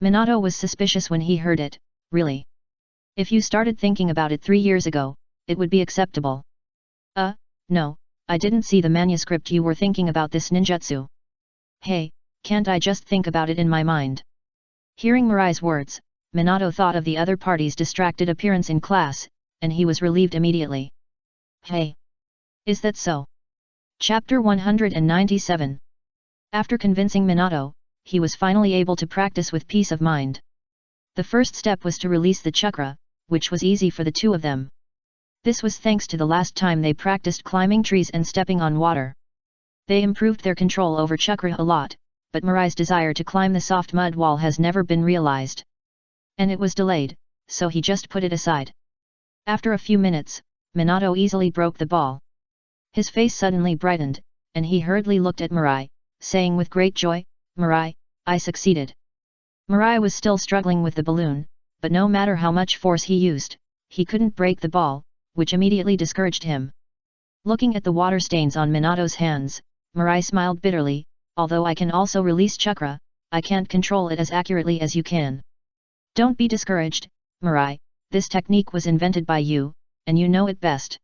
A: Minato was suspicious when he heard it, really. If you started thinking about it 3 years ago, it would be acceptable. No, I didn't see the manuscript you were thinking about this ninjutsu. Hey, can't I just think about it in my mind? Hearing Mirai's words, Minato thought of the other party's distracted appearance in class, and he was relieved immediately. Hey! Is that so? Chapter 197. After convincing Minato, he was finally able to practice with peace of mind. The first step was to release the chakra, which was easy for the two of them. This was thanks to the last time they practiced climbing trees and stepping on water. They improved their control over chakra a lot, but Mirai's desire to climb the soft mud wall has never been realized. And it was delayed, so he just put it aside. After a few minutes, Minato easily broke the ball. His face suddenly brightened, and he hurriedly looked at Mirai, saying with great joy, Mirai, I succeeded. Mirai was still struggling with the balloon, but no matter how much force he used, he couldn't break the ball, which immediately discouraged him. Looking at the water stains on Minato's hands, Mirai smiled bitterly, although I can also release chakra, I can't control it as accurately as you can. Don't be discouraged, Mirai, this technique was invented by you, and you know it best.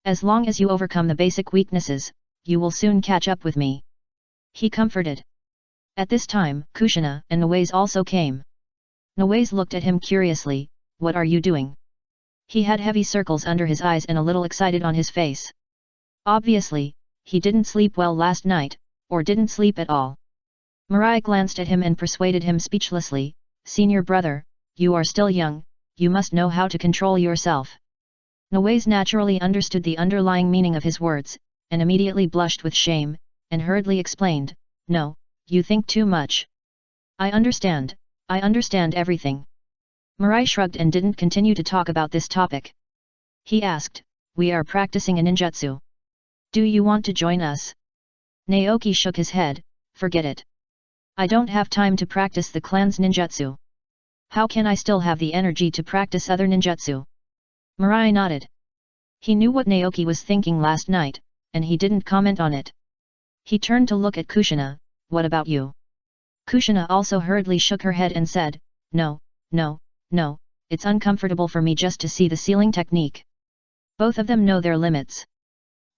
A: As long as you overcome the basic weaknesses, you will soon catch up with me. He comforted. At this time, Kushina and Nowaze also came. Nowaze looked at him curiously, what are you doing? He had heavy circles under his eyes and a little excited on his face. Obviously, he didn't sleep well last night, or didn't sleep at all. Mirai glanced at him and persuaded him speechlessly, Senior brother, you are still young, you must know how to control yourself. Nowaze naturally understood the underlying meaning of his words, and immediately blushed with shame, and hurriedly explained, No, you think too much. I understand everything. Mirai shrugged and didn't continue to talk about this topic. He asked, We are practicing a ninjutsu. Do you want to join us? Naoki shook his head, forget it. I don't have time to practice the clan's ninjutsu. How can I still have the energy to practice other ninjutsu? Mirai nodded. He knew what Naoki was thinking last night, and he didn't comment on it. He turned to look at Kushina, what about you? Kushina also hurriedly shook her head and said, No, it's uncomfortable for me just to see the sealing technique. Both of them know their limits.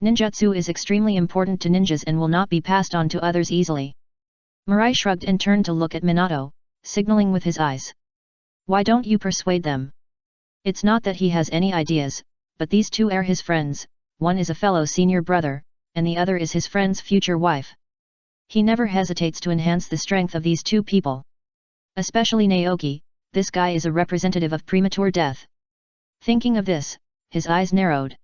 A: Ninjutsu is extremely important to ninjas and will not be passed on to others easily. Mirai shrugged and turned to look at Minato, signaling with his eyes. Why don't you persuade them? It's not that he has any ideas, but these two are his friends, one is a fellow senior brother, and the other is his friend's future wife. He never hesitates to enhance the strength of these two people. Especially Naoki, this guy is a representative of premature death. Thinking of this, his eyes narrowed.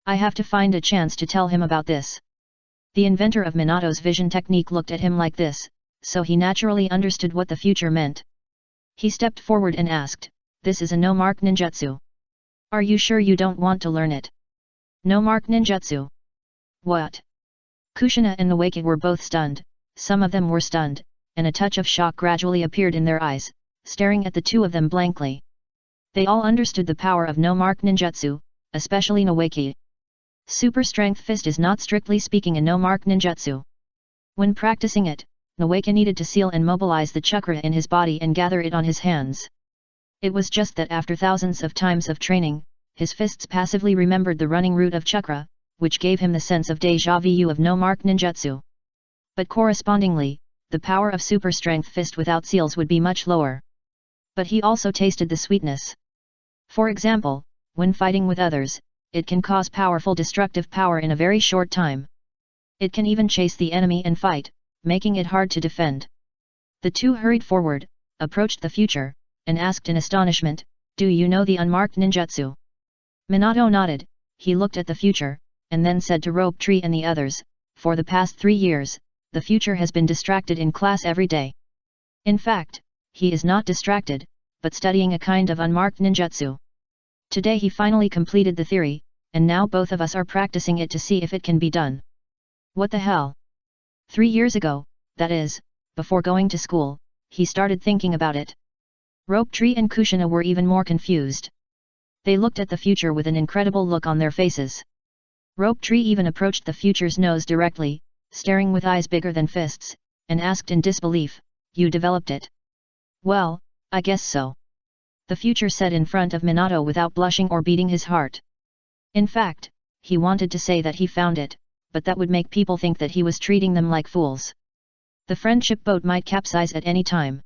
A: I have to find a chance to tell him about this. The inventor of Minato's vision technique looked at him like this, so he naturally understood what the future meant. He stepped forward and asked, This is a no-mark ninjutsu. Are you sure you don't want to learn it? No-mark ninjutsu? What? Kushina and Naoki were both stunned, some of them were stunned, and a touch of shock gradually appeared in their eyes, staring at the two of them blankly. They all understood the power of no-mark ninjutsu, especially Naoki. Super Strength Fist is not strictly speaking a no-mark ninjutsu. When practicing it, Naoki needed to seal and mobilize the chakra in his body and gather it on his hands. It was just that after thousands of times of training, his fists passively remembered the running route of chakra, which gave him the sense of déjà vu of no-mark ninjutsu. But correspondingly, the power of Super Strength Fist without seals would be much lower. But he also tasted the sweetness. For example, when fighting with others, it can cause powerful destructive power in a very short time. It can even chase the enemy and fight, making it hard to defend. The two hurried forward, approached the future, and asked in astonishment, "Do you know the unmarked ninjutsu?" Minato nodded. He looked at the future, and then said to Rope Tree and the others, "For the past 3 years, the future has been distracted in class every day. In fact, he is not distracted, but studying a kind of unmarked ninjutsu. Today he finally completed the theory, and now both of us are practicing it to see if it can be done." What the hell? 3 years ago, that is, before going to school, he started thinking about it. Rope Tree and Kushina were even more confused. They looked at the future with an incredible look on their faces. Rope Tree even approached the future's nose directly, staring with eyes bigger than fists, and asked in disbelief, "You developed it?" "Well, I guess so," the future said in front of Minato without blushing or beating his heart. In fact, he wanted to say that he found it, but that would make people think that he was treating them like fools. The friendship boat might capsize at any time.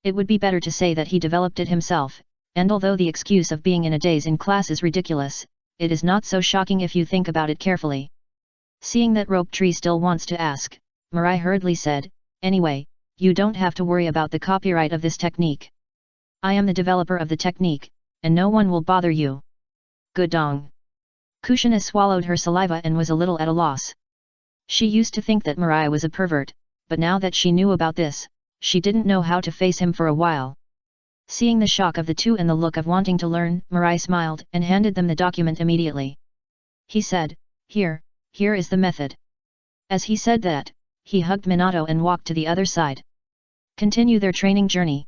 A: It would be better to say that he developed it himself, and although the excuse of being in a daze in class is ridiculous, it is not so shocking if you think about it carefully. Seeing that Rope Tree still wants to ask, Mirai hurriedly said, "Anyway, you don't have to worry about the copyright of this technique. I am the developer of the technique, and no one will bother you." Good dong. Kushina swallowed her saliva and was a little at a loss. She used to think that Mirai was a pervert, but now that she knew about this, she didn't know how to face him for a while. Seeing the shock of the two and the look of wanting to learn, Mirai smiled and handed them the document immediately. He said, Here is the method." As he said that, he hugged Minato and walked to the other side. Continue their training journey.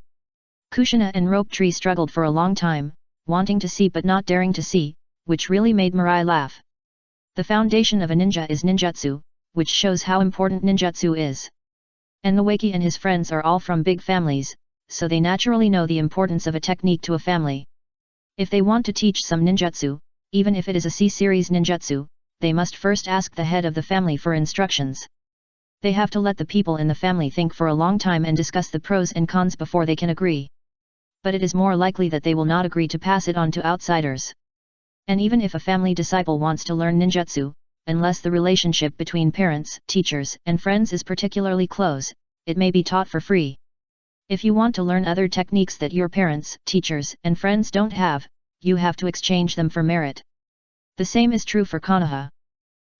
A: Kushina and Rope Tree struggled for a long time, wanting to see but not daring to see, which really made Mirai laugh. The foundation of a ninja is ninjutsu, which shows how important ninjutsu is. And the Wakey and his friends are all from big families, so they naturally know the importance of a technique to a family. If they want to teach some ninjutsu, even if it is a C-series ninjutsu, they must first ask the head of the family for instructions. They have to let the people in the family think for a long time and discuss the pros and cons before they can agree. But it is more likely that they will not agree to pass it on to outsiders. And even if a family disciple wants to learn ninjutsu, unless the relationship between parents, teachers, and friends is particularly close, it may be taught for free. If you want to learn other techniques that your parents, teachers, and friends don't have, you have to exchange them for merit. The same is true for Konoha.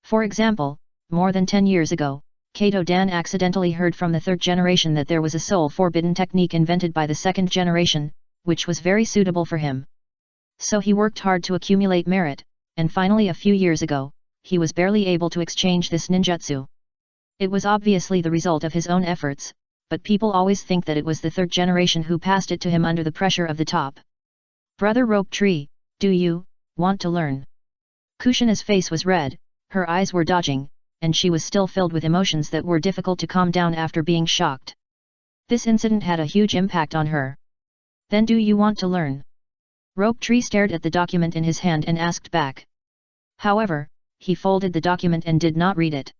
A: For example, more than 10 years ago, Kato Dan accidentally heard from the third generation that there was a soul-forbidden technique invented by the second generation, which was very suitable for him. So he worked hard to accumulate merit, and finally a few years ago, he was barely able to exchange this ninjutsu. It was obviously the result of his own efforts, but people always think that it was the third generation who passed it to him under the pressure of the top. Brother Rope Tree, do you want to learn? Kushina's face was red, her eyes were dodging, and she was still filled with emotions that were difficult to calm down after being shocked. This incident had a huge impact on her. Then do you want to learn? Rope Tree stared at the document in his hand and asked back. However, he folded the document and did not read it.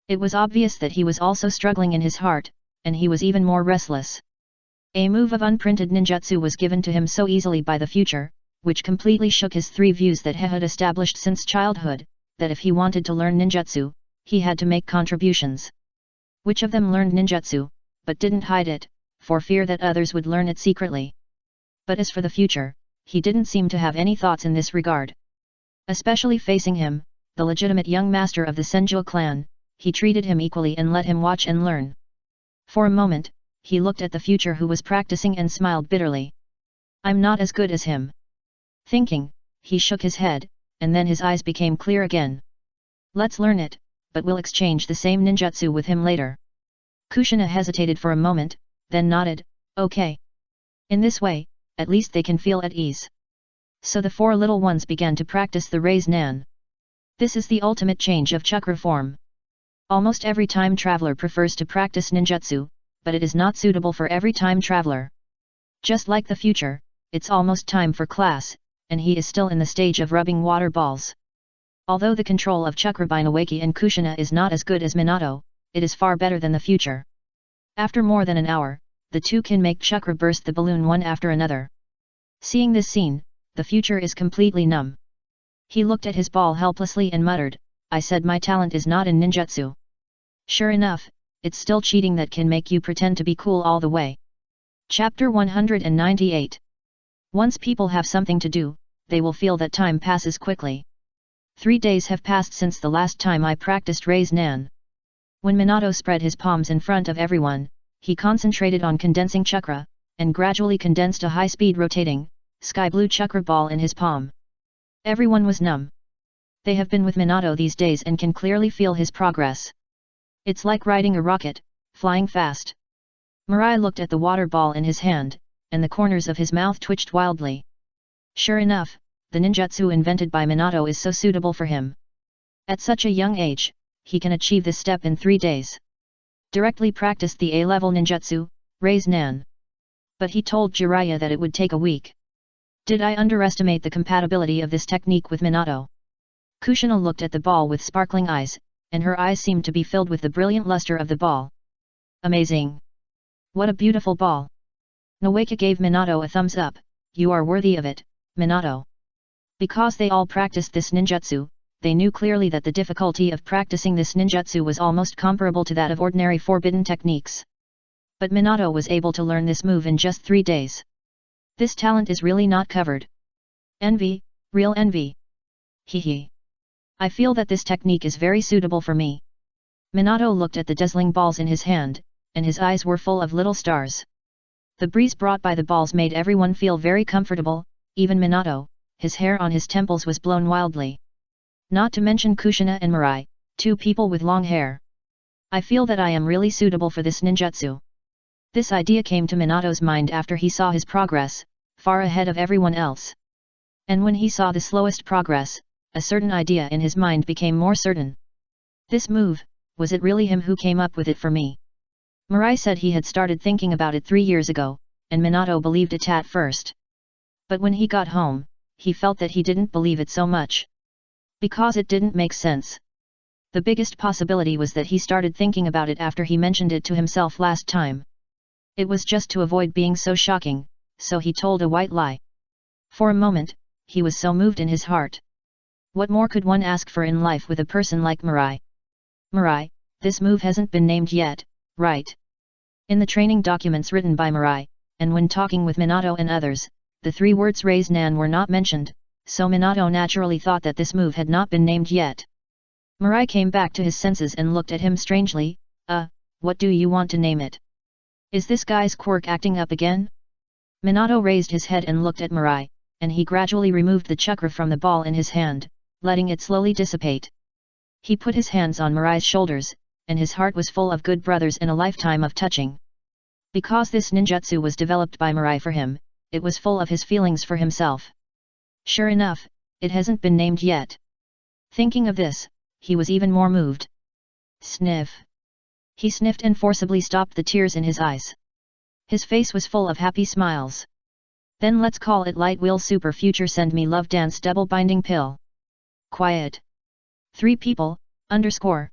A: It was obvious that he was also struggling in his heart, and he was even more restless. A move of unprinted ninjutsu was given to him so easily by the future, which completely shook his 3 views that he had established since childhood, that if he wanted to learn ninjutsu, he had to make contributions. Which of them learned ninjutsu, but didn't hide it, for fear that others would learn it secretly. But as for the future, he didn't seem to have any thoughts in this regard. Especially facing him, the legitimate young master of the Senju clan, he treated him equally and let him watch and learn. For a moment, he looked at the future who was practicing and smiled bitterly. I'm not as good as him. Thinking, he shook his head, and then his eyes became clear again. Let's learn it, but we'll exchange the same ninjutsu with him later. Kushina hesitated for a moment, then nodded, okay. In this way, at least they can feel at ease. So the 4 little ones began to practice the Raise Nan. This is the ultimate change of chakra form. Almost every time traveler prefers to practice ninjutsu, but it is not suitable for every time traveler. Just like the future, it's almost time for class, and he is still in the stage of rubbing water balls. Although the control of chakra by Nawaki and Kushina is not as good as Minato, it is far better than the future. After more than an hour, the two can make chakra burst the balloon one after another. Seeing this scene, the future is completely numb. He looked at his ball helplessly and muttered, I said my talent is not in ninjutsu. Sure enough, it's still cheating that can make you pretend to be cool all the way. Chapter 198. Once people have something to do, they will feel that time passes quickly. 3 days have passed since the last time I practiced Raise Nan. When Minato spread his palms in front of everyone, he concentrated on condensing chakra, and gradually condensed a high-speed rotating, sky blue chakra ball in his palm. Everyone was numb. They have been with Minato these days and can clearly feel his progress. It's like riding a rocket, flying fast. Mirai looked at the water ball in his hand, and the corners of his mouth twitched wildly. Sure enough, the ninjutsu invented by Minato is so suitable for him. At such a young age, he can achieve this step in 3 days. Directly practiced the A-level ninjutsu, Raise Nan. But he told Jiraiya that it would take a week. Did I underestimate the compatibility of this technique with Minato? Kushina looked at the ball with sparkling eyes, and her eyes seemed to be filled with the brilliant luster of the ball. Amazing! What a beautiful ball! Noeka gave Minato a thumbs up, you are worthy of it, Minato. Because they all practiced this ninjutsu, they knew clearly that the difficulty of practicing this ninjutsu was almost comparable to that of ordinary forbidden techniques. But Minato was able to learn this move in just 3 days. This talent is really not covered. Envy, real envy. Hehe. I feel that this technique is very suitable for me. Minato looked at the dazzling balls in his hand, and his eyes were full of little stars. The breeze brought by the balls made everyone feel very comfortable, even Minato, his hair on his temples was blown wildly. Not to mention Kushina and Mirai, 2 people with long hair. I feel that I am really suitable for this ninjutsu. This idea came to Minato's mind after he saw his progress, far ahead of everyone else. And when he saw the slowest progress, a certain idea in his mind became more certain. This move, was it really him who came up with it for me? Mirai said he had started thinking about it 3 years ago, and Minato believed it at first. But when he got home, he felt that he didn't believe it so much. Because it didn't make sense. The biggest possibility was that he started thinking about it after he mentioned it to himself last time. It was just to avoid being so shocking, so he told a white lie. For a moment, he was so moved in his heart. What more could one ask for in life with a person like Mirai? Mirai, this move hasn't been named yet, right? In the training documents written by Mirai, and when talking with Minato and others, the 3 words Raise Nan were not mentioned, so Minato naturally thought that this move had not been named yet. Mirai came back to his senses and looked at him strangely, what do you want to name it? Is this guy's quirk acting up again? Minato raised his head and looked at Mirai, and he gradually removed the chakra from the ball in his hand, letting it slowly dissipate. He put his hands on Mirai's shoulders, and his heart was full of good brothers in a lifetime of touching. Because this ninjutsu was developed by Mirai for him, it was full of his feelings for himself. Sure enough, it hasn't been named yet. Thinking of this, he was even more moved. Sniff. He sniffed and forcibly stopped the tears in his eyes. His face was full of happy smiles. Then let's call it Light Wheel Super Future Send Me Love Dance Double Binding Pill. Quiet. 3 people, underscore.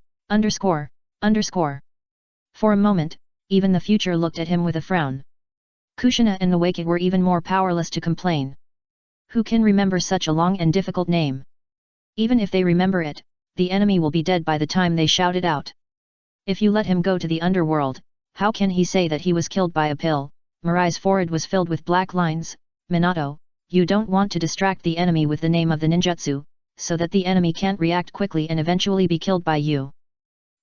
A: For a moment, even the future looked at him with a frown. Kushina and Noeka were even more powerless to complain. Who can remember such a long and difficult name? Even if they remember it, the enemy will be dead by the time they shout it out. If you let him go to the underworld, how can he say that he was killed by a pill? Mirai's forehead was filled with black lines. Minato, you don't want to distract the enemy with the name of the ninjutsu, so that the enemy can't react quickly and eventually be killed by you.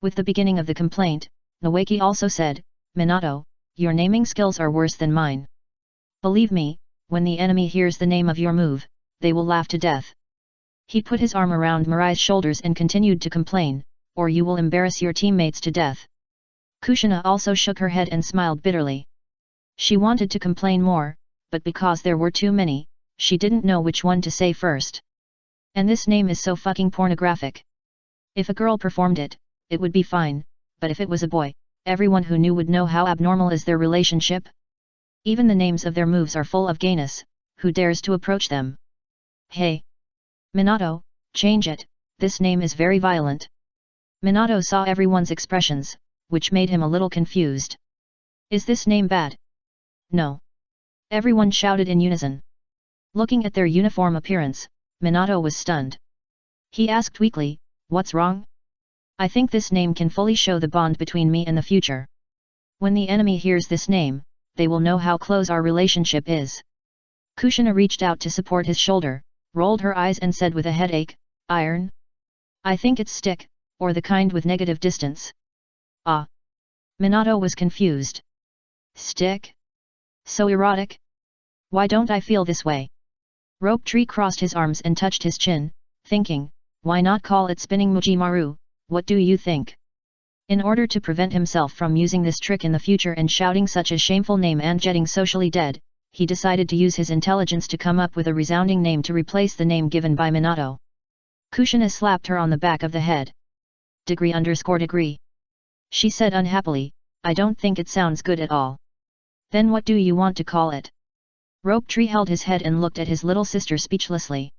A: With the beginning of the complaint, Noeki also said, Minato, your naming skills are worse than mine. Believe me, when the enemy hears the name of your move, they will laugh to death. He put his arm around Mirai's shoulders and continued to complain, or you will embarrass your teammates to death. Kushina also shook her head and smiled bitterly. She wanted to complain more, but because there were too many, she didn't know which one to say first. And this name is so fucking pornographic. If a girl performed it, it would be fine, but if it was a boy, everyone who knew would know how abnormal is their relationship. Even the names of their moves are full of gayness, who dares to approach them? Hey! Minato, change it, this name is very violent. Minato saw everyone's expressions, which made him a little confused. Is this name bad? No. Everyone shouted in unison. Looking at their uniform appearance, Minato was stunned. He asked weakly, "What's wrong? I think this name can fully show the bond between me and the future. When the enemy hears this name, they will know how close our relationship is." Kushina reached out to support his shoulder, rolled her eyes and said with a headache, "Iron? I think it's stick, or the kind with negative distance." Ah! Minato was confused. Stick? So erotic? Why don't I feel this way? Rope Tree crossed his arms and touched his chin, thinking, why not call it spinning Mujimaru, what do you think? In order to prevent himself from using this trick in the future and shouting such a shameful name and getting socially dead, he decided to use his intelligence to come up with a resounding name to replace the name given by Minato. Kushina slapped her on the back of the head. Degree. She said unhappily, I don't think it sounds good at all. Then what do you want to call it? Rope Tree held his head and looked at his little sister speechlessly.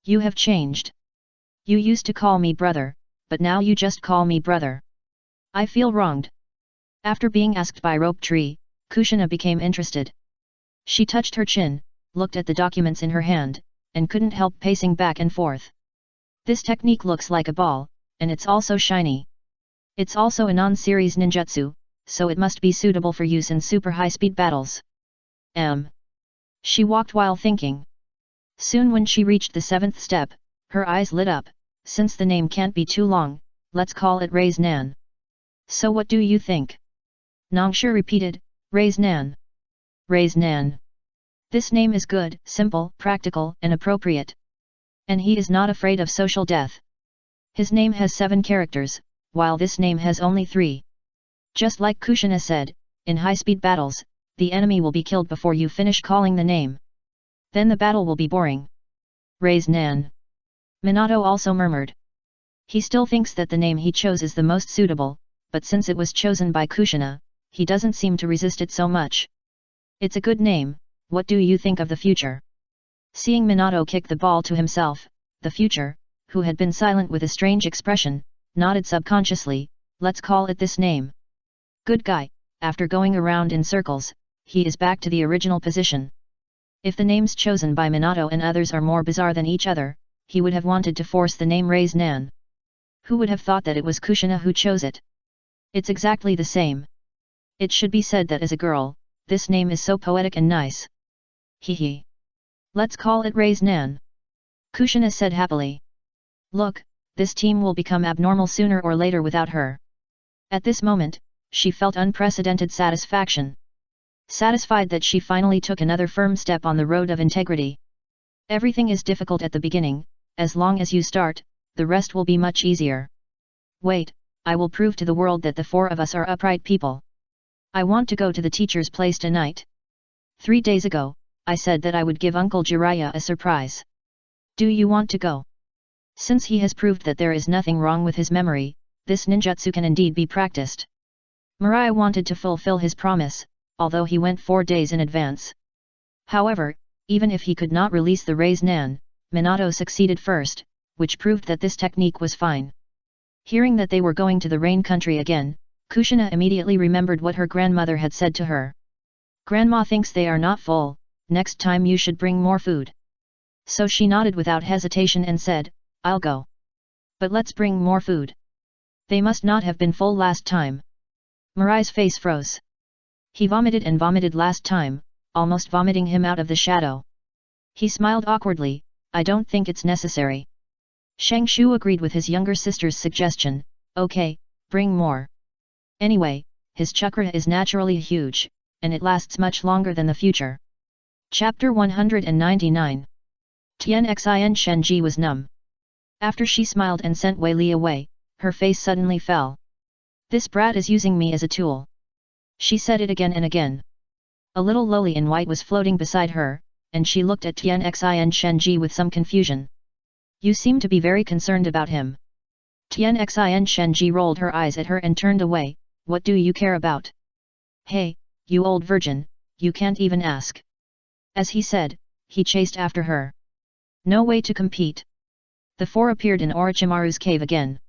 A: You have changed. You used to call me brother, but now you just call me brother. I feel wronged. After being asked by Rope Tree, Kushina became interested. She touched her chin, looked at the documents in her hand, and couldn't help pacing back and forth. This technique looks like a ball, and it's also shiny. It's also a non-series ninjutsu, so it must be suitable for use in super high-speed battles. She walked while thinking. Soon when she reached the 7th step, her eyes lit up. Since the name can't be too long, let's call it Raise Nan. So what do you think? Nongshur repeated, Raise Nan. Raise Nan. This name is good, simple, practical, and appropriate. And he is not afraid of social death. His name has 7 characters, while this name has only 3. Just like Kushina said, in high-speed battles, the enemy will be killed before you finish calling the name. Then the battle will be boring. Raise Nan. Minato also murmured. He still thinks that the name he chose is the most suitable, but since it was chosen by Kushina, he doesn't seem to resist it so much. It's a good name, what do you think of the future? Seeing Minato kick the ball to himself, the future, who had been silent with a strange expression, nodded subconsciously, let's call it this name. Good guy, after going around in circles, he is back to the original position. If the names chosen by Minato and others are more bizarre than each other, he would have wanted to force the name Raise Nan. Who would have thought that it was Kushina who chose it? It's exactly the same. It should be said that as a girl, this name is so poetic and nice. Hee. Let's call it Raise Nan. Kushina said happily. Look, this team will become abnormal sooner or later without her. At this moment, she felt unprecedented satisfaction. Satisfied that she finally took another firm step on the road of integrity. Everything is difficult at the beginning, as long as you start, the rest will be much easier. Wait, I will prove to the world that the 4 of us are upright people. I want to go to the teacher's place tonight. 3 days ago, I said that I would give Uncle Jiraiya a surprise. Do you want to go? Since he has proved that there is nothing wrong with his memory, this ninjutsu can indeed be practiced. Mirai wanted to fulfill his promise, although he went 4 days in advance. However, even if he could not release the Raise Nan, Minato succeeded first, which proved that this technique was fine. Hearing that they were going to the rain country again, Kushina immediately remembered what her grandmother had said to her. Grandma thinks they are not full, next time you should bring more food. So she nodded without hesitation and said, I'll go. But let's bring more food. They must not have been full last time. Mirai's face froze. He vomited and vomited last time, almost vomiting him out of the shadow. He smiled awkwardly, I don't think it's necessary. Shang Shu agreed with his younger sister's suggestion, okay, bring more. Anyway, his chakra is naturally huge, and it lasts much longer than the future. Chapter 199. Tianxin Shenji was numb. After she smiled and sent Wei Li away, her face suddenly fell. This brat is using me as a tool. She said it again and again. A little loli in white was floating beside her, and she looked at Tianxin Shenji with some confusion. You seem to be very concerned about him. Tianxin Shenji rolled her eyes at her and turned away, what do you care about? Hey, you old virgin, you can't even ask. As he said, he chased after her. No way to compete. The 4 appeared in Orochimaru's cave again.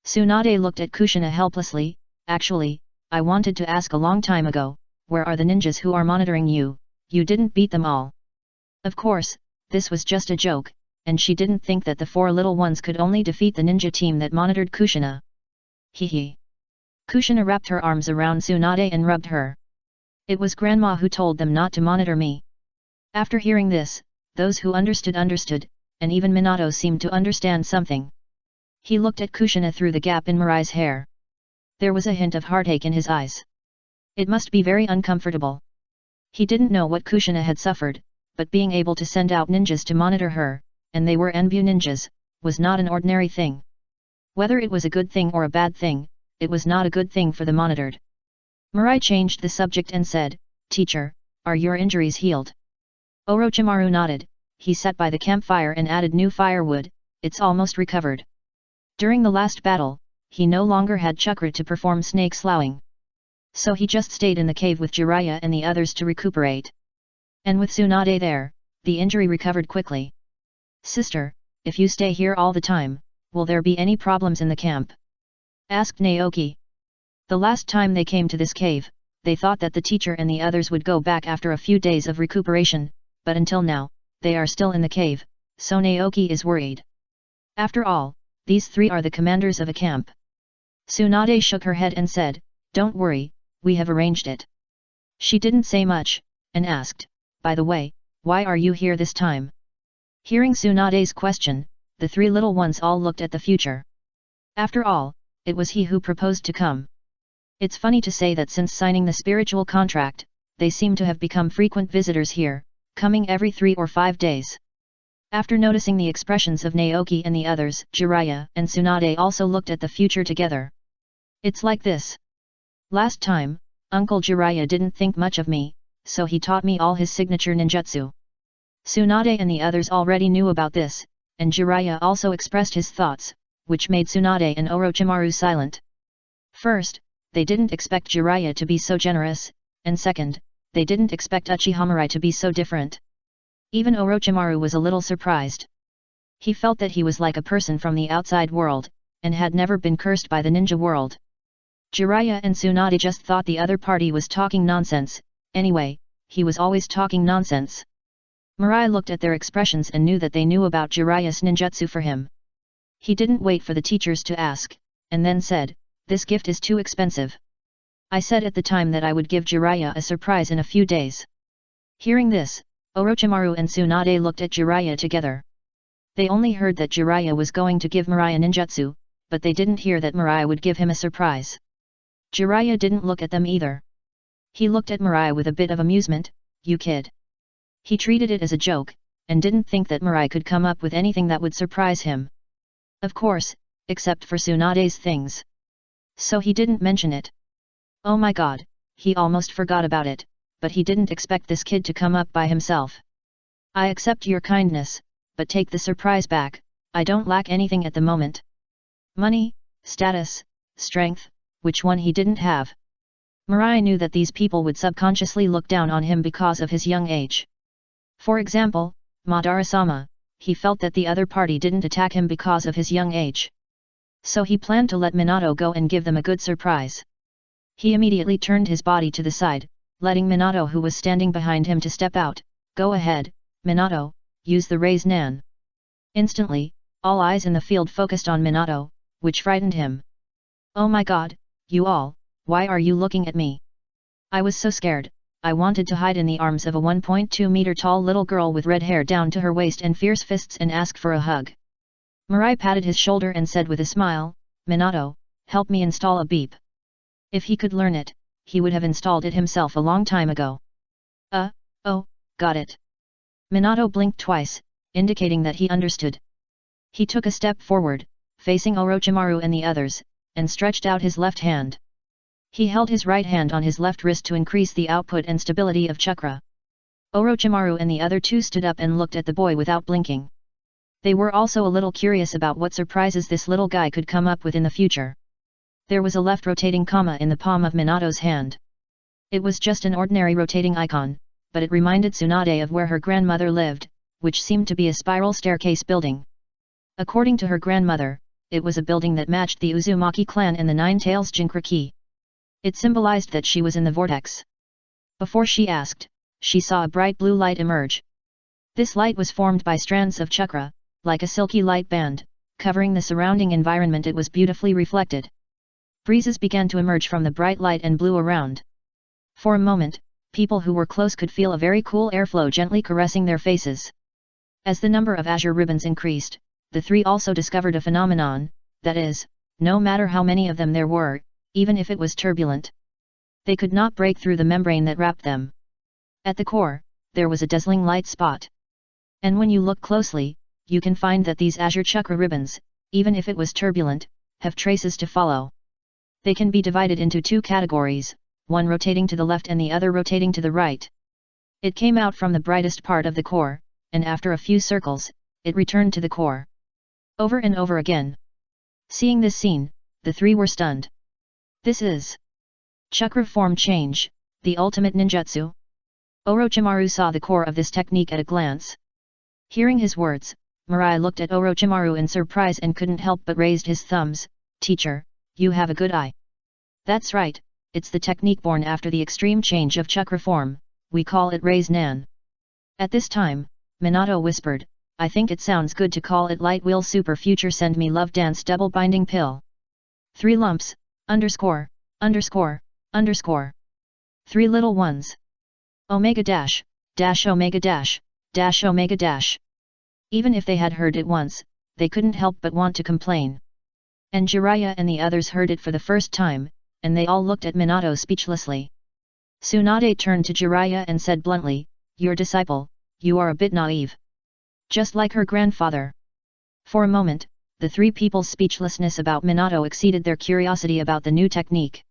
A: Tsunade looked at Kushina helplessly, actually, I wanted to ask a long time ago, where are the ninjas who are monitoring you? You didn't beat them all. Of course, this was just a joke, and she didn't think that the 4 little ones could only defeat the ninja team that monitored Kushina. Hee. Kushina wrapped her arms around Tsunade and rubbed her. It was Grandma who told them not to monitor me. After hearing this, those who understood, and even Minato seemed to understand something. He looked at Kushina through the gap in Mirai's hair. There was a hint of heartache in his eyes. It must be very uncomfortable. He didn't know what Kushina had suffered, but being able to send out ninjas to monitor her, and they were Enbu ninjas, was not an ordinary thing. Whether it was a good thing or a bad thing, it was not a good thing for the monitored. Mirai changed the subject and said, "Teacher, are your injuries healed?" Orochimaru nodded. He sat by the campfire and added new firewood. It's almost recovered. During the last battle, he no longer had chakra to perform snake sloughing. So he just stayed in the cave with Jiraiya and the others to recuperate. And with Tsunade there, the injury recovered quickly. "Sister, if you stay here all the time, will there be any problems in the camp?" asked Naoki. The last time they came to this cave, they thought that the teacher and the others would go back after a few days of recuperation, but until now, they are still in the cave, so Naoki is worried. After all, these 3 are the commanders of a camp. Tsunade shook her head and said, "Don't worry, we have arranged it." She didn't say much, and asked, "By the way, why are you here this time?" Hearing Tsunade's question, the 3 little ones all looked at the future. After all, it was he who proposed to come. It's funny to say that since signing the spiritual contract, they seem to have become frequent visitors here, coming every 3 or 5 days. After noticing the expressions of Naoki and the others, Jiraiya and Tsunade also looked at the future together. "It's like this. Last time, Uncle Jiraiya didn't think much of me, so he taught me all his signature ninjutsu." Tsunade and the others already knew about this, and Jiraiya also expressed his thoughts, which made Tsunade and Orochimaru silent. First, they didn't expect Jiraiya to be so generous, and second, they didn't expect Uchiha Mirai to be so different. Even Orochimaru was a little surprised. He felt that he was like a person from the outside world, and had never been cursed by the ninja world. Jiraiya and Tsunade just thought the other party was talking nonsense. Anyway, he was always talking nonsense. Mirai looked at their expressions and knew that they knew about Jiraiya's ninjutsu for him. He didn't wait for the teachers to ask, and then said, "This gift is too expensive. I said at the time that I would give Jiraiya a surprise in a few days." Hearing this, Orochimaru and Tsunade looked at Jiraiya together. They only heard that Jiraiya was going to give Mirai a ninjutsu, but they didn't hear that Mirai would give him a surprise. Jiraiya didn't look at them either. He looked at Mirai with a bit of amusement. "You kid." He treated it as a joke, and didn't think that Mirai could come up with anything that would surprise him. Of course, except for Tsunade's things. So he didn't mention it. Oh my god, he almost forgot about it, but he didn't expect this kid to come up by himself. "I accept your kindness, but take the surprise back. I don't lack anything at the moment." Money, status, strength, which one he didn't have? Mirai knew that these people would subconsciously look down on him because of his young age. For example, Madara-sama, he felt that the other party didn't attack him because of his young age. So he planned to let Minato go and give them a good surprise. He immediately turned his body to the side, letting Minato, who was standing behind him, to step out. "Go ahead, Minato, use the Raise Nan." Instantly, all eyes in the field focused on Minato, which frightened him. "Oh my god, you all, why are you looking at me? I was so scared. I wanted to hide in the arms of a 1.2 meter tall little girl with red hair down to her waist and fierce fists and ask for a hug." Mirai patted his shoulder and said with a smile, "Minato, help me install a beep." If he could learn it, he would have installed it himself a long time ago. Oh, got it." Minato blinked twice, indicating that he understood. He took a step forward, facing Orochimaru and the others, and stretched out his left hand. He held his right hand on his left wrist to increase the output and stability of chakra. Orochimaru and the other 2 stood up and looked at the boy without blinking. They were also a little curious about what surprises this little guy could come up with in the future. There was a left rotating comma in the palm of Minato's hand. It was just an ordinary rotating icon, but it reminded Tsunade of where her grandmother lived, which seemed to be a spiral staircase building. According to her grandmother, it was a building that matched the Uzumaki clan and the Nine Tails Jinchuriki. It symbolized that she was in the vortex. Before she asked, she saw a bright blue light emerge. This light was formed by strands of chakra, like a silky light band, covering the surrounding environment. It was beautifully reflected. Breezes began to emerge from the bright light and blew around. For a moment, people who were close could feel a very cool airflow gently caressing their faces. As the number of azure ribbons increased, the three also discovered a phenomenon, that is, no matter how many of them there were, even if it was turbulent, they could not break through the membrane that wrapped them. At the core, there was a dazzling light spot. And when you look closely, you can find that these azure chakra ribbons, even if it was turbulent, have traces to follow. They can be divided into two categories, one rotating to the left and the other rotating to the right. It came out from the brightest part of the core, and after a few circles, it returned to the core. Over and over again. Seeing this scene, the three were stunned. This is chakra form change, the ultimate ninjutsu. Orochimaru saw the core of this technique at a glance. Hearing his words, Mirai looked at Orochimaru in surprise and couldn't help but raised his thumbs. Teacher, you have a good eye. That's right, it's the technique born after the extreme change of chakra form, we call it Raise Nan. At this time, Minato whispered, I think it sounds good to call it Light Wheel Super Future Send Me Love Dance Double Binding Pill. 3 lumps, underscore, underscore, underscore. 3 little ones. Omega dash, dash omega dash, dash omega dash. Even if they had heard it once, they couldn't help but want to complain. And Jiraiya and the others heard it for the first time, and they all looked at Minato speechlessly. Tsunade turned to Jiraiya and said bluntly, your disciple, you are a bit naive. Just like her grandfather. For a moment, the three people's speechlessness about Minato exceeded their curiosity about the new technique.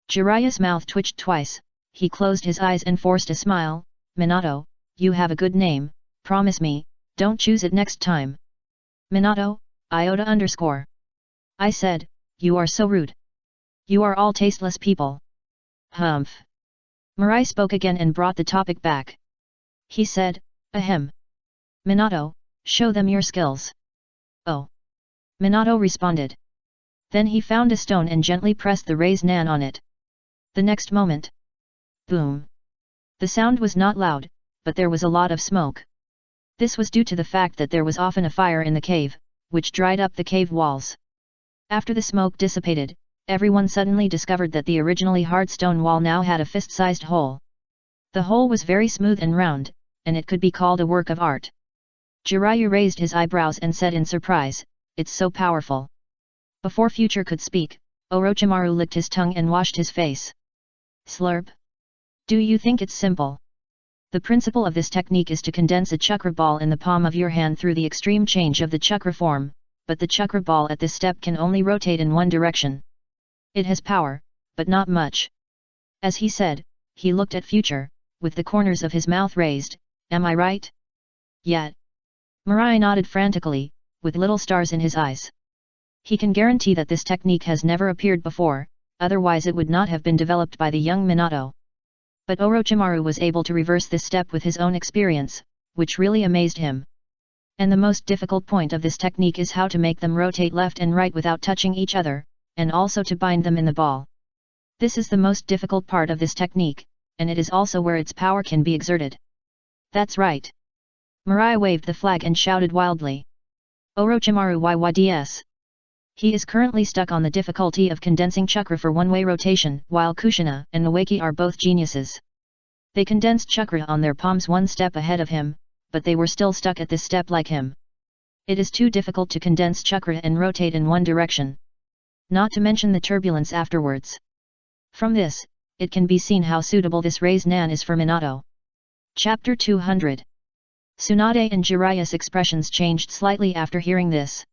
A: Jiraiya's mouth twitched twice, he closed his eyes and forced a smile. Minato, you have a good name, promise me, don't choose it next time. Minato, iota underscore. I said, you are so rude. You are all tasteless people. Humph. Mirai spoke again and brought the topic back. He said, ahem. Minato, show them your skills. Oh. Minato responded. Then he found a stone and gently pressed the Raise Nan on it. The next moment. Boom. The sound was not loud, but there was a lot of smoke. This was due to the fact that there was often a fire in the cave, which dried up the cave walls. After the smoke dissipated, everyone suddenly discovered that the originally hard stone wall now had a fist-sized hole. The hole was very smooth and round, and it could be called a work of art. Jiraiya raised his eyebrows and said in surprise, it's so powerful. Before Future could speak, Orochimaru licked his tongue and washed his face. Slurp. Do you think it's simple? The principle of this technique is to condense a chakra ball in the palm of your hand through the extreme change of the chakra form, but the chakra ball at this step can only rotate in one direction. It has power, but not much. As he said, he looked at Future, with the corners of his mouth raised, am I right? Yet. Mirai nodded frantically, with little stars in his eyes. He can guarantee that this technique has never appeared before, otherwise it would not have been developed by the young Minato. But Orochimaru was able to reverse this step with his own experience, which really amazed him. And the most difficult point of this technique is how to make them rotate left and right without touching each other, and also to bind them in the ball. This is the most difficult part of this technique, and it is also where its power can be exerted. That's right. Mirai waved the flag and shouted wildly. Orochimaru YYDS. He is currently stuck on the difficulty of condensing chakra for one-way rotation, while Kushina and Nawaki are both geniuses. They condensed chakra on their palms one step ahead of him, but they were still stuck at this step like him. It is too difficult to condense chakra and rotate in one direction. Not to mention the turbulence afterwards. From this, it can be seen how suitable this Raise Nan is for Minato. Chapter 200. Tsunade and Jiraiya's expressions changed slightly after hearing this.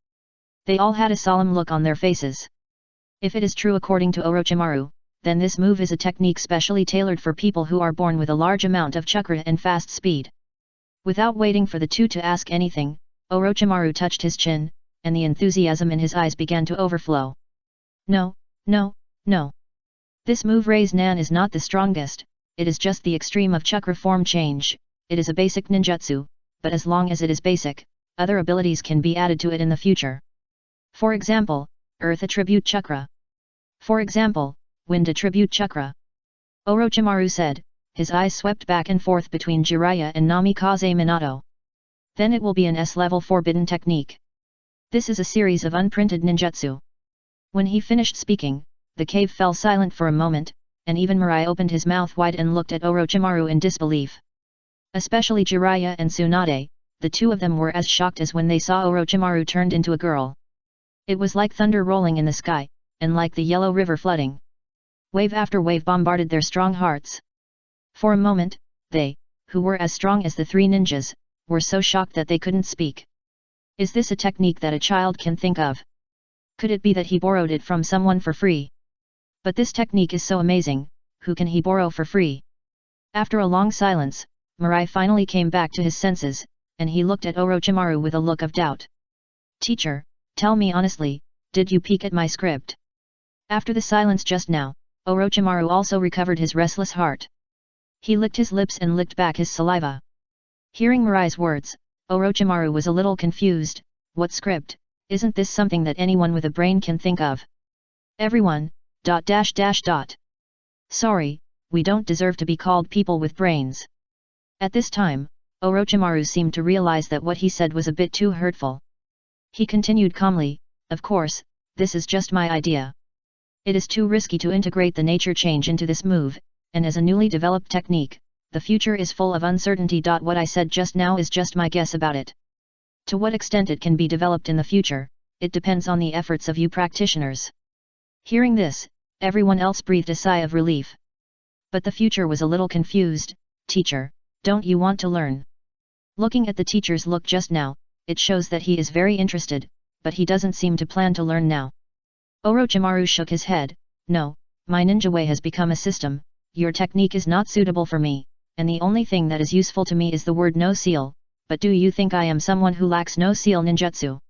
A: They all had a solemn look on their faces. If it is true according to Orochimaru, then this move is a technique specially tailored for people who are born with a large amount of chakra and fast speed. Without waiting for the two to ask anything, Orochimaru touched his chin, and the enthusiasm in his eyes began to overflow. No, no, no. This move Raise Nan is not the strongest, it is just the extreme of chakra form change, it is a basic ninjutsu, but as long as it is basic, other abilities can be added to it in the future. For example, Earth Attribute Chakra. For example, Wind Attribute Chakra. Orochimaru said, his eyes swept back and forth between Jiraiya and Namikaze Minato. Then it will be an S-level forbidden technique. This is a series of unprinted ninjutsu. When he finished speaking, the cave fell silent for a moment, and even Mirai opened his mouth wide and looked at Orochimaru in disbelief. Especially Jiraiya and Tsunade, the two of them were as shocked as when they saw Orochimaru turned into a girl. It was like thunder rolling in the sky, and like the yellow river flooding. Wave after wave bombarded their strong hearts. For a moment, they, who were as strong as the three ninjas, were so shocked that they couldn't speak. Is this a technique that a child can think of? Could it be that he borrowed it from someone for free? But this technique is so amazing, who can he borrow for free? After a long silence, Mirai finally came back to his senses, and he looked at Orochimaru with a look of doubt. Teacher, tell me honestly, did you peek at my script? After the silence just now, Orochimaru also recovered his restless heart. He licked his lips and licked back his saliva. Hearing Mirai's words, Orochimaru was a little confused. What script? Isn't this something that anyone with a brain can think of? Everyone, ... Sorry, we don't deserve to be called people with brains. At this time, Orochimaru seemed to realize that what he said was a bit too hurtful. He continued calmly, of course, this is just my idea. It is too risky to integrate the nature change into this move, and as a newly developed technique, the future is full of uncertainty. What I said just now is just my guess about it. To what extent it can be developed in the future, it depends on the efforts of you practitioners. Hearing this, everyone else breathed a sigh of relief. But the future was a little confused. Teacher, don't you want to learn? Looking at the teacher's look just now, it shows that he is very interested, but he doesn't seem to plan to learn now. Orochimaru shook his head. No, my ninja way has become a system, your technique is not suitable for me, and the only thing that is useful to me is the word no seal, but do you think I am someone who lacks no seal ninjutsu?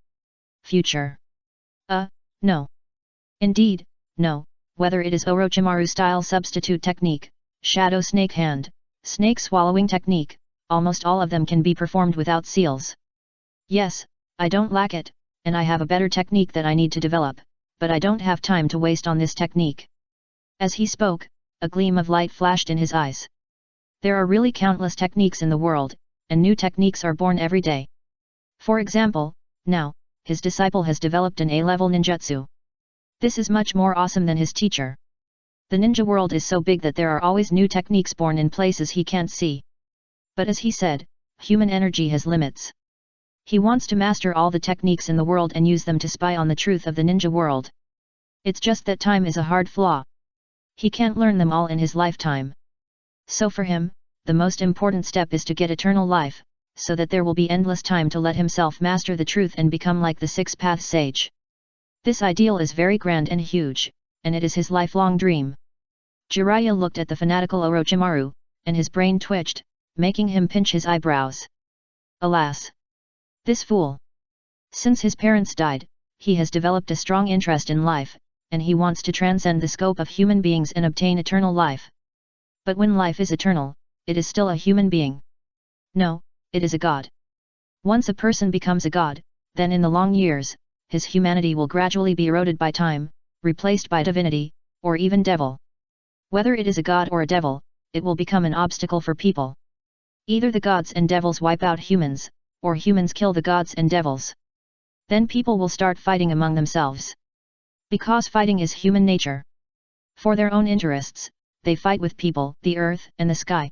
A: Future. No. Indeed, no, whether it is Orochimaru style substitute technique, shadow snake hand, snake swallowing technique, almost all of them can be performed without seals. Yes, I don't lack it, and I have a better technique that I need to develop, but I don't have time to waste on this technique. As he spoke, a gleam of light flashed in his eyes. There are really countless techniques in the world, and new techniques are born every day. For example, now, his disciple has developed an A-level ninjutsu. This is much more awesome than his teacher. The ninja world is so big that there are always new techniques born in places he can't see. But as he said, human energy has limits. He wants to master all the techniques in the world and use them to spy on the truth of the ninja world. It's just that time is a hard flaw. He can't learn them all in his lifetime. So for him, the most important step is to get eternal life, so that there will be endless time to let himself master the truth and become like the six-path sage. This ideal is very grand and huge, and it is his lifelong dream. Jiraiya looked at the fanatical Orochimaru, and his brain twitched, making him pinch his eyebrows. Alas! This fool! Since his parents died, he has developed a strong interest in life, and he wants to transcend the scope of human beings and obtain eternal life. But when life is eternal, it is still a human being. No, it is a god. Once a person becomes a god, then in the long years, his humanity will gradually be eroded by time, replaced by divinity, or even devil. Whether it is a god or a devil, it will become an obstacle for people. Either the gods and devils wipe out humans, or humans kill the gods and devils. Then people will start fighting among themselves. Because fighting is human nature. For their own interests, they fight with people, the earth, and the sky.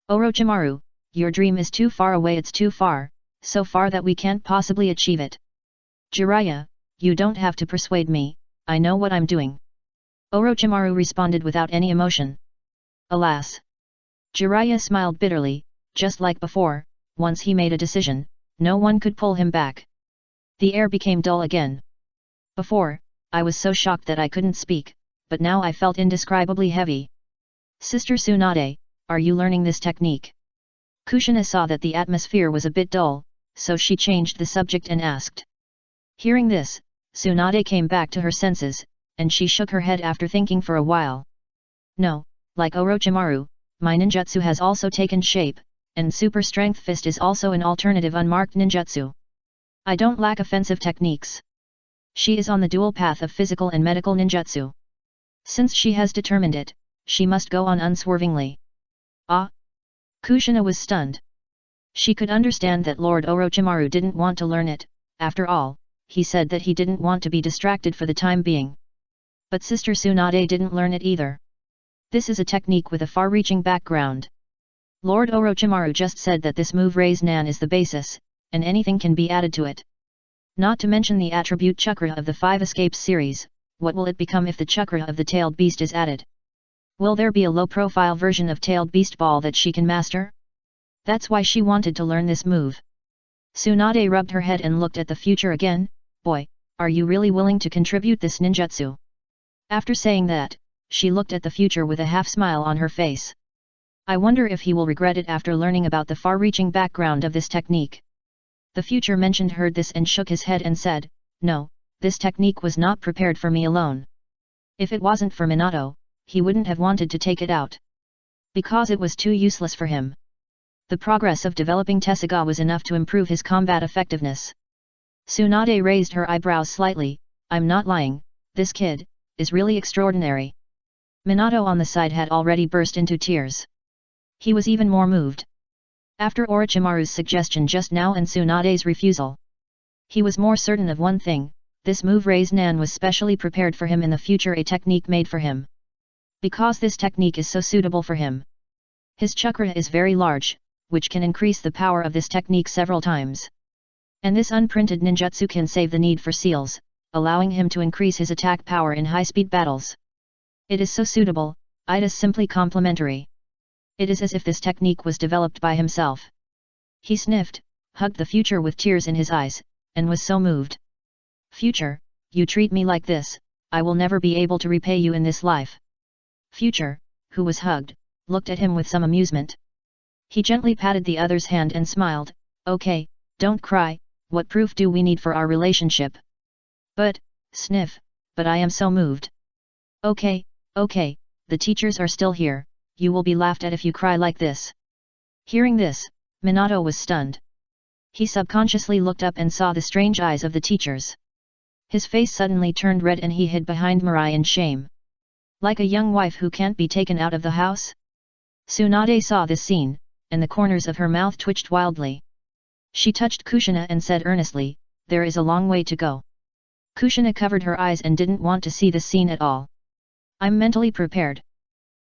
A: Orochimaru, your dream is too far away, it's too far, so far that we can't possibly achieve it. Jiraiya, you don't have to persuade me, I know what I'm doing. Orochimaru responded without any emotion. Alas! Jiraiya smiled bitterly, just like before, once he made a decision, no one could pull him back. The air became dull again. Before, I was so shocked that I couldn't speak, but now I felt indescribably heavy. Sister Tsunade, are you learning this technique? Kushina saw that the atmosphere was a bit dull, so she changed the subject and asked. Hearing this, Tsunade came back to her senses, and she shook her head after thinking for a while. No, like Orochimaru, my ninjutsu has also taken shape, and Super Strength Fist is also an alternative unmarked ninjutsu. I don't lack offensive techniques. She is on the dual path of physical and medical ninjutsu. Since she has determined it, she must go on unswervingly. Kushina was stunned. She could understand that Lord Orochimaru didn't want to learn it, after all, he said that he didn't want to be distracted for the time being. But Sister Tsunade didn't learn it either. This is a technique with a far-reaching background. Lord Orochimaru just said that this move Raise Nan is the basis, and anything can be added to it. Not to mention the attribute chakra of the 5 Escapes series, what will it become if the chakra of the Tailed Beast is added? Will there be a low-profile version of Tailed Beast Ball that she can master? That's why she wanted to learn this move. Tsunade rubbed her head and looked at the future again. Boy, are you really willing to contribute this ninjutsu? After saying that, she looked at the future with a half-smile on her face. I wonder if he will regret it after learning about the far-reaching background of this technique. The future mentioned heard this and shook his head and said, no, this technique was not prepared for me alone. If it wasn't for Minato, he wouldn't have wanted to take it out. Because it was too useless for him. The progress of developing Tessaigan was enough to improve his combat effectiveness. Tsunade raised her eyebrows slightly. I'm not lying, this kid is really extraordinary. Minato on the side had already burst into tears. He was even more moved. After Orochimaru's suggestion just now and Tsunade's refusal. He was more certain of one thing, this move Raise Nan was specially prepared for him in the future, a technique made for him. Because this technique is so suitable for him. His chakra is very large, which can increase the power of this technique several times. And this unprinted ninjutsu can save the need for seals, allowing him to increase his attack power in high-speed battles. It is so suitable, it is simply complementary. It is as if this technique was developed by himself. He sniffed, hugged the future with tears in his eyes, and was so moved. Future, you treat me like this, I will never be able to repay you in this life. Future, who was hugged, looked at him with some amusement. He gently patted the other's hand and smiled, okay, don't cry, what proof do we need for our relationship? But, sniff, but I am so moved. Okay, the teachers are still here, you will be laughed at if you cry like this. Hearing this, Minato was stunned. He subconsciously looked up and saw the strange eyes of the teachers. His face suddenly turned red and he hid behind Mirai in shame. Like a young wife who can't be taken out of the house? Tsunade saw this scene, and the corners of her mouth twitched wildly. She touched Kushina and said earnestly, there is a long way to go. Kushina covered her eyes and didn't want to see this scene at all. I'm mentally prepared.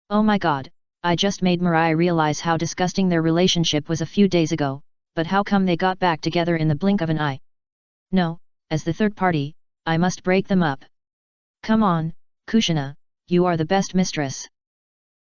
A: Oh my god, I just made Mirai realize how disgusting their relationship was a few days ago, but how come they got back together in the blink of an eye? No, as the third party, I must break them up. Come on, Kushina, you are the best mistress.